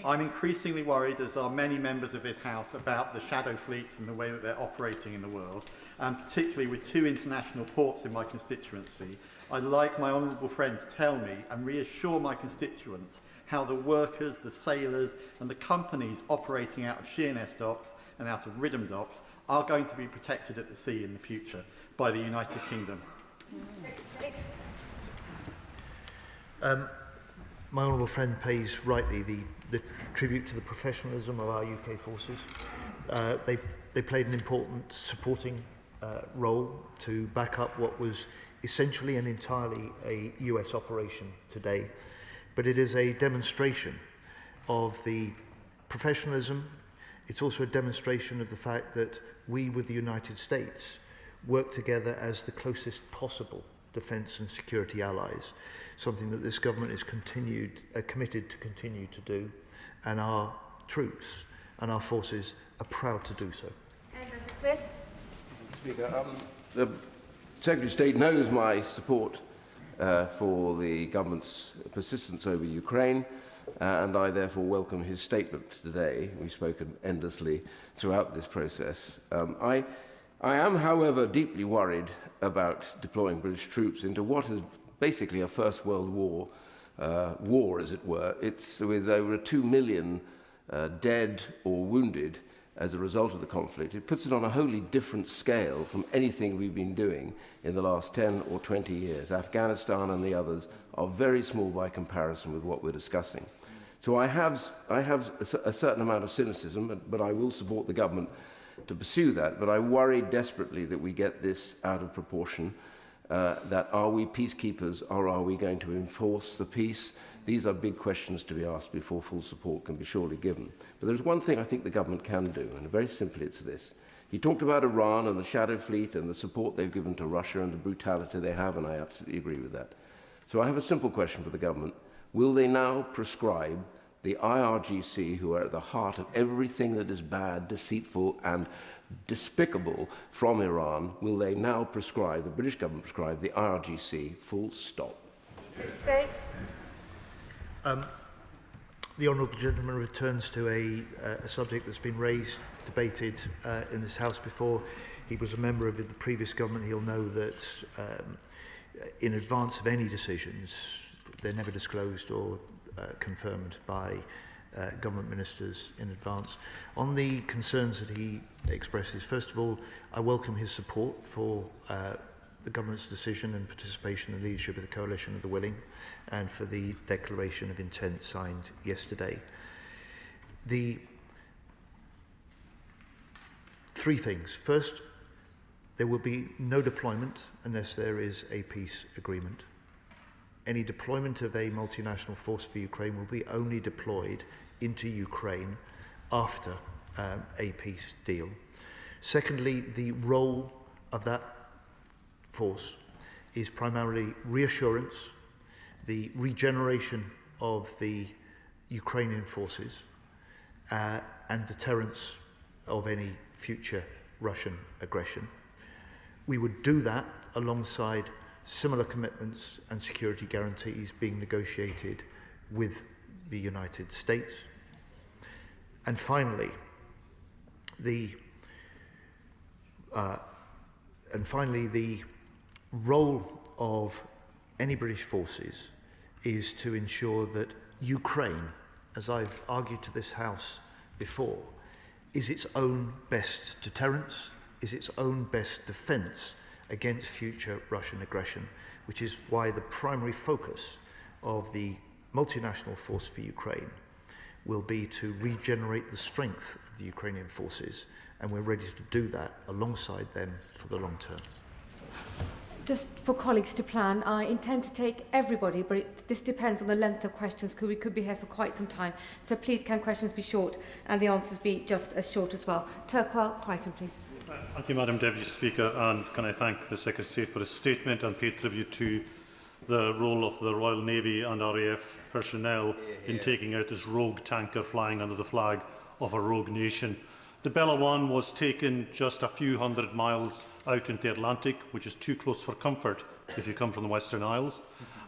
I'm increasingly worried, as are many members of this House, about the shadow fleets and the way that they're operating in the world, and particularly with 2 international ports in my constituency. I'd like my honourable friend to tell me and reassure my constituents how the workers, the sailors and the companies operating out of Sheerness docks and out of Ridham docks are going to be protected at the sea in the future by the United Kingdom. My honourable friend pays rightly the tribute to the professionalism of our UK forces. They played an important supporting role to back up what was essentially and entirely a US operation today. But it is a demonstration of the professionalism. It's also a demonstration of the fact that we, with the United States, work together as the closest possible defence and security allies, something that this government is committed to continue to do, and our troops and our forces are proud to do so. Smith. Speaker, the Secretary of State knows my support for the government's persistence over Ukraine, and I therefore welcome his statement today. We've spoken endlessly throughout this process. I am, however, deeply worried about deploying British troops into what is basically a First World War, as it were. It's with over 2 million dead or wounded as a result of the conflict. It puts it on a wholly different scale from anything we've been doing in the last 10 or 20 years. Afghanistan and the others are very small by comparison with what we're discussing. So I have a certain amount of cynicism, but I will support the government to pursue that. But I worry desperately that we get this out of proportion. that are we peacekeepers or are we going to enforce the peace? These are big questions to be asked before full support can be surely given. But there's one thing I think the government can do, and very simply it's this. He talked about Iran and the shadow fleet and the support they've given to Russia and the brutality they have, and I absolutely agree with that. So I have a simple question for the government. Will they now prescribe the IRGC, who are at the heart of everything that is bad, deceitful and despicable from Iran, will they now prescribe, the British government prescribe, the IRGC full stop? State. The honourable gentleman returns to a subject that's been raised, debated in this House before. He was a member of the previous government. He'll know that in advance of any decisions, they're never disclosed or confirmed by government ministers in advance. On the concerns that he expresses, first of all, I welcome his support for the government's decision and participation and leadership of the Coalition of the Willing, and for the declaration of intent signed yesterday. The three things. First, there will be no deployment unless there is a peace agreement. Any deployment of a multinational force for Ukraine will be only deployed into Ukraine after a peace deal. Secondly, the role of that force is primarily reassurance, the regeneration of the Ukrainian forces, and deterrence of any future Russian aggression. We would do that alongside similar commitments and security guarantees being negotiated with the United States. And finally, the role of any British forces is to ensure that Ukraine, as I've argued to this House before, is its own best deterrence, is its own best defence against future Russian aggression, which is why the primary focus of the multinational force for Ukraine will be to regenerate the strength of the Ukrainian forces, and we're ready to do that alongside them for the long term. Just for colleagues to plan, I intend to take everybody, but this depends on the length of questions, because we could be here for quite some time. So please, can questions be short and the answers be just as short as well? Turquoise Crichton, please. Thank you, Madam Deputy Speaker, and can I thank the Secretary of State for his statement and pay tribute to the role of the Royal Navy and RAF personnel in taking out this rogue tanker flying under the flag of a rogue nation. The Bella 1 was taken just a few hundred miles out into the Atlantic, which is too close for comfort if you come from the Western Isles.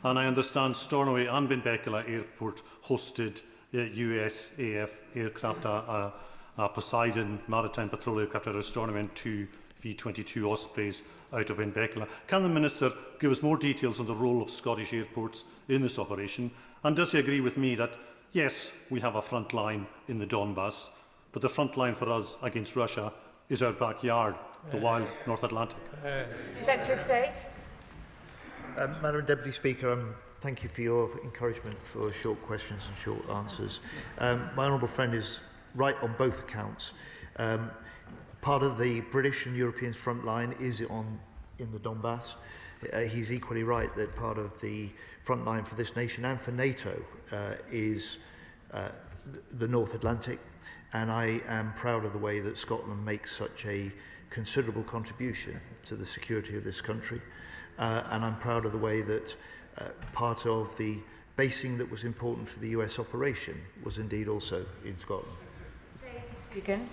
And I understand Stornoway and Benbecula Airport hosted USAF aircraft, Poseidon maritime patrol aircraft out of Stornoway and 2 V-22 Ospreys out of Benbecula. Can the Minister give us more details on the role of Scottish airports in this operation? And does he agree with me that, yes, we have a front line in the Donbass, but the front line for us against Russia is our backyard, the wild North Atlantic? Secretary of State. Madam Deputy Speaker, thank you for your encouragement for short questions and short answers. My honourable friend is right on both accounts. Part of the British and European front line is in the Donbass. He's equally right that part of the front line for this nation and for NATO is the North Atlantic. And I am proud of the way that Scotland makes such a considerable contribution to the security of this country. And I'm proud of the way that part of the basing that was important for the US operation was indeed also in Scotland. Again.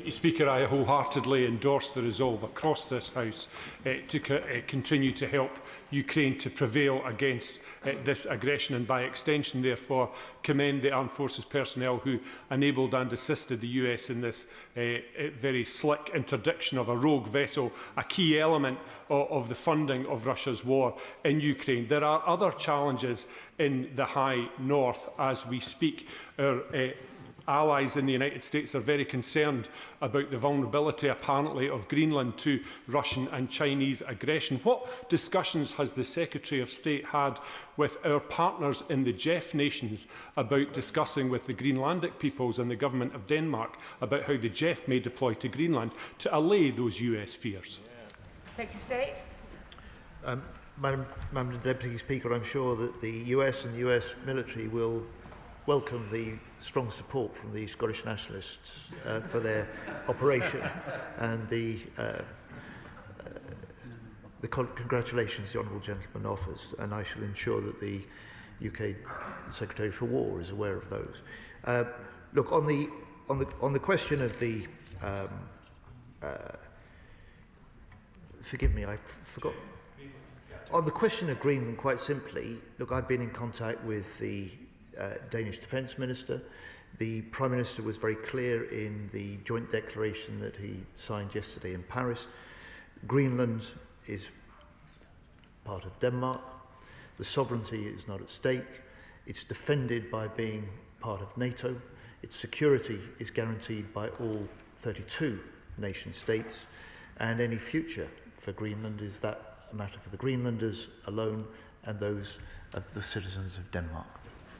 Speaker, I wholeheartedly endorse the resolve across this House to continue to help Ukraine to prevail against this aggression, and by extension, therefore, commend the Armed Forces personnel who enabled and assisted the US in this very slick interdiction of a rogue vessel, a key element of the funding of Russia's war in Ukraine. There are other challenges in the high north as we speak. Our allies in the United States are very concerned about the vulnerability, apparently, of Greenland to Russian and Chinese aggression. What discussions has the Secretary of State had with our partners in the Jeff nations about discussing with the Greenlandic peoples and the government of Denmark about how the Jeff may deploy to Greenland to allay those US fears? Secretary of State. Madam Deputy Speaker, I'm sure that the US and the US military will welcome the strong support from the Scottish nationalists for their operation, and the congratulations the honourable gentleman offers, and I shall ensure that the UK Secretary for War is aware of those. Look, on the question of the forgive me, I forgot. On the question of Greenland, quite simply, look, I've been in contact with the Danish Defence Minister. The Prime Minister was very clear in the joint declaration that he signed yesterday in Paris. Greenland is part of Denmark. The sovereignty is not at stake. It's defended by being part of NATO. Its security is guaranteed by all 32 nation states, and any future for Greenland is that a matter for the Greenlanders alone and those of the citizens of Denmark.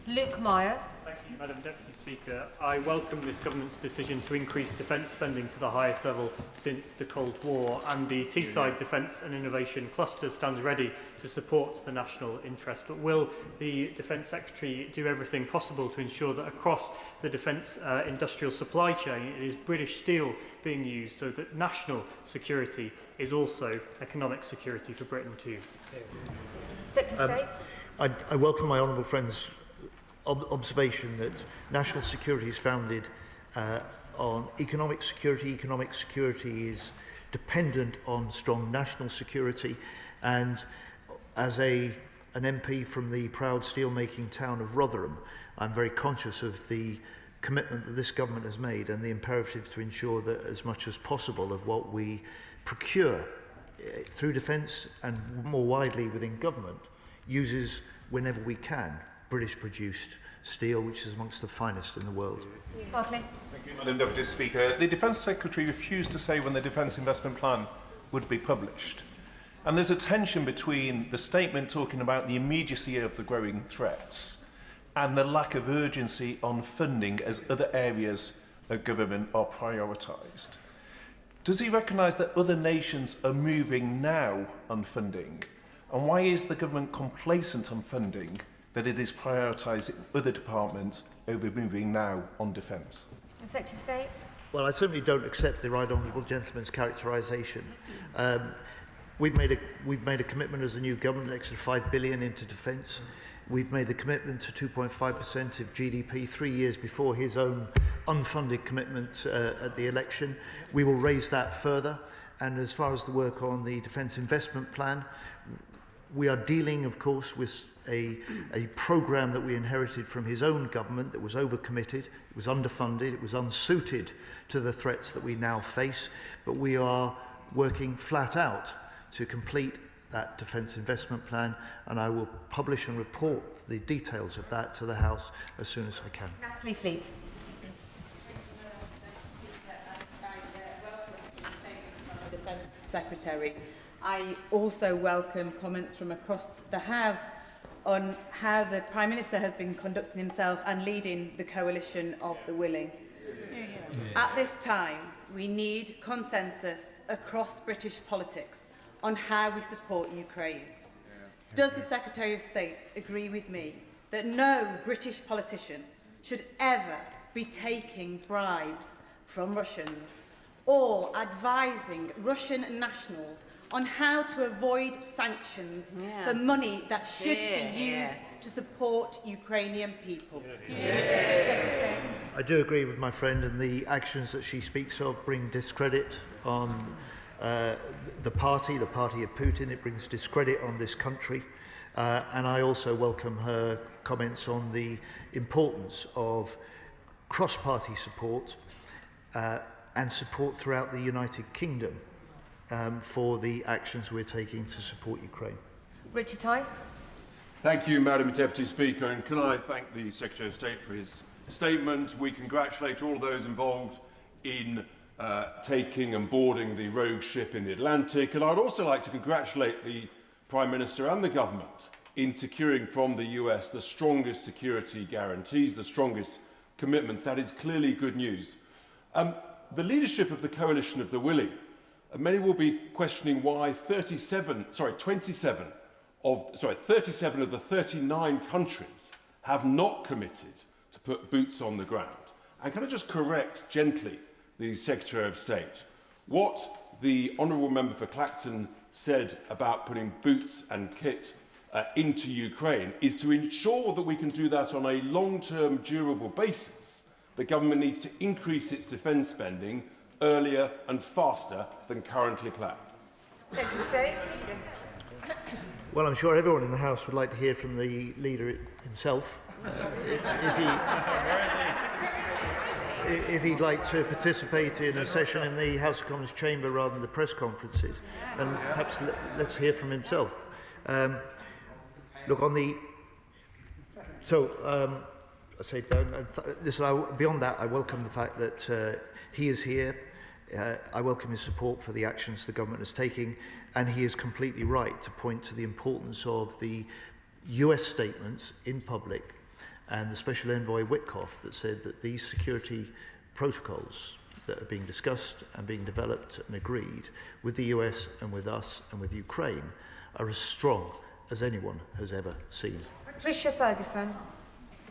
Luke Meyer. Thank you, Madam Deputy Speaker. I welcome this government's decision to increase defence spending to the highest level since the Cold War, and the Teesside Defence and Innovation Cluster stands ready to support the national interest. But will the Defence Secretary do everything possible to ensure that across the defence industrial supply chain it is British steel being used, so that national security is also economic security for Britain too? Secretary State. I welcome my honourable friend's observation that national security is founded on economic security. Economic security is dependent on strong national security, and as an MP from the proud steelmaking town of Rotherham, I'm very conscious of the commitment that this government has made and the imperative to ensure that as much as possible of what we procure through defence and more widely within government uses, whenever we can, British-produced steel, which is amongst the finest in the world. Barclay. Thank you, Madam Deputy Speaker. The Defence Secretary refused to say when the Defence Investment Plan would be published. And there's a tension between the statement talking about the immediacy of the growing threats and the lack of urgency on funding as other areas of government are prioritised. Does he recognise that other nations are moving now on funding? And why is the government complacent on funding that it is prioritising other departments over moving now on defence? Secretary of State. Well, I certainly don't accept the right honourable gentleman's characterisation. We've made a commitment as a new government, an extra $5 billion into defence. We've made the commitment to 2.5% of GDP 3 years before his own unfunded commitment at the election. We will raise that further. And as far as the work on the Defence Investment Plan, we are dealing, of course, with a programme that we inherited from his own government that was overcommitted, it was underfunded, it was unsuited to the threats that we now face. But we are working flat out to complete that Defence Investment Plan, and I will publish and report the details of that to the House as soon as I can. Natalie Fleet. Defence Secretary. I also welcome comments from across the House on how the Prime Minister has been conducting himself and leading the coalition of the willing. At this time, we need consensus across British politics on how we support Ukraine. Does the Secretary of State agree with me that no British politician should ever be taking bribes from Russians or advising Russian nationals on how to avoid sanctions for money that should be used to support Ukrainian people? I do agree with my friend, and the actions that she speaks of bring discredit on the party of Putin. It brings discredit on this country. And I also welcome her comments on the importance of cross-party support and support throughout the United Kingdom for the actions we're taking to support Ukraine. Richard Tice. Thank you, Madam Deputy Speaker, and can I thank the Secretary of State for his statement. We congratulate all those involved in taking and boarding the rogue ship in the Atlantic, and I'd also like to congratulate the Prime Minister and the government in securing from the US the strongest security guarantees, the strongest commitments. That is clearly good news. The leadership of the coalition of the willing And many will be questioning why 37 of the 39 countries have not committed to put boots on the ground. And can I just correct gently the Secretary of State? What the Honourable Member for Clacton said about putting boots and kit into Ukraine is to ensure that we can do that on a long-term, durable basis. The government needs to increase its defence spending earlier and faster than currently planned. Secretary of State. Well, I'm sure everyone in the House would like to hear from the leader himself. If he'd like to participate in a session in the House of Commons chamber rather than the press conferences, and perhaps let's hear from himself. Look, on the... So, I say listen, beyond that, I welcome the fact that he is here. I welcome his support for the actions the government is taking, and he is completely right to point to the importance of the US statements in public and the Special Envoy Witkoff that said that these security protocols that are being discussed and being developed and agreed with the US and with us and with Ukraine are as strong as anyone has ever seen. Patricia Ferguson.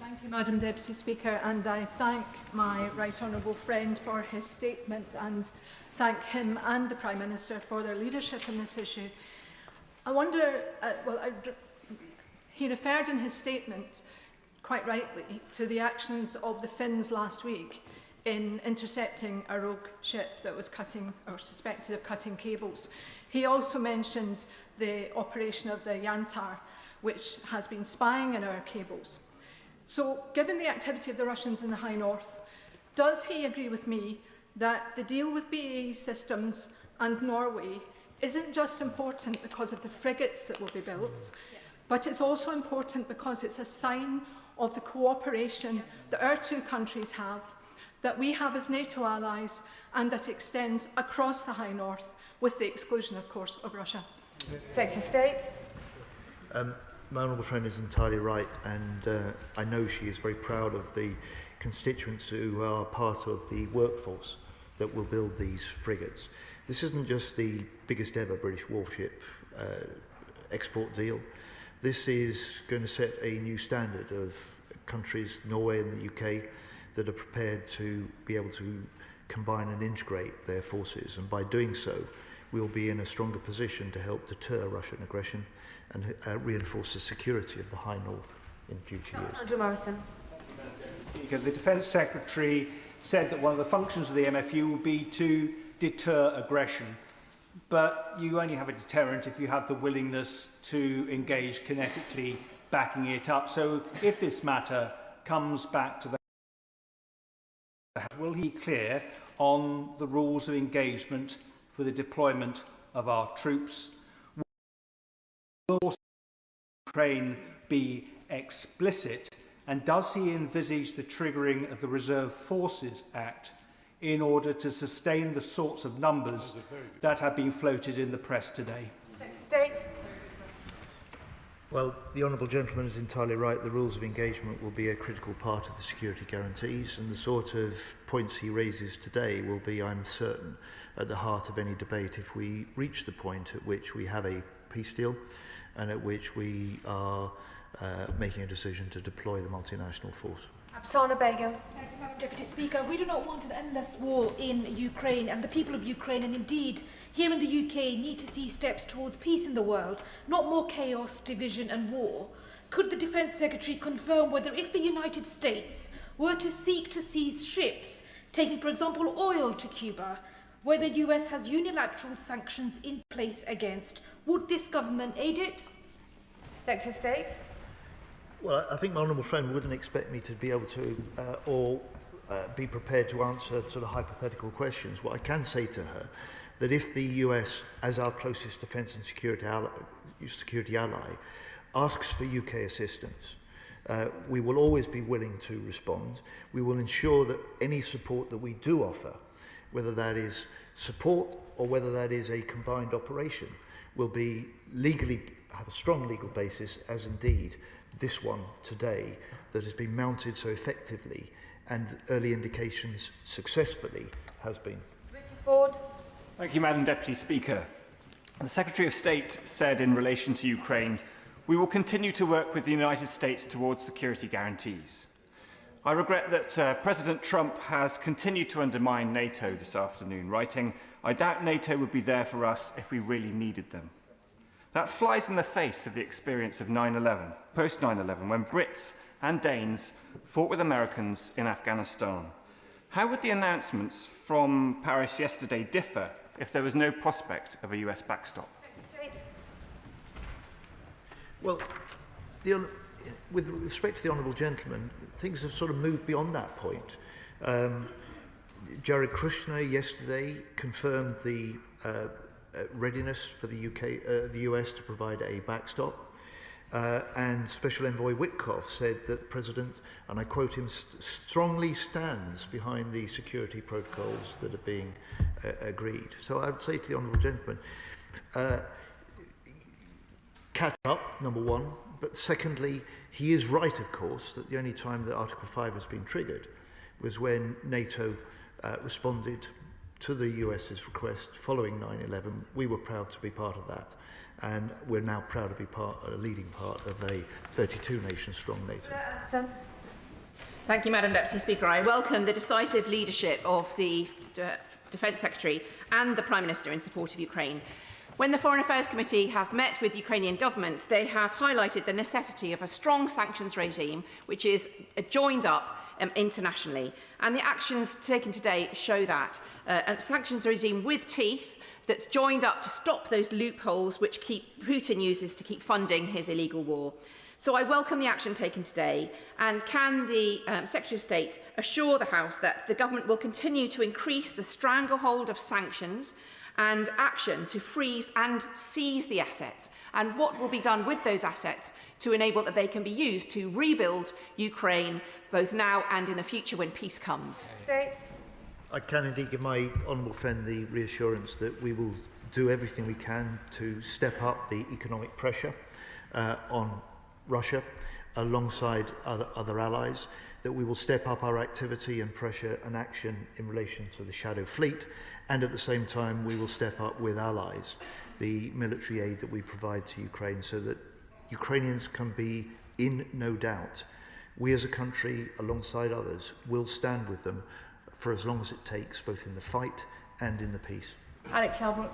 Thank you, Madam Deputy Speaker, and I thank my right honourable friend for his statement and thank him and the Prime Minister for their leadership in this issue. I wonder, he referred in his statement, quite rightly, to the actions of the Finns last week in intercepting a rogue ship that was cutting or suspected of cutting cables. He also mentioned the operation of the Yantar, which has been spying in our cables. So, given the activity of the Russians in the High North, does he agree with me that the deal with BAE Systems and Norway isn't just important because of the frigates that will be built, but it's also important because it's a sign of the cooperation that our two countries have, that we have as NATO allies, and that extends across the High North, with the exclusion, of course, of Russia? Secretary of State. My honourable friend is entirely right, and I know she is very proud of the constituents who are part of the workforce that will build these frigates. This isn't just the biggest ever British warship export deal. This is going to set a new standard of countries, Norway and the UK, that are prepared to be able to combine and integrate their forces, and by doing so we'll be in a stronger position to help deter Russian aggression and reinforce the security of the High North in future years. Andrew Morrison. Because the Defence Secretary said that one of the functions of the MFU will be to deter aggression, but you only have a deterrent if you have the willingness to engage kinetically, backing it up. So if this matter comes back to the House, will he be clear on the rules of engagement for the deployment of our troops? Will Ukraine be explicit, and does he envisage the triggering of the Reserve Forces Act in order to sustain the sorts of numbers that have been floated in the press today? State. Well, the honourable gentleman is entirely right. The rules of engagement will be a critical part of the security guarantees, and the sort of points he raises today will be, I'm certain, at the heart of any debate if we reach the point at which we have a peace deal and at which we are making a decision to deploy the multinational force. Absana Begum. Deputy Speaker, we do not want an endless war in Ukraine, and the people of Ukraine, and indeed here in the UK, need to see steps towards peace in the world, not more chaos, division and war. Could the Defence Secretary confirm whether, if the United States were to seek to seize ships taking, for example, oil to Cuba, where the US has unilateral sanctions in place against, would this government aid it? Secretary of State. Well, I think my honourable friend wouldn't expect me to be able to be prepared to answer sort of hypothetical questions. What I can say to her, that if the US, as our closest defence and security ally, asks for UK assistance, we will always be willing to respond. We will ensure that any support that we do offer, whether that is support or whether that is a combined operation, will be legally, have a strong legal basis, as indeed this one today that has been mounted so effectively and early indications successfully has been. Richard Ford. Thank you, Madam Deputy Speaker. The Secretary of State said in relation to Ukraine, "We will continue to work with the United States towards security guarantees." I regret that President Trump has continued to undermine NATO this afternoon, writing, "I doubt NATO would be there for us if we really needed them." That flies in the face of the experience of 9/11, post 9/11, when Brits and Danes fought with Americans in Afghanistan. How would the announcements from Paris yesterday differ if there was no prospect of a US backstop? Well, with respect to the honourable gentleman, things have sort of moved beyond that point. Jared Kushner yesterday confirmed the readiness for the US to provide a backstop. And Special Envoy Witkoff said that the President, and I quote him, strongly stands behind the security protocols that are being agreed. So I would say to the honourable gentleman, catch up, number one, but secondly, he is right, of course, that the only time that Article 5 has been triggered was when NATO responded to the US's request following 9/11. We were proud to be part of that. And we're now proud to be a leading part of a 32-nation-strong NATO. Thank you, Madam Deputy Speaker. I welcome the decisive leadership of the Defence Secretary and the Prime Minister in support of Ukraine. When the Foreign Affairs Committee have met with the Ukrainian government, they have highlighted the necessity of a strong sanctions regime, which is joined up internationally. And the actions taken today show that. A sanctions regime with teeth that's joined up to stop those loopholes which Putin uses to keep funding his illegal war. So I welcome the action taken today, and can the Secretary of State assure the House that the government will continue to increase the stranglehold of sanctions and action to freeze and seize the assets, and what will be done with those assets to enable that they can be used to rebuild Ukraine both now and in the future when peace comes? I can indeed give my honourable friend the reassurance that we will do everything we can to step up the economic pressure on Russia alongside other allies, that we will step up our activity and pressure and action in relation to the Shadow Fleet, and at the same time we will step up with allies the military aid that we provide to Ukraine so that Ukrainians can be in no doubt. We as a country, alongside others, will stand with them for as long as it takes, both in the fight and in the peace. Alex Shelbrook.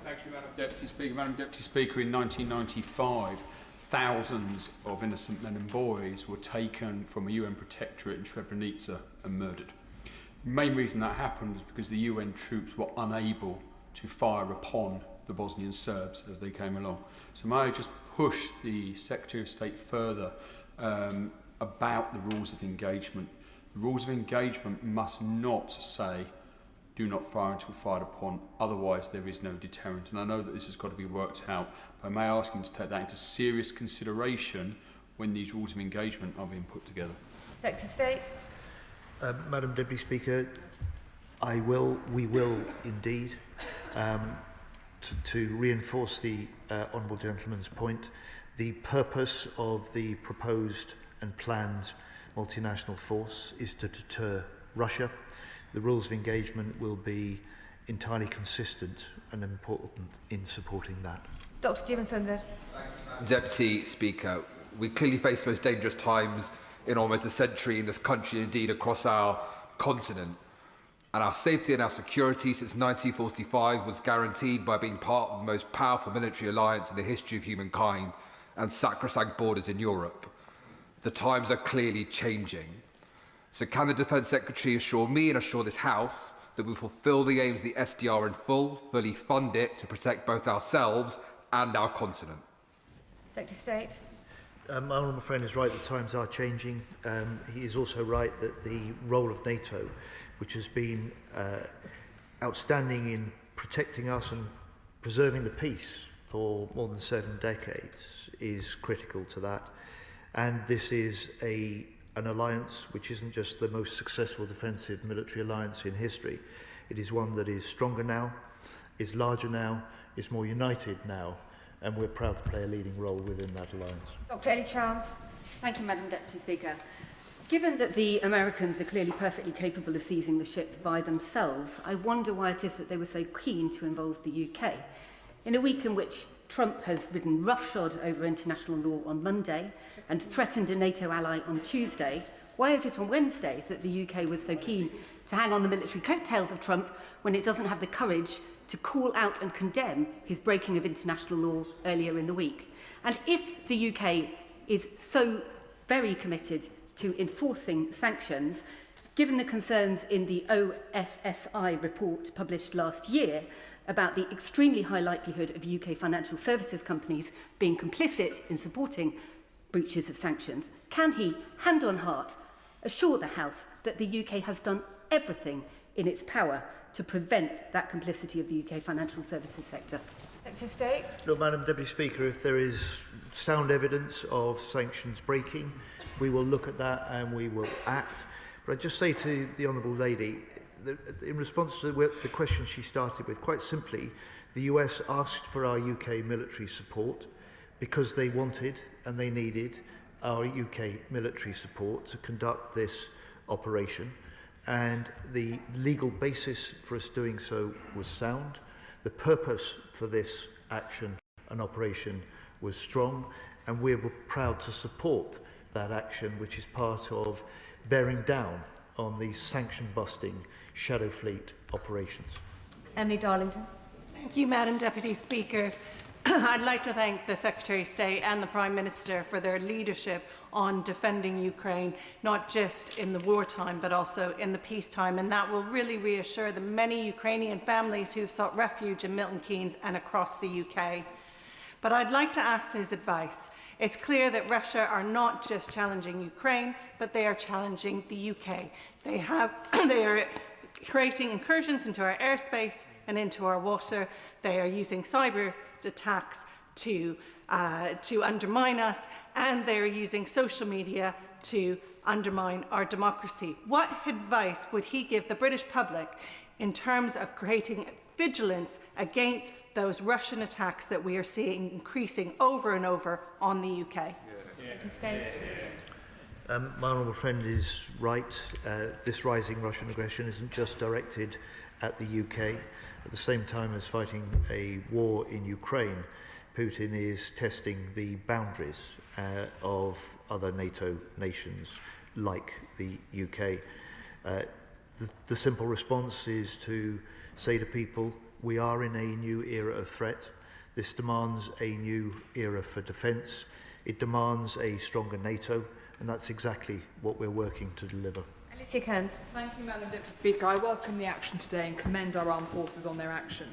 Thank you, Madam Deputy Speaker. Madam Deputy Speaker, in 1995, thousands of innocent men and boys were taken from a UN protectorate in Srebrenica and murdered. The main reason that happened was because the UN troops were unable to fire upon the Bosnian Serbs as they came along. So may I just push the Secretary of State further about the rules of engagement? The rules of engagement must not say, do not fire until fired upon, otherwise there is no deterrent. And I know that this has got to be worked out, but I may ask him to take that into serious consideration when these rules of engagement are being put together. Secretary of State. Madam Deputy Speaker, we will indeed, to reinforce the honourable gentleman's point, the purpose of the proposed and planned multinational force is to deter Russia. The rules of engagement will be entirely consistent and important in supporting that. Dr. Stevenson. Deputy Speaker, we clearly face the most dangerous times in almost a century in this country, indeed across our continent. And our safety and our security since 1945 was guaranteed by being part of the most powerful military alliance in the history of humankind and sacrosanct borders in Europe. The times are clearly changing. So can the Defence Secretary assure me and assure this House that we fulfil the aims of the SDR in full, fully fund it to protect both ourselves and our continent? Secretary of State. My honourable friend is right, the times are changing. He is also right that the role of NATO, which has been outstanding in protecting us and preserving the peace for more than 7 decades, is critical to that. And this is an alliance which isn't just the most successful defensive military alliance in history. It is one that is stronger now, is larger now, is more united now, and we're proud to play a leading role within that alliance. Dr. Ellie Chance. Thank you, Madam Deputy Speaker. Given that the Americans are clearly perfectly capable of seizing the ship by themselves, I wonder why it is that they were so keen to involve the UK. In a week in which Trump has ridden roughshod over international law on Monday and threatened a NATO ally on Tuesday, why is it on Wednesday that the UK was so keen to hang on the military coattails of Trump when it doesn't have the courage to call out and condemn his breaking of international law earlier in the week? And if the UK is so very committed to enforcing sanctions, given the concerns in the OFSI report published last year about the extremely high likelihood of UK financial services companies being complicit in supporting breaches of sanctions, can he, hand on heart, assure the House that the UK has done everything in its power to prevent that complicity of the UK financial services sector? Secretary of State. Look, Madam Deputy Speaker, if there is sound evidence of sanctions breaking, we will look at that and we will act. But I just say to the Honourable Lady, that in response to the question she started with, quite simply, the US asked for our UK military support because they wanted and they needed our UK military support to conduct this operation. And the legal basis for us doing so was sound. The purpose for this action and operation was strong, and we were proud to support that action, which is part of bearing down on the sanction-busting shadow fleet operations. Emily Darlington. Thank you, Madam Deputy Speaker. I'd like to thank the Secretary of State and the Prime Minister for their leadership on defending Ukraine, not just in the wartime, but also in the peacetime. And that will really reassure the many Ukrainian families who have sought refuge in Milton Keynes and across the UK. But I'd like to ask his advice. It's clear that Russia are not just challenging Ukraine, but they are challenging the UK. They are creating incursions into our airspace and into our water. They are using cyber attacks to undermine us, and they are using social media to undermine our democracy. What advice would he give the British public in terms of creating vigilance against those Russian attacks that we are seeing increasing over and over on the UK? My honourable friend is right. This rising Russian aggression isn't just directed at the UK. At the same time as fighting a war in Ukraine, Putin is testing the boundaries of other NATO nations like the UK. The simple response is to say to people, we are in a new era of threat. This demands a new era for defence. It demands a stronger NATO, and that's exactly what we're working to deliver. Thank you, Madam Deputy Speaker. I welcome the action today and commend our armed forces on their action.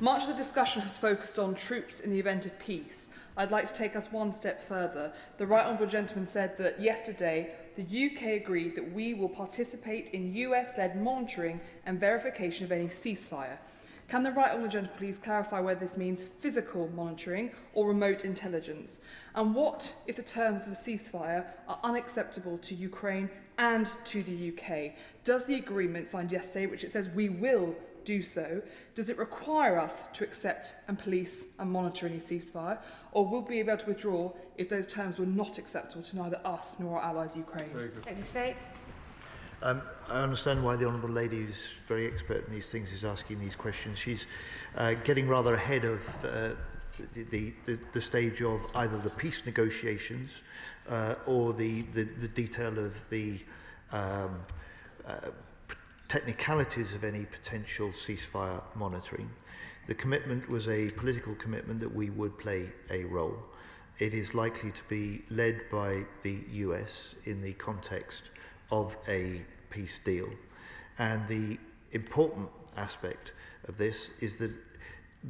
Much of the discussion has focused on troops in the event of peace. I'd like to take us one step further. The Right Honourable Gentleman said that yesterday the UK agreed that we will participate in US-led monitoring and verification of any ceasefire. Can the Right Honourable Gentleman please clarify whether this means physical monitoring or remote intelligence? And what if the terms of a ceasefire are unacceptable to Ukraine and to the UK? Does the agreement signed yesterday, which it says we will do so, does it require us to accept and police and monitor any ceasefire, or will we be able to withdraw if those terms were not acceptable to neither us nor our allies Ukraine? Secretary of State. I understand why the Honourable Lady is very expert in these things, is asking these questions. She's getting rather ahead of the stage of either the peace negotiations or the detail of the technicalities of any potential ceasefire monitoring. The commitment was a political commitment that we would play a role. It is likely to be led by the US in the context of a peace deal. And the important aspect of this is that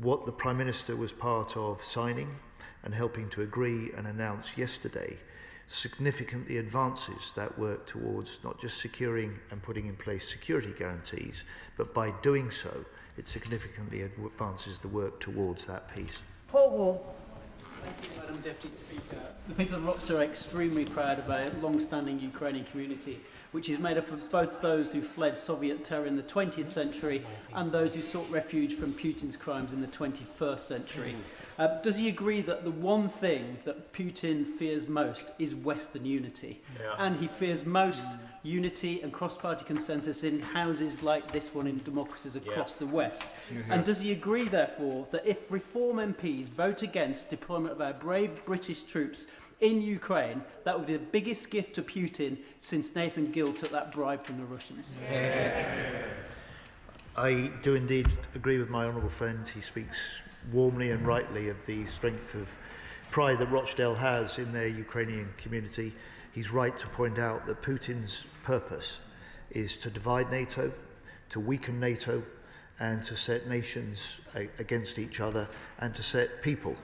what the Prime Minister was part of signing and helping to agree and announce yesterday significantly advances that work towards not just securing and putting in place security guarantees, but by doing so, it significantly advances the work towards that peace. Paul Wall. Thank you, Madam Deputy Speaker. The people of Rochester are extremely proud of a long-standing Ukrainian community, which is made up of both those who fled Soviet terror in the 20th century and those who sought refuge from Putin's crimes in the 21st century. Does he agree that the one thing that Putin fears most is Western unity? Yeah. And he fears most unity and cross-party consensus in houses like this one in democracies across the West? And does he agree, therefore, that if Reform MPs vote against deployment of our brave British troops in Ukraine, that would be the biggest gift to Putin since Nathan Gill took that bribe from the Russians? I do indeed agree with my honourable friend. He speaks warmly and rightly of the strength of pride that Rochdale has in their Ukrainian community. He's right to point out that Putin's purpose is to divide NATO, to weaken NATO, and to set nations against each other, and to set people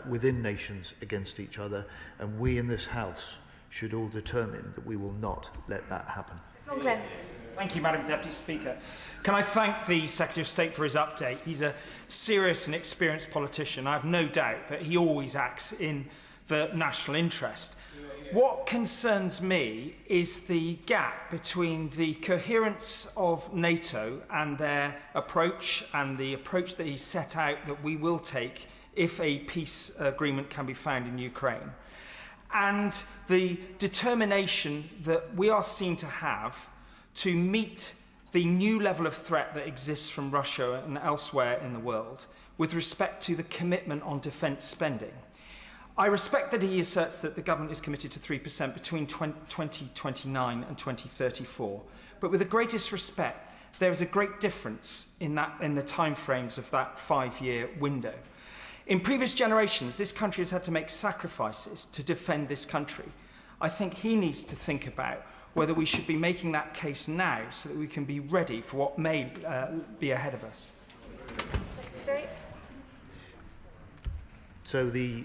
within nations against each other. And we in this House should all determine that we will not let that happen. Thank you, Madam Deputy Speaker. Can I thank the Secretary of State for his update? He's a serious and experienced politician. I have no doubt that he always acts in the national interest. What concerns me is the gap between the coherence of NATO and their approach, and the approach that he set out that we will take if a peace agreement can be found in Ukraine, and the determination that we are seen to have to meet the new level of threat that exists from Russia and elsewhere in the world with respect to the commitment on defence spending. I respect that he asserts that the government is committed to 3% between 2029 and 2034, but with the greatest respect, there is a great difference in the timeframes of that 5-year window. In previous generations, this country has had to make sacrifices to defend this country. I think he needs to think about whether we should be making that case now so that we can be ready for what may be ahead of us. So the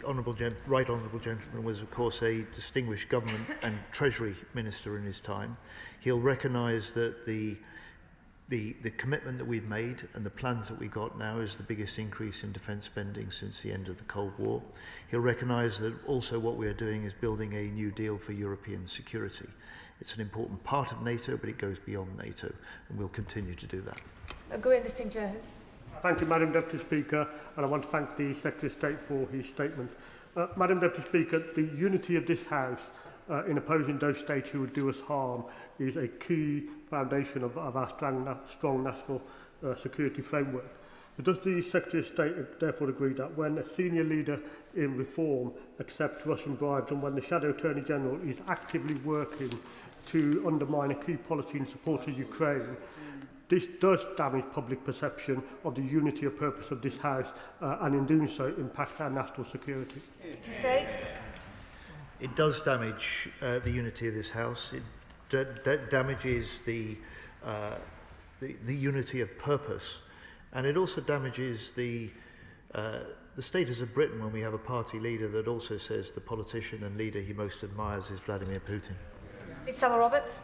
Right Honourable Gentleman was, of course, a distinguished government and Treasury Minister in his time. He'll recognise that the commitment that we've made and the plans that we got now is the biggest increase in defence spending since the end of the Cold War. He'll recognise that also what we are doing is building a new deal for European security. It's an important part of NATO, but it goes beyond NATO, and we'll continue to do that. Thank you, Madam Deputy Speaker, and I want to thank the Secretary of State for his statement. Madam Deputy Speaker, the unity of this House in opposing those states who would do us harm is a key foundation of our strong national security framework. But does the Secretary of State therefore agree that when a senior leader in reform accepts Russian bribes, and when the Shadow Attorney General is actively working to undermine a key policy in support of Ukraine, this does damage public perception of the unity of purpose of this House, and in doing so impacts our national security? It does damage the unity of this House. It damages the unity of purpose, and it also damages the status of Britain when we have a party leader that also says the politician and leader he most admires is Vladimir Putin. Stella Roberts.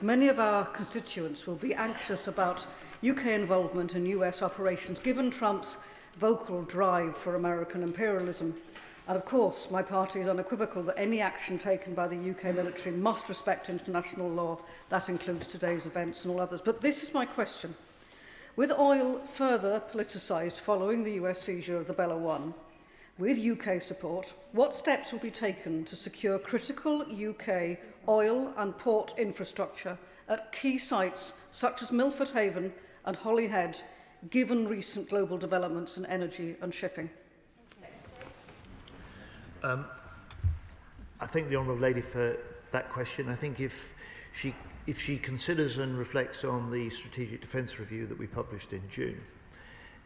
Many of our constituents will be anxious about UK involvement in US operations, given Trump's vocal drive for American imperialism. And of course, my party is unequivocal that any action taken by the UK military must respect international law. That includes today's events and all others. But this is my question. With oil further politicised following the US seizure of the Bella 1, with UK support, what steps will be taken to secure critical UK oil and port infrastructure at key sites such as Milford Haven and Holyhead, given recent global developments in energy and shipping? I thank the Honourable Lady for that question. I think if she considers and reflects on the Strategic Defence Review that we published in June,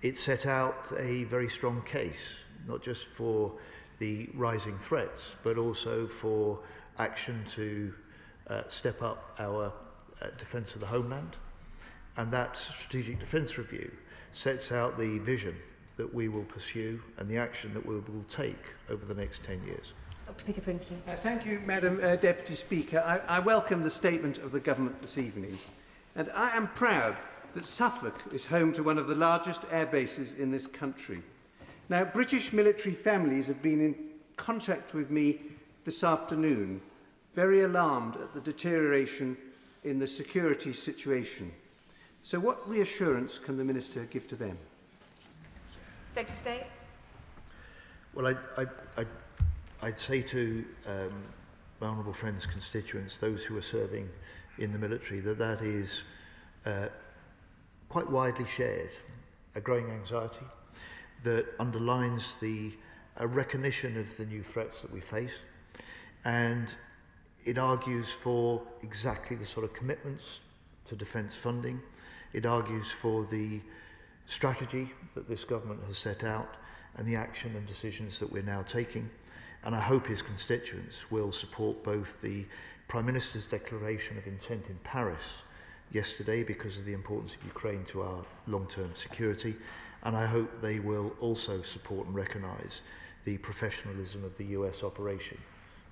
it set out a very strong case, not just for the rising threats, but also for action to step up our defence of the homeland. And that Strategic Defence Review sets out the vision that we will pursue and the action that we will take over the next 10 years. Dr. Peter Prinsley. Thank you, Madam Deputy Speaker. I welcome the statement of the Government this evening, and I am proud that Suffolk is home to one of the largest air bases in this country. Now, British military families have been in contact with me this afternoon, very alarmed at the deterioration in the security situation. So what reassurance can the Minister give to them? Secretary of State. Well, I'd say to my honourable friends' constituents, those who are serving in the military, that is quite widely shared, a growing anxiety that underlines the recognition of the new threats that we face, and it argues for exactly the sort of commitments to defence funding. It argues for the strategy that this government has set out and the action and decisions that we're now taking. And I hope his constituents will support both the Prime Minister's declaration of intent in Paris yesterday because of the importance of Ukraine to our long-term security, and I hope they will also support and recognise the professionalism of the US operation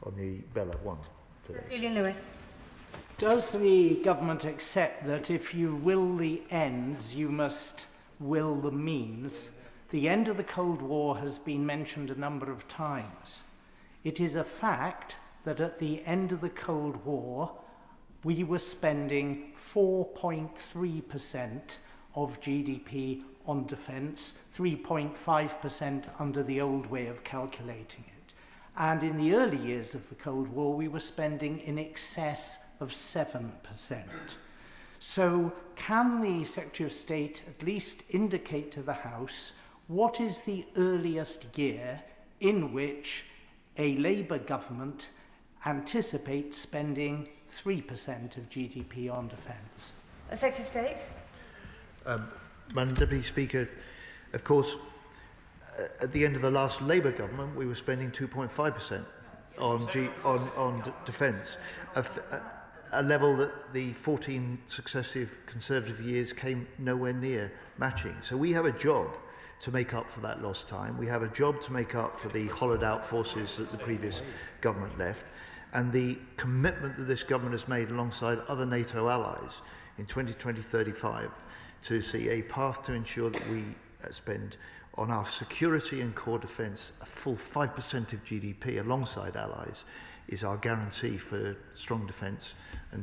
on the Bella 1 today. Julian Lewis. Does the government accept that if you will the ends, you must will the means? The end of the Cold War has been mentioned a number of times. It is a fact that at the end of the Cold War, we were spending 4.3% of GDP on defence, 3.5% under the old way of calculating it. And in the early years of the Cold War, we were spending in excess of 7%. So can the Secretary of State at least indicate to the House what is the earliest year in which a Labour government anticipates spending 3% of GDP on defence? Secretary of State. Madam Deputy Speaker, of course, at the end of the last Labour government, we were spending 2.5% on defence, a level that the 14 successive Conservative years came nowhere near matching. So we have a job to make up for that lost time. We have a job to make up for the hollowed out forces that the previous government left. And the commitment that this government has made alongside other NATO allies in 2020-35 to see a path to ensure that we spend on our security and core defence a full 5% of GDP alongside allies is our guarantee for strong defence and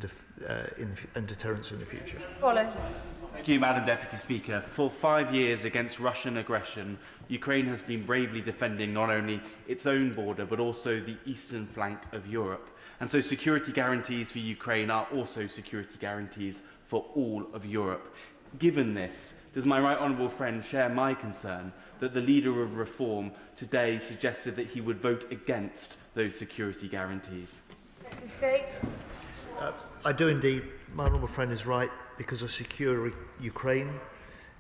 deterrence in the future. Follow. Thank you, Madam Deputy Speaker. For 5 years against Russian aggression, Ukraine has been bravely defending not only its own border, but also the eastern flank of Europe. And so security guarantees for Ukraine are also security guarantees for all of Europe. Given this, does my right honourable friend share my concern that the leader of Reform today suggested that he would vote against those security guarantees? Secretary of State. I do indeed. My honourable friend is right, because a secure Ukraine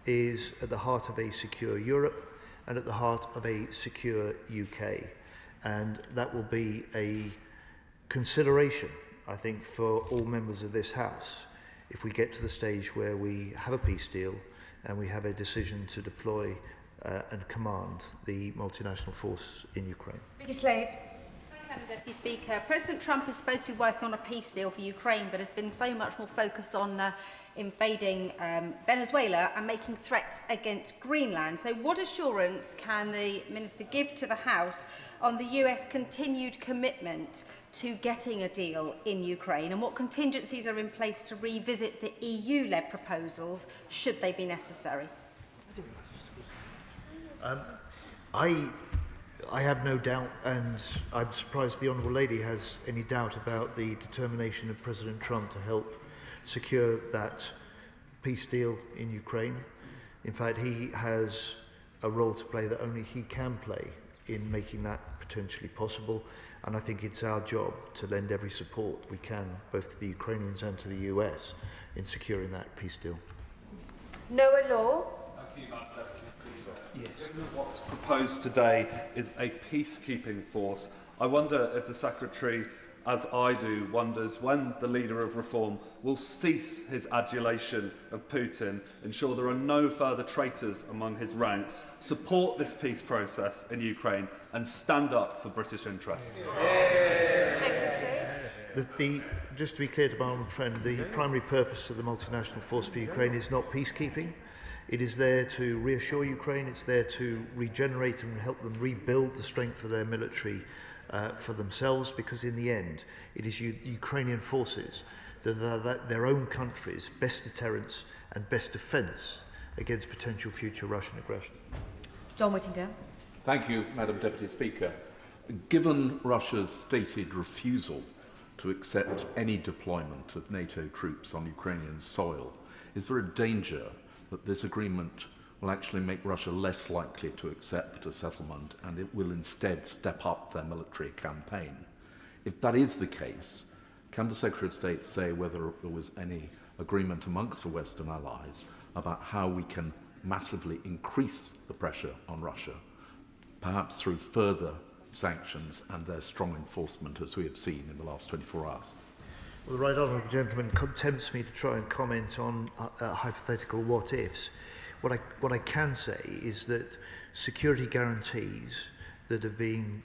is at the heart of a secure Europe and at the heart of a secure UK. And that will be a consideration, I think, for all members of this House if we get to the stage where we have a peace deal and we have a decision to deploy and command the multinational force in Ukraine. Vicky Slade. Madam Deputy Speaker, President Trump is supposed to be working on a peace deal for Ukraine, but has been so much more focused on invading Venezuela and making threats against Greenland. So what assurance can the Minister give to the House on the US continued commitment to getting a deal in Ukraine, and what contingencies are in place to revisit the EU-led proposals should they be necessary? I have no doubt, and I'm surprised the Honourable Lady has any doubt about the determination of President Trump to help secure that peace deal in Ukraine. In fact, he has a role to play that only he can play in making that potentially possible, and I think it's our job to lend every support we can, both to the Ukrainians and to the US, in securing that peace deal. Noah Law. Thank you, Madam Deputy Speaker. Yes. What's proposed today is a peacekeeping force. I wonder if the Secretary, as I do, wonders when the leader of Reform will cease his adulation of Putin, ensure there are no further traitors among his ranks, support this peace process in Ukraine and stand up for British interests. Just to be clear to my honourable friend, the primary purpose of the multinational force for Ukraine is not peacekeeping. It is there to reassure Ukraine, it's there to regenerate and help them rebuild the strength of their military for themselves, because in the end it is Ukrainian forces that are their own country's best deterrence and best defence against potential future Russian aggression. John Whittingdale. Thank you, Madam Deputy Speaker. Given Russia's stated refusal to accept any deployment of NATO troops on Ukrainian soil, is there a danger that this agreement will actually make Russia less likely to accept a settlement and it will instead step up their military campaign? If that is the case, can the Secretary of State say whether there was any agreement amongst the Western allies about how we can massively increase the pressure on Russia, perhaps through further sanctions and their strong enforcement, as we have seen in the last 24 hours? Well, the right honourable gentleman tempts me to try and comment on hypothetical what-ifs. What I can say is that security guarantees that have been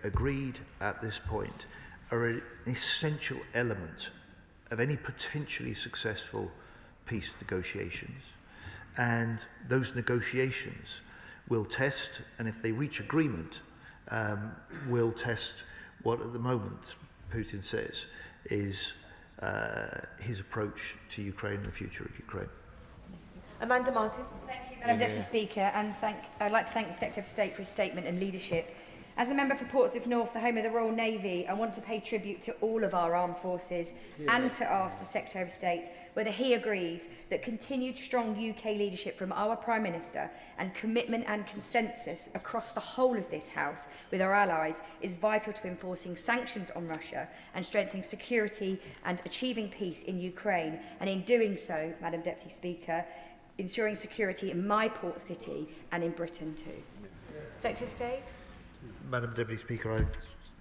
agreed at this point are an essential element of any potentially successful peace negotiations. And those negotiations will test, and if they reach agreement, will test what at the moment Putin says is his approach to Ukraine and the future of Ukraine. Amanda Martin. Thank you, Madam Deputy Speaker, and I'd like to thank the Secretary of State for his statement and leadership. As the member for Portsmouth North, the home of the Royal Navy, I want to pay tribute to all of our armed forces and to ask the Secretary of State whether he agrees that continued strong UK leadership from our Prime Minister and commitment and consensus across the whole of this House with our allies is vital to enforcing sanctions on Russia and strengthening security and achieving peace in Ukraine, and in doing so, Madam Deputy Speaker, ensuring security in my port city and in Britain too. Secretary of State. Madam Deputy Speaker, I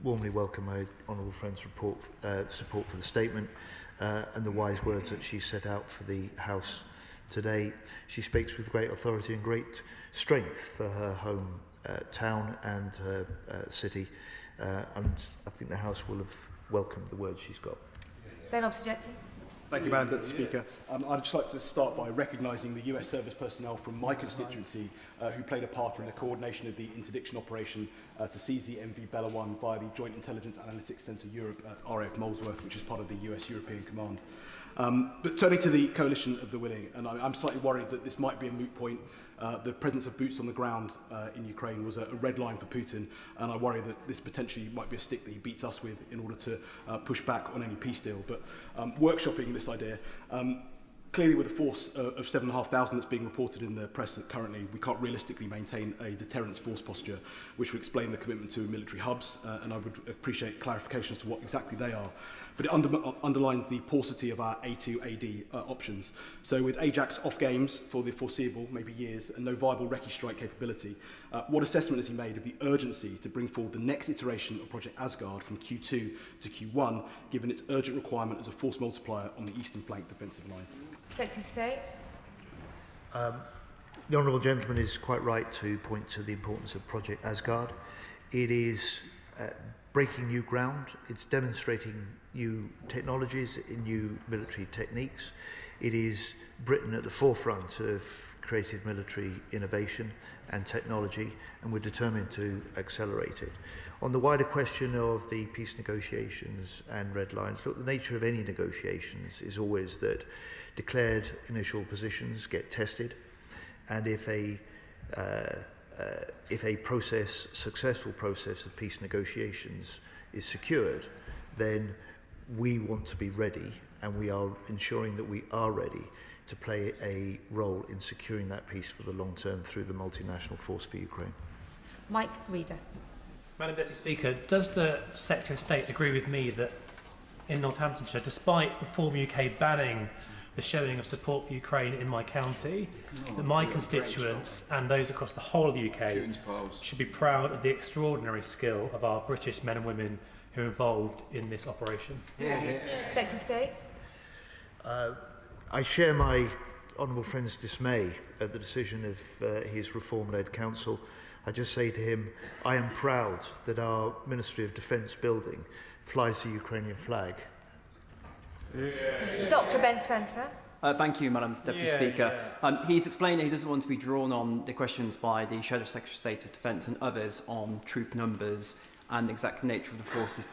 warmly welcome my honourable friend's support for the statement and the wise words that she set out for the House today. She speaks with great authority and great strength for her home town and her city, and I think the House will have welcomed the words she's got. Ben Obsjetti. Thank you, Madam Deputy Speaker. I'd just like to start by recognising the US service personnel from my constituency who played a part in the coordination of the interdiction operation to seize the MV Bella 1 via the Joint Intelligence Analytics Centre Europe at RAF Molesworth, which is part of the US European Command. But turning to the coalition of the willing, and I'm slightly worried that this might be a moot point. The presence of boots on the ground in Ukraine was a red line for Putin, and I worry that this potentially might be a stick that he beats us with in order to push back on any peace deal. But workshopping this idea, clearly with a force of 7,500 that's being reported in the press currently, we can't realistically maintain a deterrence force posture, which would explain the commitment to military hubs, and I would appreciate clarification as to what exactly they are. But it underlines the paucity of our A2AD options. So with Ajax off games for the foreseeable, maybe years, and no viable recce strike capability, what assessment has he made of the urgency to bring forward the next iteration of Project Asgard from Q2 to Q1, given its urgent requirement as a force multiplier on the eastern flank defensive line? Secretary of State. The honourable gentleman is quite right to point to the importance of Project Asgard. It is breaking new ground. It's demonstrating new technologies, new military techniques. It is Britain at the forefront of creative military innovation and technology, and we're determined to accelerate it. On the wider question of the peace negotiations and red lines, look, the nature of any negotiations is always that declared initial positions get tested, and if a successful process of peace negotiations is secured, then we want to be ready, and we are ensuring that we are ready to play a role in securing that peace for the long term through the multinational force for Ukraine. Mike Reader. Madam Deputy Speaker, does the Secretary of State agree with me that in Northamptonshire, despite Reform UK banning the showing of support for Ukraine in my county, that my constituents and those across the whole of the UK should be proud of the extraordinary skill of our British men and women who are involved in this operation? Secretary of State. I share my honourable friend's dismay at the decision of his Reform-led council. I just say to him, I am proud that our Ministry of Defence building flies the Ukrainian flag. Dr. Ben Spencer. Thank you, Madam Deputy Speaker. He's explained that he doesn't want to be drawn on the questions by the Shadow Secretary of State of Defence and others on troop numbers and the exact nature of the forces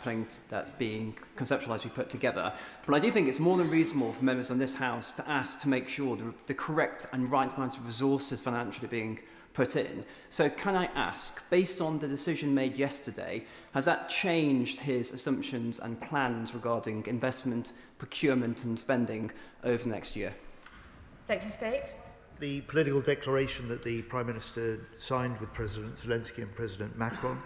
that's being conceptualised to be put together. But I do think it's more than reasonable for members on this House to ask to make sure the correct and right amount of resources financially being put in. So can I ask, based on the decision made yesterday, has that changed his assumptions and plans regarding investment, procurement and spending over the next year? Secretary of State. The political declaration that the Prime Minister signed with President Zelensky and President Macron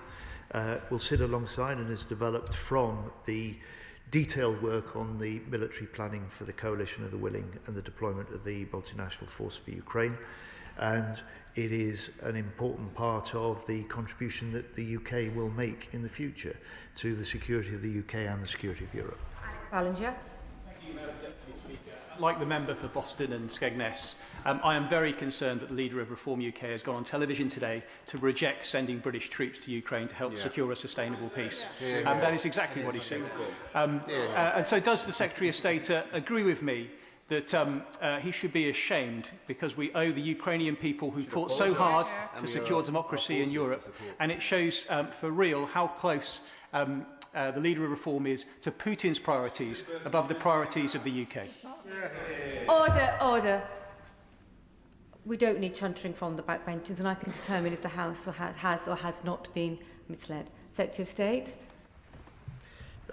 will sit alongside and is developed from the detailed work on the military planning for the coalition of the willing and the deployment of the multinational force for Ukraine. And it is an important part of the contribution that the UK will make in the future to the security of the UK and the security of Europe. Ballinger. Like the member for Boston and Skegness, I am very concerned that the leader of Reform UK has gone on television today to reject sending British troops to Ukraine to help secure a sustainable peace. That is exactly what he said. And so does the Secretary of State agree with me that he should be ashamed because we owe the Ukrainian people who fought so hard to secure democracy in Europe, and it shows for real how close the leader of Reform is to Putin's priorities above the priorities of the UK. Order, order. We don't need chuntering from the backbenches, and I can determine if the House has or has not been misled. Secretary of State.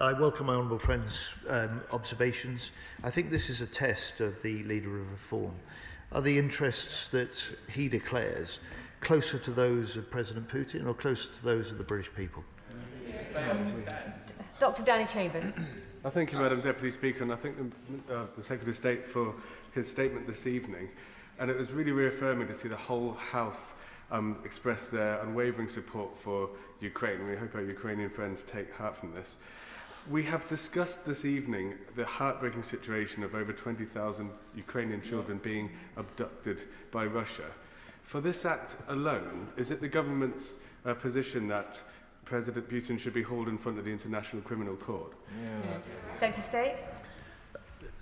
I welcome my honourable friend's observations. I think this is a test of the leader of Reform. Are the interests that he declares closer to those of President Putin or closer to those of the British people? Dr. Danny Chambers. I thank you, Madam Deputy Speaker, and I thank the Secretary of State for his statement this evening. And it was really reaffirming to see the whole House express their unwavering support for Ukraine. And we hope our Ukrainian friends take heart from this. We have discussed this evening the heartbreaking situation of over 20,000 Ukrainian children being abducted by Russia. For this act alone, is it the government's position that President Putin should be hauled in front of the International Criminal Court? Secretary of State.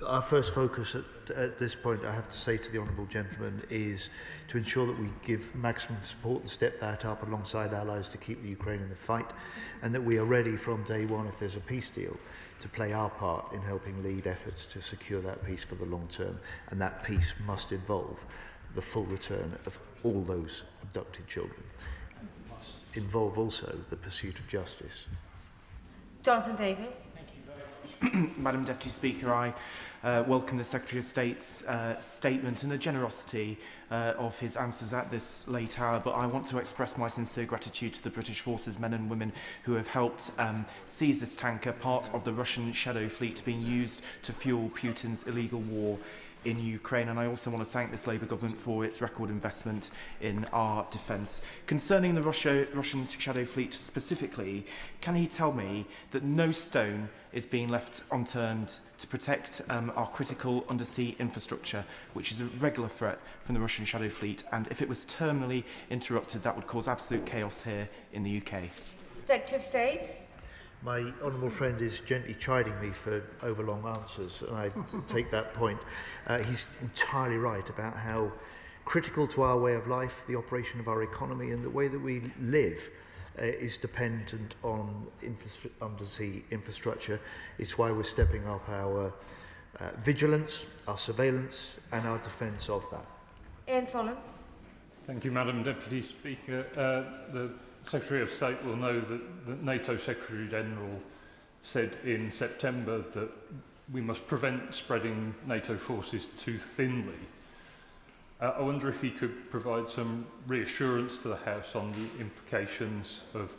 Our first focus at this point, I have to say to the honourable gentleman, is to ensure that we give maximum support and step that up alongside allies to keep the Ukraine in the fight, and that we are ready from day one, if there's a peace deal, to play our part in helping lead efforts to secure that peace for the long term. And that peace must involve the full return of all those abducted children. Involve also the pursuit of justice. Jonathan Davis. Madam Deputy Speaker, I welcome the Secretary of State's statement and the generosity of his answers at this late hour, but I want to express my sincere gratitude to the British forces, men and women, who have helped seize this tanker, part of the Russian shadow fleet being used to fuel Putin's illegal war in Ukraine. And I also want to thank this Labour government for its record investment in our defence. Concerning the Russian shadow fleet specifically, can he tell me that no stone is being left unturned to protect our critical undersea infrastructure, which is a regular threat from the Russian shadow fleet, and if it was terminally interrupted, that would cause absolute chaos here in the UK? Secretary of State. My honourable friend is gently chiding me for overlong answers, and I take that point. He's entirely right about how critical to our way of life, the operation of our economy, and the way that we live is dependent on undersea infrastructure. It's why we're stepping up our vigilance, our surveillance, and our defence of that. Ian Sollum. Thank you, Madam Deputy Speaker. The Secretary of State will know that the NATO Secretary General said in September that we must prevent spreading NATO forces too thinly. I wonder if he could provide some reassurance to the House on the implications of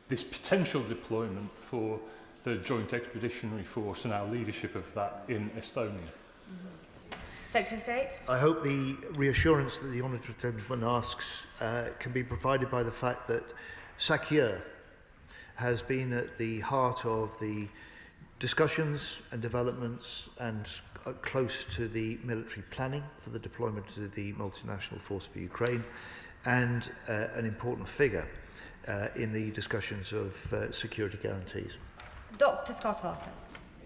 this potential deployment for the Joint Expeditionary Force and our leadership of that in Estonia. Secretary of State. I hope the reassurance that the honourable gentleman asks can be provided by the fact that SACEUR has been at the heart of the discussions and developments and close to the military planning for the deployment of the multinational force for Ukraine, and an important figure in the discussions of security guarantees. Dr. Scott Arthur.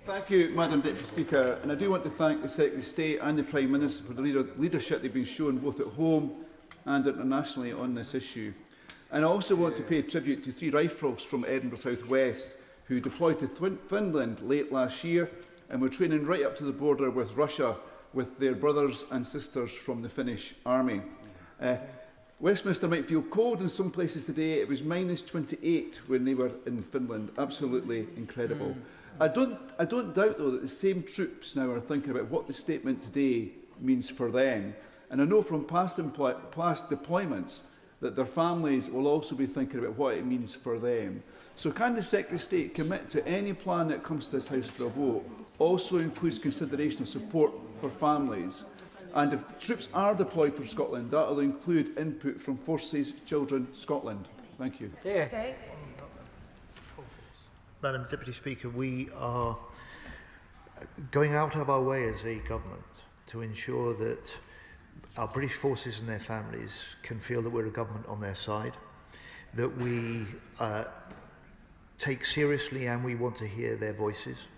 Thank you, Madam Deputy Speaker, and I do want to thank the Secretary of State and the Prime Minister for the leadership they've been shown both at home and internationally on this issue. And I also want to pay tribute to 3 rifles from Edinburgh South West who deployed to Finland late last year and were training right up to the border with Russia with their brothers and sisters from the Finnish army. Westminster might feel cold in some places today. It was -28 when they were in Finland. Absolutely incredible. I don't doubt, though, that the same troops now are thinking about what the statement today means for them. And I know from past deployments that their families will also be thinking about what it means for them. So can the Secretary of State commit to any plan that comes to this House for a vote also includes consideration of support for families? And if troops are deployed for Scotland, that will include input from Forces Children Scotland. Thank you. Dave. Madam Deputy Speaker, we are going out of our way as a government to ensure that our British forces and their families can feel that we're a government on their side, that we take seriously and we want to hear their voices.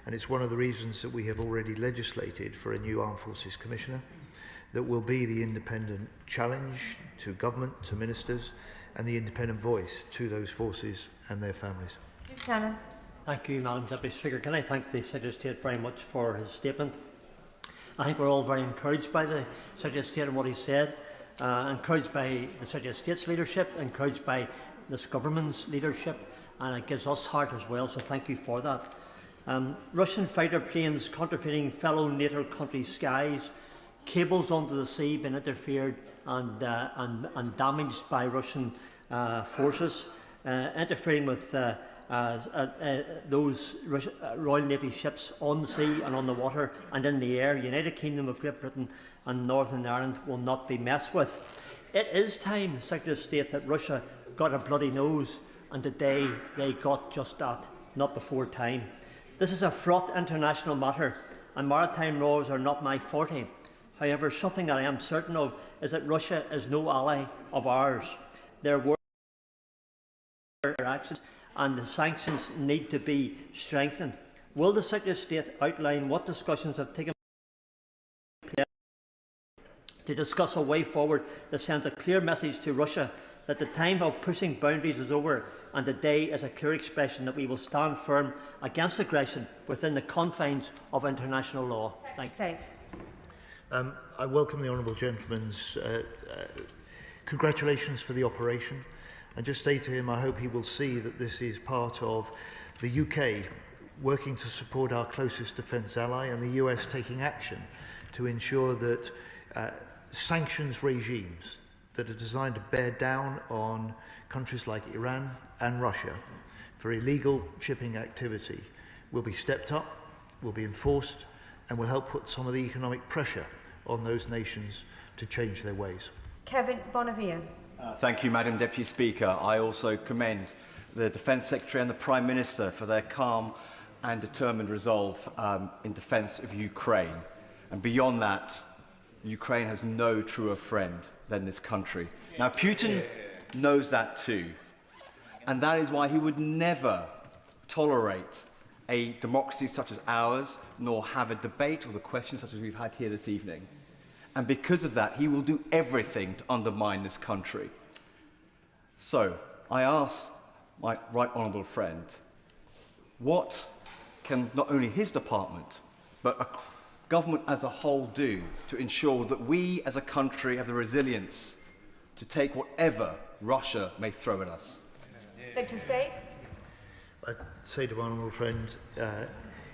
And it's one of the reasons that we have already legislated for a new Armed Forces Commissioner that will be the independent challenge to government, to ministers, and the independent voice to those forces and their families. Shannon. Thank you, Madam Deputy Speaker. Can I thank the Secretary of State very much for his statement. I think we're all very encouraged by the Secretary of State and what he said, encouraged by the Secretary of State's leadership, encouraged by this government's leadership, and it gives us heart as well, so thank you for that. Russian fighter planes contravening fellow NATO countries' skies, cables under the sea being interfered and damaged by Russian forces, interfering with those Royal Navy ships on the sea and on the water and in the air. United Kingdom of Great Britain and Northern Ireland will not be messed with. It is time, Secretary of State, that Russia got a bloody nose, and today they got just that, not before time. This is a fraught international matter, and maritime laws are not my forte. However, something that I am certain of is that Russia is no ally of ours. Their actions and the sanctions need to be strengthened. Will the Secretary of State outline what discussions have taken place to discuss a way forward that sends a clear message to Russia that the time of pushing boundaries is over, and today is a clear expression that we will stand firm against aggression within the confines of international law? Thank you. I welcome the honourable gentleman's congratulations for the operation, and just say to him I hope he will see that this is part of the UK working to support our closest defence ally and the US taking action to ensure that sanctions regimes that are designed to bear down on countries like Iran and Russia for illegal shipping activity will be stepped up, will be enforced, and will help put some of the economic pressure on those nations to change their ways. Kevin Bonavia. Thank you, Madam Deputy Speaker. I also commend the Defence Secretary and the Prime Minister for their calm and determined resolve in defence of Ukraine. And beyond that, Ukraine has no truer friend than this country. Now, Putin knows that too, and that is why he would never tolerate a democracy such as ours, nor have a debate or the questions such as we've had here this evening. And because of that, he will do everything to undermine this country. So, I ask my right honourable friend, what can not only his department, but a government as a whole do to ensure that we as a country have the resilience to take whatever Russia may throw at us? Secretary of State. I'd say to my honourable friend,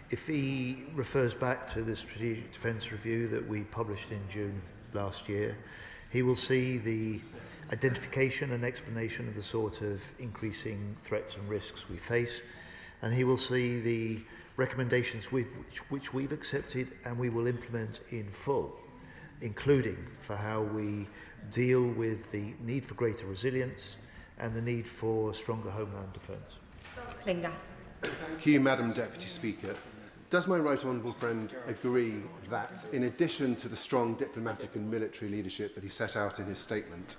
if he refers back to the Strategic Defence Review that we published in June last year, he will see the identification and explanation of the sort of increasing threats and risks we face, and he will see the recommendations which we've accepted and we will implement in full, including for how we deal with the need for greater resilience and the need for stronger homeland defence. Klinger. Thank you, Madam Deputy Speaker. Does my right honourable friend agree that, in addition to the strong diplomatic and military leadership that he set out in his statement,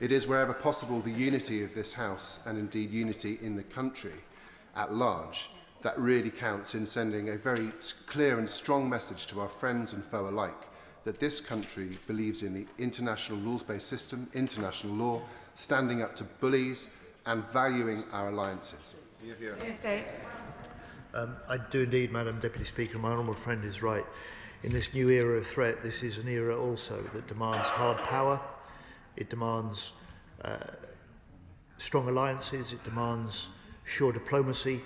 it is wherever possible the unity of this House, and indeed unity in the country at large, that really counts in sending a very clear and strong message to our friends and foe alike that this country believes in the international rules-based system, international law, standing up to bullies and valuing our alliances? I do indeed, Madam Deputy Speaker. My honourable friend is right. In this new era of threat, this is an era also that demands hard power. it demands strong alliances, it demands sure diplomacy,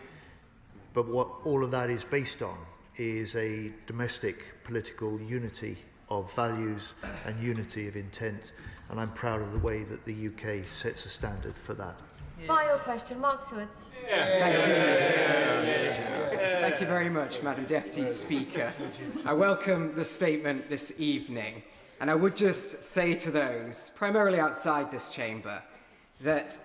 but what all of that is based on is a domestic political unity of values and unity of intent, and I'm proud of the way that the UK sets a standard for that. Final question, Mark Swords. Thank you very much, Madam Deputy Speaker. I welcome the statement this evening, and I would just say to those, primarily outside this chamber, that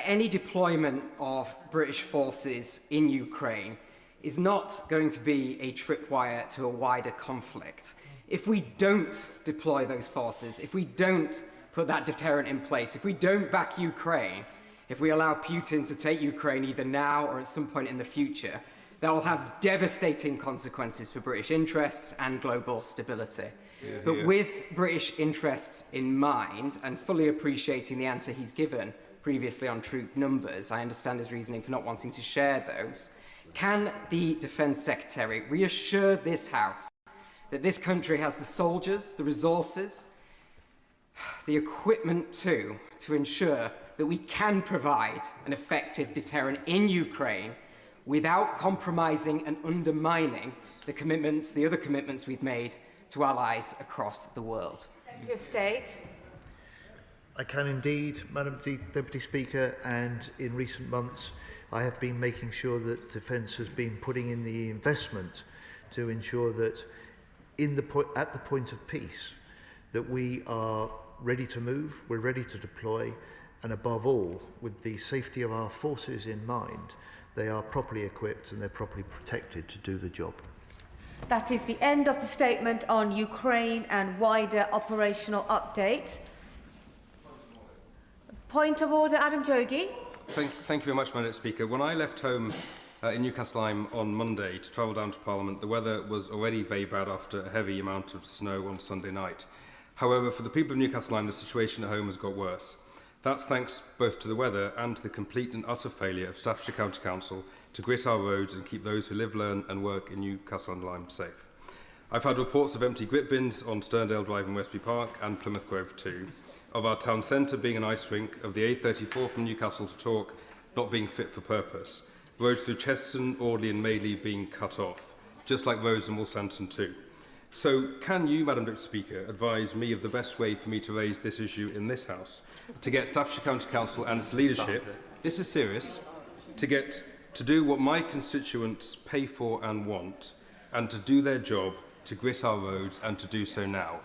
any deployment of British forces in Ukraine is not going to be a tripwire to a wider conflict. If we don't deploy those forces, if we don't put that deterrent in place, if we don't back Ukraine, if we allow Putin to take Ukraine either now or at some point in the future, that will have devastating consequences for British interests and global stability. But with British interests in mind, and fully appreciating the answer he's given previously on troop numbers, I understand his reasoning for not wanting to share those, can the Defence Secretary reassure this House that this country has the soldiers, the resources, the equipment to ensure that we can provide an effective deterrent in Ukraine without compromising and undermining the other commitments we've made to allies across the world? Secretary of State. I can indeed, Madam Deputy Speaker, and in recent months I have been making sure that Defence has been putting in the investment to ensure that at the point of peace that we are ready to move, we're ready to deploy, and above all, with the safety of our forces in mind, they are properly equipped and they're properly protected to do the job. That is the end of the statement on Ukraine and wider operational update. Point of order, Adam Jogi. Thank you very much, Madam Speaker. When I left home in Newcastle on Monday to travel down to Parliament, the weather was already very bad after a heavy amount of snow on Sunday night. However, for the people of Newcastle, the situation at home has got worse. That's thanks both to the weather and to the complete and utter failure of Staffordshire County Council to grit our roads and keep those who live, learn and work in Newcastle-on-Lyme safe. I've had reports of empty grit bins on Sterndale Drive in Westbury Park and Plymouth Grove too, of our town centre being an ice rink, of the A34 from Newcastle to Tork not being fit for purpose, roads through Cheston, Audley and Madeley being cut off, just like roads in Wolstanton too. So can you, Madam Deputy Speaker, advise me of the best way for me to raise this issue in this House, to get Staffordshire County Council and its leadership, this is serious, to do what my constituents pay for and want, and to do their job, to grit our roads and to do so now?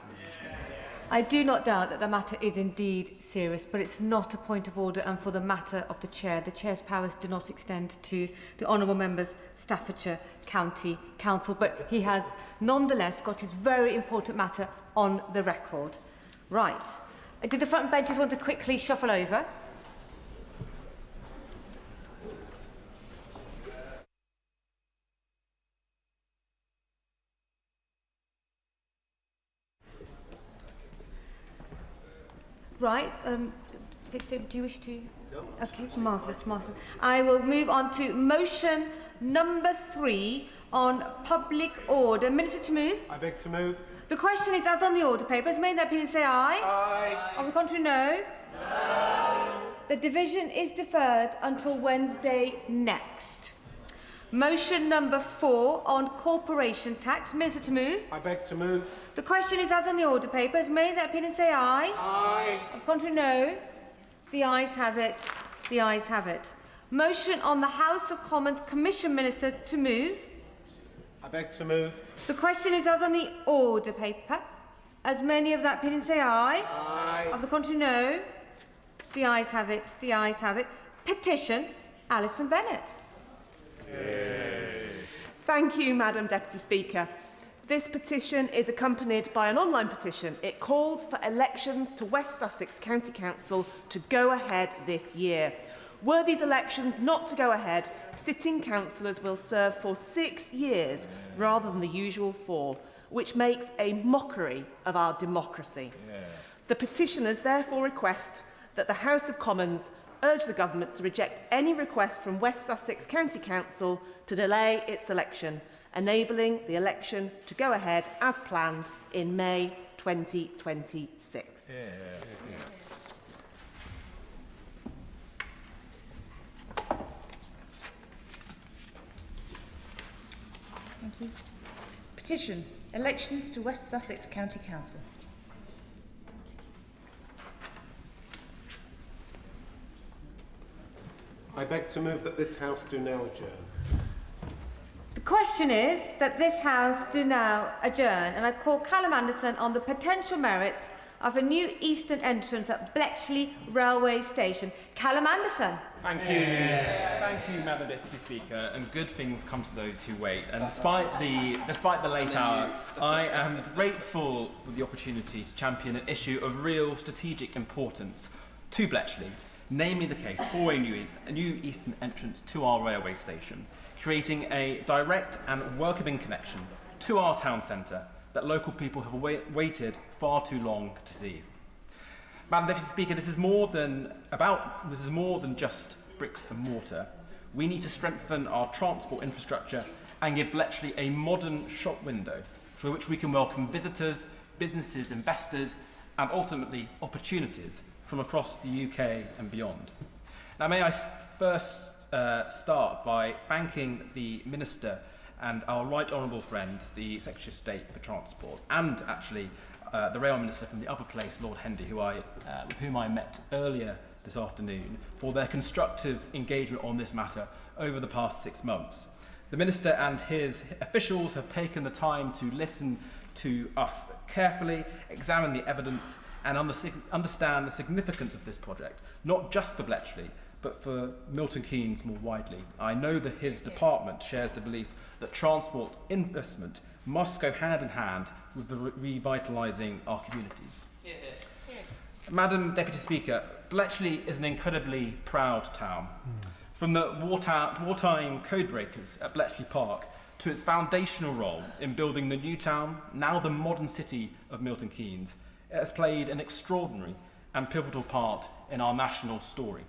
I do not doubt that the matter is indeed serious, but it's not a point of order, and for the matter of the Chair, the Chair's powers do not extend to the Honourable Member's Staffordshire County Council, but he has nonetheless got his very important matter on the record. Right. Did the front benches want to quickly shuffle over? Right. Do you wish to? No. Okay, marvellous, Martin. I will move on to motion number 3 on public order. Minister to move. I beg to move. The question is, as on the order paper, has made their opinion say aye? Aye. Of the contrary, no? No. The division is deferred until Wednesday next. Motion number 4 on corporation tax. Minister to move. I beg to move. The question is, as on the order paper, has made their opinion say aye? Aye. Of the contrary, no? The ayes have it. The ayes have it. Motion on the House of Commons Commission Minister to move. I beg to move. The question is, as on the order paper, as many of that opinion say aye? Aye. Of the contrary, no? The ayes have it. The ayes have it. Petition, Alison Bennett. Thank you, Madam Deputy Speaker. This petition is accompanied by an online petition. It calls for elections to West Sussex County Council to go ahead this year. Were these elections not to go ahead, sitting councillors will serve for 6 years rather than the usual 4, which makes a mockery of our democracy. The petitioners therefore request that the House of Commons urge the Government to reject any request from West Sussex County Council to delay its election, enabling the election to go ahead as planned in May 2026. Thank you. Petition. Elections to West Sussex County Council. I beg to move that this House do now adjourn. The question is that this House do now adjourn, and I call Callum Anderson on the potential merits of a new eastern entrance at Bletchley Railway Station. Callum Anderson. Thank you. Thank you, Madam Deputy Speaker, and good things come to those who wait. And despite the late hour, I am grateful for the opportunity to champion an issue of real strategic importance to Bletchley, namely the case for a new eastern entrance to our railway station, creating a direct and welcoming connection to our town centre that local people have waited far too long to see. Madam Deputy Speaker, this is more than just bricks and mortar. We need to strengthen our transport infrastructure and give Bletchley a modern shop window through which we can welcome visitors, businesses, investors, and ultimately opportunities from across the UK and beyond. Now, may I first start by thanking the Minister and our right honourable friend, the Secretary of State for Transport, and actually the Rail Minister from the other place, Lord Hendy, with whom I met earlier this afternoon, for their constructive engagement on this matter over the past 6 months. The Minister and his officials have taken the time to listen to us carefully, examine the evidence, and understand the significance of this project, not just for Bletchley, but for Milton Keynes more widely. I know that his department shares the belief that transport investment must go hand in hand with revitalising our communities. Madam Deputy Speaker, Bletchley is an incredibly proud town. From the wartime codebreakers at Bletchley Park to its foundational role in building the new town, now the modern city of Milton Keynes, it has played an extraordinary and pivotal part in our national story.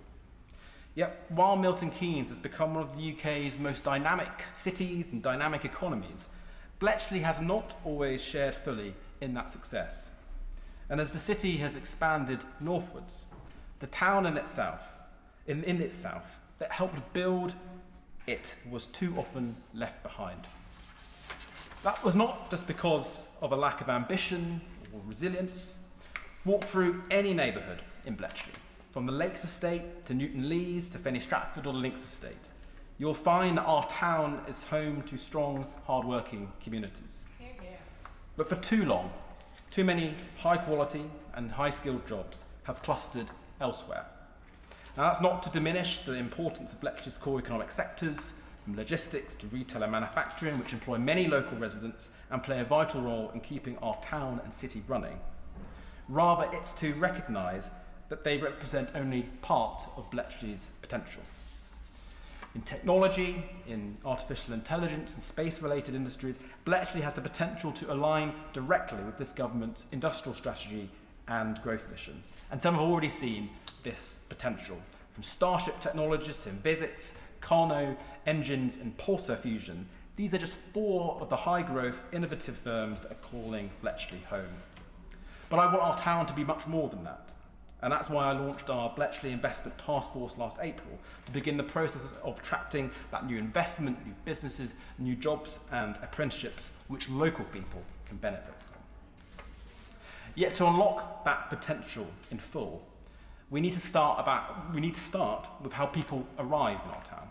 Yet, while Milton Keynes has become one of the UK's most dynamic cities and dynamic economies, Bletchley has not always shared fully in that success. And as the city has expanded northwards, the town in itself that helped build it was too often left behind. That was not just because of a lack of ambition or resilience. Walk through any neighbourhood in Bletchley, from the Lakes Estate to Newton Lees to Fenny Stratford or the Links Estate. You'll find that our town is home to strong, hard-working communities. But for too long, too many high-quality and high-skilled jobs have clustered elsewhere. Now, that's not to diminish the importance of Bletchley's core economic sectors, from logistics to retail and manufacturing, which employ many local residents and play a vital role in keeping our town and city running. Rather, it's to recognise that they represent only part of Bletchley's potential. In technology, in artificial intelligence and space-related industries, Bletchley has the potential to align directly with this government's industrial strategy and growth mission. And some have already seen this potential, from Starship Technologies to Envisits, Carno, Engines and Pulsar Fusion. These are just 4 of the high-growth, innovative firms that are calling Bletchley home. But I want our town to be much more than that. And that's why I launched our Bletchley Investment Task Force last April, to begin the process of attracting that new investment, new businesses, new jobs and apprenticeships which local people can benefit from. Yet to unlock that potential in full, we need to start with how people arrive in our town.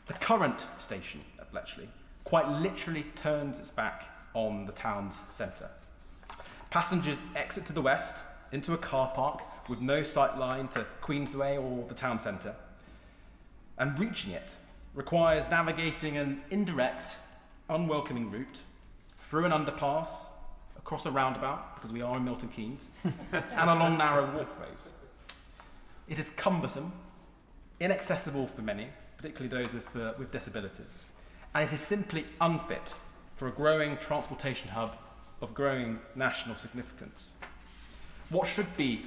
The current station at Bletchley quite literally turns its back on the town's centre. Passengers exit to the west, into a car park with no sight line to Queensway or the town centre. And reaching it requires navigating an indirect, unwelcoming route through an underpass, across a roundabout, because we are in Milton Keynes, and along narrow walkways. It is cumbersome, inaccessible for many, particularly those with disabilities, and it is simply unfit for a growing transportation hub of growing national significance. What should be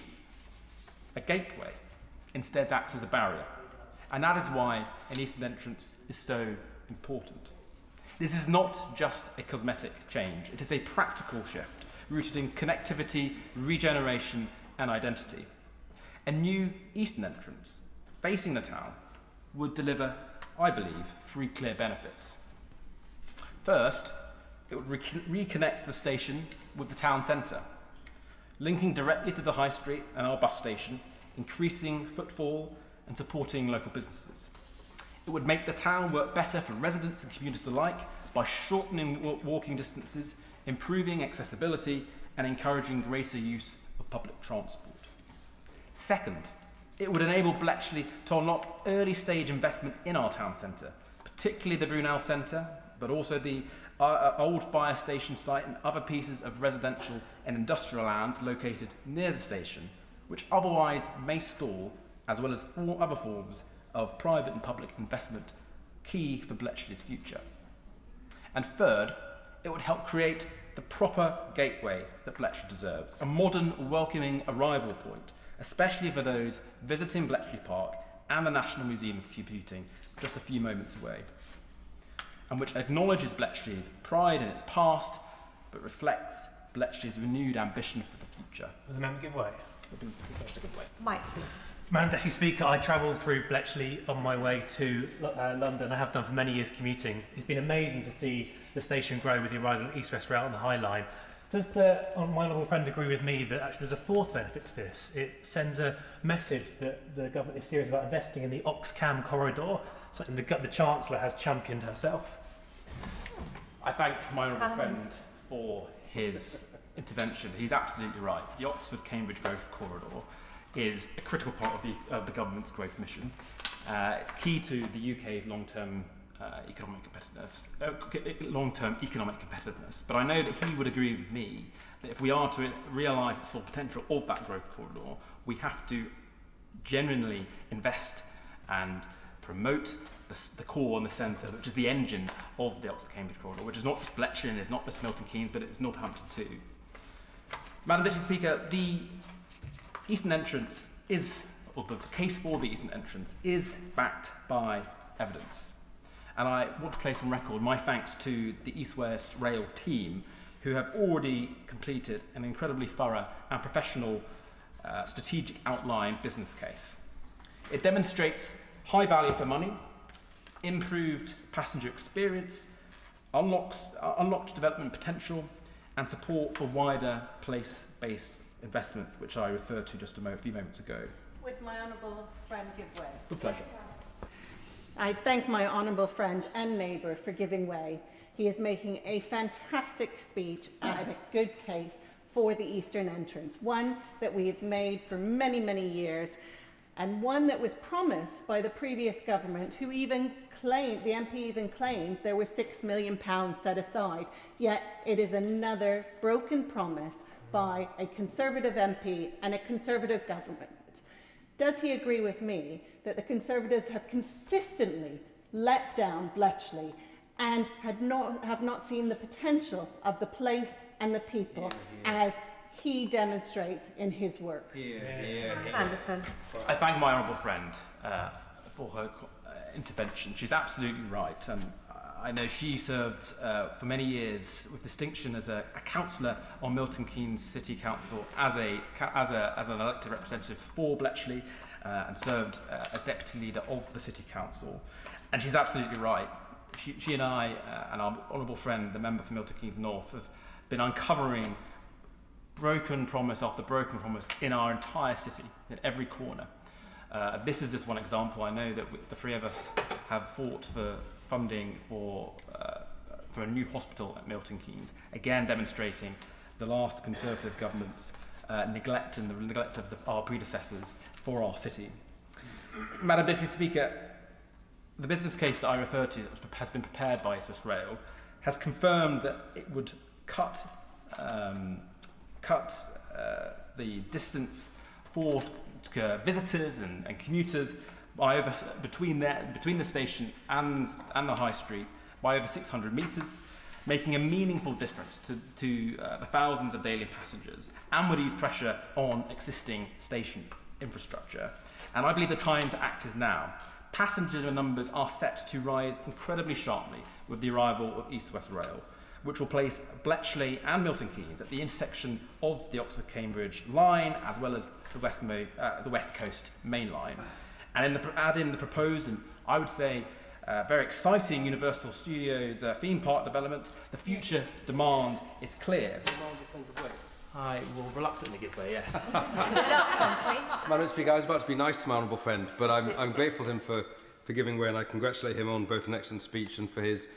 a gateway instead acts as a barrier, and that is why an eastern entrance is so important. This is not just a cosmetic change, it is a practical shift rooted in connectivity, regeneration and identity. A new eastern entrance facing the town would deliver, I believe, 3 clear benefits. First, it would reconnect the station with the town centre, linking directly to the high street and our bus station, increasing footfall and supporting local businesses. It would make the town work better for residents and commuters alike by shortening walking distances, improving accessibility and encouraging greater use of public transport. Second, it would enable Bletchley to unlock early stage investment in our town centre, particularly the Brunel Centre, but also the old fire station site and other pieces of residential and industrial land located near the station, which otherwise may stall, as well as all other forms of private and public investment key for Bletchley's future. And third, it would help create the proper gateway that Bletchley deserves, a modern, welcoming arrival point, especially for those visiting Bletchley Park and the National Museum of Computing, just a few moments away, and which acknowledges Bletchley's pride in its past, but reflects Bletchley's renewed ambition for the future. Does the member give way? Mike. Madam Deputy Speaker, I travel through Bletchley on my way to London. I have done for many years commuting. It's been amazing to see the station grow with the arrival of East West Rail on the High Line. Does my honourable friend agree with me that actually there's a fourth benefit to this? It sends a message that the government is serious about investing in the Oxcam corridor, something the Chancellor has championed herself. I thank my honourable friend for his intervention. He's absolutely right. The Oxford-Cambridge Growth Corridor is a critical part of the government's growth mission. It's key to the UK's long-term economic competitiveness. But I know that he would agree with me that if we are to realise its full potential of that growth corridor, we have to genuinely invest and promote the core and the centre, which is the engine of the Oxford-Cambridge corridor, which is not just Bletchley and is not just Milton Keynes, but it's Northampton too. Madam Deputy Speaker, the Eastern entrance or the case for the Eastern entrance is backed by evidence. And I want to place on record my thanks to the East West Rail team, who have already completed an incredibly thorough and professional strategic outline business case. It demonstrates high value for money, improved passenger experience, unlocked development potential, and support for wider place-based investment, which I referred to just a few moments ago. Would my honourable friend give way? With pleasure. I thank my honourable friend and neighbour for giving way. He is making a fantastic speech and a good case for the Eastern entrance, one that we have made for many, many years, and one that was promised by the previous government, who even claimed, the MP even claimed there was £6 million set aside, yet it is another broken promise by a Conservative MP and a Conservative government. Does he agree with me that the Conservatives have consistently let down Bletchley and have not seen the potential of the place and the people as he demonstrates in his work? Anderson. I thank my honourable friend for her intervention. She's absolutely right. And I know she served for many years with distinction as a councillor on Milton Keynes City Council as an elected representative for Bletchley and served as deputy leader of the City Council. And she's absolutely right. She and I and our honourable friend, the member for Milton Keynes North, have been uncovering broken promise after broken promise in our entire city, in every corner. This is just one example. I know that the three of us have fought for funding for a new hospital at Milton Keynes, again demonstrating the last Conservative government's neglect and the neglect of our predecessors for our city. Madam Deputy Speaker, the business case that I referred to that has been prepared by Swiss Rail has confirmed that it would cut the distance for visitors and commuters by between the station and the high street by over 600 metres, making a meaningful difference to the thousands of daily passengers and would ease pressure on existing station infrastructure. And I believe the time to act is now. Passenger numbers are set to rise incredibly sharply with the arrival of East West Rail, which will place Bletchley and Milton Keynes at the intersection of the Oxford-Cambridge line as well as the West Coast main line. And add in the proposed and I would say very exciting Universal Studios theme park development, the future demand is clear. I will reluctantly give way, yes. Madam Speaker, I was about to be nice to my honourable friend, but I'm grateful to him for giving way, and I congratulate him on both an excellent speech and for his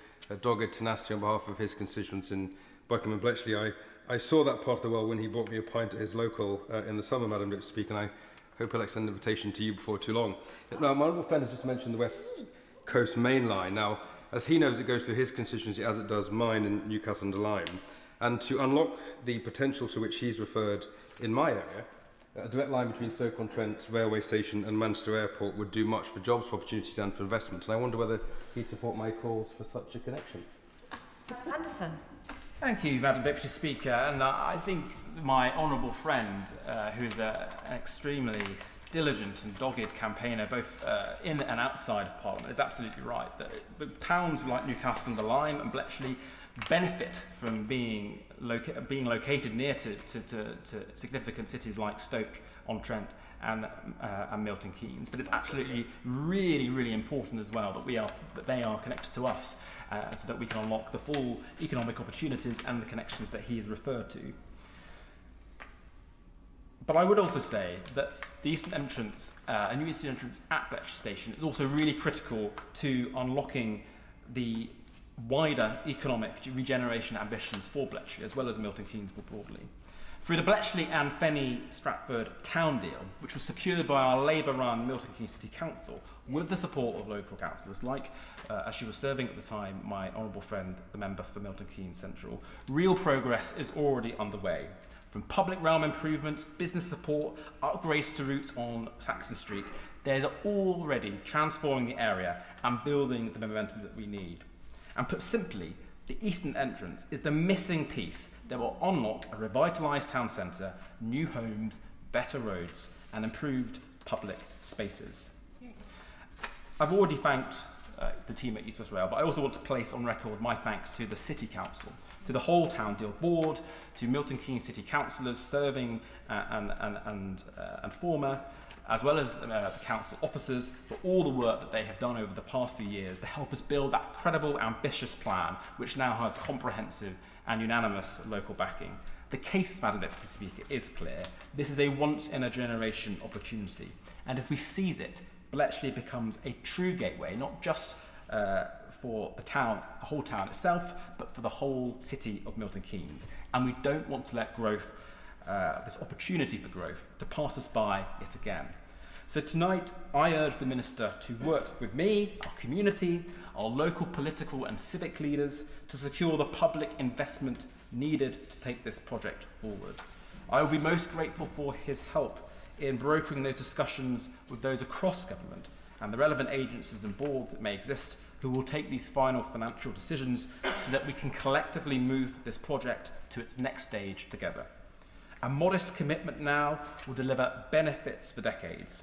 dogged tenacity on behalf of his constituents in Buckingham and Bletchley. I saw that part of the world when he brought me a pint at his local in the summer, Madam Deputy Speaker, and I hope he'll extend an invitation to you before too long. Now, my honourable friend has just mentioned the West Coast Main Line. Now, as he knows, it goes through his constituency as it does mine in Newcastle-under-Lyme. And to unlock the potential to which he's referred in my area, a direct line between Stoke-on-Trent railway station and Manchester Airport would do much for jobs, for opportunities and for investment. And I wonder whether he'd support my calls for such a connection. Anderson. Thank you, Madam Deputy Speaker. And I think my honourable friend, who's an extremely diligent and dogged campaigner, both in and outside of Parliament, is absolutely right. That towns like Newcastle-under-Lyme and Bletchley benefit from being located near to significant cities like Stoke-on-Trent and Milton Keynes. But it's absolutely really important as well that they are connected to us, so that we can unlock the full economic opportunities and the connections that he has referred to. But I would also say that the eastern entrance, a new eastern entrance at Bletchley Station, is also really critical to unlocking the wider economic regeneration ambitions for Bletchley, as well as Milton Keynes more broadly. Through the Bletchley and Fenny Stratford town deal, which was secured by our Labour-run Milton Keynes City Council, with the support of local councillors, like, as she was serving at the time, my honourable friend, the member for Milton Keynes Central, real progress is already underway. From public realm improvements, business support, upgrades to routes on Saxon Street, they're already transforming the area and building the momentum that we need. And put simply, the eastern entrance is the missing piece that will unlock a revitalised town centre, new homes, better roads and improved public spaces. I've already thanked the team at East West Rail, but I also want to place on record my thanks to the City Council, to the whole Town Deal Board, to Milton Keynes City Councillors serving and former, as well as the council officers, for all the work that they have done over the past few years to help us build that credible, ambitious plan, which now has comprehensive and unanimous local backing. The case, Madam Deputy Speaker, is clear. This is a once-in-a-generation opportunity, and if we seize it, Bletchley becomes a true gateway, not just for the town, the whole town itself, but for the whole city of Milton Keynes. And we don't want to let growth, this opportunity for growth, to pass us by yet again. So tonight, I urge the Minister to work with me, our community, our local political and civic leaders to secure the public investment needed to take this project forward. I will be most grateful for his help in brokering those discussions with those across government and the relevant agencies and boards that may exist who will take these final financial decisions so that we can collectively move this project to its next stage together. A modest commitment now will deliver benefits for decades.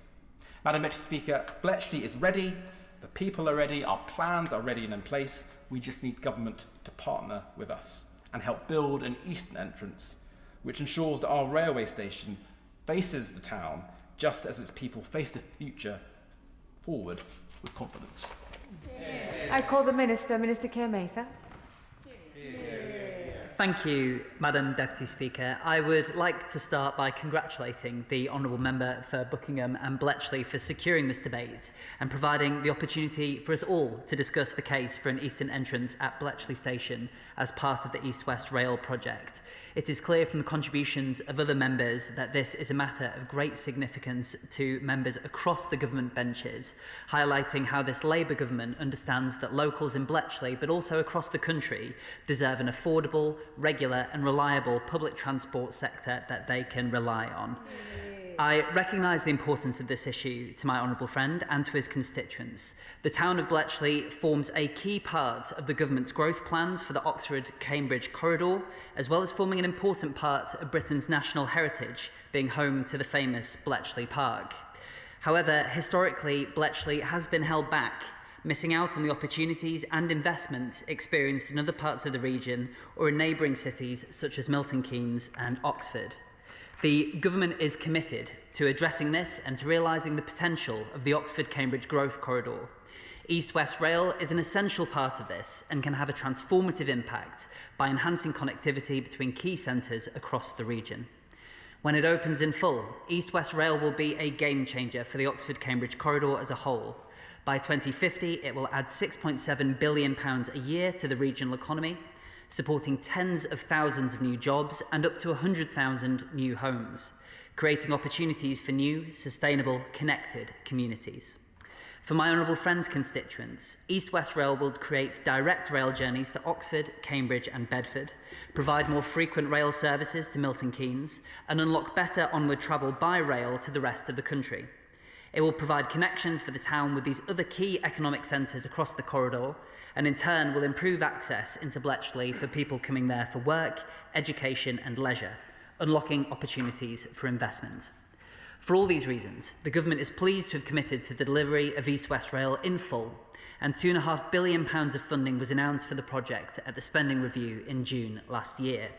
Madam Deputy Speaker, Bletchley is ready, the people are ready, our plans are ready and in place. We just need government to partner with us and help build an eastern entrance which ensures that our railway station faces the town just as its people face the future forward with confidence. I call the Minister, Minister Keir Mather. Thank you, Madam Deputy Speaker. I would like to start by congratulating the Honourable Member for Buckingham and Bletchley for securing this debate and providing the opportunity for us all to discuss the case for an eastern entrance at Bletchley Station as part of the East West Rail project. It is clear from the contributions of other members that this is a matter of great significance to members across the government benches, highlighting how this Labour government understands that locals in Bletchley, but also across the country, deserve an affordable, regular and reliable public transport sector that they can rely on. I recognise the importance of this issue to my honourable friend and to his constituents. The town of Bletchley forms a key part of the government's growth plans for the Oxford-Cambridge corridor, as well as forming an important part of Britain's national heritage, being home to the famous Bletchley Park. However, historically, Bletchley has been held back, missing out on the opportunities and investment experienced in other parts of the region or in neighbouring cities such as Milton Keynes and Oxford. The government is committed to addressing this and to realising the potential of the Oxford-Cambridge growth corridor. East-West Rail is an essential part of this and can have a transformative impact by enhancing connectivity between key centres across the region. When it opens in full, East-West Rail will be a game changer for the Oxford-Cambridge corridor as a whole. By 2050, it will add £6.7 billion a year to the regional economy, supporting tens of thousands of new jobs and up to 100,000 new homes, creating opportunities for new, sustainable, connected communities. For my honourable friends' constituents, East-West Rail will create direct rail journeys to Oxford, Cambridge and Bedford, provide more frequent rail services to Milton Keynes and unlock better onward travel by rail to the rest of the country. It will provide connections for the town with these other key economic centres across the corridor and in turn will improve access into Bletchley for people coming there for work, education and leisure, unlocking opportunities for investment. For all these reasons, the Government is pleased to have committed to the delivery of East-West Rail in full, and £2.5 billion of funding was announced for the project at the spending review in June last year.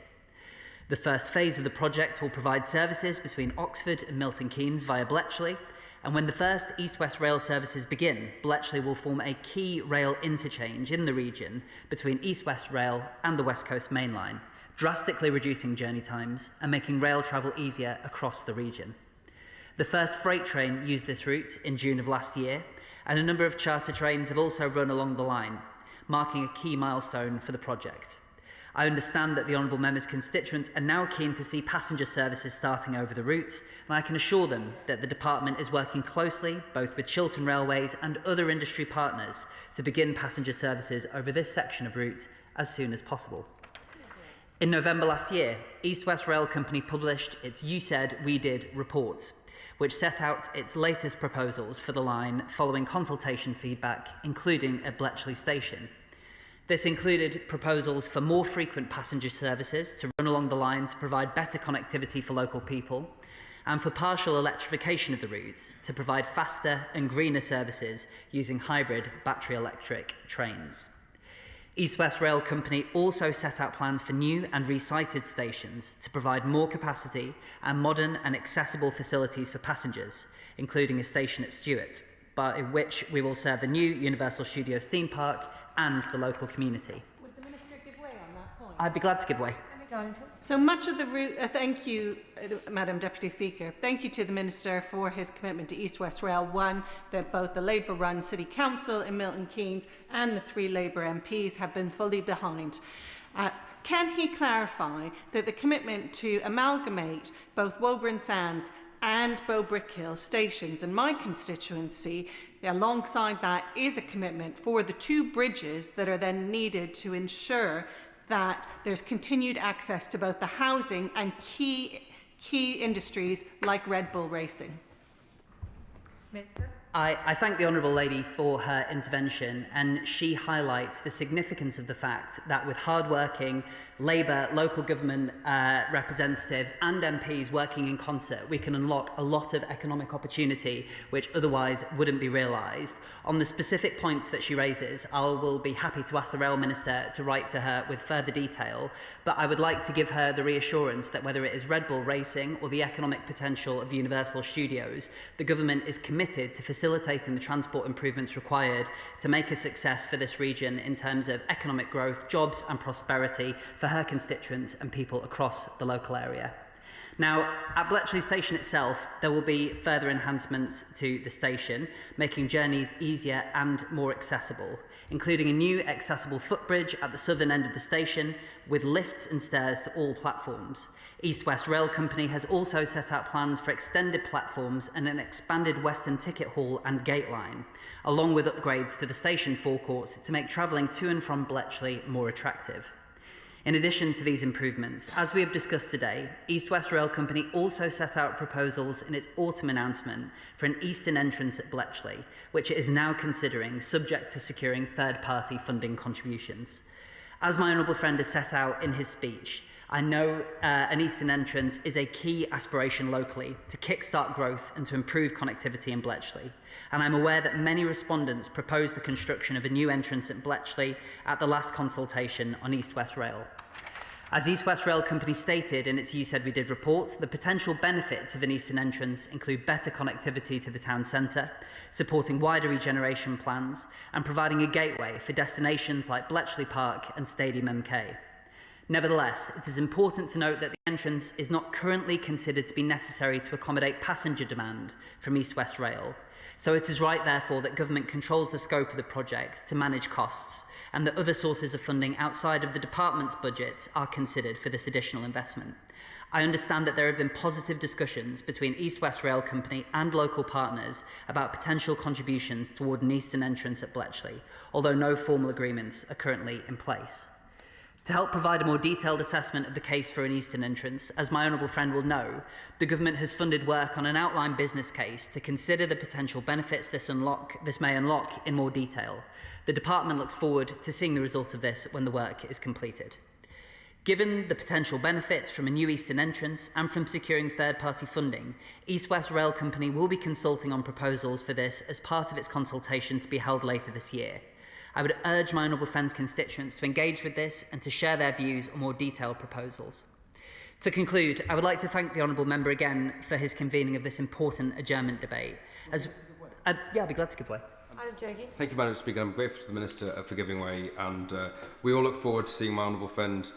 The first phase of the project will provide services between Oxford and Milton Keynes via Bletchley, and when the first East-West Rail services begin, Bletchley will form a key rail interchange in the region between East-West Rail and the West Coast Main Line, drastically reducing journey times and making rail travel easier across the region. The first freight train used this route in June of last year, and a number of charter trains have also run along the line, marking a key milestone for the project. I understand that the Honourable Member's constituents are now keen to see passenger services starting over the route, and I can assure them that the Department is working closely both with Chiltern Railways and other industry partners to begin passenger services over this section of route as soon as possible. In November last year, East-West Rail Company published its You Said, We Did report, which set out its latest proposals for the line following consultation feedback, including at Bletchley Station. This included proposals for more frequent passenger services to run along the line to provide better connectivity for local people, and for partial electrification of the routes to provide faster and greener services using hybrid battery electric trains. East-West Rail Company also set out plans for new and resited stations to provide more capacity and modern and accessible facilities for passengers, including a station at Stewart, by which we will serve the new Universal Studios theme park and the local community. Would the Minister give way on that point? I'd be glad to give way. So much of the route, thank you, Madam Deputy Speaker. Thank you to the Minister for his commitment to East-West Rail. One, that both the Labour-run City Council in Milton Keynes and the 3 Labour MPs have been fully behind. Can he clarify that the commitment to amalgamate both Woburn Sands and Bow Brickhill stations in my constituency, alongside that is a commitment for the 2 bridges that are then needed to ensure that there's continued access to both the housing and key industries like Red Bull Racing? Minister? I thank the Honourable Lady for her intervention, and she highlights the significance of the fact that with hard-working Labour, local government representatives and MPs working in concert, we can unlock a lot of economic opportunity which otherwise wouldn't be realised. On the specific points that she raises, I will be happy to ask the Rail Minister to write to her with further detail, but I would like to give her the reassurance that whether it is Red Bull Racing or the economic potential of Universal Studios, the Government is committed to facilitating the transport improvements required to make a success for this region in terms of economic growth, jobs and prosperity for her constituents and people across the local area. Now, at Bletchley Station itself, there will be further enhancements to the station, making journeys easier and more accessible, including a new accessible footbridge at the southern end of the station with lifts and stairs to all platforms. East-West Rail Company has also set out plans for extended platforms and an expanded Western Ticket Hall and gate line, along with upgrades to the station forecourt to make travelling to and from Bletchley more attractive. In addition to these improvements, as we have discussed today, East-West Rail Company also set out proposals in its autumn announcement for an eastern entrance at Bletchley, which it is now considering subject to securing third-party funding contributions. As my honourable friend has set out in his speech, I know an eastern entrance is a key aspiration locally to kickstart growth and to improve connectivity in Bletchley. And I'm aware that many respondents proposed the construction of a new entrance at Bletchley at the last consultation on East-West Rail. As East West Rail Company stated in its You Said We Did report, the potential benefits of an eastern entrance include better connectivity to the town centre, supporting wider regeneration plans, and providing a gateway for destinations like Bletchley Park and Stadium MK. Nevertheless, it is important to note that the entrance is not currently considered to be necessary to accommodate passenger demand from East West Rail. So it is right, therefore, that government controls the scope of the project to manage costs, and that other sources of funding outside of the department's budgets are considered for this additional investment. I understand that there have been positive discussions between East West Rail Company and local partners about potential contributions toward an eastern entrance at Bletchley, although no formal agreements are currently in place. To help provide a more detailed assessment of the case for an eastern entrance, as my honourable friend will know, the government has funded work on an outline business case to consider the potential benefits this may unlock in more detail. The department looks forward to seeing the result of this when the work is completed. Given the potential benefits from a new eastern entrance and from securing third-party funding, East West Rail Company will be consulting on proposals for this as part of its consultation to be held later this year. I would urge my honourable friends' constituents to engage with this and to share their views on more detailed proposals. To conclude, I would like to thank the honourable member again for his convening of this important adjournment debate. I'd be glad to give way. Thank you, Madam Speaker. I'm grateful to the Minister for giving way, and we all look forward to seeing my honourable friend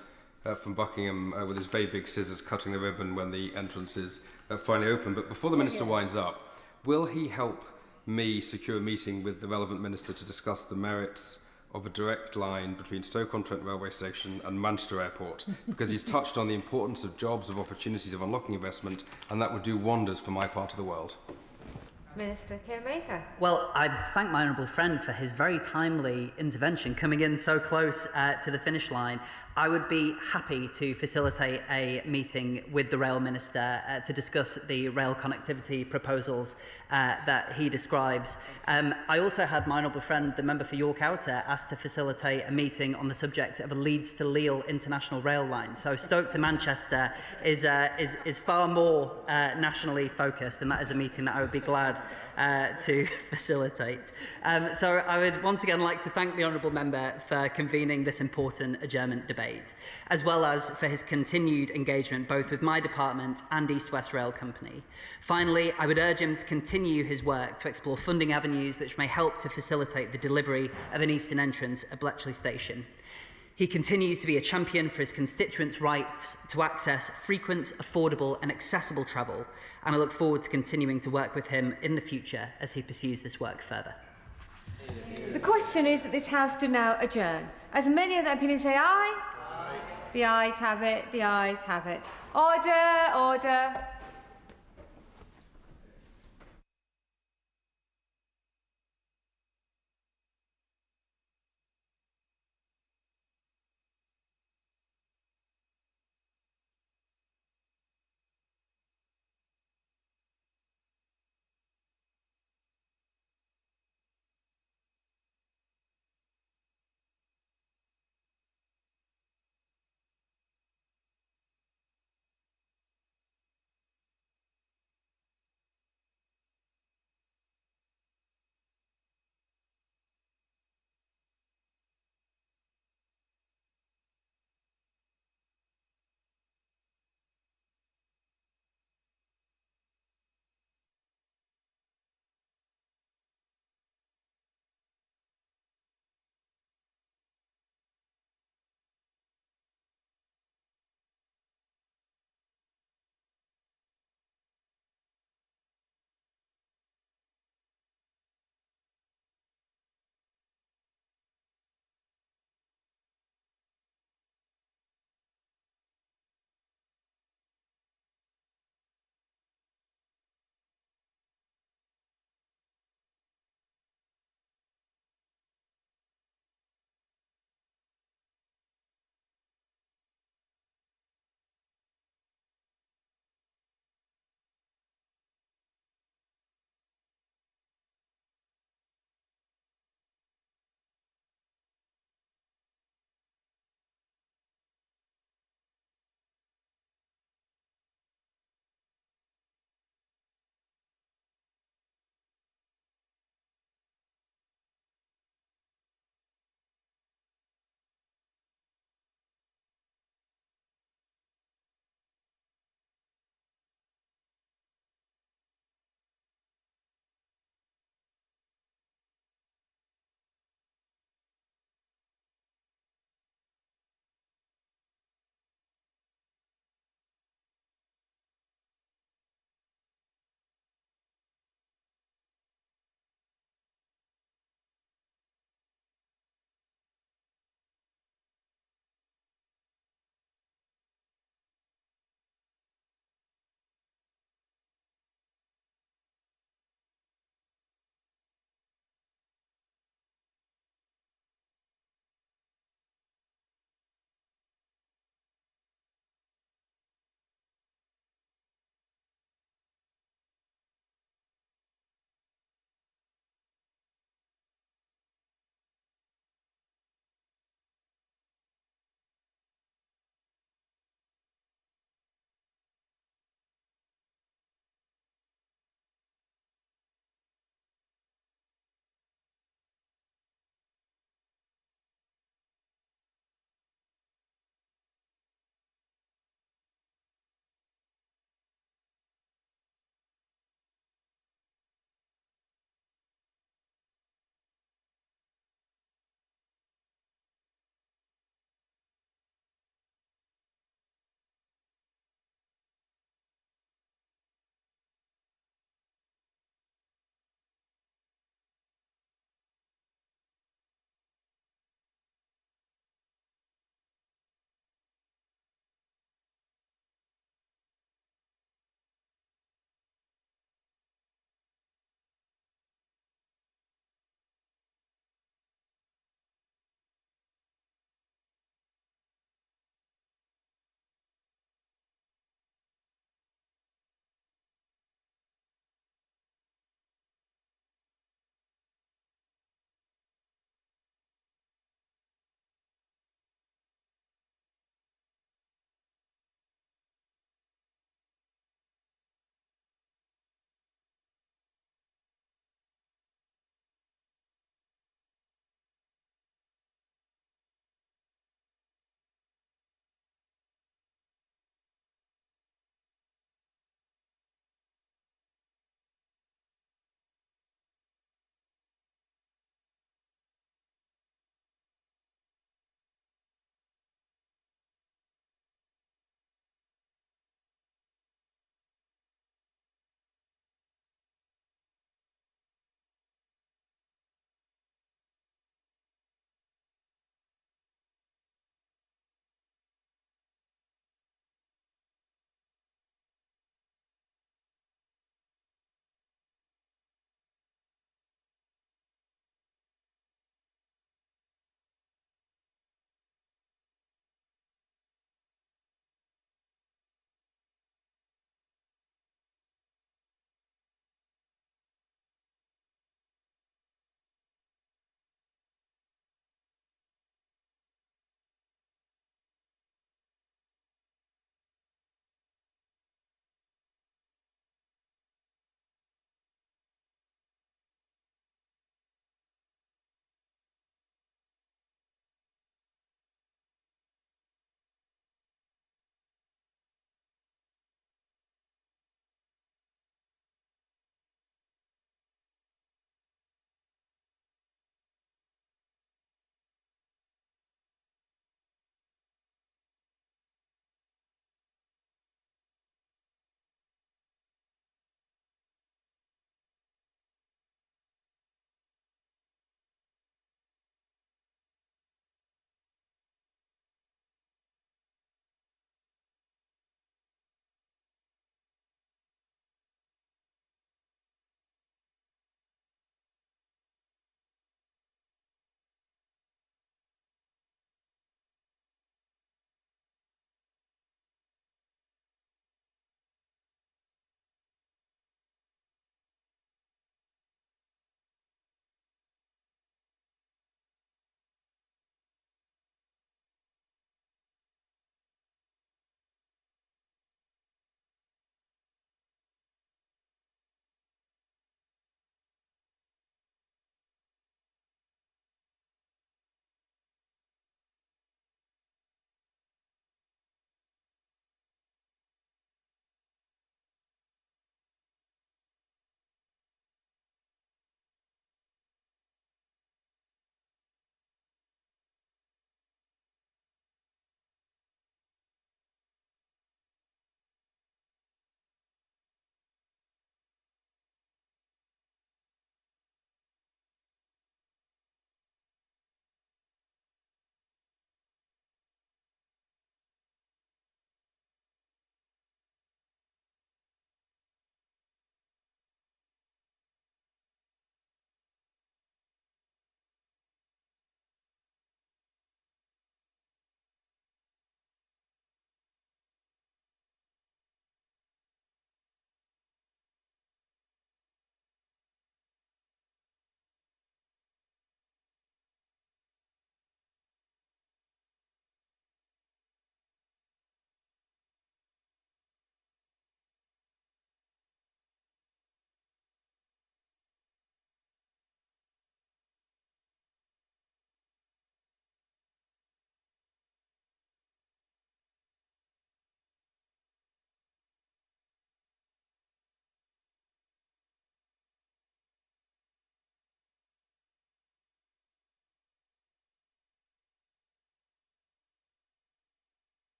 from Buckingham with his very big scissors cutting the ribbon when the entrance is finally open. But before the Minister winds up, will he help me secure a meeting with the relevant minister to discuss the merits of a direct line between Stoke-on-Trent railway station and Manchester Airport, because he's touched on the importance of jobs, of opportunities, of unlocking investment, and that would do wonders for my part of the world. Minister Keir-Maker. Well, I thank my honourable friend for his very timely intervention, coming in so close to the finish line. I would be happy to facilitate a meeting with the Rail Minister to discuss the rail connectivity proposals that he describes. I also had my honourable friend, the member for York Outer, asked to facilitate a meeting on the subject of a Leeds to Lille international rail line. So Stoke to Manchester is far more nationally focused, and that is a meeting that I would be glad to facilitate. So I would once again like to thank the honourable member for convening this important adjournment debate, as well as for his continued engagement both with my department and East West Rail Company. Finally, I would urge him to continue his work to explore funding avenues which may help to facilitate the delivery of an eastern entrance at Bletchley Station. He continues to be a champion for his constituents' rights to access frequent, affordable and accessible travel, and I look forward to continuing to work with him in the future as he pursues this work further. The question is that this House do now adjourn. As many of the opinions say aye. The ayes have it, the ayes have it. Order, order.